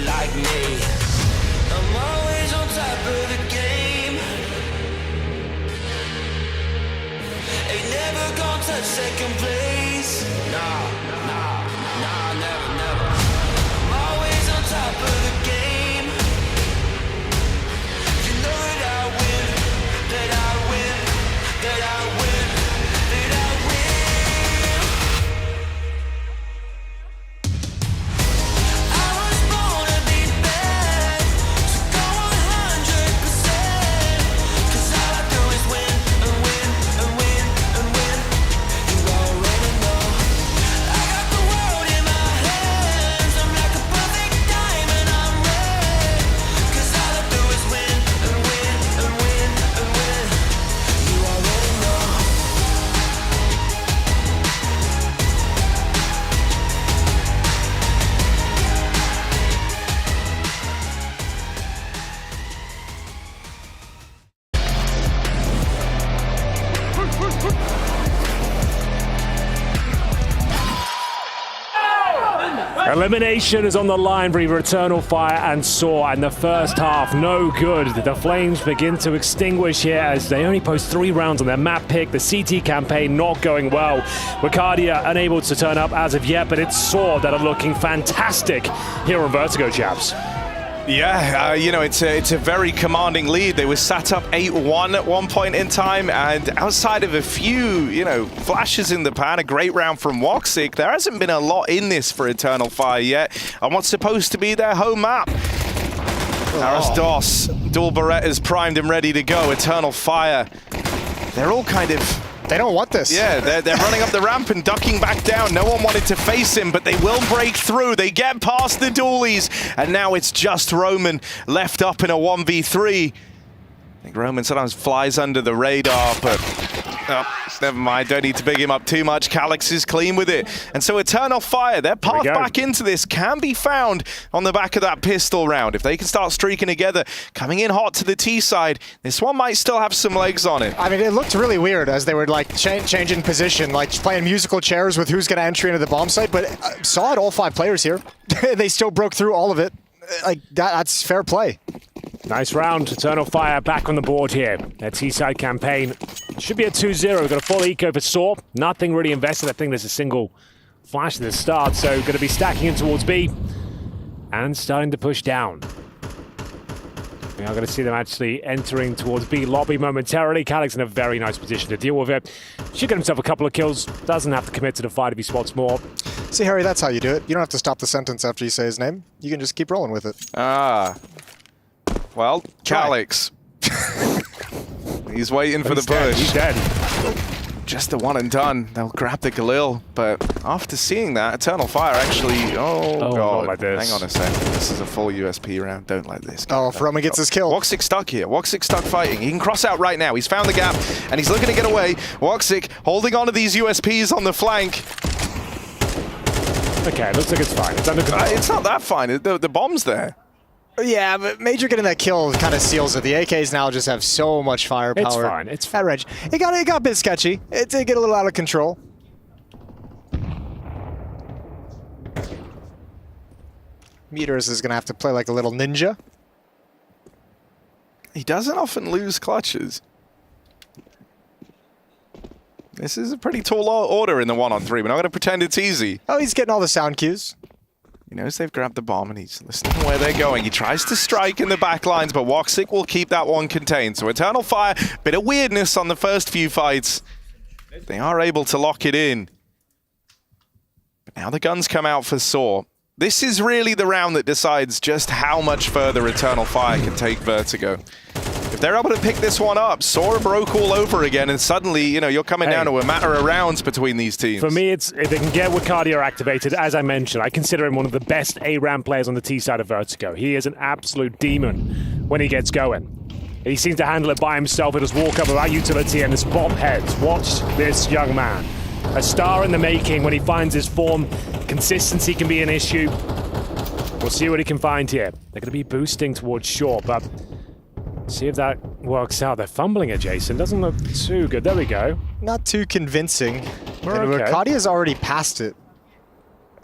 like me. I'm always on top of the game. Ain't never gonna touch second place. Nah, never. I'm always on top of the game. Elimination is on the line for either Eternal Fire and Saw, and the first half, no good. The flames begin to extinguish here as they only post 3 rounds on their map pick. The CT campaign not going well. Wicardia unable to turn up as of yet, but it's Saw that are looking fantastic here on Vertigo, chaps. Yeah, you know, it's a very commanding lead. They were sat up 8-1 at one point in time, and outside of a few, you know, flashes in the pan, a great round from Woxic, there hasn't been a lot in this for Eternal Fire yet on what's supposed to be their home map. Aras dual Berettas primed and ready to go. Eternal Fire, they're all kind of... They don't want this. Yeah, they're running up the ramp and ducking back down. No one wanted to face him, but they will break through. They get past the dualies, and now it's just Roman left up in a 1v3. I think Roman sometimes flies under the radar, but never mind. Don't need to big him up too much. Calyx is clean with it. And so Eternal Fire, their path back into this can be found on the back of that pistol round. If they can start streaking together, coming in hot to the T side, this one might still have some legs on it. I mean, it looked really weird as they were like changing position, like playing musical chairs with who's going to enter into the bomb site, but saw it all 5 players here. They still broke through all of it. Like that's fair play. Nice round. Eternal Fire back on the board here. Their T-side campaign should be a 2-0. We've got a full eco for Saw. Nothing really invested. I think there's a single flash at the start, so going to be stacking in towards B and starting to push down. We are going to see them actually entering towards B lobby momentarily. Calyx in a very nice position to deal with it. Should get himself a couple of kills. Doesn't have to commit to the fight if he spots more. See, Harry, that's how you do it. You don't have to stop the sentence after you say his name. You can just keep rolling with it. Well, Calyx. He's waiting for the push. He's dead. Just a one and done. They'll grab the Galil, but after seeing that, Eternal Fire actually... Oh, God. Not like this. Hang on a second. This is a full USP round. Don't let this go. Oh, if Roman gets his kill. Woxic stuck here. Woxic stuck fighting. He can cross out right now. He's found the gap, and he's looking to get away. Woxic holding on to these USPs on the flank. Okay, looks like it's fine. It's under control. It's not that fine. The bomb's there. Yeah, but Major getting that kill kind of seals it. The AKs now just have so much firepower. It's fine. It's fine. At Reg. It got a bit sketchy. It did get a little out of control. Meters is going to have to play like a little ninja. He doesn't often lose clutches. This is a pretty tall order in the 1-on-3. We're not going to pretend it's easy. Oh, he's getting all the sound cues. He knows they've grabbed the bomb and he's listening to where they're going. He tries to strike in the back lines, but Woxic will keep that one contained. So Eternal Fire, bit of weirdness on the first few fights. They are able to lock it in. But now the guns come out for Saw. This is really the round that decides just how much further Eternal Fire can take Vertigo. If they're able to pick this one up, Sora broke all over again, and suddenly, you know, you're coming down to a matter of rounds between these teams. For me, it's if they can get Wicardia activated, as I mentioned, I consider him one of the best A-RAM players on the T side of Vertigo. He is an absolute demon when he gets going. He seems to handle it by himself. He'll just walk up without utility and just bop heads. Watch this young man. A star in the making when he finds his form. Consistency can be an issue. We'll see what he can find here. They're going to be boosting towards short, but see if that works out. They're fumbling it, Jason. Doesn't look too good. There we go. Not too convincing. We're and okay. Wicardia's already passed it.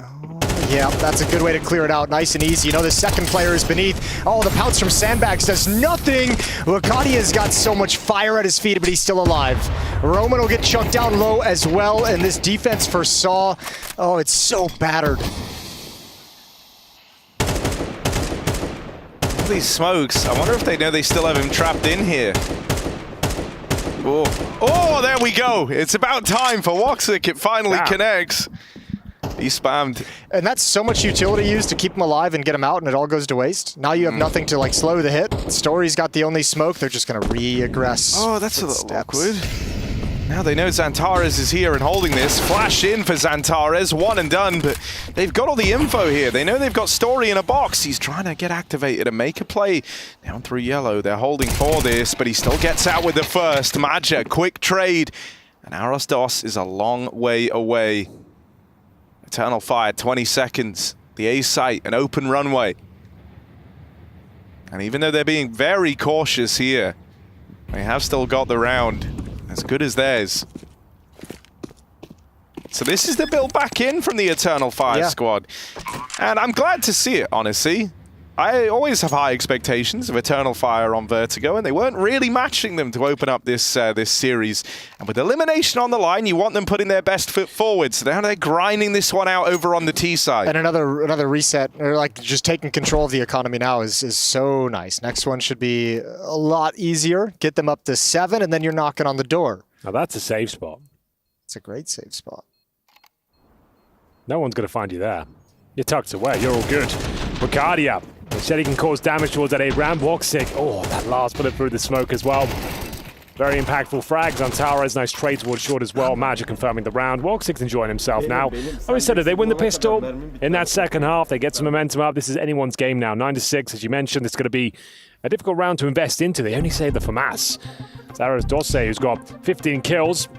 Oh, yeah, that's a good way to clear it out. Nice and easy. You know, the second player is beneath. Oh, the pounce from Sandbags does nothing. Wicardia's got so much fire at his feet, but he's still alive. Roman will get chucked down low as well, and this defense for Saw, oh, it's so battered. These smokes, I wonder if they know they still have him trapped in here. Oh, there we go. It's about time for Woxic. It finally connects. He spammed. And that's so much utility used to keep him alive and get him out, and it all goes to waste. Now you have nothing to like slow the hit. Story's got the only smoke. They're just going to re-aggress. Oh, that's a little awkward. Now they know Xantares is here and holding this. Flash in for Xantares, one and done, but they've got all the info here. They know they've got Story in a box. He's trying to get activated and make a play. Down through yellow, they're holding for this, but he still gets out with the first. Maja, quick trade. And Aras is a long way away. Eternal Fire, 20 seconds. The A site, an open runway. And even though they're being very cautious here, they have still got the round. As good as theirs. So this is the build back in from the Eternal Fire squad. And I'm glad to see it, honestly. I always have high expectations of Eternal Fire on Vertigo, and they weren't really matching them to open up this this series. And with elimination on the line, you want them putting their best foot forward. So now they're grinding this one out over on the T side. And another reset, or like just taking control of the economy now is so nice. Next one should be a lot easier. Get them up to 7, and then you're knocking on the door. Now that's a safe spot. It's a great safe spot. No one's going to find you there. You're tucked away. You're all good. Ricardia. They said he can cause damage towards that A ramp. Woxic. Oh, that last bullet through the smoke as well. Very impactful frags on Towers. Nice trade towards short as well. Magic confirming the round. Woxic's enjoying himself now. I always said if they win the pistol in that second half, they get some momentum up. This is anyone's game now. 9-6, as you mentioned. It's going to be a difficult round to invest into. They only save the FAMAS. Zaras Dorsey, who's got 15 kills.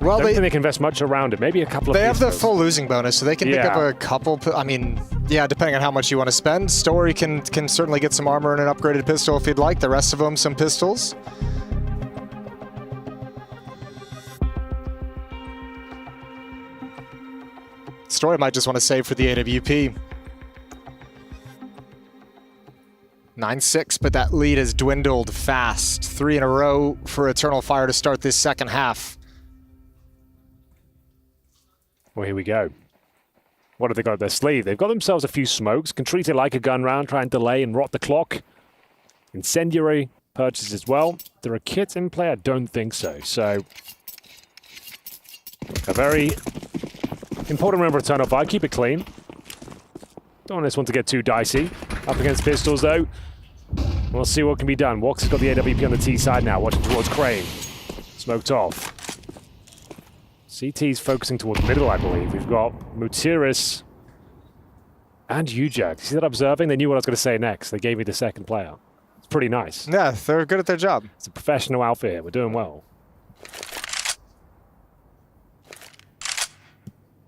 Well, I don't think they can invest much around it. Maybe a couple of They have the pistols. full losing bonus, so they can pick up a couple. I mean, yeah, depending on how much you want to spend. Story can certainly get some armor and an upgraded pistol if you'd like. The rest of them, some pistols. Story might just want to save for the AWP. 9-6, but that lead has dwindled fast. 3 in a row for Eternal Fire to start this second half. Well, here we go. What have they got up their sleeve? They've got themselves a few smokes. Can treat it like a gun round, try and delay and rot the clock. Incendiary purchase as well. There are kits in play? I don't think so. So, a very important remember Eternal Fire. Keep it clean. Don't want this one to get too dicey. Up against pistols, though. We'll see what can be done. Wox has got the AWP on the T side now, watching towards Crane. Smoked off. CT's focusing towards middle, I believe. We've got Mutiris and Ujak. See that observing? They knew what I was going to say next. They gave me the second player. It's pretty nice. Yeah, they're good at their job. It's a professional outfit here. We're doing well.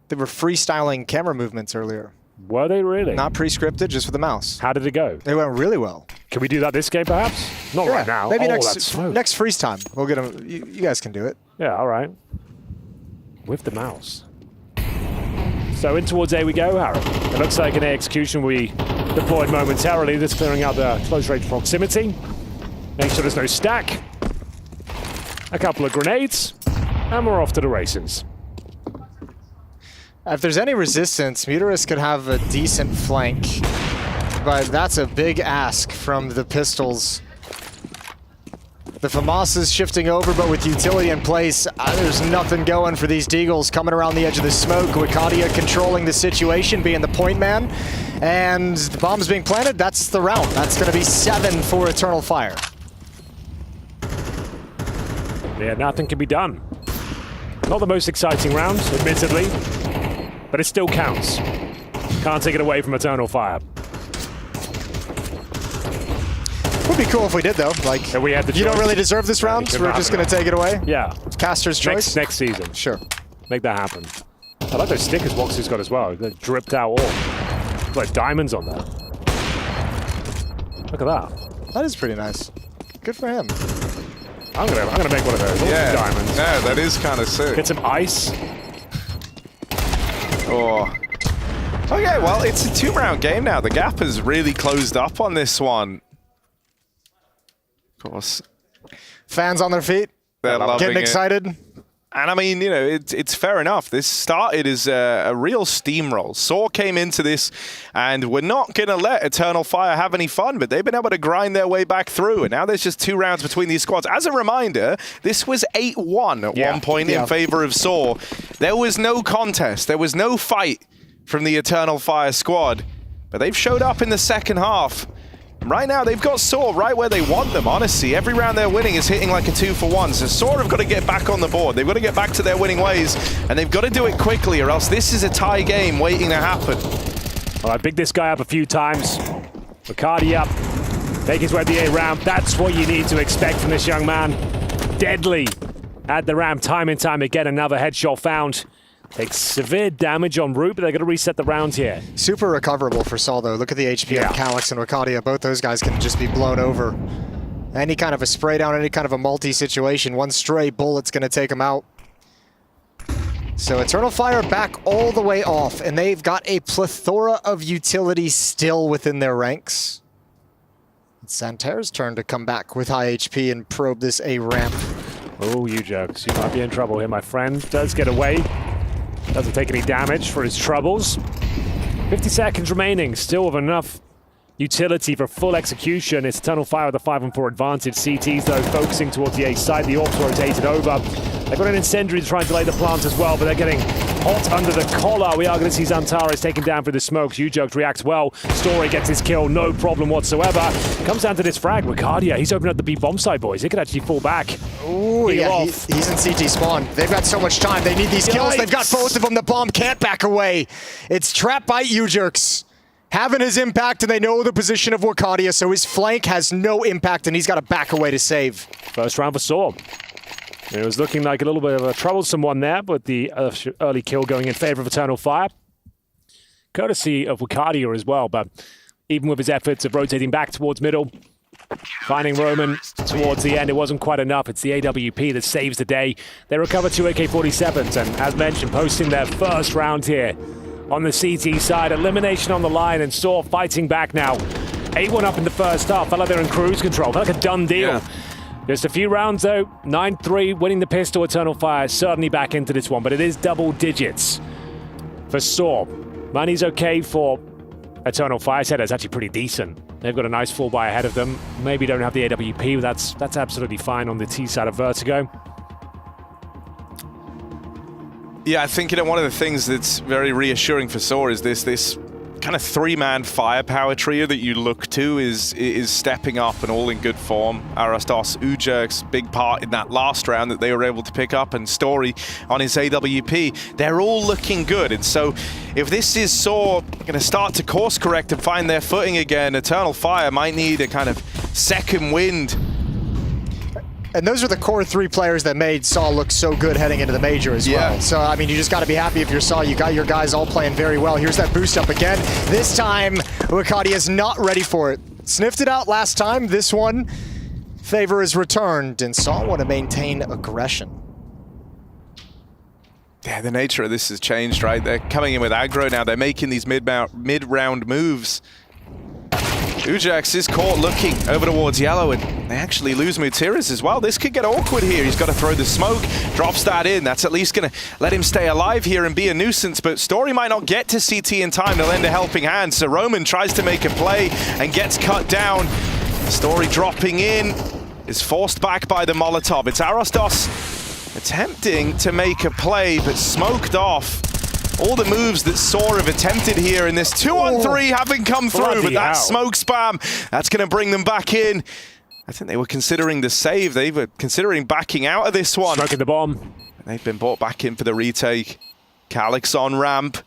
They were freestyling camera movements earlier. Were they really? Not pre-scripted, just with the mouse. How did it go? They went really well. Can we do that this game, perhaps? Not right now. Maybe Oh, next freeze time. We'll get them. You guys can do it. Yeah, all right. With the mouse. So in towards A we go, Harry. It looks like an A execution we deployed momentarily. This clearing out the close range proximity. Make sure there's no stack. A couple of grenades. And we're off to the races. If there's any resistance, Mutiris could have a decent flank. But that's a big ask from the pistols. The FAMAS is shifting over, but with utility in place, there's nothing going for these Deagles coming around the edge of the smoke. Wikadia controlling the situation, being the point man. And the bomb's being planted. That's the round. That's going to be 7 for Eternal Fire. Yeah, nothing can be done. Not the most exciting round, admittedly. But it still counts. Can't take it away from Eternal Fire. Would be cool if we did, though. Like, we had the you don't choice. really deserve this round, so we're just going to take it away? Yeah. Caster's choice? Next season. Sure. Make that happen. I like those stickers Woxy's got as well. They're dripped out all. Like diamonds on there. Look at that. That is pretty nice. Good for him. I'm gonna make one of those. All diamonds. Yeah, that is kind of sick. Get some ice. Oh. Okay, well, it's a 2-round game now. The gap has really closed up on this one. Of course. Fans on their feet. They're getting excited. And I mean, you know, it's fair enough. This started as a real steamroll. Saw came into this, and we're not going to let Eternal Fire have any fun, but they've been able to grind their way back through, and now there's just 2 rounds between these squads. As a reminder, this was 8-1 at one point in favor of Saw. There was no contest. There was no fight from the Eternal Fire squad, but they've showed up in the second half. Right now, they've got Saw right where they want them, honestly. Every round they're winning is hitting like a 2-for-1. So Saw have got to get back on the board. They've got to get back to their winning ways, and they've got to do it quickly, or else this is a tie game waiting to happen. Well, I picked this guy up a few times. Ricardi up. Make his way to the A ramp. That's what you need to expect from this young man. Deadly at the ramp, time and time again. Another headshot found. Takes severe damage en route, but they're going to reset the round here. Super recoverable for Saul, though. Look at the HP on Calyx and Wikadia. Both those guys can just be blown over. Any kind of a spray down, any kind of a multi-situation, one stray bullet's going to take them out. So Eternal Fire back all the way off, and they've got a plethora of utility still within their ranks. It's Santerre's turn to come back with high HP and probe this A ramp. Oh, you jokes. You might be in trouble here, my friend. Does get away. Doesn't take any damage for his troubles. 50 seconds remaining, still with enough utility for full execution. It's Eternal Fire with a 5-on-4 advantage. CTs, though, focusing towards the A side. The Orcs rotated over. They've got an incendiary to try and delay the plant as well, but they're getting hot under the collar. We are going to see Zantares taken down through the smokes. Ujokes reacts well. Story gets his kill, no problem whatsoever. Comes down to this frag. Ricardia, he's opening up the B bomb side, boys. He could actually fall back. Ooh, yeah, he's in CT spawn. They've got so much time. They need these kills. They've got both of them. The bomb can't back away. It's trapped by Ujokes. Having his impact, and they know the position of Wakadia, so his flank has no impact, and he's got to back away to save. First round for Saw. It was looking like a little bit of a troublesome one there, but the early kill going in favor of Eternal Fire. Courtesy of Wakadia as well, but even with his efforts of rotating back towards middle, finding Roman towards the end, it wasn't quite enough. It's the AWP that saves the day. They recover 2 AK-47s, and as mentioned, posting their first round here on the CT side. Elimination on the line, and Saw fighting back now. 8-1 up in the first half. Felt like they're in cruise control. Felt like a done deal. Yeah. Just a few rounds, though. 9-3, winning the pistol. Eternal Fire certainly back into this one, but it is double digits for Saw. Money's okay for Eternal Fire. Said it's actually pretty decent. They've got a nice full buy ahead of them. Maybe don't have the AWP, but that's absolutely fine on the T side of Vertigo. Yeah, I think one of the things that's very reassuring for Saw is this kind of three-man firepower trio that you look to is stepping up and all in good form. Astralis, Ujokes, big part in that last round that they were able to pick up, and Story on his AWP. They're all looking good, and so if this is Saw going to start to course correct and find their footing again, Eternal Fire might need a kind of second wind. And those are the core three players that made Saw look so good heading into the major as well. So, I mean, you just got to be happy if you're Saw. You got your guys all playing very well. Here's that boost up again. This time, Wakadia is not ready for it. Sniffed it out last time. This one, favor is returned, and Saw want to maintain aggression. Yeah, the nature of this has changed, right? They're coming in with aggro now. They're making these mid-round moves. Ujokes is caught looking over towards yellow, and they actually lose Mutiras as well. This could get awkward here. He's got to throw the smoke, drops that in. That's at least going to let him stay alive here and be a nuisance, but Story might not get to CT in time to lend a helping hand, so Roman tries to make a play and gets cut down. Story dropping in, is forced back by the Molotov. It's Astralis attempting to make a play, but smoked off. All the moves that Saw have attempted here in this 2-on-3 haven't come through, but that smoke spam, that's going to bring them back in. I think they were considering the save. They were considering backing out of this one. Smoking the bomb. They've been brought back in for the retake. Calix on ramp.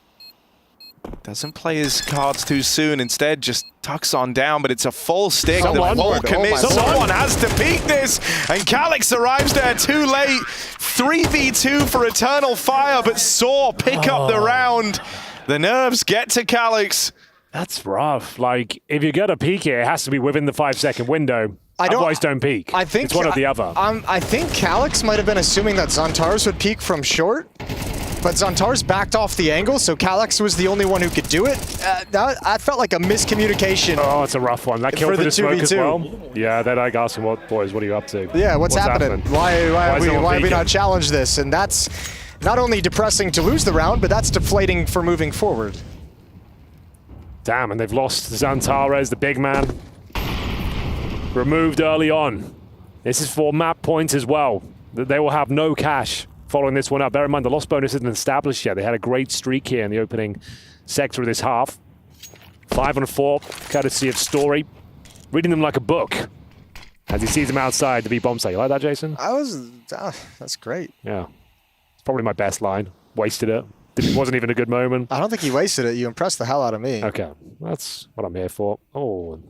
Doesn't play his cards too soon. Instead, just tucks on down, but it's a full stick. Someone has to peek this, and Calix arrives there too late. 3v2 for Eternal Fire, but Saw pick up the round. The nerves get to Calix. That's rough. Like, if you're going to peek it has to be within the 5-second window. Otherwise, don't peek. I think it's one or the other. I think Calix might have been assuming that Zantares would peek from short. But Zantares backed off the angle, so Calix was the only one who could do it. I felt like a miscommunication. Oh, it's a rough one. That killed for the smoke as well. Yeah, then I asked him, boys, what are you up to? Yeah, what's happening? Why have we not challenged this? And that's not only depressing to lose the round, but that's deflating for moving forward. Damn, and they've lost Zantares, the big man. Removed early on. This is for map points as well. They will have no cash following this one up. Bear in mind, the loss bonus isn't established yet. They had a great streak here in the opening sector of this half. 5-on-4, courtesy of Story. Reading them like a book as he sees them outside the B-bomb site. You like that, Jason? That's great. Yeah. It's probably my best line. Wasted it. Wasn't even a good moment. I don't think you wasted it. You impressed the hell out of me. Okay. That's what I'm here for. Oh.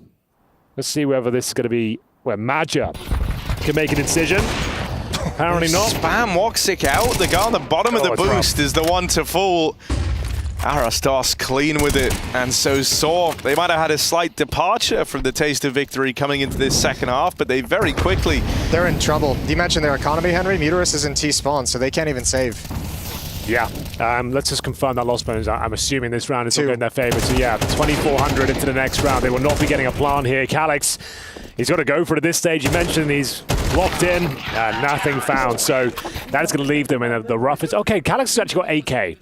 Let's see whether this is going to be where Maja can make an incision. Apparently not. Spam Woxic out. The guy on the bottom of the boost is the one to fall. Astralis clean with it, and so Saw. They might have had a slight departure from the taste of victory coming into this second half, but they very quickly... They're in trouble. You mentioned their economy, Henry. Muterus is in T-spawn, so they can't even save. Yeah, let's just confirm that Lost Bones. I'm assuming this round is not in their favor. So yeah, 2,400 into the next round. They will not be getting a plant here. Calyx, he's got to go for it at this stage. You mentioned he's locked in, nothing found. So that is going to leave them in the roughest. Okay, Calyx has actually got 8K.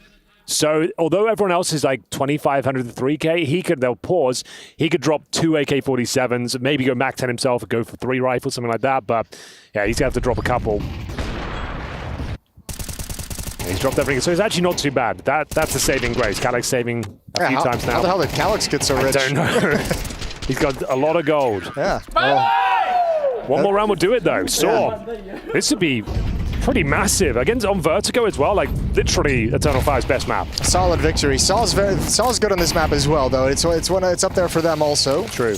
So although everyone else is like 2,500 to 3K, they'll pause. He could drop 2 AK-47s, maybe go Mac 10 himself and go for 3 rifles, something like that. But yeah, he's going to have to drop a couple. He's dropped everything, so it's actually not too bad. That's a saving grace. Calyx saving a few times now. How the hell did Calyx get so rich? I don't know. He's got a lot of gold. Yeah. One more round will do it though. Saw. This would be pretty massive. Against on Vertigo as well, like literally Eternal Fire's best map. Solid victory. Saw's good on this map as well, though. It's up there for them also. True.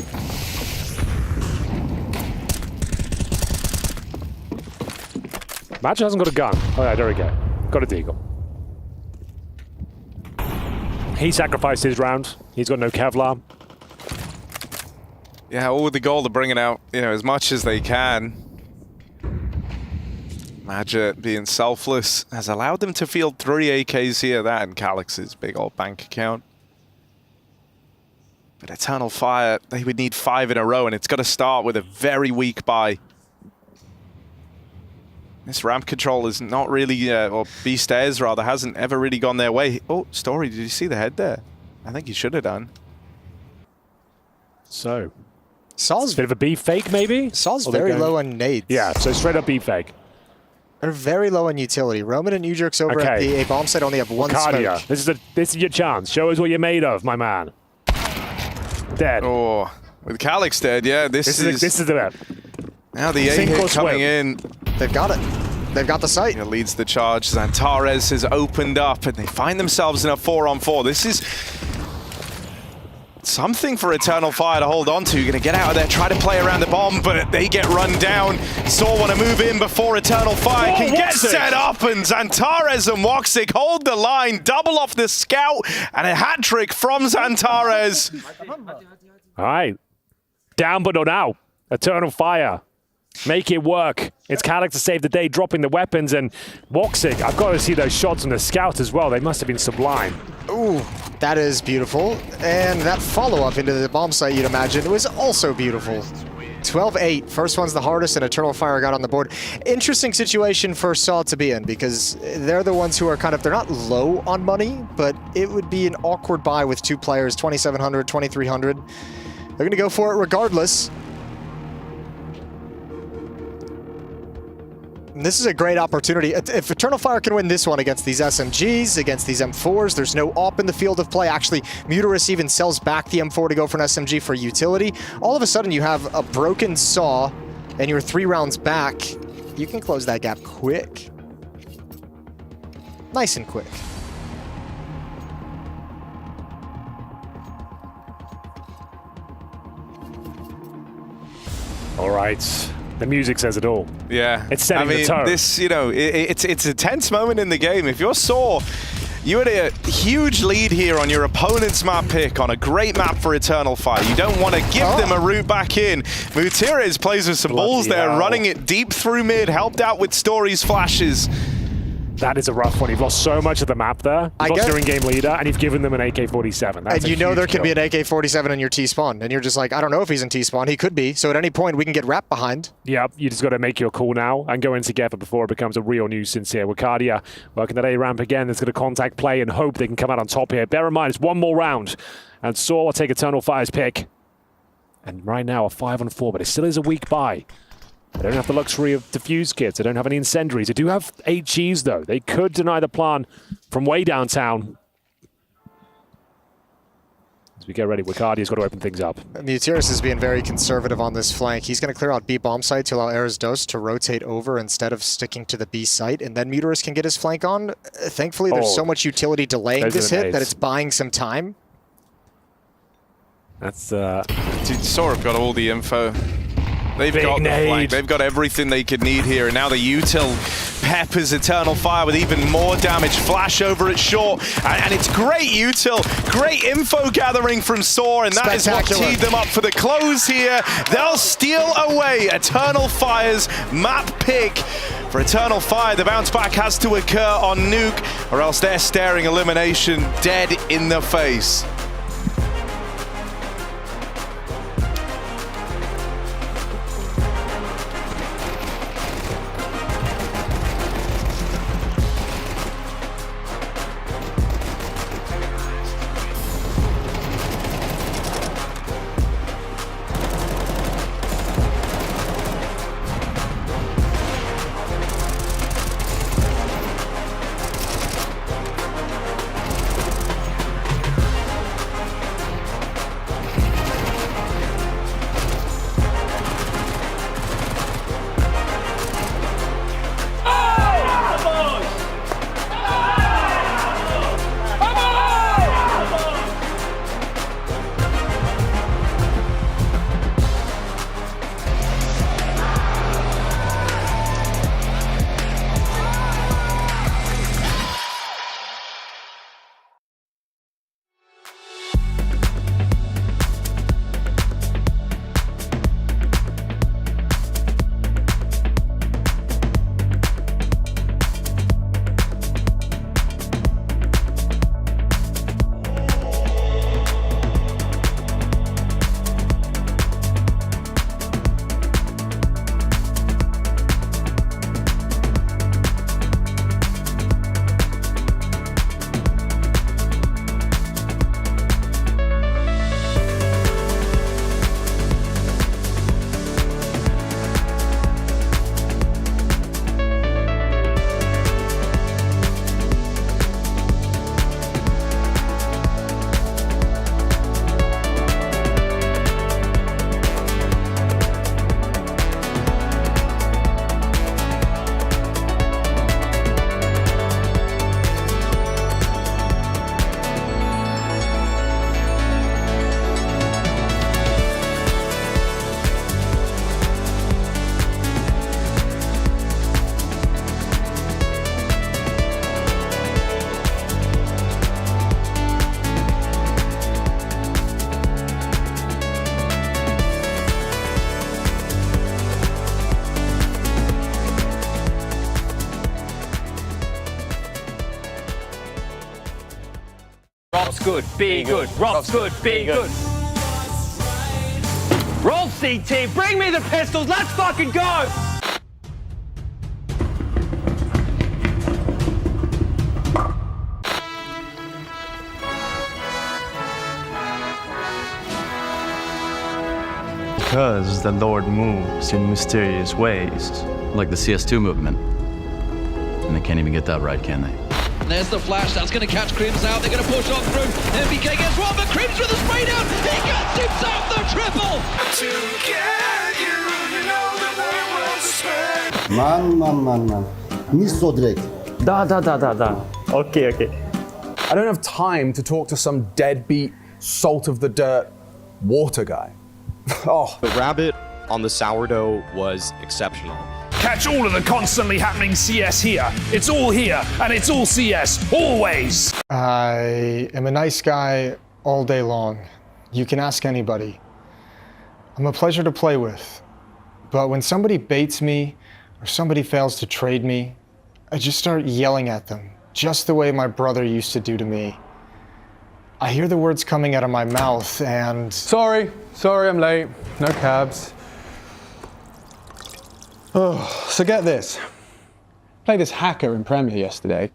Match hasn't got a gun. Oh yeah, there we go. Got a deagle. He sacrificed his round. He's got no Kevlar. Yeah, all with the goal of bringing out, as much as they can. Magic being selfless has allowed them to field 3 AKs here. That and Calyx's big old bank account. But Eternal Fire, they would need 5 in a row, and it's got to start with a very weak buy. This ramp control is not really, or B stairs rather, hasn't ever really gone their way. Oh, Story, did you see the head there? I think he should have done. So, Saw's a bit of a B fake maybe? Saw's very low on nades. Yeah, so straight up B fake. They're very low on utility. Roman and Ujerks over at the A bomb site only have 1 Cardia, smoke. This is your chance. Show us what you're made of, my man. Dead. Oh, with Calyx dead, yeah. This is the bet. Now the A hit coming in. They've got it. They've got the site. It leads the charge. Xantares has opened up, and they find themselves in a 4-on-4. This is something for Eternal Fire to hold on to. You're going to get out of there, try to play around the bomb, but they get run down. Saw want to move in before Eternal Fire can get set up, and Xantares and Woxic hold the line, double off the scout, and a hat trick from Xantares. All right. Down but not out. Eternal Fire. Make it work. It's Calyx to save the day, dropping the weapons, and Woxic. I've got to see those shots on the scout as well. They must have been sublime. Ooh, that is beautiful. And that follow-up into the bomb site, you'd imagine, was also beautiful. 12-8. First one's the hardest, and Eternal Fire got on the board. Interesting situation for Saw to be in, because they're the ones who are they're not low on money, but it would be an awkward buy with 2 players, 2,700, 2,300. They're going to go for it regardless. And this is a great opportunity. If Eternal Fire can win this one against these SMGs, against these M4s, there's no AWP in the field of play. Actually, Muterus even sells back the M4 to go for an SMG for utility. All of a sudden, you have a broken Saw, and you're 3 rounds back. You can close that gap quick. Nice and quick. All right. The music says it all. Yeah. It's setting the tone. This, it's a tense moment in the game. If you're Saw, you had a huge lead here on your opponent's map pick on a great map for Eternal Fire. You don't want to give them a route back in. Mutires plays with some balls there, running it deep through mid, helped out with Story's flashes. That is a rough one. You've lost so much of the map there. You've lost your in-game leader, and you've given them an AK-47. And you know there could be an AK-47 in your T-spawn, and you're just like, I don't know if he's in T-spawn. He could be. So at any point, we can get wrapped behind. Yep, you just got to make your call now and go in together before it becomes a real nuisance here. Wakadia working that A ramp again. There's going to contact play and hope they can come out on top here. Bear in mind, it's one more round, and Saw will take Eternal Fire's pick. And right now, a 5-on-4, but it still is a weak buy. They don't have the luxury of defuse kits. They don't have any incendiaries. They do have HEs, though. They could deny the plan from way downtown. As we get ready, Wikadia's got to open things up. Mutires is being very conservative on this flank. He's going to clear out B bomb site to allow Erasdos to rotate over instead of sticking to the B site, and then Mutires can get his flank on. Thankfully, there's so much utility delaying this hit that it's buying some time. That's... Dude, Saw have got all the info. They've got the flank. They've got everything they could need here. And now the util peppers Eternal Fire with even more damage. Flash over at short. And it's great util. great info gathering from Saw, and that is what teed them up for the close here. They'll steal away Eternal Fire's map pick. For Eternal Fire, the bounce back has to occur on Nuke, or else they're staring elimination dead in the face. Rob's good, be good. Rob's good, be good. Roll CT, bring me the pistols, let's fucking go! Because the Lord moves in mysterious ways. Like the CS2 movement. And they can't even get that right, can they? There's the flash, that's going to catch Crims out, they're going to push on through, MBK gets one, but Crims with the spray down, he gets himself the triple! Man. Nicht so direkt. Da. Okay. I don't have time to talk to some deadbeat, salt of the dirt water guy. Oh. The rabbit on the sourdough was exceptional. Catch all of the constantly happening CS here. It's all here, and it's all CS, always. I am a nice guy all day long. You can ask anybody. I'm a pleasure to play with. But when somebody baits me, or somebody fails to trade me, I just start yelling at them, just the way my brother used to do to me. I hear the words coming out of my mouth and... Sorry, I'm late. No cabs. Oh, so get this. Played this hacker in Premier yesterday,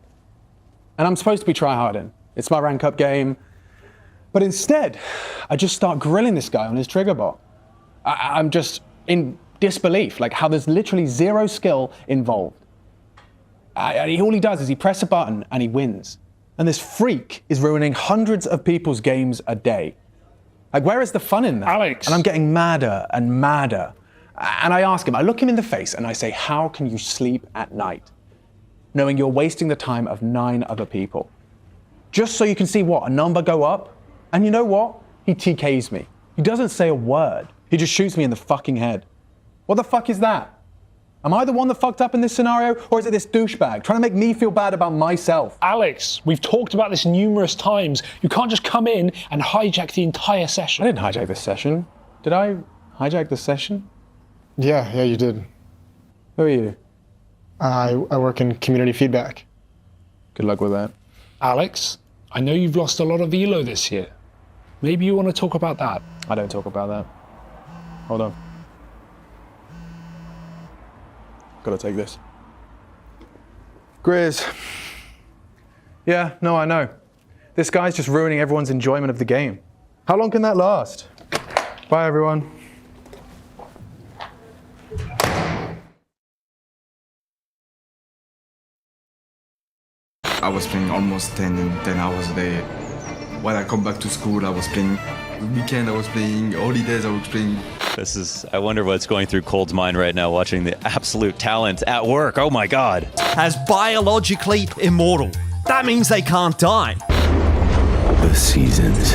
and I'm supposed to be tryharding. It's my rank up game. But instead, I just start grilling this guy on his trigger bot. I'm just in disbelief, like how there's literally zero skill involved. All he does is he presses a button and he wins. And this freak is ruining hundreds of people's games a day. Like, where is the fun in that? Alex. And I'm getting madder and madder. And I ask him, I look him in the face and I say, how can you sleep at night knowing you're wasting the time of 9 other people? Just so you can see what, a number go up? And you know what? He TKs me. He doesn't say a word. He just shoots me in the fucking head. What the fuck is that? Am I the one that fucked up in this scenario, or is it this douchebag trying to make me feel bad about myself? Alex, we've talked about this numerous times. You can't just come in and hijack the entire session. I didn't hijack this session. Did I hijack the session? Yeah, you did. Who are you? I work in community feedback. Good luck with that. Alex, I know you've lost a lot of elo this year. Maybe you want to talk about that. I don't talk about that. Hold on. Gotta take this. Grizz. Yeah, no, I know. This guy's just ruining everyone's enjoyment of the game. How long can that last? Bye, everyone. I was playing almost 10 hours a day. When I come back to school, I was playing. Weekend, I was playing. Holidays, I was playing. I wonder what's going through Cold's mind right now, watching the absolute talent at work. Oh my God. As biologically immortal. That means they can't die. The seasons.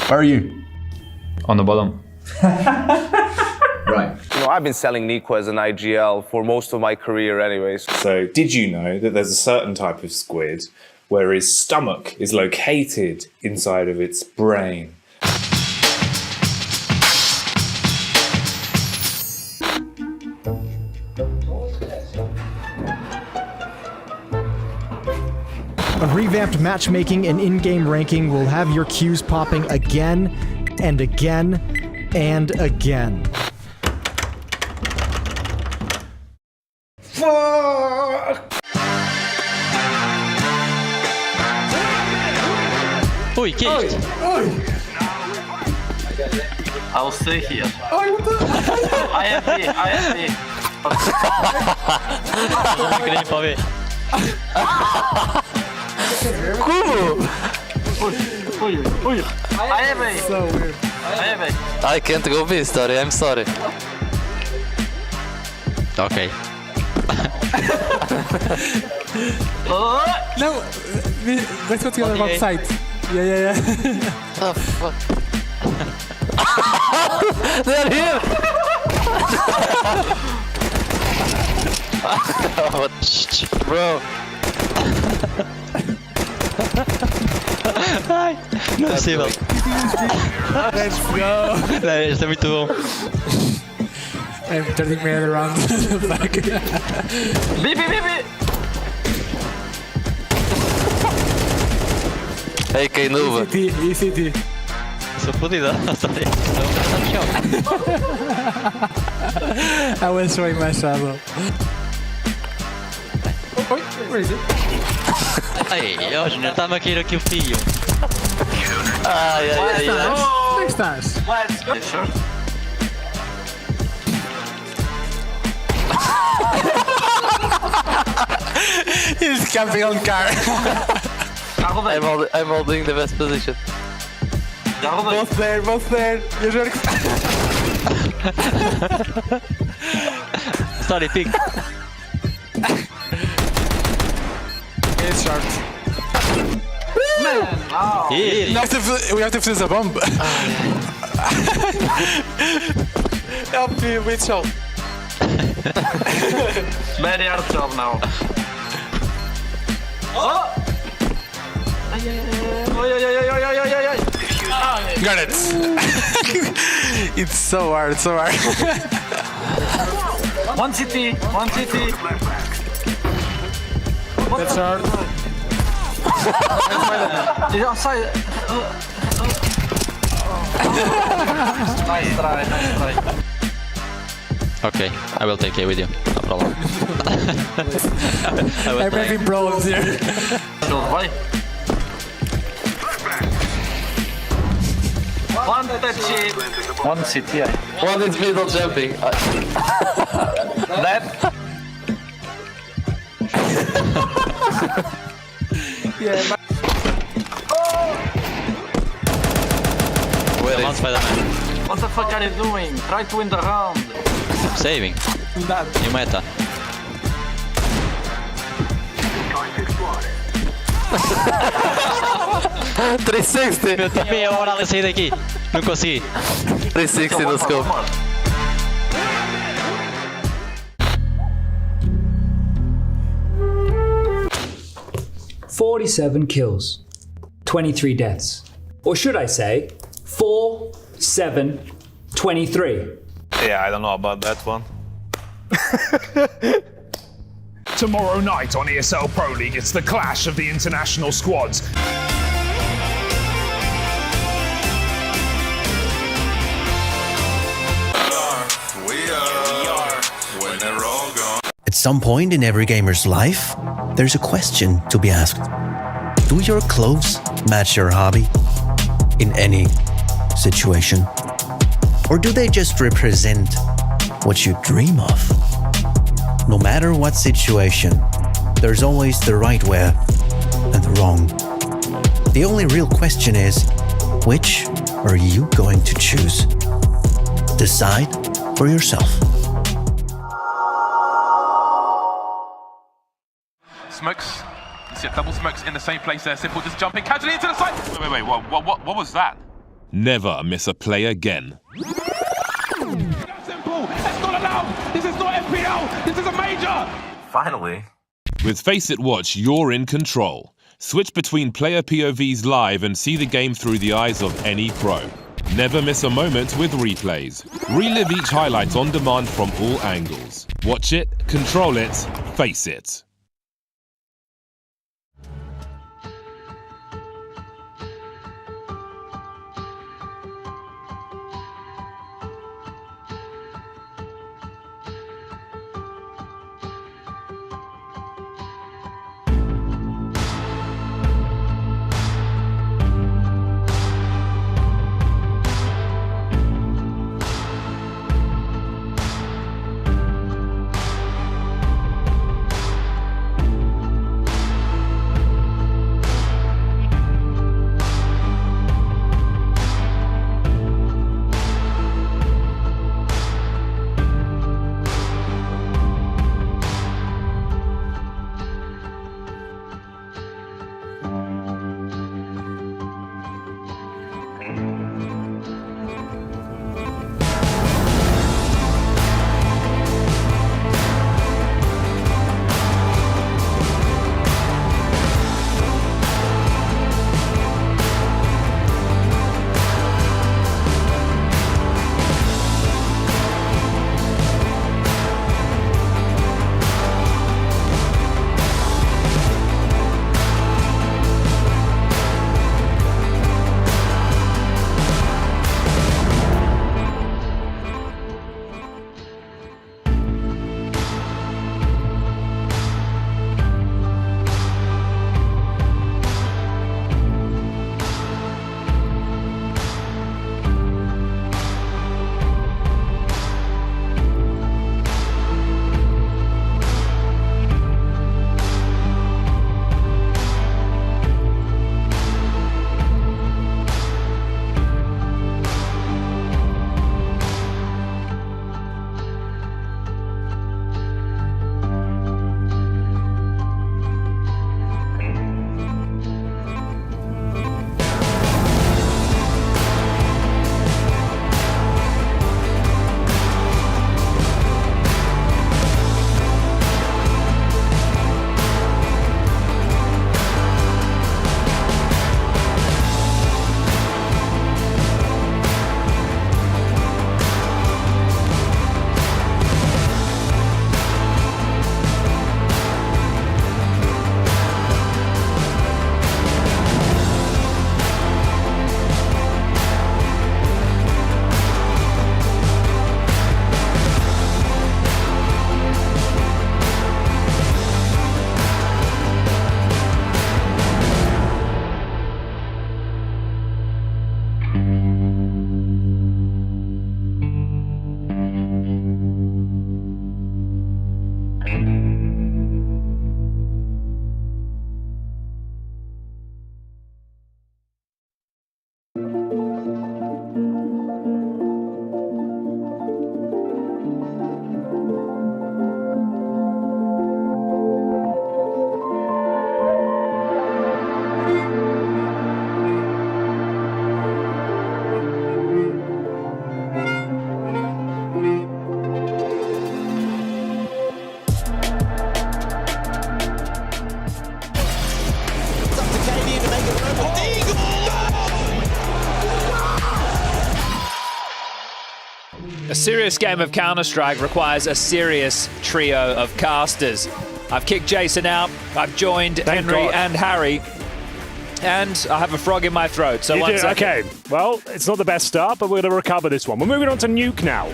Where are you? On the bottom. Right. You know, I've been selling Nico as an IGL for most of my career anyways. So did you know that there's a certain type of squid where his stomach is located inside of its brain? A revamped matchmaking and in-game ranking will have your queues popping again and again and again. Fuck! Oi, kicked. I'll stay here. I am here. So weird. I can't go this story, I'm sorry. Okay. No, let's go together outside. Yeah. Oh, fuck. They're here! Oh, bro. Ai, não é possível. Let's go. Isso é muito bom. I'm turning my head around. Beep. Hey, Kainuva. ECT. Sou fodida. I was showing my shadow. Oi, where is it? Ai, hoje não estamos aqui o filho. Ai. Next time. Let's go. Sure. He's camping on car. I'm holding the best position. Both there. You're sure. Sorry, pig. It's short. Man, wow. We have to finish the bomb. Help me with shot. Very hard job now. Oh! Got it. It's so hard. One city. That's hard. It's outside. Nice try. Okay, I will take it with you. No problem. I'm having problems here. Why? One touch. One city. One is middle jumping. That. Yeah. Where is Spider-Man? What the fuck are you doing? Try to win the round. I'm saving. New meta. $360. Eu tive meia hora a sair daqui. Não consegui. $360 no scope. 47 kills, 23 deaths. Or should I say, 4, 7, 23. Yeah, I don't know about that one. Tomorrow night on ESL Pro League, it's the clash of the international squads. At some point in every gamer's life, there's a question to be asked. Do your clothes match your hobby? In any situation? Or do they just represent what you dream of? No matter what situation, there's always the right wear and the wrong. The only real question is, which are you going to choose? Decide for yourself. Smokes. You see a double smokes in the same place there. Simple just jumping casually into the side. Wait. What was that? Never miss a play again. Simple. That's not allowed. This is not FPL. This is a major. Finally. With Face It Watch, you're in control. Switch between player POVs live and see the game through the eyes of any pro. Never miss a moment with replays. Relive each highlight on demand from all angles. Watch it, control it, face it. A serious game of Counter-Strike requires a serious trio of casters. I've kicked Jason out, I've joined Henry and Harry, and I have a frog in my throat. So Okay, well, it's not the best start, but we're going to recover this one. We're moving on to Nuke now.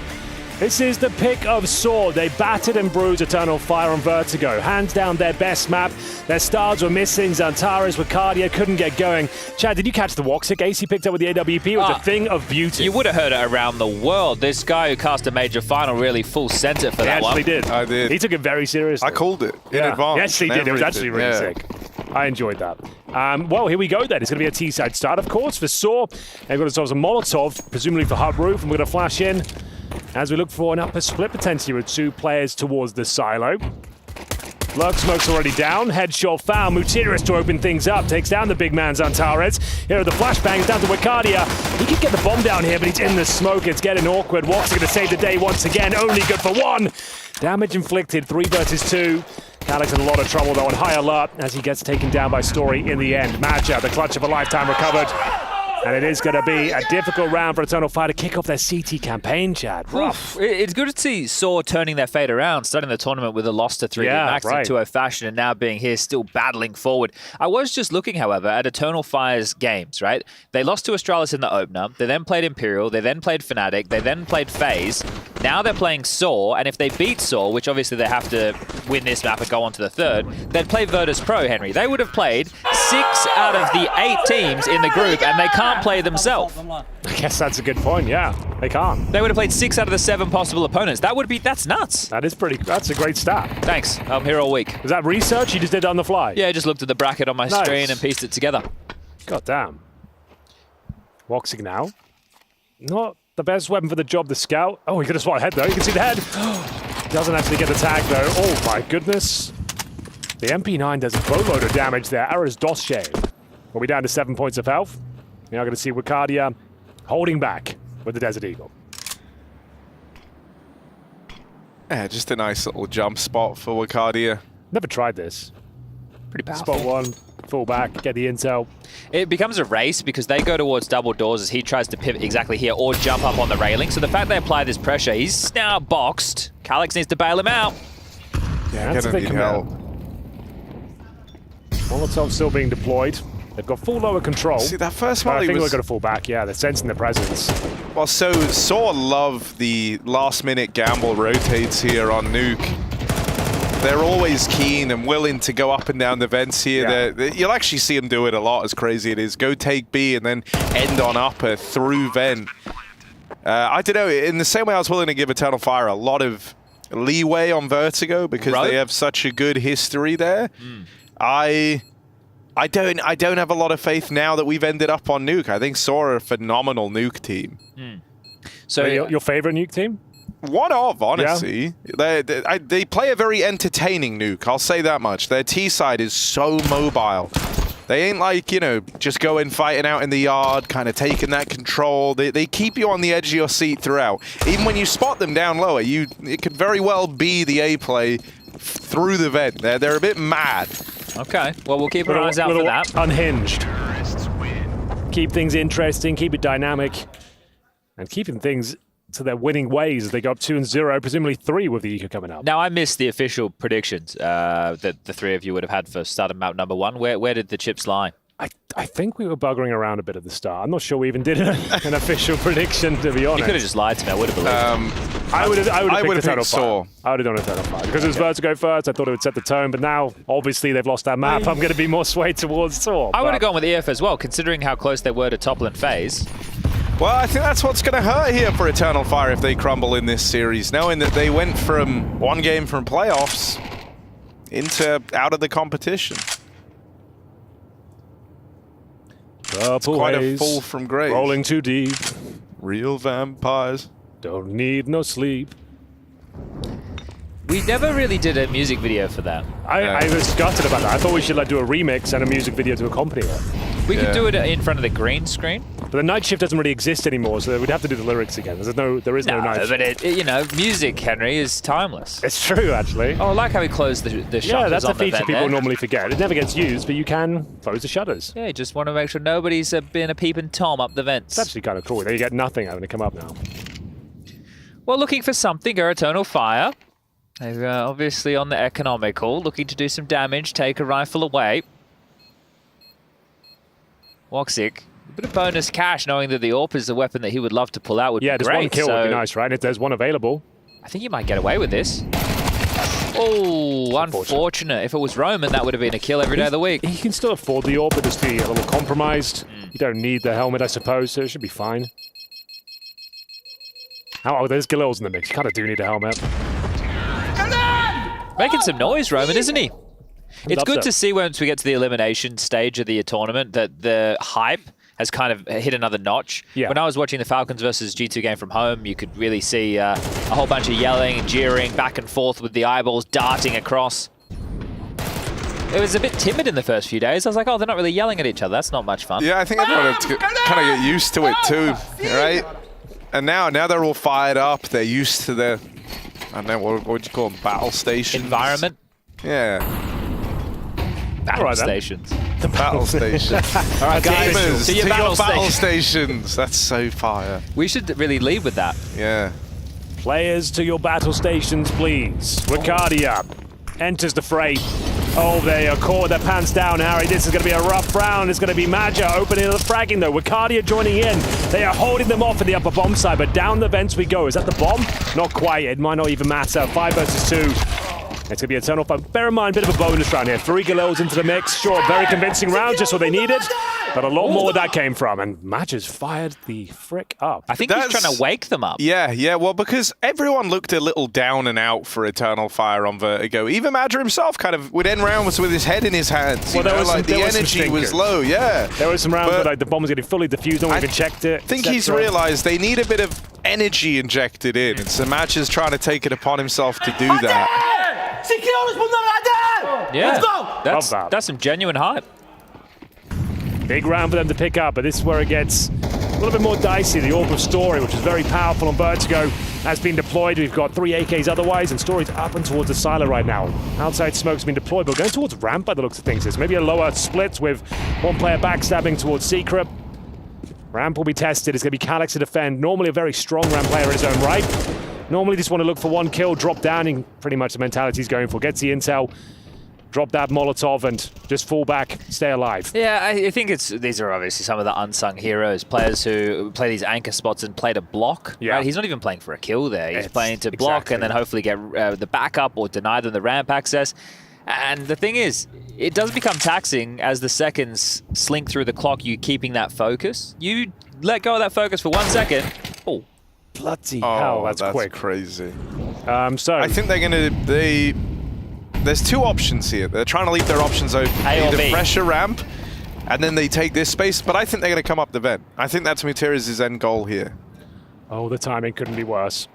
This is the pick of Saw. They battered and bruised Eternal Fire on Vertigo. Hands down their best map. Their stars were missing. Xantares with Cardia couldn't get going. Chad, did you catch the Woxic ace he picked up with the AWP? It was a thing of beauty. You would have heard it around the world. This guy who cast a major final really full sent it for that one. He actually did. I did. He took it very seriously. I called it in advance. Yes, he did. It was actually really sick. I enjoyed that. Well, here we go then. It's going to be a T-side start, of course, for Saw. They've got themselves a Molotov, presumably for Hut Roof, and we're going to flash in as we look for an upper split potentially with 2 players towards the silo. Lurk Smoke's already down. Headshot found. Mutiris to open things up. Takes down the big man Xantares. Here are the flashbangs down to Wicardia. He could get the bomb down here, but he's in the smoke. It's getting awkward. Wox going to save the day once again. Only good for 1. Damage inflicted. 3 versus 2. Alex in a lot of trouble though, on high alert as he gets taken down by Story in the end. Madja, the clutch of a lifetime recovered. And it is going to be a difficult round for Eternal Fire to kick off their CT campaign, Chad. Rough. It's good to see Saw turning their fate around, starting the tournament with a loss to 3 Max in 2-0 fashion, and now being here still battling forward. I was just looking, however, at Eternal Fire's games, right? They lost to Astralis in the opener, they then played Imperial, they then played Fnatic, they then played FaZe. Now they're playing Saw, and if they beat Saw, which obviously they have to win this map and go on to the 3rd, they'd play Virtus Pro, Henry. They would have played 6 out of the 8 teams in the group, and they can't play themselves. I guess that's a good point, yeah. They can't. They would have played 6 out of the 7 possible opponents. That's nuts. That's a great stat. Thanks. I'm here all week. Was that research you just did on the fly? Yeah, I just looked at the bracket on my screen and pieced it together. God damn. Woxic now. Not the best weapon for the job, the scout. Oh, he could have spotted head though. You can see the head. Doesn't actually get the tag though. Oh my goodness. The MP9 does a boatload of damage there. Ara's DOS shade. We'll be down to 7 points of health. Now going to see Wicardia holding back with the Desert Eagle. Yeah, just a nice little jump spot for Wicardia. Never tried this. Pretty powerful. Spot 1, fall back, get the intel. It becomes a race because they go towards double doors as he tries to pivot exactly here or jump up on the railing. So the fact they apply this pressure, he's now boxed. Calyx needs to bail him out. Yeah, that's a big help. Molotov still being deployed. They've got full lower control. See, that first one, I think we're going to fall back. Yeah, they're sensing the presence. Well, so Saw love the last-minute gamble rotates here on Nuke. They're always keen and willing to go up and down the vents here. Yeah. You'll actually see them do it a lot, as crazy it is. Go take B and then end on upper through vent. I don't know, in the same way I was willing to give Eternal Fire a lot of leeway on Vertigo because they have such a good history there. I don't have a lot of faith now that we've ended up on Nuke. I think Saw are a phenomenal Nuke team. So your favorite Nuke team? One of, honestly. Yeah. They play a very entertaining Nuke, I'll say that much. Their T-side is so mobile. They ain't like, you know, just going fighting out in the yard, kind of taking that control. They keep you on the edge of your seat throughout. Even when you spot them down lower, it could very well be the A play through the vent. They're a bit mad. Okay, well, we'll keep our eyes out for that. Unhinged. Keep things interesting, keep it dynamic, and keeping things to their winning ways as they go up 2-0, presumably 3 with the Eco coming up. Now, I missed the official predictions that the 3 of you would have had for starting map number 1. Where did the chips lie? I think we were buggering around a bit at the start. I'm not sure we even did an official prediction, to be honest. You could have just lied to me. I would have believed. I would have picked Saw. I would have done Eternal Fire. Because it was Vertigo first, I thought it would set the tone, but now, obviously, they've lost that map. I'm going to be more swayed towards Saw. I would have gone with EF as well, considering how close they were to Toppling FaZe. Well, I think that's what's going to hurt here for Eternal Fire if they crumble in this series, knowing that they went from one game from playoffs into out of the competition. It's quite a fall from grace. Rolling too deep. Real vampires. Don't need no sleep. We never really did a music video for that. I was gutted about that. I thought we should do a remix and a music video to accompany it. We could do it in front of the green screen. But the night shift doesn't really exist anymore, so we'd have to do the lyrics again. There is no night shift. But you know, music, Henry, is timeless. It's true, actually. Oh, I like how we closed the shutters. Yeah, that's a on the feature vent people there. normally forget. It never gets used, but you can close the shutters. Yeah, you just want to make sure nobody's been a peeping Tom up the vents. It's actually kind of cool. You get nothing out when they come up now. Well, looking for something, go Eternal Fire. They're obviously on the economical, looking to do some damage, take a rifle away. Woxic, a bit of bonus cash, knowing that the AWP is the weapon that he would love to pull out would be great. Yeah, just one kill would be nice, right? If there's one available. I think he might get away with this. Oh, unfortunate. If it was Roman, that would have been a kill every day of the week. He can still afford the AWP, but just be a little compromised. You don't need the helmet, I suppose, so it should be fine. Oh, there's Galil's in the mix. You kind of do need a helmet. Making some noise, Roman, isn't he? It's good to see once we get to the elimination stage of the tournament that the hype has kind of hit another notch. Yeah. When I was watching the Falcons versus G2 game from home, you could really see a whole bunch of yelling and jeering back and forth with the eyeballs darting across. It was a bit timid in the first few days. I was like, oh, they're not really yelling at each other. That's not much fun. Yeah, I think everyone had to kind of get used to it too, right? And now they're all fired up. They're used to the, I don't know, what would you call them? Battle station? Environment? Yeah. Battle stations. The battle stations. All right, guys, gamers, to your battle stations. That's so fire. We should really lead with that. Yeah. Players to your battle stations, please. Wicardia enters the fray. Oh, they are caught with their pants down, Harry. This is going to be a rough round. It's going to be Maja opening the fragging, though. Wicardia joining in. They are holding them off in the upper bomb side, but down the vents we go. Is that the bomb? Not quite. It might not even matter. 5 versus 2. It's going to be Eternal Fire. Bear in mind, bit of a bonus round here. 3 Galils into the mix. Sure, very convincing round, just what they needed. But a lot more where that came from. And Maja's fired the frick up. I think he's trying to wake them up. Yeah. Well, because everyone looked a little down and out for Eternal Fire on Vertigo. Even Maja himself kind of would end rounds with his head in his hands. Well, there was like the energy was low, yeah. There was some rounds where like, the bomb was getting fully diffused. No one even checked it. I think he's realized they need a bit of energy injected in. And so Maja's trying to take it upon himself to do that. Yeah, let's go. That's some genuine hype. Big round for them to pick up, but this is where it gets a little bit more dicey. The Orb of Story, which is very powerful on Vertigo, has been deployed. We've got 3 AKs otherwise, and Story's up and towards the silo right now. Outside Smoke's been deployed, but going towards Ramp by the looks of things. There's maybe a lower split with one player backstabbing towards Secret. Ramp will be tested. It's going to be Calyx to defend. Normally a very strong Ramp player in his own right. Normally just want to look for one kill, drop down, and pretty much the mentality he's going for. Gets the intel, drop that Molotov, and just fall back, stay alive. Yeah, I think these are obviously some of the unsung heroes, players who play these anchor spots and play to block. Yeah. Right? He's not even playing for a kill there. He's playing to block and then hopefully get the backup or deny them the ramp access. And the thing is, it does become taxing as the seconds slink through the clock, you keeping that focus. You let go of that focus for 1 second. Oh. Bloody hell, that's quick. Crazy. So I think they're going to... There's 2 options here. They're trying to leave their options open. Either fresher ramp, and then they take this space, but I think they're going to come up the vent. I think that's Mutira's end goal here. Oh, the timing couldn't be worse.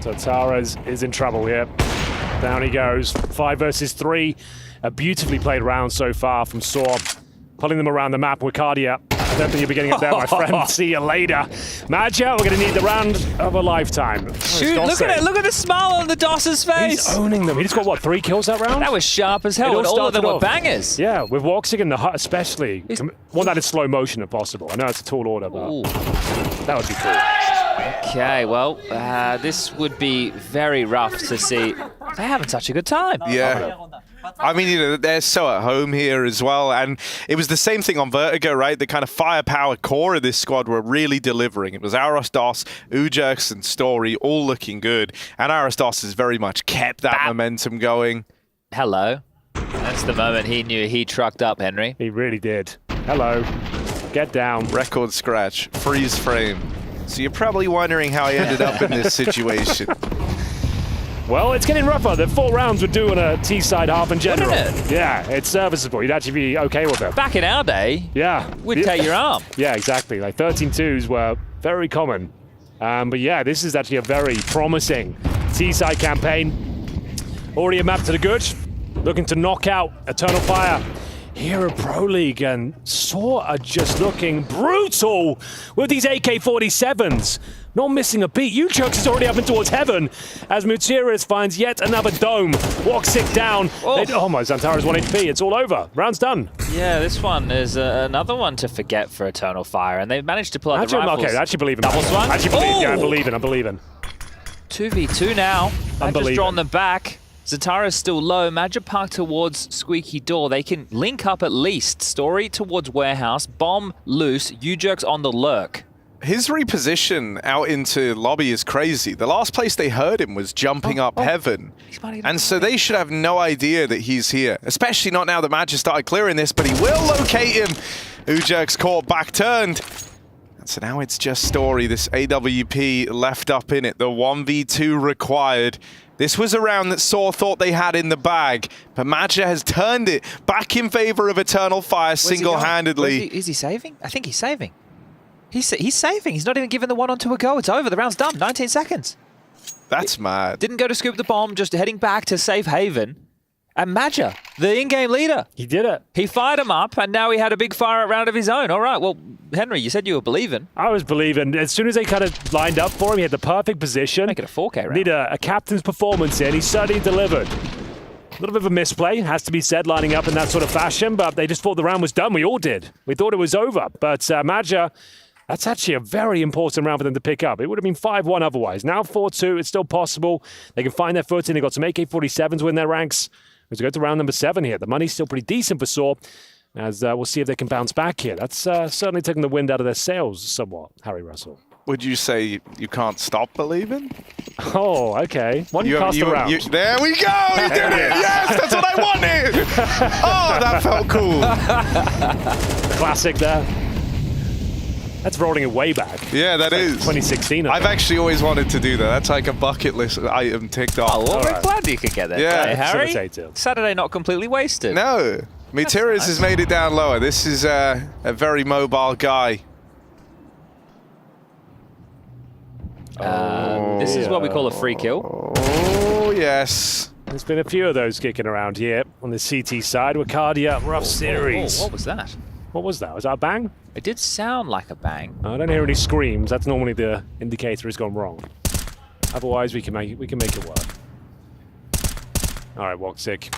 So Tara's is in trouble here. Down he goes. 5 versus 3. A beautifully played round so far from Saw. Pulling them around the map. Wicardia, I don't think you'll be getting up there, my friend. See you later. Maja, we're going to need the round of a lifetime. Shoot, look at it. Look at the smile on the Doss's face. He's owning them. He just got, what, 3 kills that round? That was sharp as hell, and all of them were bangers. Yeah, with Woxic and the Hut especially. Want that in slow motion if possible. I know it's a tall order, but that would be cool. Okay, well, this would be very rough to see. They're having such a good time. Yeah. I mean, they're so at home here as well, and it was the same thing on Vertigo, right? The kind of firepower core of this squad were really delivering. It was Aros, Doss, Ujax, and Story all looking good, and Aros Doss has very much kept that momentum going. Hello. That's the moment he knew he trucked up, Henry. He really did. Hello. Get down. Record scratch. Freeze frame. So you're probably wondering how I ended up in this situation. Well, it's getting rougher. The 4 rounds would do on a T-side half in general. Wouldn't it? Yeah, it's serviceable. You'd actually be okay with it. Back in our day, we'd take your arm. Yeah, exactly. Like 13-2s were very common. But yeah, this is actually a very promising T-side campaign. Already a map to the good. Looking to knock out Eternal Fire here at Pro League, and Saw are just looking brutal with these AK-47s. Not missing a beat. Uchux is already up and towards heaven as Mutiras finds yet another dome. Woxic down. Oh my, Xantara's 1 HP. It's all over. Round's done. Yeah, this one is another one to forget for Eternal Fire, and they've managed to pull out the rifles. Okay, I actually believe in Double swung? I believe in. 2v2 now. I've just drawn them back. Zatara's still low. Madja parked towards Squeaky Door. They can link up at least. Story towards Warehouse. Bomb loose. U-Jerk's on the lurk. His reposition out into lobby is crazy. The last place they heard him was jumping up heaven. And so they should have no idea that he's here. Especially not now that Madja started clearing this, but he will locate him. U-Jerk's caught back turned. So now it's just Story, this AWP left up in it, the 1v2 required. This was a round that Saw thought they had in the bag, but Madja has turned it back in favor of Eternal Fire single-handedly. Is he saving? I think he's saving. He's saving. He's not even giving the 1-on-2 a go. It's over. The round's done. 19 seconds. That's mad. Didn't go to scoop the bomb, just heading back to safe haven. And Madja, the in-game leader. He did it. He fired him up, and now he had a big fire round of his own. All right, well, Henry, you said you were believing. I was believing. As soon as they kind of lined up for him, he had the perfect position. Make it a 4K round. Need a captain's performance here, and he certainly delivered. A little bit of a misplay, has to be said, lining up in that sort of fashion, but they just thought the round was done. We all did. We thought it was over. But Madja, that's actually a very important round for them to pick up. It would have been 5-1 otherwise. Now 4-2, it's still possible. They can find their footing. They've got some AK-47s win their ranks. As we go to round number 7 here, the money's still pretty decent for Saw, as we'll see if they can bounce back here. That's certainly taking the wind out of their sails somewhat, Harry Russell. Would you say you can't stop believing? Oh, okay. One cast around. There we go! He did it! Yes, that's what I wanted! Oh, that felt cool. Classic there. That's rolling it way back. Yeah, that is. 2016. I've actually always wanted to do that. That's like a bucket list item ticked off. Oh, well, we're glad you could get there. Yeah. Hey, Harry, Saturday not completely wasted. No. Meteoris has made it down lower. This is a very mobile guy. This is what we call a free kill. Oh, yes. There's been a few of those kicking around here on the CT side. Wakadia, rough series. What was that? What was that? Was that a bang? It did sound like a bang. I don't hear any screams. That's normally the indicator has gone wrong. Otherwise, we can make it work. All right, Woxic.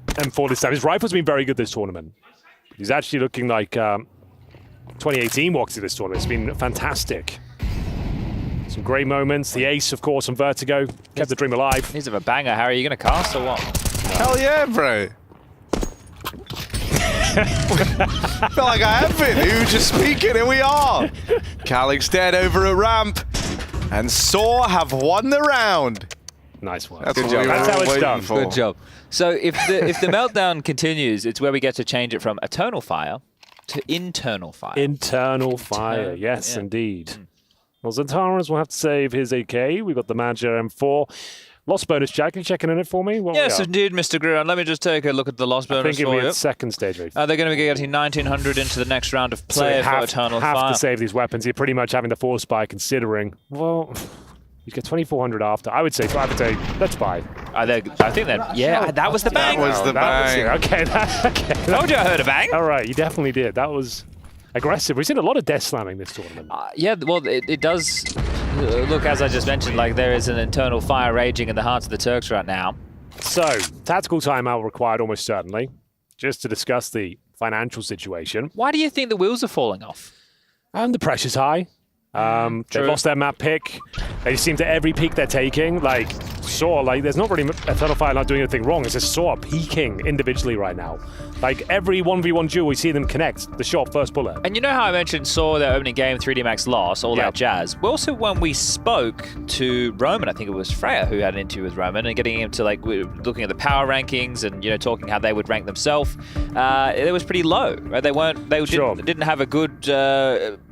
M4 this time. His rifle's been very good this tournament. He's actually looking like 2018 Woxic this tournament. It's been fantastic. Some great moments. The ace, of course, on Vertigo. Kept the dream alive. He's of a banger, Harry. Are you going to cast or what? Hell yeah, bro. I feel like I have been. Who just speaking? Here we are. Calic's dead over a ramp. And Saw have won the round. Nice one. That's how it's done. Good job. So if the meltdown continues, it's where we get to change it from Eternal Fire to Internal Fire. Internal Fire. Yes, indeed. Well, Zataras will have to save his AK. We've got the Madja M4. Lost bonus, Jack. Are you checking in it for me? Yes, indeed, Mr. Gruan. Let me just take a look at the lost bonus. I think it'll be at second stage. They're going to be getting 1900 into the next round of play for Eternal Fire. Have to save these weapons. You're pretty much having to force buy, considering. Well, you get 2400 after. I would say let's buy. I think that. Yeah, that was the bang. That was the bang. Okay. Told you I heard a bang. All right, you definitely did. That was aggressive. We've seen a lot of death slamming this tournament. Yeah, well, it does. Look, as I just mentioned, like there is an internal fire raging in the hearts of the Turks right now. So, tactical timeout required almost certainly, just to discuss the financial situation. Why do you think the wheels are falling off? The pressure's high. They've lost their map pick. They seem to every peak they're taking, like Saw, like there's not really Eternal Fire not doing anything wrong. It's just Saw peaking individually right now. Like every 1v1 duel, we see them connect the shot first bullet. And you know how I mentioned Saw their opening game, 3D Max loss, all that jazz. Well, also when we spoke to Roman, I think it was Freya who had an interview with Roman and getting him to like looking at the power rankings and talking how they would rank themselves. It was pretty low, right? They didn't have a good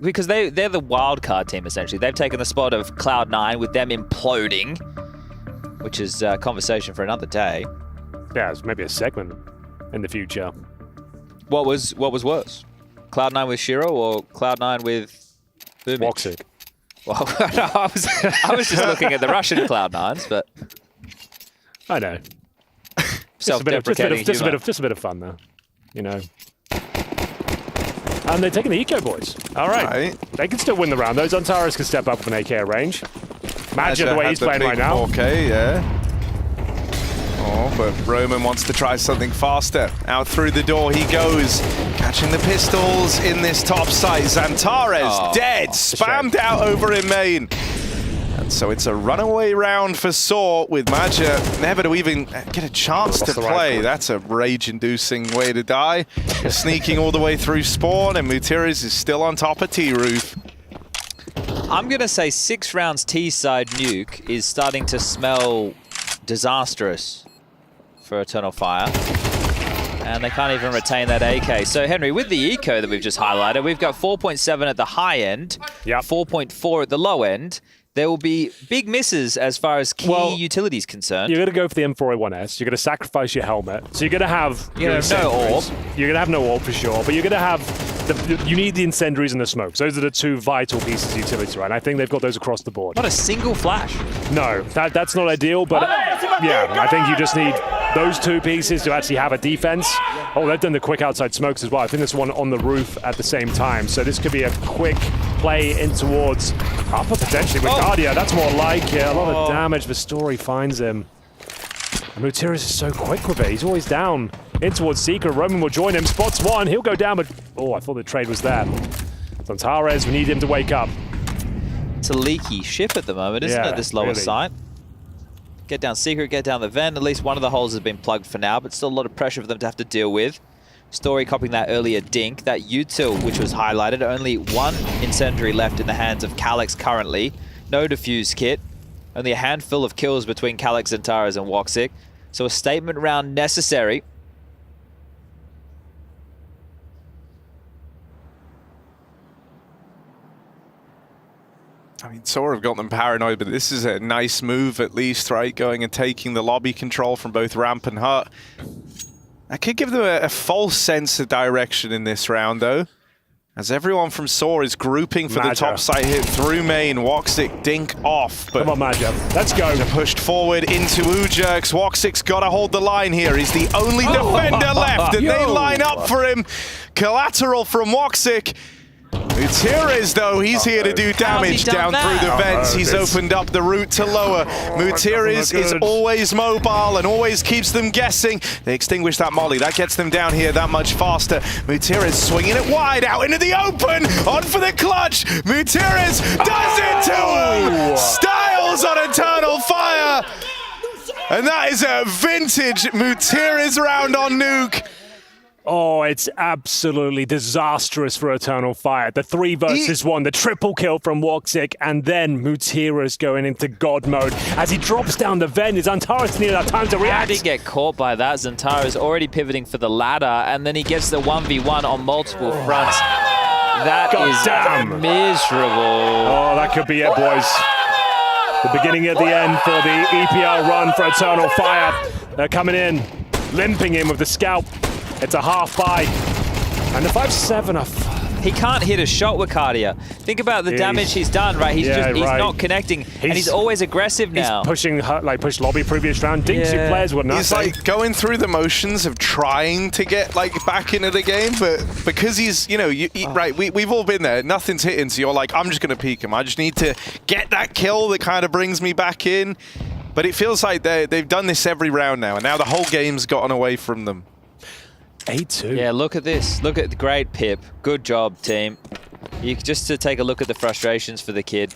because they're the wild card team essentially. They've taken the spot of Cloud9 with them imploding, which is a conversation for another day. Yeah, it's maybe a segment in the future. What was worse? Cloud9 with Shiro or Cloud9 with Woxic? Well, I was just looking at the Russian Cloud9s, but I know. Self-deprecating just a bit of fun though, And they're taking the eco boys. All right. They can still win the round. Those Antares can step up with an AK range. Imagine the way he's playing right now. 4K, yeah. Oh, but Roman wants to try something faster. Out through the door he goes. Catching the pistols in this top site. Zantares dead. Spammed out over in main. And So it's a runaway round for Saw with Maja never to even get a chance to play. That's a rage-inducing way to die. Sneaking all the way through spawn, and Mutiris is still on top of T-Roof. I'm going to say 6 rounds T-side nuke is starting to smell disastrous for Eternal Fire. And they can't even retain that AK. So, Henry, with the eco that we've just highlighted, we've got 4.7 at the high end, 4.4 at the low end. There will be big misses as far as key utilities concerned. You're going to go for the M4A1S. You're going to sacrifice your helmet. So you're going to have... no orb. You're going to have no orb for sure, but you're going to have... you need the incendiaries and the smokes. Those are the 2 vital pieces of utility, right? And I think they've got those across the board. Not a single flash. No, that's not ideal, but yeah, I think you just need those 2 pieces to actually have a defense. Oh, they've done the quick outside smokes as well. I think there's one on the roof at the same time. So this could be a quick play in towards upper potentially with Guardia. That's more like it. A lot of damage. The story finds him. Mutiris is so quick with it. He's always down in towards Seeker. Roman will join him. Spots one. He'll go down, but I thought the trade was there. Zantares, we need him to wake up. It's a leaky ship at the moment, isn't it? This lower site. Get down Secret, get down the vent. At least one of the holes has been plugged for now, but still a lot of pressure for them to have to deal with. Story copying that earlier dink. That util, which was highlighted, only 1 incendiary left in the hands of Calyx currently. No defuse kit. Only a handful of kills between Calyx, Zantares, and Woxic. So a statement round necessary. I mean, Saw have got them paranoid, but this is a nice move at least, right? Going and taking the lobby control from both Ramp and Hut. That could give them a false sense of direction in this round, though. As everyone from Saw is grouping for the top side hit through main. Woxic dink off. But come on, Maja. Let's go. Pushed forward into Ujerks. Woxic's got to hold the line here. He's the only defender left, and they line up for him. Collateral from Woxic. Mutiris, though, he's here to do damage down through the vents. He's opened up the route to lower. Mutiris is always mobile and always keeps them guessing. They extinguish that molly. That gets them down here that much faster. Mutiris swinging it wide out into the open. On for the clutch. Mutiris does it to him. Styles on Eternal Fire. And that is a vintage Mutiris round on Nuke. Oh, it's absolutely disastrous for Eternal Fire. The 3 versus 1, the triple kill from Woxic, and then Mutiris going into God mode. As he drops down the vent, is Zantares needed that time to react? How did he get caught by that? Zantares already pivoting for the ladder, and then he gets the 1v1 on multiple fronts. That is miserable. Oh, that could be it, boys. The beginning at the end for the EPL run for Eternal Fire. They're coming in, limping in with the scalp. It's a half buy. And the 5-7 are... He can't hit a shot with Cardia. Think about the damage he's done, right? He's not connecting, and he's always aggressive now. He's pushing, pushed lobby previous round. Dinks your players were nothing. He's like going through the motions of trying to get back into the game, but because he's, right, we've all been there. Nothing's hitting, so you're like, I'm just going to peek him. I just need to get that kill that kind of brings me back in. But it feels like they've done this every round now, and now the whole game's gotten away from them. 8-2. Yeah, look at this. Look at the great Pip. Good job, team. Just to take a look at the frustrations for the kid.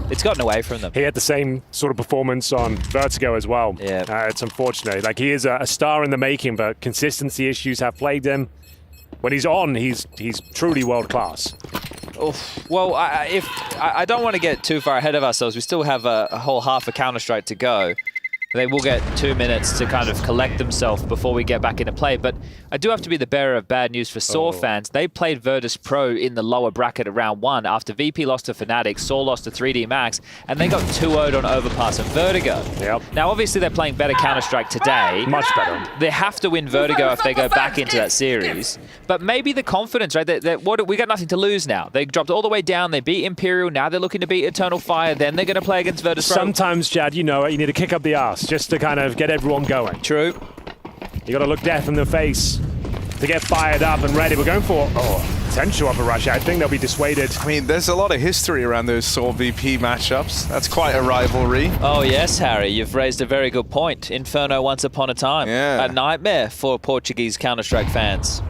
It's gotten away from them. He had the same sort of performance on Vertigo as well. Yeah. It's unfortunate. Like, he is a star in the making, but consistency issues have plagued him. When he's on, he's truly world class. Well, I don't want to get too far ahead of ourselves. We still have a whole half a Counter-Strike to go. They will get 2 minutes to kind of collect themselves before we get back into play. But I do have to be the bearer of bad news for Saw fans. They played Virtus Pro in the lower bracket at round 1 after VP lost to Fnatic, Saw lost to 3D Max, and they got 2-0'd on Overpass and Vertigo. Yep. Now, obviously, they're playing better Counter-Strike today. Much better. They have to win Vertigo if they go back into that series. But maybe the confidence, right? We got nothing to lose now. They dropped all the way down. They beat Imperial. Now they're looking to beat Eternal Fire. Then they're going to play against Virtus Pro. Sometimes, Chad, you know it. You need to kick up the arse just to kind of get everyone going. True. You got to look death in the face to get fired up and ready. We're going for potential of a rush. I think they'll be dissuaded. I mean, there's a lot of history around those Saw VP matchups. That's quite a rivalry. Oh yes, Harry, you've raised a very good point. Inferno once upon a time. Yeah. A nightmare for Portuguese Counter-Strike fans.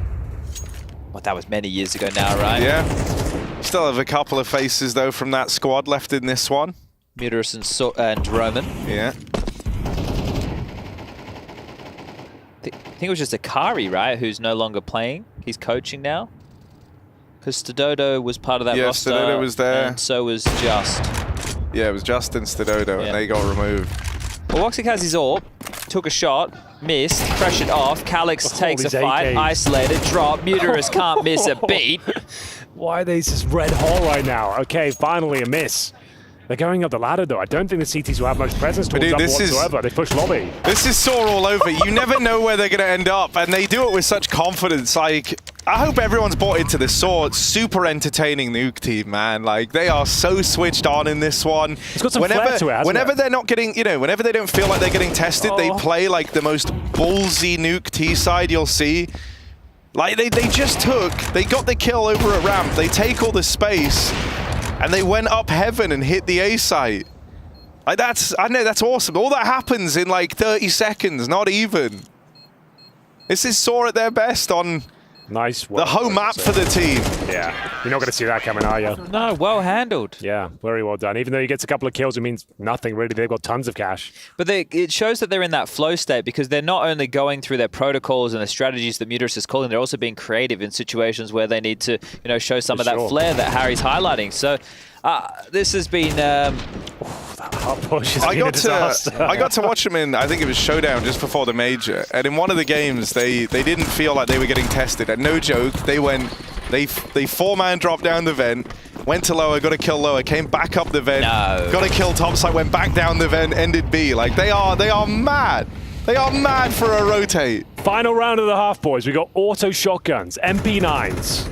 Well, that was many years ago now, right? Yeah. Still have a couple of faces, though, from that squad left in this one. Muterus and Roman. Yeah. I think it was just Akari, right, who's no longer playing. He's coaching now. Because Stododo was part of that roster. Yeah, Stododo was there. And so was Just. Yeah, it was Just and Stododo, and they got removed. Well, Woxic has his AWP, took a shot, missed, pressured off. Calix takes a fight, isolated, drop. Muterus can't miss a beat. Why are they just red hole right now? Okay, finally a miss. They're going up the ladder, though. I don't think the CTs will have much presence towards them whatsoever. They push lobby. This is sore all over. You never know where they're going to end up, and they do it with such confidence. Like, I hope everyone's bought into this sword. Super entertaining Nuke team, man. Like, they are so switched on in this one. It's got some flair to it, whenever they're not getting, whenever they don't feel like they're getting tested, they play like the most ballsy Nuke T side you'll see. Like, they got the kill over at ramp. They take all the space. And they went up heaven and hit the A site. Like I know that's awesome. All that happens in like 30 seconds, not even. This is Saw at their best on the home map for the team. Yeah, you're not going to see that coming, are you? No, well handled. Yeah, very well done. Even though he gets a couple of kills, it means nothing really. They've got tons of cash. But it shows that they're in that flow state because they're not only going through their protocols and the strategies that Muterus is calling, they're also being creative in situations where they need to, show some of that flair that Harry's highlighting. So this has been... that hard push has I been a disaster. I got to watch them in, I think it was Showdown just before the major, and in one of the games they didn't feel like they were getting tested. And no joke, they four-man dropped down the vent, went to lower, got a kill lower, came back up the vent, got a kill topside, went back down the vent, ended B. Like they are mad. They are mad for a rotate. Final round of the half, boys. We got auto shotguns, MP9s,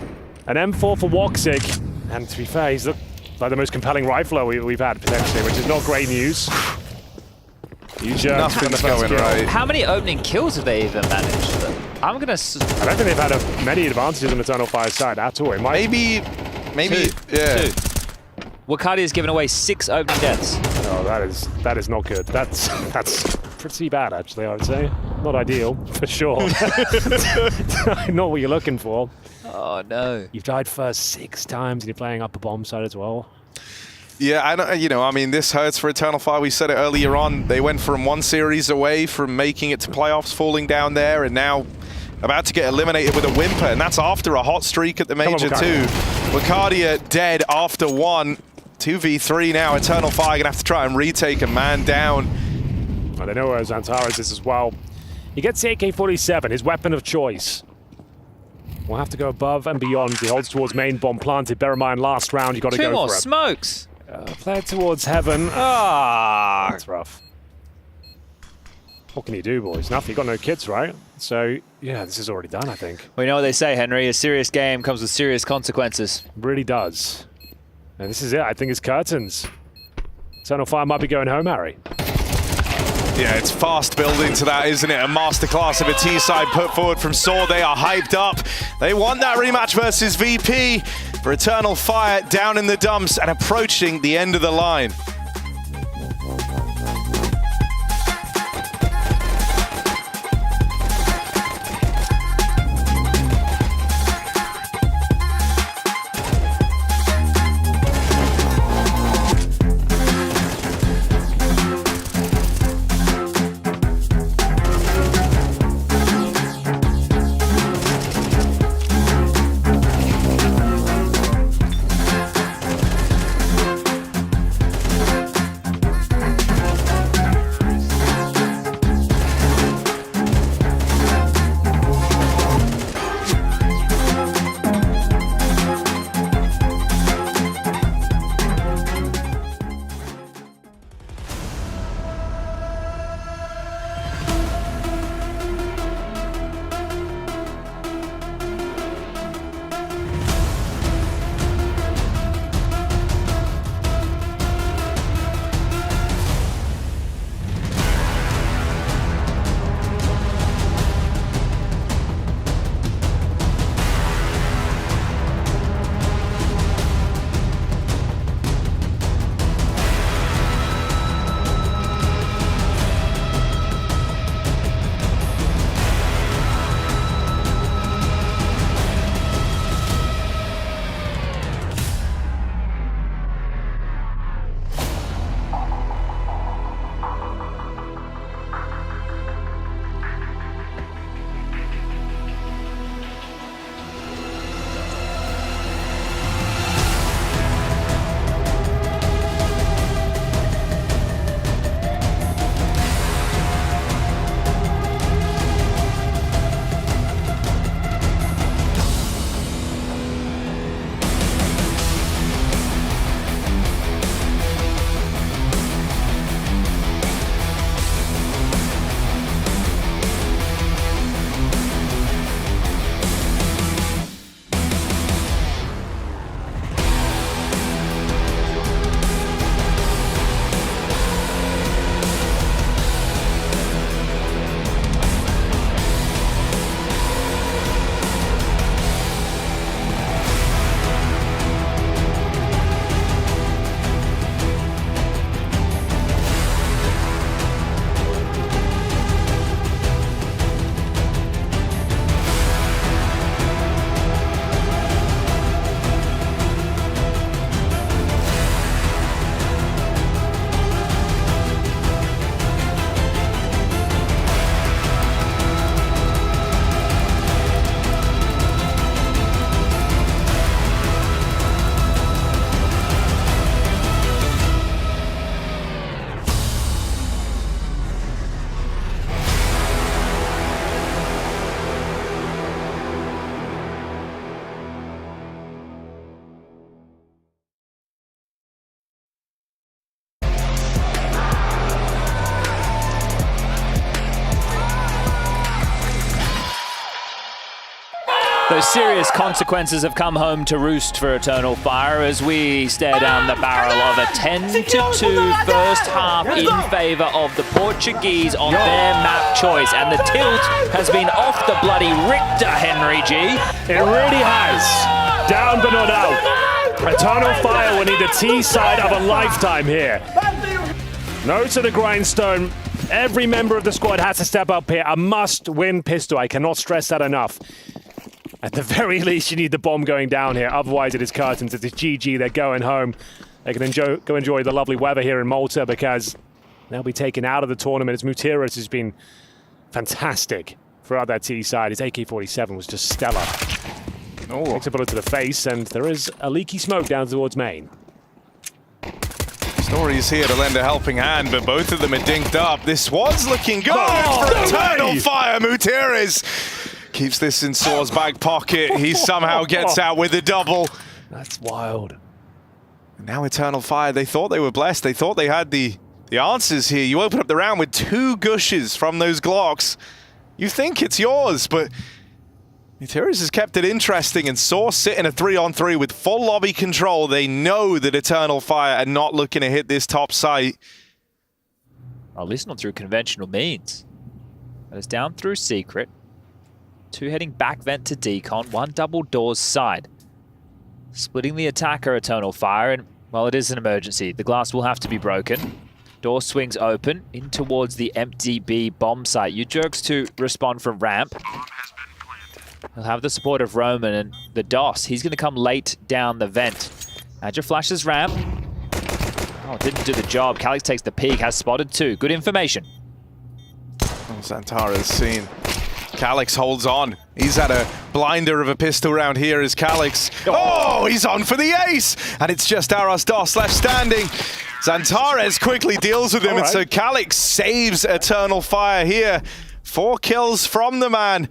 an M4 for Woxic, and to be fair, he's like the most compelling rifler we've had potentially, which is not great news. Nothing's going right. How many opening kills have they even managed? I don't think they've had many advantages on Eternal Fire's side at all. Maybe, yeah. Two. Wakati has given away 6 opening deaths. Oh, that is not good. That's pretty bad, actually, I would say. Not ideal, for sure. Not what you're looking for. Oh, no. You've died first 6 times and you're playing up a bomb side as well. Yeah, I mean, this hurts for Eternal Fire. We said it earlier on. They went from 1 series away from making it to playoffs, falling down there, and now about to get eliminated with a whimper, and that's after a hot streak at the major too. Wacardia dead after 1. 2v3 now. Eternal Fire gonna have to try and retake a man down. Well, they know where Xantares is as well. He gets the AK-47, his weapon of choice. We'll have to go above and beyond. He holds towards main bomb planted. Bear in mind, last round, you got to go for it. 2 more smokes. Play it towards heaven. That's rough. What can you do, boys? Nothing. You got no kits, right? So, yeah, this is already done, I think. Well, you know what they say, Henry. A serious game comes with serious consequences. It really does. And this is it. I think it's curtains. Eternal Fire might be going home, Harry. Yeah, it's fast building to that, isn't it? A masterclass of a T-side put forward from Saw. They are hyped up. They want that rematch versus VP for Eternal Fire down in the dumps and approaching the end of the line. Those serious consequences have come home to roost for Eternal Fire as we stare down the barrel of a 10-2 first half in favour of the Portuguese on their map choice. And the tilt has been off the bloody Richter, Henry G. It really has. Down but not out. Eternal Fire will need the T side of a lifetime here. No to the grindstone. Every member of the squad has to step up here. A must-win pistol. I cannot stress that enough. At the very least, you need the bomb going down here. Otherwise, it is curtains. It is GG. They're going home. They can go enjoy the lovely weather here in Malta because they'll be taken out of the tournament. As Mutiras has been fantastic throughout that T side. His AK-47 was just stellar. Takes a bullet to the face, and there is a leaky smoke down towards main. Story's here to lend a helping hand, but both of them are dinked up. This was looking good for Eternal Fire. Mutiras keeps this in Saw's back pocket. He somehow gets out with a double. That's wild. And now Eternal Fire, they thought they were blessed. They thought they had the answers here. You open up the round with 2 gushes from those Glocks. You think it's yours, but Mutiras has kept it interesting, and Saw sitting a 3-on-3 with full lobby control. They know that Eternal Fire are not looking to hit this top site. At least not through conventional means. That is down through secret. 2 heading back vent to decon, 1 double doors side. Splitting the attacker, Eternal Fire, and, well, it is an emergency. The glass will have to be broken. Door swings open in towards the empty B bomb site. You jerks to respond from ramp. He'll have the support of Roman and the DOS. He's going to come late down the vent. Adja flashes ramp. Oh, didn't do the job. Calix takes the peek, has spotted 2. Good information. Xantara's seen. Calix holds on. He's had a blinder of a pistol round here as Calix. Oh, he's on for the ace! And it's just Aras DOS left standing. Xantares quickly deals with him, and so Calix saves Eternal Fire here. 4 kills from the man.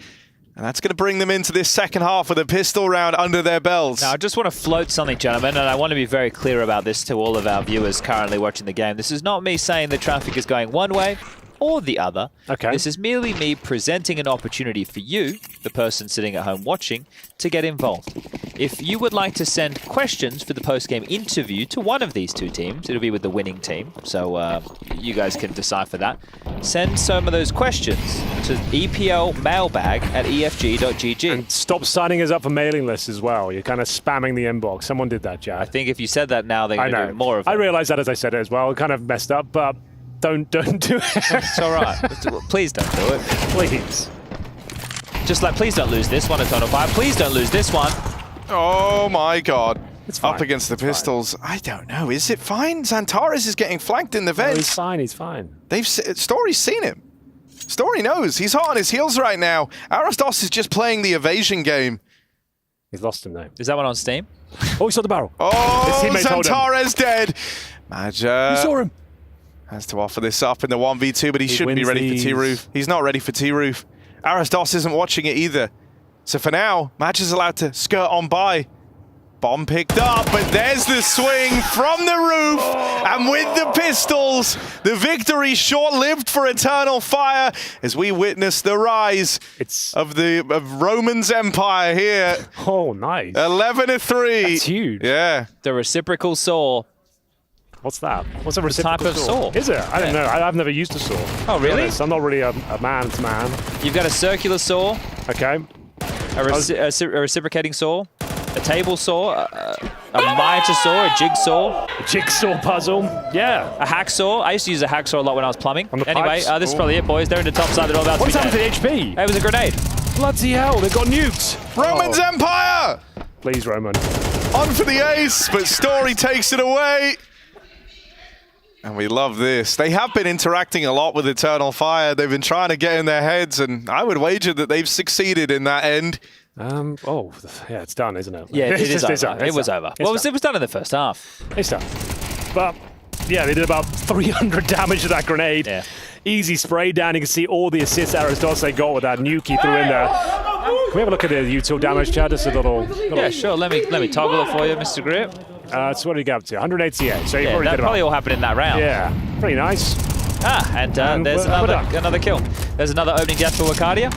And that's going to bring them into this second half with a pistol round under their belts. Now, I just want to float something, gentlemen, and I want to be very clear about this to all of our viewers currently watching the game. This is not me saying the traffic is going one way or the other. Okay. This is merely me presenting an opportunity for you, the person sitting at home watching, to get involved. If you would like to send questions for the post-game interview to one of these 2 teams, it'll be with the winning team, so you guys can decipher that. Send some of those questions to eplmailbag@efg.gg. And stop signing us up for mailing lists as well. You're kind of spamming the inbox. Someone did that, Jack. I think if you said that now, they're going to do more of it. I realized that as I said it as well. Kind of messed up, but don't do it. It's all right. Please don't do it. Please. Just like, please don't lose this one, Eternal Fire. Please don't lose this one. Oh my god. It's fine. Up against the pistols. I don't know. Is it fine? Xantares is getting flanked in the vents. He's fine. He's fine. Story's seen him. Story knows. He's hot on his heels right now. Aras DOS is just playing the evasion game. He's lost him, though. Is that one on Steam? Oh, he saw the barrel. Oh, Xantares dead. Maja. You saw him. Has to offer this up in the 1v2, but he shouldn't be ready for T-Roof. He's not ready for T-Roof. Aras DOS isn't watching it either. So for now, Match is allowed to skirt on by. Bomb picked up, but there's the swing from the roof. And with the pistols, the victory short-lived for Eternal Fire as we witness the rise of Roman's empire here. Oh, nice. 11-3. That's huge. Yeah. The reciprocal saw. What's that? What's a reciprocal type of saw? Is it? I don't know. I've never used a saw. Oh, really? I'm not really a man's man. You've got a circular saw. Okay. A reciprocating saw. A table saw. A mitre saw. A jigsaw. A jigsaw puzzle. Yeah. A hacksaw. I used to use a hacksaw a lot when I was plumbing. Anyway, this is probably it, boys. They're in the top side. They're all about to be happened to the HP? It was a grenade. Bloody hell, they've got nukes. Roman's empire! Please, Roman. On for the ace, but Story takes it away. And we love this. They have been interacting a lot with Eternal Fire. They've been trying to get in their heads, and I would wager that they've succeeded in that end. Oh, yeah, it's done, isn't it? Yeah, it is over. It was over. Well, it was done in the first half. It's done. But, yeah, they did about 300 damage to that grenade. Yeah. Easy spray down. You can see all the assist Aras DOS they got with that nuke he threw in there. Can we have a look at the util damage, Chad? Just a little... Yeah, sure. Let me toggle it for you, Mr. Grip. So what did he get up to? 188. So yeah, that probably all happened in that round. Yeah, pretty nice. And there's another kill. There's another opening death for Wakadia.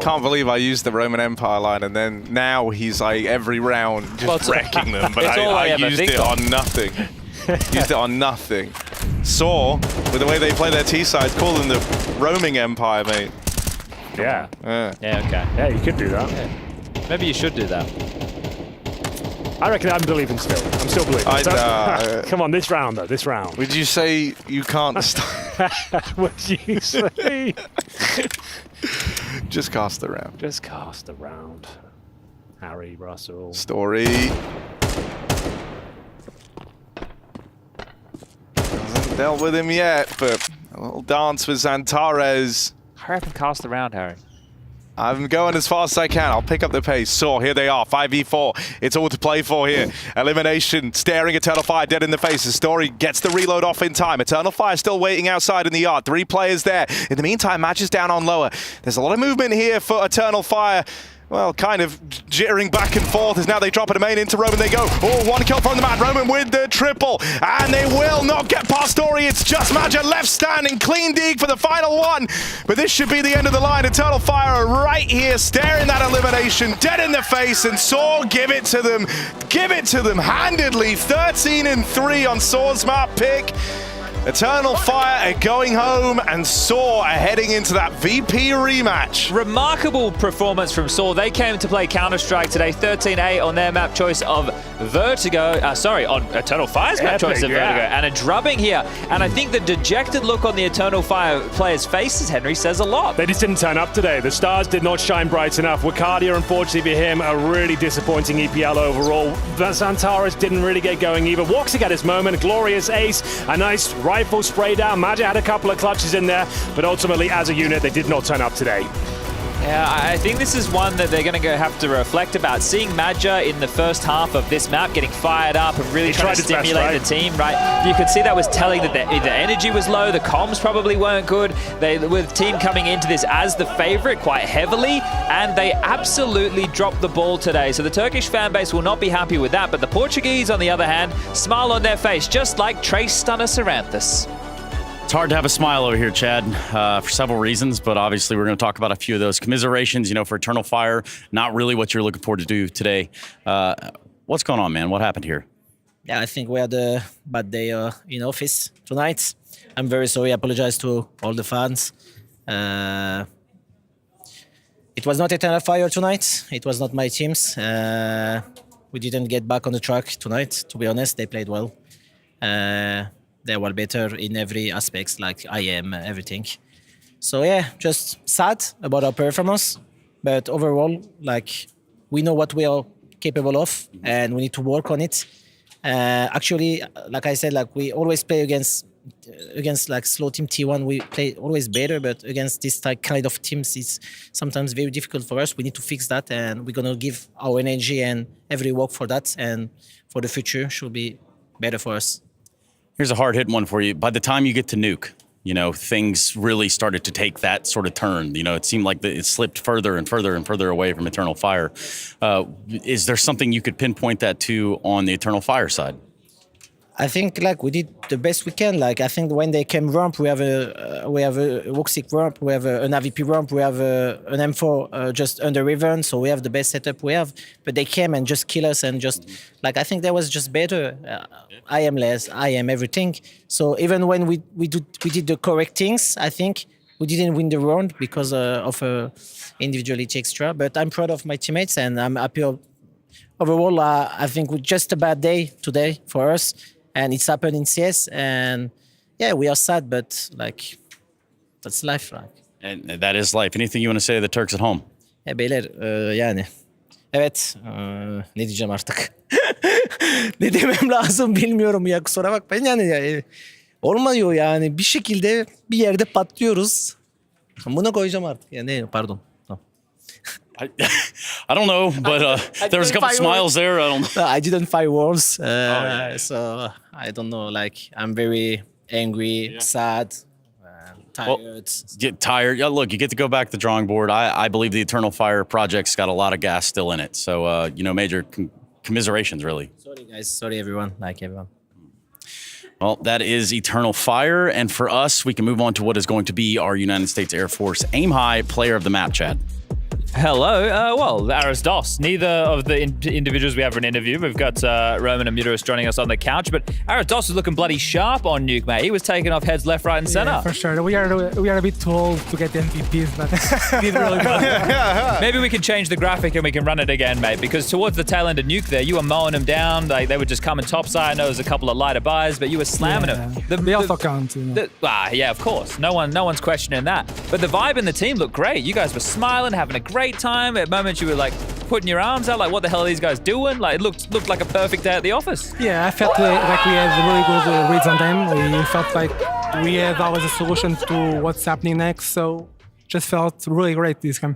Can't believe I used the Roman Empire line, and then now he's like every round just wrecking them. But I used it on nothing. Used it on nothing. Saw, with the way they play their T-sides, call them the roaming Empire, mate. Yeah. Yeah, okay. Yeah, you could do that. Yeah. Maybe you should do that. I reckon I'm believing still. I'm still believing. Come on, this round, though. This round. Would you say you can't stop? Would you say? Just cast the round. Just cast the round. Harry, Russell. Story. Hasn't dealt with him yet, but a little dance with Xantares. Hurry up and cast the round, Harry. I'm going as fast as I can. I'll pick up the pace. Saw, here they are, 5v4. It's all to play for here. Elimination, staring Eternal Fire dead in the face. The Story gets the reload off in time. Eternal Fire still waiting outside in the yard. 3 players there. In the meantime, Match is down on lower. There's a lot of movement here for Eternal Fire. Well, kind of jittering back and forth as now they drop a domain into Roman. They go, oh, 1 kill from the Mad. Roman with the triple. And they will not get past Story. It's just Madja left standing. Clean dig for the final one. But this should be the end of the line. Eternal Fire right here, staring that elimination, dead in the face. And Saw give it to them. Give it to them handedly. 13-3 on Saw's map pick. Eternal Fire are going home, and Saw are heading into that VP rematch. Remarkable performance from Saw. They came to play Counter-Strike today, 13-8 on their map choice of Vertigo. On Eternal Fire's map choice of Vertigo. And a drubbing here. And I think the dejected look on the Eternal Fire players' faces, Henry, says a lot. They just didn't turn up today. The stars did not shine bright enough. Wakadia, unfortunately for him, a really disappointing EPL overall. Xantares didn't really get going either. Woxic had his moment, glorious ace, a nice rifle spray down. Madja had a couple of clutches in there, but ultimately, as a unit, they did not turn up today. Yeah, I think this is one that they're going to have to reflect about. Seeing Madja in the first half of this map getting fired up and really trying to stimulate the team, right? You could see that was telling that the energy was low, the comms probably weren't good. With the team coming into this as the favorite quite heavily, and they absolutely dropped the ball today. So the Turkish fan base will not be happy with that, but the Portuguese, on the other hand, smile on their face, just like Trace Stunner Saranthus. It's hard to have a smile over here, Chad, for several reasons, but obviously we're going to talk about a few of those. Commiserations, for Eternal Fire, not really what you're looking forward to do today. What's going on, man? What happened here? Yeah, I think we had a bad day in office tonight. I'm very sorry. I apologize to all the fans. It was not Eternal Fire tonight. It was not my teams. We didn't get back on the track tonight, to be honest. They played well. They were better in every aspect, like I am, everything. So yeah, just sad about our performance. But overall, we know what we are capable of and we need to work on it. Actually, like I said, we always play against slow team T1, we play always better, but against this kind of teams, it's sometimes very difficult for us. We need to fix that, and we're going to give our energy and every work for that, and for the future should be better for us. Here's a hard-hitting one for you. By the time you get to Nuke, things really started to take that sort of turn. It seemed like it slipped further and further and further away from Eternal Fire. Is there something you could pinpoint that to on the Eternal Fire side? I think we did the best we can. I think when they came ramp, we have a Woxic ramp, we have an AVP ramp, we have an M4 just under Riven, so we have the best setup we have. But they came and just kill us and just I think that was just better. I am less, I am everything. So even when we did the correct things, I think we didn't win the round because of individually extra. But I'm proud of my teammates and I'm happy. Overall, I think it's just a bad day today for us. And it's happened in CS, and yeah, we are sad, but that's life. And that is life. Anything you want to say to the Turks at home? Beyler, yani. Evet, ne diyeceğim artık? Ne demem lazım bilmiyorum ya, kusura bakmayın yani. Olmuyor yani, bir şekilde bir yerde patlıyoruz. Buna koyacağım artık. Yani pardon. I don't know, but there was a couple smiles there. I didn't fire walls, so I don't know. I'm very angry, sad, tired. Well, get tired. Yeah, look, you get to go back to the drawing board. I believe the Eternal Fire project's got a lot of gas still in it. So, major commiserations, really. Sorry, guys. Sorry, everyone. Everyone. Well, that is Eternal Fire. And for us, we can move on to what is going to be our United States Air Force Aim High Player of the Map, Chad. Hello. Well, Aras, neither of the individuals we have for an interview. We've got Roman and Muteris joining us on the couch, but Aras is looking bloody sharp on Nuke, mate. He was taking off heads left, right, and center. Yeah, for sure. We are a bit too old to get MVPs, but we did really well. Maybe we can change the graphic and we can run it again, mate, because towards the tail end of Nuke there, you were mowing them down. Like, they were just coming topside. I know there was a couple of lighter buys, but you were slamming them. They also count, you know. Yeah, of course. No one's questioning that. But the vibe in the team looked great. You guys were smiling, having a great time. At moments you were like putting your arms out, like what the hell are these guys doing? Like it looked like a perfect day at the office. Yeah, I felt like we had really good reads on them. We felt like we had always a solution to what's happening next. So just felt really great this game.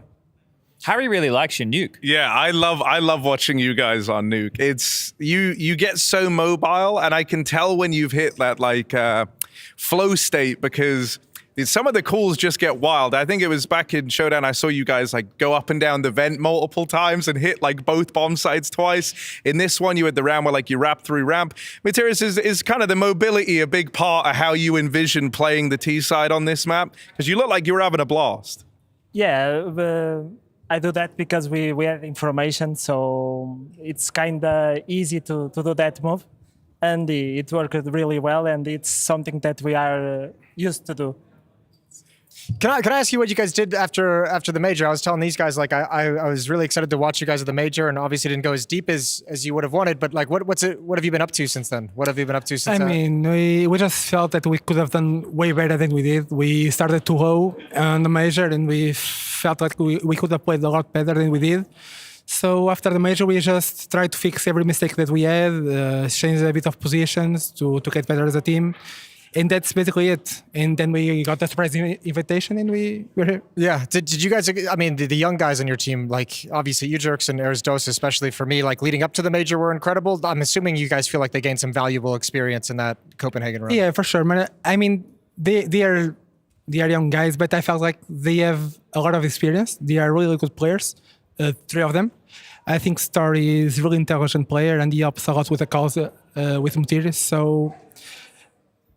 Harry really likes your Nuke. Yeah, I love watching you guys on Nuke. It's you get so mobile, and I can tell when you've hit that like flow state because some of the calls just get wild. I think it was back in Showdown, I saw you guys like go up and down the vent multiple times and hit like both bomb sites twice. In this one, you had the round where like you wrap through ramp. Materis, is kind of the mobility a big part of how you envision playing the T side on this map? Because you look like you were having a blast. Yeah, I do that because we have information, so it's kind of easy to do that move. And it worked really well, and it's something that we are used to do. Can I ask you what you guys did after the major? I was telling these guys like I was really excited to watch you guys at the major, and obviously didn't go as deep as you would have wanted. But like, what have you been up to since then? What have you been up to since? I mean, we just felt that we could have done way better than we did. We started too low on the major, and we felt like we could have played a lot better than we did. So after the major, we just tried to fix every mistake that we had, change a bit of positions to get better as a team. And that's basically it. And then we got the surprise invitation and we were here. Yeah. Did you guys, I mean, the young guys on your team, like obviously you Jerks and Aras, especially for me, like leading up to the major were incredible. I'm assuming you guys feel like they gained some valuable experience in that Copenhagen run. Yeah, for sure. I mean, they are young guys, but I felt like they have a lot of experience. They are really good players, 3 of them. I think Story is a really intelligent player and he helps a lot with the calls with Muteris. So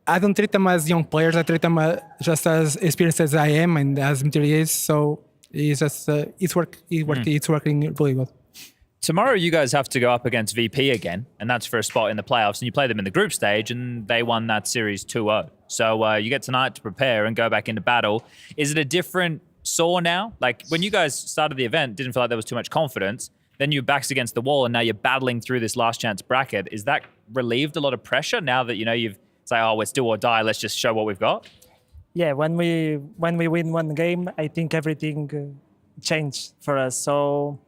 I don't treat them as young players. I treat them just as experienced as I am and as Muteris is. So it's working really well. Tomorrow you guys have to go up against VP again, and that's for a spot in the playoffs. And you play them in the group stage, and they won that series 2-0. So you get tonight to prepare and go back into battle. Is it a different saw now? Like when you guys started the event, didn't feel like there was too much confidence. Then your back's against the wall, and now you're battling through this last chance bracket. Is that relieved a lot of pressure now that you've say, oh, it's do or die, let's just show what we've got? Yeah, when we win one game, I think everything changed for us. So,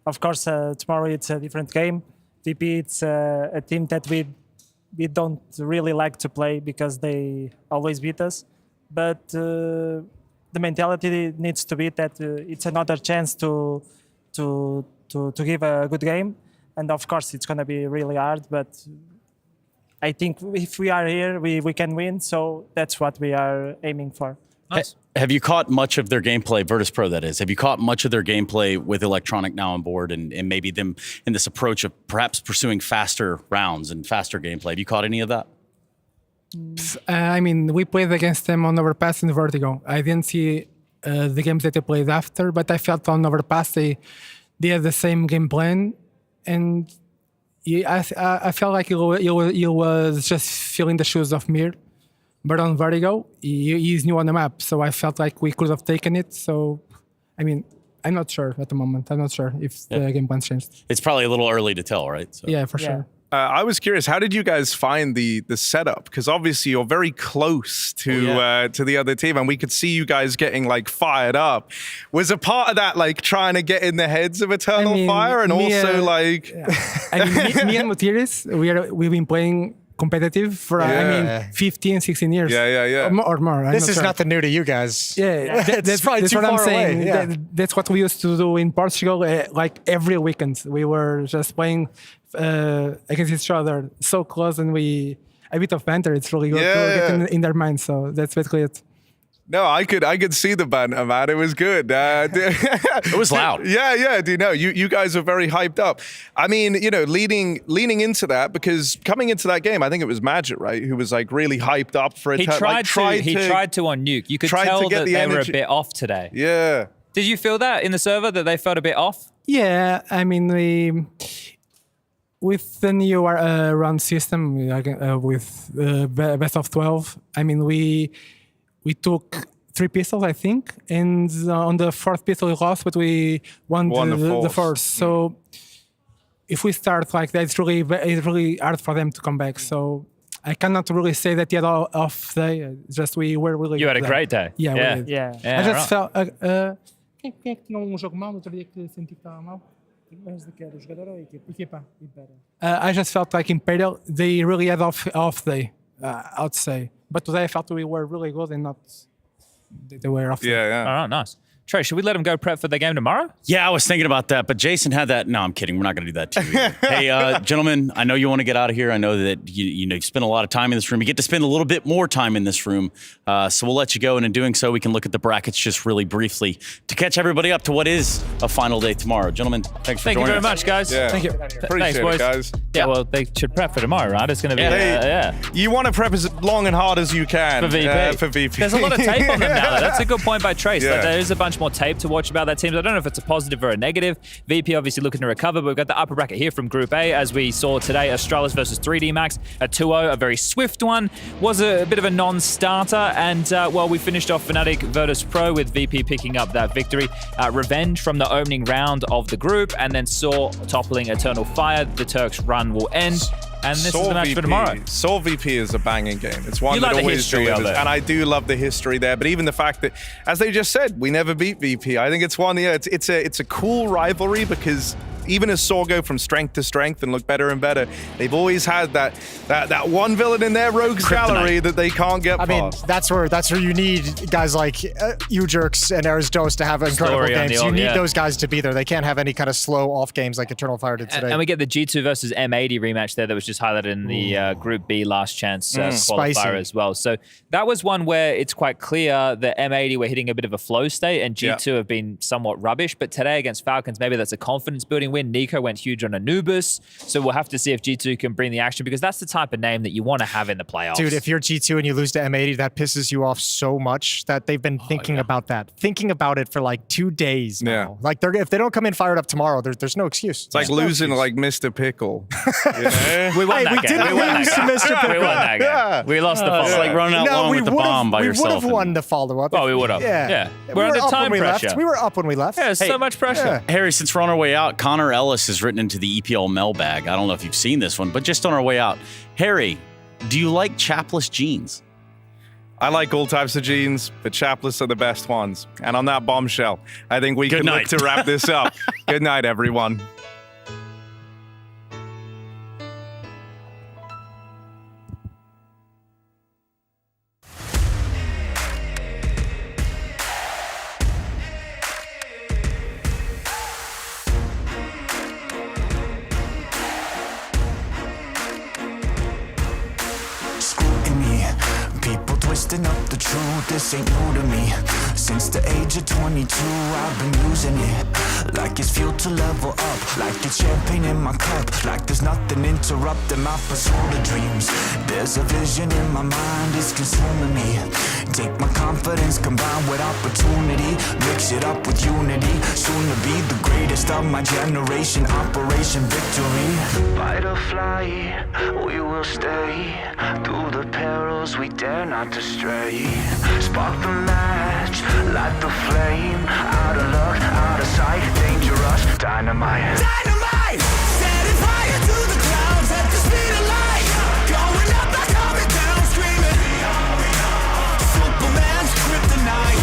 of course, tomorrow it's a different game. VP, it's a team that we don't really like to play because they always beat us. But the mentality needs to be that it's another chance to give a good game. And of course, it's going to be really hard, but I think if we are here, we can win. So that's what we are aiming for. Nice. Have you caught much of their gameplay, Virtus Pro that is? Have you caught much of their gameplay with Electronic now on board and maybe them in this approach of perhaps pursuing faster rounds and faster gameplay? Have you caught any of that? I mean, we played against them on Overpass and Vertigo. I didn't see the games that they played after, but I felt on Overpass they had the same game plan. And I felt like he was just filling the shoes of Mir. But on Vertigo, he's new on the map, so I felt like we could have taken it. So, I mean, I'm not sure at the moment. I'm not sure if the game plan's changed. It's probably a little early to tell, right? So. Yeah, for sure. I was curious, how did you guys find the setup? Because obviously you're very close to the other team, and we could see you guys getting like fired up. Was a part of that like trying to get in the heads of Eternal Fire, and also like? I mean, me and Muteris, we've been playing competitive for 15, 16 years. Yeah. Or more. This is nothing new to you guys. Yeah, that's probably too what I'm far saying. away. Yeah. That's what we used to do in Portugal. Like every weekend, we were just playing against each other, so close, and a bit of banter. It's really good to get in their minds. So that's basically it. No, I could see the banter, man. It was good. It was loud. Yeah. Do you know? You guys are very hyped up. I mean, leaning into that, because coming into that game, I think it was Magic, right, who was like really hyped up for it. He tried to on Nuke. You could tell that they were a bit off today. Yeah. Did you feel that in the server that they felt a bit off? Yeah, I mean, with the new round system, with best of 12, I mean, we took 3 pistols, I think, and on the 4th pistol we lost, but we won the first. So if we start like that, it's really hard for them to come back. So I cannot really say that you had an off day. Just we were really. You had a great day. Yeah. Yeah. I just felt. Quem é que tinha jogo mau no outro dia que senti que estava mal? Mas de que era o jogador ou a equipa? I just felt like Imperial, they really had off day, I would say. But today I felt we were really good and not they were off. Yeah. All right, nice. Trey, should we let them go prep for the game tomorrow? Yeah, I was thinking about that, but Jason had that. No, I'm kidding. We're not going to do that to you. Hey, gentlemen, I know you want to get out of here. I know that you spend a lot of time in this room. You get to spend a little bit more time in this room. So we'll let you go. And in doing so, we can look at the brackets just really briefly to catch everybody up to what is a final day tomorrow. Gentlemen, thanks for joining us. Thank you very much, guys. Yeah. Thank you. Appreciate Thanks, boys. it, guys. Yeah, well, they should prep for tomorrow, right? It's going to be, You want to prep as long and hard as you can. For VP. For VP. There's a lot of tape on them now, though. That's a good point by Trace. Yeah. Like, there is a bunch more tape to watch about that team. I don't know if it's a positive or a negative. VP obviously looking to recover, but we've got the upper bracket here from Group A, as we saw today. Astralis versus 3D Max, a 2-0, a very swift one. Was a bit of a non-starter, and we finished off Fnatic Virtus Pro with VP picking up that victory. Revenge from the opening round of the group, and then Saw toppling Eternal Fire. The Turks' run will end. And this is the match for tomorrow. Saw VP is a banging game. It's one You that like the always history of delivers. it. And I do love the history there. But even the fact that, as they just said, we never beat VP. I think it's one. Yeah, it's a cool rivalry because even as Saw go from strength to strength and look better and better, they've always had that one villain in their rogues gallery that they can't get past. I mean, that's where you need guys like you jerks and Aristos to have incredible games. You need those guys to be there. They can't have any kind of slow off games like Eternal Fire did today. And we get the G2 versus M80 rematch there that was just highlighted in the Group B last chance qualifier as well. So that was one where it's quite clear that M80 were hitting a bit of a flow state and G2 have been somewhat rubbish. But today against Falcons, maybe that's a confidence building win. Nico went huge on Anubis. So we'll have to see if G2 can bring the action because that's the type of name that you want to have in the playoffs. Dude, if you're G2 and you lose to M80, that pisses you off so much that they've been thinking about that. Thinking about it for like 2 days now. Like if they don't come in fired up tomorrow, there's no excuse. It's like losing like Mr. Pickle. You know? We won that game. We lose to Mr. Pickle. We won that game. We lost the follow-up. It's like running out long with the bomb by yourself. We would have won the follow-up. Oh, we would have. Yeah. We're under time pressure. We were up when we left. Yeah, so much pressure. Harry, since we're on our way out, Connor Ellis has written into the EPL mailbag. I don't know if you've seen this one, but just on our way out. Harry, do you like chapless jeans? I like all types of jeans, but chapless are the best ones. And on that bombshell, I think we can look to wrap this up. Good night, everyone. Twisting up the truth, this ain't new to me. Since the age of 22, I've been using it like it's fuel to level up, like it's champagne in my cup, like there's nothing interrupting my pursuit of dreams. There's a vision in my mind, it's consuming me. Take my confidence combined with opportunity, mix it up with unity, soon to be the greatest of my generation. Operation Victory. Fight or fly, we will stay through the perils we dare not to stray. Spark the match, light the flame. Out of luck, out of sight, dangerous, dynamite. Dynamite! Setting fire to the clouds at the speed of light. Going up, not coming down, screaming. Superman's kryptonite.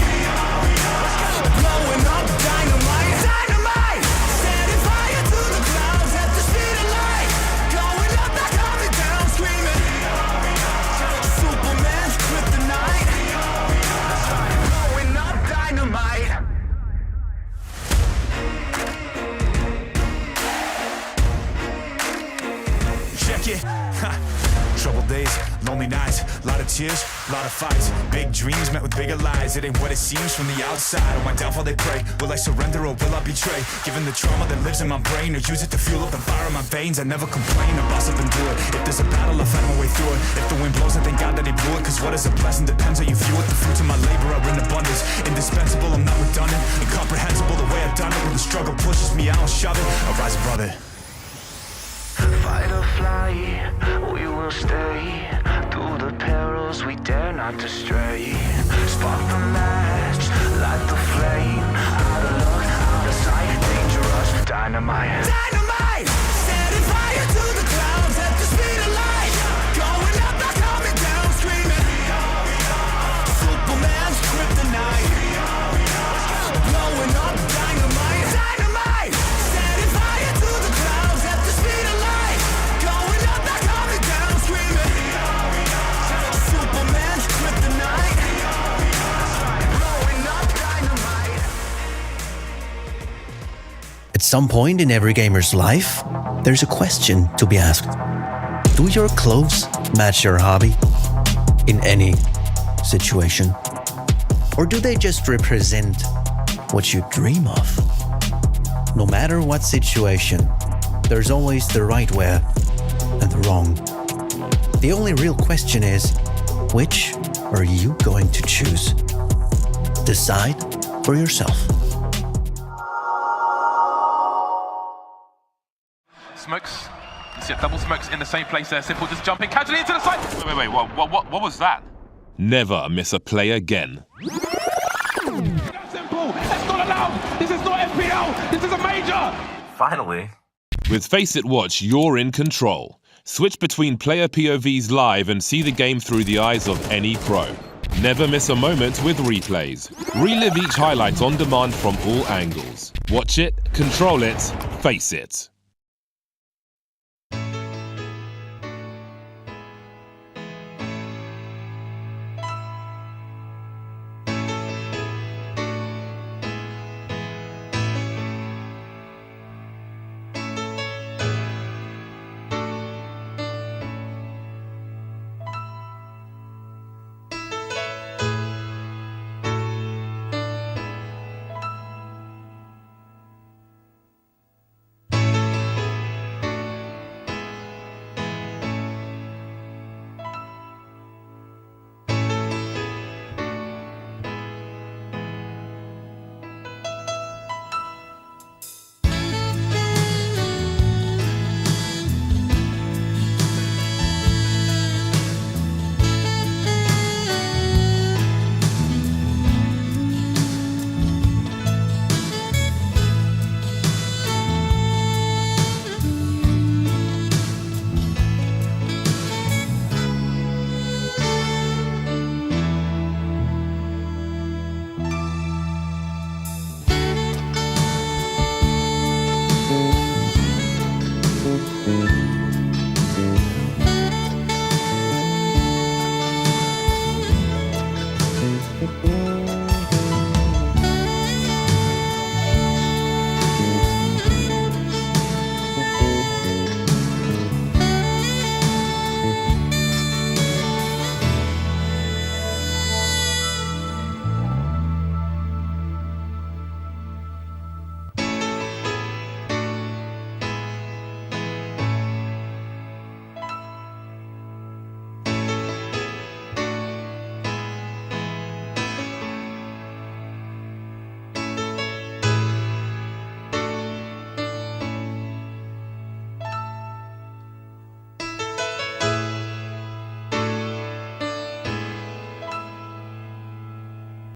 Blowing up dynamite. Dynamite! Setting fire to the clouds at the speed of light. Going up, not coming down, screaming. Superman's kryptonite. Blowing up dynamite. Check it. Troubled days, lonely nights, lot of tears, lot of fights. Big dreams met with bigger lies. It ain't what it seems from the outside. On my downfall they pray. Will I surrender or will I betray? Given the trauma that lives in my brain, or use it to fuel up the fire in my veins. I never complain, I boss up and do it. If there's a battle, I find my way through it. If the wind blows, I thank God that he blew it. Cause what is a blessing depends how you view it. The fruits of my labor are in abundance. Indispensable, I'm not redundant. redundant, incomprehensible the way I've done it. When the struggle pushes me, I don't shove it, I rise above it. Fight or flight, we will stay. Through the perils we dare not to stray. Spark the match, light the flame. Out of luck, out of sight, dangerous, dynamite. Dynamite! Setting fire to the clouds at the speed of light. Going up, not coming down, screaming. Superman's kryptonite. Blowing up, dynamite. Dynamite! Setting fire to the clouds at the speed of light. Going up, not coming down, screaming. Superman's kryptonite. Blowing up, dynamite. At some point in every gamer's life, there's a question to be asked. Do your clothes match your hobby in any situation? Or do they just represent what you dream of? No matter what situation, there's always the right way and the wrong. The only real question is, which are you going to choose? Decide for yourself. Smokes. You see double smokes in the same place there. Simple just jumping casually into the side. Wait, what was that? Never miss a play again. Simple, that's not allowed. This is not FPL. This is a major. Finally. With Face It Watch, you're in control. Switch between player POVs live and see the game through the eyes of any pro. Never miss a moment with replays. Relive each highlight on demand from all angles. Watch it, control it, face it.